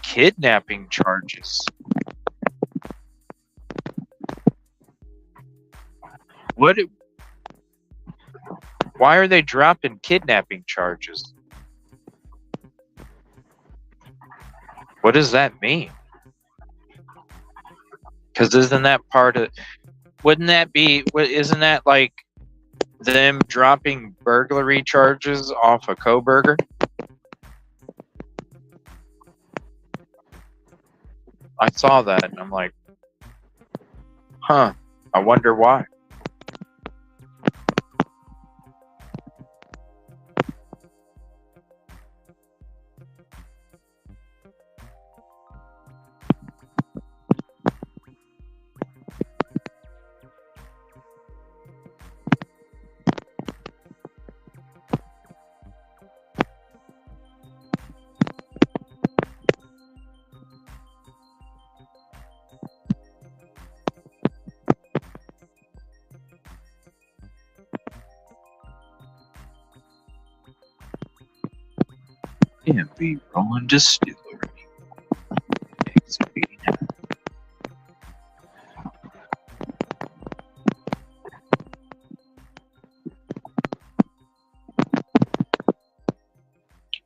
kidnapping charges. Why are they dropping kidnapping charges? What does that mean? Because isn't that part of? Wouldn't that be? Isn't that like them dropping burglary charges off a Coburger? I saw that and I'm like, huh, I wonder why. DMV Rolling Distillery. Exit 89.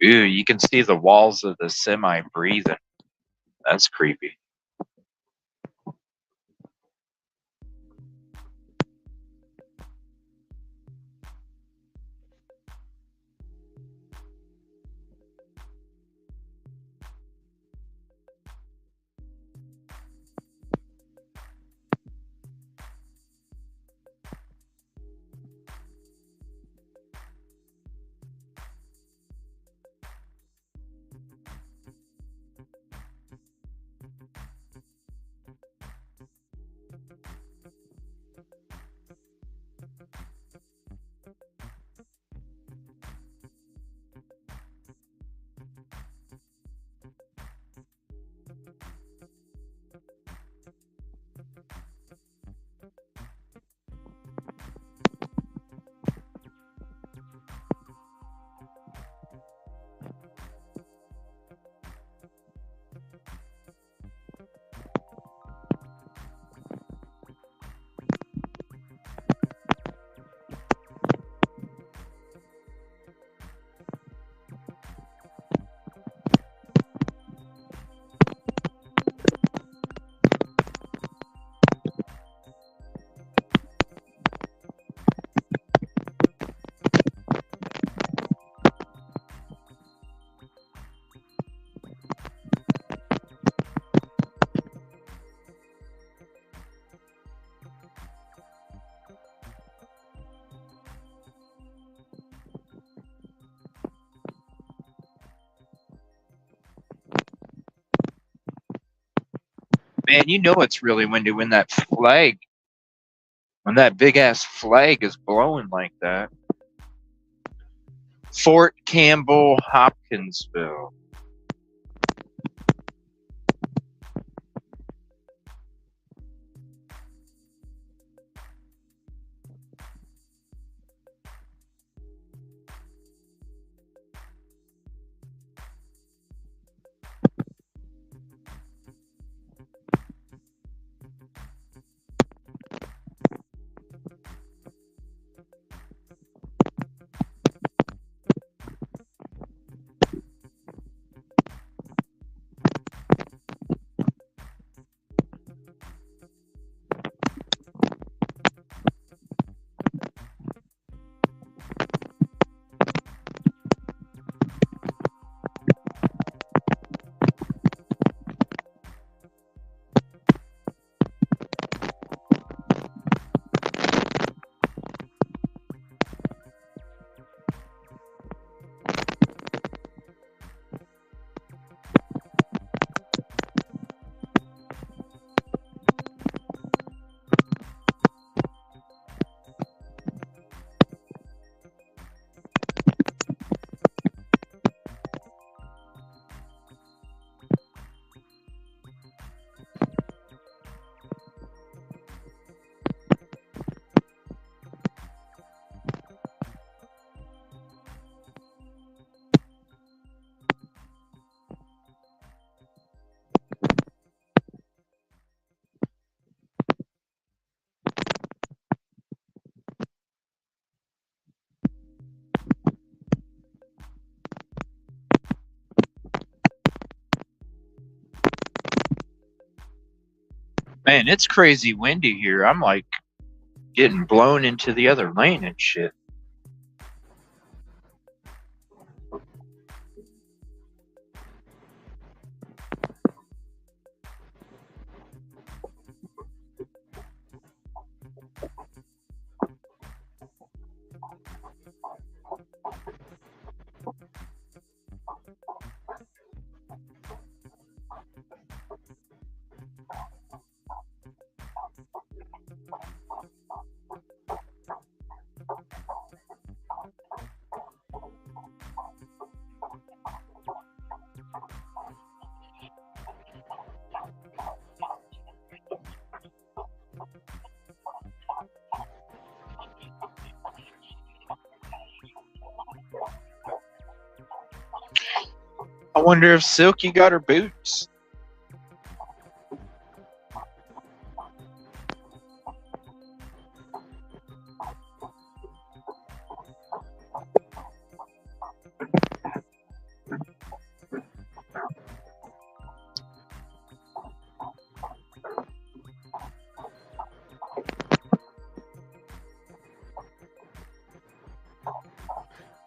Ooh, you can see the walls of the semi breathing. That's creepy. Man, you know it's really windy when that big ass flag is blowing like that. Fort Campbell, Hopkinsville. Man, it's crazy windy here. I'm like getting blown into the other lane and shit. wonder if Silky got her boots.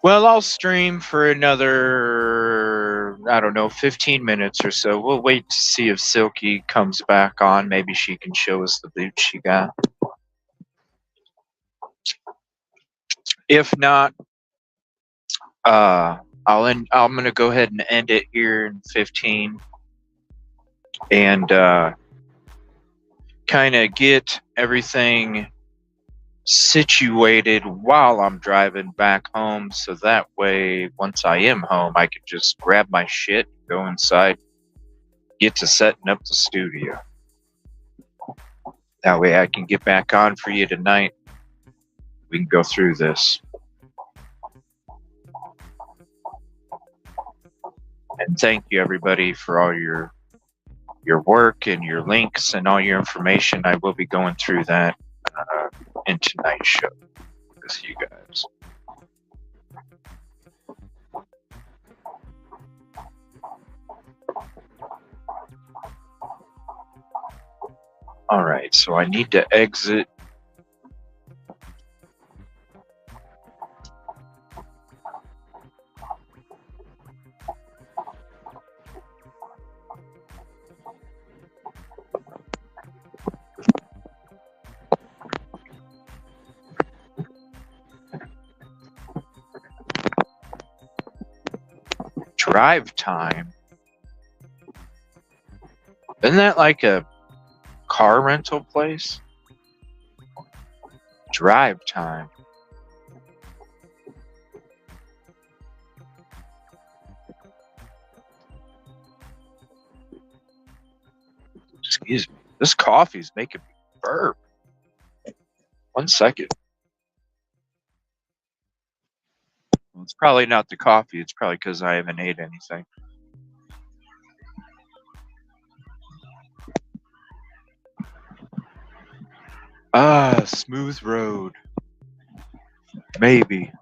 Well, I'll stream for another, I don't know, 15 minutes or so. We'll wait to see if Silky comes back on. Maybe she can show us the boots she got. If not, I'm gonna go ahead and end it here in 15 and kind of get everything situated while I'm driving back home, so that way once I am home I can just grab my shit, go inside, get to setting up the studio. That way I can get back on for you tonight. We can go through this. And thank you everybody for all your work and your links and all your information. I will be going through that in tonight's show with you guys. All right, so I need to exit. Drive time? Isn't that like a car rental place? Drive time. Excuse me. This coffee's making me burp. 1 second. Well, it's probably not the coffee. It's probably because I haven't ate anything. Ah, smooth road. Maybe.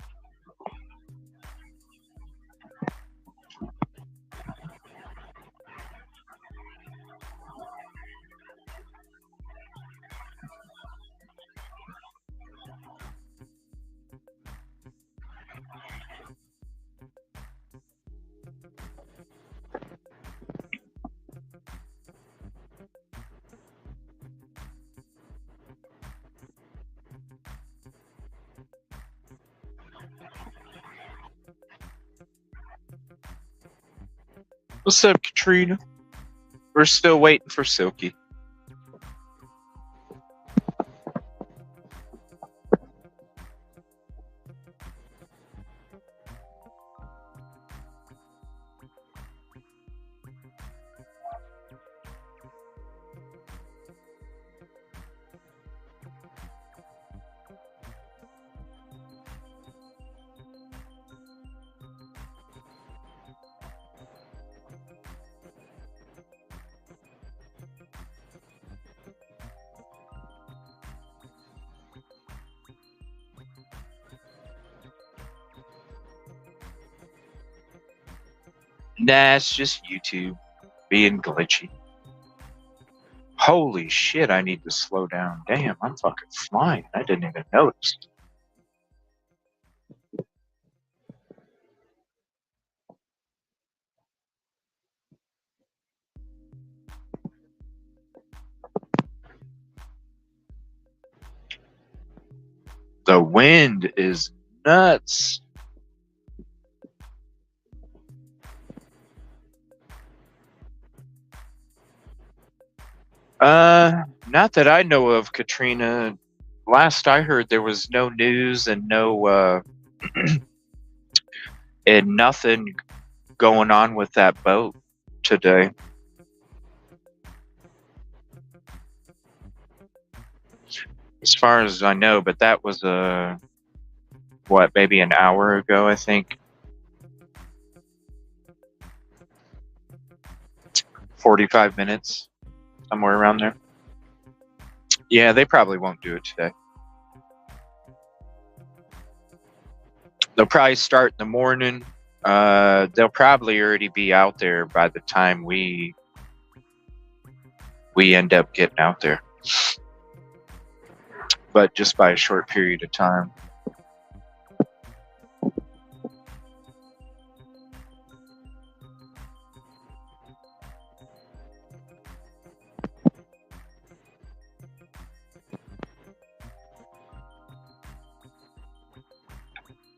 What's up, Katrina? We're still waiting for Silky. Nah, it's just YouTube being glitchy. Holy shit, I need to slow down. Damn, I'm fucking flying. I didn't even notice. The wind is nuts. Not that I know of, Katrina. Last I heard, there was no news and no, and nothing going on with that boat today. As far as I know, but that was maybe an hour ago, I think. 45 minutes, somewhere around there. Yeah, they probably won't do it today. They'll probably start in the morning. They'll probably already be out there by the time we end up getting out there. But just by a short period of time.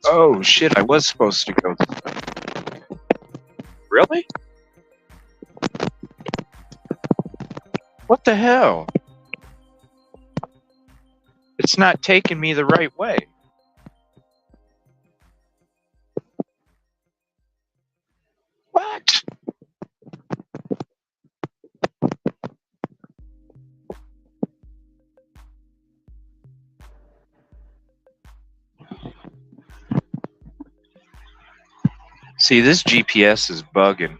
Oh shit, I was supposed to go this way. Really? What the hell? It's not taking me the right way. What? See, this GPS is bugging.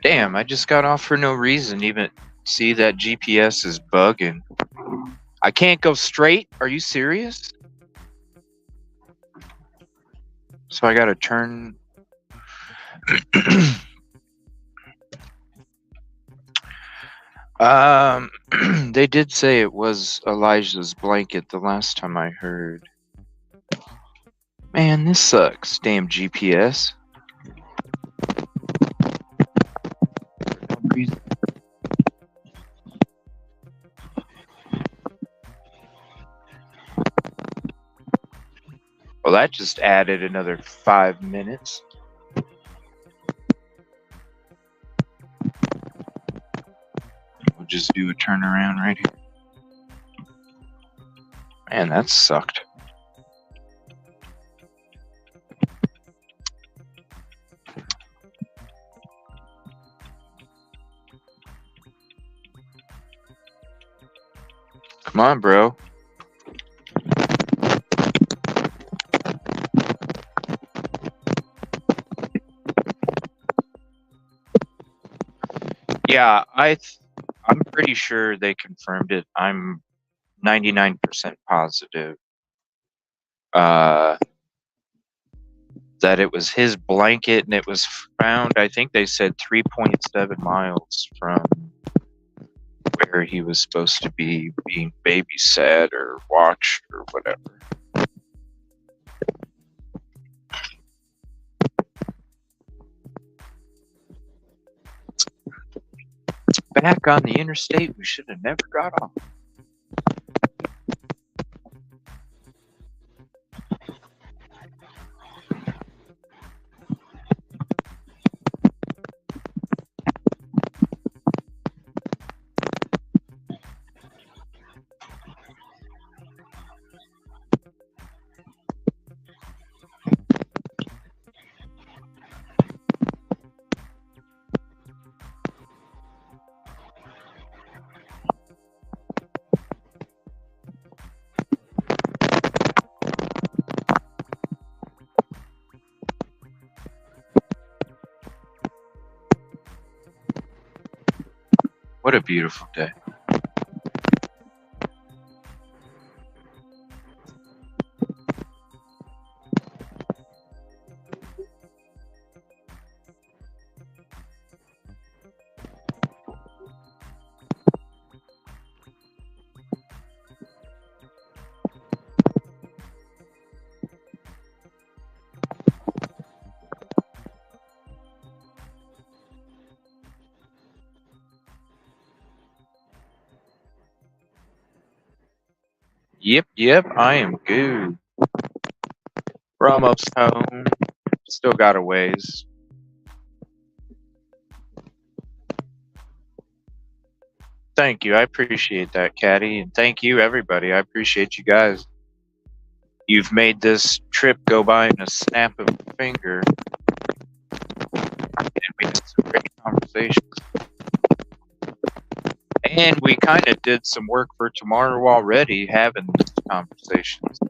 Damn, I just got off for no reason. Even see that GPS is bugging. I can't go straight? Are you serious? So I gotta turn. They did say it was Elijah's blanket the last time I heard. Man, this sucks. Damn GPS. Well, that just added another 5 minutes. We'll just do a turnaround right here. Man, that sucked. Come on, bro. Yeah, I'm pretty sure they confirmed it. I'm 99% positive that it was his blanket, and it was found, I think they said 3.7 miles from where he was supposed to be being babysat or watched or whatever. Back on the interstate, we should have never got off. What a beautiful day. Yep, I am good. We're almost home. Still got a ways. Thank you. I appreciate that, Caddy. And thank you, everybody. I appreciate you guys. You've made this trip go by in a snap of a finger. And we had some great conversations. And we kind of did some work for tomorrow already, having these conversations.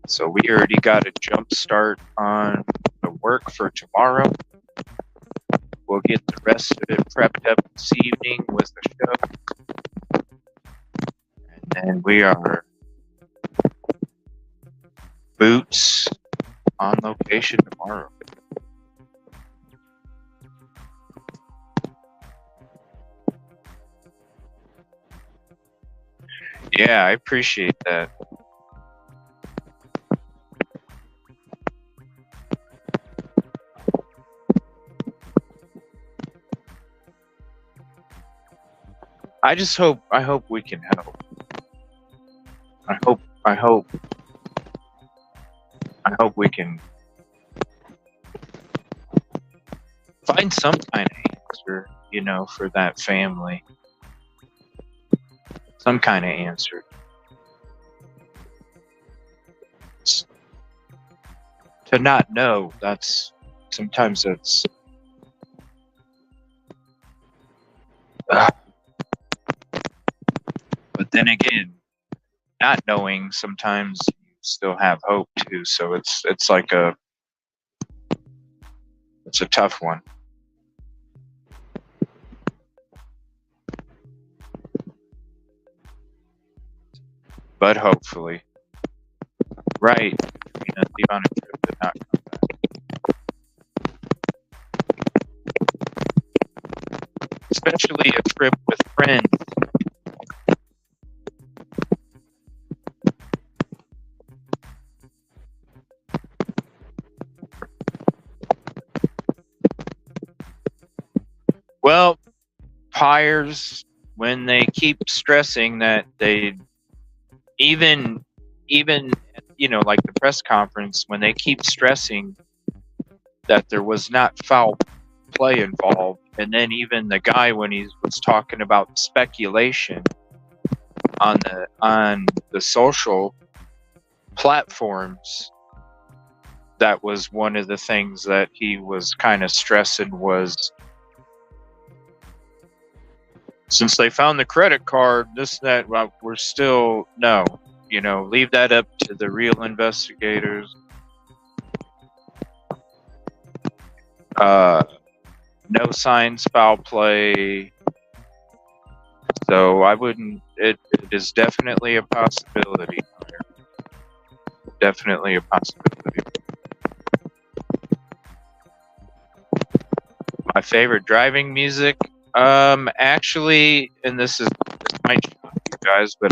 So we already got a jump start on the work for tomorrow. We'll get the rest of it prepped up this evening with the show. And then we are boots on location tomorrow. Yeah, I appreciate that. I hope we can help. I hope we can find some kind of answer, for that family. Some kind of answer. To not know, sometimes that's but then again, not knowing, sometimes you still have hope too. So it's like it's a tough one. But hopefully, right? Leave on a trip and not come back. Especially a trip with friends. Well, Pyres, when they keep stressing that they even like the press conference, when they keep stressing that there was not foul play involved, and then even the guy, when he was talking about speculation on the social platforms, that was one of the things that he was kind of stressing was, since they found the credit card, this, that, well, we're still, no, leave that up to the real investigators. No signs foul play. So I wouldn't, it is definitely a possibility. Definitely a possibility. My favorite driving music, actually, and this might shock you guys, but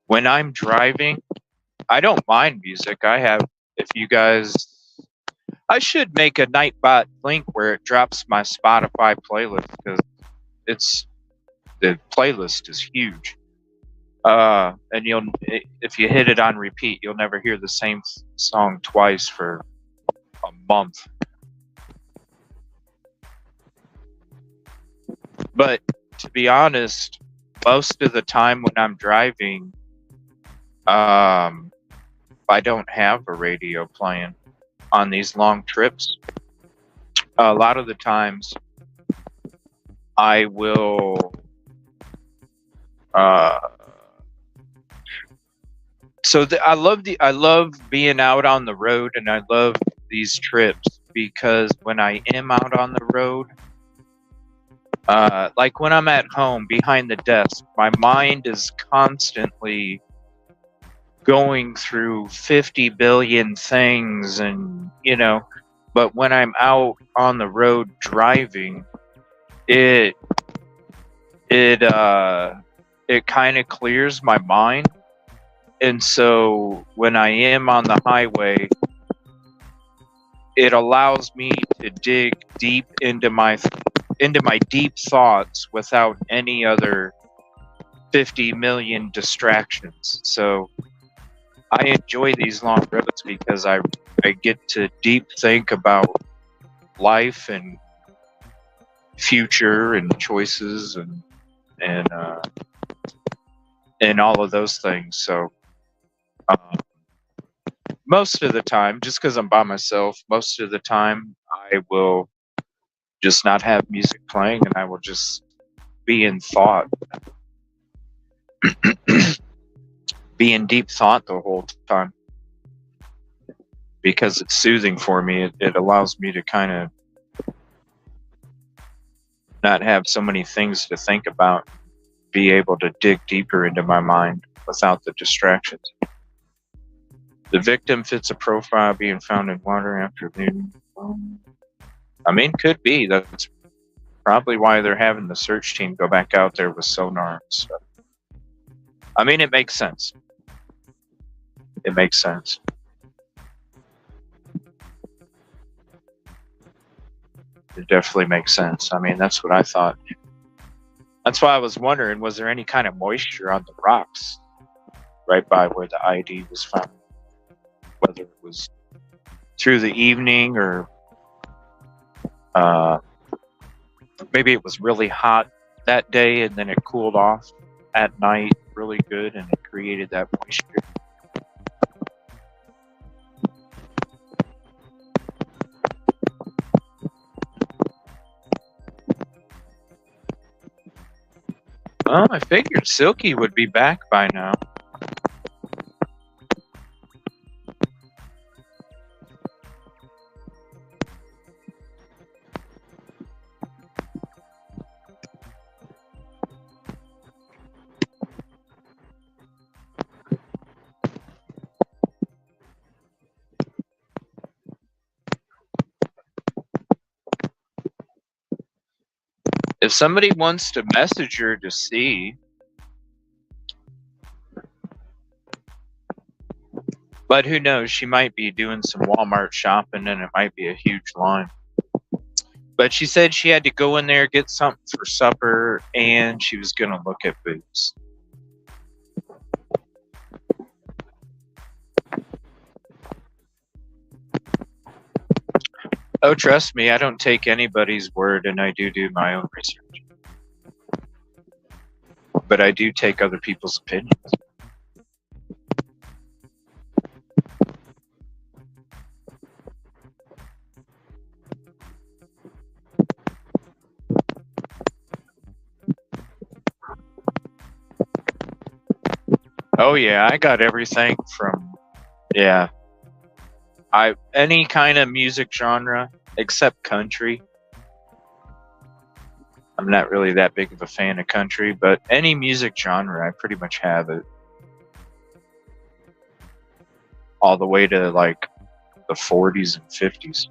when I'm driving, I don't mind music. I should make a Nightbot link where it drops my Spotify playlist, because the playlist is huge. And if you hit it on repeat, you'll never hear the same song twice for a month. But to be honest, most of the time when I'm driving, I don't have a radio playing on these long trips. A lot of the times I will I love being out on the road, and I love these trips because when I am out on the road, like when I'm at home behind the desk, my mind is constantly going through 50 billion things, and but when I'm out on the road driving, it kind of clears my mind. And so when I am on the highway, it allows me to dig deep into my deep thoughts without any other 50 million distractions. So I enjoy these long roads because I get to deep think about life and future and choices and all of those things. So most of the time, just because I'm by myself, most of the time I will just not have music playing, and I will just be in thought, be in deep thought the whole time, because it's soothing for me. It allows me to kind of not have so many things to think about, be able to dig deeper into my mind without the distractions. The victim fits a profile being found in water after leaving. I mean, could be. That's probably why they're having the search team go back out there with sonar and stuff. I mean, it makes sense. It makes sense. It definitely makes sense. I mean, that's what I thought. That's why I was wondering, was there any kind of moisture on the rocks right by where the ID was found? Whether it was through the evening or maybe it was really hot that day and then it cooled off at night really good and it created that moisture. Well, I figured Silky would be back by now. If somebody wants to message her to see, but who knows, she might be doing some Walmart shopping and it might be a huge line. But she said she had to go in there, get something for supper, and she was going to look at boots. Oh, trust me, I don't take anybody's word, and I do my own research. But I do take other people's opinions. Oh yeah, I got everything from, yeah. Any kind of music genre except country. I'm not really that big of a fan of country, but any music genre, I pretty much have it. All the way to like the 40s and 50s.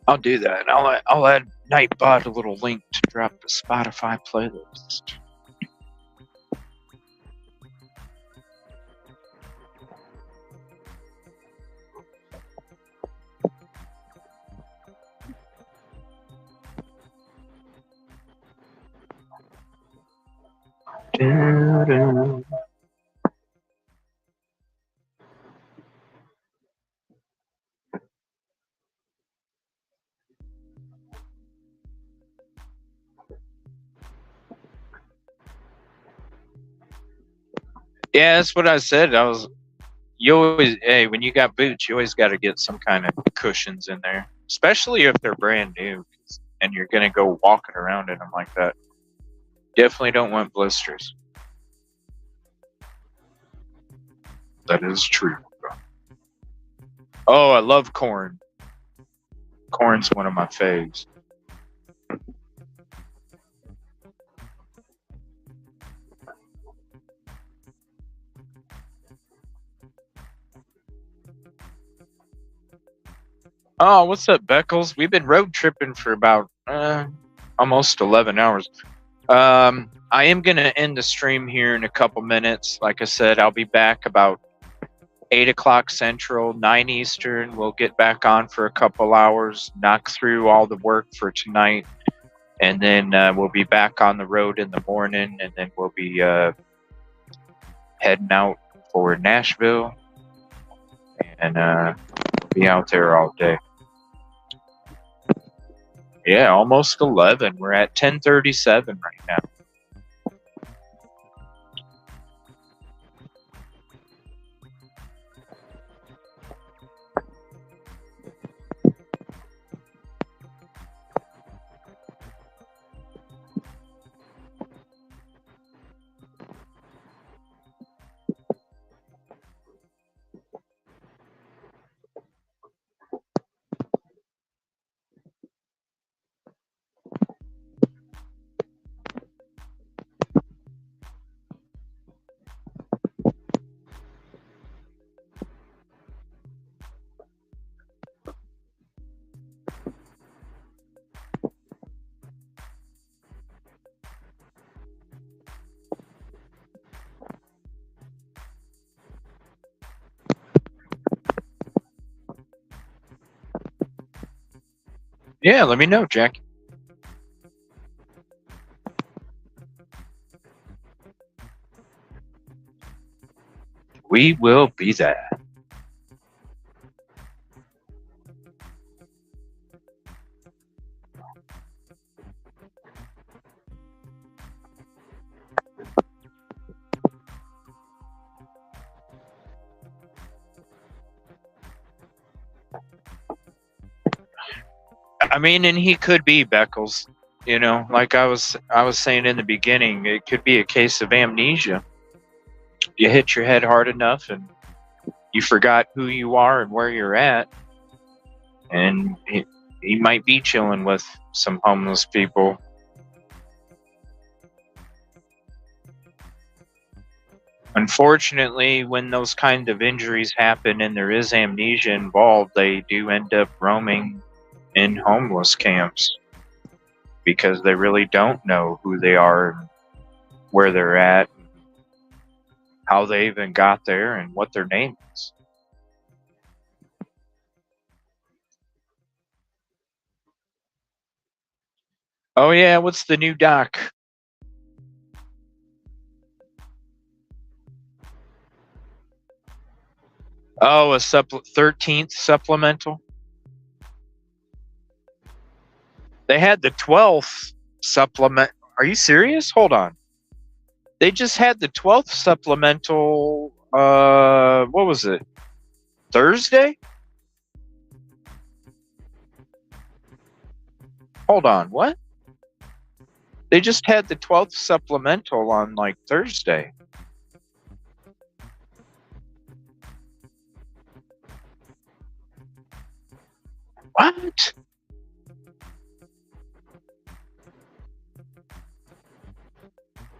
I'll do that. I'll add Nightbot a little link to drop the Spotify playlist. Yeah, that's what I said. You always, hey, when you got boots, you always got to get some kind of cushions in there, especially if they're brand new and you're going to go walking around in them like that. Definitely don't want blisters. That is true. Oh, I love corn. Corn's one of my faves. Oh, what's up, Beckles? We've been road tripping for about almost 11 hours. I am going to end the stream here in a couple minutes. Like I said, I'll be back about 8 o'clock Central, 9 Eastern. We'll get back on for a couple hours, knock through all the work for tonight, and then we'll be back on the road in the morning, and then we'll be heading out for Nashville, and we'll be out there all day. Yeah, almost 11. We're at 10:37 right now. Yeah, let me know, Jack. We will be there. I mean, and he could be Beckles. You know, like I was saying in the beginning, it could be a case of amnesia. You hit your head hard enough and you forgot who you are and where you're at, and he might be chilling with some homeless people. Unfortunately, when those kind of injuries happen and there is amnesia involved, they do end up roaming in homeless camps because they really don't know who they are, where they're at, how they even got there, and what their name is. Oh yeah, what's the new doc? Oh, a 13th supplemental. They had the 12th supplement. Are you serious? Hold on. They just had the 12th supplemental. What was it? Thursday? Hold on. What? They just had the 12th supplemental on like Thursday. What?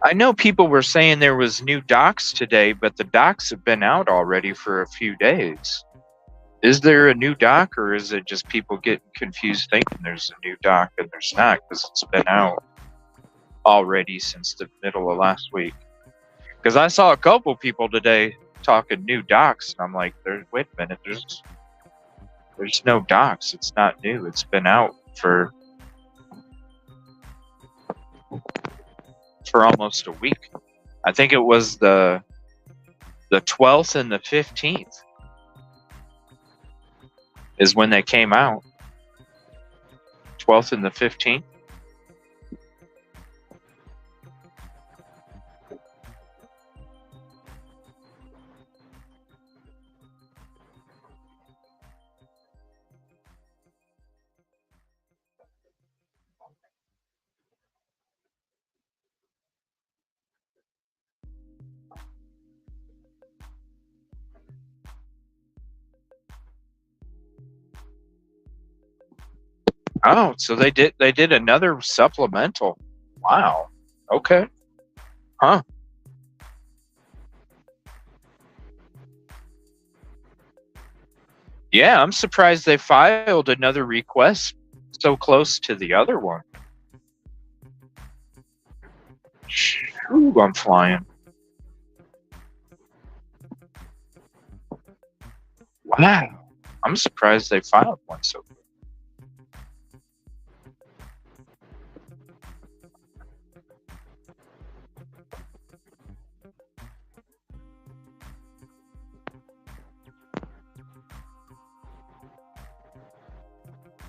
I know people were saying there was new docs today, but the docs have been out already for a few days. Is there a new doc, or is it just people getting confused thinking there's a new doc and there's not, because it's been out already since the middle of last week? Because I saw a couple people today talking new docs, and I'm like, wait a minute, there's no docs. It's not new. It's been out for almost a week. I think it was the 12th and the 15th is when they came out. 12th and the 15th. Oh, so they did another supplemental. Wow. Okay. Huh. Yeah, I'm surprised they filed another request so close to the other one. Ooh, I'm flying. Wow. I'm surprised they filed one so quick.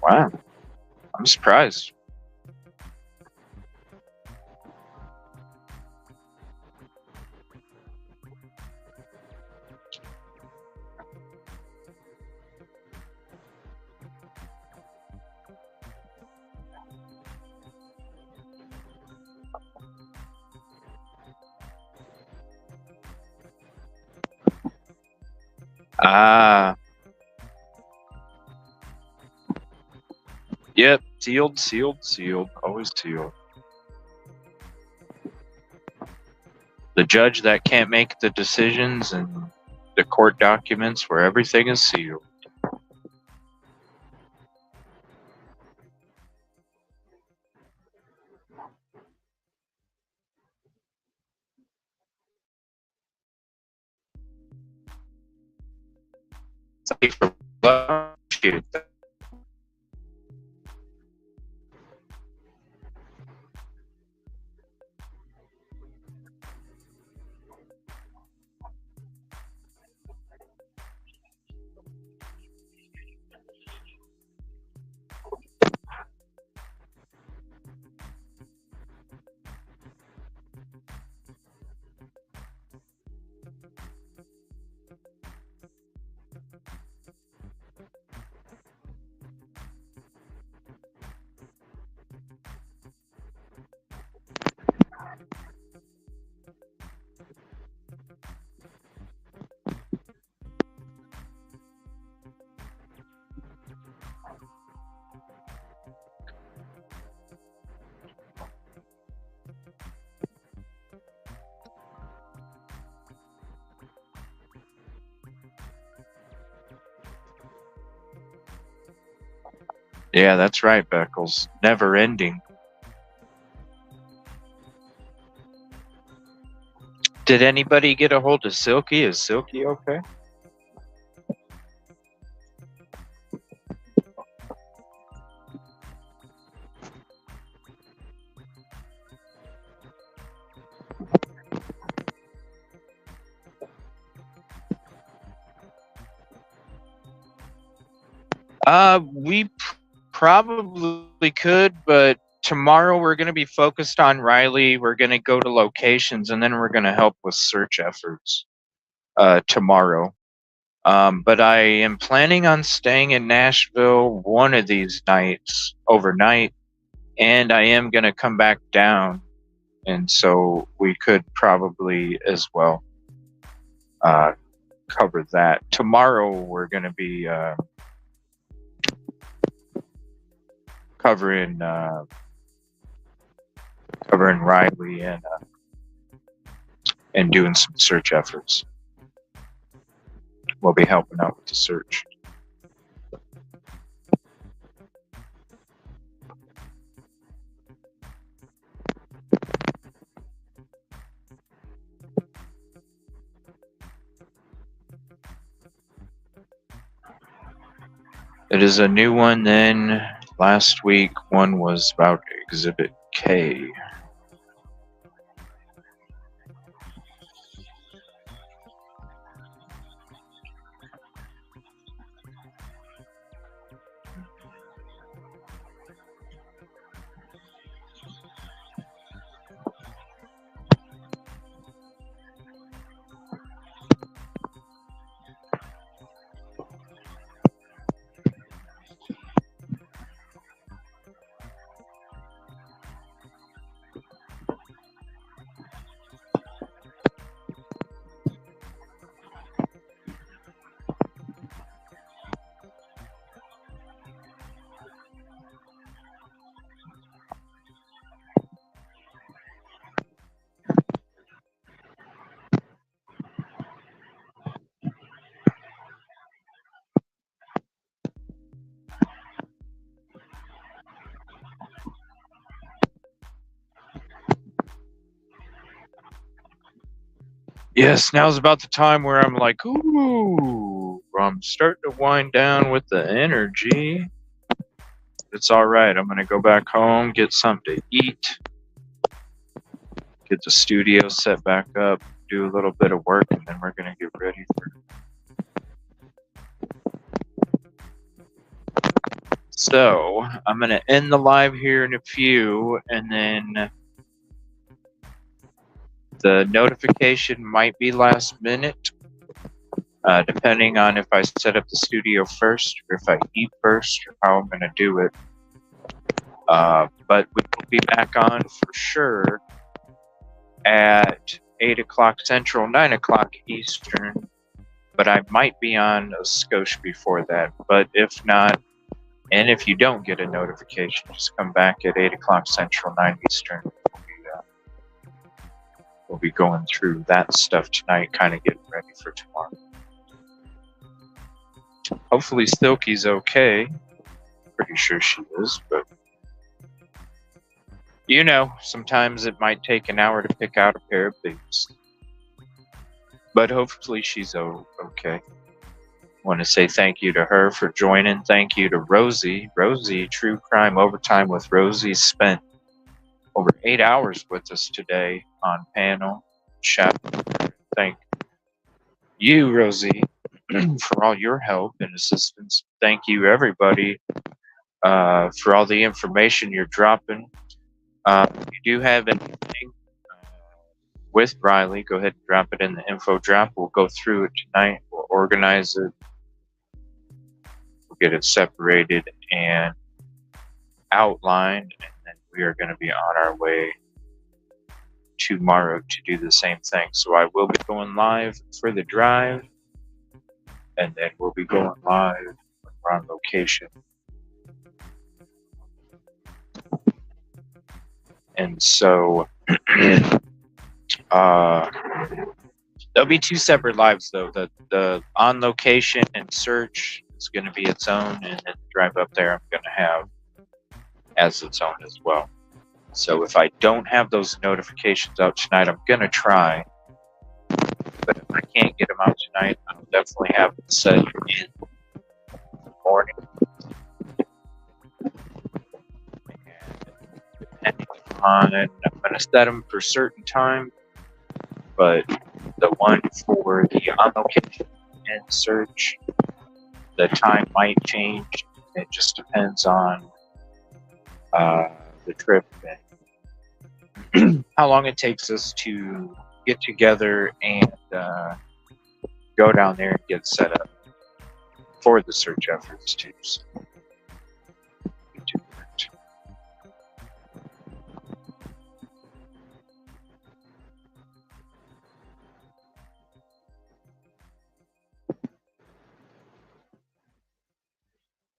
Wow. I'm surprised. Ah. Yep. Sealed, sealed, sealed. Always sealed. The judge that can't make the decisions and the court documents where everything is sealed. Yeah, that's right, Beckles. Never ending. Did anybody get a hold of Silky? Is Silky okay? We probably could, but tomorrow we're going to be focused on Riley. We're going to go to locations, and then we're going to help with search efforts tomorrow. But I am planning on staying in Nashville one of these nights overnight, and I am going to come back down, and so we could probably as well cover that. Tomorrow we're going to be covering Riley and doing some search efforts. We'll be helping out with the search. It is a new one then. Last week one was about Exhibit K. Yes, now's about the time where I'm like, ooh, I'm starting to wind down with the energy. It's all right. I'm going to go back home, get something to eat, get the studio set back up, do a little bit of work, and then we're going to get ready for it. So I'm going to end the live here in a few, and then the notification might be last minute, depending on if I set up the studio first, or if I eat first, or how I'm going to do it. But we will be back on for sure at 8 o'clock Central, 9 o'clock Eastern. But I might be on a skosh before that. But if not, and if you don't get a notification, just come back at 8 o'clock Central, 9 Eastern. We'll be going through that stuff tonight, kind of getting ready for tomorrow. Hopefully Silky's okay. Pretty sure she is, but you know, sometimes it might take an hour to pick out a pair of boots. But hopefully she's okay. Want to say thank you to her for joining. Thank you to Rosie. Rosie, True Crime Overtime with Rosie, spent over 8 hours with us today on panel chat. Thank you, Rosie, for all your help and assistance. Thank you, everybody, for all the information you're dropping. If you do have anything with Riley, go ahead and drop it in the info drop. We'll go through it tonight. We'll organize it. We'll get it separated and outlined, and then we are going to be on our way tomorrow to do the same thing. So I will be going live for the drive, and then we'll be going live when we're on location. And so there'll be two separate lives though. The on location and search is going to be its own, and then the drive up there I'm going to have as its own as well. So if I don't have those notifications out tonight, I'm going to try. But if I can't get them out tonight, I'll definitely have them set in the morning. And depending on it, I'm going to set them for a certain time. But the one for the on location and search, the time might change. It just depends on the trip and how long it takes us to get together and go down there and get set up for the search efforts too. So we do that.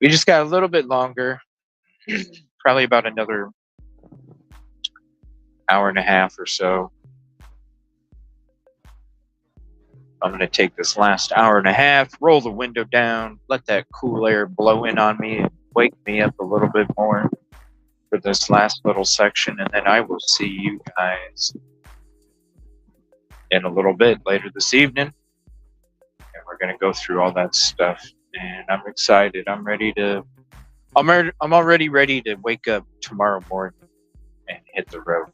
We just got a little bit longer, probably about another hour and a half or so. I'm going to take this last hour and a half, roll the window down, let that cool air blow in on me and wake me up a little bit more for this last little section, and then I will see you guys in a little bit later this evening, and we're going to go through all that stuff. And I'm excited. I'm already ready to wake up tomorrow morning and hit the road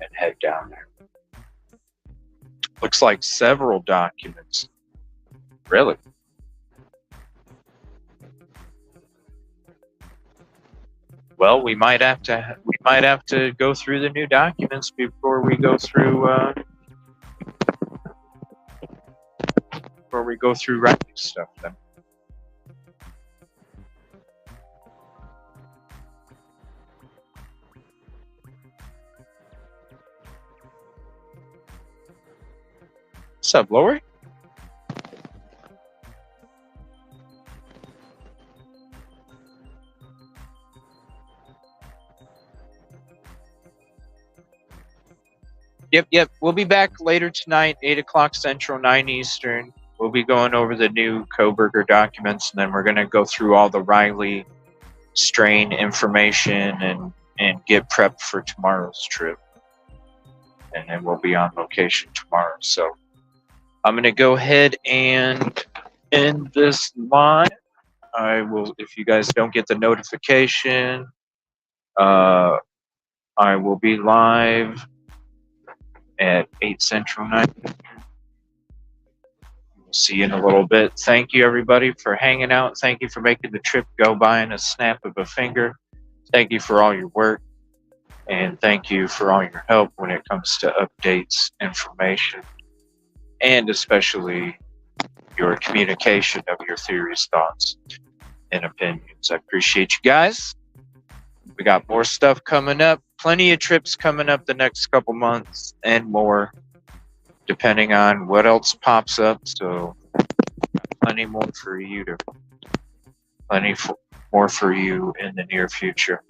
and head down there. Looks like several documents. Really? Well, we might have to go through the new documents before we go through writing stuff then. What's up, Lori? Yep. We'll be back later tonight, 8 o'clock Central, 9 Eastern. We'll be going over the new Koberger documents, and then we're going to go through all the Riley strain information and get prepped for tomorrow's trip. And then we'll be on location tomorrow. So I'm going to go ahead and end this live. I will, if you guys don't get the notification, I will be live at 8 Central 9. We'll see you in a little bit. Thank you, everybody, for hanging out. Thank you for making the trip go by in a snap of a finger. Thank you for all your work. And thank you for all your help when it comes to updates, information, and especially your communication of your theories, thoughts, and opinions. I appreciate you guys. We got more stuff coming up. Plenty of trips coming up the next couple months and more, depending on what else pops up. So plenty more for you in the near future.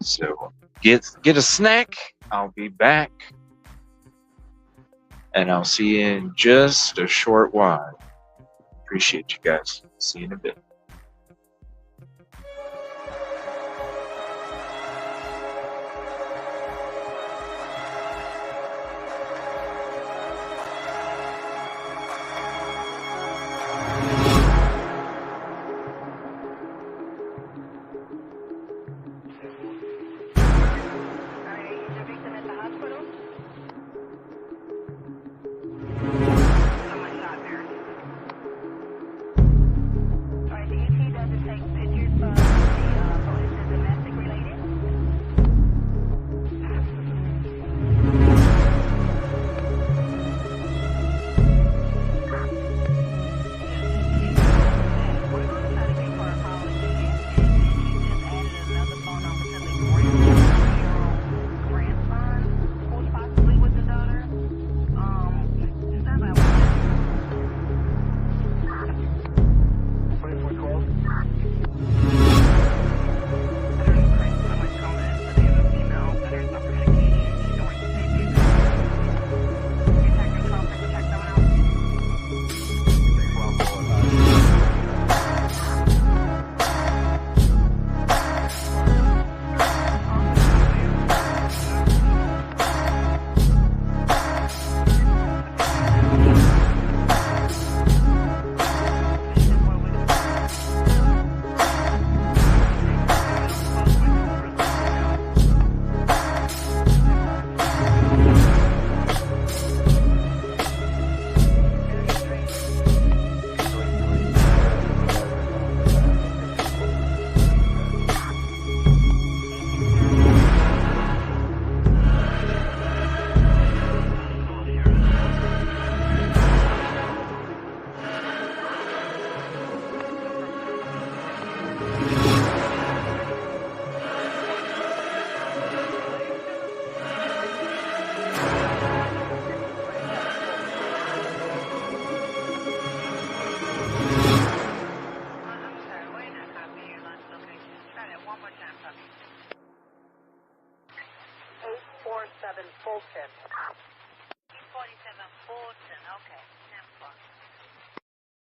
So get a snack. I'll be back. And I'll see you in just a short while. Appreciate you guys. See you in a bit.